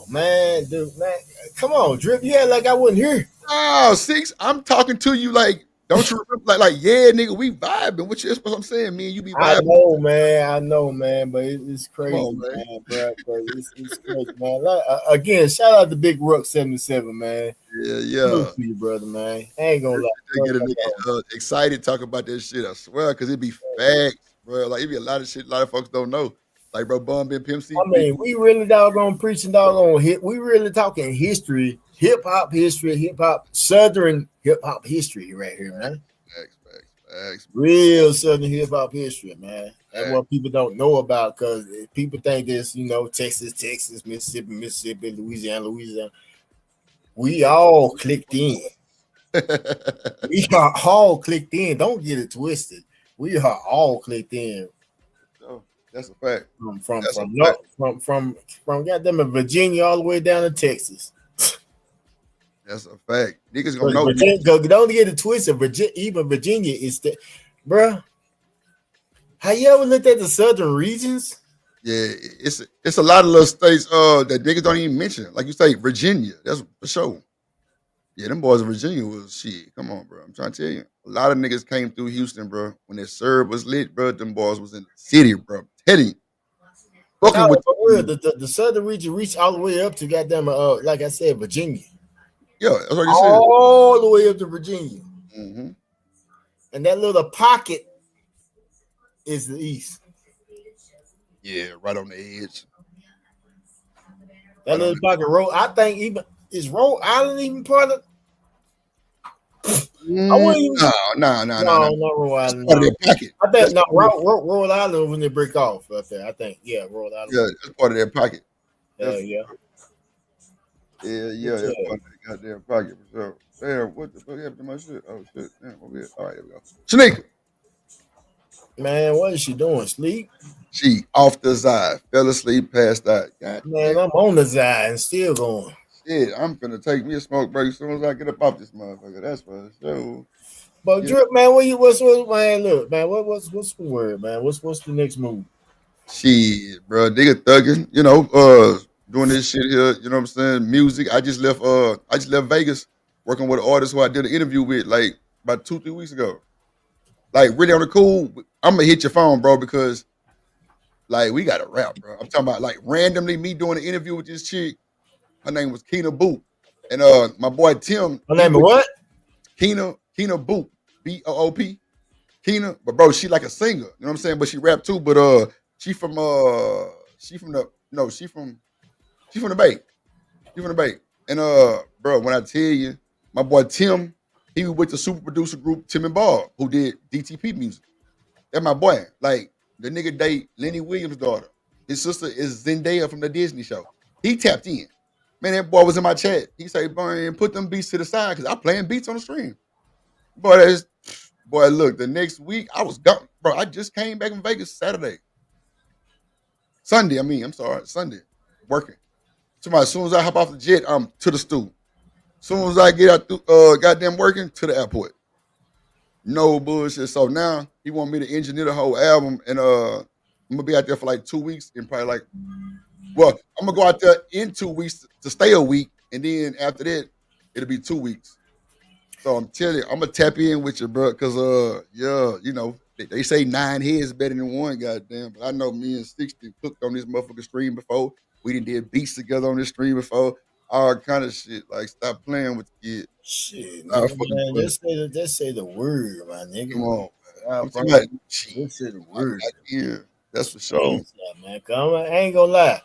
man, dude, man. Come on, Drip. You act like I wasn't here. Oh, Six, I'm talking to you like, don't you remember? Like, yeah, nigga, we vibing. What I'm saying? Me and you be vibing. I know, man, but it's crazy, man, bro. It's crazy, man. Again, shout out to Big Ruck 77, man. Yeah. Salute to you, brother, man. I ain't gonna lie. Get a nigga excited talking about this shit, I swear, because it be facts, bro. Like, it be a lot of shit a lot of folks don't know. Like, bro, Bun B and Pimp C. I mean, we really doggone preaching doggone hit. We really talking history, hip hop, Southern hip hop history right here, man. Facts. Real Southern hip hop history, man. That's what people don't know about, because people think this, Texas, Mississippi, Louisiana. We all clicked in. We are all clicked in. Don't get it twisted. We are all clicked in. That's a fact. From goddamn Virginia all the way down to Texas. That's a fact. Niggas gonna know. Don't get it twisted. Even Virginia is bruh. Have you ever looked at the southern regions? Yeah, it's a lot of little states that niggas don't even mention. Like you say, Virginia. That's for sure. Yeah, them boys in Virginia was shit. Come on, bro. I'm trying to tell you. A lot of niggas came through Houston, bro. When that serve was lit, bro, them boys was in the city, bro. Teddy. The southern region reached all the way up to goddamn like I said, Virginia. Yeah, that's what you said. All the way up to Virginia. Mm-hmm. And that little pocket is the east. Yeah, right on the edge. That little pocket road. I think even is Rhode Island even part of? No, not Rhode Island. Part of their pocket. I think Rhode Island when they break off up there. I think Rhode Island. Yeah, that's part of their pocket. Yeah. That's part of their goddamn pocket for sure. Damn, what the fuck happened to my shit? Oh shit, damn, weird. All right, here we go. Shanika. Man, what is she doing? Sleep? She off the side, fell asleep, passed out. Man, I'm on the side and still going. Shit, I'm finna take me a smoke break as soon as I get up off this motherfucker. That's for sure. But Drip, man, what's man? Look, man, what's the word, man? What's the next move? Shit, bro, nigga thugging, doing this shit here. You know what I'm saying? Music. I just left Vegas working with an artist who I did an interview with like about 2-3 weeks ago. Like, really on the cool, I'm gonna hit your phone, bro, because like we got a rap, bro. I'm talking about like randomly me doing an interview with this chick. Her name was Keena Boot. And my boy Tim. Her name is what? Keena Boot. B-O-O-P. Keena. But bro, she like a singer. You know what I'm saying? But she rap too. But she from the Bay. She from the Bay. And bro, when I tell you, my boy Tim, he was with the super producer group Tim and Bob, who did DTP music. That's my boy. Like, the nigga date Lenny Williams' daughter. His sister is Zendaya from the Disney show. He tapped in. Man, that boy was in my chat. He said, "Boy, put them beats to the side because I'm playing beats on the stream." Boy, look, the next week I was gone. Bro, I just came back from Vegas Sunday. Sunday. Working. As soon as I hop off the jet, I'm to the stool. As soon as I get out goddamn working, to the airport. No bullshit. So now he want me to engineer the whole album, and I'm gonna be out there for like 2 weeks, and probably I'm gonna go out there in 2 weeks to stay a week, and then after that, it'll be 2 weeks. So I'm telling you, I'm gonna tap in with you, bro, because they say 9 heads better than one, goddamn. But I know me and 60 cooked on this motherfucking stream before. We did beats together on this stream before. All kind of shit. Like, stop playing with the kid. Shit, man. Just say the word, my nigga. Come on, man. Just say the word. That's for sure. Man, I ain't gonna lie.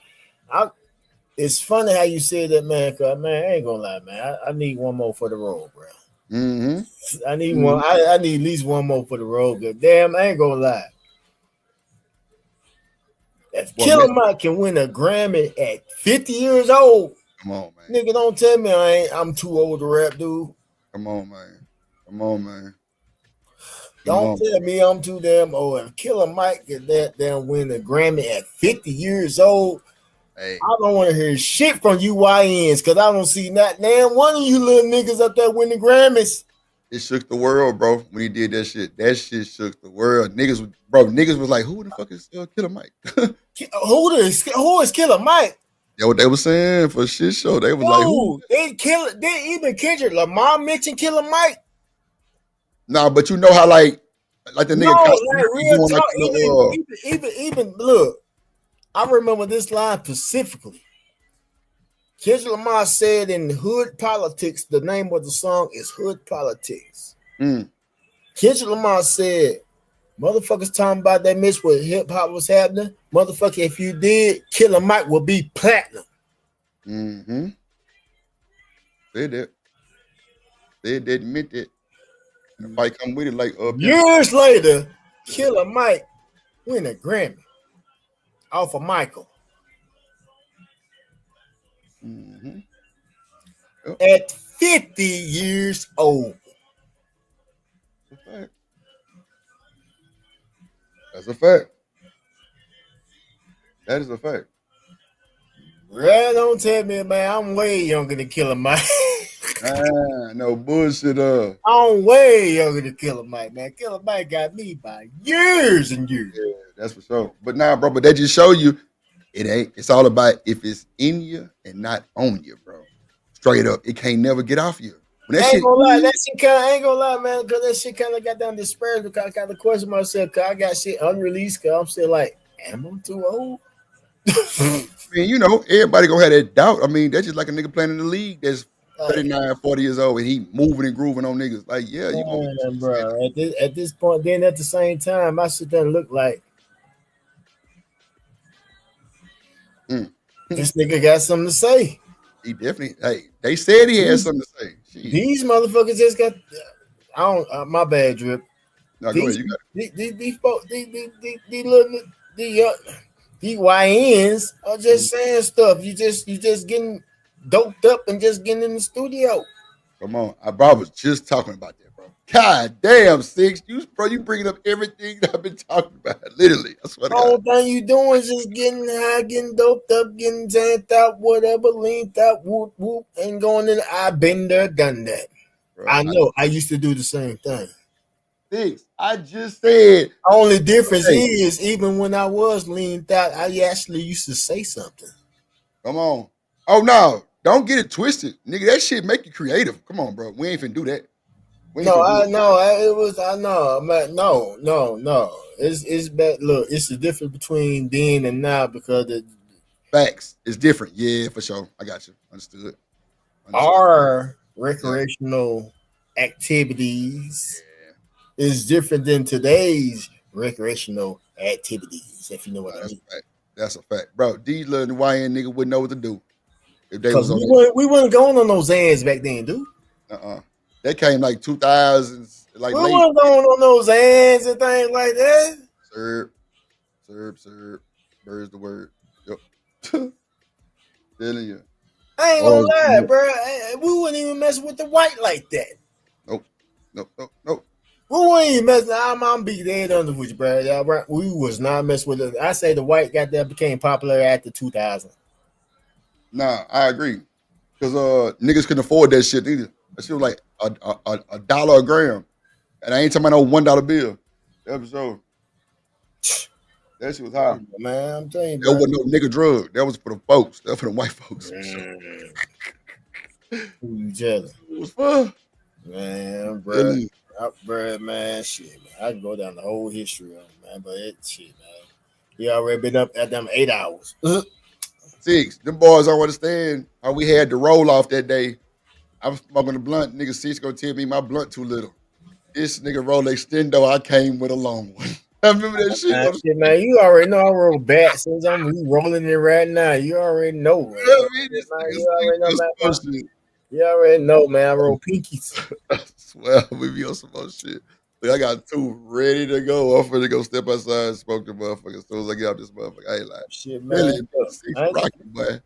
It's funny how you said that, man. Cause man, I ain't gonna lie, man. I need one more for the road, bro. Mm-hmm. I need one. I need at least one more for the road. Good damn, I ain't gonna lie. If Killer Mike can win a Grammy at 50 years old, come on, man. Nigga, don't tell me I'm too old to rap, dude. Come on, man. Come on, man. Don't tell me I'm too damn old. If Killer Mike get that damn win a Grammy at 50 years old, I don't want to hear shit from you YNs because I don't see not damn one of you little niggas up there winning Grammys. It shook the world, bro, when he did that shit. That shit shook the world. Niggas was like, who the fuck is Killer Mike? Who is Killer Mike? That's what they was saying for shit show. They was like, who? They even Kendrick Lamar mentioned Killer Mike. Nah, but you know how like the nigga real talk, even look, I remember this line specifically. Kendrick Lamar said in Hood Politics, the name of the song is Hood Politics. Kendrick Lamar said, motherfuckers talking about that miss what hip hop was happening. Motherfucker, if you did, Killer Mike will be platinum. Mm-hmm. They did. They admit it. And if I come with it like years later, Killer Mike win a Grammy off of Michael. Mm-hmm. At 50 years old. That's a fact. That is a fact. Well, don't tell me, man. I'm way younger than Killer Mike. No bullshit. I'm way younger than Killer Mike, man. Killer Mike got me by years and years. Yeah, that's for sure. But nah, bro, but that just show you it ain't. It's all about if it's in you and not on you, bro. Straight up, it can't never get off you. When that I ain't shit, gonna lie, that shit kind of ain't gonna lie, man, because that shit kind of got down disparaged because I kind of question myself because I got shit unreleased because I'm still like, am I too old? I mean, you know, everybody gonna have that doubt. I mean, that's just like a nigga playing in the league that's 39, 40 years old and he moving and grooving on niggas. Like, yeah, you gonna bro. At this point, then at the same time, I sit there and look like this nigga got something to say. He definitely. Hey, they said he had something to say. Jeez. These motherfuckers just got. I don't. My bad, Drip. No, go ahead. You got it. These YNs are just saying stuff. You just getting doped up and just getting in the studio. Come on, I was just talking about that, bro. God damn, Six, you bringing up everything that I've been talking about. Literally, I swear to God. All thing you doing is just getting high, getting doped up, getting janked out, whatever, leaned out, whoop whoop, and going in. I've been there, done that. Bro, I know. I used to do the same thing. Six, I just said. Only difference is, even when I was leaned out, I actually used to say something. Come on. Oh no, don't get it twisted, nigga. That shit make you creative. Come on, bro. We ain't finna do that. No, I know. I know. No. It's bad. Look, it's the difference between then and now because the facts is different. Yeah, for sure. I got you. Understood. Our recreational activities is different than today's recreational activities. If you know what I mean. That's a fact, bro. These little YN nigga wouldn't know what to do if they was on. We weren't going on those Zans back then, dude. That came like 2000s, like we weren't going on those Zans and things like that. Serb. Bird's the word. Yep. Telling you. I ain't gonna lie, bro. We wouldn't even mess with the white like that. Nope. We wouldn't even mess. I'm be dead under with you, bro. Y'all, we was not messing with it. I say the white got that became popular after 2000. Nah, I agree. Because niggas couldn't afford that shit either. That shit was like a dollar a gram. And I ain't talking about no $1 bill. That was so. That shit was high. Man, I'm telling you. That wasn't no nigga drug. That was for the folks. That was for the white folks. Who you jealous? It was fun. Man, bro, man, shit, man. I can go down the whole history of it, man, but shit, man. He already been up at them 8 hours. Six, them boys don't understand how we had to roll off that day. I was smoking a blunt. Nigga Six gonna tell me my blunt too little. This nigga roll extendo, I came with a long one. I remember that shit. Man, you already know I roll bats since I'm rolling it right now. You already know, man. You already know, man. You already know, man. I roll pinkies. I swear, we be on some more shit. Look, I got 2 ready to go. I'm finna go step outside and smoke the motherfucker as soon as I get out this motherfucker. I ain't like, shit, really, man. rocking, boy.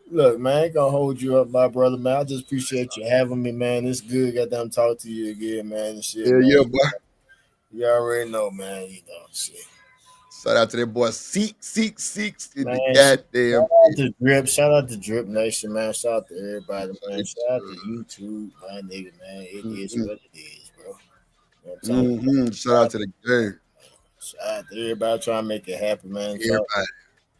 Look, man, I ain't gonna hold you up, my brother, man. I just appreciate you having me, man. It's good, goddamn, talk to you again, man. And shit, man. Yeah, boy. You already know, man. You know, shit. Shout out to that boy Six in Man, the goddamn. Shout out to Drip Nation, man. Shout out to everybody, man. Shout out to YouTube, my nigga, man. It is what it is, bro. You know what I'm talking Shout out to the gang. Shout out to everybody trying to make it happen, man.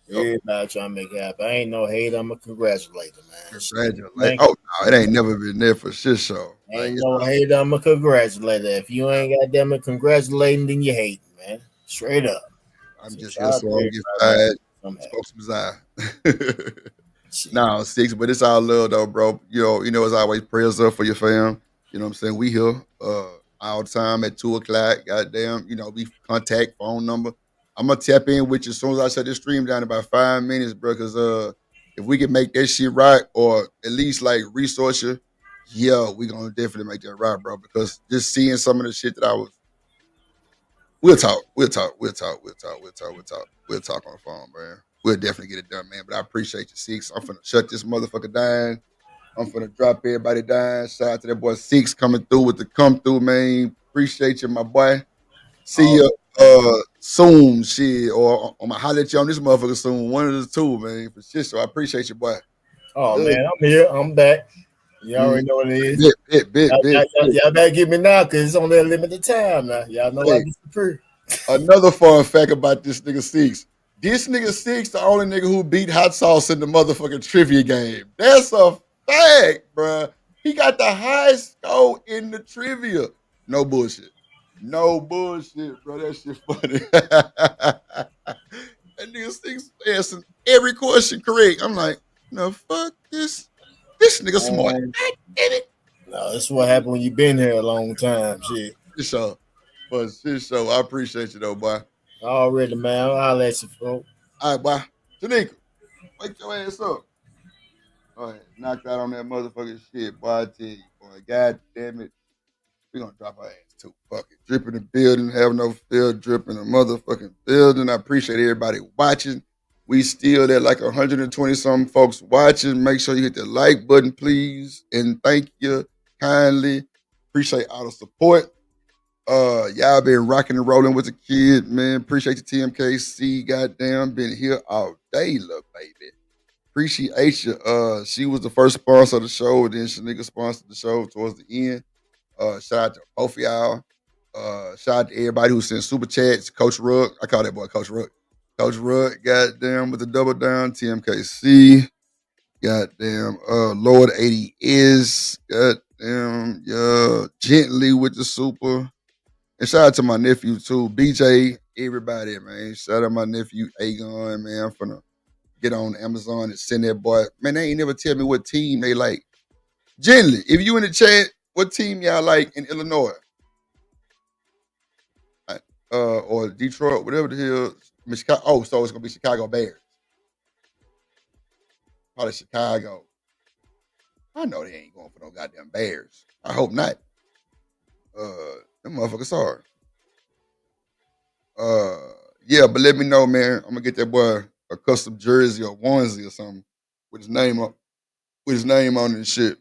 Everybody trying to make it happen. I ain't no hate. I'm a congratulator, man. Congratulations. Oh no, it ain't never been there for shit show. Ain't no hate. I'm a congratulator. If you ain't got them congratulating, then you hate, man. Straight up. I'm just here so I don't get fired. Smoke some Zy. Nah, 6, but it's all love though, bro. You know, as always, prayers up for your fam. You know what I'm saying? We here all the time at 2:00. Goddamn, you know, we contact phone number. I'm gonna tap in with you as soon as I shut this stream down in about 5 minutes, bro. Cause if we can make that shit right, or at least like resource you, yeah, we gonna definitely make that right, bro. Because just seeing some of the shit that I was, we'll talk on the phone, man. We'll definitely get it done, man. But I appreciate you, 6. I'm finna shut this motherfucker down. I'm finna drop everybody down. Shout out to that boy 6 coming through with the come through, man. Appreciate you, my boy. See you soon, shit. Or I'm gonna holler at you on this motherfucker soon. One of the two, man. For shit. So I appreciate you, boy. Oh man, I'm here. I'm back. You already know what it is. Y'all better get me now because it's only a limited time now. Y'all know I get free. Another fun fact about this nigga 6. This nigga 6, the only nigga who beat Hot Sauce in the motherfucking trivia game. That's a fact, bruh. He got the highest score in the trivia. No bullshit. No bullshit, bro. That shit funny. That nigga 6 answering every question correct. I'm like, no, fuck this. This nigga smart. God damn it. No, this is what happened when you been here a long time. Shit. For sure. But shit, so I appreciate you though, boy. Already, man. I'll let you, bro. All right, boy. Tanika, wake your ass up. All right, knocked out on that motherfucking shit, boy. I tell you, boy. God damn it. We gonna drop our ass too. Fuck it. Drip in the building, have no field drip in the motherfucking building. I appreciate everybody watching. We still at like 120 something folks watching. Make sure you hit the like button, please. And thank you kindly. Appreciate all the support. Y'all been rocking and rolling with the kid, man. Appreciate the TMKC. Goddamn, been here all day, little baby. Appreciate you. She was the first sponsor of the show, then Shanika sponsored the show towards the end. Shout out to both of y'all. Shout out to everybody who sent super chats. Coach Rugg, I call that boy Coach Rugg. Coach Rugg, goddamn, with the double down. TMKC, goddamn. Lord 80 is, goddamn, yeah. Gently with the super. And shout out to my nephew too, BJ. Everybody, man. Shout out to my nephew Agon, man. I'm finna get on Amazon and send that boy. Man, they ain't never tell me what team they like. Gently, if you in the chat, what team y'all like in Illinois? Or Detroit, whatever the hell. Chicago. Oh, so it's gonna be Chicago Bears. Probably Chicago. I know they ain't going for no goddamn Bears. I hope not. Them motherfuckers sorry. Yeah, but let me know, man. I'm gonna get that boy a custom jersey or onesie or something with his name on it and shit.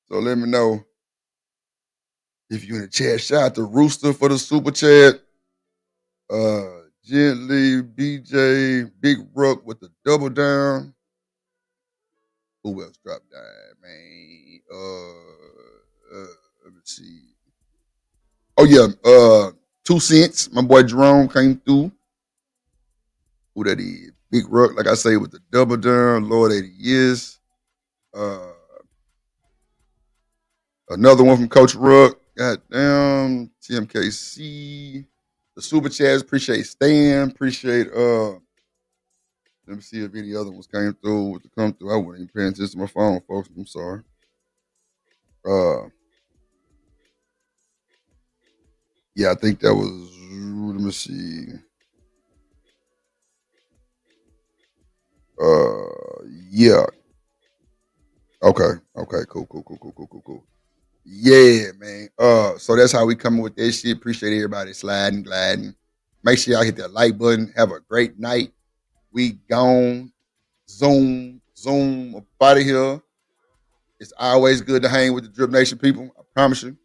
So let me know if you in the chat. Shout out to Rooster for the super chat. Gently, BJ, Big Rook with the double down. Who else dropped down, man? Let me see. Oh yeah, 2 cents. My boy Jerome came through. Who that is? Big Rook, like I say, with the double down. Lord 80 years. Another one from Coach Rook. Goddamn. TMKC. The super chats. Appreciate Stan. Appreciate let me see if any other ones came through to come through. I wasn't even paying attention to my phone, folks. I'm sorry. Yeah, I think that was me see. Yeah. Okay. Cool. Yeah, man. So that's how we coming with this shit. Appreciate everybody sliding, gliding. Make sure y'all hit that like button. Have a great night. We gone. Zoom up out of here. It's always good to hang with the Drip Nation people. I promise you.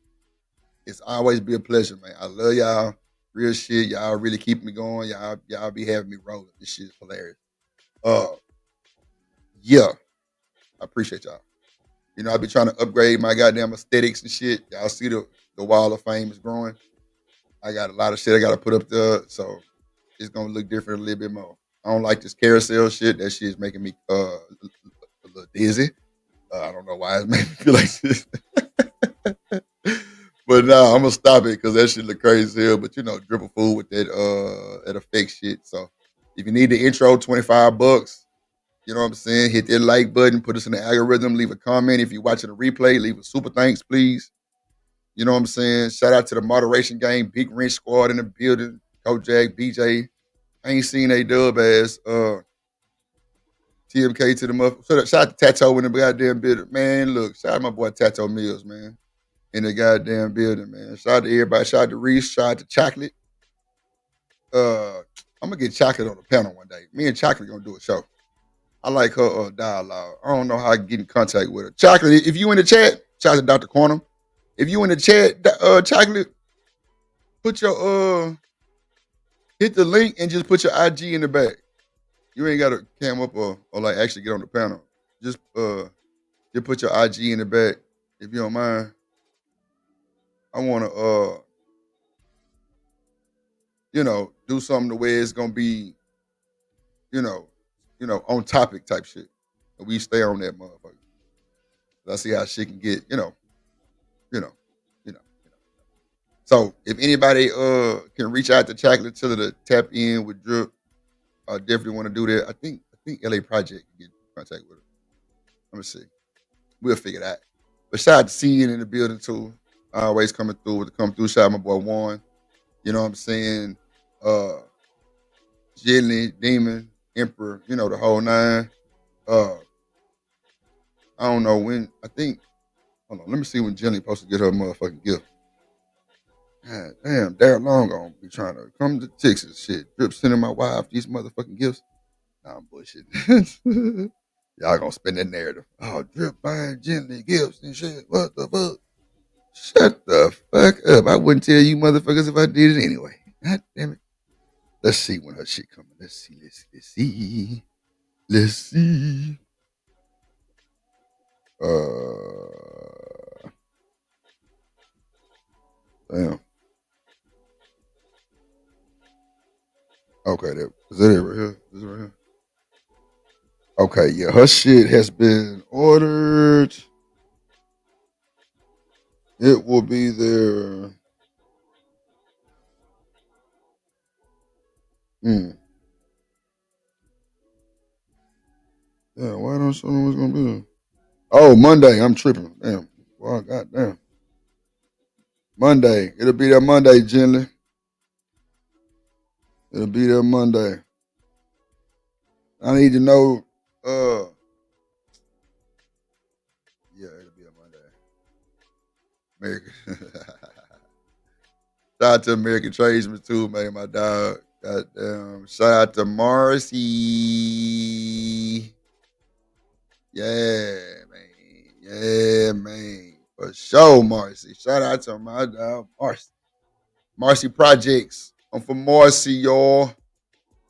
It's always be a pleasure, man. I love y'all. Real shit. Y'all really keep me going. Y'all be having me rolling. This shit is hilarious. Yeah. I appreciate y'all. You know, I be trying to upgrade my goddamn aesthetics and shit. Y'all see the wall of fame is growing. I got a lot of shit I gotta put up there, so it's gonna look different a little bit more. I don't like this carousel shit. That shit is making me a little dizzy. I don't know why it's making me feel like this. But nah, I'm gonna stop it because that shit look crazy as hell. But you know, dribble fool with that effect shit. So if you need the intro, $25. You know what I'm saying? Hit that like button, put us in the algorithm, leave a comment. If you're watching the replay, leave a super thanks, please. You know what I'm saying? Shout out to the moderation game, Big Wrench Squad in the building, Coach Jack, BJ. I ain't seen a dub as TMK to the motherfucker. Shout out to Tato in the goddamn building. Man, look, shout out to my boy Tato Mills, man. In the goddamn building, man. Shout out to everybody. Shout out to Reese. Shout out to Chocolate. I'm gonna get Chocolate on the panel one day. Me and Chocolate gonna do a show. I like her dialogue. I don't know how I can get in contact with her. Chocolate, if you in the chat, shout out to Dr. Quantum. If you in the chat, Chocolate, put your hit the link and just put your IG in the back. You ain't gotta cam up or like actually get on the panel. Just put your IG in the back if you don't mind. I wanna do something the way it's gonna be, on topic type shit. And we stay on that motherfucker. I see how shit can get, you know. So if anybody can reach out to Chocolate to tap in with Drip, I definitely want to do that. I think LA Project can get in contact with her. Let me see. We'll figure that out. But shout out to seeing in the building too. Always coming through with the come through. Shout out my boy Warren. You know what I'm saying? Jilly, Demon, Emperor, the whole nine. I don't know when. Hold on, let me see when Jenny supposed to get her motherfucking gift. God damn, Darren Long gonna be trying to come to Texas. Shit, Drip sending my wife these motherfucking gifts. Nah, I'm bullshitting. Y'all gonna spin that narrative. Oh, Drip buying Jenny gifts and shit. What the fuck? Shut the fuck up. I wouldn't tell you motherfuckers if I did it anyway. God damn it. Let's see when her shit coming. Let's see. Damn. Okay, is that it right here? Is it right here? Okay, yeah, her shit has been ordered. It will be there. Yeah, why don't show me what's gonna be there? Oh, Monday. I'm tripping. Damn. Well, goddamn. Monday. It'll be there Monday, Jenny. It'll be there Monday. I need to know. Yeah, it'll be a Monday. American. Shout out to American Tradesman too, man. My dog. Goddamn. Shout out to Marcy. Yeah, man. For sure, Marcy. Shout out to my dog, Marcy. Marcy Projects. I'm from Marcy, y'all. Y'all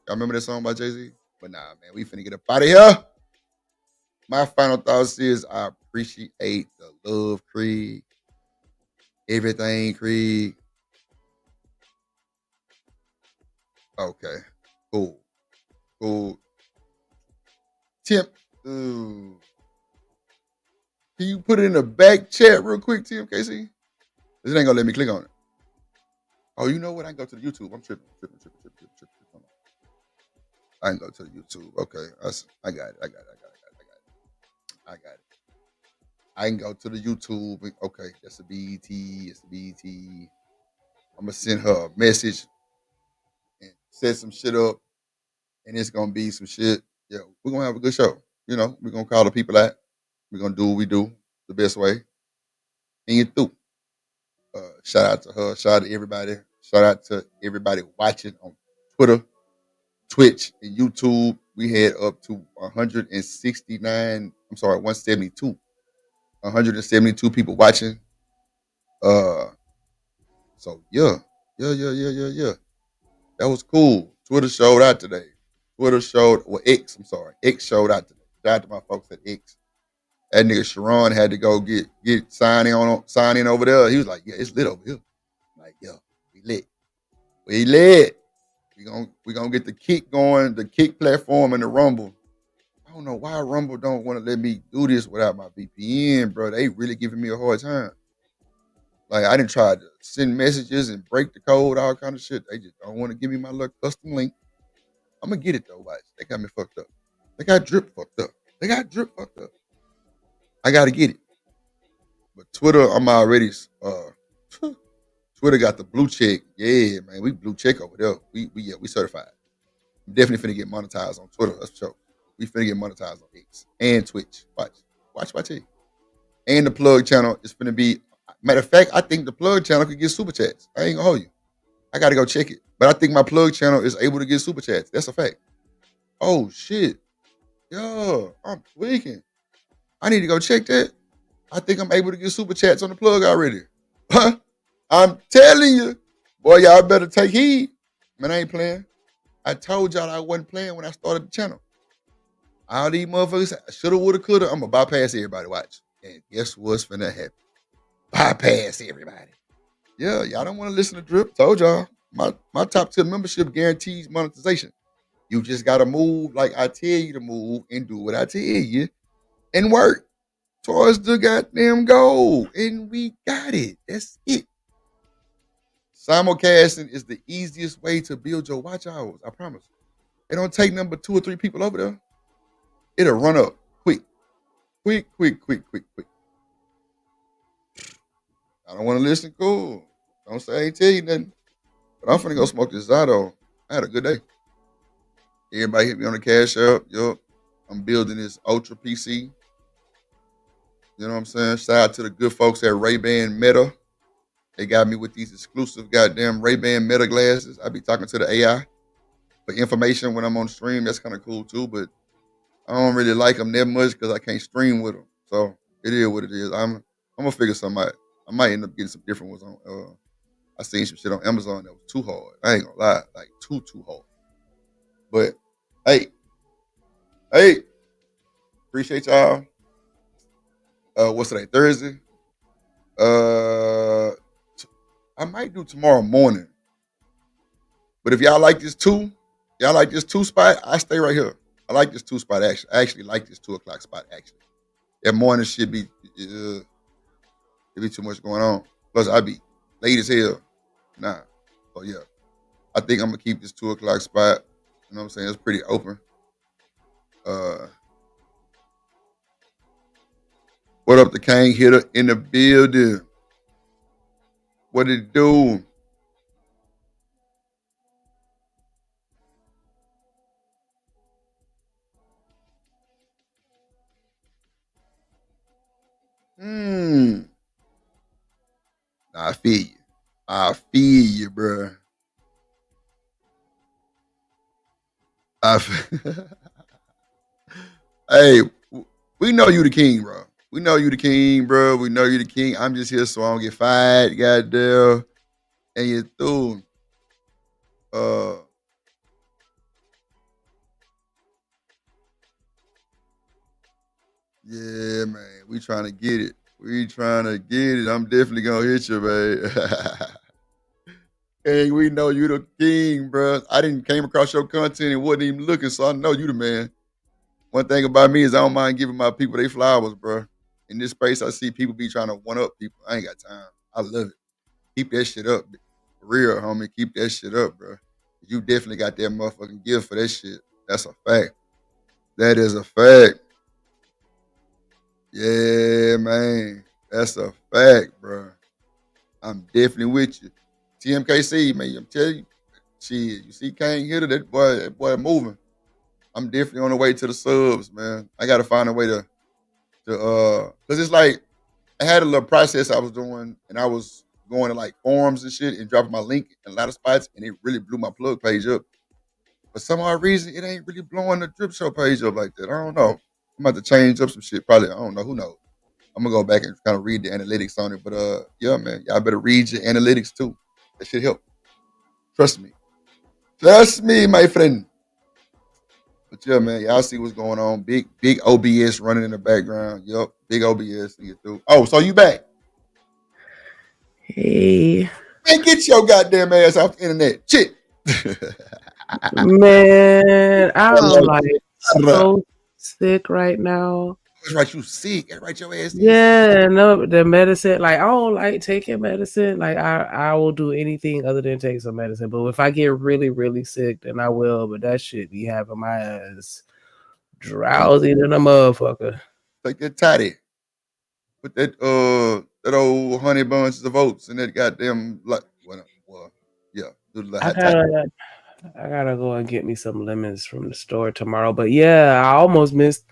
remember that song by Jay-Z? But nah, man, we finna get up out of here. My final thoughts is I appreciate the love, Creed. Everything, Creed. Okay. Cool. Tim, can you put it in the back chat real quick, Tim Casey? This ain't gonna let me click on it. Oh, you know what? I can go to the YouTube. I'm tripping. Hold on. I can go to the YouTube. Okay. I got it. I can go to the YouTube. Okay, that's the BET. It's the BET. I'm gonna send her a message. set some shit up, and it's gonna be some shit. Yeah, we're gonna have a good show. You know, we're gonna call the people out. We're gonna do what we do the best way. And you through. Shout out to her. Shout out to everybody. Shout out to everybody watching on Twitter, Twitch, and YouTube. We had up to 169. I'm sorry, 172. 172 people watching. So yeah. That was cool. Twitter showed out today. X, I'm sorry. X showed out today. Shout out to my folks at X. That nigga Sharon had to go get sign in over there. He was like, yeah, it's lit over here. I'm like, yo, we lit. We lit. We gonna get the kick going, the kick platform and the Rumble. I don't know why Rumble don't want to let me do this without my VPN, bro. They really giving me a hard time. Like, I didn't try to send messages and break the code, all kind of shit. They just don't want to give me my little custom link. I'm gonna get it though, watch. They got me fucked up. They got drip fucked up. I gotta get it. But Twitter, I'm already Twitter got the blue check. Yeah, man, we blue check over there. We certified. I'm definitely finna get monetized on Twitter. That's for sure. We finna get monetized on X and Twitch. Watch it. And the plug channel is finna be. Matter of fact, I think the plug channel could get super chats. I ain't gonna hold you. I gotta go check it. But I think my plug channel is able to get super chats. That's a fact. Oh shit. Yo, I'm tweaking. I need to go check that. I think I'm able to get super chats on the plug already. Huh? I'm telling you. Boy, y'all better take heed. Man, I ain't playing. I told y'all I wasn't playing when I started the channel. All these motherfuckers, shoulda, woulda, coulda. I'm gonna bypass everybody. Watch. And guess what's finna happen? Bypass everybody. Yeah, y'all don't want to listen to Drip. Told y'all. My top tier membership guarantees monetization. You just gotta move like I tell you to move and do what I tell you and work towards the goddamn goal. And we got it. That's it. Simulcasting is the easiest way to build your watch hours. I promise. It don't take number 2 or 3 people over there. It'll run up quick. Quick. I don't want to listen. Cool. Don't say I ain't tell you nothing. But I'm finna go smoke this Zato. I had a good day. Everybody hit me on the Cash App. Yup. I'm building this Ultra PC. You know what I'm saying? Shout out to the good folks at Ray-Ban Meta. They got me with these exclusive goddamn Ray-Ban Meta glasses. I be talking to the AI for information when I'm on stream. That's kind of cool too, but I don't really like them that much because I can't stream with them. So it is what it is. I'm gonna figure something out. I might end up getting some different ones on. I seen some shit on Amazon that was too hard. I ain't gonna lie, like too hard. But hey, appreciate y'all. What's today? Thursday. I might do tomorrow morning. But if y'all like this two spot, I stay right here. I like this 2 spot actually. I actually like this 2 o'clock spot actually. That morning should be it be too much going on. Plus I be late as hell. Nah. So yeah. I think I'm gonna keep this 2 o'clock spot. You know what I'm saying? It's pretty open. What up, the King Hitter in the building? What did it do? Nah, I feel you. I feel you, bro. Hey, we know you the king, bro. We know you the king, bro. We know you the king. I'm just here so I don't get fired, goddamn. And you through. Yeah, man. We trying to get it. I'm definitely gonna hit you, man. King, we know you the king, bro. I didn't came across your content and wasn't even looking, so I know you the man. One thing about me is I don't mind giving my people their flowers, bro. In this space, I see people be trying to one up people. I ain't got time. I love it. Keep that shit up. For real, homie. Keep that shit up, bro. You definitely got that motherfucking gift for that shit. That's a fact. That is a fact. Yeah, man. That's a fact, bro. I'm definitely with you. TMKC, man. I'm telling you. Shit, you see Kane Hitter, that boy moving. I'm definitely on the way to the subs, man. I gotta find a way to because it's like I had a little process I was doing, and I was going to like forums and shit and dropping my link in a lot of spots, and it really blew my plug page up. For some odd reason, it ain't really blowing the drip show page up like that. I don't know. I'm about to change up some shit. Probably, I don't know. Who knows? I'm gonna go back and kind of read the analytics on it. But yeah, man, y'all better read your analytics too. That should help. Trust me. Trust me, my friend. But yeah, man, y'all see what's going on. Big OBS running in the background. Yup, big OBS to get through. Oh, so you back? Hey. Man, get your goddamn ass off the internet. Shit. Man, I'm like so sick right now. That's right, you sick. That's right, your ass. Yeah, no, the medicine. Like I don't like taking medicine. Like I will do anything other than take some medicine. But if I get really, really sick, then I will. But that shit be having my ass drowsy than a motherfucker. Take that Tate. Put that old honey bunches of oats and that goddamn like well yeah. Do the I gotta go and get me some lemons from the store tomorrow. But yeah, I almost missed.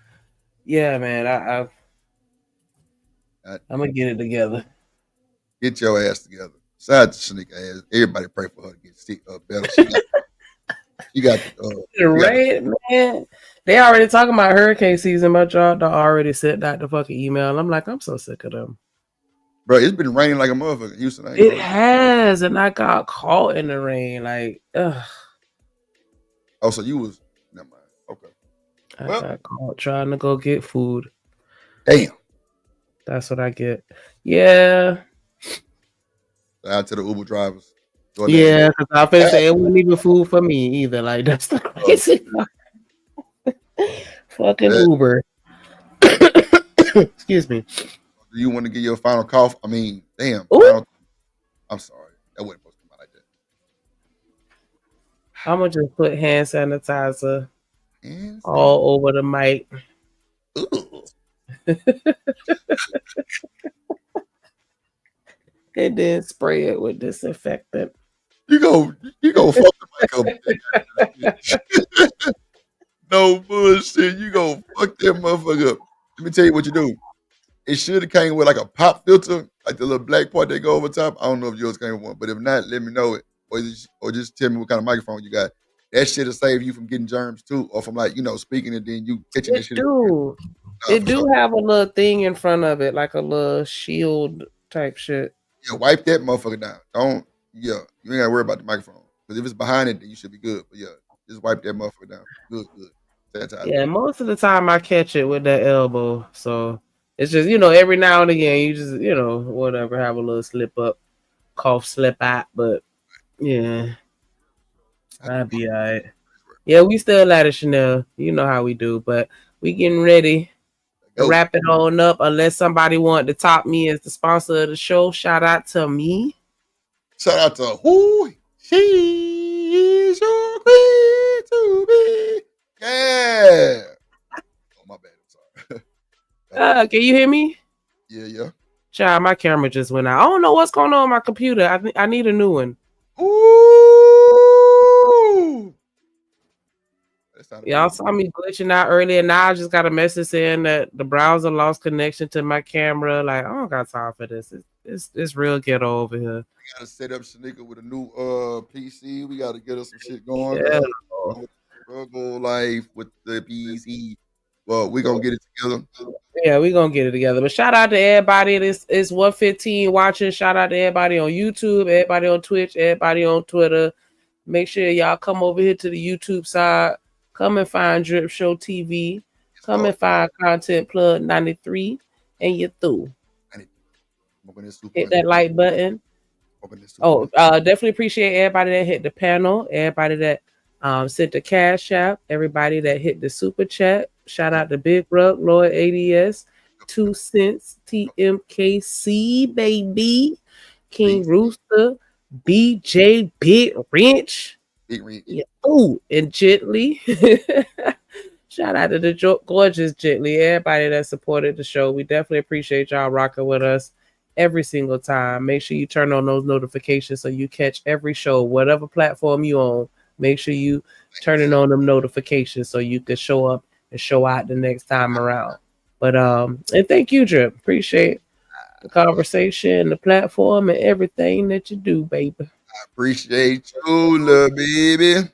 Yeah, man, I'm gonna get it together. Get your ass together. Besides the sneaker ass, everybody pray for her to get sick better. She got right, man. They already talking about hurricane season, but y'all already sent out the fucking email. I'm like, I'm so sick of them. Bro, it's been raining like a motherfucker in Houston. It has, and I got caught in the rain. Like, ugh. Oh, so you was never mind. Okay. I got caught trying to go get food. Damn. That's what I get. Yeah. Out to the Uber drivers. Yeah, because I was say it wasn't even food for me either. Like, that's the crazy fucking Uber. Excuse me. Do you want to get your final cough? I mean, damn. I'm sorry. That wasn't supposed to come out like that. I'm going to just put hand sanitizer all over the mic. And then spray it with disinfectant. You go fuck the mic up. No bullshit. You go fuck that motherfucker up. Let me tell you what you do. It should have came with like a pop filter, like the little black part that go over top. I don't know if yours came with one, but if not, let me know it. Or just tell me what kind of microphone you got. That shit will save you from getting germs too, or from like, speaking and then you catching this shit. It do have a little thing in front of it, like a little shield type shit. Yeah, wipe that motherfucker down. You ain't gotta worry about the microphone. Because if it's behind it, then you should be good. But yeah, just wipe that motherfucker down. Good. Yeah, most of the time I catch it with that elbow. So it's just, every now and again, you just, whatever, have a little slip up, cough, slip out. But yeah, I'll be all right. Yeah, we still at it, Chanel. You know how we do. But we getting ready to wrap it on up. Unless somebody want to top me as the sponsor of the show. Shout out to me. Shout out to who? She is your queen to be. Yeah. Oh, my bad. I'm sorry. Can you hear me? Yeah. Child, my camera just went out. I don't know what's going on with my computer. I need a new one. Ooh. Y'all saw me glitching out earlier. Now I just got a message saying that the browser lost connection to my camera. Like, I don't got time for this. It's real ghetto over here. We gotta set up Shanika with a new PC. We gotta get us some shit going. Yeah. Struggle life with the PC. Well, we gonna get it together. Yeah, we gonna get it together. But shout out to everybody. It's 1:15 watching. Shout out to everybody on YouTube, everybody on Twitch, everybody on Twitter. Make sure y'all come over here to the YouTube side. Come and find Drip Show TV. Come and find Content Plug 93, and you're through. Hit that like button. Definitely appreciate everybody that hit the panel, everybody that sent the cash app, everybody that hit the super chat. Shout out to Big Ruck, Lord ADS, 2 cents, TMKC, baby, King Rooster, BJ, Big Wrench. Yeah. Oh, and Gently. Shout out to the gorgeous Gently, everybody that supported the show. We definitely appreciate y'all rocking with us. every single time. Make sure you turn on those notifications so you catch every show, whatever platform you on. Make sure you turning on them notifications so you can show up and show out the next time around. But and thank you, Drip. Appreciate the conversation, the platform, and everything that you do, baby. I appreciate you, little baby.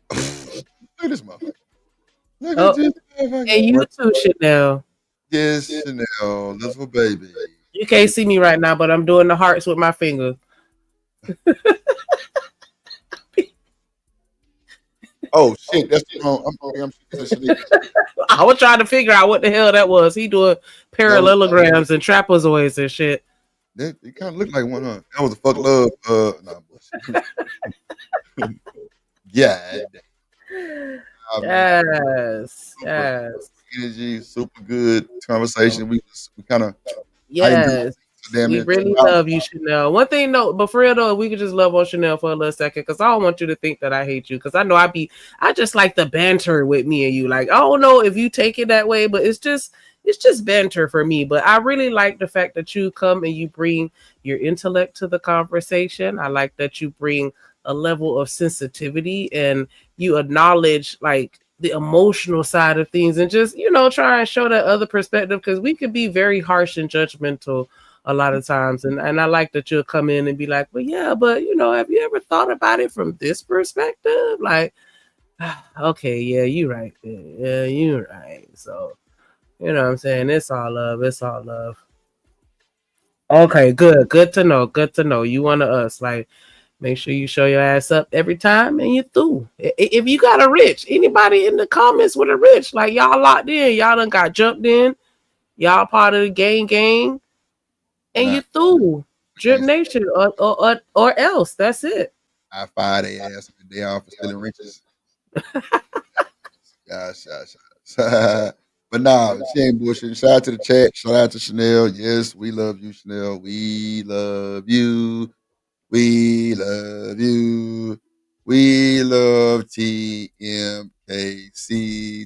Look at this motherfucker. Look at this motherfucker. And you too, Chanel. Yes, Chanel, little baby. You can't see me right now, but I'm doing the hearts with my finger. Oh shit, that's wrong. I was trying to figure out what the hell that was. He doing parallelograms and trapezoids and shit. It kind of looked like one, huh? That was a fuck love. Yeah. Yes. Energy, super good conversation. We kind of yes. We really love you, Chanel. One thing, no, but for real though, we could just love on Chanel for a little second, because I don't want you to think that I hate you, because I know I just like the banter with me and you. Like, I don't know if you take it that way, but it's just banter for me. But I really like the fact that you come and you bring your intellect to the conversation. I like that you bring a level of sensitivity and you acknowledge like the emotional side of things, and just, try and show that other perspective, because we could be very harsh and judgmental a lot of times. And I like that you'll come in and be like, well, yeah, but have you ever thought about it from this perspective? Like, okay, yeah, you're right. Yeah, you're right. So, you know what I'm saying? It's all love. It's all love. Okay, good. Good to know. Good to know. You one of us. Like, make sure you show your ass up every time and you're through. If you got a rich, anybody in the comments with a rich, like y'all locked in, y'all done got jumped in, y'all part of the gang, and you're through. Drip Nation or else. That's it. I fire their ass on the day off for stealing riches. Gosh. But nah, she ain't bullshitting. Shout out to the chat. Shout out to Chanel. Yes, we love you, Chanel. We love you. We love you. We love TMKC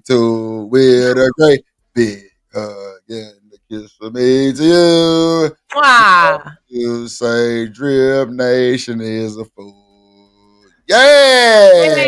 too. With a great big hug and a kiss from me to you. Wow. You say Drip Nation is a fool. Yeah!